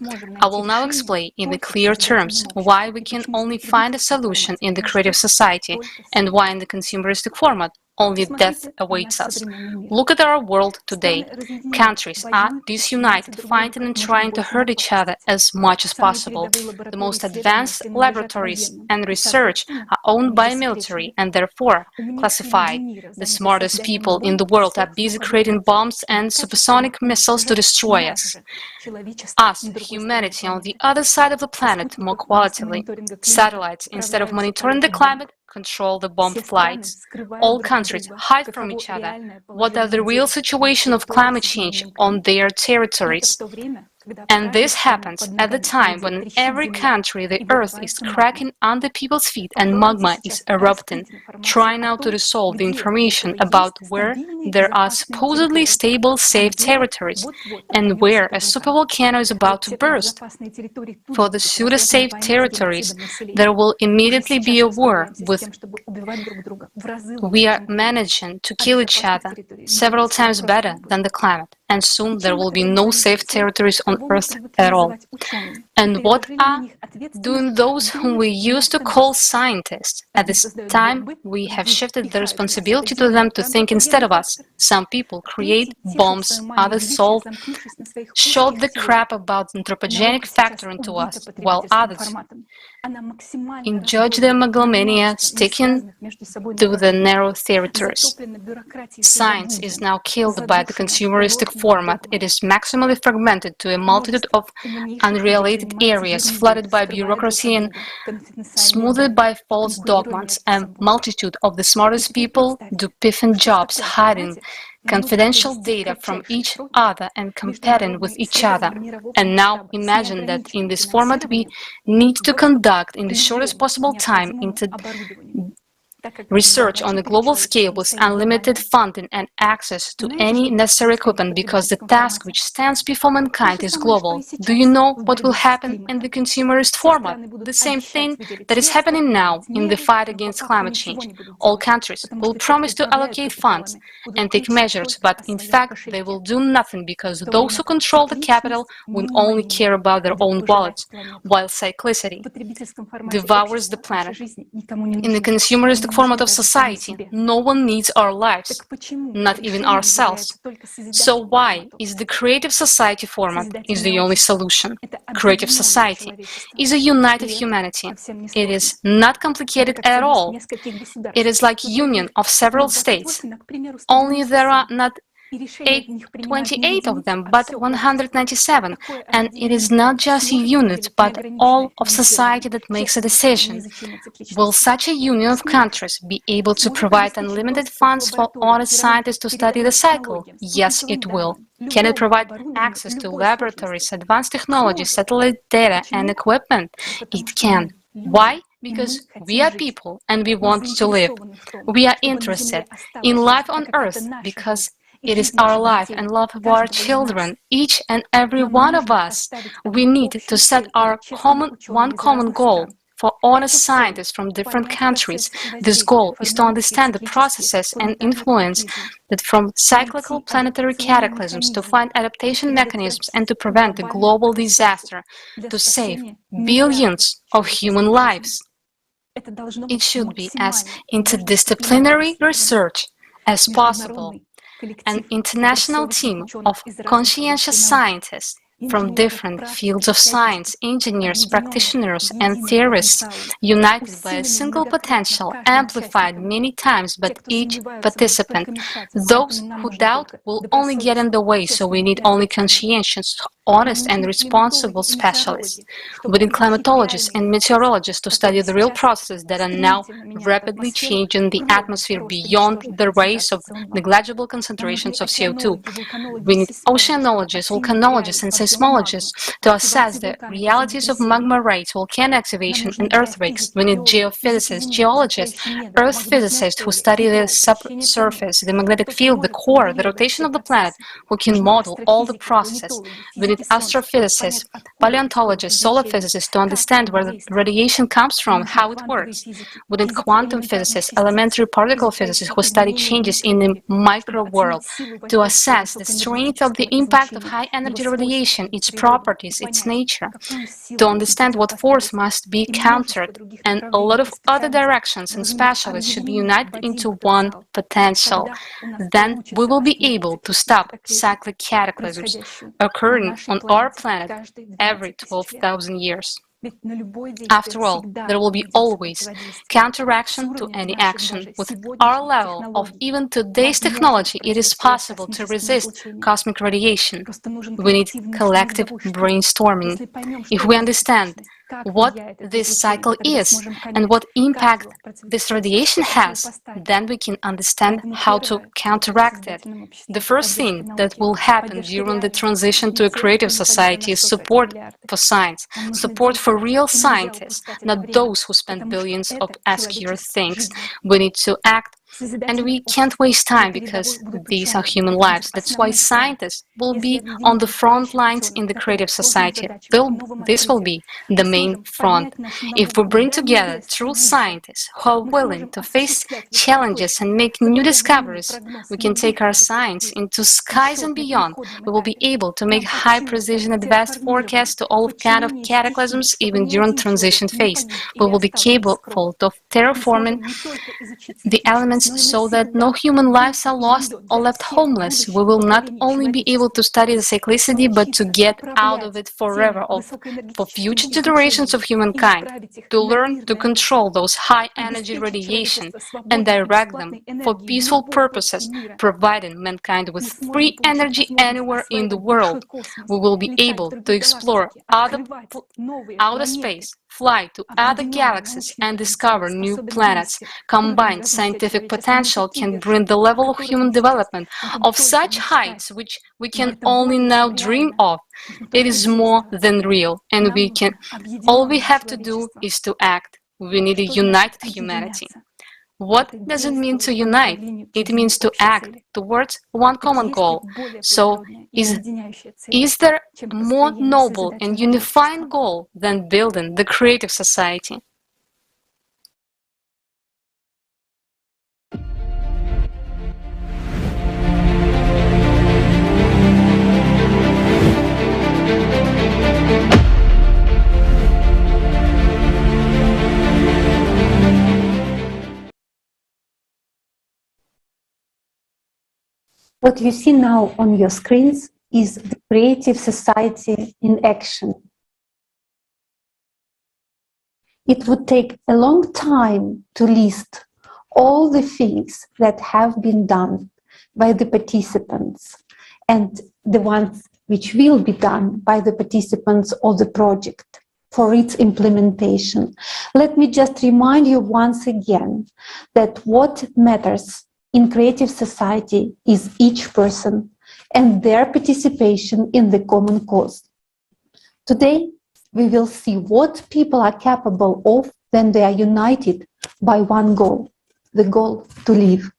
I will now explain in the clear terms why we can only find a solution in the creative society and why in the consumeristic format only death awaits us. Look at our world today. Countries are disunited, fighting and trying to hurt each other as much as possible. The most advanced laboratories and research are owned by military and therefore classified. The smartest people in the world are busy creating bombs and supersonic missiles to destroy us. Us, humanity, on the other side of the planet, more qualitatively. Satellites, instead of monitoring the climate, control the bomb flights. All countries hide from each other. What are the real situation of climate change on their territories? And this happens at the time when in every country the earth is cracking under people's feet and magma is erupting, trying now to resolve the information about where there are supposedly stable, safe territories and where a supervolcano is about to burst. For the pseudo-safe territories, there will immediately be a war with we are managing to kill each other several times better than the climate, and soon there will be no safe territories on Earth at all. And what are doing those whom we used to call scientists? At this time, we have shifted the responsibility to them to think instead of us. Some people create bombs, others shove the crap about anthropogenic factor into us, while others judge their megalomania, sticking to the narrow territories. Science is now killed by the consumeristic format. It is maximally fragmented to a multitude of unrelated areas, flooded by bureaucracy and smoothed by false dogmas. A multitude of the smartest people do piffing jobs, hiding confidential data from each other and competing with each other. And now imagine that in this format we need to conduct in the shortest possible time into research on a global scale with unlimited funding and access to any necessary equipment, because the task which stands before mankind is global. Do you know what will happen in the consumerist format? The same thing that is happening now in the fight against climate change. All countries will promise to allocate funds and take measures, but in fact they will do nothing, because those who control the capital will only care about their own wallets, while cyclicity devours the planet. In the consumeristic format of society, no one needs our lives, not even ourselves. So why is the creative society format is the only solution? Creative society is a united humanity. It is not complicated at all. It is like union of several states, only there are not 28 of them, but 197, and it is not just a unit, but all of society that makes a decision. Will such a union of countries be able to provide unlimited funds for honest scientists to study the cycle? Yes, it will. Can it provide access to laboratories, advanced technology, satellite data, and equipment? It can. Why? Because we are people and we want to live. We are interested in life on Earth because it is our life and love of our children, each and every one of us. We need to set our one common goal for honest scientists from different countries. This goal is to understand the processes and influence that from cyclical planetary cataclysms, to find adaptation mechanisms and to prevent the global disaster, to save billions of human lives. It should be as interdisciplinary research as possible. An international team of conscientious scientists from different fields of science, engineers, practitioners, and theorists, united by a single potential, amplified many times by each participant. Those who doubt will only get in the way, so we need only conscientious honest and responsible specialists. We need climatologists and meteorologists to study the real processes that are now rapidly changing the atmosphere beyond the rays of negligible concentrations of CO2. We need oceanologists, volcanologists, and seismologists to assess the realities of magma rates, volcano activation, and earthquakes. We need geophysicists, geologists, earth physicists who study the subsurface, the magnetic field, the core, the rotation of the planet, who can model all the processes. We need astrophysicists, paleontologists, solar physicists to understand where the radiation comes from, how it works. We need quantum physicists, elementary particle physicists who study changes in the micro world to assess the strength of the impact of high energy radiation, its properties, its nature, to understand what force must be countered, and a lot of other directions and specialists should be united into one potential. Then we will be able to stop cyclic cataclysms occurring on our planet every 12,000 years. After all, there will be always counteraction to any action. With our level of even today's technology, it is possible to resist cosmic radiation. We need collective brainstorming. If we understand what this cycle is and what impact this radiation has, then we can understand how to counteract it. The first thing that will happen during the transition to a creative society is support for science, support for real scientists, not those who spend billions on obscure things. We need to act, and we can't waste time because these are human lives. That's why scientists will be on the front lines in the creative society. This will be the main front. If we bring together true scientists who are willing to face challenges and make new discoveries, we can take our science into skies and beyond. We will be able to make high precision advanced forecasts to all kinds of cataclysms even during transition phase. We will be capable of terraforming the elements so that no human lives are lost or left homeless. We will not only be able to study the cyclicity, but to get out of it forever, for future generations of humankind, to learn to control those high energy radiation and direct them for peaceful purposes, providing mankind with free energy anywhere in the world. We will be able to explore outer space, fly to other galaxies, and discover new planets. Combined scientific potential can bring the level of human development of such heights which we can only now dream of. It is more than real, and all we have to do is to act. We need a united humanity. What does it mean to unite? It means to act towards one common goal. So, is there a more noble and unifying goal than building the creative society? What you see now on your screens is the creative society in action. It would take a long time to list all the things that have been done by the participants and the ones which will be done by the participants of the project for its implementation. Let me just remind you once again that what matters in creative society is each person and their participation in the common cause. Today, we will see what people are capable of when they are united by one goal, the goal to live.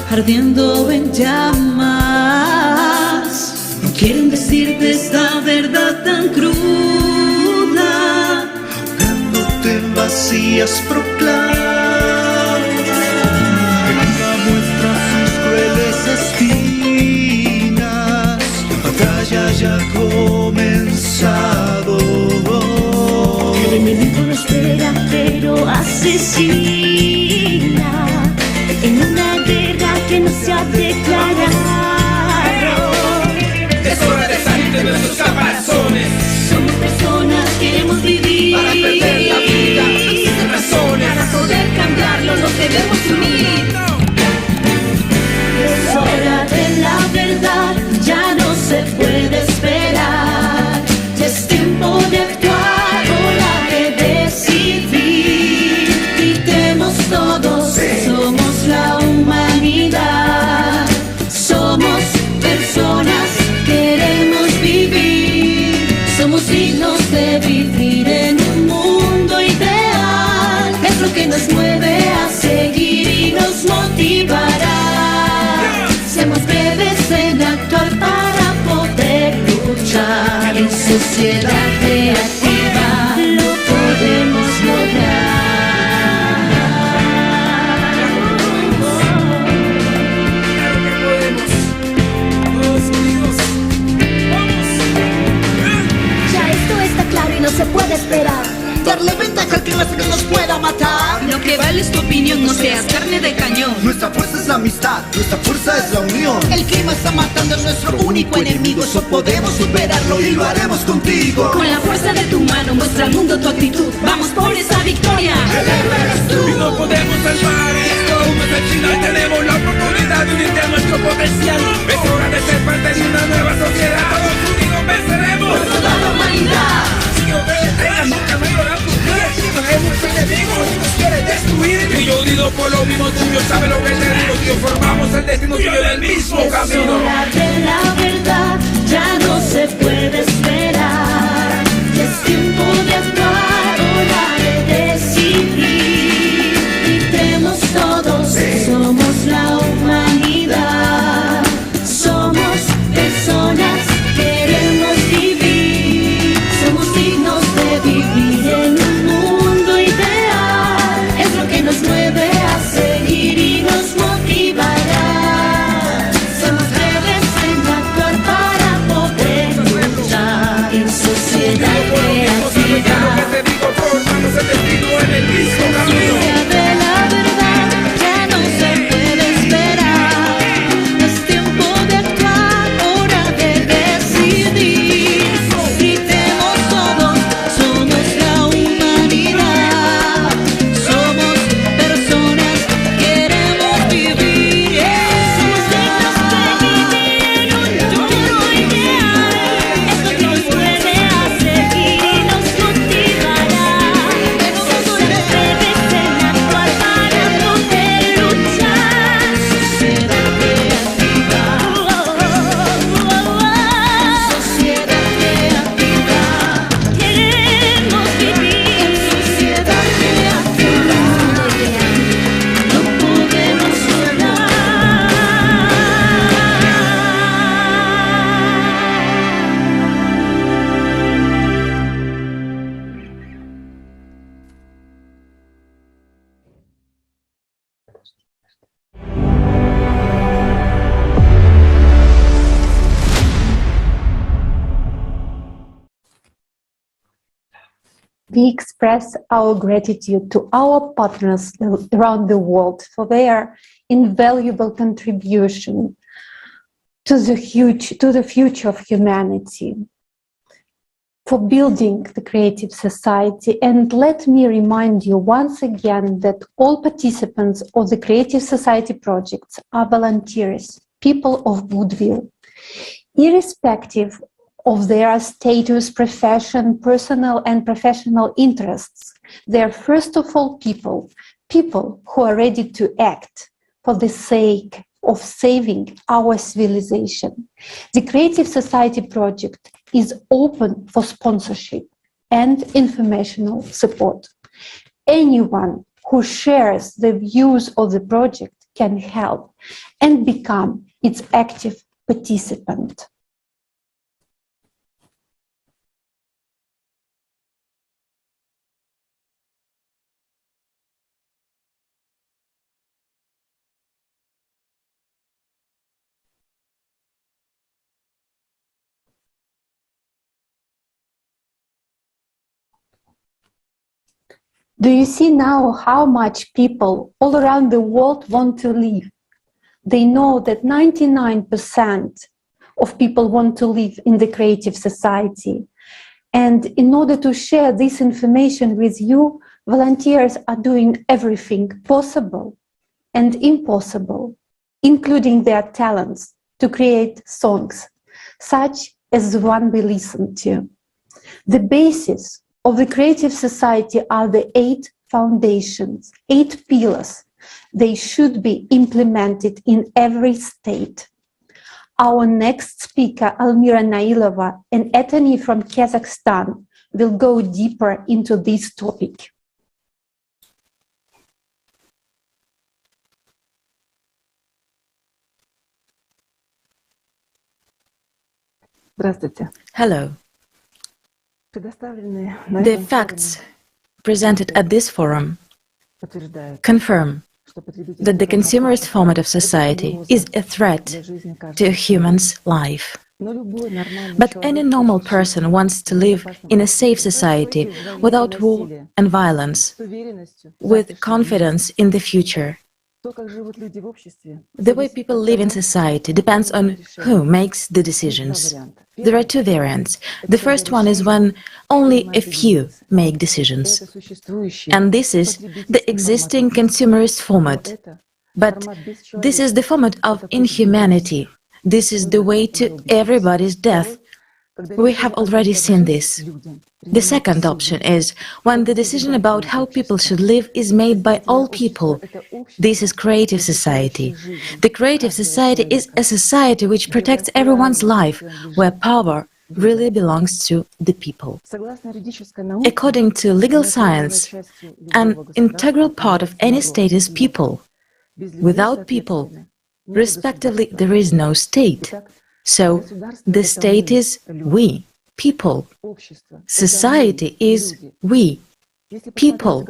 Ardiendo en llamas, no quieren decirte esta verdad tan cruda, ahogándote en vacías proclamas, muestra sus crueles espinas, China, en una guerra que no se ha declarado. Es hora de salir de nuestros caparazones. Somos personas, queremos vivir para perder la vida, sin razones. Para poder cambiarlo nos debemos unir. Es hora de la verdad, ya no se puede esperar. Ya es tiempo de actuar, hora de decidir. Gritemos todos, somos la humanidad. Somos personas, queremos vivir. Somos dignos de vivir en un mundo ideal. Es lo que nos mueve a seguir y nos motivará. Seamos breves en actuar para poder luchar. En sociedad creativa lo podemos lograr. Ya esto está claro y no se puede esperar. Darle ventaja al clima que nos pueda matar. Lo que vale es tu opinión, no seas carne de cañón. Nuestra fuerza es la amistad, nuestra fuerza es la unión. El clima está matando a nuestro único enemigo. Eso podemos superarlo y lo haremos contigo. Con la fuerza de tu mano, muestra al mundo tu actitud. Vamos por esa victoria. El héroe eres tú. Y no podemos salvar esto. Aún no es el final, tenemos la oportunidad de unir nuestro potencial. Es hora de ser parte de una nueva sociedad. Todos unidos venceremos por toda la humanidad. Si no tengas nunca me llorar por ti. No es nuestro enemigo y nos quiere destruir. Y yo unido por lo mismo tuyo, sabe lo que te digo. Tío, formamos el destino tuyo del mismo camino. Es hora de la verdad, ya no se puede esperar. Ya es tiempo de actuar, hora de decidir. Gritemos todos, somos la humanidad. Somos personas, queremos vivir. Somos dignos de vivir en un mundo ideal. Es lo que nos mueve a seguir y nos motivará. Somos breves en actuar para poder luchar. En sociedad creativa. Formamos el destino en el mismo camino. De la verdad, ya no se puede esperar. Es tiempo de actuar, hora de decidir. Gritemos todos, somos la humanidad. Somos personas, queremos vivir. Somos dignos de vivir en un mundo ideal. Es lo que nos mueve a seguir y nos motivará. Somos breves en actuar para poder luchar. Sociedad creativa. Sociedad creativa. Queremos vivir en sociedad creativa. Lo podemos lograr. We express our gratitude to our partners around the world for their invaluable contribution to the future of humanity, for building the creative society. And let me remind you once again that all participants of the Creative Society projects are volunteers, people of goodwill, irrespective of their status, profession, personal and professional interests. They are first of all people who are ready to act for the sake of saving our civilization. The Creative Society project is open for sponsorship and informational support. Anyone who shares the views of the project can help and become its active participant. Do you see now how much people all around the world want to live? They know that 99% of people want to live in the creative society. And in order to share this information with you, volunteers are doing everything possible and impossible, including their talents, to create songs, such as the one we listened to. The basis of the creative society are the 8 foundations, 8 pillars. They should be implemented in every state. Our next speaker, Almira Nailova, an attorney from Kazakhstan, will go deeper into this topic. Hello. The facts presented at this forum confirm that the consumerist format of society is a threat to a human's life. But any normal person wants to live in a safe society without war and violence, with confidence in the future. The way people live in society depends on who makes the decisions. There are 2 variants. The first one is when only a few make decisions. And this is the existing consumerist format. But this is the format of inhumanity. This is the way to everybody's death. We have already seen this. The second option is when the decision about how people should live is made by all people. This is creative society. The creative society is a society which protects everyone's life, where power really belongs to the people. According to legal science, an integral part of any state is people. Without people, respectively, there is no state. So, the state is we, people. Society is we, people.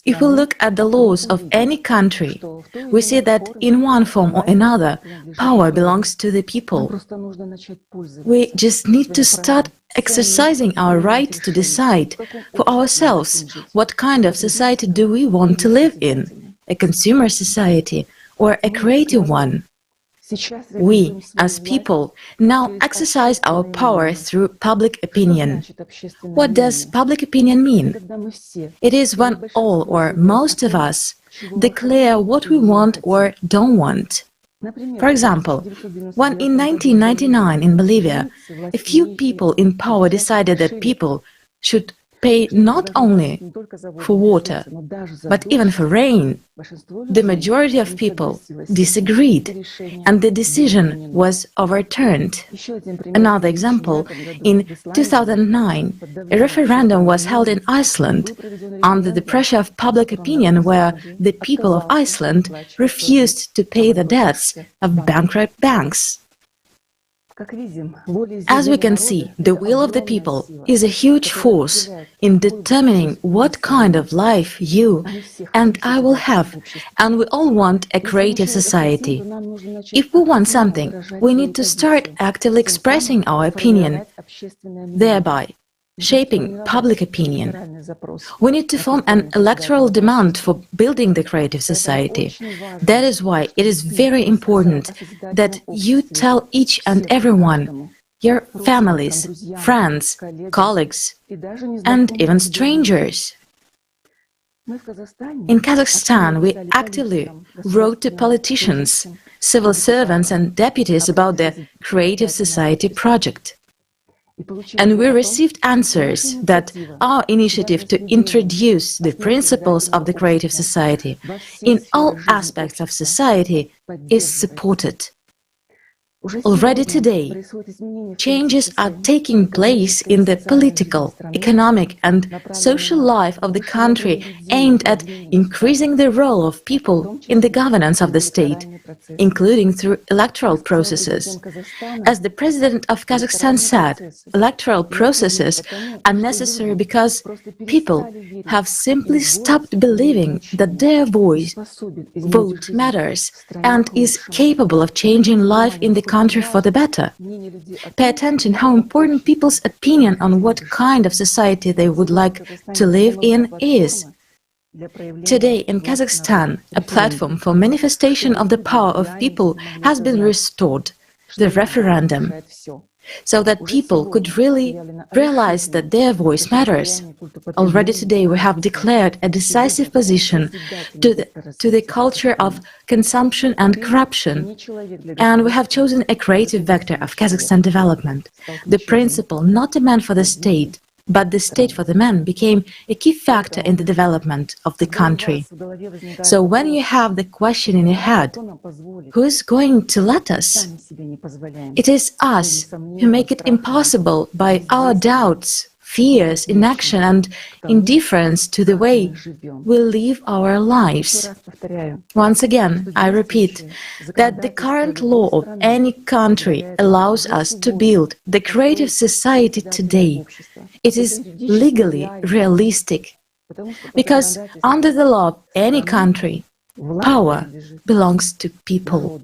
If we look at the laws of any country, we see that in one form or another, power belongs to the people. We just need to start exercising our right to decide for ourselves what kind of society do we want to live in, a consumer society or a creative one. We, as people, now exercise our power through public opinion. What does public opinion mean? It is when all or most of us declare what we want or don't want. For example, when in 1999 in Bolivia, a few people in power decided that people should pay not only for water, but even for rain, the majority of people disagreed, and the decision was overturned. Another example, in 2009, a referendum was held in Iceland under the pressure of public opinion, where the people of Iceland refused to pay the debts of bankrupt banks. As we can see, the will of the people is a huge force in determining what kind of life you and I will have, and we all want a creative society. If we want something, we need to start actively expressing our opinion, thereby shaping public opinion. We need to form an electoral demand for building the creative society. That is why it is very important that you tell each and everyone, your families, friends, colleagues, and even strangers. In Kazakhstan, we actively wrote to politicians, civil servants, and deputies about the Creative Society project. And we received answers that our initiative to introduce the principles of the creative society in all aspects of society is supported. Already today, changes are taking place in the political, economic, and social life of the country aimed at increasing the role of people in the governance of the state, including through electoral processes. As the President of Kazakhstan said, electoral processes are necessary because people have simply stopped believing that their vote matters and is capable of changing life in the country for the better. Pay attention how important people's opinion on what kind of society they would like to live in is. Today in Kazakhstan, a platform for manifestation of the power of people has been restored, the referendum, so that people could really realize that their voice matters. Already today we have declared a decisive position to the culture of consumption and corruption, and we have chosen a creative vector of Kazakhstan development. The principle, not a man for the state, but the state for the man, became a key factor in the development of the country. So when you have the question in your head, who is going to let us? It is us who make it impossible by our doubts, fears, inaction and indifference to the way we live our lives. Once again, I repeat that the current law of any country allows us to build the creative society today. It is legally realistic, because under the law of any country, power belongs to people.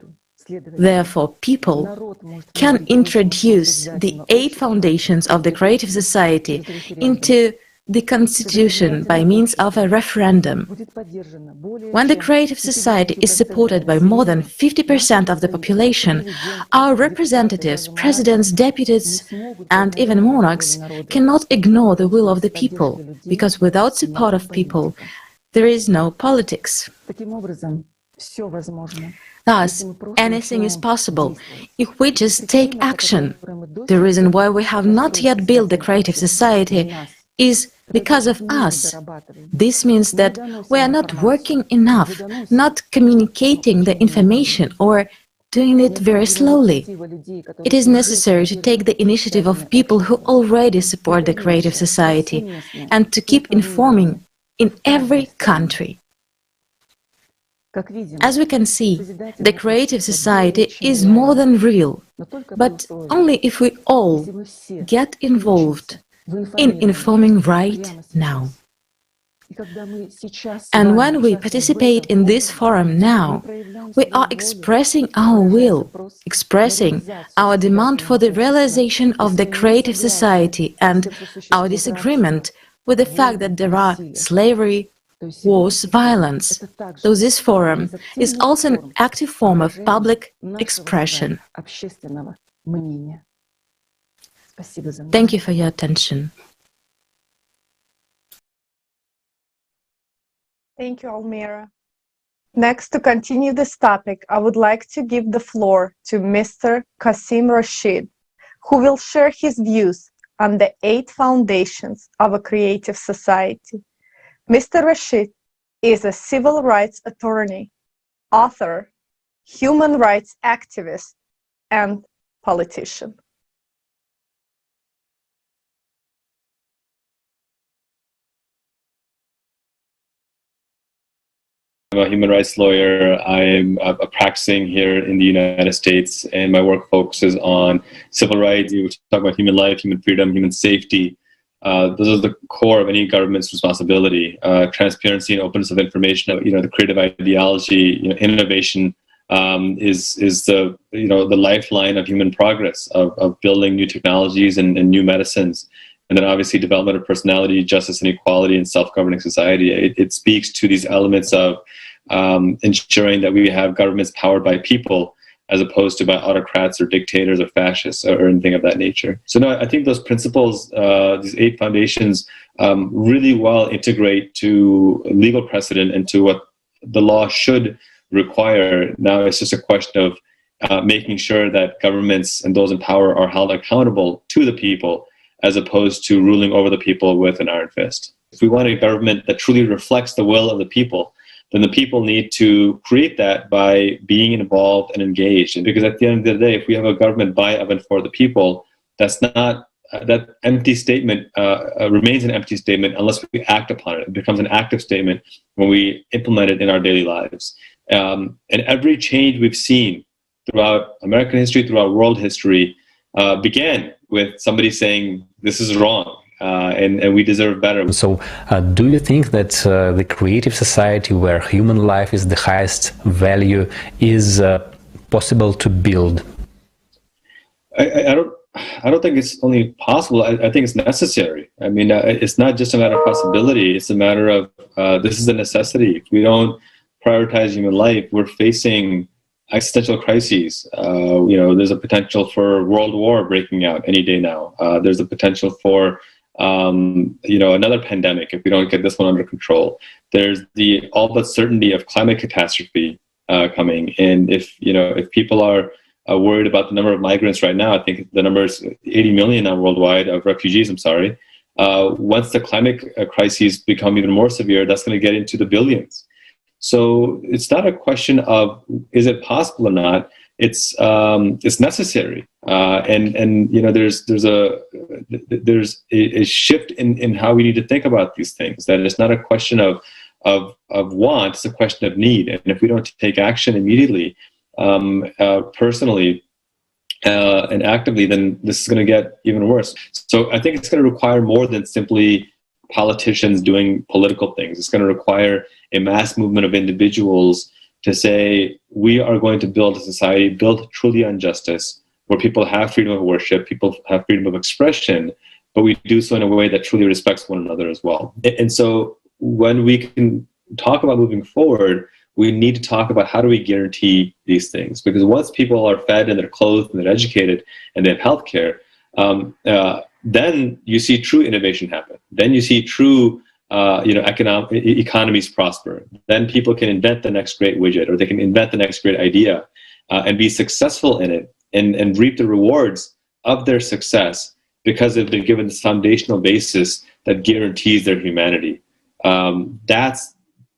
Therefore, people can introduce the 8 foundations of the creative society into the constitution by means of a referendum. When the creative society is supported by more than 50% of the population, our representatives, presidents, deputies, and even monarchs cannot ignore the will of the people, because without support of people, there is no politics. Thus, anything is possible if we just take action. The reason why we have not yet built the creative society is because of us. This means that we are not working enough, not communicating the information, or doing it very slowly. It is necessary to take the initiative of people who already support the creative society and to keep informing in every country. As we can see, the creative society is more than real, but only if we all get involved in informing right now. And when we participate in this forum now, we are expressing our will, expressing our demand for the realization of the creative society and our disagreement with the fact that there are slavery, wars, violence. So this forum is also an active form of public expression. Thank you for your attention. Thank you, Almira. Next, to continue this topic, I would like to give the floor to Mr. Qasim Rashid, who will share his views on the 8 foundations of a creative society. Mr. Rashid is a civil rights attorney, author, human rights activist, and politician. I'm a human rights lawyer. I'm practicing here in the United States, and my work focuses on civil rights. We talk about human life, human freedom, human safety. Those are the core of any government's responsibility. Transparency and openness of information. The creative ideology, innovation is the the lifeline of human progress, of building new technologies and new medicines. And then obviously development of personality, justice and equality, and self-governing society. It speaks to these elements of ensuring that we have governments powered by people, as opposed to by autocrats or dictators or fascists or anything of that nature. So no, I think those principles, these 8 foundations, really well integrate to legal precedent and to what the law should require. Now it's just a question of making sure that governments and those in power are held accountable to the people, as opposed to ruling over the people with an iron fist. If we want a government that truly reflects the will of the people, then the people need to create that by being involved and engaged. And because at the end of the day, if we have a government by, of, and for the people, that's not, that empty statement remains an empty statement unless we act upon it. It becomes an active statement when we implement it in our daily lives. And every change we've seen throughout American history, throughout world history, began with somebody saying, this is wrong, and we deserve better. So do you think that the creative society where human life is the highest value is possible to build? I don't think it's only possible. I think it's necessary. I mean, it's not just a matter of possibility. It's a matter of this is a necessity. If we don't prioritize human life, we're facing existential crises. There's a potential for world war breaking out any day now. There's a potential for another pandemic if we don't get this one under control. There's the all but certainty of climate catastrophe coming, and if people are worried about the number of migrants right now, I think the number is 80 million now worldwide of refugees. I'm sorry. Once the climate crises become even more severe, that's going to get into the billions. So it's not a question of is it possible or not. It's necessary, and there's a shift in how we need to think about these things. That it's not a question of want; it's a question of need. And if we don't take action immediately, personally and actively, then this is going to get even worse. So I think it's going to require more than simply politicians doing political things. It's going to require a mass movement of individuals to say, we are going to build a society built truly on justice, where people have freedom of worship, people have freedom of expression, but we do so in a way that truly respects one another as well. And so when we can talk about moving forward, we need to talk about how do we guarantee these things? Because once people are fed and they're clothed and they're educated and they have healthcare, then you see true innovation happen. Then you see true economies prosper. Then people can invent the next great widget, or they can invent the next great idea and be successful in it and reap the rewards of their success because they've been given this foundational basis that guarantees their humanity. That's,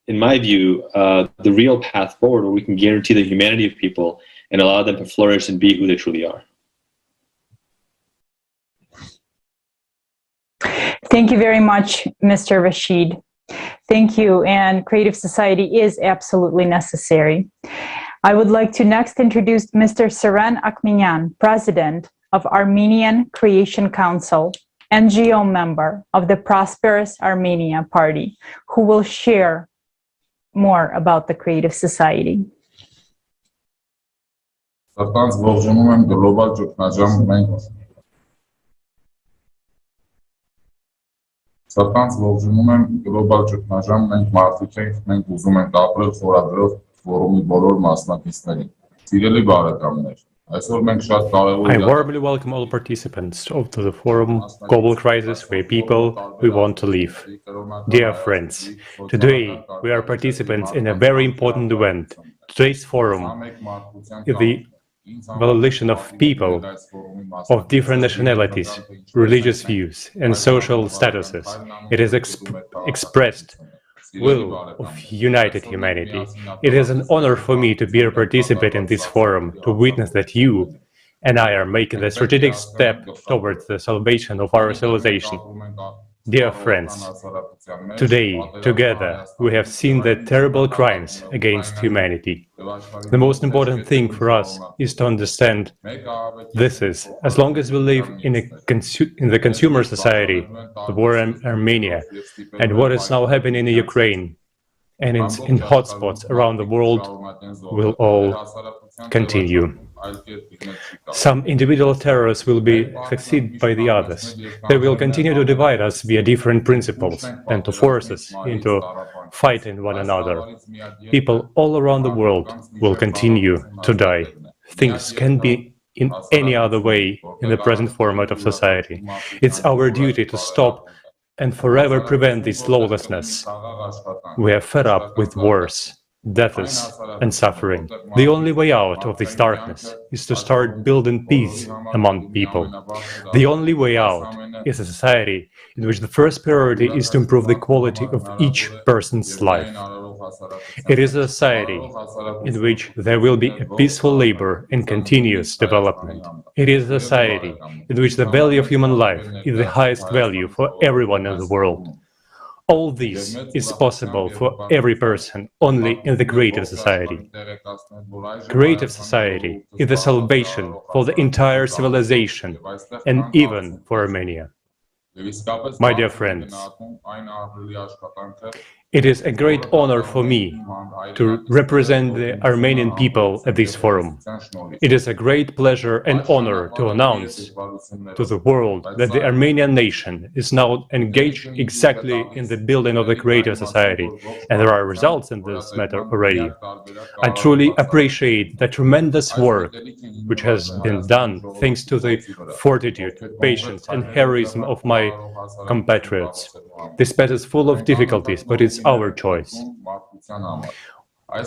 in my view, the real path forward, where we can guarantee the humanity of people and allow them to flourish and be who they truly are. Thank you very much, Mr. Rashid. Thank you. And creative society is absolutely necessary. I would like to next introduce Mr. Seren Akminyan, President of Armenian Creation Council, NGO member of the Prosperous Armenia Party, who will share more about the creative society. Սրտանց ողջունում եմ գլոբալ ճգնաժամ, մենք մարդիկ ենք, մենք ուզում ենք ապրել խորագրով ֆորումի բոլոր մասնակիցներին։ Սիրելի բարեկամներ, այսօր մենք շատ կարևոր I warmly welcome all participants of the forum Global Crisis Where People We Want to Live. Dear friends, today we are participants in a very important event. Today's forum is the coalition of people of different nationalities, religious views, and social statuses. It is expressed will of united humanity. It is an honor for me to be a participant in this forum, to witness that you and I are making a strategic step towards the salvation of our civilization. Dear friends, today, together, we have seen the terrible crimes against humanity. The most important thing for us is to understand this is, as long as we live in the consumer society, the war in Armenia, and what is now happening in Ukraine, and in hotspots around the world, will all continue. Some individual terrorists will be succeeded by the others. They will continue to divide us via different principles and to force us into fighting one another. People all around the world will continue to die. Things can't be in any other way in the present format of society. It's our duty to stop and forever prevent this lawlessness. We are fed up with wars, deaths, and suffering. The only way out of this darkness is to start building peace among people. The only way out is a society in which the first priority is to improve the quality of each person's life. It is a society in which there will be a peaceful labor and continuous development. It is a society in which the value of human life is the highest value for everyone in the world. All this is possible for every person only in the creative society. Creative society is the salvation for the entire civilization and even for Armenia. My dear friends, It is a great honor for me to represent the Armenian people at this forum. It is a great pleasure and honor to announce to the world that the Armenian nation is now engaged exactly in the building of the creative society, and there are results in this matter already. I truly appreciate the tremendous work which has been done thanks to the fortitude, patience, and heroism of my compatriots. This path is full of difficulties, but it's our choice.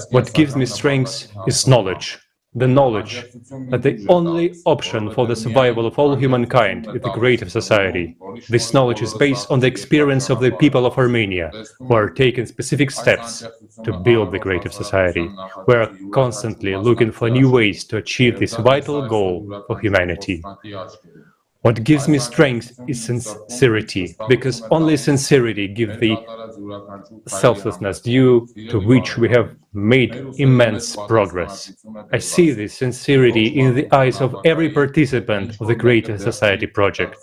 What gives me strength is knowledge. The knowledge that the only option for the survival of all humankind is the creative society. This knowledge is based on the experience of the people of Armenia, who are taking specific steps to build the creative society. We are constantly looking for new ways to achieve this vital goal for humanity. What gives me strength is sincerity, because only sincerity gives the selflessness due to which we have made immense progress. I see this sincerity in the eyes of every participant of the Creative Society project,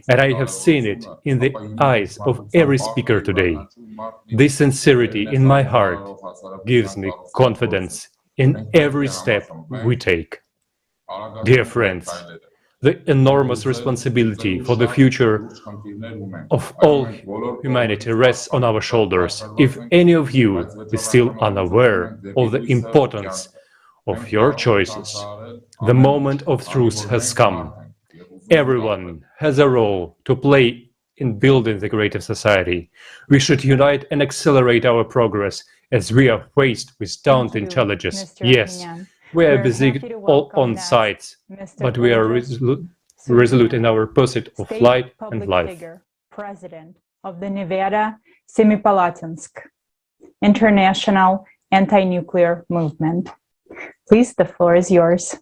and I have seen it in the eyes of every speaker today. This sincerity in my heart gives me confidence in every step we take. Dear friends, the enormous responsibility for the future of all humanity rests on our shoulders. If any of you is still unaware of the importance of your choices, the moment of truth has come. Everyone has a role to play in building the creative society. We should unite and accelerate our progress as we are faced with daunting challenges. Yes, we are busy all on sides, but we are resolute in our pursuit of light and life. President of the Nevada Semipalatinsk International Anti-Nuclear Movement. Please, the floor is yours.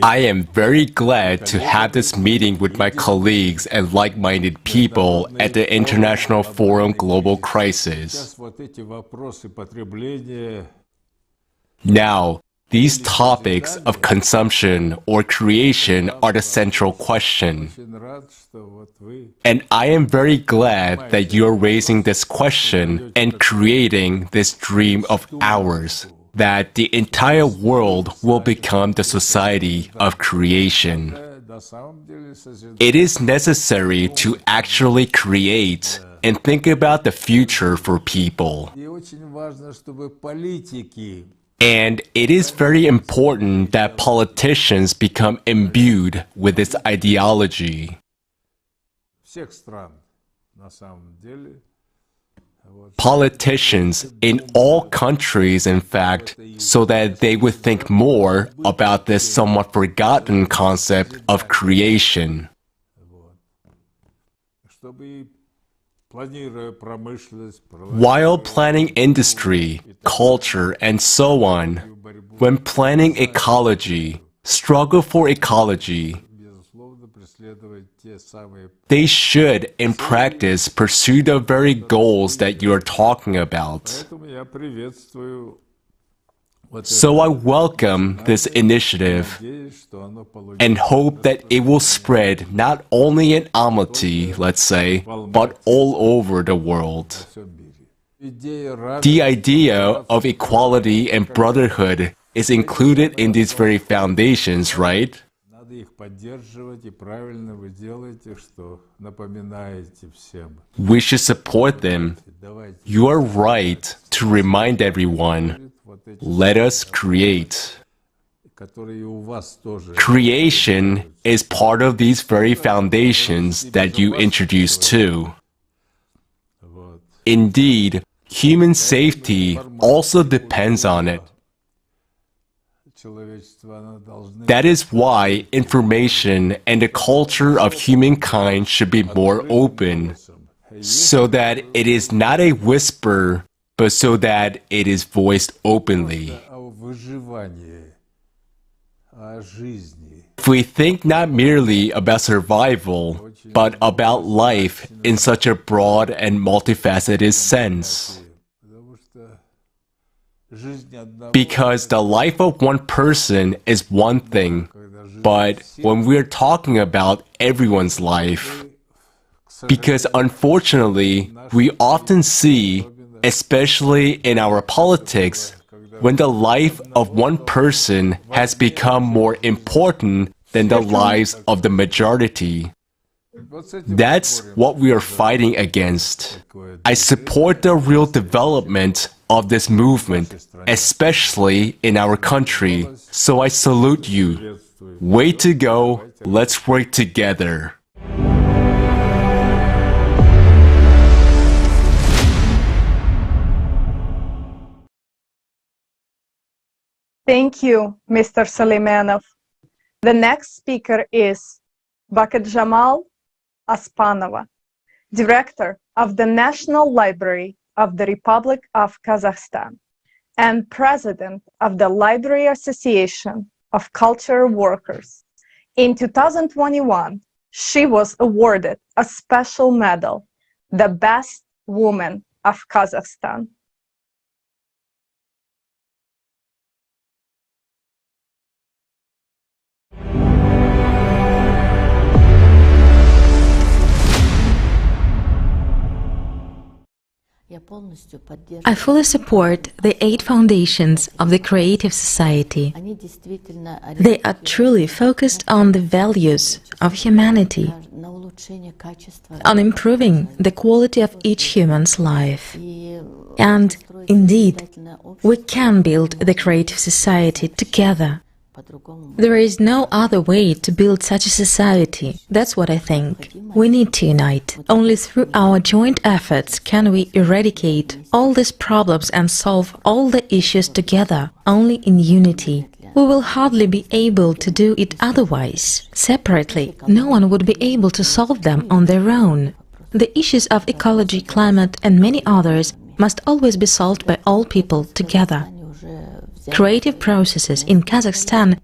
I am very glad to have this meeting with my colleagues and like-minded people at the International Forum Global Crisis. Now, these topics of consumption or creation are the central question. And I am very glad that you're raising this question and creating this dream of ours, that the entire world will become the society of creation. It is necessary to actually create and think about the future for people. And it is very important that politicians become imbued with this ideology. Politicians in all countries, in fact, so that they would think more about this somewhat forgotten concept of creation. While planning industry, culture, and so on, when planning ecology, struggle for ecology, they should, in practice, pursue the very goals that you are talking about. So I welcome this initiative and hope that it will spread not only in Almaty, let's say, but all over the world. The idea of equality and brotherhood is included in these very foundations, right? We should support them. You are right to remind everyone. Let us create. Creation is part of these very foundations that you introduced too. Indeed, human safety also depends on it. That is why information and the culture of humankind should be more open, so that it is not a whisper, but so that it is voiced openly. If we think not merely about survival, but about life in such a broad and multifaceted sense. Because the life of one person is one thing, but when we're talking about everyone's life, because unfortunately, we often see, especially in our politics, when the life of one person has become more important than the lives of the majority. That's what we are fighting against. I support the real development of this movement, especially in our country, so I salute you. Way to go, let's work together. Thank you, Mr. Suleimanov. The next speaker is Baket Jamal Aspanova, Director of the National Library of the Republic of Kazakhstan and President of the Library Association of Cultural Workers. In 2021, she was awarded a special medal, the Best Woman of Kazakhstan. I fully support the 8 foundations of the Creative Society. They are truly focused on the values of humanity, on improving the quality of each human's life. And indeed, we can build the Creative Society together. There is no other way to build such a society. That's what I think. We need to unite. Only through our joint efforts can we eradicate all these problems and solve all the issues together, only in unity. We will hardly be able to do it otherwise. Separately, no one would be able to solve them on their own. The issues of ecology, climate, and many others must always be solved by all people together. Creative processes in Kazakhstan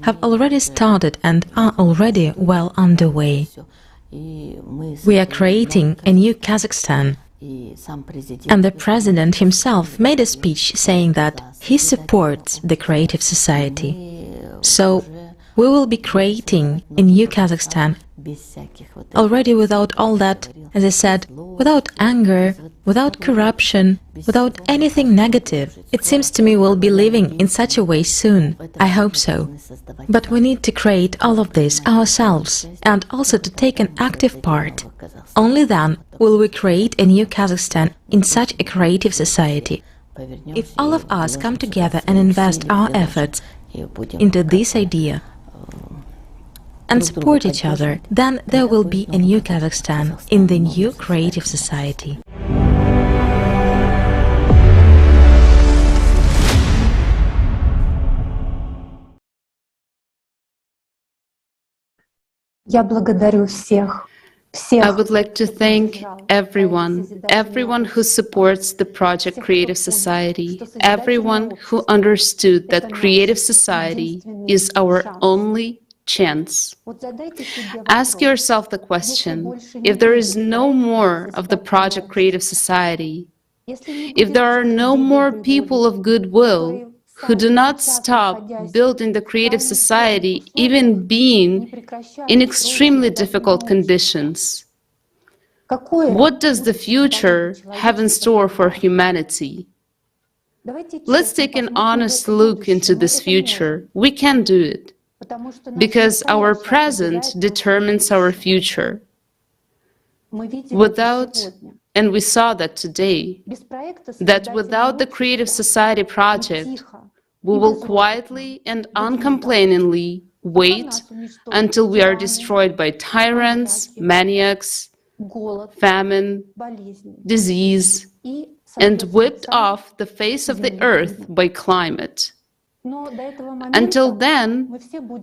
have already started and are already well underway. We are creating a new Kazakhstan, and the president himself made a speech saying that he supports the Creative Society. So we will be creating a new Kazakhstan already without all that, as I said, without anger, without corruption, without anything negative. It seems to me we'll be living in such a way soon. I hope so. But we need to create all of this ourselves and also to take an active part. Only then will we create a new Kazakhstan in such a creative society. If all of us come together and invest our efforts into this idea, and support each other, then there will be a new Kazakhstan in the new creative society. Я благодарю всех. I would like to thank everyone who supports the project Creative Society, everyone who understood that Creative Society is our only chance. Ask yourself the question, if there is no more of the project Creative Society, if there are no more people of goodwill who do not stop building the Creative Society, even being in extremely difficult conditions, what does the future have in store for humanity? Let's take an honest look into this future. We can do it, because our present determines our future. And we saw that today, that without the Creative Society project, we will quietly and uncomplainingly wait until we are destroyed by tyrants, maniacs, famine, disease, and whipped off the face of the earth by climate. Until then,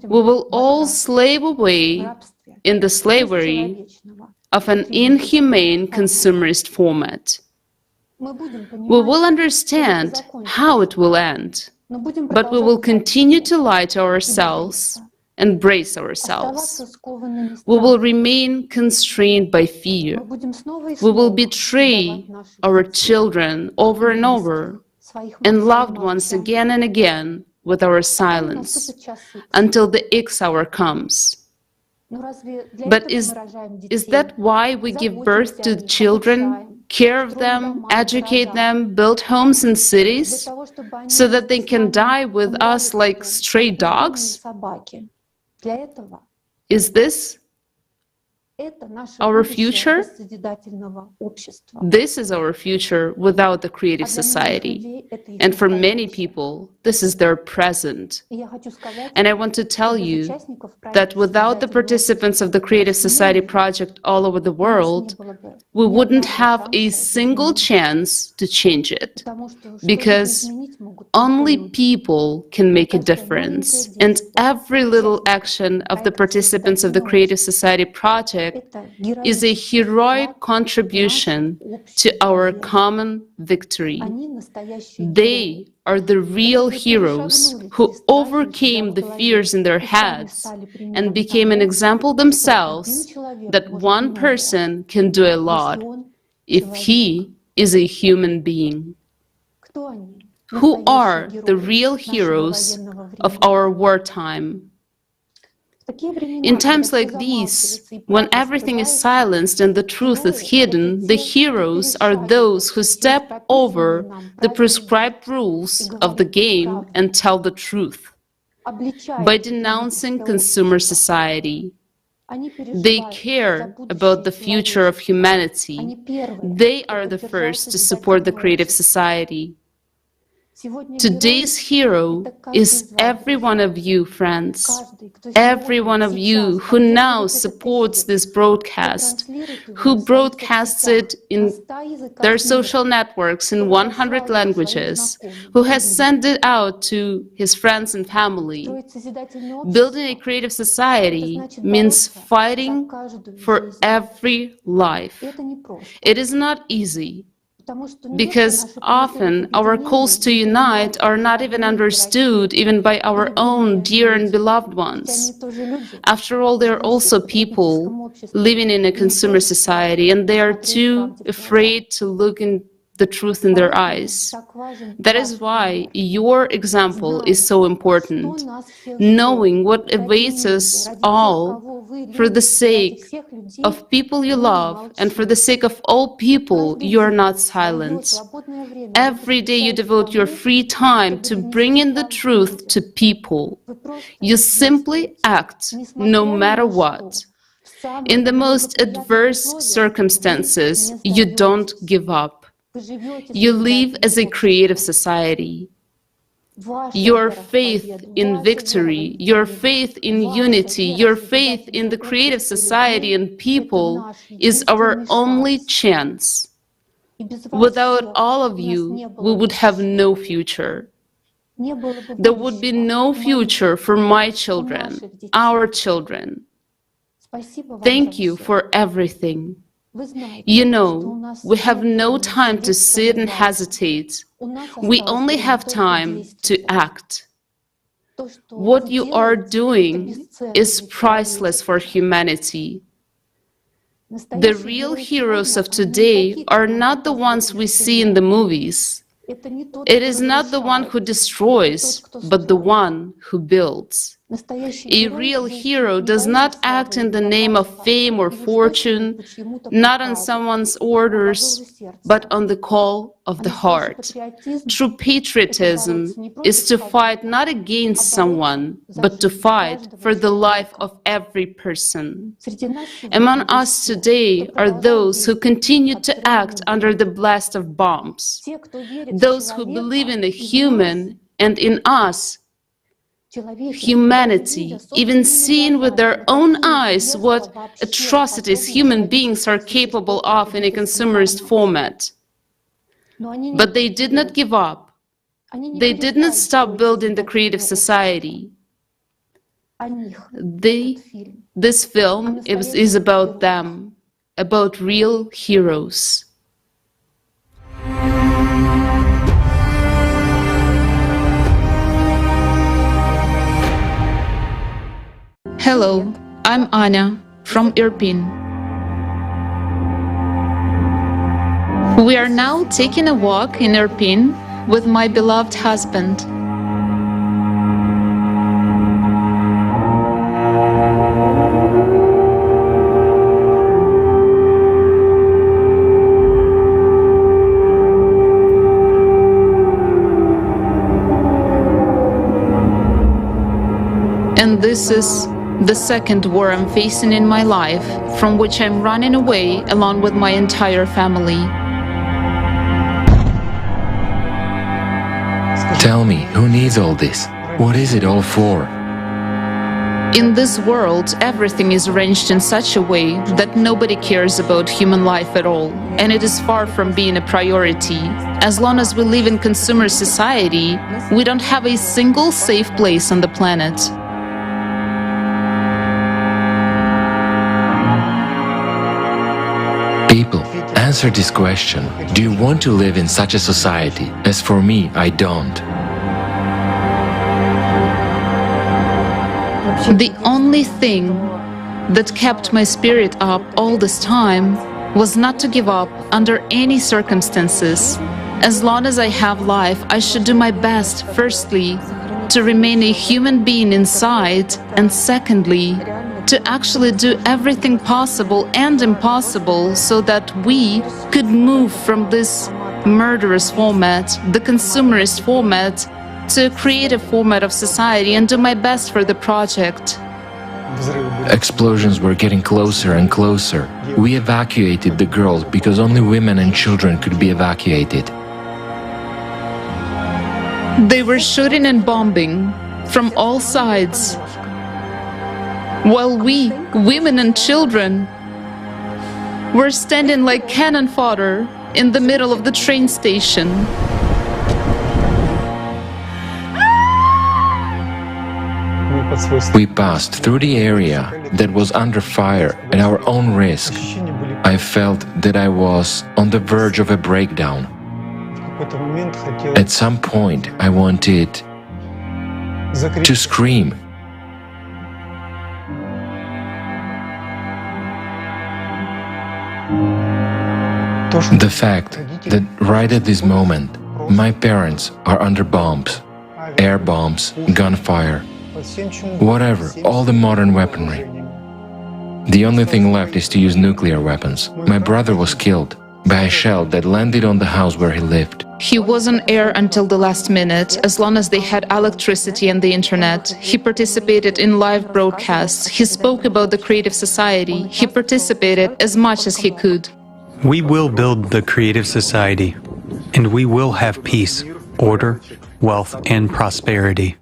we will all slave away in the slavery of an inhumane consumerist format. We will understand how it will end. But we will continue to lie to ourselves and brace ourselves. We will remain constrained by fear. We will betray our children over and over and loved ones again and again with our silence until the X hour comes. But is that why we give birth to children, care of them, educate them, build homes in cities, so that they can die with us like stray dogs? Is this our future? This is our future without the creative society. And for many people, this is their present. And I want to tell you that without the participants of the Creative Society project all over the world, we wouldn't have a single chance to change it. Because only people can make a difference. And every little action of the participants of the Creative Society project is a heroic contribution to our common victory. They are the real heroes who overcame the fears in their heads and became an example themselves that one person can do a lot if he is a human being. Who are the real heroes of our wartime? In times like these, when everything is silenced and the truth is hidden, the heroes are those who step over the prescribed rules of the game and tell the truth. By denouncing consumer society, they care about the future of humanity. They are the first to support the Creative Society. Today's hero is every one of you, friends. Every one of you who now supports this broadcast, who broadcasts it in their social networks in 100 languages, who has sent it out to his friends and family. Building a creative society means fighting for every life. It is not easy, because often our calls to unite are not even understood even by our own dear and beloved ones. After all, they are also people living in a consumer society, and they are too afraid to look in the truth in their eyes. That is why your example is so important. Knowing what awaits us all for the sake of people you love and for the sake of all people, you are not silent. Every day you devote your free time to bring in the truth to people. You simply act no matter what. In the most adverse circumstances, you don't give up. You live as a creative society. Your faith in victory, your faith in unity, your faith in the creative society and people is our only chance. Without all of you, we would have no future. There would be no future for my children, our children. Thank you for everything. You know, we have no time to sit and hesitate. We only have time to act. What you are doing is priceless for humanity. The real heroes of today are not the ones we see in the movies. It is not the one who destroys, but the one who builds. A real hero does not act in the name of fame or fortune, not on someone's orders, but on the call of the heart. True patriotism is to fight not against someone, but to fight for the life of every person. Among us today are those who continue to act under the blast of bombs, those who believe in the human and in us, humanity, even seeing with their own eyes what atrocities human beings are capable of in a consumerist format. But they did not give up. They did not stop building the creative society. This film is about them, about real heroes. Hello, I'm Anya from Irpin. We are now taking a walk in Irpin with my beloved husband. And this is the second war I'm facing in my life, from which I'm running away along with my entire family. Tell me, who needs all this? What is it all for? In this world, everything is arranged in such a way that nobody cares about human life at all, and it is far from being a priority. As long as we live in consumer society, we don't have a single safe place on the planet. People, answer this question. Do you want to live in such a society? As for me, I don't. The only thing that kept my spirit up all this time was not to give up under any circumstances. As long as I have life, I should do my best, firstly, to remain a human being inside, and secondly, to actually do everything possible and impossible so that we could move from this murderous format, the consumerist format, to a creative format of society and do my best for the project. Explosions were getting closer and closer. We evacuated the girls because only women and children could be evacuated. They were shooting and bombing from all sides, while we, women and children, were standing like cannon fodder in the middle of the train station. We passed through the area that was under fire at our own risk. I felt that I was on the verge of a breakdown. At some point, I wanted to scream. The fact that right at this moment, my parents are under bombs, air bombs, gunfire, whatever, all the modern weaponry. The only thing left is to use nuclear weapons. My brother was killed by a shell that landed on the house where he lived. He was on air until the last minute, as long as they had electricity and the internet. He participated in live broadcasts. He spoke about the creative society. He participated as much as he could. We will build the creative society, and we will have peace, order, wealth, and prosperity.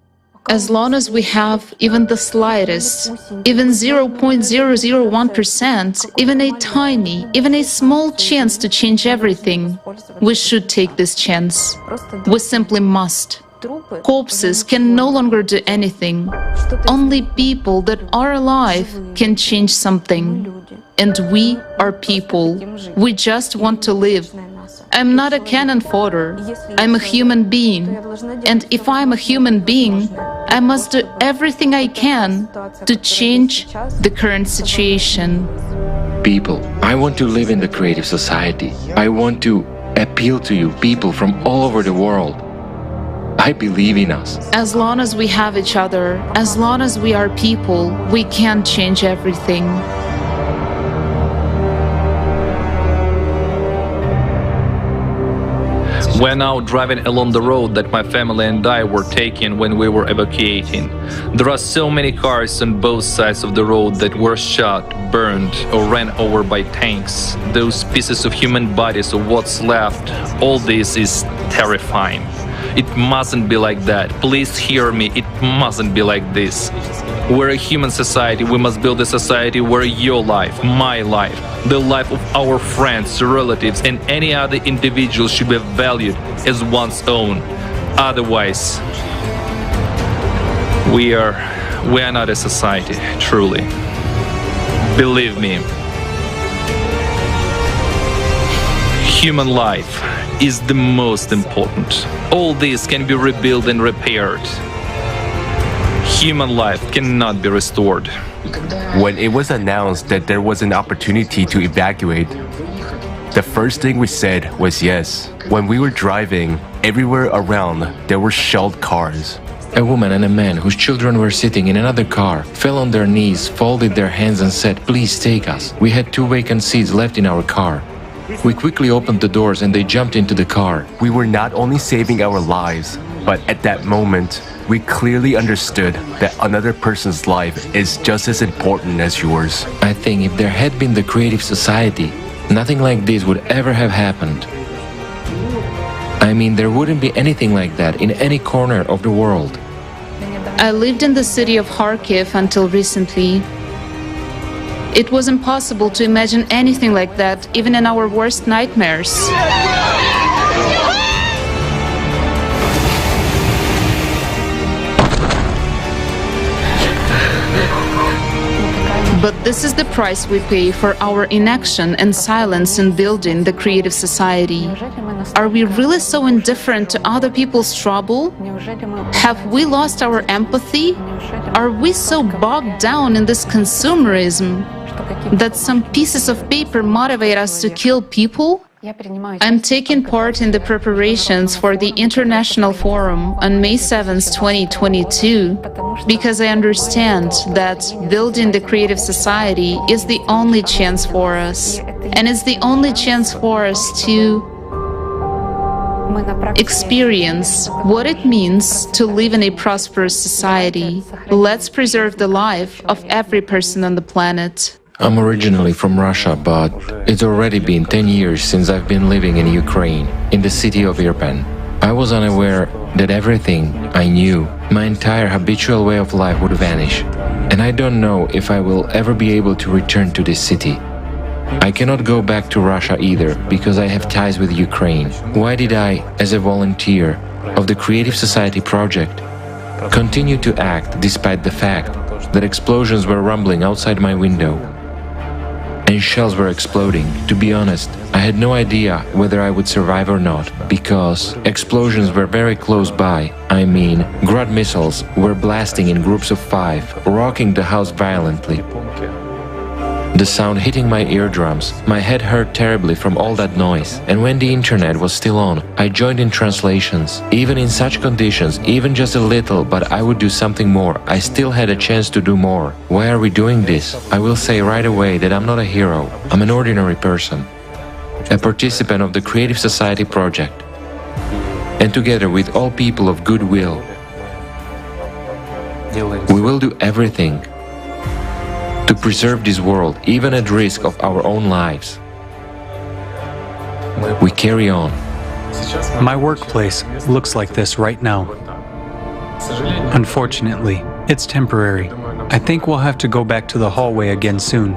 As long as we have even the slightest, even 0.001%, even a tiny, even a small chance to change everything, we should take this chance. We simply must. Corpses can no longer do anything. Only people that are alive can change something. And we are people. We just want to live. I'm not a cannon fodder. I'm a human being. And if I'm a human being, I must do everything I can to change the current situation. People, I want to live in the creative society. I want to appeal to you, people from all over the world. I believe in us. As long as we have each other, as long as we are people, we can change everything. We're now driving along the road that my family and I were taking when we were evacuating. There are so many cars on both sides of the road that were shot, burned, or ran over by tanks. Those pieces of human bodies or what's left, all this is terrifying. It mustn't be like that. Please hear me, it mustn't be like this. We're a human society. We must build a society where your life, my life, the life of our friends, relatives, and any other individual should be valued as one's own. Otherwise, we are not a society, truly. Believe me. Human life is the most important. All this can be rebuilt and repaired. human life cannot be restored. When it was announced that there was an opportunity to evacuate, the first thing we said was yes. When we were driving, everywhere around there were shelled cars. A woman and a man whose children were sitting in another car fell on their knees, folded their hands and said, "Please take us." We had 2 vacant seats left in our car. We quickly opened the doors and they jumped into the car. We were not only saving our lives, but at that moment, we clearly understood that another person's life is just as important as yours. I think if there had been the Creative Society, nothing like this would ever have happened. I mean, there wouldn't be anything like that in any corner of the world. I lived in the city of Kharkiv until recently. It was impossible to imagine anything like that, even in our worst nightmares. But this is the price we pay for our inaction and silence in building the creative society. Are we really so indifferent to other people's trouble? Have we lost our empathy? Are we so bogged down in this consumerism that some pieces of paper motivate us to kill people? I'm taking part in the preparations for the International Forum on May 7, 2022, because I understand that building the creative society is the only chance for us, and it's the only chance for us to experience what it means to live in a prosperous society. Let's preserve the life of every person on the planet. I'm originally from Russia, but it's already been 10 years since I've been living in Ukraine, in the city of Irpin. I was unaware that everything I knew, my entire habitual way of life would vanish. And I don't know if I will ever be able to return to this city. I cannot go back to Russia either, because I have ties with Ukraine. Why did I, as a volunteer of the Creative Society project, continue to act despite the fact that explosions were rumbling outside my window and shells were exploding? To be honest, I had no idea whether I would survive or not, because explosions were very close by. I mean, Grad missiles were blasting in groups of 5, rocking the house violently. The sound hitting my eardrums, my head hurt terribly from all that noise. And when the internet was still on, I joined in translations. Even in such conditions, even just a little, but I would do something more. I still had a chance to do more. Why are we doing this? I will say right away that I'm not a hero. I'm an ordinary person, a participant of the Creative Society project. And together with all people of goodwill, we will do everything to preserve this world, even at risk of our own lives. We carry on. My workplace looks like this right now. Unfortunately, it's temporary. I think we'll have to go back to the hallway again soon,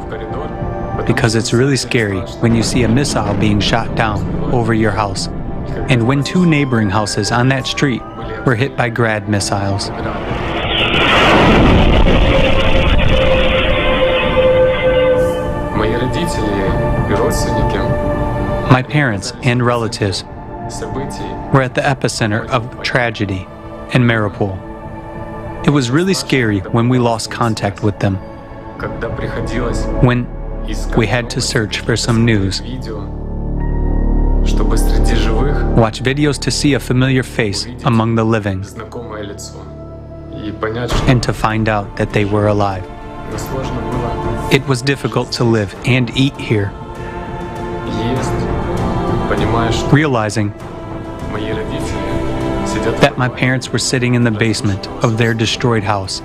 because it's really scary when you see a missile being shot down over your house, and when 2 neighboring houses on that street were hit by Grad missiles. My parents and relatives were at the epicenter of tragedy in Mariupol. It was really scary when we lost contact with them, when we had to search for some news, watch videos to see a familiar face among the living, and to find out that they were alive. It was difficult to live and eat here. Realizing that my parents were sitting in the basement of their destroyed house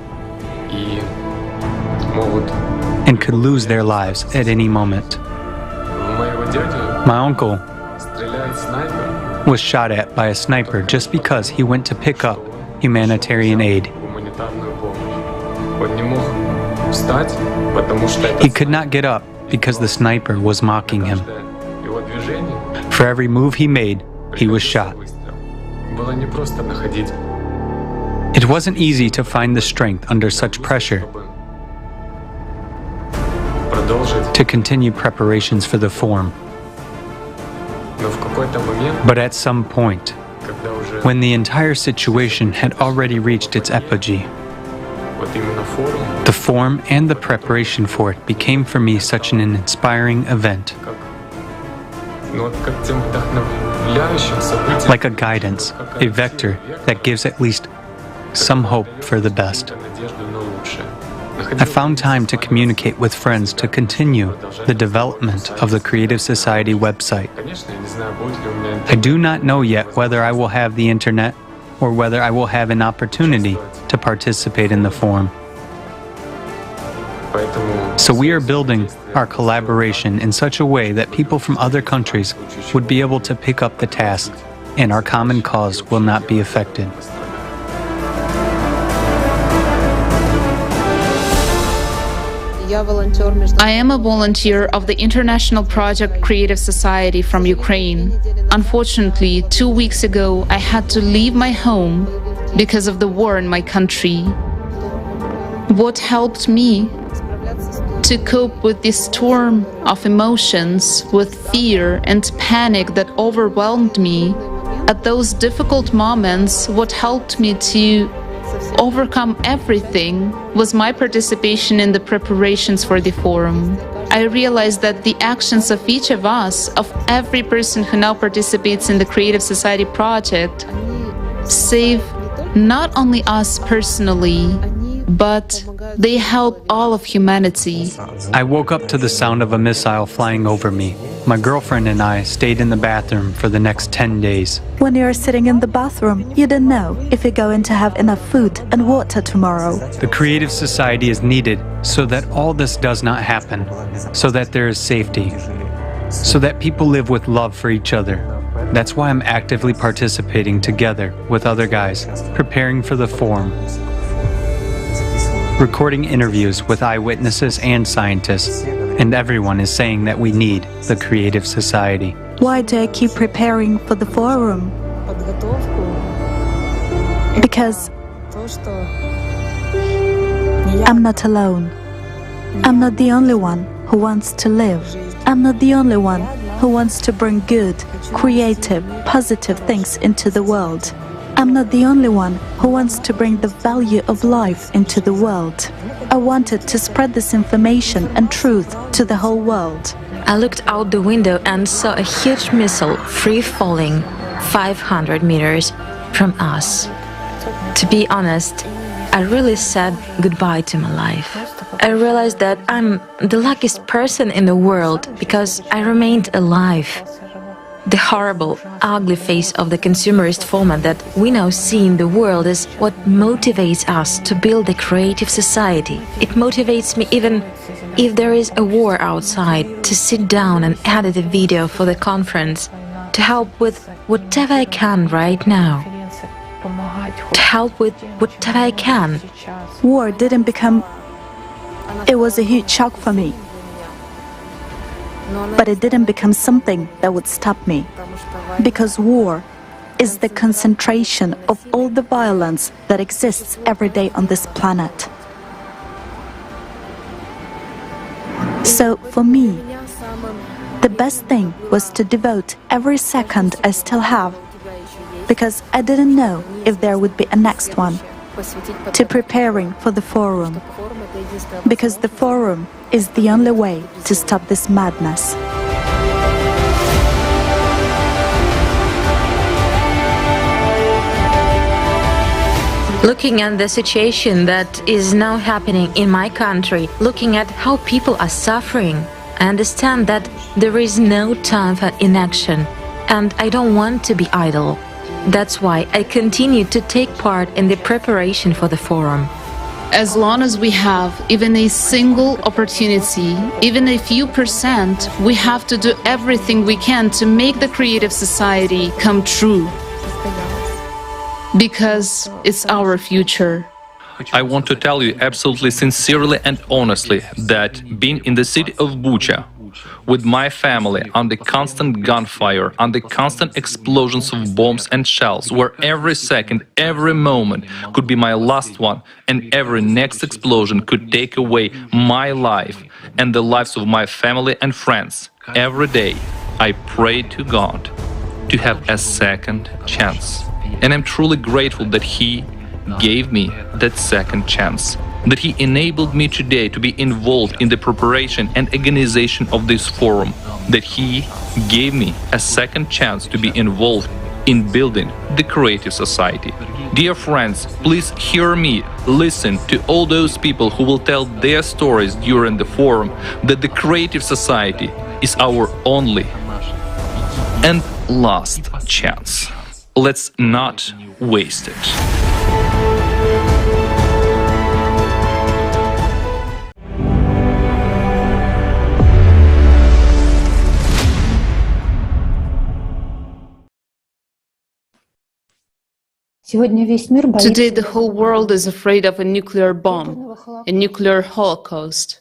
and could lose their lives at any moment. My uncle was shot at by a sniper just because he went to pick up humanitarian aid. He could not get up because the sniper was mocking him. For every move he made, he was shot. It wasn't easy to find the strength under such pressure to continue preparations for the forum. But at some point, when the entire situation had already reached its apogee, The forum and the preparation for it became for me such an inspiring event. Like a guidance, a vector that gives at least some hope for the best. I found time to communicate with friends to continue the development of the Creative Society website. I do not know yet whether I will have the internet or whether I will have an opportunity to participate in the forum. So we are building our collaboration in such a way that people from other countries would be able to pick up the task and our common cause will not be affected. I am a volunteer of the International Project Creative Society from Ukraine. Unfortunately, 2 weeks ago, I had to leave my home because of the war in my country. What helped me to cope with this storm of emotions, with fear and panic that overwhelmed me, at those difficult moments, what helped me to overcome everything was my participation in the preparations for the forum. I realized that the actions of each of us, of every person who now participates in the Creative Society project, save not only us personally, but they help all of humanity. I woke up to the sound of a missile flying over me. My girlfriend and I stayed in the bathroom for the next 10 days. When you're sitting in the bathroom, you don't know if you're going to have enough food and water tomorrow. The Creative Society is needed so that all this does not happen, so that there is safety, so that people live with love for each other. That's why I'm actively participating together with other guys, preparing for the forum, recording interviews with eyewitnesses and scientists, and everyone is saying that we need the Creative Society. Why do I keep preparing for the forum? Because I'm not alone. I'm not the only one who wants to live. I'm not the only one who wants to bring good, creative, positive things into the world. I'm not the only one who wants to bring the value of life into the world. I wanted to spread this information and truth to the whole world. I looked out the window and saw a huge missile free-falling 500 meters from us. To be honest, I really said goodbye to my life. I realized that I'm the luckiest person in the world because I remained alive. The horrible, ugly face of the consumerist format that we now see in the world is what motivates us to build a creative society. It motivates me even if there is a war outside, to sit down and edit a video for the conference, to help with whatever I can right now. To help with whatever I can. War didn't become... It was a huge shock for me. But it didn't become something that would stop me. Because war is the concentration of all the violence that exists every day on this planet. So for me, the best thing was to devote every second I still have, because I didn't know if there would be a next one, to preparing for the forum. Because the forum is the only way to stop this madness. Looking at the situation that is now happening in my country, looking at how people are suffering, I understand that there is no time for inaction, and I don't want to be idle. That's why I continue to take part in the preparation for the forum. As long as we have even a single opportunity, even a few percent, we have to do everything we can to make the Creative Society come true. Because it's our future. I want to tell you absolutely sincerely and honestly that being in the city of Bucha, with my family, under constant gunfire, under constant explosions of bombs and shells, where every second, every moment could be my last one, and every next explosion could take away my life and the lives of my family and friends. Every day, I pray to God to have a second chance. And I'm truly grateful that He gave me that second chance. that he enabled me today to be involved in the preparation and organization of this forum, that he gave me a second chance to be involved in building the creative society. Dear friends, please hear me, listen to all those people who will tell their stories during the forum, that the creative society is our only and last chance. Let's not waste it. Today, the whole world is afraid of a nuclear bomb, a nuclear holocaust.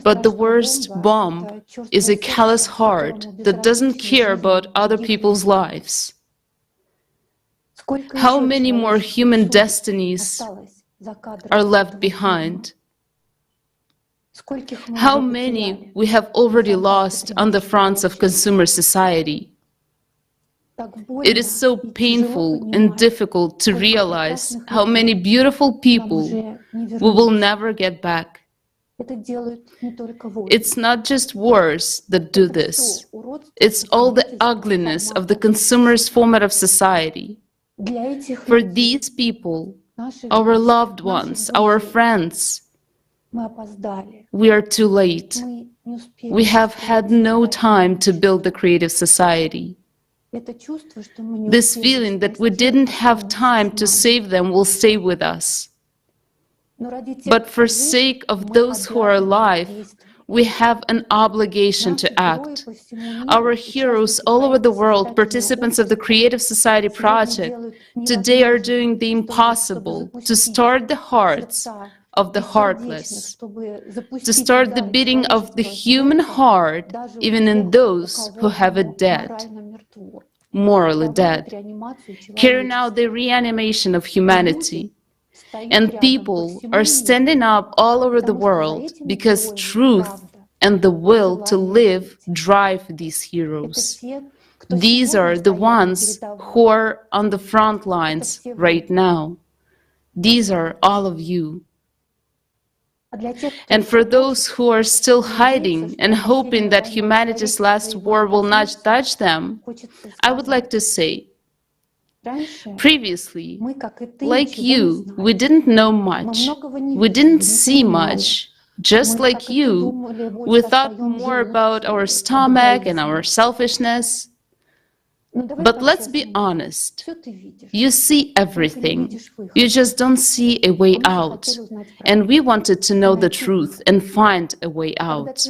But the worst bomb is a callous heart that doesn't care about other people's lives. How many more human destinies are left behind? How many we have already lost on the fronts of consumer society? It is so painful and difficult to realize how many beautiful people we will never get back. It's not just wars that do this. It's all the ugliness of the consumerist format of society. For these people, our loved ones, our friends, we are too late. We have had no time to build the creative society. This feeling that we didn't have time to save them will stay with us. But for sake of those who are alive, we have an obligation to act. Our heroes all over the world, participants of the Creative Society project, today are doing the impossible to start the hearts of the heartless, to start the beating of the human heart, even in those who have it dead, morally dead, carrying out the reanimation of humanity. And people are standing up all over the world because truth and the will to live drive these heroes. These are the ones who are on the front lines right now. These are all of you. And for those who are still hiding and hoping that humanity's last war will not touch them, I would like to say, previously, like you, we didn't know much, we didn't see much. Just like you, we thought more about our stomach and our selfishness. But let's be honest, you see everything, you just don't see a way out. And we wanted to know the truth and find a way out.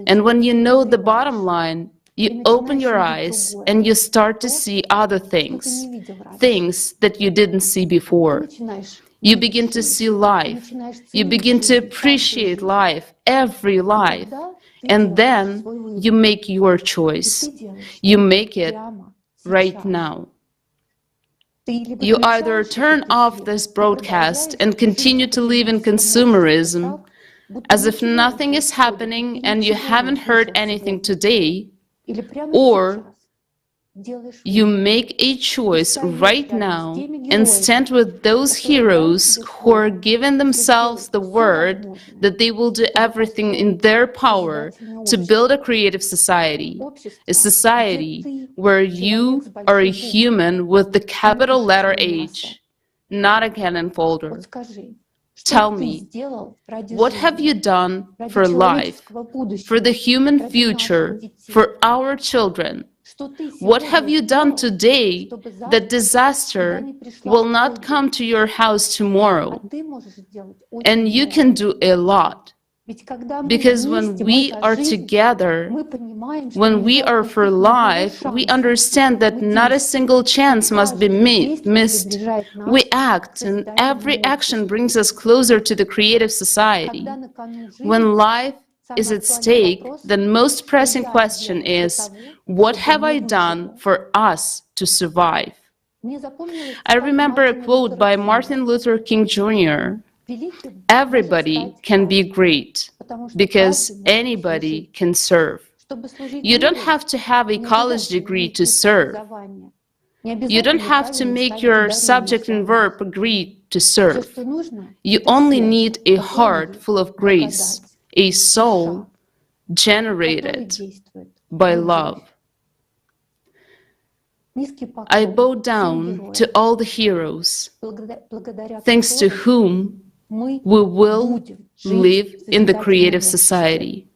And when you know the bottom line, you open your eyes and you start to see other things, things that you didn't see before. You begin to see life, you begin to appreciate life, every life, and then you make your choice. You make it right now. You either turn off this broadcast and continue to live in consumerism, as if nothing is happening and you haven't heard anything today, or you make a choice right now and stand with those heroes who are giving themselves the word that they will do everything in their power to build a creative society, a society where you are a human with the capital letter H, not a cannon folder. Tell me, what have you done for life, for the human future, for our children? What have you done today that disaster will not come to your house tomorrow? And you can do a lot. Because when we are together, when we are for life, we understand that not a single chance must be missed. We act, and every action brings us closer to the creative society. When life is at stake, the most pressing question is, what have I done for us to survive? I remember a quote by Martin Luther King Jr. Everybody can be great, because anybody can serve. You don't have to have a college degree to serve. You don't have to make your subject and verb agree to serve. You only need a heart full of grace, a soul generated by love. I bow down to all the heroes, thanks to whom we will live in the creative society.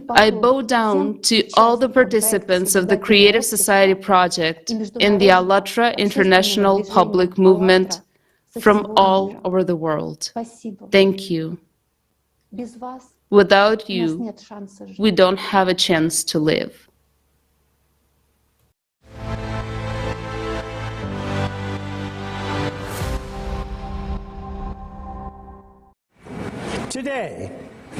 I bow down to all the participants of the Creative Society project in the *ALLATRA international public movement from all over the world. Thank you. Without you, we don't have a chance to live. Today,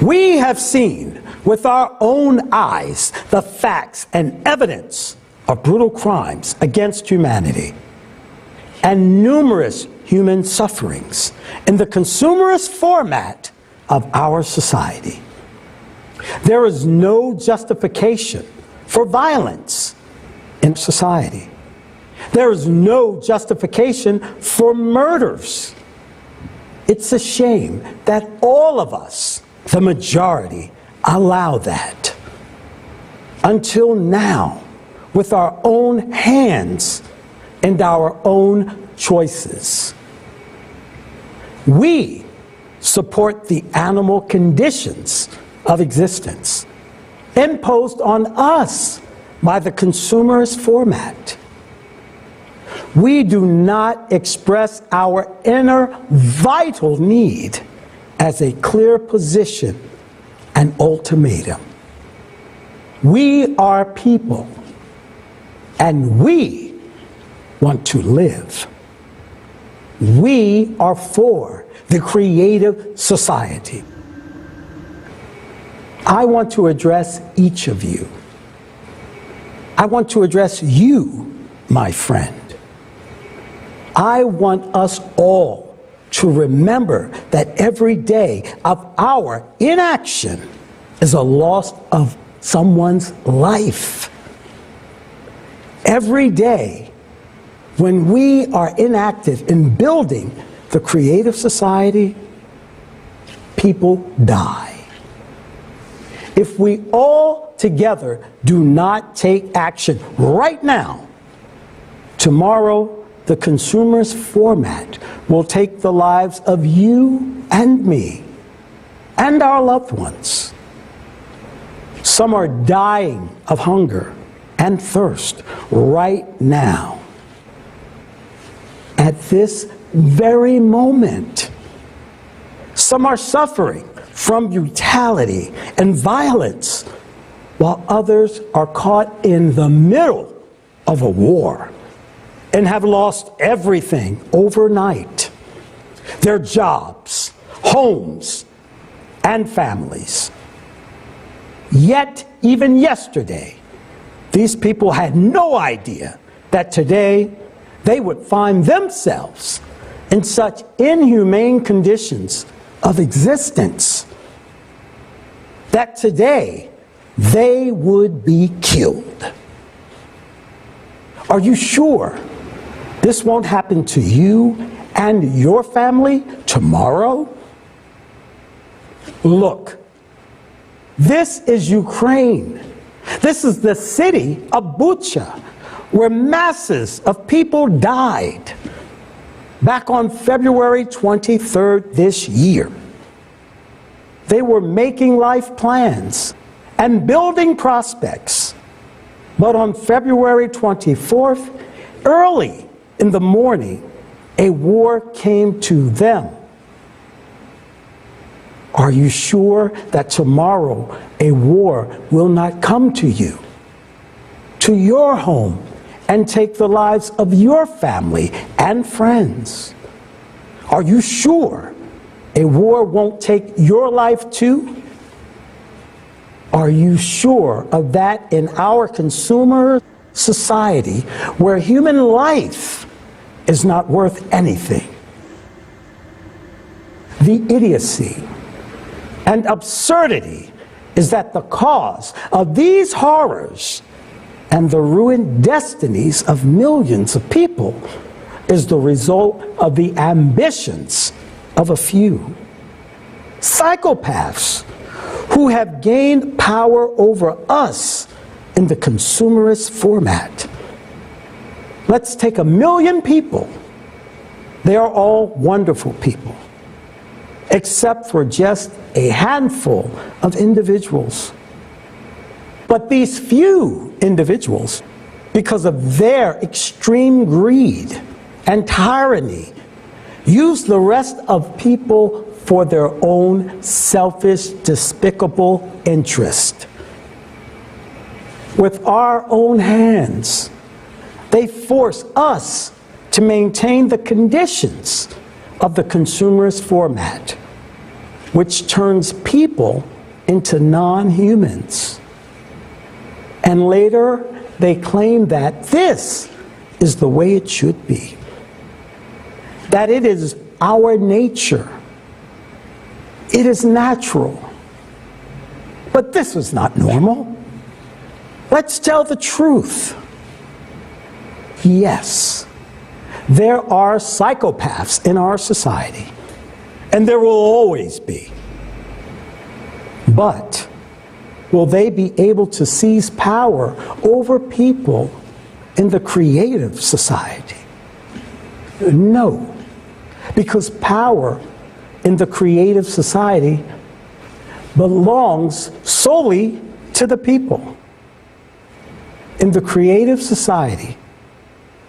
we have seen with our own eyes the facts and evidence of brutal crimes against humanity and numerous human sufferings in the consumerist format of our society. There is no justification for violence in society. There is no justification for murders. It's a shame that all of us, the majority, allow that. Until now, with our own hands and our own choices. We support the animal conditions of existence imposed on us by the consumerist format. We do not express our inner vital need as a clear position and ultimatum. We are people, and we want to live. We are for the creative society. I want to address each of you. I want to address you, my friend. I want us all to remember that every day of our inaction is a loss of someone's life. Every day when we are inactive in building the creative society, people die. If we all together do not take action right now, tomorrow the consumerist format will take the lives of you and me and our loved ones. Some are dying of hunger and thirst right now. At this very moment, some are suffering from brutality and violence, while others are caught in the middle of a war and have lost everything overnight: their jobs, homes, and families. Yet, even yesterday, these people had no idea that today they would find themselves in such inhumane conditions of existence that today they would be killed. Are you sure this won't happen to you and your family tomorrow? Look, this is Ukraine. This is the city of Bucha, where masses of people died back on February 23rd this year. They were making life plans and building prospects. But on February 24th, early in the morning, a war came to them. Are you sure that tomorrow a war will not come to you, to your home, and take the lives of your family and friends? Are you sure a war won't take your life too? Are you sure of that in our consumer society, where human life is not worth anything? The idiocy and absurdity is that the cause of these horrors and the ruined destinies of millions of people is the result of the ambitions of a few. Psychopaths who have gained power over us in the consumerist format. Let's take 1 million people. They are all wonderful people, except for just a handful of individuals. But these few individuals, because of their extreme greed and tyranny, use the rest of people for their own selfish, despicable interest. With our own hands, they force us to maintain the conditions of the consumerist format, which turns people into non-humans. And later, they claim that this is the way it should be, that it is our nature, it is natural. But this is not normal. Let's tell the truth. Yes, there are psychopaths in our society, and there will always be. But will they be able to seize power over people in the creative society? No, because power in the creative society belongs solely to the people. In the creative society,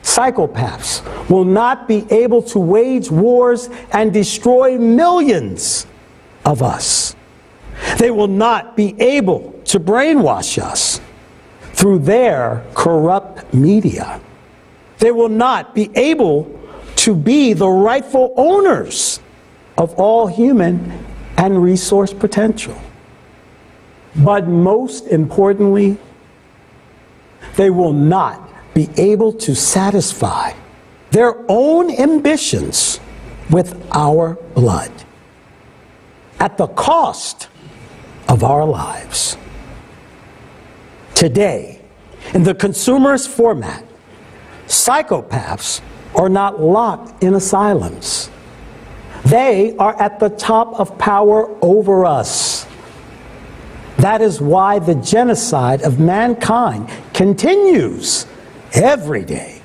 psychopaths will not be able to wage wars and destroy millions of us. They will not be able to brainwash us through their corrupt media. They will not be able to be the rightful owners of all human and resource potential. But most importantly, they will not be able to satisfy their own ambitions with our blood at the cost of our lives. Today, in the consumerist format, psychopaths are not locked in asylums. They are at the top of power over us. That is why the genocide of mankind continues every day.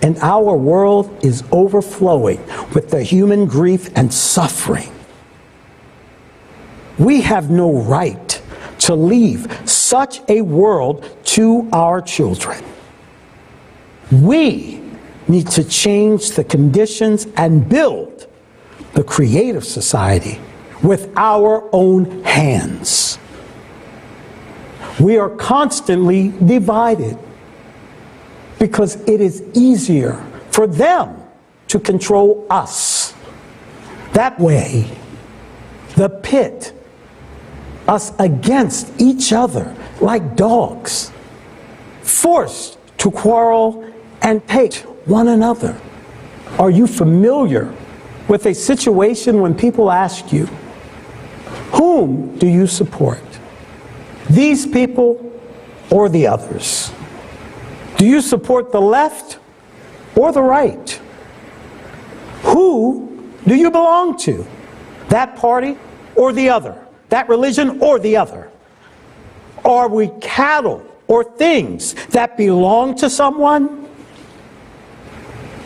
And our world is overflowing with the human grief and suffering. We have no right to leave such a world to our children. We need to change the conditions and build the creative society with our own hands. We are constantly divided because it is easier for them to control us. That way, the pit us against each other like dogs, forced to quarrel and hate one another. Are you familiar with a situation when people ask you, whom do you support? These people or the others? Do you support the left or the right? Who do you belong to? That party or the other? That religion or the other? Are we cattle or things that belong to someone?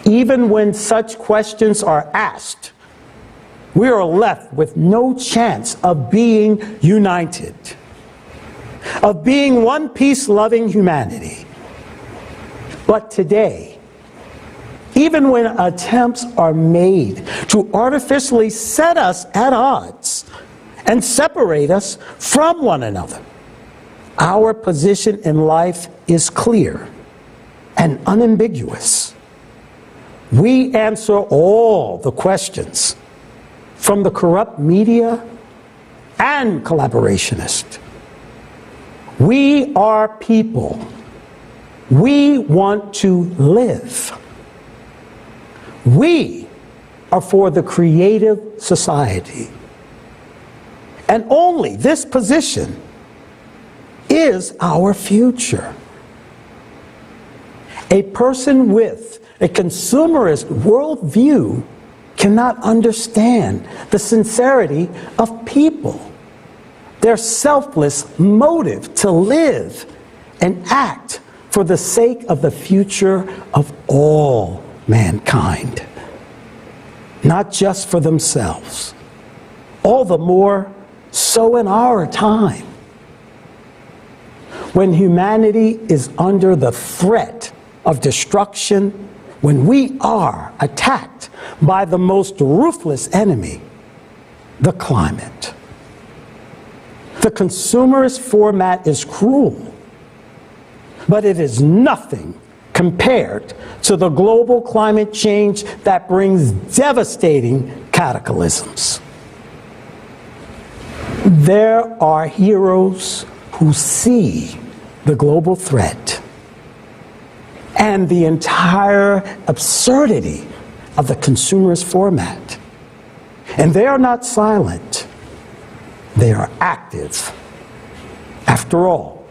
Even when such questions are asked, we are left with no chance of being united, of being one peace-loving humanity. But today, even when attempts are made to artificially set us at odds and separate us from one another, our position in life is clear and unambiguous. We answer all the questions from the corrupt media and collaborationists. We are people. We want to live. We are for the creative society. And only this position is our future. A person with a consumerist worldview cannot understand the sincerity of people, their selfless motive to live and act for the sake of the future of all mankind, not just for themselves. All the more so in our time, when humanity is under the threat of destruction, when we are attacked by the most ruthless enemy, the climate. The consumerist format is cruel, but it is nothing compared to the global climate change that brings devastating cataclysms. There are heroes who see the global threat and the entire absurdity of the consumerist format. And they are not silent, they are active. After all,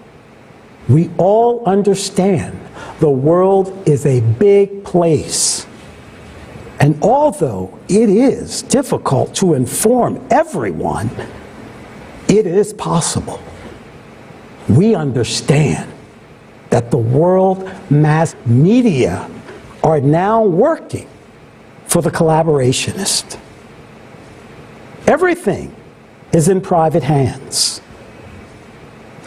we all understand the world is a big place. And although it is difficult to inform everyone, it is possible. We understand that the world mass media are now working for the collaborationist. Everything is in private hands.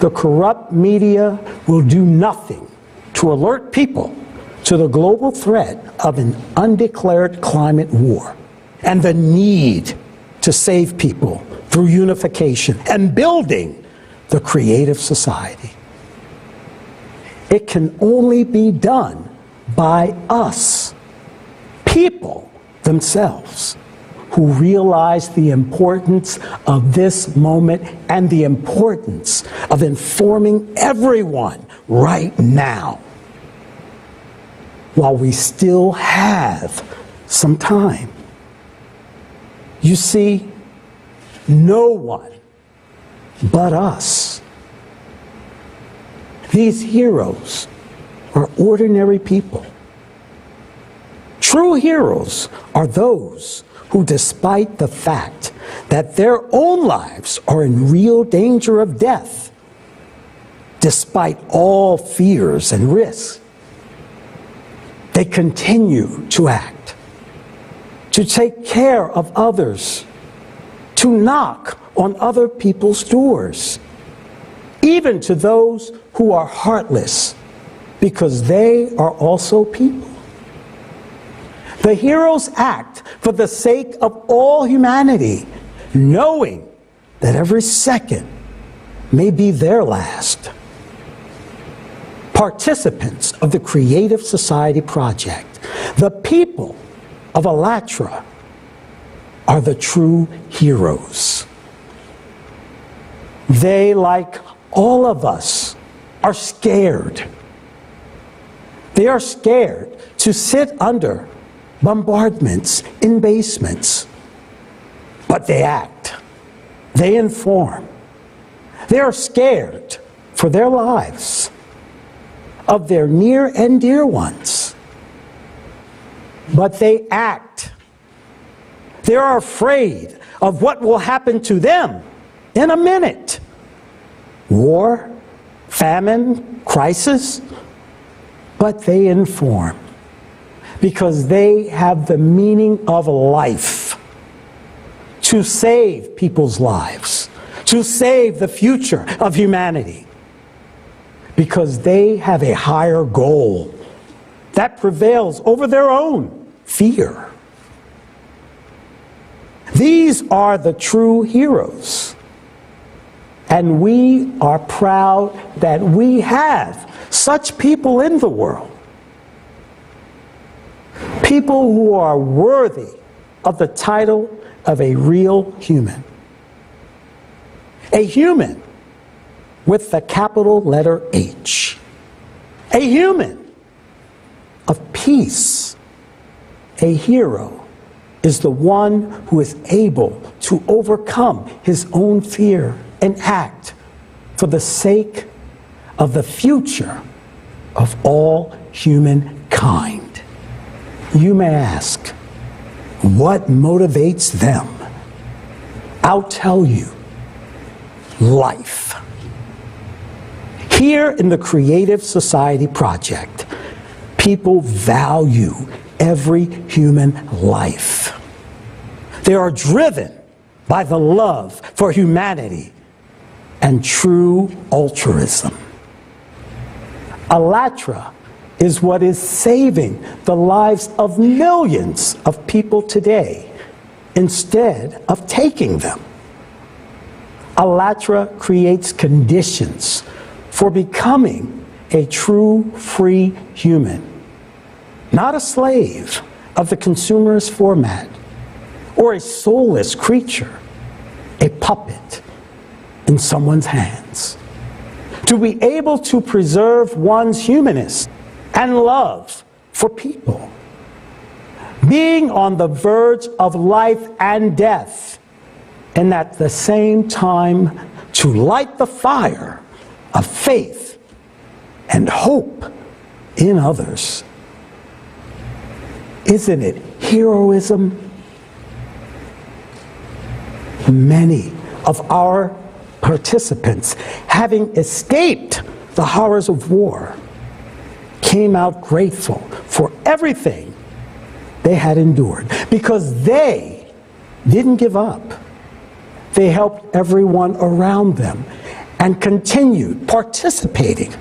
The corrupt media will do nothing to alert people to the global threat of an undeclared climate war and the need to save people through unification and building the creative society. It can only be done by us, people themselves, who realize the importance of this moment and the importance of informing everyone right now, while we still have some time. You see, no one but us. These heroes are ordinary people. True heroes are those who, despite the fact that their own lives are in real danger of death, despite all fears and risks, they continue to act, to take care of others, to knock on other people's doors, even to those who are heartless, because they are also people. The heroes act for the sake of all humanity, knowing that every second may be their last. Participants of the Creative Society Project, the people of Alatra, are the true heroes. They, like all of us, are scared. They are scared to sit under bombardments in basements. But they act. They inform. They are scared for their lives, of their near and dear ones. But they act. They are afraid of what will happen to them in a minute. War, famine, crisis. But they inform, because they have the meaning of life, to save people's lives, to save the future of humanity, because they have a higher goal that prevails over their own fear. These are the true heroes, and we are proud that we have such people in the world. People who are worthy of the title of a real human. A human with the capital letter H. A human of peace. A hero is the one who is able to overcome his own fear and act for the sake of the future of all humankind. You may ask, what motivates them? I'll tell you, life. Here in the Creative Society Project, people value every human life. They are driven by the love for humanity and true altruism. Allatra is what is saving the lives of millions of people today instead of taking them. Allatra creates conditions for becoming a true free human, not a slave of the consumerist format or a soulless creature, a puppet in someone's hands. To be able to preserve one's humanness and love for people, being on the verge of life and death, and at the same time to light the fire of faith and hope in others. Isn't it heroism? Many of our participants, having escaped the horrors of war, came out grateful for everything they had endured because they didn't give up. They helped everyone around them and continued participating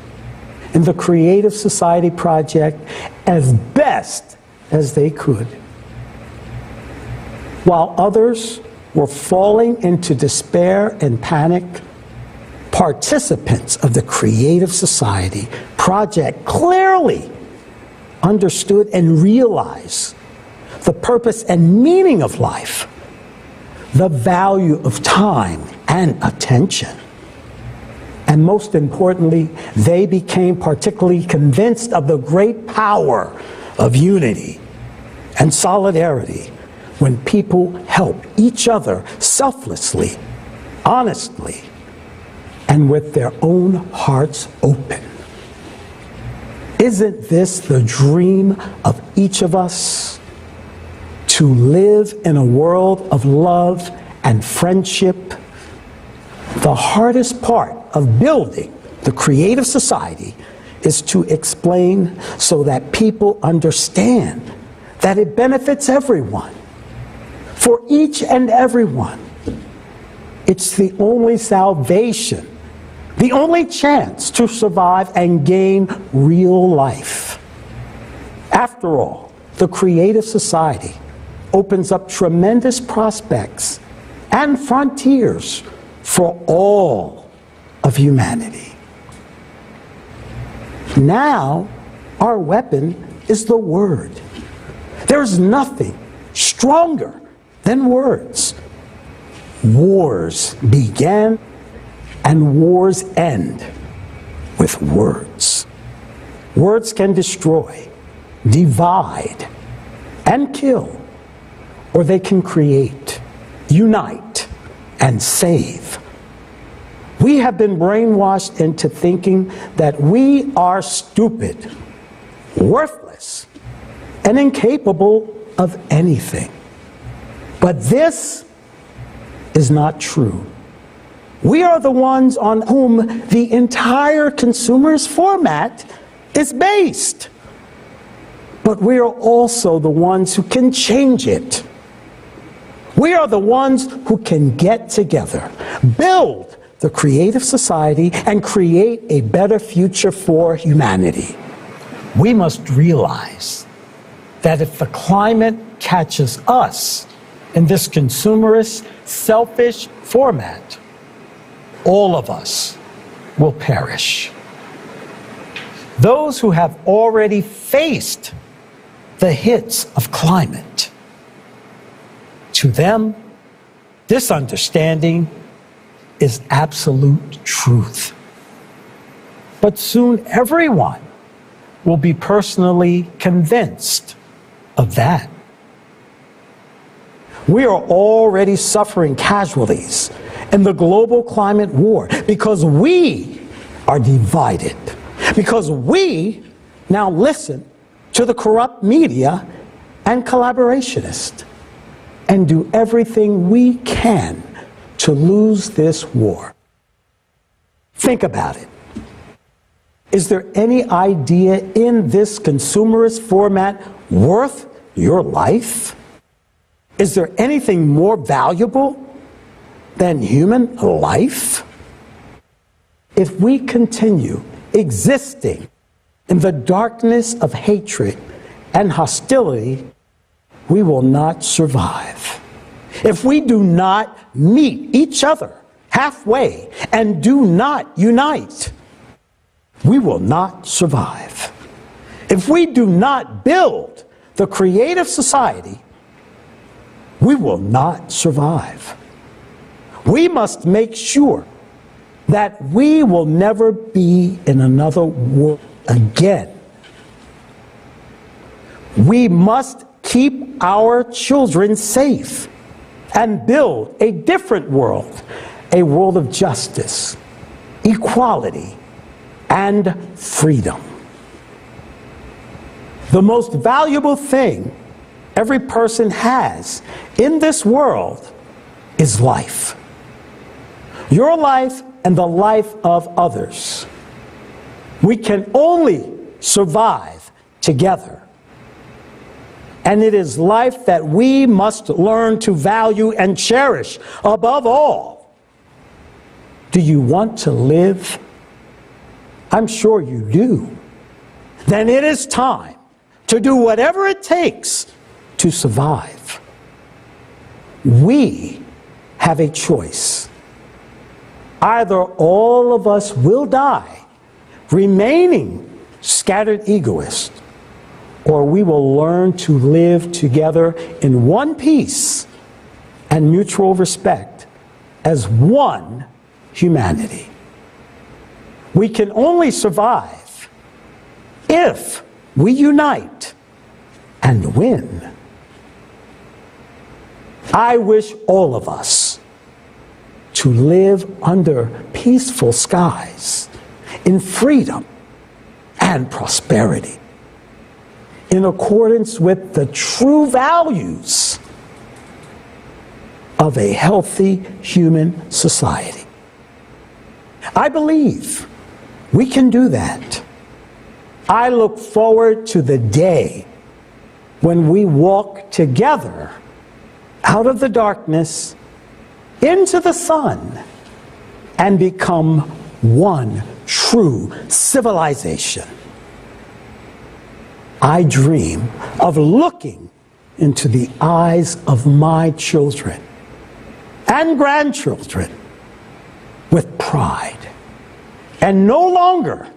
in the Creative Society Project as best as they could. While others were falling into despair and panic, participants of the Creative Society Project clearly understood and realized the purpose and meaning of life, the value of time and attention. And most importantly, they became particularly convinced of the great power of unity and solidarity when people help each other selflessly, honestly, and with their own hearts open. Isn't this the dream of each of us? To live in a world of love and friendship? The hardest part of building the Creative Society is to explain so that people understand that it benefits everyone. For each and everyone. It's the only salvation, the only chance to survive and gain real life. After all, the Creative Society opens up tremendous prospects and frontiers for all of humanity. Now, our weapon is the word. There's nothing stronger than words. Wars begin and wars end with words. Words can destroy, divide, and kill, or they can create, unite, and save. We have been brainwashed into thinking that we are stupid, worthless, and incapable of anything. But this is not true. We are the ones on whom the entire consumerist format is based. But we are also the ones who can change it. We are the ones who can get together, build the Creative Society, and create a better future for humanity. We must realize that if the climate catches us in this consumerist, selfish format, all of us will perish. Those who have already faced the hits of climate, to them, this understanding is absolute truth. But soon everyone will be personally convinced of that. We are already suffering casualties in the global climate war because we are divided Because we now listen to the corrupt media and collaborationists and do everything we can to lose this war. Think about it. Is there any idea in this consumerist format worth your life? Is there anything more valuable than human life? If we continue existing in the darkness of hatred and hostility, we will not survive. If we do not meet each other halfway and do not unite, we will not survive. If we do not build the creative society, we will not survive. We must make sure that we will never be in another war again. We must keep our children safe and build a different world, a world of justice, equality, and freedom. The most valuable thing every person has in this world is life. Your life and the life of others. We can only survive together. And it is life that we must learn to value and cherish above all. Do you want to live? I'm sure you do. Then it is time to do whatever it takes to survive. We have a choice. Either all of us will die, remaining scattered egoists, or we will learn to live together in one peace and mutual respect as one humanity. We can only survive if we unite and win. I wish all of us to live under peaceful skies, in freedom and prosperity, in accordance with the true values of a healthy human society. I believe we can do that. I look forward to the day when we walk together out of the darkness into the sun and become one true civilization. I dream of looking into the eyes of my children and grandchildren with pride and no longer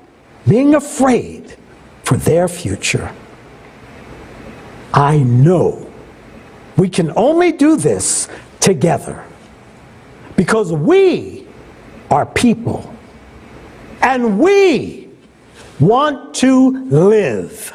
being afraid for their future. I know we can only do this together because we are people and we want to live.